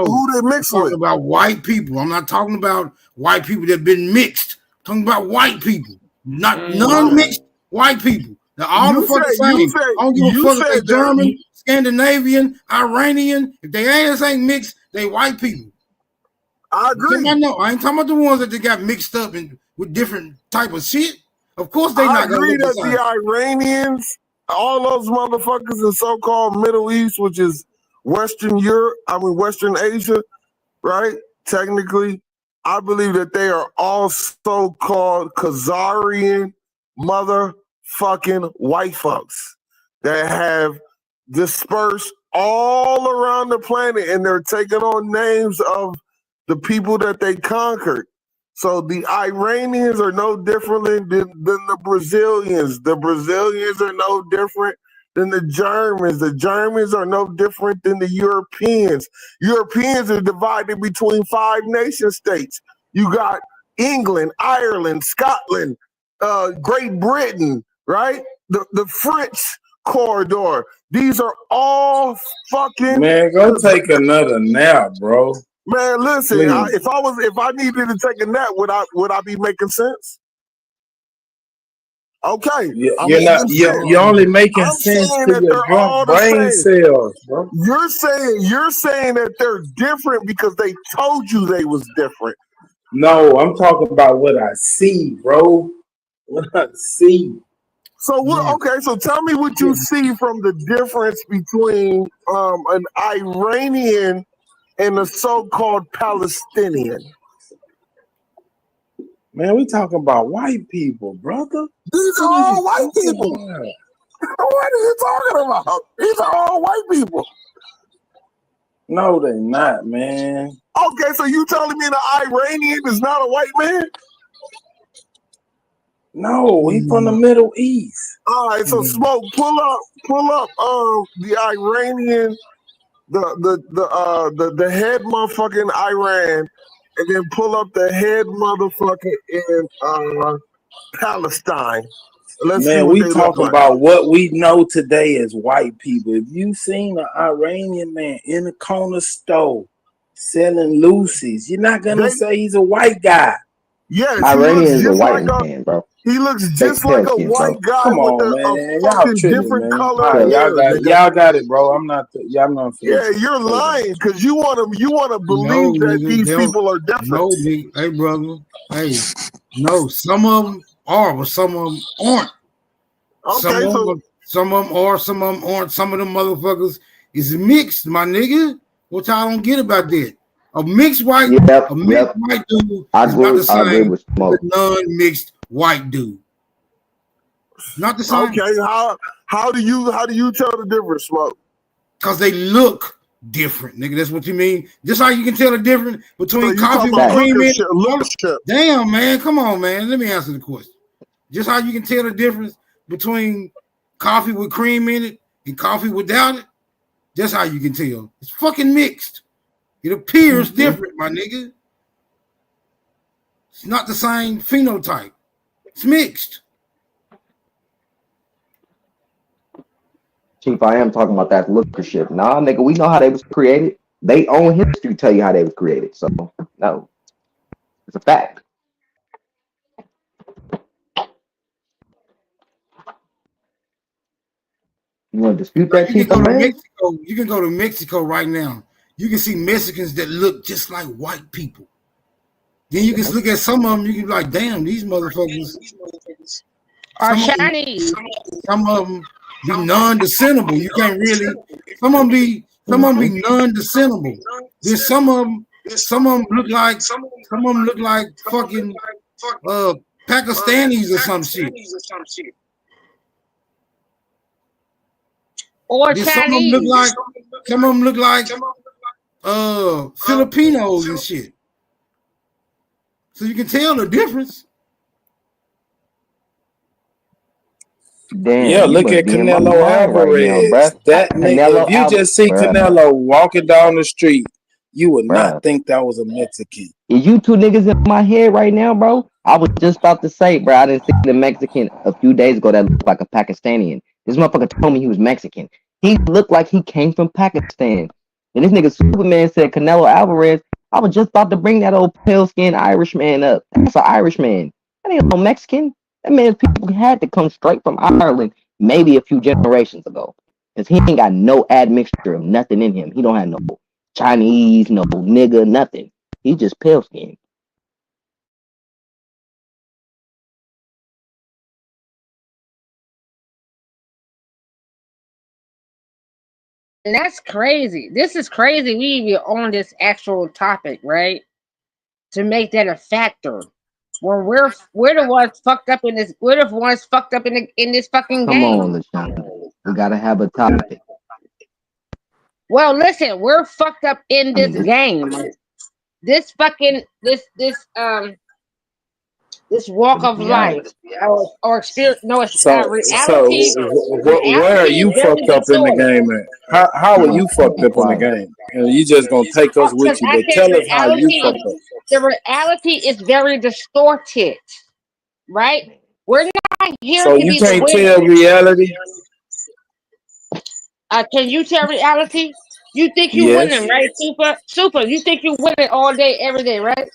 Who they mix with? I'm talking about white people. I'm not talking about white people that been mixed. I'm talking about white people, not non-mixed white people. They're all the fucking same. I don't give a fuck if they German, Scandinavian, Iranian. If they ass ain't mixed, they white people. I agree. I ain't talking about the ones that they got mixed up with different type of shit. Of course they not gonna agree look that the the Iranians, all those motherfuckers in so-called Middle East, which is Western Asia, right? Technically, I believe that they are all so-called Khazarian motherfucking white folks that have dispersed all around the planet, and they're taking on names of the people that they conquered. So the Iranians are no different than the Brazilians. The Brazilians are no different than the Germans. The Germans are no different than the Europeans. Europeans are divided between 5 nation states. You got England, Ireland, Scotland, Great Britain, right? The French corridor. These are all fucking... Man, go take another nap, bro. Man, listen. Please. If I needed to take a nap, would I be making sense? Okay, you're only making sense to your drunk brain cells, bro. You're saying that they're different because they told you they was different. No, I'm talking about what I see, bro. What I see. So what? Okay, so tell me what you see from the difference between an Iranian and a so-called Palestinian. Man, we talking about white people, brother. These are all white people. What are you talking about? These are all white people. No, they not, man. Okay, so you telling me the Iranian is not a white man? No, he's from the Middle East. All right, so Smoke, pull up the Iranian, the head motherfucking Iran, and then pull up the head motherfucker in Palestine. Man, we talking about what we know today as white people. If you seen an Iranian man in the corner store selling Lucy's, you're not gonna say he's a white guy. Yes, Iranian is a white man, bro. He looks just like a white guy. Come on, man. Y'all different color. Right, y'all got it, bro. I'm not. Y'all not. Yeah, you're lying because you want to believe that these people are different. No, hey, brother. Hey, no. Some of them are, but some of them aren't. Okay, some of them are, some of them aren't. Some of them motherfuckers is mixed, my nigga. What y'all don't get about that? A mixed white, white dude is not the same as a non-mixed white dude. Not the same. Okay, how do you tell the difference, Smoke? Because they look different, nigga. That's what you mean. Just how you can tell the difference between coffee with cream in it. Damn, man, come on, man. Let me answer the question. Just how you can tell the difference between coffee with cream in it and coffee without it. That's how you can tell. It's fucking mixed. It appears different, my nigga. It's not the same phenotype. It's mixed. Chief, I am talking about that looker shit. Nah, nigga, we know how they was created. They own history tell you how they was created. So, no. It's a fact. You want to dispute that, Chief? You can go to Mexico right now. You can see Mexicans that look just like white people. Then you can look at some of them. You can be like, damn, these motherfuckers are Chinese. Some of them be non-descendable. You can't really. Some of them be non-descendable. There's some of them look like fucking Pakistanis or some shit. Or Then Chinese. some of them look like Filipinos and shit. So you can tell the difference. Damn, Yeah, you look must at be in my Canelo mind right now, Alvarez. bruh. That nigga, if you just see Canelo walking down the street, you would not think that was a Mexican. Is you two niggas in my head right now, bro? I was just about to say, bro, I didn't see the Mexican a few days ago that looked like a Pakistani. This motherfucker told me he was Mexican. He looked like he came from Pakistan. And this nigga Superman said Canelo Alvarez. I was just about to bring that old pale-skinned Irishman up. That's an Irishman. That ain't no Mexican. That man's people had to come straight from Ireland maybe a few generations ago. Because he ain't got no admixture of nothing in him. He don't have no Chinese, no nigga, nothing. He just pale skinned. And that's crazy. This is crazy. We even on this actual topic, right? To make that a factor. When we're the ones fucked up in this. We're the ones fucked up in this fucking Come game. on, LaShawn. We gotta have a topic. Well, listen, we're fucked up in this game. This fucking this walk of life or experience. No, it's reality. Where are you fucked up in the game at? How are you fucked up in the game? And you just gonna take us with you, but tell us how you fucked up. The reality is very distorted, right? We're not here So to you be can't the tell winners. reality? Can you tell reality? You think you Yes. winning, right? Super. You think you winning all day, every day, right?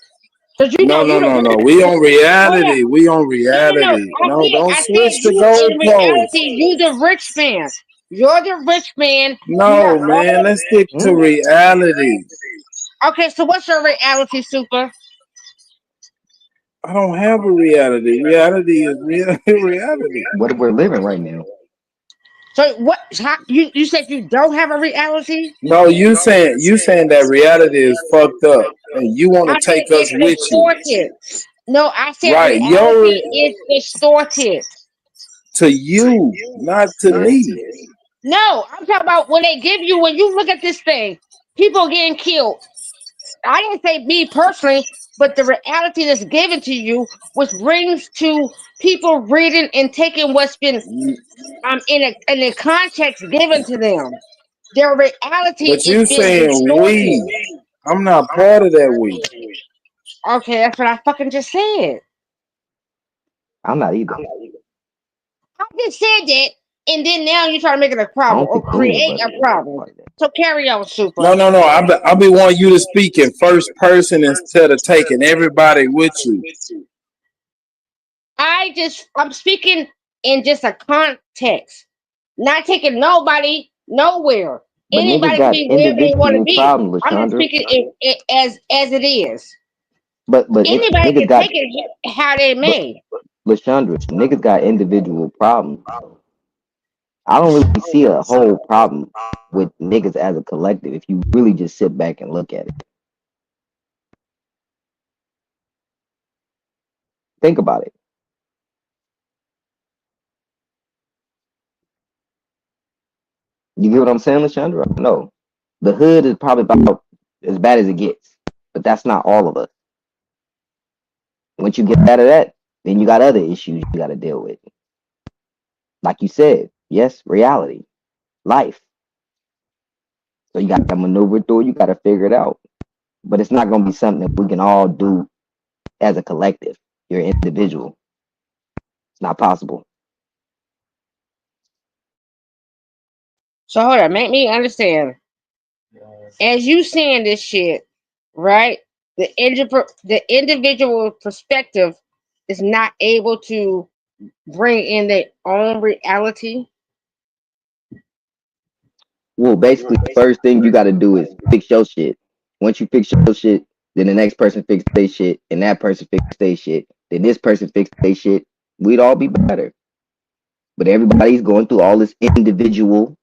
No. We on reality. We on reality. No, don't switch the In goalposts. reality, you the rich man. You're the rich man. No, man. Let's stick to reality. Okay, so what's your reality, Super? I don't have a reality. Reality is reality. What we're living right now. So what? You said you don't have a reality? No, you saying that reality is fucked up, and you want to take us with you. No, I said Right, reality is distorted. To you, not to me. No, I'm talking about when you look at this thing, people getting killed. I didn't say me personally, but the reality that's given to you, which brings to people reading and taking what's been in a context given to them. Their reality But you is being saying distorted. we. I'm not part of that we. Okay, that's what I fucking just said. I'm not either. I just said that, and then now you're trying to make it a problem or create a problem. So carry on, Super. No. I'll be wanting you to speak in first person instead of taking everybody with you. I'm speaking in just a context, not taking nobody nowhere. But Anybody can be where they want to be. I'm just speaking as it is. But anybody can take it how they may. LaShandra, niggas got individual problems. I don't really see a whole problem with niggas as a collective if you really just sit back and look at it. Think about it. You get what I'm saying, LaShandra? No. The hood is probably about as bad as it gets, but that's not all of us. Once you get out of that, then you got other issues you got to deal with. Like you said, yes, reality, life. So you got to maneuver through it. You got to figure it out. But it's not going to be something that we can all do as a collective. You're an individual. It's not possible. So hold on, make me understand. As you saying this shit, right? The individual perspective is not able to bring in their own reality. Well, basically, the first thing you got to do is fix your shit. Once you fix your shit, then the next person fix their shit, and that person fix their shit. Then this person fix their shit. We'd all be better. But everybody's going through all this individual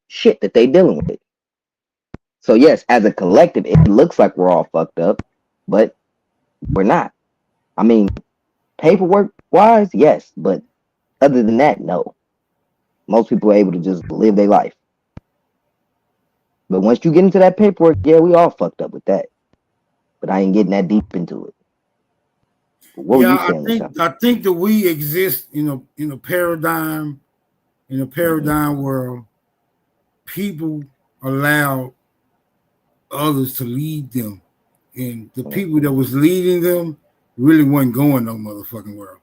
shit that they dealing with. So yes, as a collective, it looks like we're all fucked up, but we're not. I mean, paperwork wise, yes, but other than that, no. Most people are able to just live their life. But once you get into that paperwork, yeah, we all fucked up with that. But I ain't getting that deep into it. What were you saying, LaShawn? I think that we exist in a paradigm where people allow others to lead them, and the people that was leading them really wasn't going no motherfucking world.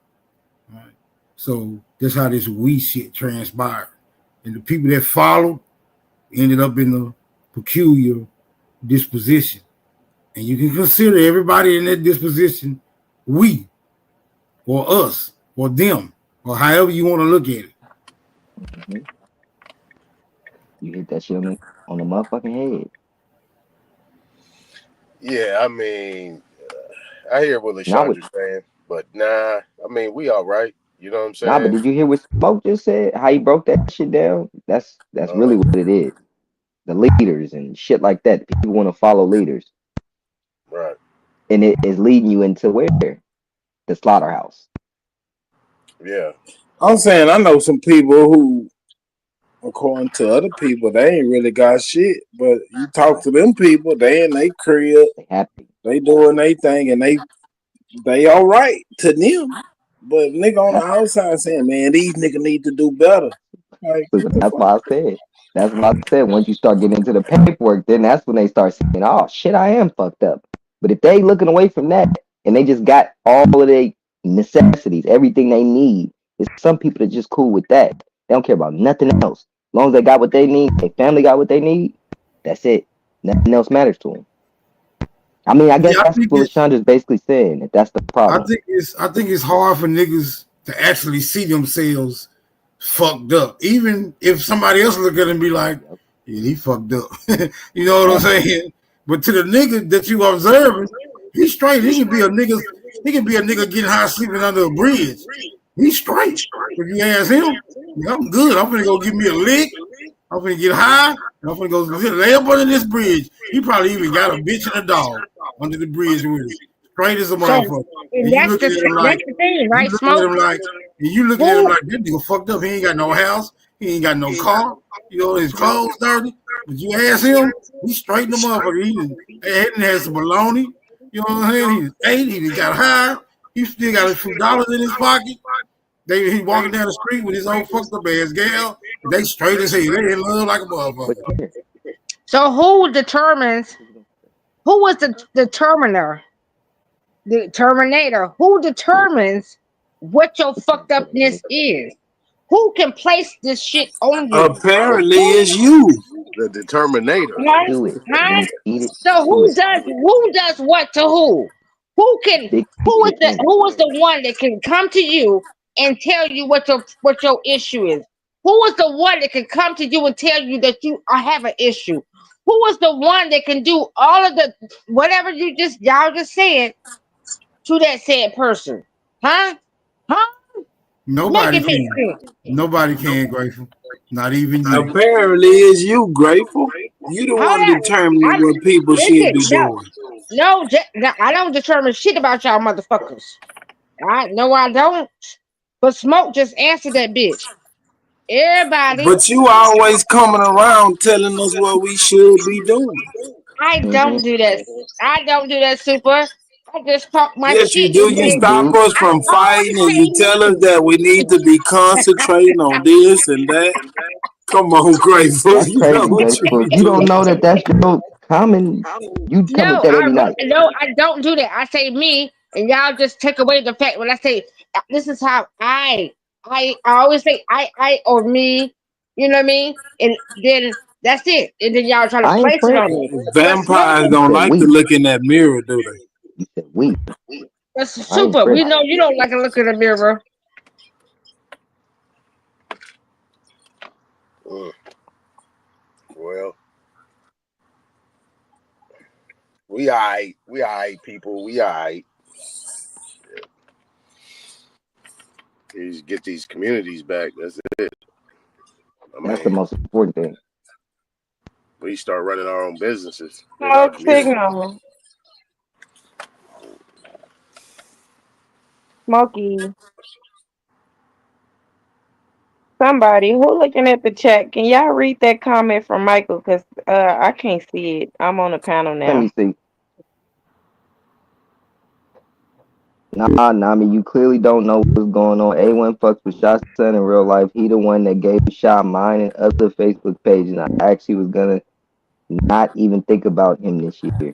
Right? So that's how this we shit transpired, and the people that followed ended up in a peculiar disposition. And you can consider everybody in that disposition we, or us, or them, or however you want to look at it. Mm-hmm. You hit that shit on the motherfucking head. Yeah, I mean, I hear what LaShandra's saying, but nah, I mean, we all right. You know what I'm saying? Nah, but did you hear what Smoke just said? How he broke that shit down? That's really what it is. The leaders and shit like that. People want to follow leaders. Right. And it is leading you into where? The slaughterhouse. Yeah. I'm saying I know some people who, according to other people, they ain't really got shit. But you talk to them people, they in their crib, they doing their thing, and they all right to them. But nigga on the outside saying, man, these niggas need to do better. Like, That's why I said. That's what I said. Once you start getting into the paperwork, then that's when they start saying, oh shit, I am fucked up. But if they looking away from that and they just got all of their necessities, everything they need, there's some people that just cool with that. They don't care about nothing else. As long as they got what they need, their family got what they need, that's it. Nothing else matters to them. I mean, I guess that's what LaShandra's basically saying. That that's the problem. I think it's hard for niggas to actually see themselves fucked up, even if somebody else look at it and be like, "Yeah, he fucked up." You know what I'm saying? But to the nigga that you observing, he's straight. He can be a nigga. He can be a nigga getting high sleeping under a bridge. He's straight. If you ask him, yeah, I'm good. I'm gonna go give me a lick. I'm gonna get high. And I'm gonna go lay up under this bridge. He probably even got a bitch and a dog under the bridge with him. Straight as a motherfucker. And that's the thing, right, Smoke? You looking at him like, this nigga fucked up. He ain't got no house. He ain't got no car. You know, his clothes dirty. But you ask him, he straight in the motherfucker. He had some baloney. You know what I'm saying? He ate. He got high. He still got a few dollars in his pocket. He walking down the street with his old fucked up ass gal. They straight as hell. They in love like a motherfucker. So who determines? Who was the determiner? The terminator. Who determines what your fucked upness is? Who can place this shit on you? Apparently, it's you, the determinator. Huh? So who does what to who? Who is the one that can come to you and tell you what your issue is? Who is the one that can come to you and tell you that you have an issue? Who is the one that can do all of the whatever y'all just said to that said person? Huh? Nobody can. Nobody can, Grateful. Not even you. Apparently, it's you, Grateful. You the one determining what people should be doing. No, I don't determine shit about y'all motherfuckers. No, I don't. But Smoke just answered that bitch. Everybody. But you always coming around telling us what we should be doing. I don't do that. I don't do that, Super. I just talk my yes, shit. Yes, you do. You stop us from fighting and you tell us that we need to be concentrating on this and that. Come on, Grateful. That's crazy, Grateful. You don't know that that's your common. You come with that every night. No, I don't do that. I say me, and y'all just take away the fact when I say this is how I always say I or me. You know what I mean? And then that's it. And then y'all try to place it on me. Vampires don't like to look in that mirror, do they? You said we. That's Super. We know you don't like to look in the mirror. Well, we alright, people. We alright. Just get these communities back. That's it. That's the most important thing. We start running our own businesses in our Smoke community. signal. Smokey. Somebody who looking at the chat, can y'all read that comment from Michael? Because I can't see it. I'm on the panel Let me now. see. Nah, Nami, you clearly don't know what's going on. A1 fucks with Shot's son in real life. He the one that gave Shot mine and other Facebook pages. And I actually was gonna not even think about him this year.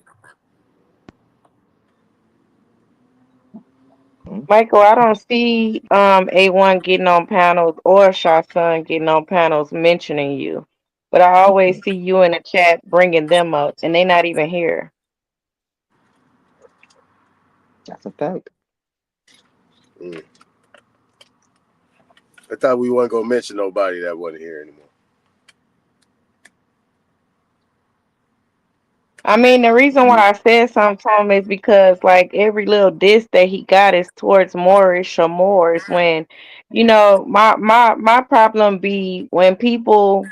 Michael, I don't see A1 getting on panels or Shotsun getting on panels mentioning you. But I always see you in the chat bringing them up, and they not even here. That's a fact. I thought we weren't gonna mention nobody that wasn't here anymore. I mean, the reason why I said something to him is because, like, every little diss that he got is towards Moorish or Moors. When, my problem be when people,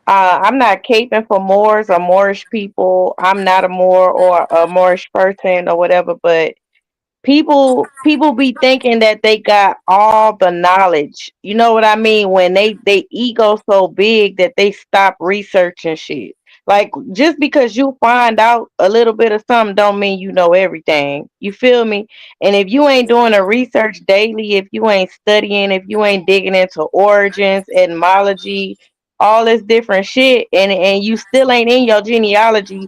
I'm not caping for Moors or Moorish people. I'm not a Moor or a Moorish person or whatever, but people be thinking that they got all the knowledge. You know what I mean? When they ego so big that they stop researching shit. Like, just because you find out a little bit of something don't mean you know everything. You feel me? And if you ain't doing a research daily, if you ain't studying, if you ain't digging into origins, etymology, all this different shit, and you still ain't in your genealogy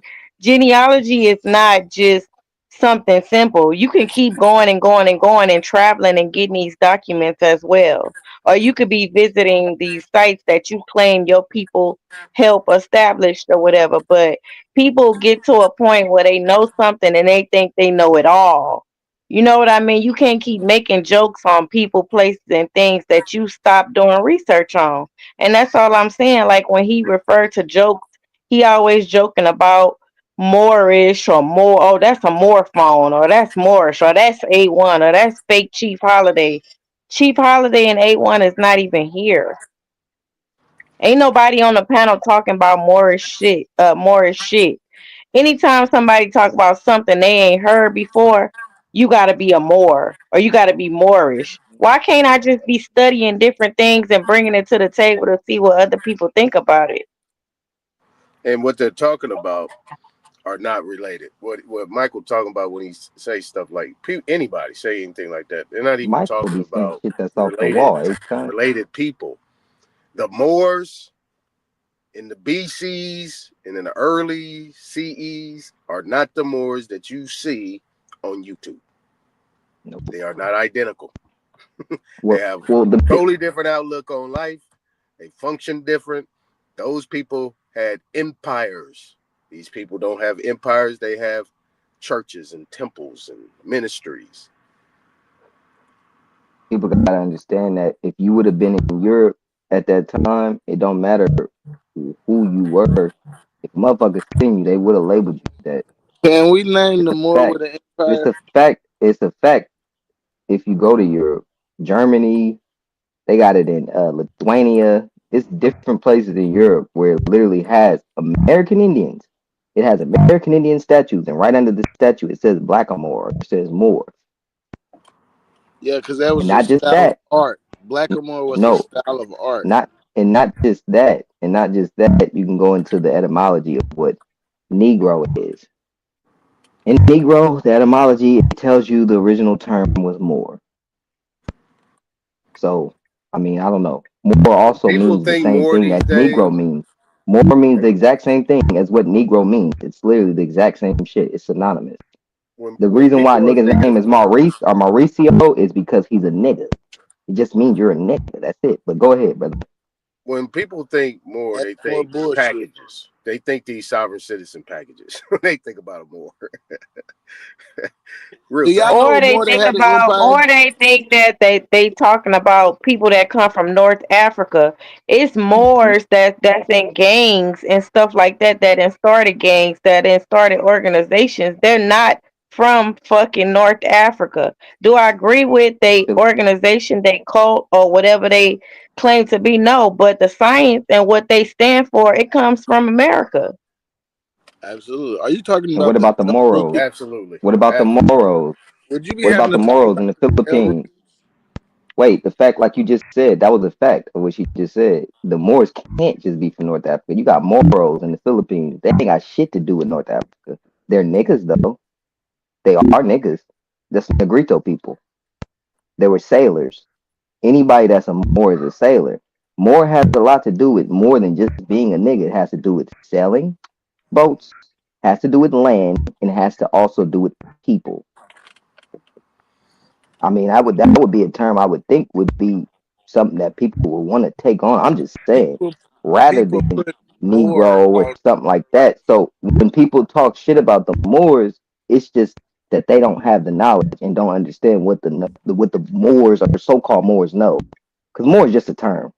is not just something simple. You can keep going and going and going and traveling and getting these documents as well. Or you could be visiting these sites that you claim your people help establish or whatever. But people get to a point where they know something and they think they know it all. You know what I mean? You can't keep making jokes on people, places, and things that you stopped doing research on. And that's all I'm saying. Like, when he referred to jokes, he always joking about Moorish or more. Oh, that's a Moor phone, or that's Moorish, or that's A1, or that's fake Chief Holiday. Chief Holiday and A1 is not even here. Ain't nobody on the panel talking about Moorish shit. Moorish shit. Anytime somebody talk about something they ain't heard before, you gotta be a Moor or you gotta be Moorish. Why can't I just be studying different things and bringing it to the table to see what other people think about it? And what they're talking about are not related. What Michael talking about when he say stuff like anybody say anything like that, they're not even Michael talking be saying about shit that's off the wall every time. related people. The Moors in the BCs and in the early CEs are not the Moors that you see on YouTube. Nope. They are not identical. Well, they have the totally different outlook on life. They function different. Those people had empires. These people don't have empires. They have churches and temples and ministries. people gotta understand that if you would have been in Europe at that time, it don't matter who you were. If motherfuckers seen you, they would have labeled you that. Can we name It's the a Moor fact. with an It's empire? a fact. It's a fact. If you go to Europe, Germany, they got it in Lithuania. It's different places in Europe where it literally has American Indians. It has American Indian statues, and right under the statue it says Blackamoor. It says Moor. Yeah, because that was And a not just style of that. art. Blackamoor was a No, style of art. not just that, and not just that. You can go into the etymology of what Negro is. In Negro, the etymology, it tells you the original term was Moor. So, I mean, I don't know. Moor also People means the think same more thing these as days. Negro means. Moor means the exact same thing as what Negro means. It's literally the exact same shit. It's synonymous. The When reason why a people are nigga's name thinking, is Maurice or Mauricio is because he's a nigga. It just means you're a nigga. That's it. But go ahead, brother. when people think more, That's they more think bullshit. packages. They think these sovereign citizen packages. They think about it more. Real Do y'all talk. know Or they Moor that think had an about, empire? or they think that they talking about people that come from North Africa. It's Moors that's in gangs and stuff like that, that then started gangs, that then started organizations. They're not from fucking North Africa. Do I agree with they organization, they cult, or whatever they claim to be? No, but the science and what they stand for, it comes from America. Absolutely. Are you talking And about what about the morals? Absolutely. What about the morals? Would you be What about having the a talk morals about in the El Philippines? Wait, the fact, like you just said, that was a fact of what she just said. The Moors can't just be from North Africa. You got Moros in the Philippines. They ain't got shit to do with North Africa. They're niggas, though. They are niggas. That's Negrito people. They were sailors. Anybody that's a Moor is a sailor. Moor has a lot to do with more than just being a nigga. It has to do with selling boats, has to do with land, and has to also do with people. I mean, that would be a term I would think would be something that people would want to take on. I'm just saying, rather than put Negro Moor or on? something like that. So when people talk shit about the Moors, it's just that they don't have the knowledge and don't understand what the Moors or the so-called Moors know. Because Moor is just a term.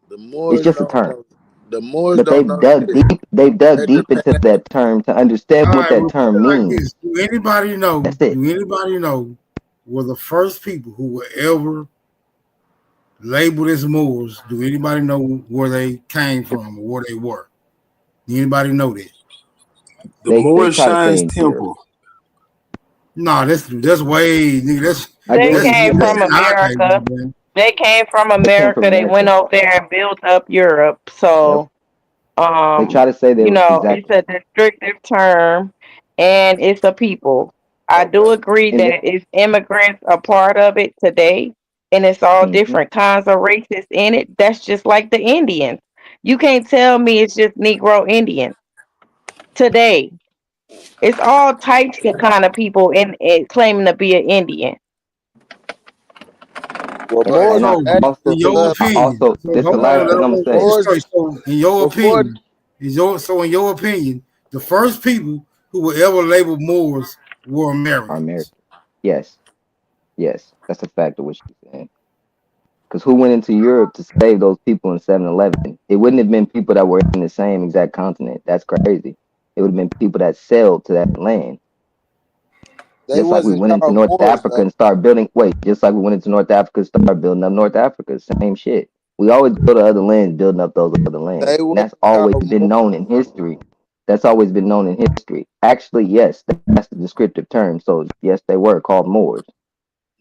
The It's Moors just a don't term. know. The Moors But don't they've know dug shit. deep. They've dug They deep just into that term to understand All what right, that we'll put term it like means. this. Do anybody know? That's it. Do anybody know were the first people who were ever labeled as Moors? Do anybody know where they came from or where they were? Do anybody know that? The They Moorish try to say Science in Europe. Temple. No, that's way, nigga. That's I They do came understand from that. America. man. They came from They came from America. They went America. over there and built up Europe. Yep. So They try to say they you were know, it's exactly. a descriptive term and it's a people. I do agree And that if immigrants are part of it today and it's all Mhm. different kinds of races in it, that's just like the Indians. You can't tell me it's just Negro Indians today. It's all types of kind of people in claiming to be an Indian. Well, And Moors I So, was actually also in your think, opinion, so this the hold on, last thing I'm gonna let say. me Moors straight. So, in your before opinion, in your opinion, the first people who were ever labeled Moors were Are Americans. American. Yes. Yes. That's a fact of what she's saying. Because who went into Europe to save those people in 7-Eleven? It wouldn't have been people that were in the same exact continent. That's crazy. It would have been people that sailed to that land. they Just like we wasn't went into called North Moors Africa though. and started building. Wait, just like we went into North Africa and started building up North Africa. Same shit. We always go to other lands, building up those other lands. They And wasn't that's always called been Moors. known in history. That's always been known in history. Actually, yes, that's the descriptive term. So yes, they were called Moors.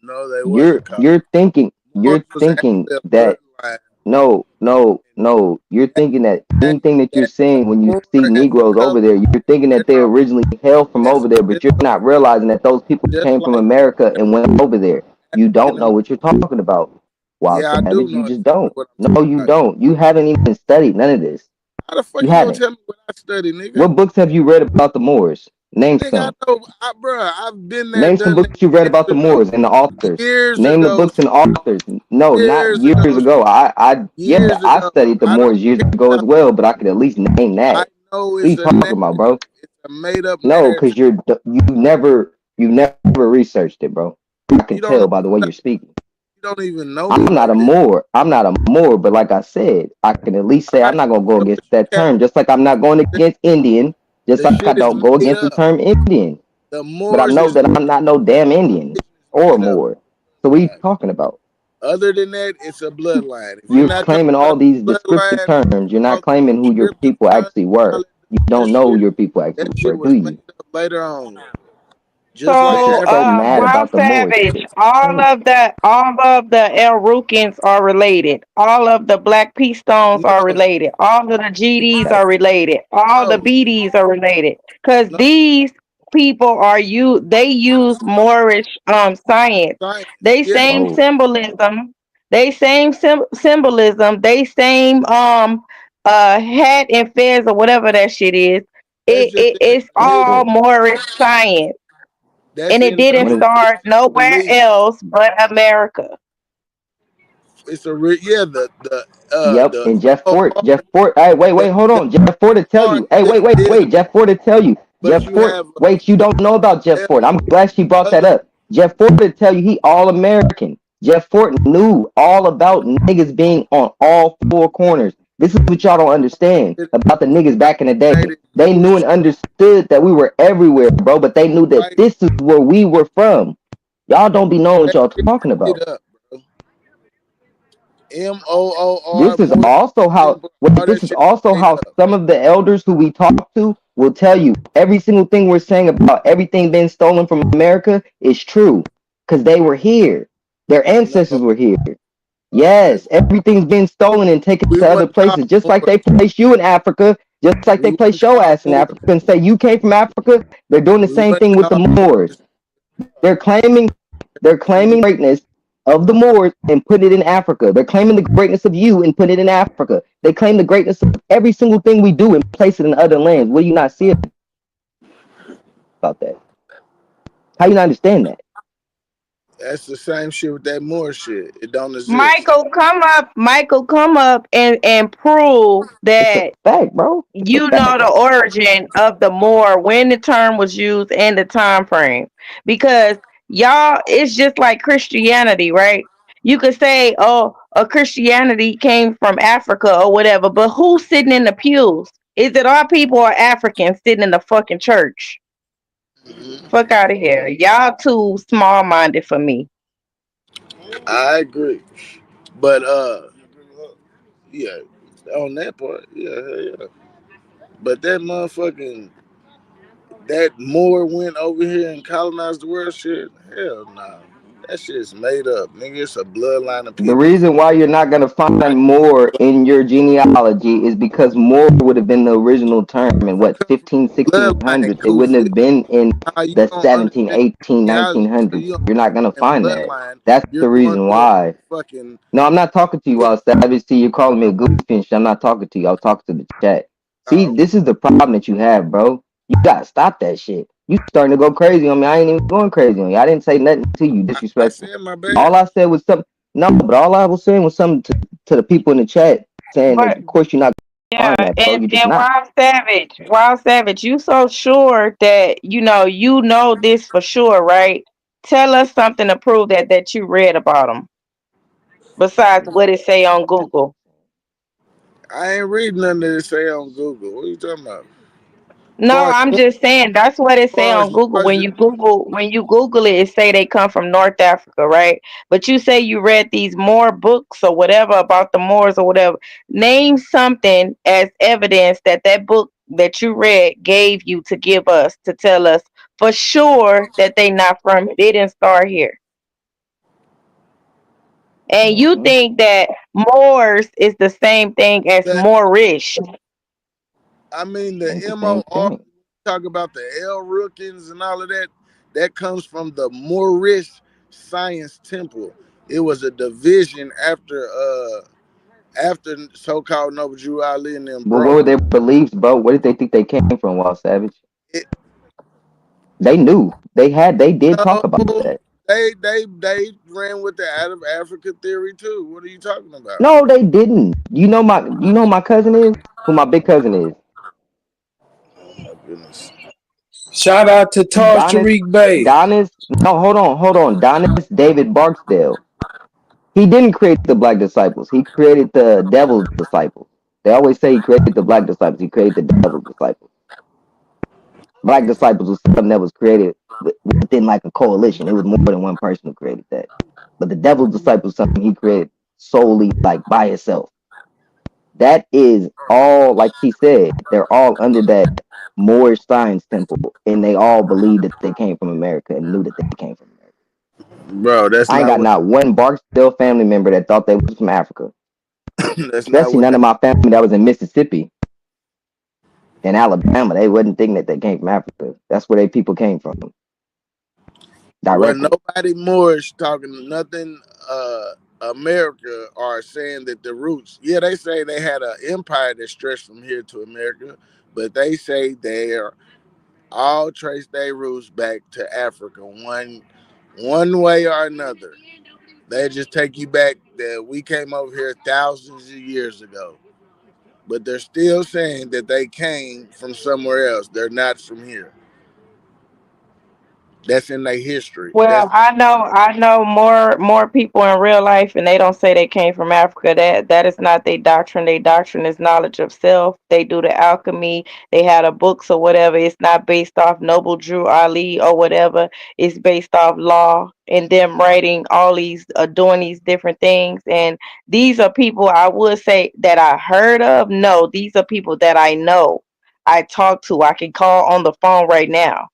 No, they You're wasn't called. you're thinking Moors was thinking actually a that bloodline. no. You're thinking that anything that you're saying when you Moor see as a Negroes over color. there, you're thinking that they Hold on. originally hailed from Just, over there, but just, you're not realizing that those people just came from like America and went over there. You don't African know what you're talking about. Wild Yeah, I do Savage, you know just exactly don't. what I'm No, talking you about. don't. You haven't even studied none of this. How the fuck You you gonna haven't. tell me what I study, nigga? What books have you read about the Moors? Name Nigga, some. I know, bruh, I've been there, Name some done that books you read years about the ago. Moors and the authors. Years Name the ago, books and authors. No, not years years ago, ago. I years I ago. studied the I don't Moors years care ago as about. well, but I could at least name I that. know What are you it's a talking name. about, bro? It's a made up No, narrative. because you never researched it, bro. I can You don't tell know by the way you're nothing. speaking. You don't even know I'm me not a like that. Moor. I'm not a Moor, but like I said, I can at least say I I'm not gonna go know, against but you that can't. term, just like I'm not going against Indian, just The like I shit is don't go made against the up. term Indian. The But I Moors know is that I'm not no damn Indian or made up. Moor. So what are you talking about? Other than that, it's a bloodline. If you're You're not talking claiming about all these a descriptive bloodline, terms. You're not talking claiming who your descriptive people terms, actually all were. You that don't know who shit, your people actually that shit were, do was you? made up later on. So, Just like But you're so mad Wild about the Moors. Savage, all of the El Rukins are related. All of the Black P Stones are no, related. All of the GDs Okay. are related. All the no, BDs are related. Because no. these people they use Moorish science. Science, They yeah. same Oh, symbolism. They same symbolism. They same hat and fez or whatever that shit is. That's just in It's their belief. all oh. Moorish science. That's And it in their What didn't is start nowhere belief. else but America. It's yeah, Yep, the and Jeff so Ford. called Jeff Ford. Hey, the hold so on. Jeff Ford to tell called you. Hey, Islam, wait. Jeff Ford to tell you. but Jeff you Ford. have Wait, you don't know about Jeff Ford. I'm glad she brought that other up. Jeff Ford to tell you he all American. Jeff Ford knew all about niggas being on all four corners. This is what y'all don't understand about the niggas back in the day. They knew and understood that we were everywhere, bro, but they knew that this is where we were from. Y'all don't be knowing what y'all talking about. MOOR. This is also how this is also how some of the elders who we talk to will tell you every single thing we're saying about everything being stolen from America is true. Because they were here. Their ancestors were here. Yes, everything's been stolen and taken to other places, just like they place you in Africa, just like they place your ass in Africa and say you came from Africa. They're doing the same thing with the Moors. They're claiming greatness of the Moors and put it in Africa. They're claiming the greatness of you and put it in Africa. They claim the greatness of every single thing we do and place it in other lands. What do you not see about that? How you not understand that? That's the same shit with that Moore shit. It don't exist. Michael, come up and prove that fact, bro. You know the origin of the Moor, when the term was used and the time frame. Because y'all, it's just like Christianity, right? You could say, oh, a Christianity came from Africa or whatever, but who's sitting in the pews? Is it our people or Africans sitting in the fucking church? Fuck out of here. Y'all too small minded for me. I agree. But yeah, on that part, yeah. But that motherfucking that Moore went over here and colonized the world shit, hell no. That shit's made up, nigga. It's a bloodline of people. The reason why you're not going to find Moor in your genealogy is because Moor would have been the original term in what, 15, 1600s. It wouldn't have been in the 17, 18, 1900s. You're not going to find that. That's the reason why. No, I'm not talking to you, Wild Savage. See, you're calling me a goofy and shit. I'm not talking to you. I was talking to the chat. See, this is the problem that you have, bro. You got to stop that shit. You starting to go crazy on me. I ain't even going crazy on you. I didn't say nothing to you disrespectful. All I said was something. No, but all I was saying was something to the people in the chat saying that, of course, you're not Yeah, find that, bro. and You just not. Wild Savage, you so sure that you know this for sure, right? Tell us something to prove that you read about them. Besides what it say on Google. I ain't reading nothing that it say on Google. What are you talking about? No, I'm just saying that's what it say on Google. When you Google it, it say they come from North Africa, right? But you say you read these Moor books or whatever about the Moors or whatever. Name something as evidence that book that you read gave you to give us to tell us for sure that they not from it. They didn't start here. And you think that Moors is the same thing as Moorish. I mean, the MOR, talk about the El Rookins and all of that, that comes from the Moorish Science Temple. It was a division after so-called Noble Drew Ali and them, But what were their beliefs, bro? Where did they think they came from, Wild Savage? They knew. They did talk about that. They ran with the out of Africa theory too. What are you talking about? No, they didn't. You know my cousin is? Who my big cousin is? Oh my goodness. Shout out to Taj Tariq Bey. No, hold on. Donis David Barksdale. He didn't create the Black Disciples. He created the Devil's Disciples. They always say he created the Black Disciples. He created the Devil's Disciples. Black Disciples was something that was created within like a coalition. It was more than one person who created that. But the Devil's Disciples was something he created solely like by himself. That is all, like he said, they're all under that Moorish Science Temple, and they all believed that they came from America and knew that they came from America. Bro, that's I ain't got not one Barksdale family member that thought they was from Africa. Especially none of my family that was in Mississippi and Alabama. They wouldn't think that they came from Africa. That's where they people came from. Directly. Well, nobody Moorish talking nothing America are saying that the roots, yeah, they say they had an empire that stretched from here to America, but they say they're all trace their roots back to Africa one way or another. They just take you back that we came over here thousands of years ago, but they're still saying that they came from somewhere else. They're not from here. That's in their history. Well, I know more people in real life, and they don't say they came from Africa. That is not their doctrine. Their doctrine is knowledge of self. They do the alchemy. They had a books or whatever. It's not based off Noble Drew Ali or whatever. It's based off law and them writing all these, doing these different things. And these are people I would say that I heard of. No, these are people that I know. I talk to. I can call on the phone right now.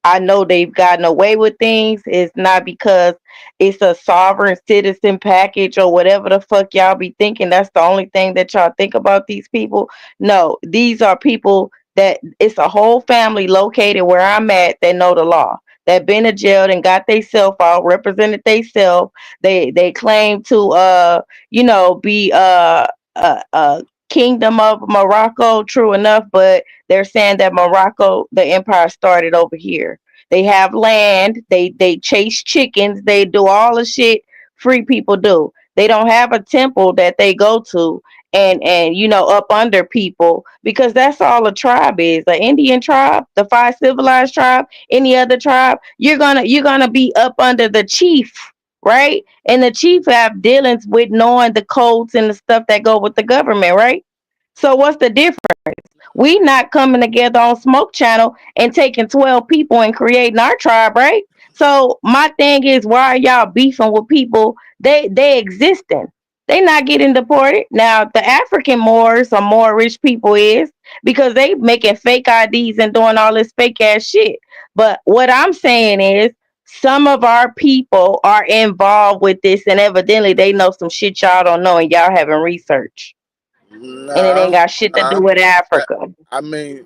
I know they've gotten away with things. It's not because it's a sovereign citizen package or whatever the fuck y'all be thinking. That's the only thing that y'all think about these people. No, these are people that it's a whole family located where I'm at that know the law. That been to jail and got they self out, represented they self. They claim to be kingdom of Morocco, true enough, but they're saying that Morocco, the empire started over here. They have land, they chase chickens, they do all the shit free people do. They don't have a temple that they go to and up under people, because that's all a tribe is. The Indian tribe, the 5 civilized tribe, any other tribe, you're gonna be up under the chief, right? And the chief have dealings with knowing the codes and the stuff that go with the government, right? So what's the difference? We not coming together on Smoke Channel and taking 12 people and creating our tribe, right? So my thing is, why are y'all beefing with people? They existing. They not getting deported. Now the African Moors or more rich people is, because they making fake IDs and doing all this fake ass shit. But what I'm saying is, some of our people are involved with this, and evidently they know some shit y'all don't know, and y'all haven't researched. And it ain't got shit to do with Africa. I mean,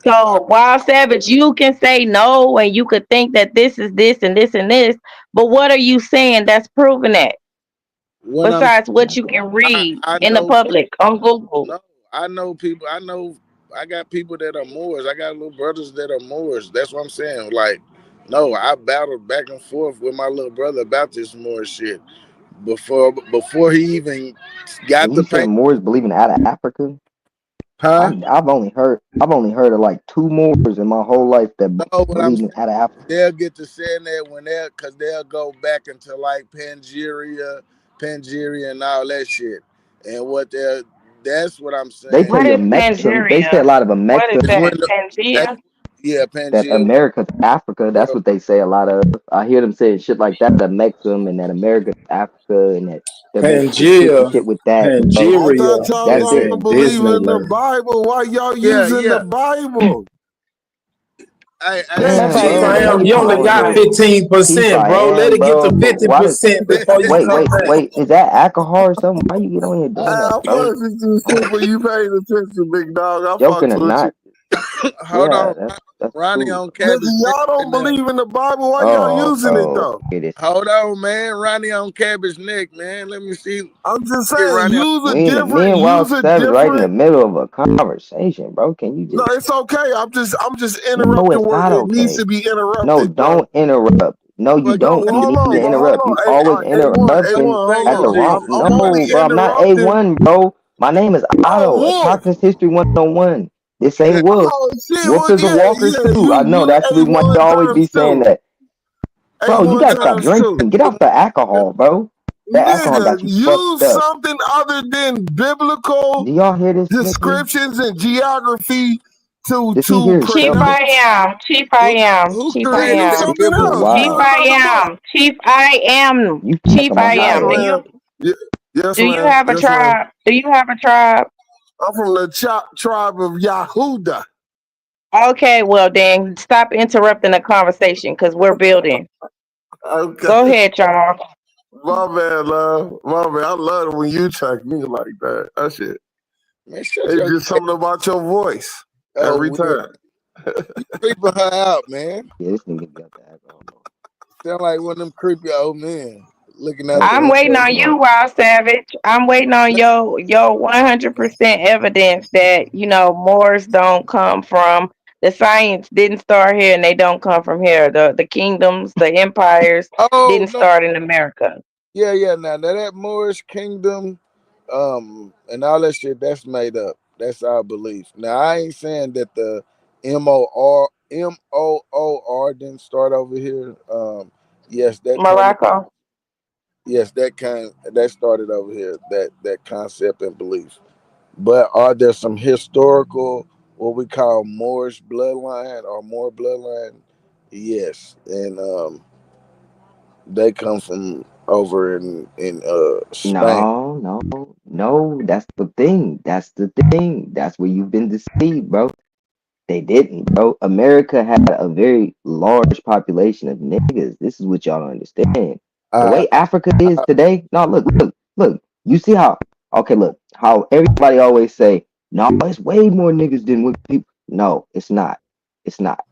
so Wild Savage, you can say no, and you could think that this is this and this and this, but what are you saying that's proving that? Besides what you can read in the public on Google. No, I know people. I got people that are Moors. I got little brothers that are Moors. That's what I'm saying. Like, no, I battled back and forth with my little brother about this Moor shit before he even got the paper. Moors believing out of Africa. Huh? I've only heard of like 2 Moors in my whole life that believe out of Africa. They'll get to saying that when they'll go back into like Pangeria and all that shit. And that's what I'm saying. They say they say a lot of Amexum. What is that? Pangea? Yeah, Pangea. That America's Africa. That's what they say a lot of. I hear them saying shit like that. Amexum, and that America's Africa, and that Pangea shit with that. Pangeria. I thought y'all don't believe in the Bible. Why y'all using the Bible? You only got 15%, bro. Let it get to 50% before you wait. Is that alcohol or something? Why you get on here doing that, bro? You paying attention, big dog. I joking or not? Hold on. Ronnie on Cabbage. Y'all don't believe in the Bible. Why y'all using it though? Hold on, man. Ronnie on Cabbage Neck, man. Let me see. I'm just saying, use a different. Me and Wild Savage right in the middle of a conversation, bro. Can you just? No, it's okay. I'm just interrupting where it needs to be interrupted. No, don't interrupt. No, you don't. You need to interrupt. You always interrupting at the wrong. No, bro. I'm not A1, bro. My name is Otto. Toxins History 101. This ain't Wolf. Wolf is a walker too. I know that's the reason why you always be saying that. Bro, you gotta stop drinking. Get off the alcohol, bro. That alcohol got you use fucked up. Something other than biblical Do y'all hear this descriptions and geography to Chief I am. Chief I am. Chief I am. Chief I am. Chief I am. Do you have a tribe? Do you have a tribe? I'm from the tribe of Yahuda. Okay, well then stop interrupting the conversation because we're building. Okay. Go ahead, Charles. My man, love. My man, I love it when you check me like that. That shit. Man, it's just something about your voice every time. Creeping her out, man. Yeah, this nigga got the alcohol. Sound like one of them creepy old men. Looking at I'm waiting on you, Wild Savage. I'm waiting on your 100% evidence that Moors don't come from the science didn't start here and they don't come from here. The kingdoms, the empires didn't start in America. Yeah. Now that Moorish kingdom, and all that shit, that's made up. That's our belief. Now I ain't saying that the MOOR didn't start over here. Yes, that Morocco. Yes, that started over here. That concept and belief. But are there some historical, what we call Moorish bloodline or Moor bloodline? Yes, and they come from over in Spain. No. That's the thing. That's where you've been deceived, bro. They didn't, bro. America had a very large population of niggas. This is what y'all don't understand. The way Africa is today. No, look. You see how? Okay, look. How everybody always say, no, it's way more niggas than what people. No, it's not. It's not.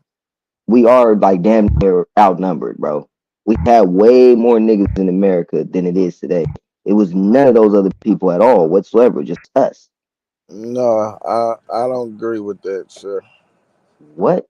We are like damn near outnumbered, bro. We have way more niggas in America than it is today. It was none of those other people at all whatsoever, just us. No, I don't agree with that, sir. What?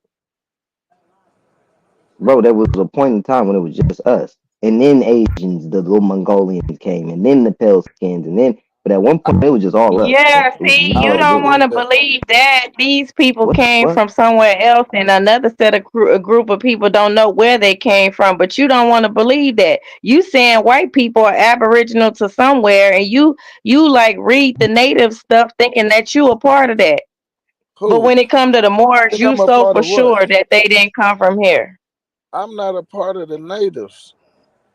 Bro, there was a point in time when it was just us. And then Asians, the little Mongolians came, and then the pale skins, and then, but at one point it was just all us. Yeah, It was see, not you other don't niggas. want to believe that these people What the came fuck? from somewhere else, and another set of a group of people don't know where they came from. But you don't want to believe that. You saying white people are aboriginal to somewhere, and you like read the native stuff, thinking that you a part of that. But Who? when it come to the Moors, Think you I'm a so part for of what? sure that they didn't come from here. I'm not a part of the natives.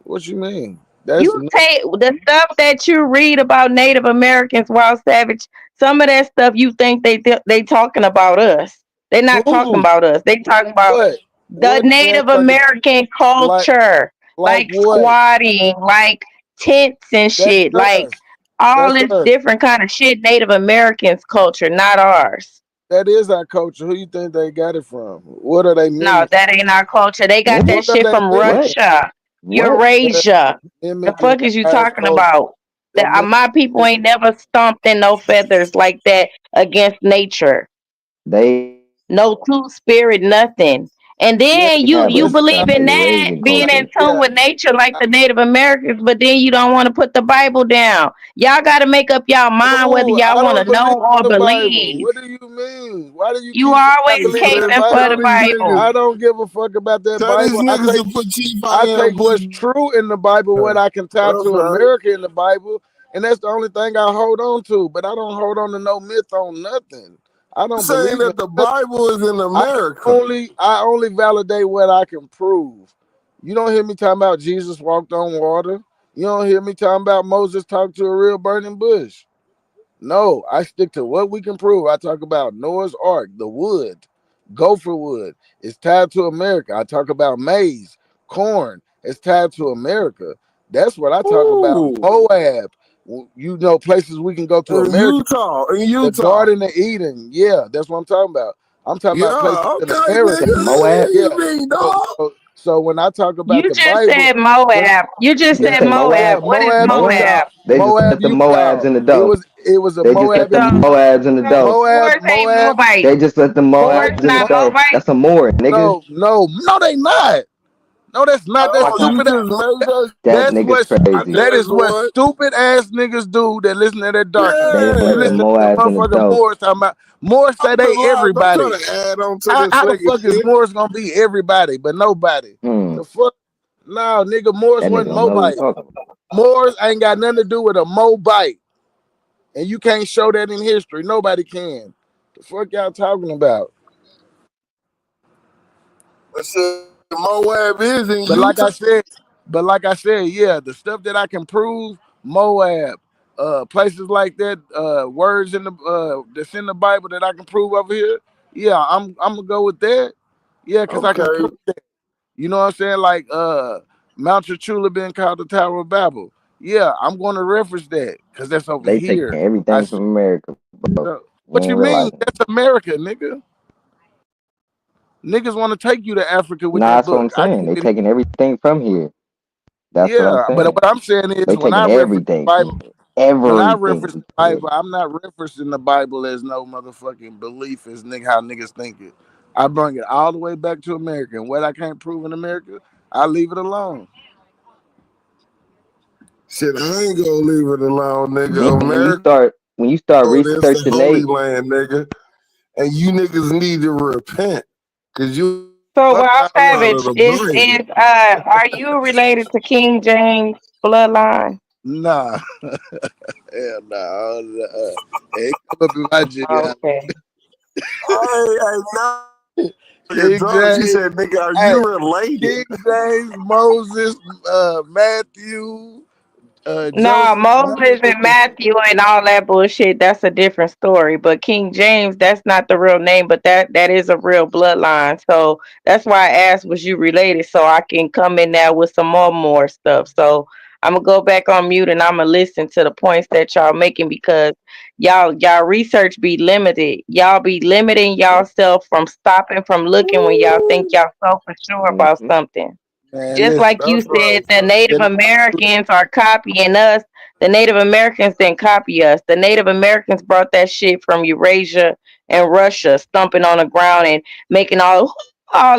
What you mean? You take the stuff that you read about Native Americans, Wild Savage. Some of that stuff you think they talking about us. They're not talking Who? about us. They talking about What? the What they Native talking American like culture, like like what? squatting, like tents and That's shit, like us. all That's this us. different kind of shit. Native Americans culture, not ours. That is our culture. Who you think they got it from? What are they No, mimicking? that ain't our culture. They got that What are shit they from mimicking? Russia, Eurasia. The Mimicking fuck is you our talking culture. about? They That my people ain't never stomped in no feathers like that against nature. They No two spirit, nothing. And then you have a believe in that, Eurasian being in culture. tune with nature like the Native Americans, but then you don't want to put the Bible down. Y'all got to make up y'all mind whether Ooh, y'all I want to don't believe know or in the Bible. believe. What do you mean? Why do you You keep saying I always believe in the caping for the Bible? Bible. I don't give a fuck about that Tell these Bible. niggas to put Chief I I take am, what's please. true in the Bible, what I can tie That's to right. America in the Bible, and that's the only thing I hold on to. But I don't hold on to no myth on nothing. I don't Saying believe in that the Bible is in America. I only validate what I can prove. You don't hear me talking about Jesus walked on water. You don't hear me talking about Moses talked to a real burning bush. No, I stick to what we can prove. I talk about Noah's Ark, the wood, gopher wood. It's tied to America. I talk about maize, corn. It's tied to America. That's what I talk about. Moab. You know, places we can go to In America. Utah. The Garden of Eden. Yeah, that's what I'm talking about. I'm talking about places in Okay, America. nigga. Moab? Yeah. You mean, dog? So when I talk about You the just Bible, said Moab. You just They said say Moab. Moab. What is Moab. Moab? They just Moab, let the Utah. Moabs in the It dough. was a They just Moab. let the Moabs in the dough. Moors ain't They Moabite. just let the Moors Moabs in the not dough. Moabite. That's a Moor, nigga. No, they not. No, that's not. That Oh, you stupid. just made that. That nigga's crazy. That is what stupid ass niggas do that listen to that darkness. They You let the listen to Moabs in the motherfucking dough. Moors talking about. Moors say they I'm everybody. trying to add on to How this the nigga fuck is shit. Moors gonna be everybody but nobody? The fuck? No, nigga, Moors That nigga wasn't don't know what he's Mobite. talking about. Moors ain't got nothing to do with a Mobite. And you can't show that in history. Nobody can. The fuck y'all talking about? I said Moab is in But like Utah. I said, yeah, the stuff that I can prove, Moab, places like that, words in the that's in the Bible that I can prove over here. Yeah, I'm gonna go with that. Yeah, because I can Okay. prove that. You know what I'm saying? Like Mount Chachula being called the Tower of Babel. Yeah, I'm gonna reference that because that's over They taking here. everything from America, bro. You What ain't you mean? realizing. That's America, nigga. Niggas want to take you to Africa with Nah, that that's what I'm book. I saying. give They it. taking everything from here. That's what I'm Yeah, but saying. what I'm saying is They when taking I reference the everything from Bible, here. when I Everything reference from the here. Bible, I'm not referencing the Bible as no motherfucking belief as how niggas think it. I bring it all the way back to America. And what I can't prove in America, I leave it alone. Shit, I ain't gonna leave it alone, nigga. Then America, when you start it's the researching Holy they Land, nigga. and you niggas need to repent because you So, fuck Wild out of Savage, the Bible. are you related to King James bloodline? Nah. Hell nah. Hey, come up in my genealogy. Okay. Hey, now King George, he James, said, nigga, are hey, you related? King James, Moses, Matthew, No, Joseph, none Moses of them and is. Matthew and all that bullshit, that's a different story. But King James, that's not the real name, but that is a real bloodline. So that's why I asked, was you related? So I can come in there with some more stuff. So I'm gonna go back on mute and I'm gonna listen to the points that y'all making because y'all research be limited. Y'all be limiting y'allself from stopping from looking when y'all think y'all so for sure about something. Man, Just listen. like you That's right. said, the Native The- Americans are copying us. The Native Americans didn't copy us. The Native Americans brought that shit from Eurasia and Russia, stomping on the ground and making all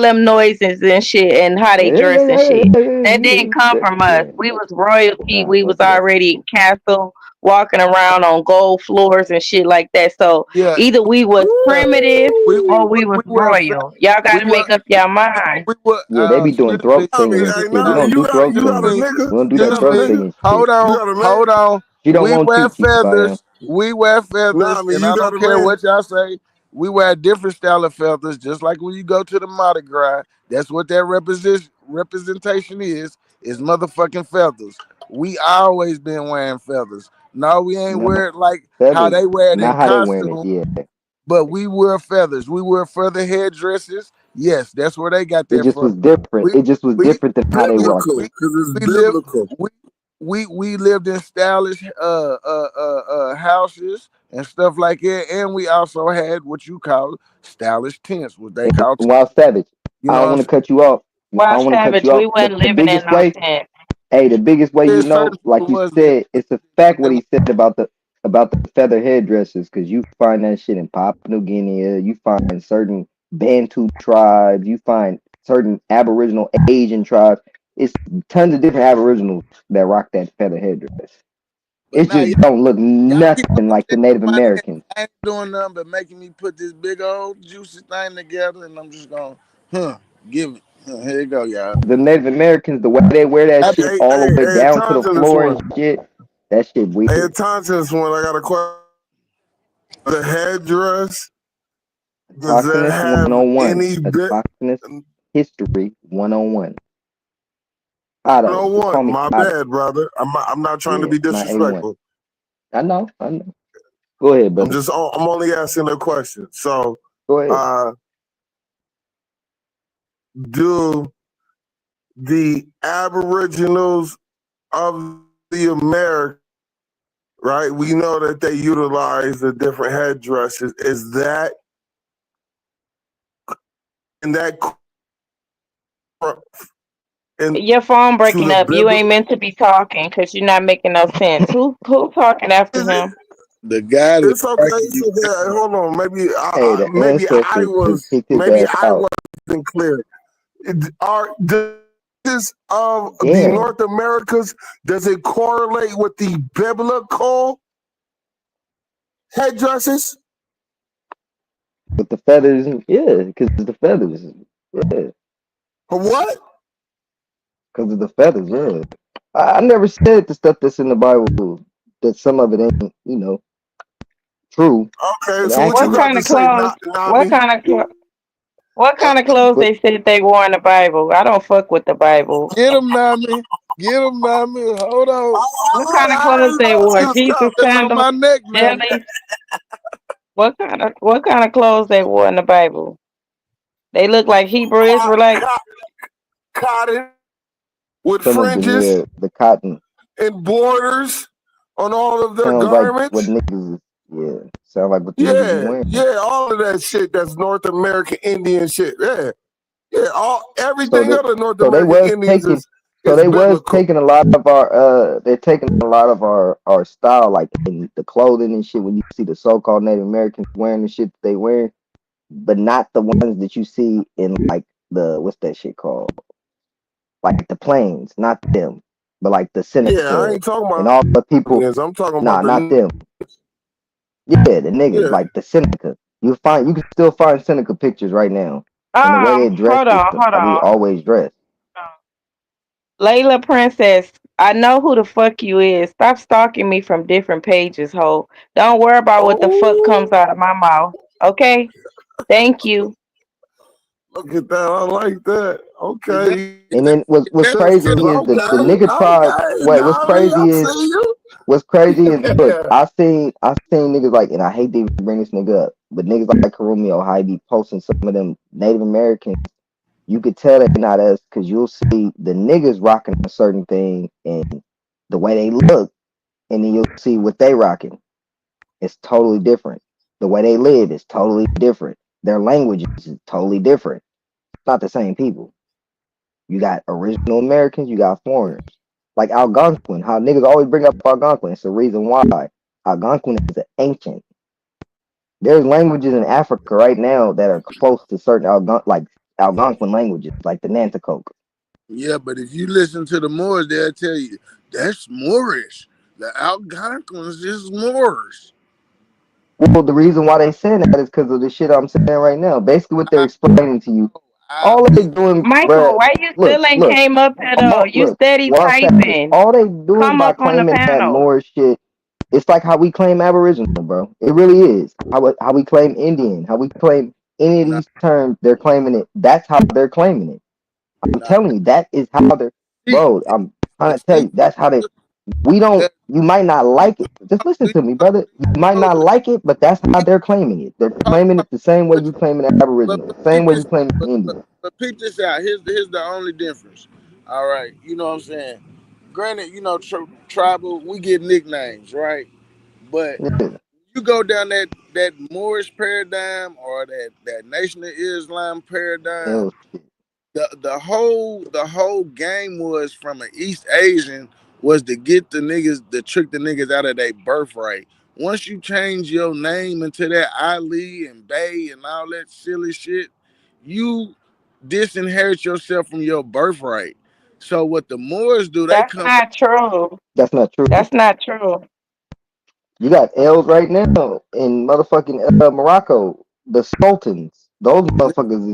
them noises and shit and how they dress and shit. That didn't come from us. We was royalty. We was already castle walking around on gold floors and shit like that. So Yeah, either we was primitive or we was we were royal. Y'all got to we were make up your mind. we were Yeah, they be doing excuse me, throat I mean, singing and hey, shit. We nah, don't do throat you got a singing. nigga? We don't do You that got a throat nigga? singing shit. hold You on, got a man? hold on. She don't We want wear you, Chief feathers. Fire. We wear Nah, feathers, man, and you I got don't a care man? what y'all say. We wear a different style of feathers, just like when you go to the Mardi Gras. That's what that representation is motherfucking feathers. We always been wearing feathers. No, we ain't No, wear it like how feathers, they wear it in not how they wearing it. costume, Yeah, but we wear feathers. We wear feather headdresses. Yes, that's where they got it that just from. was different. We It just was we different than how they rock Biblical, it. because it's we live biblical. we lived in stylish houses and stuff like that, and we also had what you call stylish tents, what they And call Wild Savage, you I know don't what I'm want to saying? cut you off. I Wild don't want to cut Savage, you off. we But wasn't the living in biggest no way, tent. hey, the biggest way you There's know, certain like people you was said, it's a fact what he said about the feather headdresses, because you find that shit in Papua New Guinea. You find certain Bantu tribes. You find certain Aboriginal Asian tribes. It's tons of different Aboriginals that rock that feather headdress. but It now just don't look nothing like the Native Americans. I ain't doing nothing but making me put this big old juicy thing together, and I'm just gonna give it. Here you go, y'all. The Native Americans, the way they wear that shit Hey, all the hey, way hey, down to the Thompson, this floor and one. shit, that shit Hey, weird. Thompson, this one. I got a question. The headdress, does that Toxinous have 101. any bit? Toxinous history 101. Otto, just call 101. me My Otto. bad, brother. I'm not trying to Yeah, be my A1. disrespectful. I know. Go ahead, brother. I'm only asking a question. So, Go ahead. do the Aboriginals of the Americas, right? We know that they utilize the different headdresses. Is that and that Your phone to breaking the up. You biblical? ain't meant to be talking because you're not making no sense. Who talking after him? The guy that's It's okay. striking It's you. okay. Hold on. Hey, the ancestors just kicked his ass I out. wasn't clear. Are this of the Damn. North Americas? Does it correlate with the biblical headdresses? With the feathers, yeah, because of the feathers. Yeah. For what? Because of the feathers, yeah. I never said the stuff that's in the Bible, that some of it ain't, true. Okay, And so what you What accurate. got kind to of say, clothes? What Nami? kind of what kind of clothes But they said they wore in the Bible? I don't fuck with the Bible. Get him, Nami. Get him, Nami. Hold on. What kind of clothes they wore? Jesus It's on sandals, my neck, Nami. jellies. What kind of clothes they wore in the Bible? They look like Hebrew Israelites. Cotton with some of them, fringes yeah, the cotton and borders on all of their sounds like what garments. niggas, yeah, sound like what the niggas be wearing. Yeah, all of that shit. That's North American Indian shit. Yeah, So everything other North they American was Indians taking, is they was biblical. taking a lot of our, they're taking a lot of our style, like in the clothing and shit. When you see the so-called Native Americans wearing the shit that they wear, but not the ones that you see in like what's that shit called? Like the plains, not them, but like the Yeah, I Seneca ain't talking and about all the people. Indians. I'm talking Nah, about not the them. Yeah, the niggas yeah. like the Seneca. You can still find Seneca pictures right now, and the way they dress Hold is on, hold how we on. always dress. Layla Princess, I know who the fuck you is. Stop stalking me from different pages, ho. Don't worry about what the fuck comes out of my mouth. Okay? Thank you. Look at that. I like that. Okay. And then what's crazy is the nigga tried. Wait, what's crazy is look, I seen niggas like, and I hate to even bring this nigga up, but niggas like Karumio, how he be posting some of them Native Americans. You could tell they're not us because you'll see the niggas rocking a certain thing and the way they look, and then you'll see what they rocking. It's totally different. The way they live is totally different. Their language is totally different. It's not the same people. You got original Americans, you got foreigners. Like Algonquin, how niggas always bring up Algonquin. It's the reason why. Algonquin is ancient. There's languages in Africa right now that are close to certain Algonquin languages, like the Nanticoke. Yeah, but if you listen to the Moors, they'll tell you that's Moorish. The Algonquins is Moors. Well, the reason why they saying that is because of the shit I'm saying right now. Basically, what they're explaining to you, all they doing, Michael, why you still ain't came up at all? You steady typing. All they doing Come by up on the claiming that panel. more shit, it's like how we claim Aboriginal, bro. It really is. How we claim Indian, how we claim any of these terms, they're claiming it. That's how they're claiming it. I'm telling you, that is how they're, bro. I'm trying to tell you, that's how they. We don't. You might not like it. Just listen to me, brother. You might not like it, but that's how they're claiming it. They're claiming it the same way you claiming Aboriginal, the same way you claiming Indian. But peep this out. Here's the only difference. All right, you know what I'm saying. Granted, you know, tribal, we get nicknames, right? But you go down that Moorish paradigm or that Nation of Islam paradigm. The whole game was from an East Asian was to get the niggas, to trick the niggas out of their birthright. Once you change your name into that Ali and Bay and all that silly shit, you disinherit yourself from your birthright. So what the Moors do, they That's come. not true. That's not true. That's not true. You got L's right now in motherfucking Morocco. The Sultans, those motherfuckers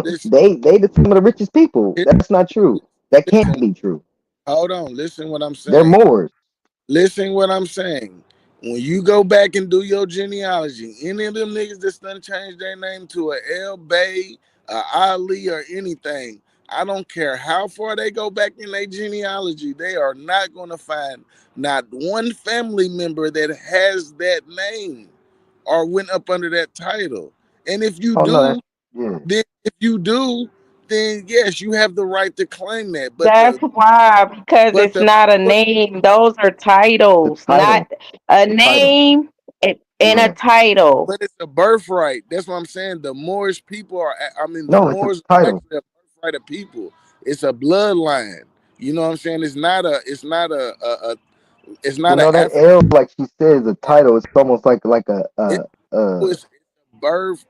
is they some of the richest people. That's not true. That can't be true. Hold on, listen what I'm saying. They're Moors. Listen what I'm saying. When you go back and do your genealogy, any of them niggas that's done change their name to a El Bay, a Ali, or anything, I don't care how far they go back in their genealogy, they are not going to find not one family member that has that name or went up under that title. And if you do, then yes, you have the right to claim that. But That's why, because it's not a name. Those are titles, not a name and a title. But it's a birthright. That's what I'm saying. The Moorish people are, the Moors are actually a birthright of people. It's a bloodline. You know what I'm saying? It's not a You know that L, like she says, a title. It's almost like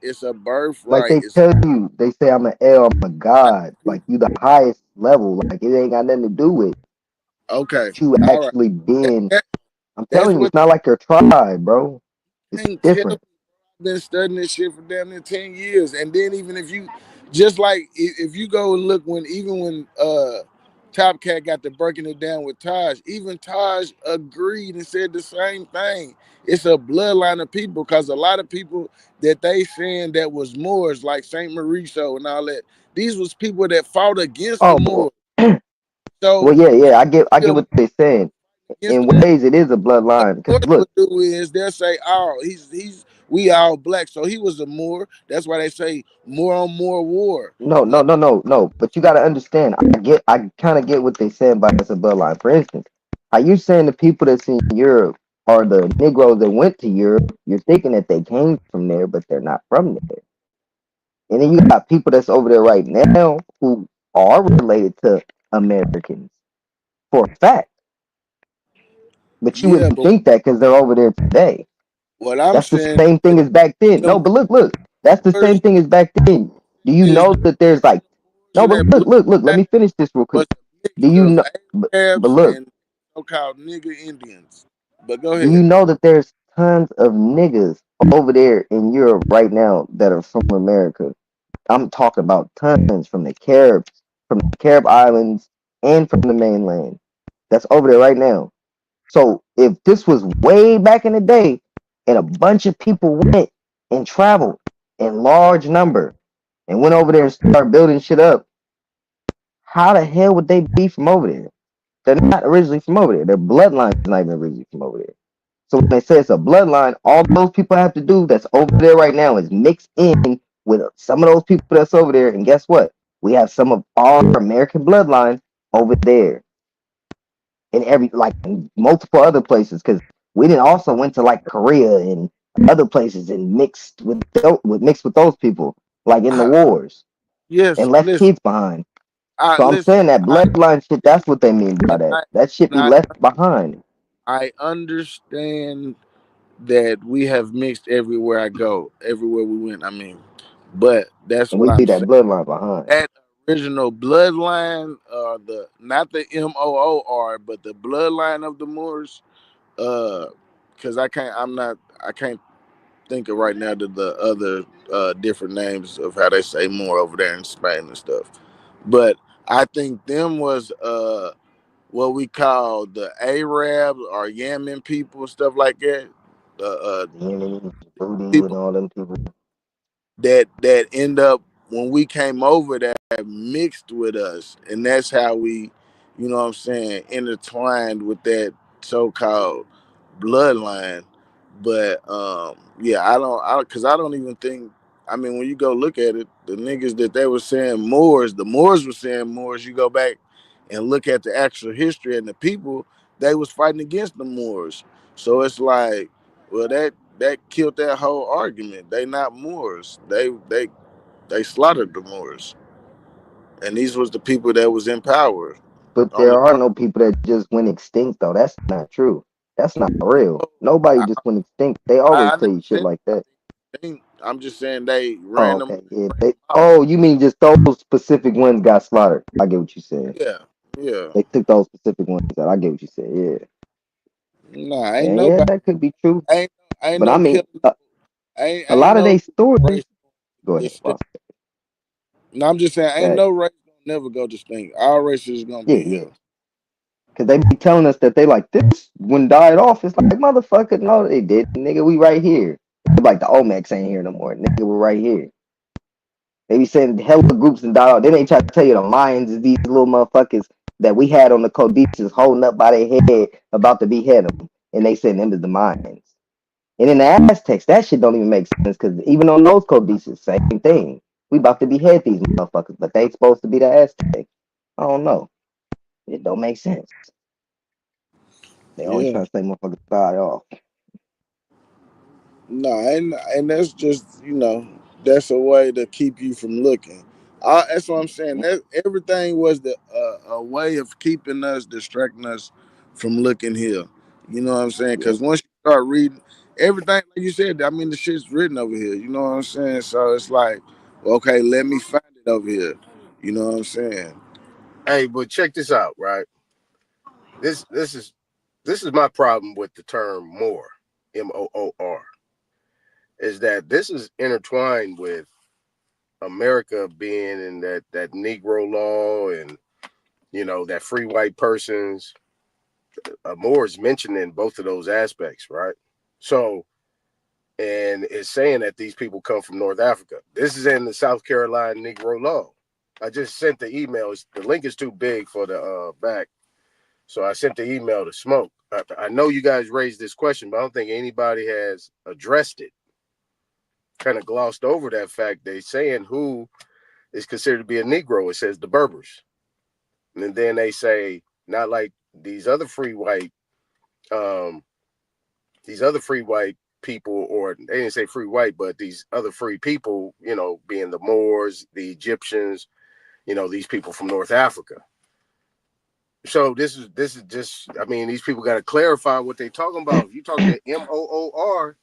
it's a birthright. like they tell you, they say I'm an L, I'm a god. Like you the highest level. Like it ain't got nothing to do with you actually being. I'm telling you, it's not like your tribe, bro. It's different. I've been studying this shit for damn near 10 years. And then even if you just like if you go and look when Top Cat got to breaking it down with Taj, even Taj agreed and said the same thing. It's a bloodline of people, because a lot of people that they saying that was Moors, like Saint Mauricio and all that, these was people that fought against the Moors. So well, yeah, I get what they're saying. In ways, it is a bloodline. Because look, what do is they'll say, "Oh, we all black, so he was a Moor." That's why they say Moor on Moor war. No. But you got to understand. I kind of get what they're saying by it's a bloodline. For instance, are you saying the people that's in Europe are the Negroes that went to Europe? You're thinking that they came from there, but they're not from there. And then you got people that's over there right now who are related to Americans for a fact. But you wouldn't think that because they're over there today. That's the same thing as back then. No, but look. That's the same thing as back then. Do you know that there's like no, but look. Let me finish this real quick. Do you know? But look, so-called nigger Indians. But go ahead. Do you know that there's tons of niggas over there in Europe right now that are from America. I'm talking about tons from the Carib Islands, and from the mainland. That's over there right now. So if this was way back in the day, and a bunch of people went and traveled in large number and went over there and started building shit up, how the hell would they be from over there? They're not originally from over there. Their bloodline is not even originally from over there. So when they say it's a bloodline, all those people have to do that's over there right now is mix in with some of those people that's over there. And guess what? We have some of our American bloodline over there in multiple other places, because we didn't also went to like Korea and other places and mixed with those people, like in the wars, Yes, and left listen. kids behind. So I'm Listen. saying that bloodline shit, that's what they mean by that. That shit be I left behind. I understand that we have mixed everywhere I go, everywhere we went. I mean, but that's And what we I'm leave that saying. bloodline behind. That original bloodline, not the MOOR, but the bloodline of the Moors. Because I can't think of right now the other different names of how they say Moor over there in Spain and stuff. But I think them was what we call the Arabs or Yemen people, stuff like that. Yemen, Voodoo, People and all them people. that end up when we came over that mixed with us, and that's how we, you know what I'm saying, intertwined with that so-called bloodline. But yeah, because I don't even think, I mean, when you go look at it, the niggas that they were saying Moors, the Moors were saying Moors. You go back and look at the actual history and the people, they was fighting against the Moors. So it's like, well, that killed that whole argument. They not Moors. They slaughtered the Moors, and these was the people that was in power But on the there are throne. no people that just went extinct, though. That's not true. That's not real. Nobody I, just went extinct. They always I tell never you shit said like that. anything. I'm just saying they Oh, random okay. Yeah. off. Oh, you mean just those specific ones got slaughtered? I get what you said. Yeah, yeah. They took those specific ones out. I get what you said. Yeah. Nah, ain't And yeah, nobody. that could be true. Ain't But I no mean, killing. Ain't a lot of no they stories. race Go ahead, extinct. boss. No, I'm just saying ain't That, no race gonna never go extinct. All races is gonna yeah, be yeah. here. Because they be telling us that they like this one died off. It's like, motherfucker, no, they did. Nigga, we right here. They're like, the Olmecs ain't here no more. Nigga, we're right here. They be saying hella groups and died off. Then they try to tell you the Mayans is these little motherfuckers that we had on the codices holding up by their head about to behead them. And they said them is the Mayans. And in the Aztecs, that shit don't even make sense because even on those codices, same thing. We about to behead these motherfuckers, but they supposed to be the Aztecs. I don't know. It don't make sense. They always Yeah. trying to say motherfuckers died off. No, and that's just, that's a way to keep you from looking. That's what I'm saying. That everything was a way of keeping us, distracting us from looking here. You know what I'm saying? Yeah. Because once you start reading everything, like you said, I mean, the shit's written over here. You know what I'm saying? So it's like, okay, let me find it over here. You know what I'm saying? Hey, but check this out, right? This is my problem with the term Moor, MOOR, is that this is intertwined with America being in that Negro law and that free white persons. Moore is mentioned in both of those aspects, right? So, and it's saying that these people come from North Africa. This is in the South Carolina Negro law. I just sent the email. The link is too big for the back. So I sent the email to Smoke. I know you guys raised this question, but I don't think anybody has addressed it. Kind of glossed over that fact. They saying who is considered to be a Negro. It says the Berbers. And then they say, not like these other free white people, or they didn't say free white, but these other free people, being the Moors, the Egyptians, these people from North Africa. So this is just, I mean, these people got to clarify what they talking about. If you talking to MOOR,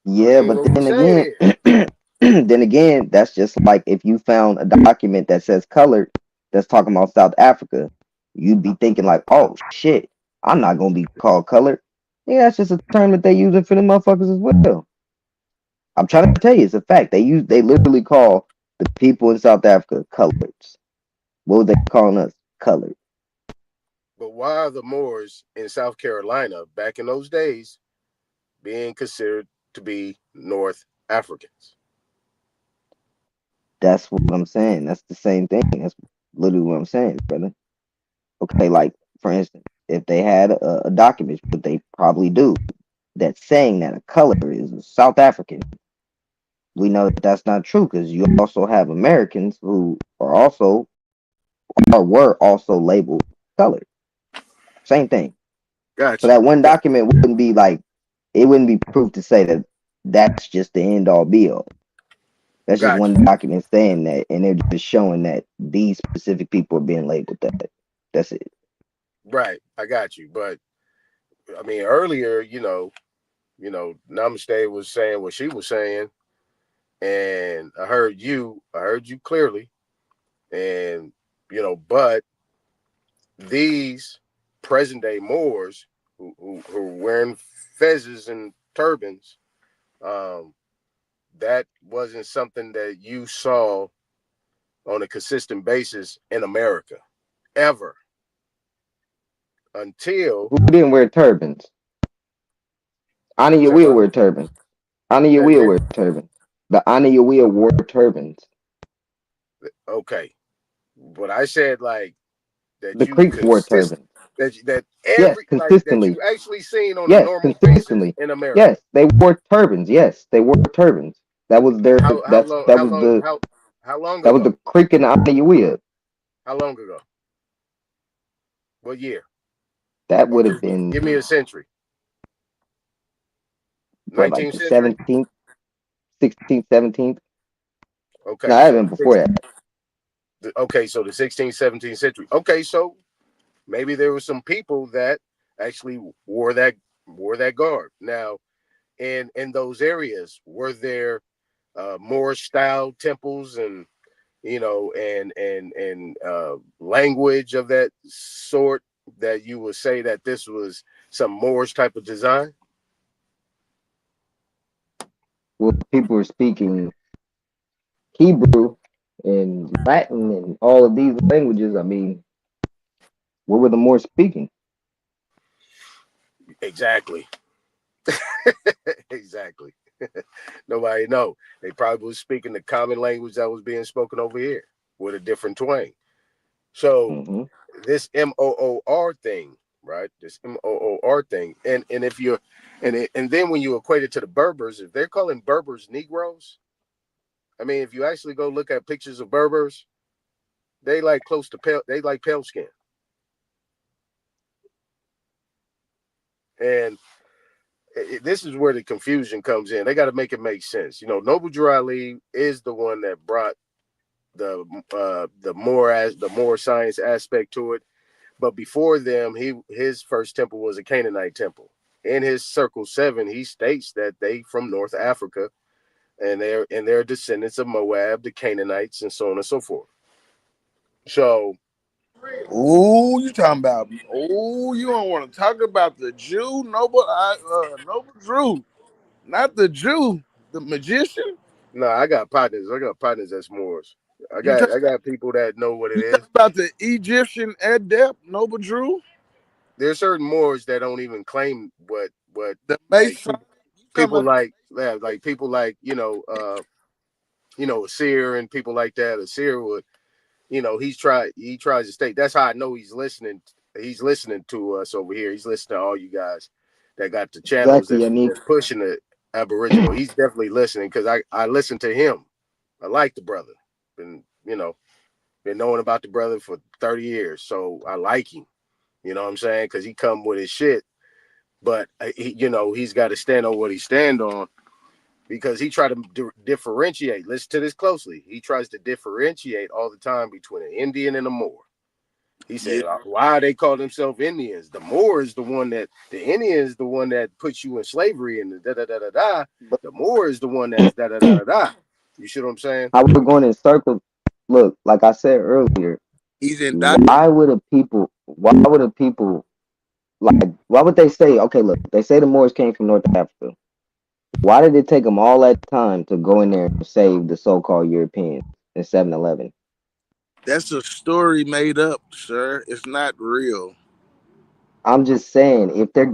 Yeah, what but we then saying again, here? then again, that's just like if you found a document that says colored that's talking about South Africa, you'd be thinking like, oh shit, I'm not gonna be called colored. Yeah, that's just a term that they using for the motherfuckers as well. I'm trying to tell you, it's a fact. They literally call the people in South Africa coloreds. What were they calling us? Colored. But why are the Moors in South Carolina back in those days being considered to be North Africans? That's what I'm saying. That's the same thing. That's literally what I'm saying, brother. Okay, like for instance, if they had a document, but they probably do, that's saying that a color is a South African, we know that that's not true because you also have Americans who are also or were also labeled colored. Same thing. Gotcha. So that one document wouldn't be like, it wouldn't be proof to say that that's just the end all be all. That's just one document saying that, and they're just showing that these specific people are being labeled that. That's it. Right, I got you. But I mean, earlier, Namaste was saying what she was saying, and I heard you clearly, and but these present day Moors who are wearing fezzes and turbans, that wasn't something that you saw on a consistent basis in America ever until who didn't wear turbans. Ani Yawil wear turbans. Ani Yawil wear turbans. The Ani Yawil wore turbans. Okay, but I said like that the Creeks wore turbans. That yes, consistently. Like, that you actually seen on a normal consistently. basis in America. Yes, they wore turbans. Yes, they wore turbans. That was their. How long ago? That was the Creek and the Ani Yawil. How long ago? What year? That would have been. Give me a century. 19th like the 17th, 16th, 17th. Okay. No, I haven't before that. Okay, so the 16th, 17th century. Okay, so maybe there were some people that actually wore that garb. Now, in those areas, were there more style temples and language of that sort that you would say that this was some Moorish type of design? Well, people were speaking Hebrew and Latin and all of these languages. I mean, what were the Moors speaking? Exactly. Exactly. Nobody know. They probably was speaking the common language that was being spoken over here with a different twang. So this MOOR thing, right? This MOOR thing, and if you're and then when you equate it to the Berbers, if they're calling Berbers Negroes, I mean, if you actually go look at pictures of Berbers, they like close to pale. They like pale skin, and this is where the confusion comes in. They got to make it make sense. Noble Drew Ali is the one that brought the more science aspect to it. But before them, his first temple was a Canaanite temple. In his Circle 7, he states that they from North Africa, and they're descendants of Moab, the Canaanites, and so on and so forth. So, you talking about? You don't want to talk about the Jew, Noble Drew, not the Jew, the magician. No, I got partners. That's Moors. I got people that know what it is. About the Egyptian adept, Noble Drew. There's certain Moors that don't even claim what the people like people like Asir and people like that. Asir would, he tries to state. That's how I know he's listening. He's listening to us over here. He's listening to all you guys that got the channels that's pushing the Aboriginal. He's definitely listening because I listen to him. I like the brother. Been knowing about the brother for 30 years, so I like him. You know what I'm saying? Because he come with his shit, but he's got to stand on what he stand on, because he try to differentiate. Listen to this closely. He tries to differentiate all the time between an Indian and a Moor. He said, why they call themselves Indians? The Moor is the one that the Indian is the one that puts you in slavery and the Moor is the one that's You see what I'm saying? How we're going in circles. Look, like I said earlier, why would a people Like, why would they say? Okay, look, they say the Moors came from North Africa. Why did it take them all that time to go in there and save the so-called Europeans in 7-Eleven? That's a story made up, sir. It's not real. I'm just saying, if they're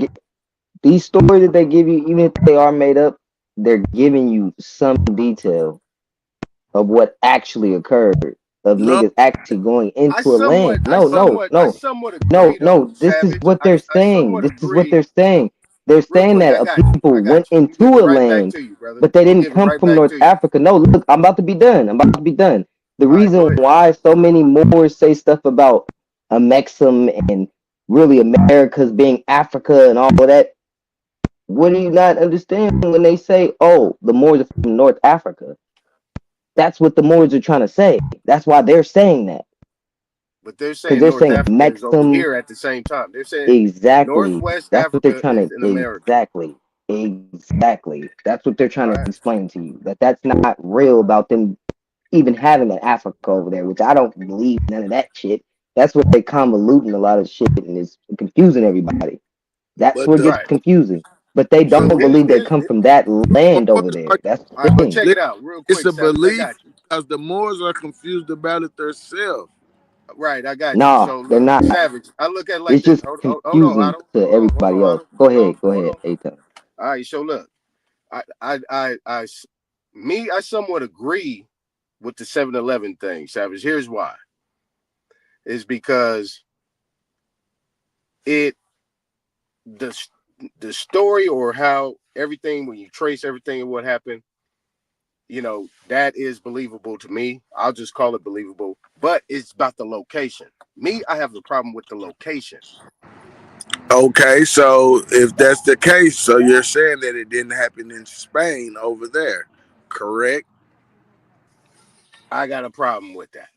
these stories that they give you, even if they are made up, they're giving you some detail of what actually occurred, of No, niggas actually going I into a somewhat, land. I No, no, somewhat, I no, somewhat no, agree though, no. This is Savage. what they're I saying. somewhat This is what agree. they're saying. They're Real saying quick, that I got you. people I went got you. I'm into gonna give a it right back land, to you, brother. but they I'm gonna didn't give it come right from back North to you. Africa. No, look, I'm about to be done. I'm about to be done. The All right, go reason ahead. why so many Moors say stuff about a Mexum and really America's being Africa and all of that, what do you not understand when they say, oh, the Moors are from North Africa? That's what the Moors are trying to say. That's why they're saying that. But they're Because saying they're North saying Africa is over Mexum. here at the same time. They're saying Exactly. Northwest That's what they're Africa trying is to. in America. Exactly. That's what they're All trying to right. explain to you. That's not real about them even having an Africa over there, which I don't believe none of that shit. That's what they convoluting a lot of shit and is confusing everybody. That's but where it the gets Right. confusing. But they so don't So believe they here's come from that land over Moors there. are That's all the right, but thing. check it out real it's quick, a Savage. I belief got you. because the Moors are confused about it themselves. Right, I got you. Nah, So they're look, not. Savage. I look at it like It's this. just Hold on, confusing Otto. to Hold everybody on, else. Otto. Go Hold on, ahead. Go hold ahead, on. Aton. All right. So look, I somewhat agree with the 7-Eleven thing, Savage. Here's why. Is because it the the story or how everything when you trace everything and what happened, that is believable to me. I'll just call it believable. But it's about the location. Me, I have the problem with the location. Okay, so if that's the case, so you're saying that it didn't happen in Spain over there, correct? I got a problem with that.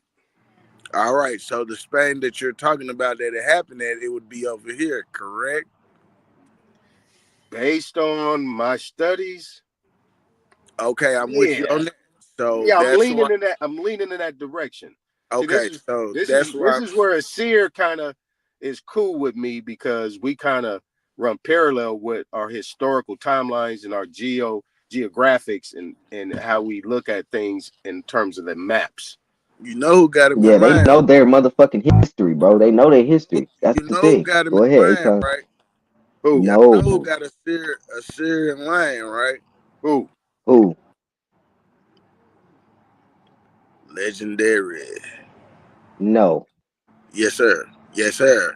All right, so the Spain that you're talking about that it happened at, it would be over here, correct? Based on my studies, Okay, I'm with you yeah. on that. So Yeah, that's why. I'm leaning in that direction. See, Okay, so this that's is this why. is where a seer kind of is cool with me because we kind of run parallel with our historical timelines and our geographics and how we look at things in terms of the maps. You know who got him in Yeah, they mind. know their motherfucking history, bro. They know their history. That's You the know who thing. got him Go in ahead, mind, Aton. right? Who? Y'all know who No. got a Syrian lion, right? Who? Who? Legendary. No. Yes, sir. Yes, sir.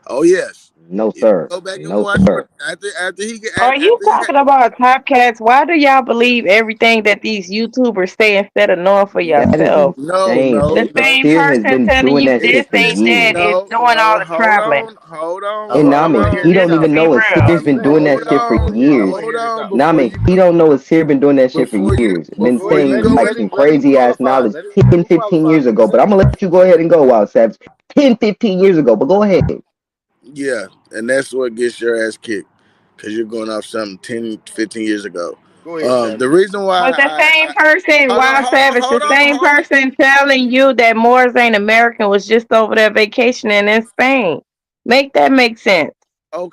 Oh yes. No, If you sir. go back and No, watch what sir. after he get Are you after he talking about Top Cats? Why do y'all believe everything that these YouTubers say instead of knowing for That is yourself? insane, The bro. The same seer has person been telling doing you that this shit for ain't that years. is doing all the traveling. hold on, And I want Nami, to hear he his don't Let's even be know a output. real. seer's been doing that shit for years. I want to hear his output. before Nami, you he don't know a seer been doing that shit for before you years. Been Go ahead. before you saying go like some crazy ass Qualify. knowledge Let 10, him 15 qualify years for the ago. But I'm stage. gonna let you go ahead and go, Wild Savage. 10, 15 years ago, but go ahead. yeah, and that's what gets your ass kicked because you're going off something 10, 15 years ago. Go ahead, Savage. The reason why But the same I person, hold on, Wild hold on, Savage, the hold on, same hold on. person telling you that Moors ain't American was just over there vacationing in Spain. Make that make sense.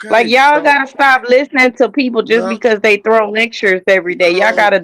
Like Okay, y'all so gotta stop listening to people just no, because they throw lectures every day. Y'all no, gotta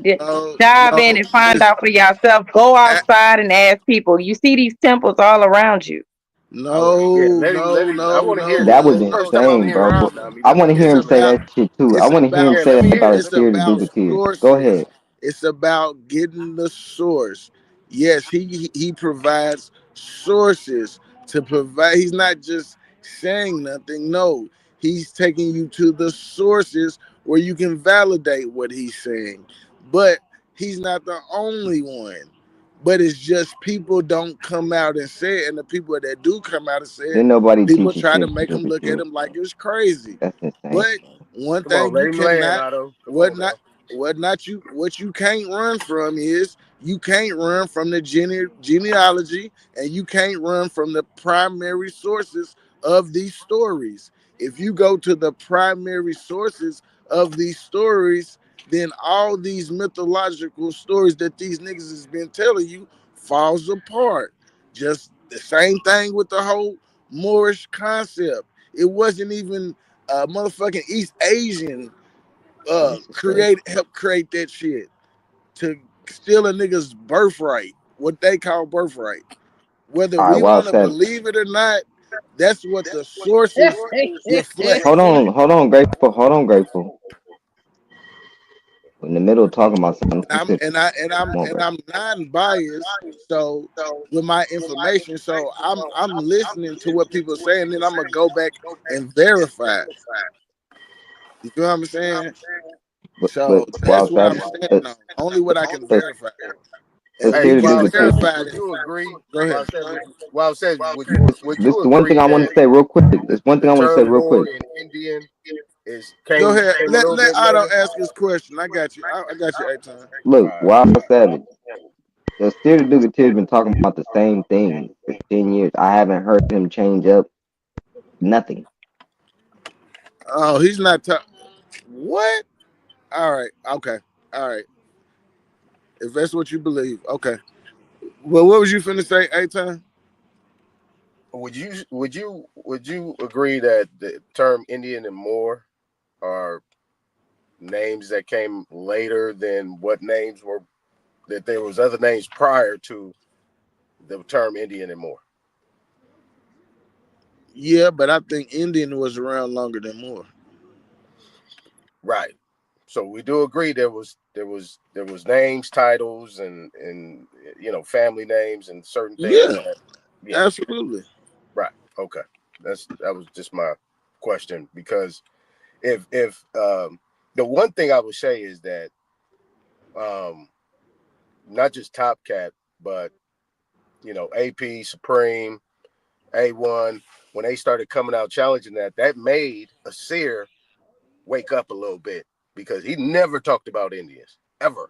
dive in no. and find Listen, out for yourself. Go outside and ask people. You see these temples all around you. no, Let no, him. I no, want to hear no, That this. was This no, is the no. first time See I'm the insane, hearing bro. this, But problem. Nami. I Let me want to hear hear It's him this. say about that shit too. I it's want to hear him about say Let that me hear about it. a it's Let me seer to hear do it. about the tears. Go sources. ahead. It's about getting the source. Yes, he provides sources to provide. He's not just saying nothing. No, he's taking you to the sources where you can validate what he's saying. But he's not the only one. But it's just people don't come out and say it, and the people that do come out and say it, Then nobody people teaches try to seers to make do him the look at tears, him like bro. it's crazy. That's insane, But bro. one Come on, thing let you him land, cannot, Otto. Come what on not, now. what you can't run from is you can't run from the genealogy, and you can't run from the primary sources of these stories. If you go to the primary sources of these stories, then all these mythological stories that these niggas has been telling you falls apart. Just the same thing with the whole Moorish concept. It wasn't even motherfucking East Asian That's what's up. help create that shit to steal a nigga's birthright, what they call birthright. Whether All right, we Wild want to Savage. believe it or not, that's what the sources reflect. Hold on, Grateful. We're in the middle of talking about something specific. I'm non-biased, so with my information, so I'm listening to what people are saying, then I'm gonna go back and verify. You know what I'm saying? So But that's Wild what I'm Savage. saying. Only what I can verify. And Let's we hear the can dude. verify Would this. you agree? Go ahead. Would This you the one thing agree I want that to say real quick. There's one thing the I want to say term real quick. Moor in Indian Go came ahead. a Let little bit Otto later? ask his question. I got you. I got you, A-Time. Look, Wild Savage. The Steer the Duke has been talking about the same thing for 10 years. I haven't heard him change up nothing. Oh, he's not talking. What? All right. Okay. All right. If that's what you believe, okay. Well, what was you finna say, A-Time? Would you agree that the term Indian and Moor are names that came later than what names were, that there was other names prior to the term Indian and Moor? Yeah, but I think Indian was around longer than Moor. Right. So we do agree there was names, titles, and family names and certain things. Yeah, absolutely. Right. Okay. That was just my question, because if the one thing I would say is that not just Top Cat, but AP, Supreme, A1, when they started coming out challenging that made a seer wake up a little bit, because he never talked about Indians ever.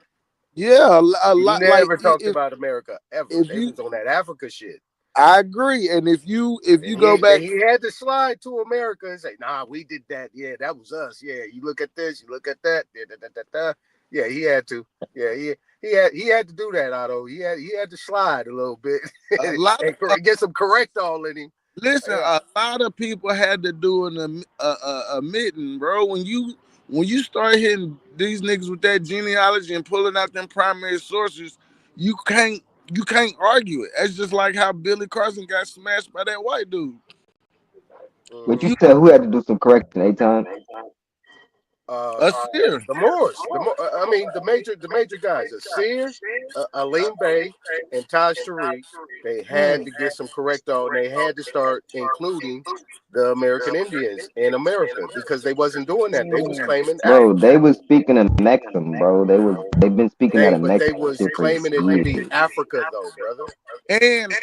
Yeah, a He lot. never talked about America ever. If They was on that Africa shit. I agree, and if you go back, he had to slide to America and say, "Nah, we did that. Yeah, that was us. Yeah, you look at this, you look at that. Yeah, he had to. Yeah, he had to do that, Otto. He had to slide a little bit a lot and get some correct all in him. Listen, a lot of people had to do an admitting, bro. When you start hitting these niggas with that genealogy and pulling out them primary sources, you can't argue it. It's just like how Billy Carson got smashed by that white dude. But you said who had to do some correction, A-Time? Seer. The Moors. The major guys, Seer, Alim Bey, and Taj Tariq. They had to get some correct on. They had to start including the American Indians in America, because they wasn't doing that. They was claiming Bro, they was speaking of Mexim, bro. They've been speaking out of but they Mexican was shit for claiming it to be years. Africa, though, brother.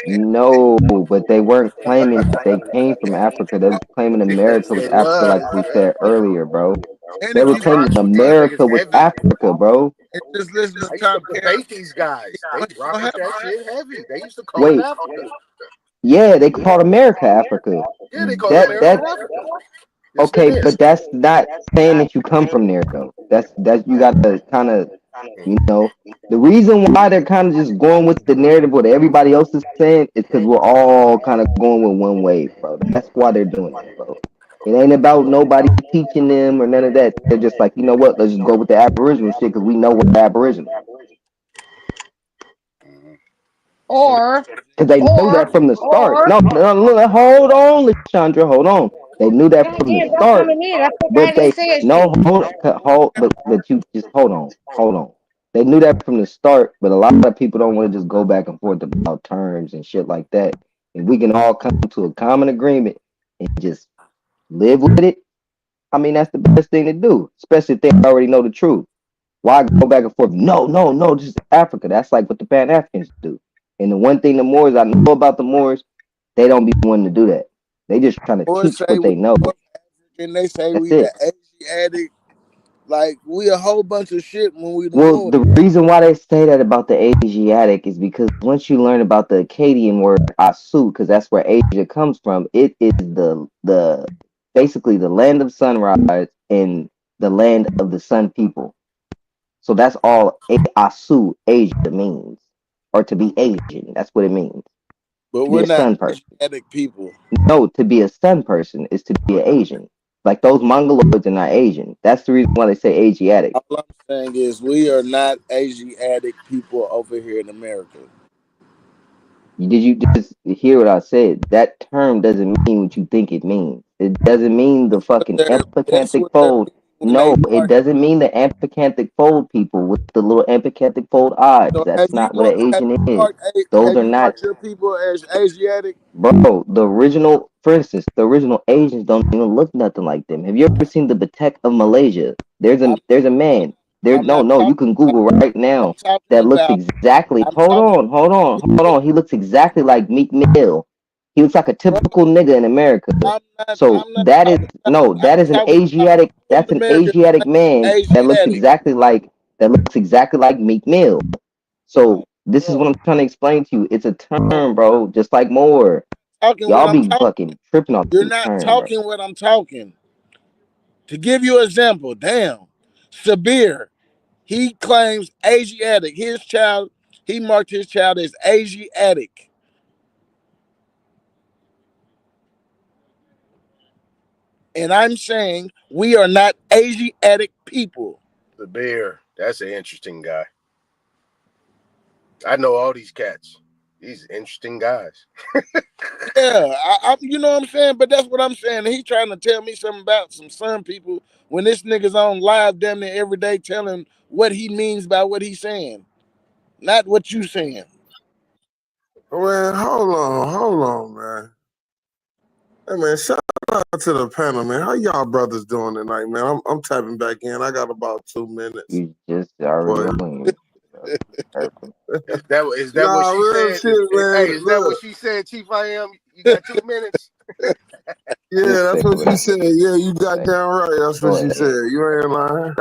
No, but they weren't claiming that they came from Africa. They was claiming America was Africa, like we said earlier, bro. And They were claiming America was Africa, bro. Just listen to I used Top to debate these guys. They rock with that shit heavy. They used to call it Wait, Africa. yeah, they called America Africa. Yeah, they call America Africa. Yes, Okay, they did. but that's not saying that you come from there, though. That's you got to kind of, the reason why they're kind of just going with the narrative what everybody else is saying is because we're all kind of going with one wave, bro. That's why they're doing that, bro. It ain't about nobody teaching them or none of that. They're just like, you know what? Let's just go with the Aboriginal shit because we know we're Aboriginal. Or because they knew that from the start. No, hold on, Chandra, hold on. They knew that from the start, but they but you just hold on. They knew that from the start, but a lot of people don't want to just go back and forth about terms and shit like that. If we can all come to a common agreement and just live with it, I mean that's the best thing to do, especially if they already know the truth. Why go back and forth? No, just Africa. That's like what the Pan Africans do. And the one thing the Moors, I know about the Moors, they don't be wanting to do that. They just trying to teach what they know. And they say That's we it. the Asiatic, like we a whole bunch of shit when we the Well, Moors. the reason why they say that about the Asiatic is because once you learn about the Akkadian word Asu, because that's where Asia comes from, it is the basically the land of sunrise and the land of the sun people. So that's all Asu Asia means, or to be Asian. That's what it means. But To we're be a not sun person. Asiatic people. No, to be a sun person is to be an Asian. Like those Mongoloids are not Asian. That's the reason why they say Asiatic. All I'm saying is we are not Asiatic people over here in America. Did you just hear what I said? That term doesn't mean what you think it means. It doesn't mean the fucking That's empacanthic what fold. when No, they it doesn't mean the empacanthic fold people with the little empacanthic fold eyes. So That's not what an Asian is. Those have are you not, marked your people as Asiatic? bro. The original, for instance, the original Asians don't even look nothing like them. Have you ever seen the Batek of Malaysia? There's a man. There, I'm no, not no, you talking can Google right now. talking That looks about. exactly. I'm Hold talking. on. He looks exactly like Meek Mill. He looks like a typical nigga in America. So I'm not that is talking about. no, that is an Talking about Asiatic. That's an America. Asiatic man that looks exactly like Meek Mill. So this is what I'm trying to explain to you. It's a term, bro. Just like more. Talking what Y'all I'm be talking. fucking tripping off You're this not term, bro. talking what I'm talking. To give you an example, Sabir, he claims Asiatic. His child, he marked his child as Asiatic. And I'm saying we are not Asiatic people. The bear. That's an interesting guy. I know all these cats. These interesting guys. Yeah, you know what I'm saying? But that's what I'm saying. He's trying to tell me something about some people when this nigga's on live damn near every day telling what he means by what he's saying. Not what you saying. Man, hold on, man. Hey man, shout out to the panel, man. How y'all brothers doing tonight, man? I'm tapping back in. I got about 2 minutes. You just already on here. Is that what she real said? shit, man. Hey, is that Look. what she said, Chief I am? You got 2 minutes? Yeah, that's what she said. Yeah, you got down right. That's what she said. You ain't lying.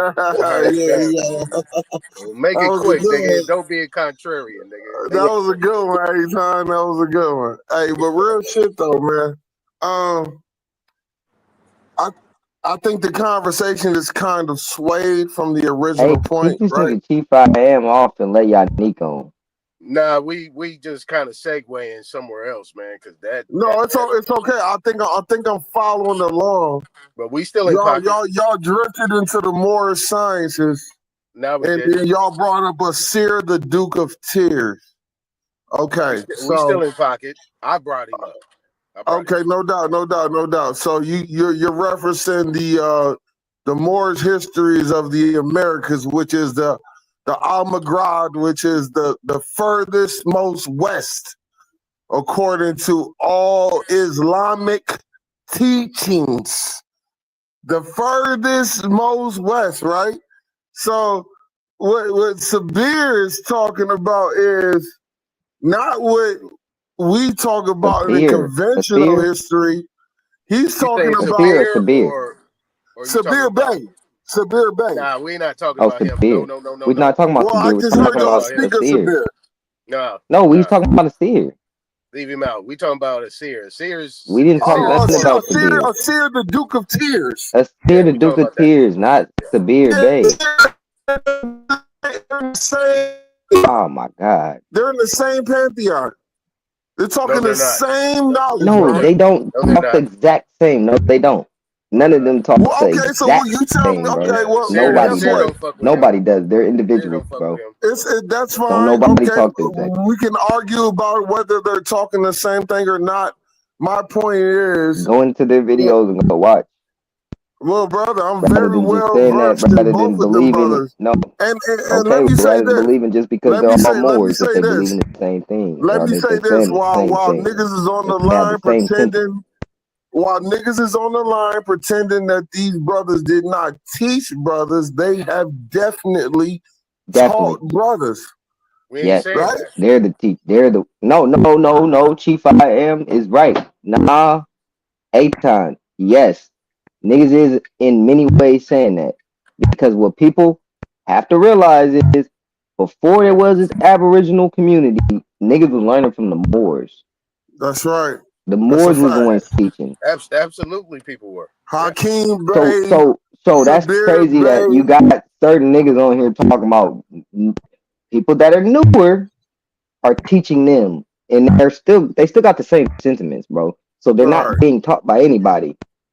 Make That it was a quick, good nigga. one. Don't be a contrarian, nigga. That was a good one, Anytime. That was a good one. Hey, but real shit though, man. I think the conversation is kind of swayed from the original Hey, point, you just right? need to Chief I am off and let y'all Nick on. Nah, we just kind of segueing somewhere else, man. Cause It's okay. I think I'm following along. But we still in pocket. Y'all drifted into the Moorish sciences. Now we and did. then y'all brought up Asir, the Duke of Tears. Okay, we still in pocket. I brought him up. Okay, no doubt. So you're referencing the Moorish histories of the Americas, which is the Almagrad, which is the furthest most west, according to all Islamic teachings. The furthest most west, right? So what Sabir is talking about is not what we talk about in the conventional history. He's talking about Sabir Bey. Sabir Bey. Nah, we're not talking about him. No. We're not talking about Sabir. We're talking about Asir. No, we was talking about Asir. Leave him out. We talking about Asir. We didn't talk nothing about Sabir. Asir, the Duke of Tears. Asir, the Duke of Tears, not Sabir Bey. Oh my God. They're in the same pantheon. They're talking the same knowledge. No, they don't talk the exact same. No, they don't. None of them talk the exact same, bro. Nobody does. They're individuals, bro. That's fine. Don't nobody talk the exact. We can argue about whether they're talking the same thing or not. My point is, go into their videos and go watch. Well, brother, I'm very well versed in both of them, brothers. No. And okay, let me say this. Believing just because they're all Moors, that they believe in the same thing. Let me say this. While niggas is on the line pretending, that these brothers did not teach brothers, they have definitely taught brothers. Yes, right? They're the teach. They're the no. Chief I am is right. Nah, Aton. Yes. Niggas is in many ways saying that because what people have to realize is before there was this Aboriginal community, niggas was learning from the Moors. That's right. The Moors was the ones teaching. Absolutely, people were. Hakeem Bey. So that's crazy that you got certain niggas on here talking about people that are newer are teaching them, and they still got the same sentiments, bro. So they're not being taught by anybody.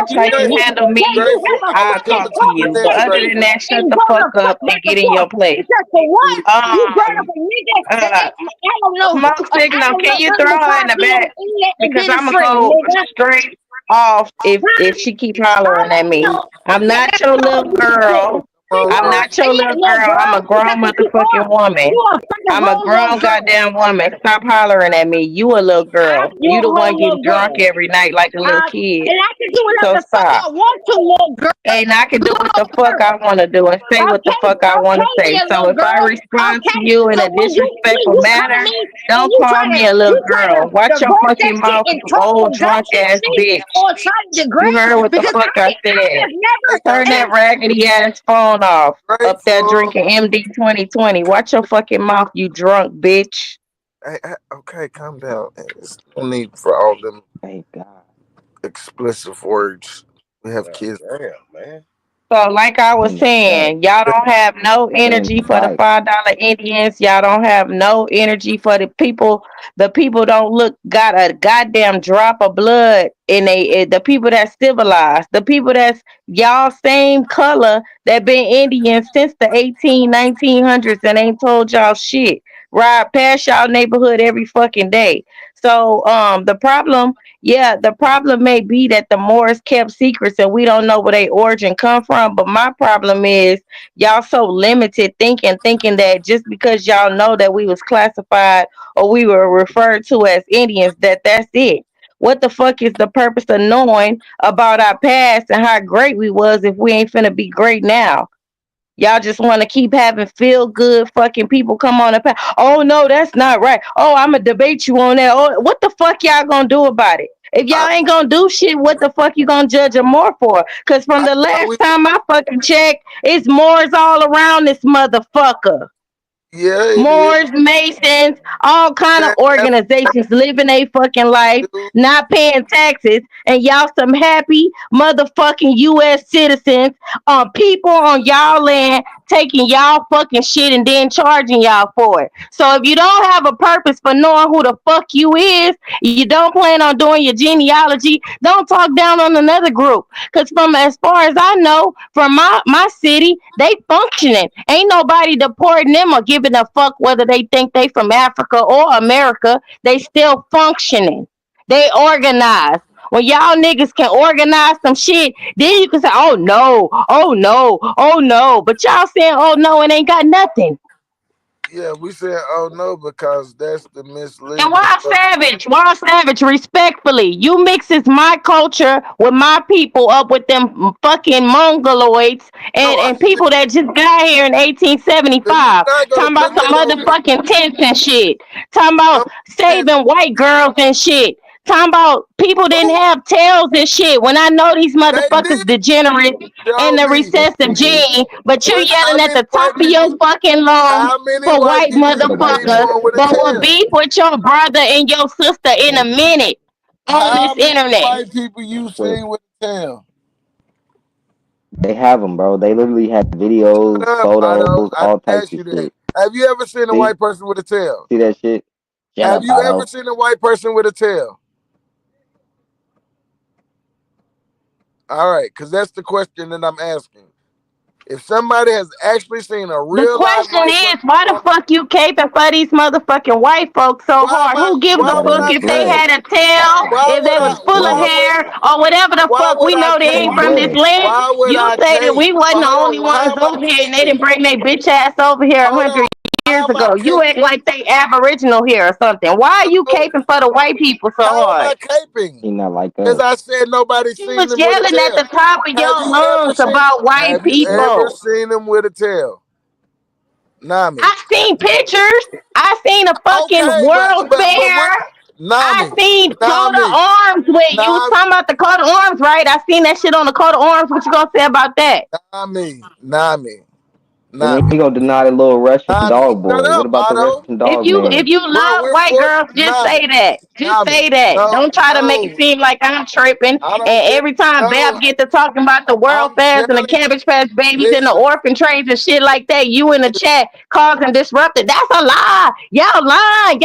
watch how you handle me, I'll talk to you. But other than that, shut the fuck up and get in your place. Smoke signal, can you throw her in the back? Because I'm gonna go straight off if she keep hollering at me. I'm not your little girl. I'm not your little girl. I'm a grown motherfucking woman. I'm a grown goddamn woman. Stop hollering at me. You a little girl. You the one getting drunk every night like a little kid. And I can do So whatever the fuck stop. I want to, little girl. And I can do what the fuck I want to do and say what the fuck I want to say. So if I respond to you in a disrespectful manner, don't call me a little girl. Watch your fucking mouth, you old drunk ass bitch. You heard what the fuck I said. Turn that raggedy ass phone off. Up there drinking MD 2020. Watch your fucking mouth, you drunk bitch. Hey, okay, calm down. There's no need for all them explicit words. We have kids. Damn, man. So, like I was saying, y'all don't have no energy for the $5 Indians. Y'all don't have no energy for the people. The people don't got a goddamn drop of blood in the people that's civilized. The people that's y'all same color that been Indians since the 1900s and ain't told y'all shit. Ride past y'all neighborhood every fucking day. So, the problem may be that the Moors kept secrets and we don't know where their origin come from. But my problem is y'all so limited thinking that just because y'all know that we was classified or we were referred to as Indians, that's it. What the fuck is the purpose of knowing about our past and how great we was if we ain't finna be great now? Y'all just want to keep having feel good fucking people come on the oh no, that's not right. Oh, I'ma debate you on that. Oh, what the fuck y'all gonna do about it? If y'all ain't gonna do shit, what the fuck you gonna judge them more for? Cause from the last time I fucking checked, it's Moors all around this motherfucker. Yeah, Moors, Masons, all kind of organizations living a fucking life, not paying taxes, and y'all some happy motherfucking U.S. citizens, people on y'all land taking y'all fucking shit and then charging y'all for it. So if you don't have a purpose for knowing who the fuck you is, you don't plan on doing your genealogy, don't talk down on another group. Cause from as far as I know, from my city, they functioning. Ain't nobody deporting them or giving a fuck whether they think they from Africa or America. They still functioning. They organized. When y'all niggas can organize some shit, then you can say, oh no, oh no, oh no. But y'all saying, oh no, it ain't got nothing. Yeah, we said, oh no, because that's the misleading. And Wild Savage, respectfully, you mixes my culture with my people up with them fucking mongoloids and people that just got here in 1875. Talking about some motherfucking tents and shit. Talking about saving white girls and shit. Talking about people didn't have tails and shit. When I know these motherfuckers degenerate in the recessive gene, but you're yelling at the top of your fucking lungs for white motherfuckers, but will beef with your brother and your sister in a minute on this internet. White people you seen with the tail? They have them, bro. They literally have videos, photos, all types of shit. Have you ever seen a white person with a tail? See that shit? Have you ever seen a white person with a tail? All right, because that's the question that I'm asking. If somebody has actually seen a real, the question is, why the fuck you caping for these motherfucking white folks so hard? Who gives a fuck if they had a tail, if they was full of hair, or whatever the fuck? We know they ain't from this land. You say that we wasn't the only ones over here, and they didn't bring their bitch ass over here 100 years ago. You act like they aboriginal here or something. Why are you caping for the white people so hard? How am I caping? He not like Because I said nobody seen You was him yelling with a tail. at the top of your lungs about white people. Have you ever seen him with a tail? Nami. I seen pictures. I seen a fucking World Fair. I seen coat of arms with you was talking about the coat of arms, right? I seen that shit on the coat of arms. What you gonna say about that? Nami. And then he gonna deny the little Russian dog boy. What about the Russian dog man? If you love white girls, just say that. Just say that. Don't try to make it seem like I'm tripping. And every time Bab get to talking about the world fairs and the Cabbage Patch babies and the orphan trains and shit like that, you in the chat causing disrupted. That's a lie. Y'all lying.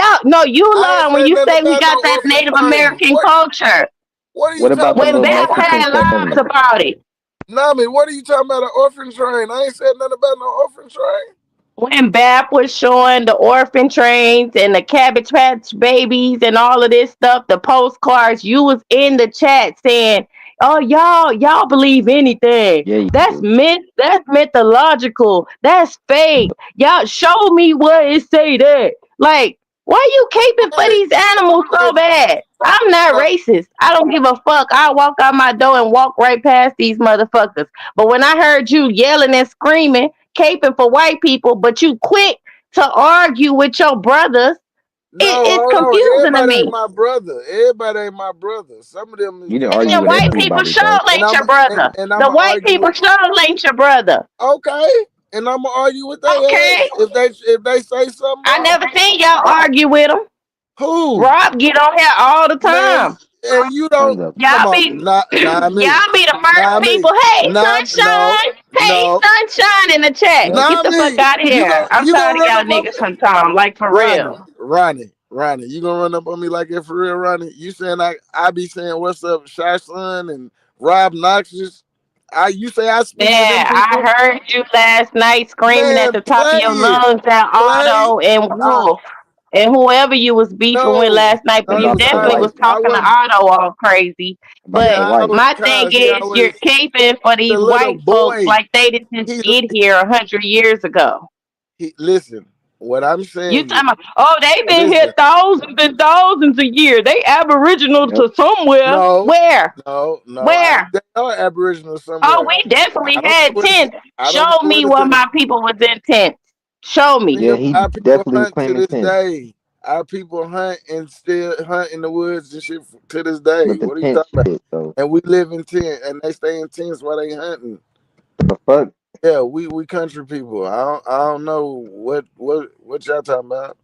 You lying when you say we got that Native American culture. What about when Bab had lies about it? Nami, what are you talking about? An orphan train? I ain't said nothing about no orphan train. When BAP was showing the orphan trains and the Cabbage Patch babies and all of this stuff, the postcards, you was in the chat saying, Oh, y'all believe anything. Yeah, you That's do. myth. That's mythological. That's fake. Y'all show me where it say that. Like, why you caping for these animals so bad? I'm not racist. I don't give a fuck. I walk out my door and walk right past these motherfuckers. But when I heard you yelling and screaming, caping for white people, but you quick to argue with your brothers, No, it's hold on. confusing to Everybody ain't me. my brother. Everybody ain't my brother. Some of them You is didn't And argue the with white people everybody, sure bro. and ain't I'm your brother. and I'm The gonna white argue people with sure ain't your brother. okay, and I'm gonna argue with their Okay. ass if they say something I wrong. never seen y'all argue with them. Who? Rob get on here all the Man, time. and you Tons don't of come Y'all on, be not me, y'all be the not first me, people. Hey, not no, sunshine. Hey, no, sunshine in the chat. Yep. Get not the fuck me. out of here. I'm You gonna tired of run y'all up on niggas sometimes. Like for Ronnie, real. Ronnie, you gonna run up on me like that for real, Ronnie? You saying I be saying what's up, Shy Son and Rob Noxious? You say I speak to Man, them people? I heard you last night screaming at Man, the top of play your it, lungs at play. Otto and I, Wolf and whoever you was beefing with no, last night, but Talking it you about was your definitely Otto. was wife. I talking to wasn't. Otto all crazy. About But your Yeah, I wife. was my thing cause he is you're always caping for the these little white folks boy. like they didn't He get here 100 years ago. listen. What I'm You saying is, talking about, oh, they've been here listen. thousands and thousands of years. They aboriginal Yep. to somewhere. No, Where? no. Where? They are Aboriginal Oh, somewhere. we definitely I don't know had where tents. I don't Show know where me the where my people was in tents. Show me. Yeah, nigga, he our people definitely was hunt to claiming this 10. day. Our people hunt and still hunt in the woods and shit to this day. But the What are you 10 talking about? shit, though. And we live in tent, and they stay in tents while they hunting. The fuck? Yeah, we country people. I don't know what y'all talking about.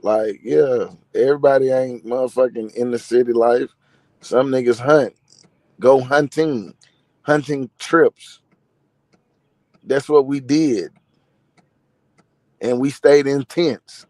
Like, yeah, everybody ain't motherfucking in the city life. Some niggas hunt, go hunting trips. That's what we did, and we stayed in tents.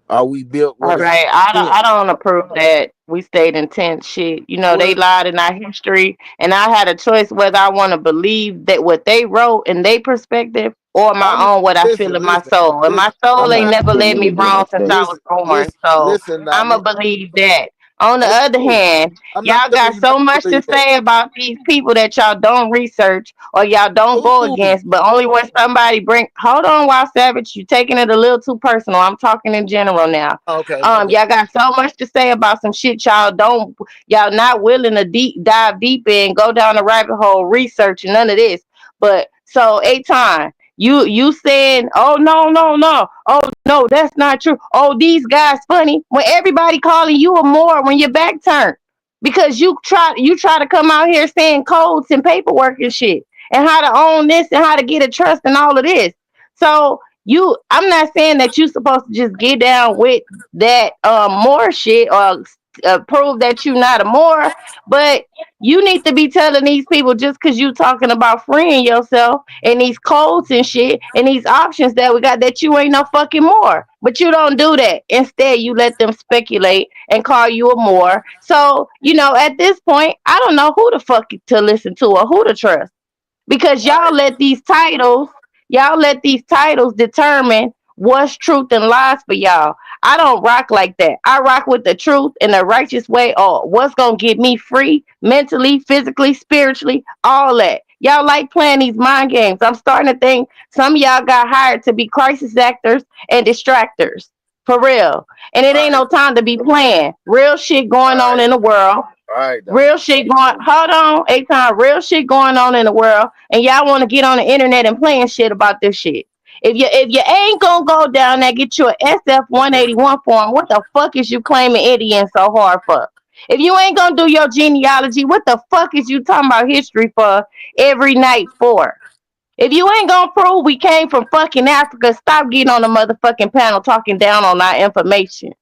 Or we built All what is right, tent. I don't approve that we stayed in tent shit. You know, they Well, lied in our history, and I had a choice whether I want to believe that what they wrote in their perspective or I'm my own what I feel listen, in my listen, soul. And my listen. soul I'm ain't not never Can't led me really do wrong that since today. I was listen, born. listen, So listen, I'ma Nami. believe that. On the That's other cool. hand, I'm not y'all telling got you not so to much to believe that. say about these people that y'all don't research or y'all don't go Who? against, but only when somebody bring hold on, Wild Savage, you taking it a little too personal. I'm talking in general now. Okay, my bad. Y'all got so much to say about some shit y'all not willing to dive deep in, go down the rabbit hole, research and none of this. But so Aton, you saying, oh no, oh no, that's not true. Oh, these guys funny when everybody calling you a Moor when your back turned because you try to come out here saying codes and paperwork and shit and how to own this and how to get a trust and all of this. So I'm not saying that you supposed to just get down with that Moor shit or prove that you're not a Moor, but you need to be telling these people just because you talking about freeing yourself and these codes and shit and these options that we got that you ain't no fucking Moor. But you don't do that. Instead, you let them speculate and call you a Moor. So, at this point, I don't know who the fuck to listen to or who to trust because y'all let these titles determine what's truth and lies for y'all. I don't rock like that. I rock with the truth in the righteous way or what's gonna get me free mentally, physically, spiritually, all that. Y'all like playing these mind games. I'm starting to think some of y'all got hired to be crisis actors and distractors. For real. And it All ain't right, no time to be playing. Real shit all going on right, in the world. all right, Dami. Real shit going. Hold on, Akon. Real shit going on in the world, and y'all want to get on the internet and playing shit about this shit. If you ain't gonna go down there get you a SF 181 form, what the fuck is you claiming Indian so hard for? If you ain't gonna do your genealogy, what the fuck is you talking about history for every night for? If you ain't gonna prove we came from fucking Africa, stop getting on the motherfucking panel talking down on our information.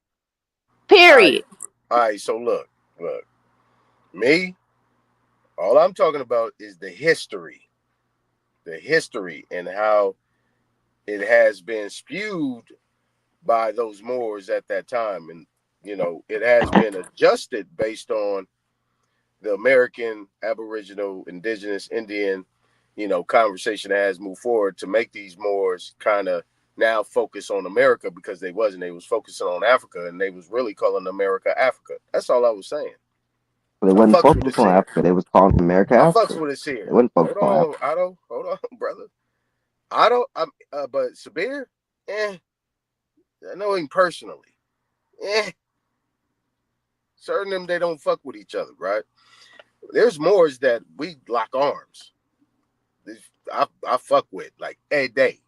All right, Period. all right. So look, me. All I'm talking about is the history, and how it has been spewed by those Moors at that time, and it has been adjusted based on the American Aboriginal, Indigenous, Indian, conversation that has moved forward to make these Moors kind of now focus on America because they wasn't. They was focusing on Africa, and they was really calling America Africa. That's all I was saying. But they I wasn't fucks with focused this on here. Africa. They was calling America I fucks Africa. with this They here. wasn't Hold focused on on, Africa. Otto. Hold on, brother. Otto, but Sabir, I know him personally. Certain of them, they don't fuck with each other, right? There's Moors that we lock arms. I fuck with like every day.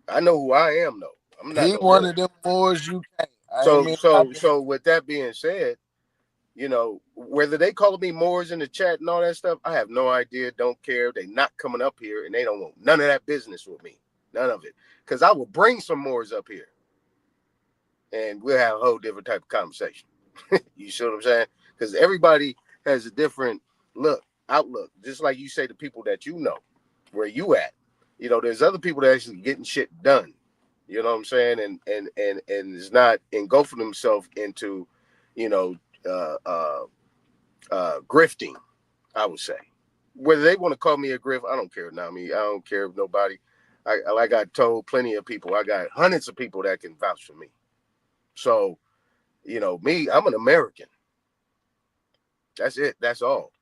I know who I am though. I'm not He no one Moor. of them boys you can't. I ain't So mean so with that being said, you know, whether they call me Moors in the chat and all that stuff, I have no idea, don't care. They not coming up here and they don't want none of that business with me. None of it. Because I will bring some Moors up here and we'll have a whole different type of conversation. You see what I'm saying? Because everybody has a different outlook. Just like you say the people that you know, where you at. You know, there's other people that actually getting shit done. You know what I'm saying? And is not engulfing themselves into, you know, grifting, I would say. Whether they want to call me a grift, I don't care. Now, I don't care if nobody. Like I told plenty of people, I got hundreds of people that can vouch for me. So, you know, me, I'm an American. That's it. That's all.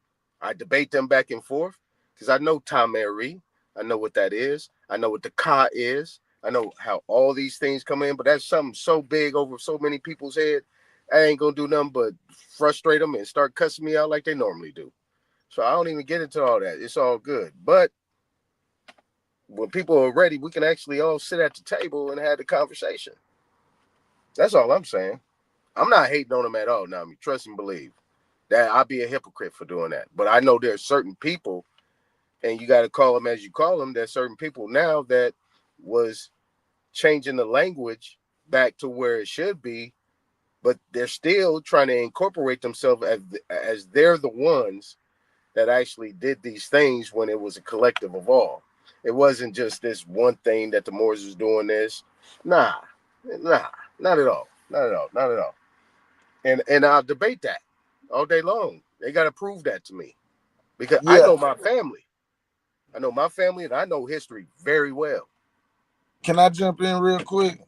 I debate them back and forth because I know Tom Mary. I know what that is. I know what the ka is. I know how all these things come in, but that's something so big over so many people's head. I ain't gonna do nothing but frustrate them and start cussing me out like they normally do. So I don't even get into all that. It's all good. But when people are ready, we can actually all sit at the table and have the conversation. That's all I'm saying. I'm not hating on them at all. Now, trust and believe that I'd be a hypocrite for doing that. But I know there's certain people, and you got to call them as you call them. There's certain people now that was changing the language back to where it should be, but they're still trying to incorporate themselves as they're the ones that actually did these things when it was a collective of all. It wasn't just this one thing that the Moors was doing this. Nah, not at all. Not at all. Not at all. And I'll debate that all day long. They got to prove that to me because I know my family. I know my family and I know history very well. Can I jump in real quick?